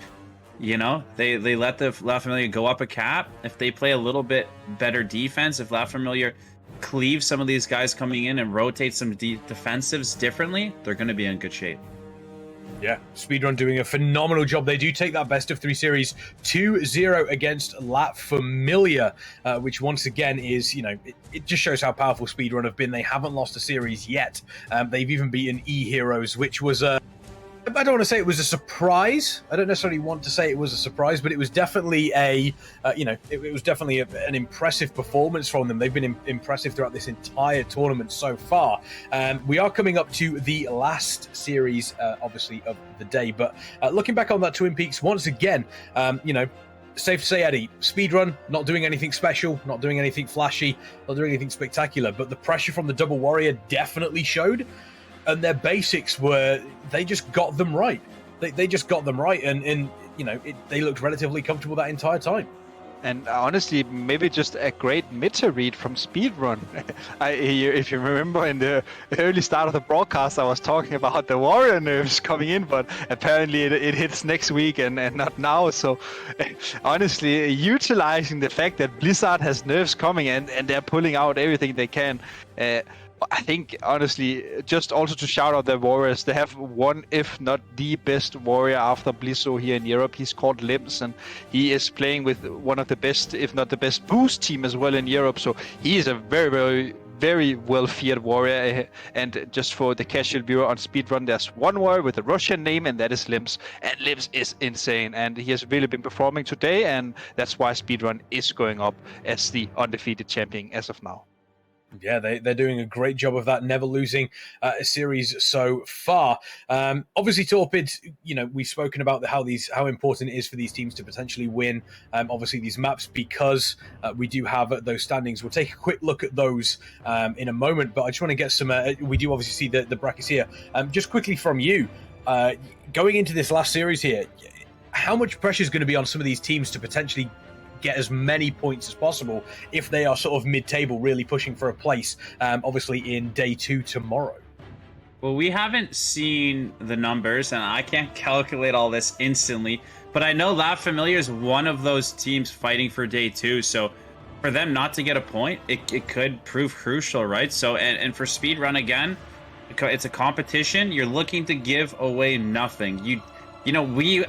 you know, they let the La Familia go up a cap. If they play a little bit better defense, if La Familia cleaves some of these guys coming in and rotate some defensives differently, they're going to be in good shape. Yeah, Speedrun doing a phenomenal job. They do take that best of 3 series 2-0 against La Familia, which once again is, you know, it just shows how powerful Speedrun have been. They haven't lost a series yet. They've even beaten Eheroes, which was I don't want to say it was a surprise. I don't necessarily want to say it was a surprise, but it was definitely it was definitely an impressive performance from them. They've been impressive throughout this entire tournament so far. We are coming up to the last series, obviously, of the day. But looking back on that Twin Peaks, once again, safe to say, Eddie, Speedrun not doing anything special, not doing anything flashy, not doing anything spectacular, but the pressure from the Double Warrior definitely showed. And their basics were, they just got them right. They just got them right, and they looked relatively comfortable that entire time. And honestly, maybe just a great meta read from Speedrun. If you remember in the early start of the broadcast, I was talking about the Warrior nerfs coming in, but apparently it hits next week and not now. So honestly, utilizing the fact that Blizzard has nerfs coming and they're pulling out everything they can. I think, honestly, just also to shout out the Warriors, they have one, if not the best Warrior after Blizzo here in Europe. He's called Limbs, and he is playing with one of the best, if not the best, boost team as well in Europe. So he is a very, very, very well-feared Warrior. And just for the casual viewer on Speedrun, there's one Warrior with a Russian name, and that is Limbs. And Limbs is insane, and he has really been performing today, and that's why Speedrun is going up as the undefeated champion as of now. Yeah, they're doing a great job of that, never losing a series so far. Obviously, Torpid, we've spoken about how important it is for these teams to potentially win, obviously, these maps, because we do have those standings. We'll take a quick look at those in a moment, but I just want to get some, we do obviously see the brackets here. Just quickly from you, going into this last series here, how much pressure is going to be on some of these teams to potentially get as many points as possible if they are sort of mid-table, really pushing for a place, obviously in day 2 tomorrow? Well, we haven't seen the numbers, and I can't calculate all this instantly, but I know La Familia is one of those teams fighting for day 2, so for them not to get a point, it could prove crucial, right? So, and for Speedrun, again, it's a competition. You're looking to give away nothing. We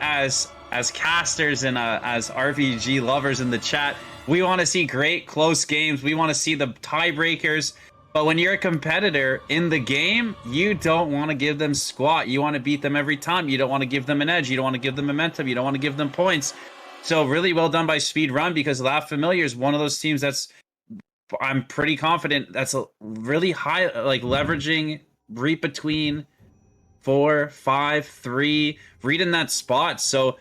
as casters and as RBG lovers in the chat, we want to see great close games. We want to see the tiebreakers. But when you're a competitor in the game, you don't want to give them squat. You want to beat them every time. You don't want to give them an edge. You don't want to give them momentum. You don't want to give them points. So really well done by Speedrun, because La Familia is one of those teams I'm pretty confident that's a really high, like leveraging, read between 4, 5, 3, read in that spot. So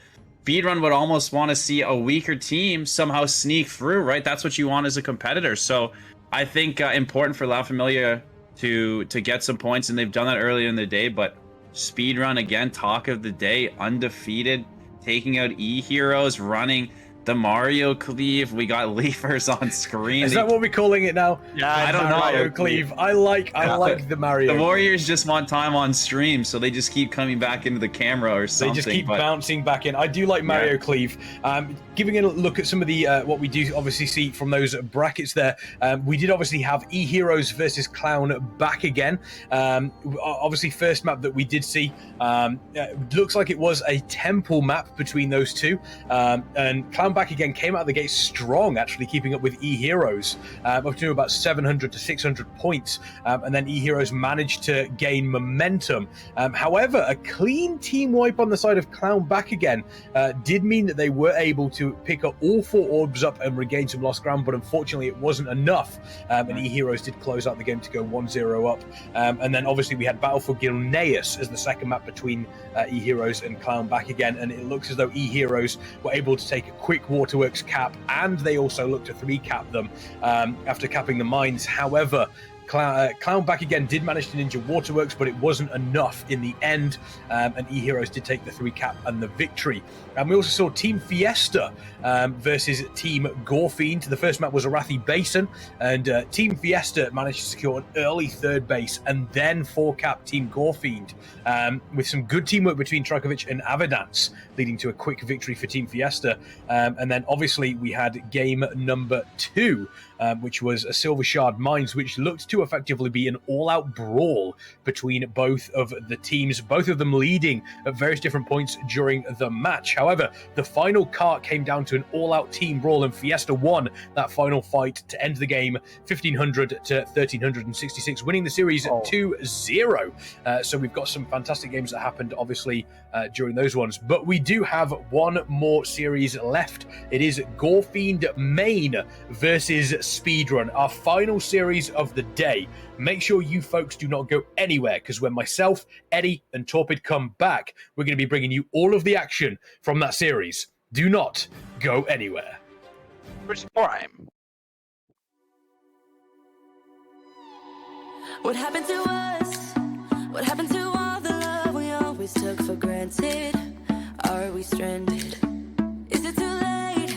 Speedrun would almost want to see a weaker team somehow sneak through, right? That's what you want as a competitor. So I think important for La Familia to get some points, and they've done that earlier in the day. But Speedrun, again, talk of the day, undefeated, taking out Eheroes, running the Mario cleave. We got Leafers on screen. Is that what we're calling it now? Yeah, I don't know. Mario cleave. I like the Mario. The Warriors just want time on stream, so they just keep coming back into the camera or something. They just keep bouncing back in. I do like Mario cleave. Giving a look at some of the what we do obviously see from those brackets there. We did obviously have Eheroes versus Clown back again. Obviously, first map that we did see looks like it was a temple map between those two, and Clown Back Again came out of the gate strong, actually keeping up with Eheroes, up to about 700 to 600 points, and then Eheroes managed to gain momentum. However, a clean team wipe on the side of Clown Back Again did mean that they were able to pick up all 4 orbs up and regain some lost ground, but unfortunately it wasn't enough, and Eheroes did close out the game to go 1-0 up. And then obviously we had Battle for Gilneas as the second map between Eheroes and Clown Back Again, and it looks as though Eheroes were able to take a quick Waterworks cap, and they also looked to 3-cap them after capping the mines. However, Clown Back Again did manage to ninja Waterworks, but it wasn't enough in the end, and Eheroes did take the 3-cap and the victory. And we also saw Team Fiesta versus Team Gorefiend. The first map was Arathi Basin, and Team Fiesta managed to secure an early 3rd base and then 4-cap Team Gorefiend, with some good teamwork between Trajkovic and Avidance, leading to a quick victory for Team Fiesta. And then obviously we had game number 2, which was a Silver Shard Mines, which looked to effectively be an all-out brawl between both of the teams, both of them leading at various different points during the match. However, the final cart came down to an all-out team brawl, and Fiesta won that final fight to end the game 1,500 to 1,366, winning the series 2-0. So we've got some fantastic games that happened, obviously, during those ones. But we do have one more series left. It is Gorefiend Main versus Speedrun, our final series of the day. Make sure you folks do not go anywhere, because when myself, Eddie, and Torpid come back, we're going to be bringing you all of the action from that series. Do not go anywhere. Prime. What happened to us? What happened to all the love we always took for granted? Are we stranded? Is it too late?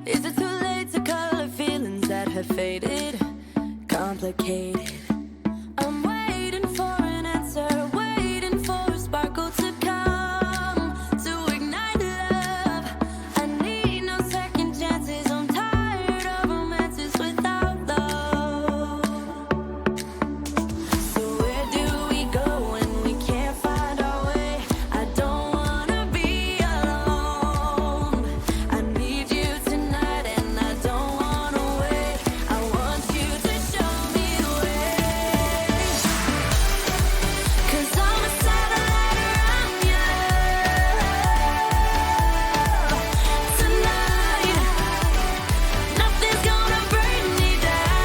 Is it too late to color feelings that have faded? Complicated. I'm waiting for an answer, waiting for a sparkle to come to ignite love. I need no second chances. I'm tired of romances without love. So where do we go when we can't find our way? I don't wanna be alone. I need you tonight and I don't wanna wait. I want you to show me the way. 'Cause I'm a satellite around you tonight. Nothing's gonna bring me down.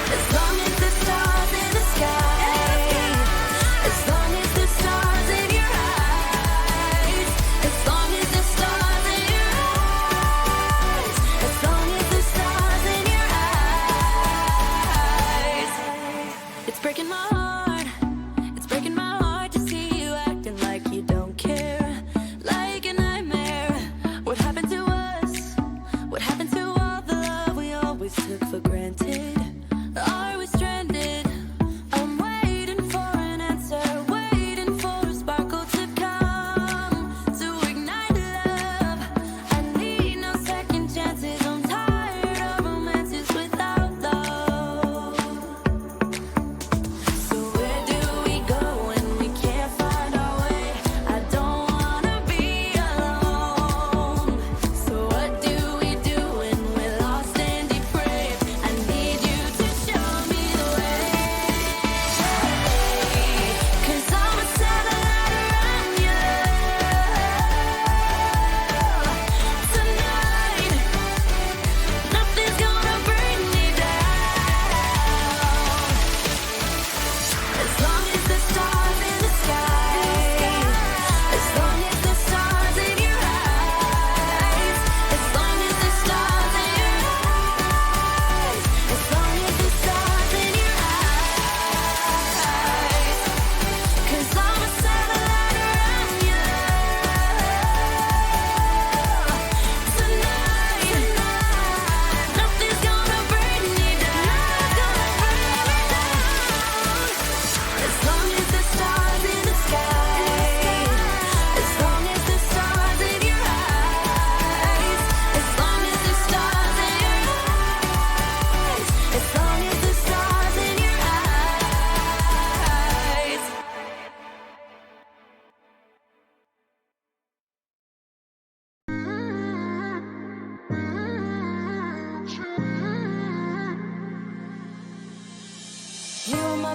As long as the stars in the sky, as long as the stars in your eyes, as long as the stars in your eyes, as long as the stars in your eyes. It's breaking my heart, it's breaking my heart to see you acting like you don't care, like a nightmare. What happened to us? What happened to all the love we always took for granted? Are we stranded? I'm waiting for an answer, waiting for a sparkle to come to ignite love. I need no second chances. I'm tired of romances without love. So where do we go when we can't find our way? I don't wanna be alone. So what do we do when we're lost and depraved? I need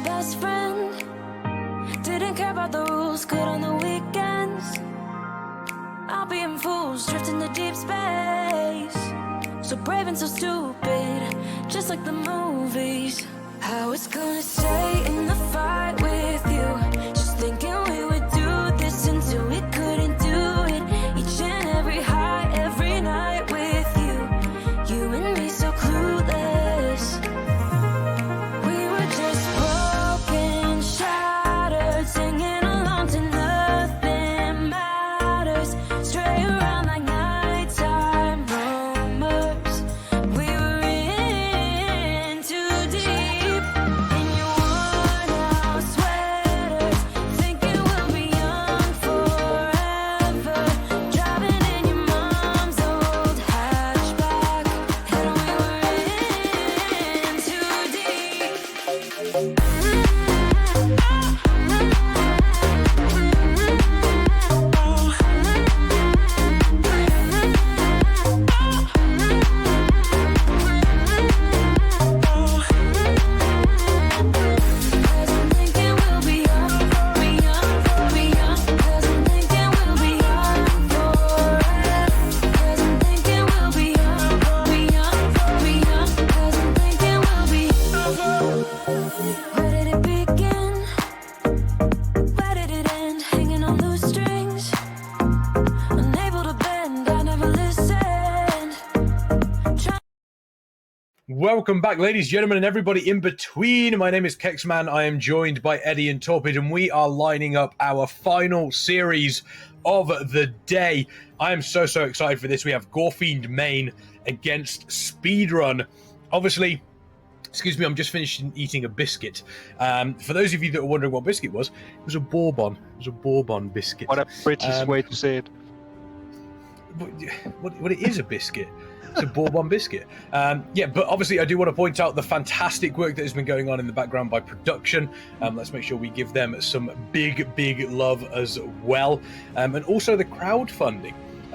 my best friend. Didn't care about the rules, good on the weekends. I'll be in fools, drifting to deep space. So brave and so stupid, just like the movies. I was gonna stay in the fight with you, just thinking we would do this until we couldn't do it. Each and every high, every night with you. You and me so clueless. We were just broken, shattered, singing along to nothing matters. Stray around like nighttime rumors. We were in too deep. In your worn out sweaters, thinking we'll be young forever. Driving in your mom's old hatchback, and we were in too deep. Cause I'm thinking we'll be young, cause I'm thinking we'll be young forever. Cause I'm thinking we'll be young, cause I'm thinking we'll be. Where did it begin? Where did it end? Hanging on loose strings, unable to bend, I never listened. Welcome back, ladies, gentlemen, and everybody in between. My name is Kexman. I am joined by Eddie and Torpid, and we are lining up our final series of the day. I am so excited for this. We have Gorefiend main against Speedrun. Obviously, excuse me, I'm just finished eating a biscuit. For those of you that are wondering what biscuit was, it was a bourbon. It was a bourbon biscuit. What a British way to say it. What it is a biscuit. It's a bourbon biscuit. Yeah, but obviously I do want to point out the fantastic work that has been going on in the background by production. Let's make sure we give them some big love as well. And also the crowdfunding.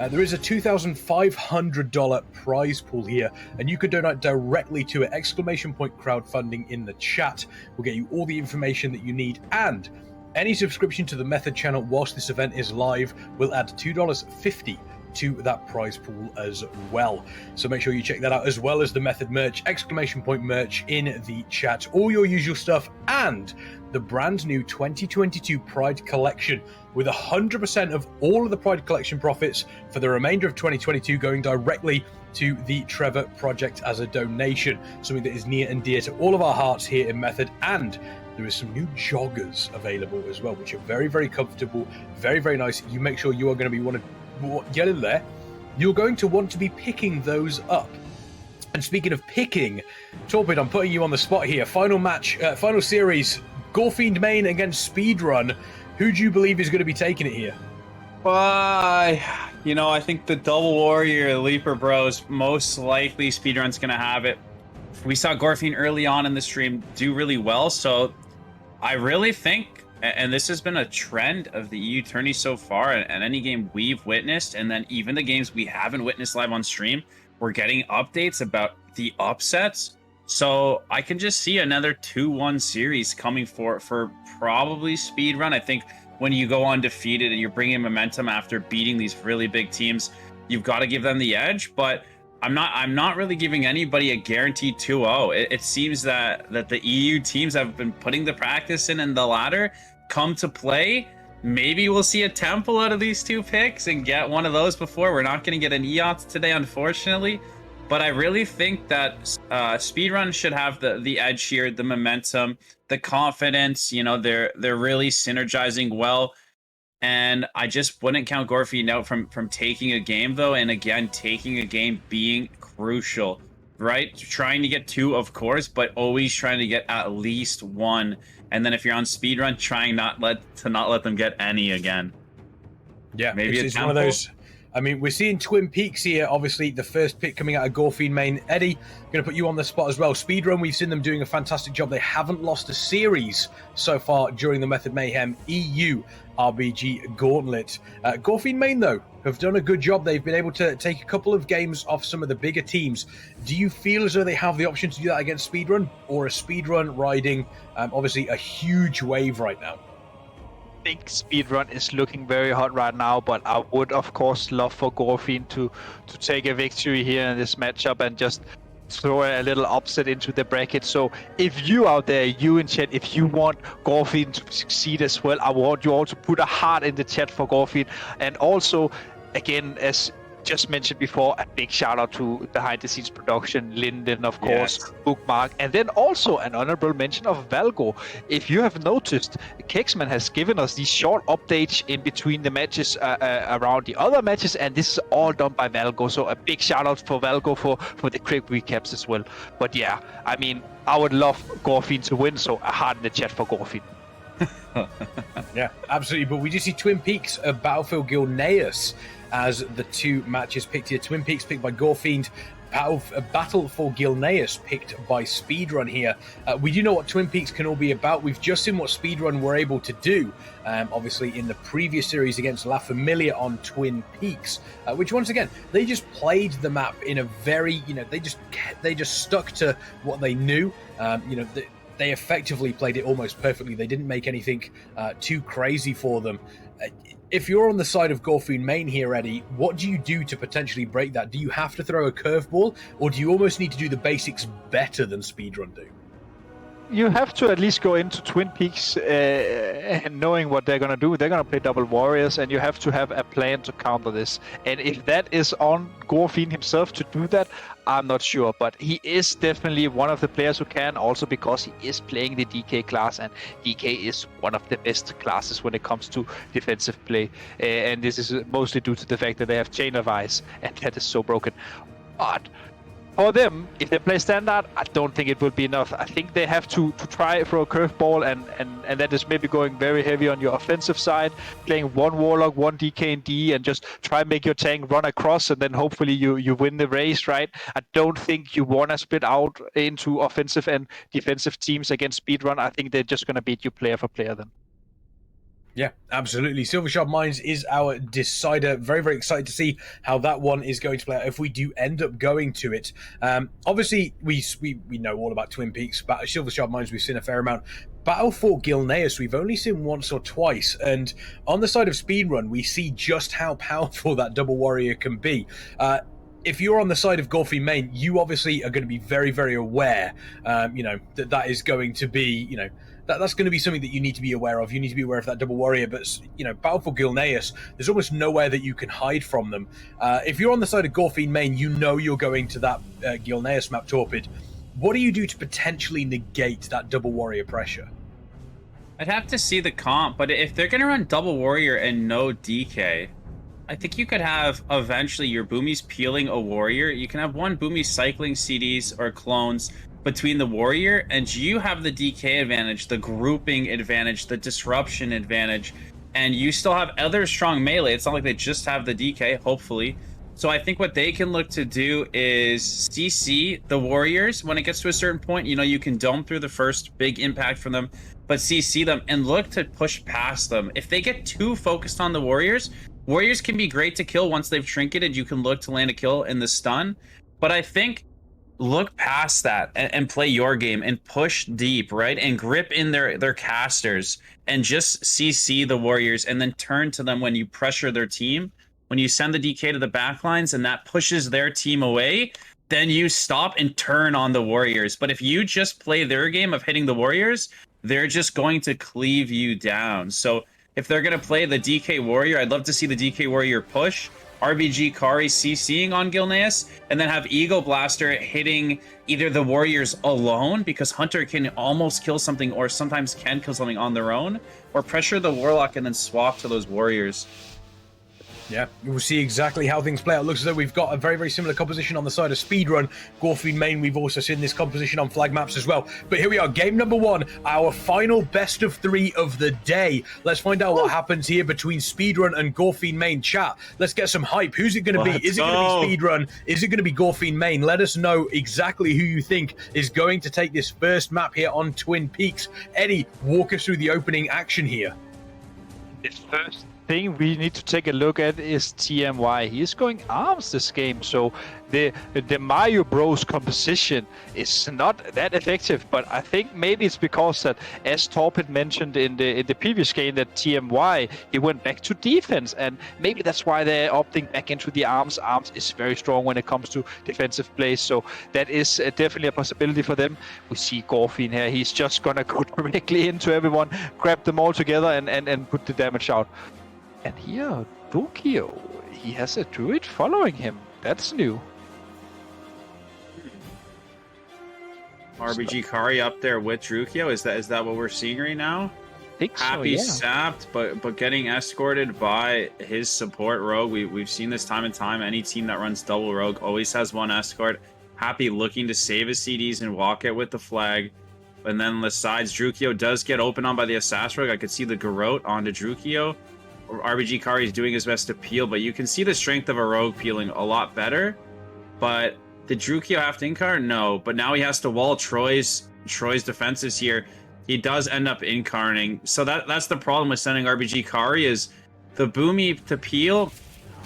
There is a $2,500 prize pool here, and you could donate directly to it. Exclamation point crowdfunding in the chat will get you all the information that you need, and any subscription to the Method channel whilst this event is live will add $2.50 to that prize pool as well. So make sure you check that out, as well as the Method merch, exclamation point merch in the chat, all your usual stuff, and the brand new 2022 Pride Collection, with 100% of all of the Pride Collection profits for the remainder of 2022 going directly to the Trevor Project as a donation, something that is near and dear to all of our hearts here in Method. And there is some new joggers available as well, which are very comfortable, very nice. You make sure you are going to be get in there. You're going to want to be picking those up. And speaking of picking, Torpid, I'm putting you on the spot here. Final match, final series, Gorefiend main against Speedrun. Who do you believe is going to be taking it here? You know, I think the Double Warrior, Leaper Bros, most likely Speedrun's going to have it. We saw Gorefiend early on in the stream do really well, so I really think, and this has been a trend of the EU tourneys so far, and any game we've witnessed, and then even the games we haven't witnessed live on stream, we're getting updates about the upsets. So I can just see another 2-1 series coming for probably Speedrun. I think when you go undefeated and you're bringing momentum after beating these really big teams, you've got to give them the edge. But I'm not really giving anybody a guaranteed 2-0. It seems that the EU teams have been putting the practice in, and the latter come to play. Maybe we'll see a Temple out of these two picks and get one of those before. We're not going to get an EOTS today, unfortunately. But I really think that Speedrun should have the edge here, the momentum, the confidence. You know, they're really synergizing well. And I just wouldn't count Gorefiend out from taking a game, though. And again, taking a game being crucial, right? Trying to get 2, of course, but always trying to get at least 1. And then if you're on Speedrun, trying not let them get any again. Yeah, maybe it's one of those. I mean, we're seeing Twin Peaks here. Obviously, the first pick coming out of Gorefiend main. Eddie, going to put you on the spot as well. Speedrun, we've seen them doing a fantastic job. They haven't lost a series so far during the Method Mayhem EU RBG Gauntlet. Gorefiend main, though, have done a good job. They've been able to take a couple of games off some of the bigger teams. Do you feel as though they have the option to do that against Speedrun, or is Speedrun riding obviously a huge wave right now? I think Speedrun is looking very hot right now, but I would of course love for Gorefiend to take a victory here in this matchup and just throw a little upset into the bracket. So if you out there, you in chat, if you want Gorefiend to succeed as well, I want you all to put a heart in the chat for Gorefiend. And also, again, as just mentioned before, a big shout out to behind the scenes production, Linden, of course, yes. Bookmark, and then also an honorable mention of Valgo. If you have noticed, Keksman has given us these short updates in between the matches around the other matches, and this is all done by Valgo. So a big shout out for Valgo for the quick recaps as well. But yeah, I mean, I would love Gorefiend to win, so a heart in the chat for Gorefiend. Yeah, absolutely. But we do see Twin Peaks, Battlefield Gilneas as the two matches picked here. Twin Peaks picked by Gorefiend, Battle for Gilneas picked by Speedrun here. We do know what Twin Peaks can all be about. We've just seen what Speedrun were able to do, obviously in the previous series against La Familia on Twin Peaks, which once again, they just played the map in a very, they just stuck to what they knew. They effectively played it almost perfectly. They didn't make anything too crazy for them. If you're on the side of Gorefiend main here, Eddie, what do you do to potentially break that? Do you have to throw a curveball, or do you almost need to do the basics better than Speedrun do? You have to at least go into Twin Peaks and knowing what they're going to do. They're going to play double warriors, and you have to have a plan to counter this. And if that is on Gorefiend himself to do that, I'm not sure. But he is definitely one of the players who can, also because he is playing the DK class, and DK is one of the best classes when it comes to defensive play. And this is mostly due to the fact that they have Chain of Ice, and that is so broken. But for them, if they play standard, I don't think it would be enough. I think they have to try for a curveball, and that is maybe going very heavy on your offensive side, playing one Warlock, one DK and D, and just try and make your tank run across, and then hopefully you win the race, right? I don't think you want to split out into offensive and defensive teams against Speedrun. I think they're just going to beat you player for player then. Yeah, absolutely. Silver Shard Mines is our decider. Very, very excited to see how that one is going to play out if we do end up going to it. Obviously, we know all about Twin Peaks, but Silver Shard Mines we've seen a fair amount. Battle for Gilneas we've only seen once or twice, and on the side of Speedrun, we see just how powerful that double warrior can be. If you're on the side of Gorefiend main, you obviously are going to be very, very aware, that is going to be, that's going to be something that you need to be aware of. You need to be aware of that double warrior, but, Battle for Gilneas, there's almost nowhere that you can hide from them. If you're on the side of Gorefiend main, you're going to that Gilneas map, Torpid. What do you do to potentially negate that double warrior pressure? I'd have to see the comp, but if they're going to run double warrior and no DK, I think you could have eventually your Boomies peeling a warrior. You can have one Boomy cycling CDs or clones between the warrior, and you have the DK advantage, the grouping advantage, the disruption advantage, and you still have other strong melee. It's not like they just have the DK, hopefully. So I think what they can look to do is CC the warriors when it gets to a certain point. You can dome through the first big impact from them, but CC them and look to push past them. If they get too focused on the warriors can be great to kill once they've trinketed. You can look to land a kill in the stun, but I think look past that and play your game and push deep, right? And grip in their casters and just CC the warriors and then turn to them when you pressure their team. When you send the DK to the backlines and that pushes their team away, then you stop and turn on the warriors. But if you just play their game of hitting the warriors, they're just going to cleave you down. So if they're going to play the DK warrior, I'd love to see the DK warrior push, RBG Kari CCing on Gilneas, and then have Eagle Blaster hitting either the warriors alone, because Hunter can almost kill something or sometimes can kill something on their own, or pressure the Warlock and then swap to those warriors. Yeah, we'll see exactly how things play out. It looks as though we've got a very, very similar composition on the side of Speedrun. Gorefiend main, we've also seen this composition on flag maps as well. But here we are, game number 1, our final best of 3 of the day. Let's find out what happens here between Speedrun and Gorefiend main. Chat, let's get some hype. Who's it going to be? Is it going to be Speedrun? Is it going to be Gorefiend main? Let us know exactly who you think is going to take this first map here on Twin Peaks. Eddie, walk us through the opening action here. This first thing we need to take a look at is TMY. He is going arms this game, so the Mario Bros composition is not that effective. But I think maybe it's because that, as Torped mentioned in the previous game, that TMY he went back to defense, and maybe that's why they're opting back into the arms. Arms is very strong when it comes to defensive plays, so that is definitely a possibility for them. We see Gorefiend here; he's just gonna go directly into everyone, grab them all together, and put the damage out. And here, Drukio, he has a druid following him. That's new. RBG Kari up there with Drukio. Is that what we're seeing right now? I think Happy so, yeah. sapped, but getting escorted by his support rogue. We've seen this time and time. Any team that runs double rogue always has one escort. Happy looking to save his CDs and walk it with the flag. And then the sides, Drukio does get open on by the Assassin rogue. I could see the Garrote onto Drukio. RBG Kari is doing his best to peel, but you can see the strength of a rogue peeling a lot better. But did Drukio have to incarn? No, but now he has to wall Troy's defenses here. He does end up incarning. So that's the problem with sending RBG Kari, is the Boomy to peel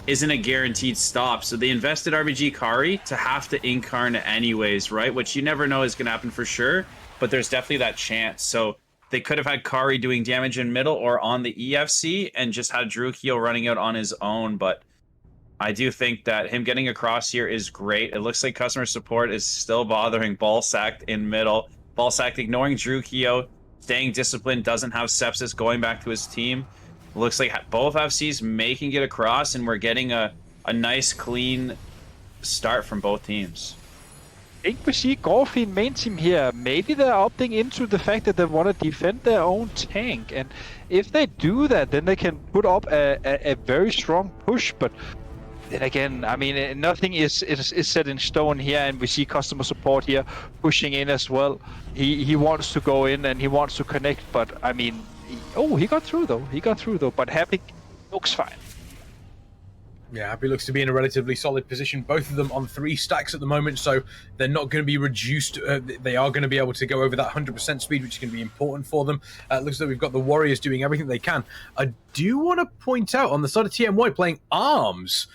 isn't a guaranteed stop. So they invested RBG Kari to have to incarn anyways, right? Which you never know is going to happen for sure, but there's definitely that chance. So they could have had Kari doing damage in middle or on the EFC and just had Drukio running out on his own. But I do think that him getting across here is great. It looks like customer support is still bothering Ballsacked in middle. Ballsacked ignoring Drukio, staying disciplined, doesn't have sepsis, going back to his team. Looks like both FCs making it across, and we're getting a nice, clean start from both teams. I think we see Gorefiend main team here. Maybe they're opting into the fact that they want to defend their own tank, and if they do that, then they can put up a very strong push. But then again, I mean, nothing is set in stone here, and we see customer support here pushing in as well. He wants to go in and he wants to connect, but I mean, he got through though. But Happy looks fine. Yeah, Happy looks to be in a relatively solid position. Both of them on 3 stacks at the moment, so they're not going to be reduced. They are going to be able to go over that 100% speed, which is going to be important for them. It looks like we've got the Warriors doing everything they can. I do want to point out on the side of TMY playing Arms,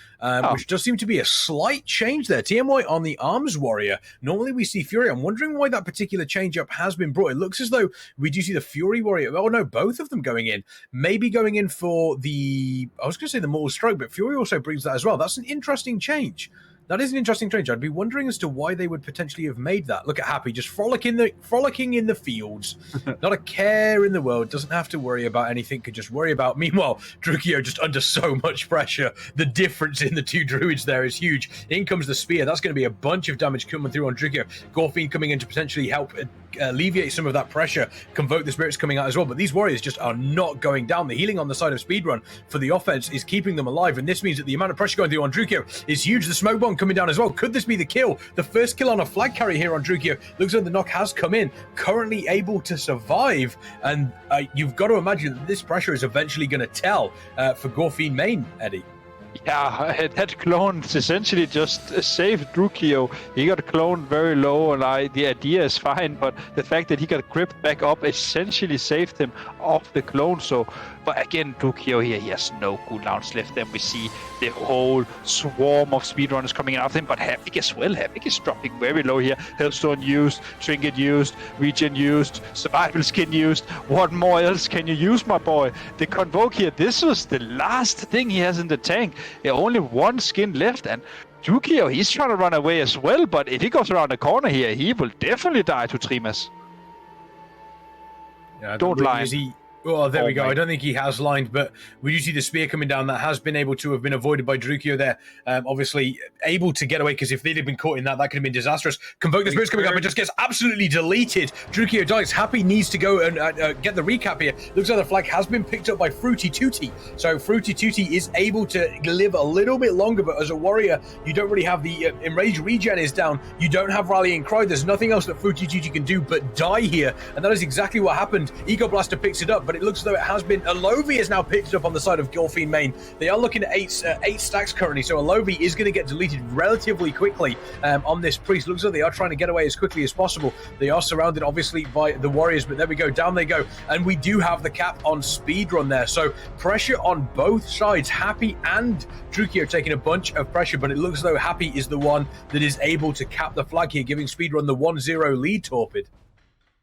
which does seem to be a slight change there. TMY on the Arms Warrior. Normally we see Fury. I'm wondering why that particular change-up has been brought. It looks as though we do see the Fury Warrior. Oh no, both of them going in. Maybe going in for the, I was going to say the Mortal Stroke, but Fury also brings that as well. That's an interesting change. That is an interesting change. I'd be wondering as to why they would potentially have made that. Look at Happy, just frolicking in the fields. Not a care in the world. Doesn't have to worry about anything. Could just worry about. Meanwhile, Drukio just under so much pressure. The difference in the two druids there is huge. In comes the spear. That's going to be a bunch of damage coming through on Drukio. Gorefiend coming in to potentially help alleviate some of that pressure. Convoke the spirits coming out as well. But these warriors just are not going down. The healing on the side of Speedrun for the offense is keeping them alive. And this means that the amount of pressure going through on Drukio is huge. The smoke bomb coming down as well. Could this be the kill? The first kill on a flag carry here on Drukio. Looks like the knock has come in. Currently able to survive. And you've got to imagine that this pressure is eventually going to tell for Gorefiend main, Eddie. Yeah, that clone essentially just saved Drukio. He got cloned very low, and the idea is fine, but the fact that he got gripped back up essentially saved him off the clone. So, but again, Drukio here, he has no cooldowns left. Then we see the whole swarm of speedrunners coming after him, but Havoc as well. Havoc is dropping very low here. Hellstone used, Trinket used, Regen used, Survival Skin used. What more else can you use, my boy? The Convoke here, this was the last thing he has in the tank. Only one skin left, and Drukio, he's trying to run away as well, but if he goes around the corner here, he will definitely die to Trimas. Yeah, Don't lie. Oh, there we go. I don't think he has lined, but we do see the spear coming down. That has been able to have been avoided by Drukio there. Obviously, able to get away, because if they'd have been caught in that, that could have been disastrous. Convoke the spear's coming up and just gets absolutely deleted. Drukio dies. Happy needs to go and get the recap here. Looks like the flag has been picked up by Fruity Tooty. So Fruity Tooty is able to live a little bit longer, but as a warrior, you don't really have the Enraged regen is down. You don't have Rallying Cry. There's nothing else that Fruity Tooty can do but die here. And that is exactly what happened. Ego Blaster picks it up, but it looks as though it has been. Alovi is now picked up on the side of Gorefiend main. They are looking at eight stacks currently, so Alovi is going to get deleted relatively quickly on this priest. Looks like they are trying to get away as quickly as possible. They are surrounded, obviously, by the warriors, but there we go. Down they go. And we do have the cap on Speedrun there. So pressure on both sides. Happy and Drukio taking a bunch of pressure, but it looks as though Happy is the one that is able to cap the flag here, giving Speedrun the 1-0 lead, Torpid.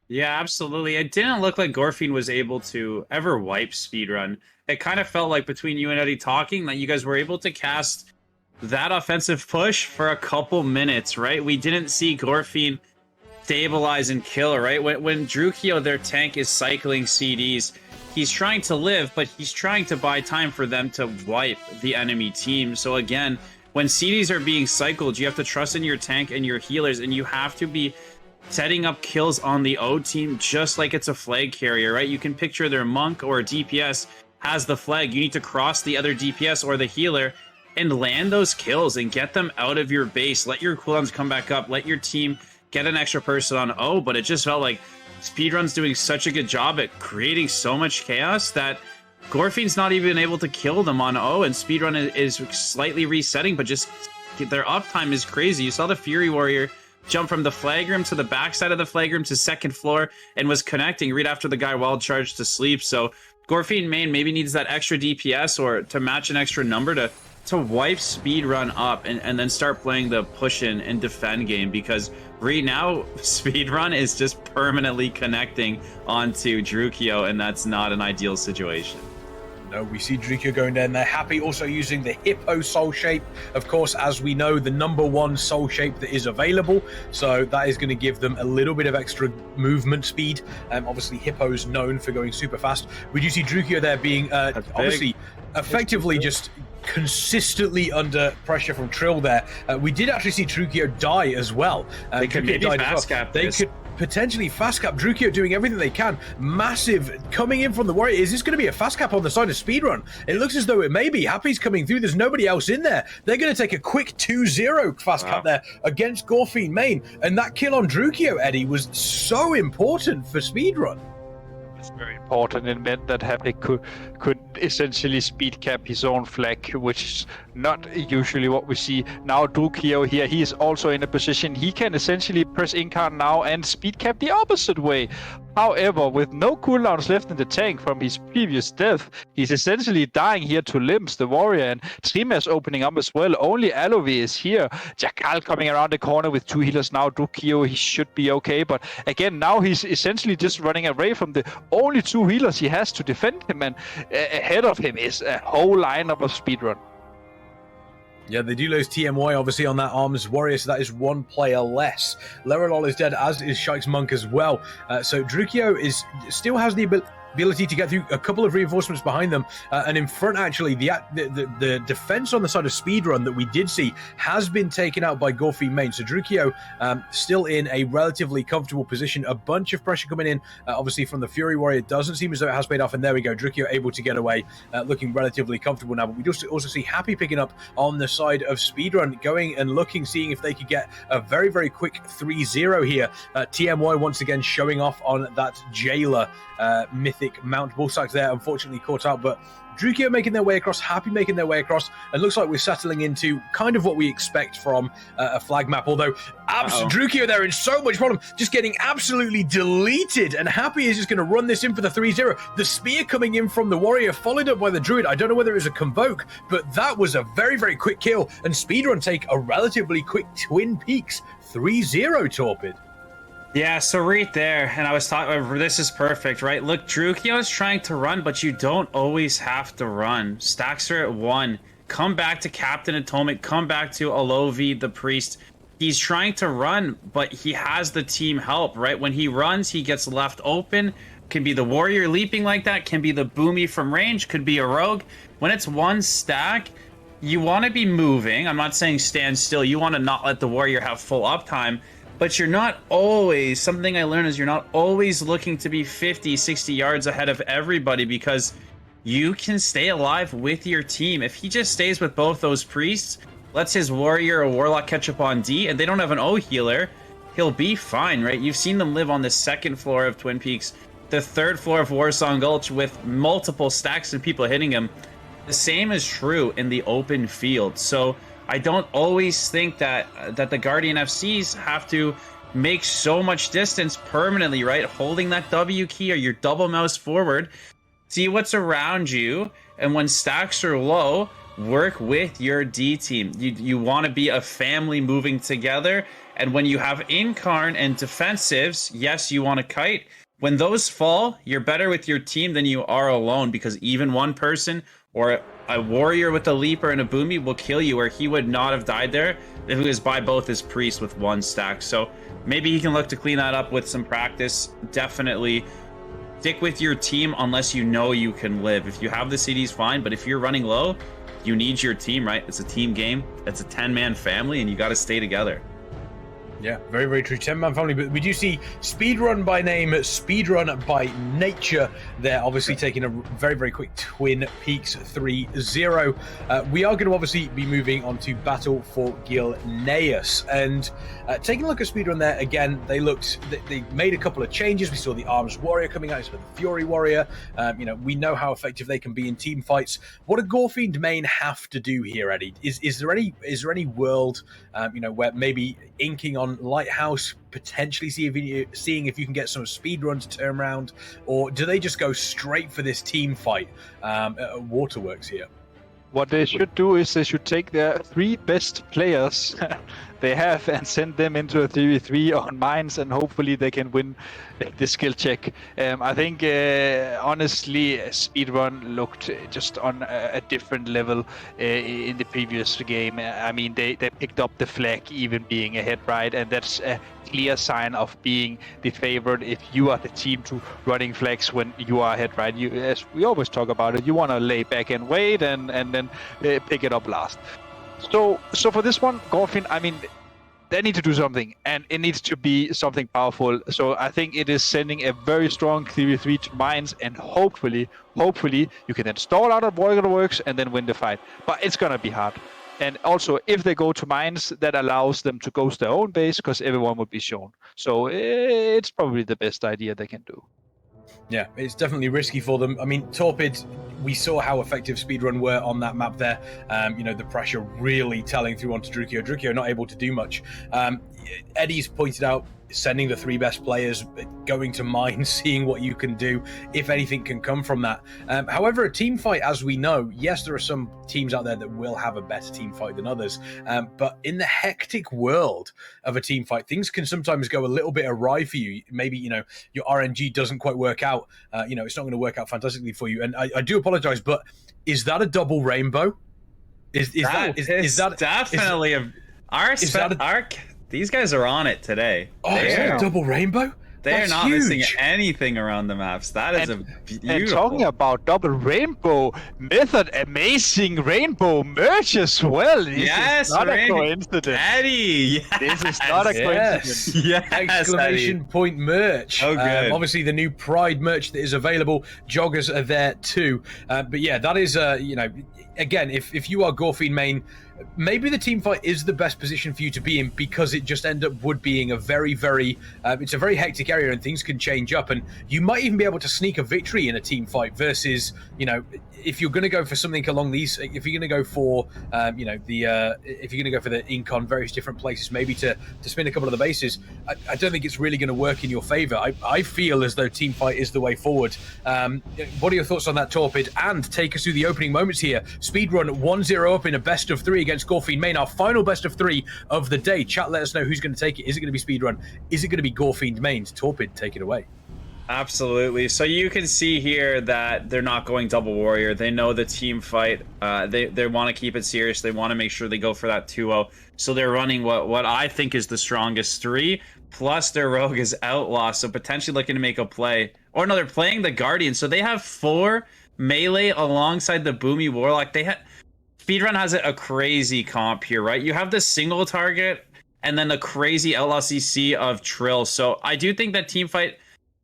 Yeah, absolutely. It didn't look like Gorefiend was able to ever wipe Speedrun. It kind of felt like between you and Eddie talking that you guys were able to cast that offensive push for a couple minutes, right? We didn't see Gorefiend stabilize and kill, right? When Drukio, their tank, is cycling CDs, he's trying to live, but he's trying to buy time for them to wipe the enemy team. So again, when CDs are being cycled, you have to trust in your tank and your healers, and you have to be setting up kills on the O team just like it's a flag carrier, right? You can picture their monk or a DPS has the flag. You need to cross the other DPS or the healer and land those kills and get them out of your base. Let your cooldowns come back up. Let your team get an extra person on O, but it just felt like Speedrun's doing such a good job at creating so much chaos that Gorefiend's not even able to kill them on O, and Speedrun is slightly resetting, but just their uptime is crazy. You saw the Fury Warrior jump from the flag room to the backside of the flag room to second floor and was connecting right after the guy wild charged to sleep. So Gorefiend main maybe needs that extra DPS or to match an extra number to wipe Speedrun up and then start playing the push in and defend game, because right now Speedrun is just permanently connecting onto Drukio, and that's not an ideal situation. No, we see Drukio going down there. Happy also using the Hippo soul shape. Of course, as we know, the #1 soul shape that is available. So that is going to give them a little bit of extra movement speed. Obviously, Hippo's known for going super fast. We do see Drukio there being obviously effectively just consistently under pressure from Trill there. We did actually see Drukio die as well. They could maybe fast cap this. They could potentially fast cap. Drukio doing everything they can. Massive coming in from the warrior. Is this going to be a fast cap on the side of Speedrun? It looks as though it may be. Happy's coming through. There's nobody else in there. They're going to take a quick 2-0 fast cap there against Gorefiend main. And that kill on Drukio, Eddie, was so important for Speedrun. It's very important. It meant that Happy could essentially speed cap his own flag, which is not usually what we see. Now Drukio here, he is also in a position he can essentially press incarn now and speed cap the opposite way. However, with no cooldowns left in the tank from his previous death, he's essentially dying here to Limbs, the warrior, and Trima's opening up as well. Only Alovi is here. Jakal coming around the corner with 2 healers now. Drukio, he should be okay, but again, now he's essentially just running away from the only 2 healers he has to defend him, and ahead of him is a whole lineup of Speedrun. Yeah, they do lose TMY, obviously, on that Arms Warrior, so that is 1 player less. Lerolol is dead, as is Shike's Monk as well. So Drukio still has the ability to get through a couple of reinforcements behind them, and in front, actually, the defense on the side of Speedrun that we did see has been taken out by Gorefiend main. So Drukio still in a relatively comfortable position. A bunch of pressure coming in, obviously, from the Fury Warrior. Doesn't seem as though it has paid off, and there we go. Drukio able to get away, looking relatively comfortable now. But we just also see Happy picking up on the side of Speedrun, going and looking, seeing if they could get a very, very quick 3-0 here. TMY once again showing off on that Jailer mythic Mount Bullsack there, unfortunately caught out, but Drukio making their way across, Happy making their way across, and looks like we're settling into kind of what we expect from a flag map, although Drukio there in so much problem, just getting absolutely deleted, and Happy is just going to run this in for the 3-0. The spear coming in from the warrior, followed up by the druid. I don't know whether it was a convoke, but that was a very, very quick kill, and Speedrun take a relatively quick Twin Peaks 3-0, Torpid. Yeah, so right there, and I was talking, this is perfect, right? Look, Drukio is trying to run, but you don't always have to run. Stacks are at 1. Come back to Captain Atomic, come back to Alovi, the priest. he's trying to run, but he has the team help, right? When he runs, he gets left open. Can be the warrior leaping like that, can be the boomy from range, could be a rogue. When it's one stack, you want to be moving. I'm not saying stand still. You want to not let the warrior have full uptime, but you're not always, something I learned is you're not always looking to be 50, 60 yards ahead of everybody, because you can stay alive with your team. If he just stays with both those priests, lets his warrior or warlock catch up on D, and they don't have an O healer, he'll be fine, right? You've seen them live on the second floor of Twin Peaks, the third floor of Warsong Gulch with multiple stacks and people hitting him. The same is true in the open field. So I don't always think that the Guardian FCs have to make so much distance permanently, right? Holding that W key or your double mouse forward, see what's around you, and when stacks are low, work with your D team. You want to be a family moving together, and when you have incarn and defensives, yes, you want to kite. When those fall, you're better with your team than you are alone, because even one person or a warrior with a leaper and a boomy will kill you, where he would not have died there if it was by both his priests with one stack. So maybe he can look to clean that up with some practice. Definitely stick with your team unless you know you can live. If you have the CDs, fine, but if you're running low, you need your team, right? It's a team game. It's a 10-man family, and you got to stay together. Yeah, very, very true. 10-man family, but we do see Speedrun by name, Speedrun by nature. They're obviously taking a very, very quick Twin Peaks 3-0. We are going to obviously be moving on to Battle for Gilneas. And taking a look at Speedrun there, again, they made a couple of changes. We saw the Arms Warrior coming out instead of the Fury Warrior. We know how effective they can be in team fights. What do Gorefiend main have to do here, Eddie? Is there any world, where maybe inking on Lighthouse, potentially seeing if you can get some Speedrun to turn around, or do they just go straight for this team fight at Waterworks here? What they should do is they should take their 3 best players they have and send them into a 3v3 on mines, and hopefully they can win the skill check. I think, honestly, Speedrun looked just on a different level in the previous game. I mean, they picked up the flag even being ahead, right? And that's a clear sign of being the favorite if you are the team to running flags when you are ahead, right? As we always talk about it, you want to lay back and wait and then pick it up last. So for this one, Gorefiend, I mean, they need to do something, and it needs to be something powerful. So I think it is sending a very strong 3v3 to mines, and hopefully you can then stall out of Waterworks and then win the fight. But it's gonna be hard. And also, if they go to mines, that allows them to ghost their own base, because everyone will be shown. So it's probably the best idea they can do. Yeah, it's definitely risky for them. I mean, Torpid, we saw how effective Speedrun were on that map there. The pressure really telling through onto Drukio. Drukio not able to do much. Eddie's pointed out sending the 3 best players, going to mines, seeing what you can do, if anything can come from that. However, a team fight, as we know, yes, there are some teams out there that will have a better team fight than others, but in the hectic world of a team fight, things can sometimes go a little bit awry for you. Maybe, your RNG doesn't quite work out. It's not going to work out fantastically for you. And I do apologize, but is that a double rainbow? Is that definitely these guys are on it today. Oh, is that a double rainbow? They're not missing anything around the maps. That is a beautiful. And talking about double rainbow, Method amazing rainbow merch as well. This is not a coincidence. Eddie, yes. This is not a coincidence. Yes, exclamation Eddie. Point merch. Oh, good. Obviously, the new Pride merch that is available. Joggers are there too. But yeah, that is, again, if you are Gorefiend main, maybe the team fight is the best position for you to be in, because it just would being a very, very, it's a very hectic area and things can change up, and you might even be able to sneak a victory in a team fight versus, if you're going to go for something along these, if you're going to go for, if you're going to go for the Incon, various different places, maybe to spin a couple of the bases, I don't think it's really going to work in your favor. I feel as though team fight is the way forward. What are your thoughts on that, Torpid? And take us through the opening moments here. Speedrun 1-0 up in a best of 3 against Gorefiend main, our final best of 3 of the day. Chat, let us know who's going to take it. Is it going to be Speedrun? Is it going to be Gorefiend main? Torpid, take it away. Absolutely. So you can see here that they're not going double warrior. They know the team fight. They want to keep it serious. They want to make sure they go for that 2-0. So they're running what I think is the strongest 3, plus their rogue is outlaw. So potentially looking to make a play. Or no, they're playing the guardian. So they have 4 melee alongside the boomy warlock. Speedrun has a crazy comp here, right? You have the single target and then the crazy outlaw CC of Trill. So I do think that team fight,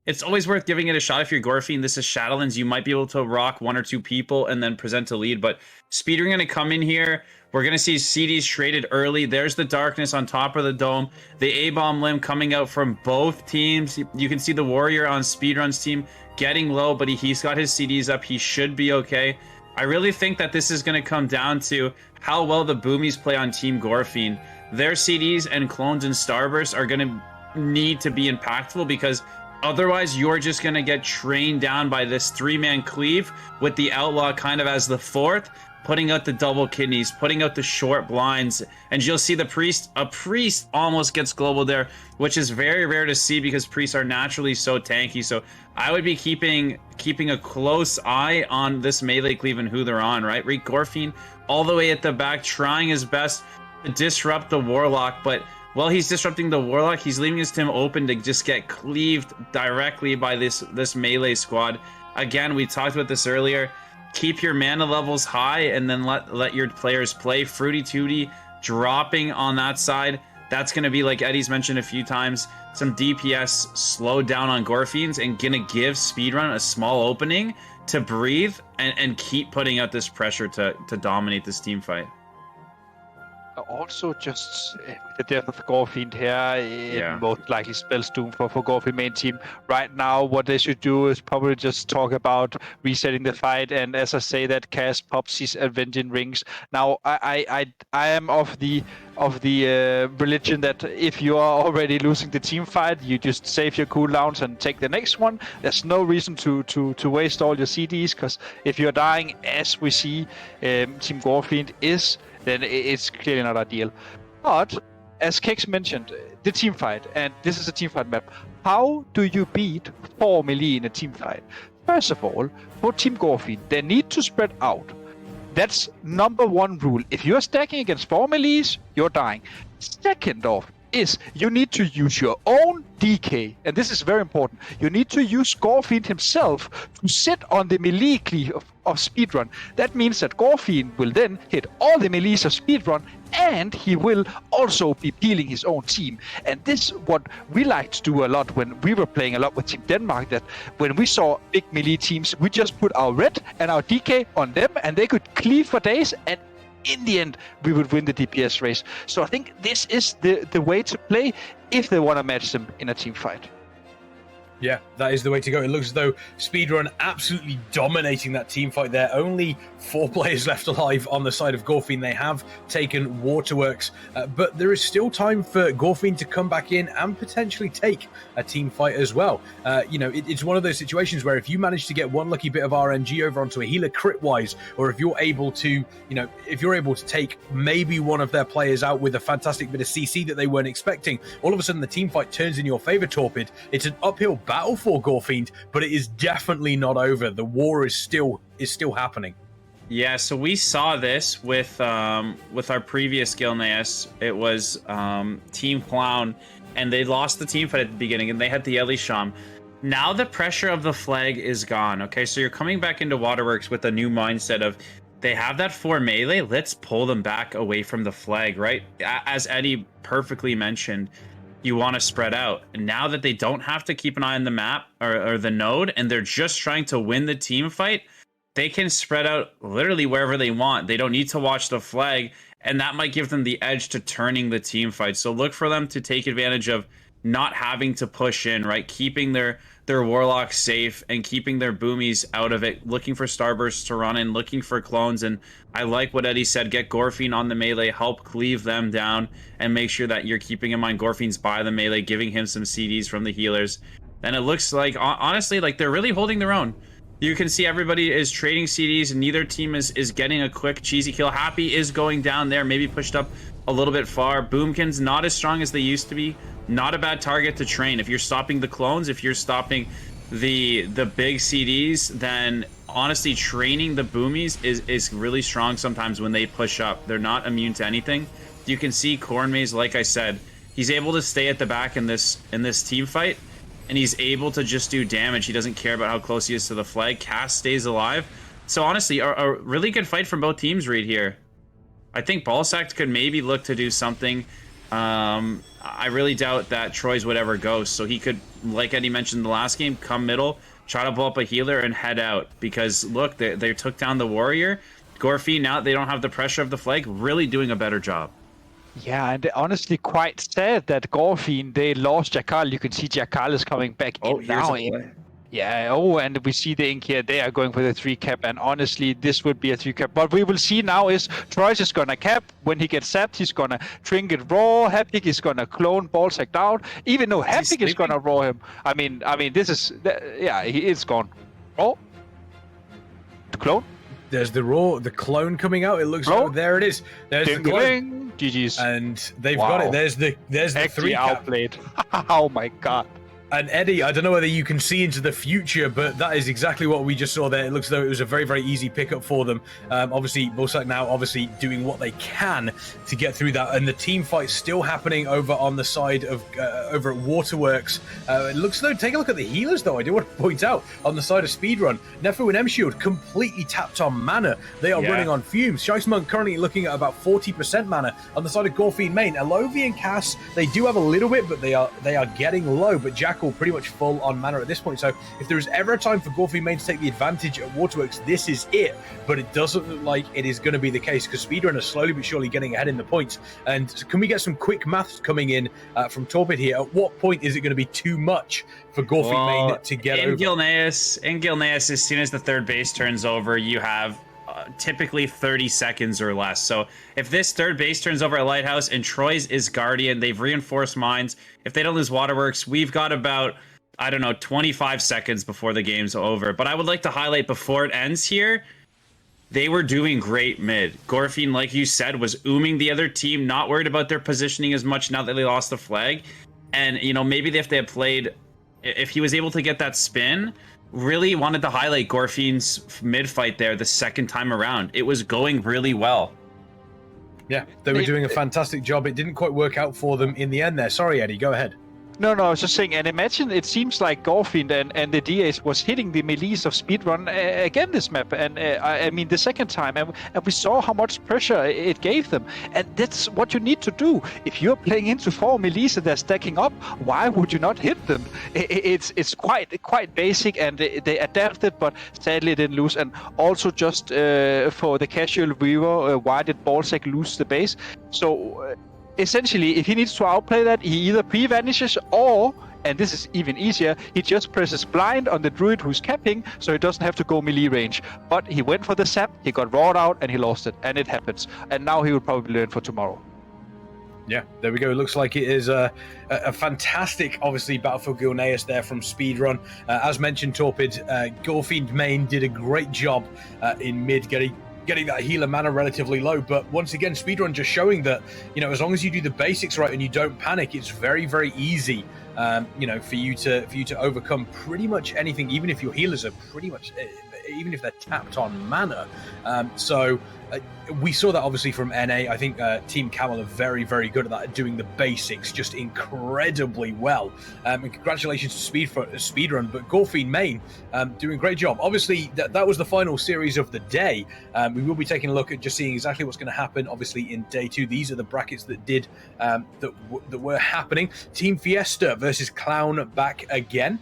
it's always worth giving it a shot. If you're Gorefiend, this is Shadowlands, you might be able to rock 1 or 2 people and then present a lead. But Speedrun going to come in here. We're going to see CDs traded early. There's the darkness on top of the dome. The A-bomb limb coming out from both teams. You can see the warrior on Speedrun's team getting low, but he's got his CDs up. He should be okay. I really think that this is going to come down to how well the boomies play on Team Gorefiend. Their CDs and clones and starbursts are going to need to be impactful, because otherwise you're just going to get trained down by this 3-man cleave with the outlaw kind of as the 4th, putting out the double kidneys, putting out the short blinds, and you'll see a priest almost gets global there, which is very rare to see because priests are naturally so tanky. So I would be keeping a close eye on this melee cleave and who they're on, right? Rick Gorefiend all the way at the back, trying his best to disrupt the warlock, but while he's disrupting the warlock, he's leaving his team open to just get cleaved directly by this melee squad. Again, we talked about this earlier. Keep your mana levels high and then let your players play. Fruity Tooty dropping on that side. That's going to be, like Eddie's mentioned a few times, some DPS slowed down on Gorefiends and going to give Speedrun a small opening to breathe and keep putting out this pressure to dominate this team fight. Also, just the death of Gorefiend here, it most likely spells doom for Gorefiend main team. Right now, what they should do is probably just talk about resetting the fight, and as I say that, cast Popsy's Avenging Rings. Now, I am of the religion that if you are already losing the team fight, you just save your cooldowns and take the next one. There's no reason to waste all your CDs, because if you're dying, as we see Team Gorefiend is, then it's clearly not ideal. But, as Kex mentioned, the team fight, and this is a team fight map, how do you beat 4 melee in a team fight? First of all, for Team Gorefiend, they need to spread out. That's number 1 rule. If you're stacking against 4 melees, you're dying. Second off is you need to use your own DK, and this is very important. You need to use Gorefiend himself to sit on the melee cleave of Speedrun. That means that Gorefiend will then hit all the melees of Speedrun, and he will also be peeling his own team. And this is what we liked to do a lot when we were playing a lot with Team Denmark, that when we saw big melee teams, we just put our red and our DK on them, and they could cleave for days, and in the end, we would win the DPS race. So I think this is the way to play if they want to match them in a team fight. Yeah, that is the way to go. It looks as though Speedrun absolutely dominating that team fight there. Only 4 players left alive on the side of Gorefiend. They have taken Waterworks, but there is still time for Gorefiend to come back in and potentially take a team fight as well. It's one of those situations where if you manage to get one lucky bit of RNG over onto a healer crit-wise, or if you're able to, take maybe one of their players out with a fantastic bit of CC that they weren't expecting, all of a sudden the team fight turns in your favor, Torpid. It's an uphill battle for Gorefiend, but it is definitely not over. The war is still happening. Yeah, so we saw this with our previous skill NAS. It was Team Clown, and they lost the team fight at the beginning, and they had the Elisham. Now the pressure of the flag is gone. Okay, so you're coming back into Waterworks with a new mindset of they have that 4 melee. Let's pull them back away from the flag, right? As Eddie perfectly mentioned, you want to spread out. And now that they don't have to keep an eye on the map or the node, and they're just trying to win the team fight, they can spread out literally wherever they want. They don't need to watch the flag, and that might give them the edge to turning the team fight. So look for them to take advantage of not having to push in, right? Keeping their warlocks safe and keeping their boomies out of it, looking for starbursts to run in, looking for clones. And I like what Eddie said, get Gorefiend on the melee, help cleave them down, and make sure that you're keeping in mind Gorefiend's by the melee, giving him some CDs from the healers. And it looks like, honestly, like they're really holding their own. You can see everybody is trading CDs, and neither team is getting a quick cheesy kill. Happy is going down there, maybe pushed up a little bit far. Boomkins not as strong as they used to be. Not a bad target to train if you're stopping the clones, if you're stopping the big CDs, then honestly training the boomies is really strong sometimes when they push up. They're not immune to anything. You can see Cornmaze, like I said, he's able to stay at the back in this team fight, and he's able to just do damage. He doesn't care about how close he is to the flag. Cass stays alive. So honestly, a really good fight from both teams right here. I think Ballsack could maybe look to do something. I really doubt that Troy's would ever go, so he could, like Eddie mentioned in the last game, come middle, try to blow up a healer, and head out. Because, look, they took down the Warrior. Gorefiend, now they don't have the pressure of the flag, really doing a better job. Yeah, and honestly quite sad that Gorefiend, they lost Jakal. You can see Jakal is coming back in now. Yeah, oh, and we see the ink here. They are going for the 3 cap, and honestly, this would be a 3 cap. What we will see now is Troy's is gonna cap. When he gets zapped, he's gonna Trinket raw. Haptic is gonna clone Ballsack down. Even though Haptic is gonna raw him. I mean, this is, yeah, he is gone. Oh, the clone. There's the raw, the clone coming out. It looks like there it is. There's the clone. GG's. And they've got it. There's the 3 cap. Outplayed. Oh my god. And Eddie, I don't know whether you can see into the future, but that is exactly what we just saw there. It looks as though it was a very, very easy pickup for them. Obviously, Ballsack now obviously doing what they can to get through that. And the team fight's still happening over on the side of, over at Waterworks. It looks as though, take a look at the healers though. I do want to point out, on the side of Speedrun, Nefu and M-Shield completely tapped on mana. They are running on fumes. Scheissmonk currently looking at about 40% mana. On the side of Gorefiend main, Alovi and Cass, they do have a little bit, but they are getting low. But Jack pretty much full on mana at this point, so if there is ever a time for Gorefiend main to take the advantage at Waterworks, this is it. But it doesn't look like it is going to be the case, because Speedrun are slowly but surely getting ahead in the points. And so can we get some quick maths coming in from Torpid here? At what point is it going to be too much for Gorefiend main to get over? In Gilneas, as soon as the 3rd base turns over, you have typically 30 seconds or less. So if this 3rd base turns over at Lighthouse and Troy's is Guardian, they've reinforced mines. If they don't lose Waterworks, we've got about, I don't know, 25 seconds before the game's over. But I would like to highlight before it ends here, they were doing great mid. Gorefiend, like you said, was ooming the other team, not worried about their positioning as much now that they lost the flag. And, you know, maybe if they had played, if he was able to get that spin, really wanted to highlight Gorefiend's mid fight there the 2nd time around. It was going really well. Yeah, they were doing a fantastic job. It didn't quite work out for them in the end there. Sorry, Eddie, go ahead. No, I was just saying, and imagine it seems like Gorefiend and the DAs was hitting the melees of Speedrun again this map, and I mean the 2nd time, and we saw how much pressure it gave them, and that's what you need to do. If you're playing into 4 melees and they're stacking up, why would you not hit them? It's quite basic, and they adapted, but sadly didn't lose. And also just for the casual viewer, why did Ballsack lose the base? So. Essentially, if he needs to outplay that, he either pre-vanishes or, and this is even easier, he just presses blind on the druid who's capping, so he doesn't have to go melee range. But he went for the sap, he got rawed out, and he lost it, and it happens. And now he will probably learn for tomorrow. Yeah, there we go. It looks like it is a fantastic, obviously, Battlefield Gilneas there from Speedrun. As mentioned, Torpid, Gorefiend main did a great job in mid getting that healer mana relatively low, but once again, Speedrun just showing that, you know, as long as you do the basics right and you don't panic, it's very, very easy, you know, for you to overcome pretty much anything, even if your healers are pretty much, even if they're tapped on mana. So we saw that obviously from NA. I think Team Camel are very, very good at that, doing the basics just incredibly well. And congratulations to Speedrun, but Gorefiend main doing a great job. Obviously, that was the final series of the day. We will be taking a look at just seeing exactly what's going to happen, obviously, in day 2. These are the brackets that did that were happening. Team Fiesta versus Clown back again.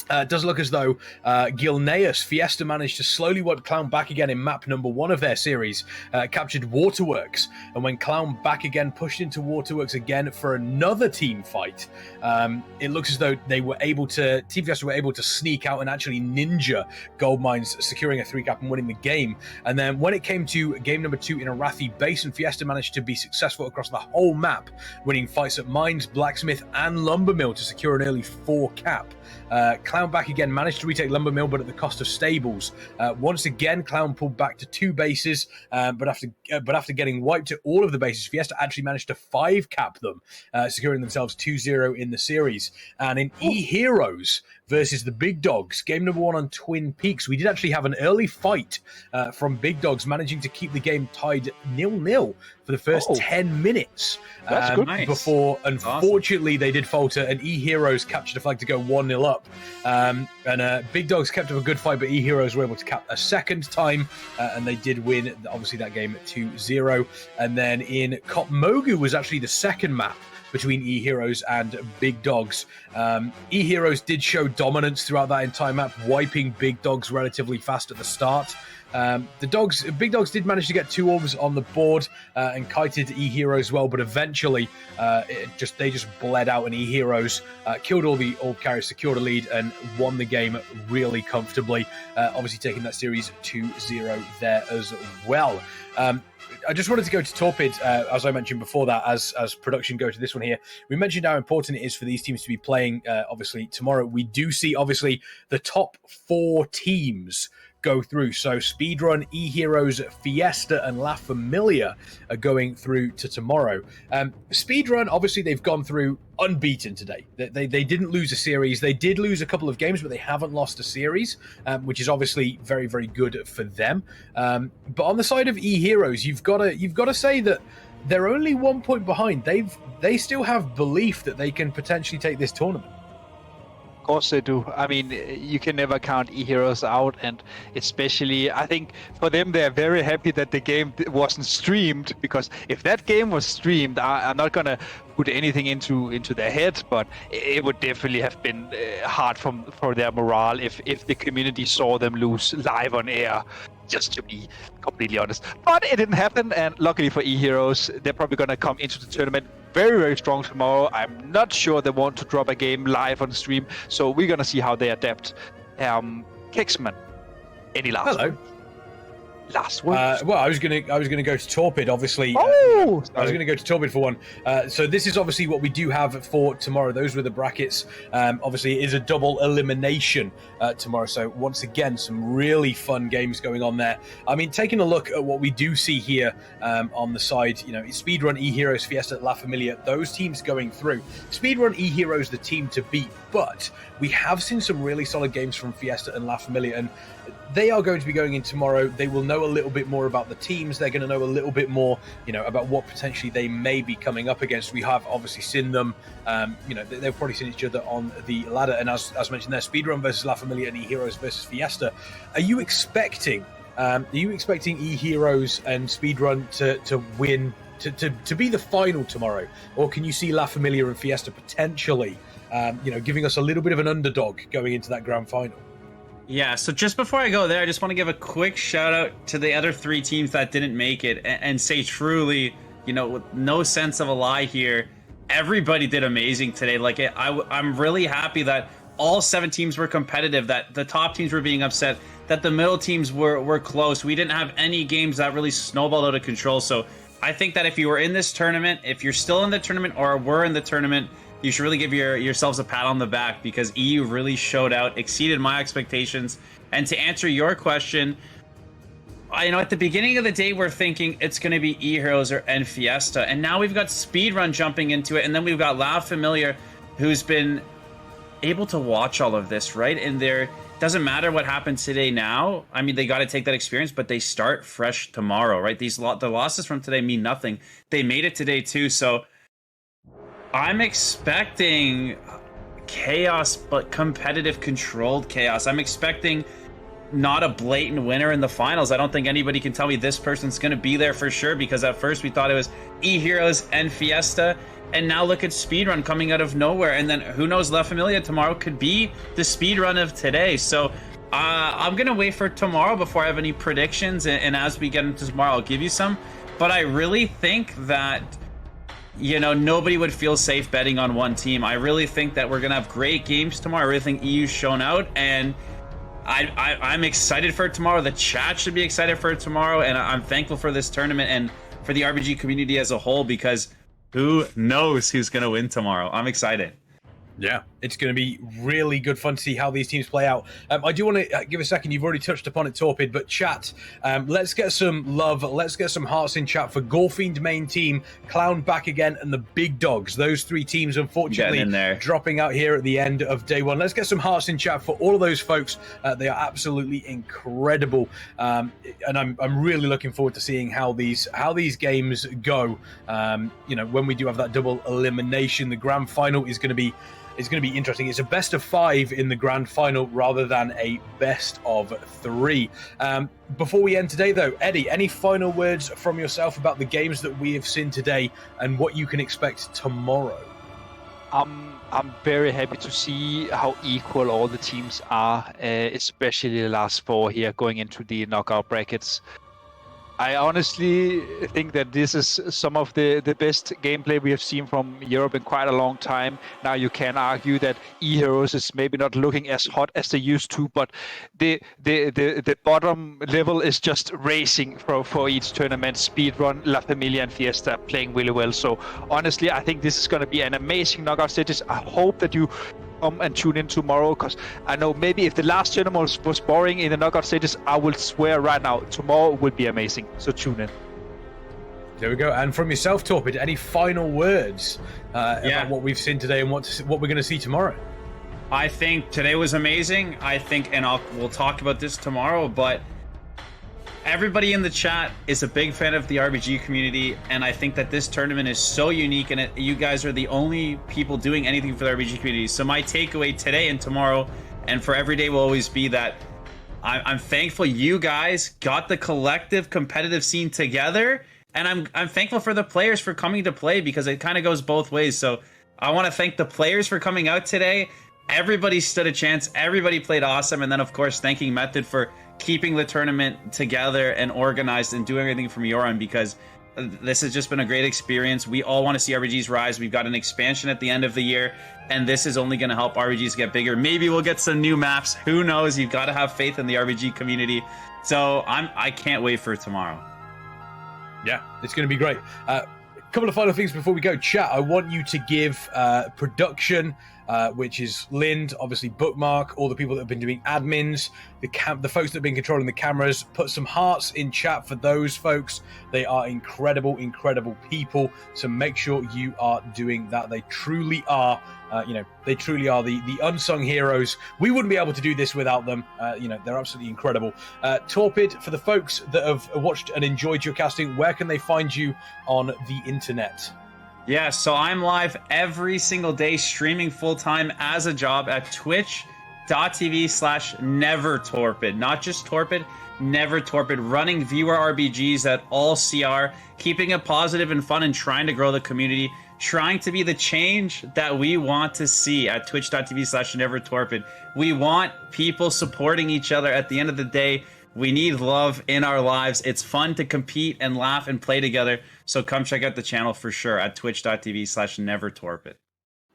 It does look as though Gilneas Fiesta managed to slowly work Clown back again in map number 1 of their series, captured Waterworks, and when Clown back again pushed into Waterworks again for another team fight, it looks as though they were able to, Team Fiesta were able to sneak out and actually ninja gold mines, securing a 3-cap and winning the game. And then when it came to game number 2 in Arathi Basin, Fiesta managed to be successful across the whole map, winning fights at Mines, Blacksmith, and Lumbermill to secure an early 4-cap. Clown back again, managed to retake Lumber Mill, but at the cost of stables. Once again, Clown pulled back to 2 bases, but after getting wiped at all of the bases, Fiesta actually managed to 5-cap them, securing themselves 2-0 in the series. And in Eheroes versus the Big Dogs, game number 1 on Twin Peaks, we did actually have an early fight from Big Dogs, managing to keep the game tied 0-0 for the first 10 minutes. That's good. Nice. Before, unfortunately, they did falter, and Eheroes captured a flag to go 1-0 up. And Big Dogs kept up a good fight, but Eheroes were able to cap a second time, and they did win, obviously, that game at 2-0. And then in Cop Mogu was actually the second map between Eheroes and Big Dogs. Eheroes did show dominance throughout that entire map, wiping Big Dogs relatively fast at the start. Big Dogs did manage to get 2 orbs on the board and kited Eheroes well, but eventually they just bled out, and Eheroes killed all the orb carriers, secured a lead, and won the game really comfortably, obviously taking that series 2-0 there as well. I just wanted to go to Torpid, as I mentioned before that, as production go to this one here. We mentioned how important it is for these teams to be playing, obviously, tomorrow. We do see, obviously, the top 4 teams go through. So Speedrun, Eheroes, Fiesta, and La Familia are going through to tomorrow. Speedrun, obviously, they've gone through unbeaten today. They didn't lose a series. They did lose a couple of games, but they haven't lost a series, which is obviously very, very good for them. But on the side of Eheroes, you've got to say that they're only 1 point behind. They still have belief that they can potentially take this tournament. Of course they do. I mean, you can never count Eheroes out, and especially, I think for them, they're very happy that the game wasn't streamed, because if that game was streamed, I'm not gonna put anything into their head, but it would definitely have been hard for their morale if the community saw them lose live on air. Just to be completely honest. But it didn't happen, and luckily for Eheroes, they're probably going to come into the tournament very, very strong tomorrow. I'm not sure they want to drop a game live on stream, so we're going to see how they adapt. Keksman, any last words? Last words? Well, I was gonna go to Torpid, obviously. I was gonna go to Torpid for one. So this is obviously what we do have for tomorrow. Those were the brackets. Obviously, it is a double elimination tomorrow. So once again, some really fun games going on there. I mean, taking a look at what we do see here on the side, Speedrun, Eheroes, Fiesta, La Familia, those teams going through. Speedrun, Eheroes, the team to beat, but we have seen some really solid games from Fiesta and La Familia, and they are going to be going in tomorrow. They will know a little bit more about the teams. They're going to know a little bit more, about what potentially they may be coming up against. We have obviously seen them, they've probably seen each other on the ladder. And as mentioned there, Speedrun versus La Familia and Eheroes versus Fiesta. Are you expecting Eheroes and Speedrun to win, to be the final tomorrow? Or can you see La Familia and Fiesta potentially, giving us a little bit of an underdog going into that grand final? Yeah, so just before I go there, I just want to give a quick shout out to the other 3 teams that didn't make it and say truly, with no sense of a lie here, everybody did amazing today. Like, I'm really happy that all 7 teams were competitive, that the top teams were being upset, that the middle teams were close. We didn't have any games that really snowballed out of control. So I think that if you were in this tournament, if you're still in the tournament or were in the tournament, you should really give yourselves a pat on the back, because EU really showed out, exceeded my expectations. And to answer your question, at the beginning of the day, we're thinking it's going to be Eheroes and Fiesta. And now we've got Speedrun jumping into it. And then we've got La Familia, who's been able to watch all of this, right? And doesn't matter what happens today now. I mean, they got to take that experience, but they start fresh tomorrow, right? The losses from today mean nothing. They made it today too, so I'm expecting chaos, but competitive, controlled chaos. I'm expecting not a blatant winner in the finals. I don't think anybody can tell me this person's going to be there for sure, because at first we thought it was Eheroes and Fiesta, and now look at Speedrun coming out of nowhere, and then who knows, La Familia tomorrow could be the Speedrun of today. So I'm going to wait for tomorrow before I have any predictions, and as we get into tomorrow, I'll give you some. But I really think that nobody would feel safe betting on one team. I really think that we're going to have great games tomorrow. I really think EU's shown out, and I'm excited for it tomorrow. The chat should be excited for it tomorrow, and I'm thankful for this tournament and for the RBG community as a whole, because who knows who's going to win tomorrow. I'm excited. Yeah. It's going to be really good fun to see how these teams play out. I do want to give a second. You've already touched upon it, Torpid, but chat, let's get some love. Let's get some hearts in chat for Gorefiend main team, Clown back again, and the Big Dogs. Those three teams, unfortunately, dropping out here at the end of day one. Let's get some hearts in chat for all of those folks. They are absolutely incredible, and I'm really looking forward to seeing how these games go. When we do have that double elimination, the grand final is going to be interesting. It's a best of 5 in the grand final rather than a best of 3. Before we end today, though, Eddie, any final words from yourself about the games that we have seen today and what you can expect tomorrow? I'm very happy to see how equal all the teams are, especially the last 4 here going into the knockout brackets. I honestly think that this is some of the best gameplay we have seen from Europe in quite a long time. Now you can argue that Eheroes is maybe not looking as hot as they used to, but the bottom level is just racing for each tournament. Speedrun, La Familia and Fiesta playing really well. So honestly, I think this is going to be an amazing knockout stages. I hope that you come and tune in tomorrow, because I know maybe if the last tournament was boring in the knockout stages, I will swear right now tomorrow will be amazing. So tune in. There we go. And from yourself, Torpid, any final words about what we've seen today and what we're going to see tomorrow? I think today was amazing. I think, and we'll talk about this tomorrow, but everybody in the chat is a big fan of the RBG community, and I think that this tournament is so unique, and you guys are the only people doing anything for the RBG community. So my takeaway today and tomorrow, and for every day, will always be that I'm thankful you guys got the collective competitive scene together, and I'm thankful for the players for coming to play, because it kind of goes both ways. So I want to thank the players for coming out today. Everybody stood a chance. Everybody played awesome. And then, of course, thanking Method for keeping the tournament together and organized and doing everything from your end, because this has just been a great experience. We all want to see RBGs rise. We've got an expansion at the end of the year, and this is only going to help RBGs get bigger. Maybe we'll get some new maps. Who knows? You've got to have faith in the RBG community. So I can't wait for tomorrow. Yeah, it's going to be great. A couple of final things before we go. Chat, I want you to give production, which is Lind, obviously Bookmark, all the people that have been doing admins, the folks that have been controlling the cameras. Put some hearts in chat for those folks. They are incredible, incredible people. So make sure you are doing that. They truly are, they truly are the unsung heroes. We wouldn't be able to do this without them. They're absolutely incredible. Torpid, for the folks that have watched and enjoyed your casting, where can they find you on the internet? Yeah, so I'm live every single day, streaming full-time as a job at twitch.tv/nevertorpid. Not just Torpid, Never Torpid, running viewer RBGs at all CR, keeping it positive and fun and trying to grow the community, trying to be the change that we want to see at twitch.tv/nevertorpid. We want people supporting each other. At the end of the day, we need love in our lives. It's fun to compete and laugh and play together. So come check out the channel for sure at twitch.tv/nevertorpid.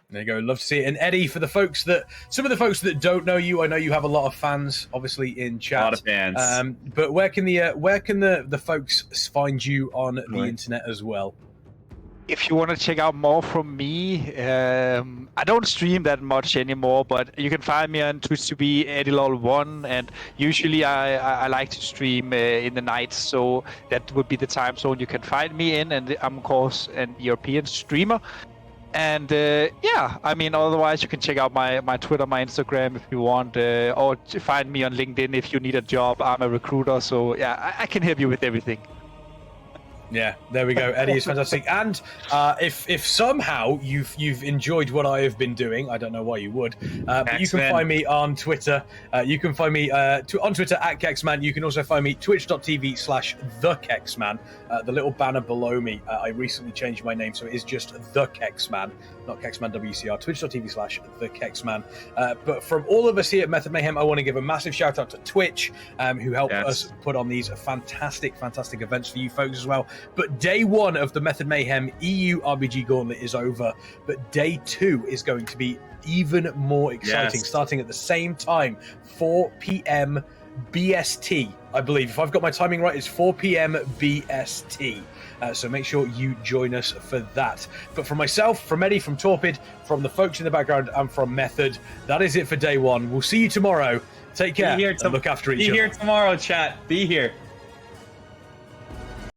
There you go. Love to see it. And Eddie, for some of the folks that don't know you, I know you have a lot of fans, obviously, in chat. A lot of fans. But where can the folks find you on the internet as well? If you want to check out more from me, I don't stream that much anymore, but you can find me on Twitch to be EddieLol1, and usually I like to stream in the night, so that would be the time zone you can find me in, and I'm of course an European streamer. And otherwise you can check out my Twitter, my Instagram if you want, or find me on LinkedIn if you need a job. I'm a recruiter, so yeah, I can help you with everything. Yeah, there we go. Eddie is fantastic. And if somehow you've enjoyed what I have been doing, I don't know why you would, but you can find me on Twitter. You can find me on Twitter at Kexman. You can also find me twitch.tv/thekexman. The little banner below me, I recently changed my name, so it is just The Kexman, not Kexman WCR. Twitch.tv/thekexman. But from all of us here at Method Mayhem, I want to give a massive shout out to Twitch, who helped us put on these fantastic events for you folks as well. But day one of the Method Mayhem EU RBG Gauntlet is over, but day 2 is going to be even more exciting, starting at the same time, 4 p.m. BST, I believe. If I've got my timing right, it's 4 p.m. BST. So make sure you join us for that. But from myself, from Eddie, from Torpid, from the folks in the background, and from Method, that is it for day one. We'll see you tomorrow. Take care and look after each other. Be here tomorrow, chat. Be here.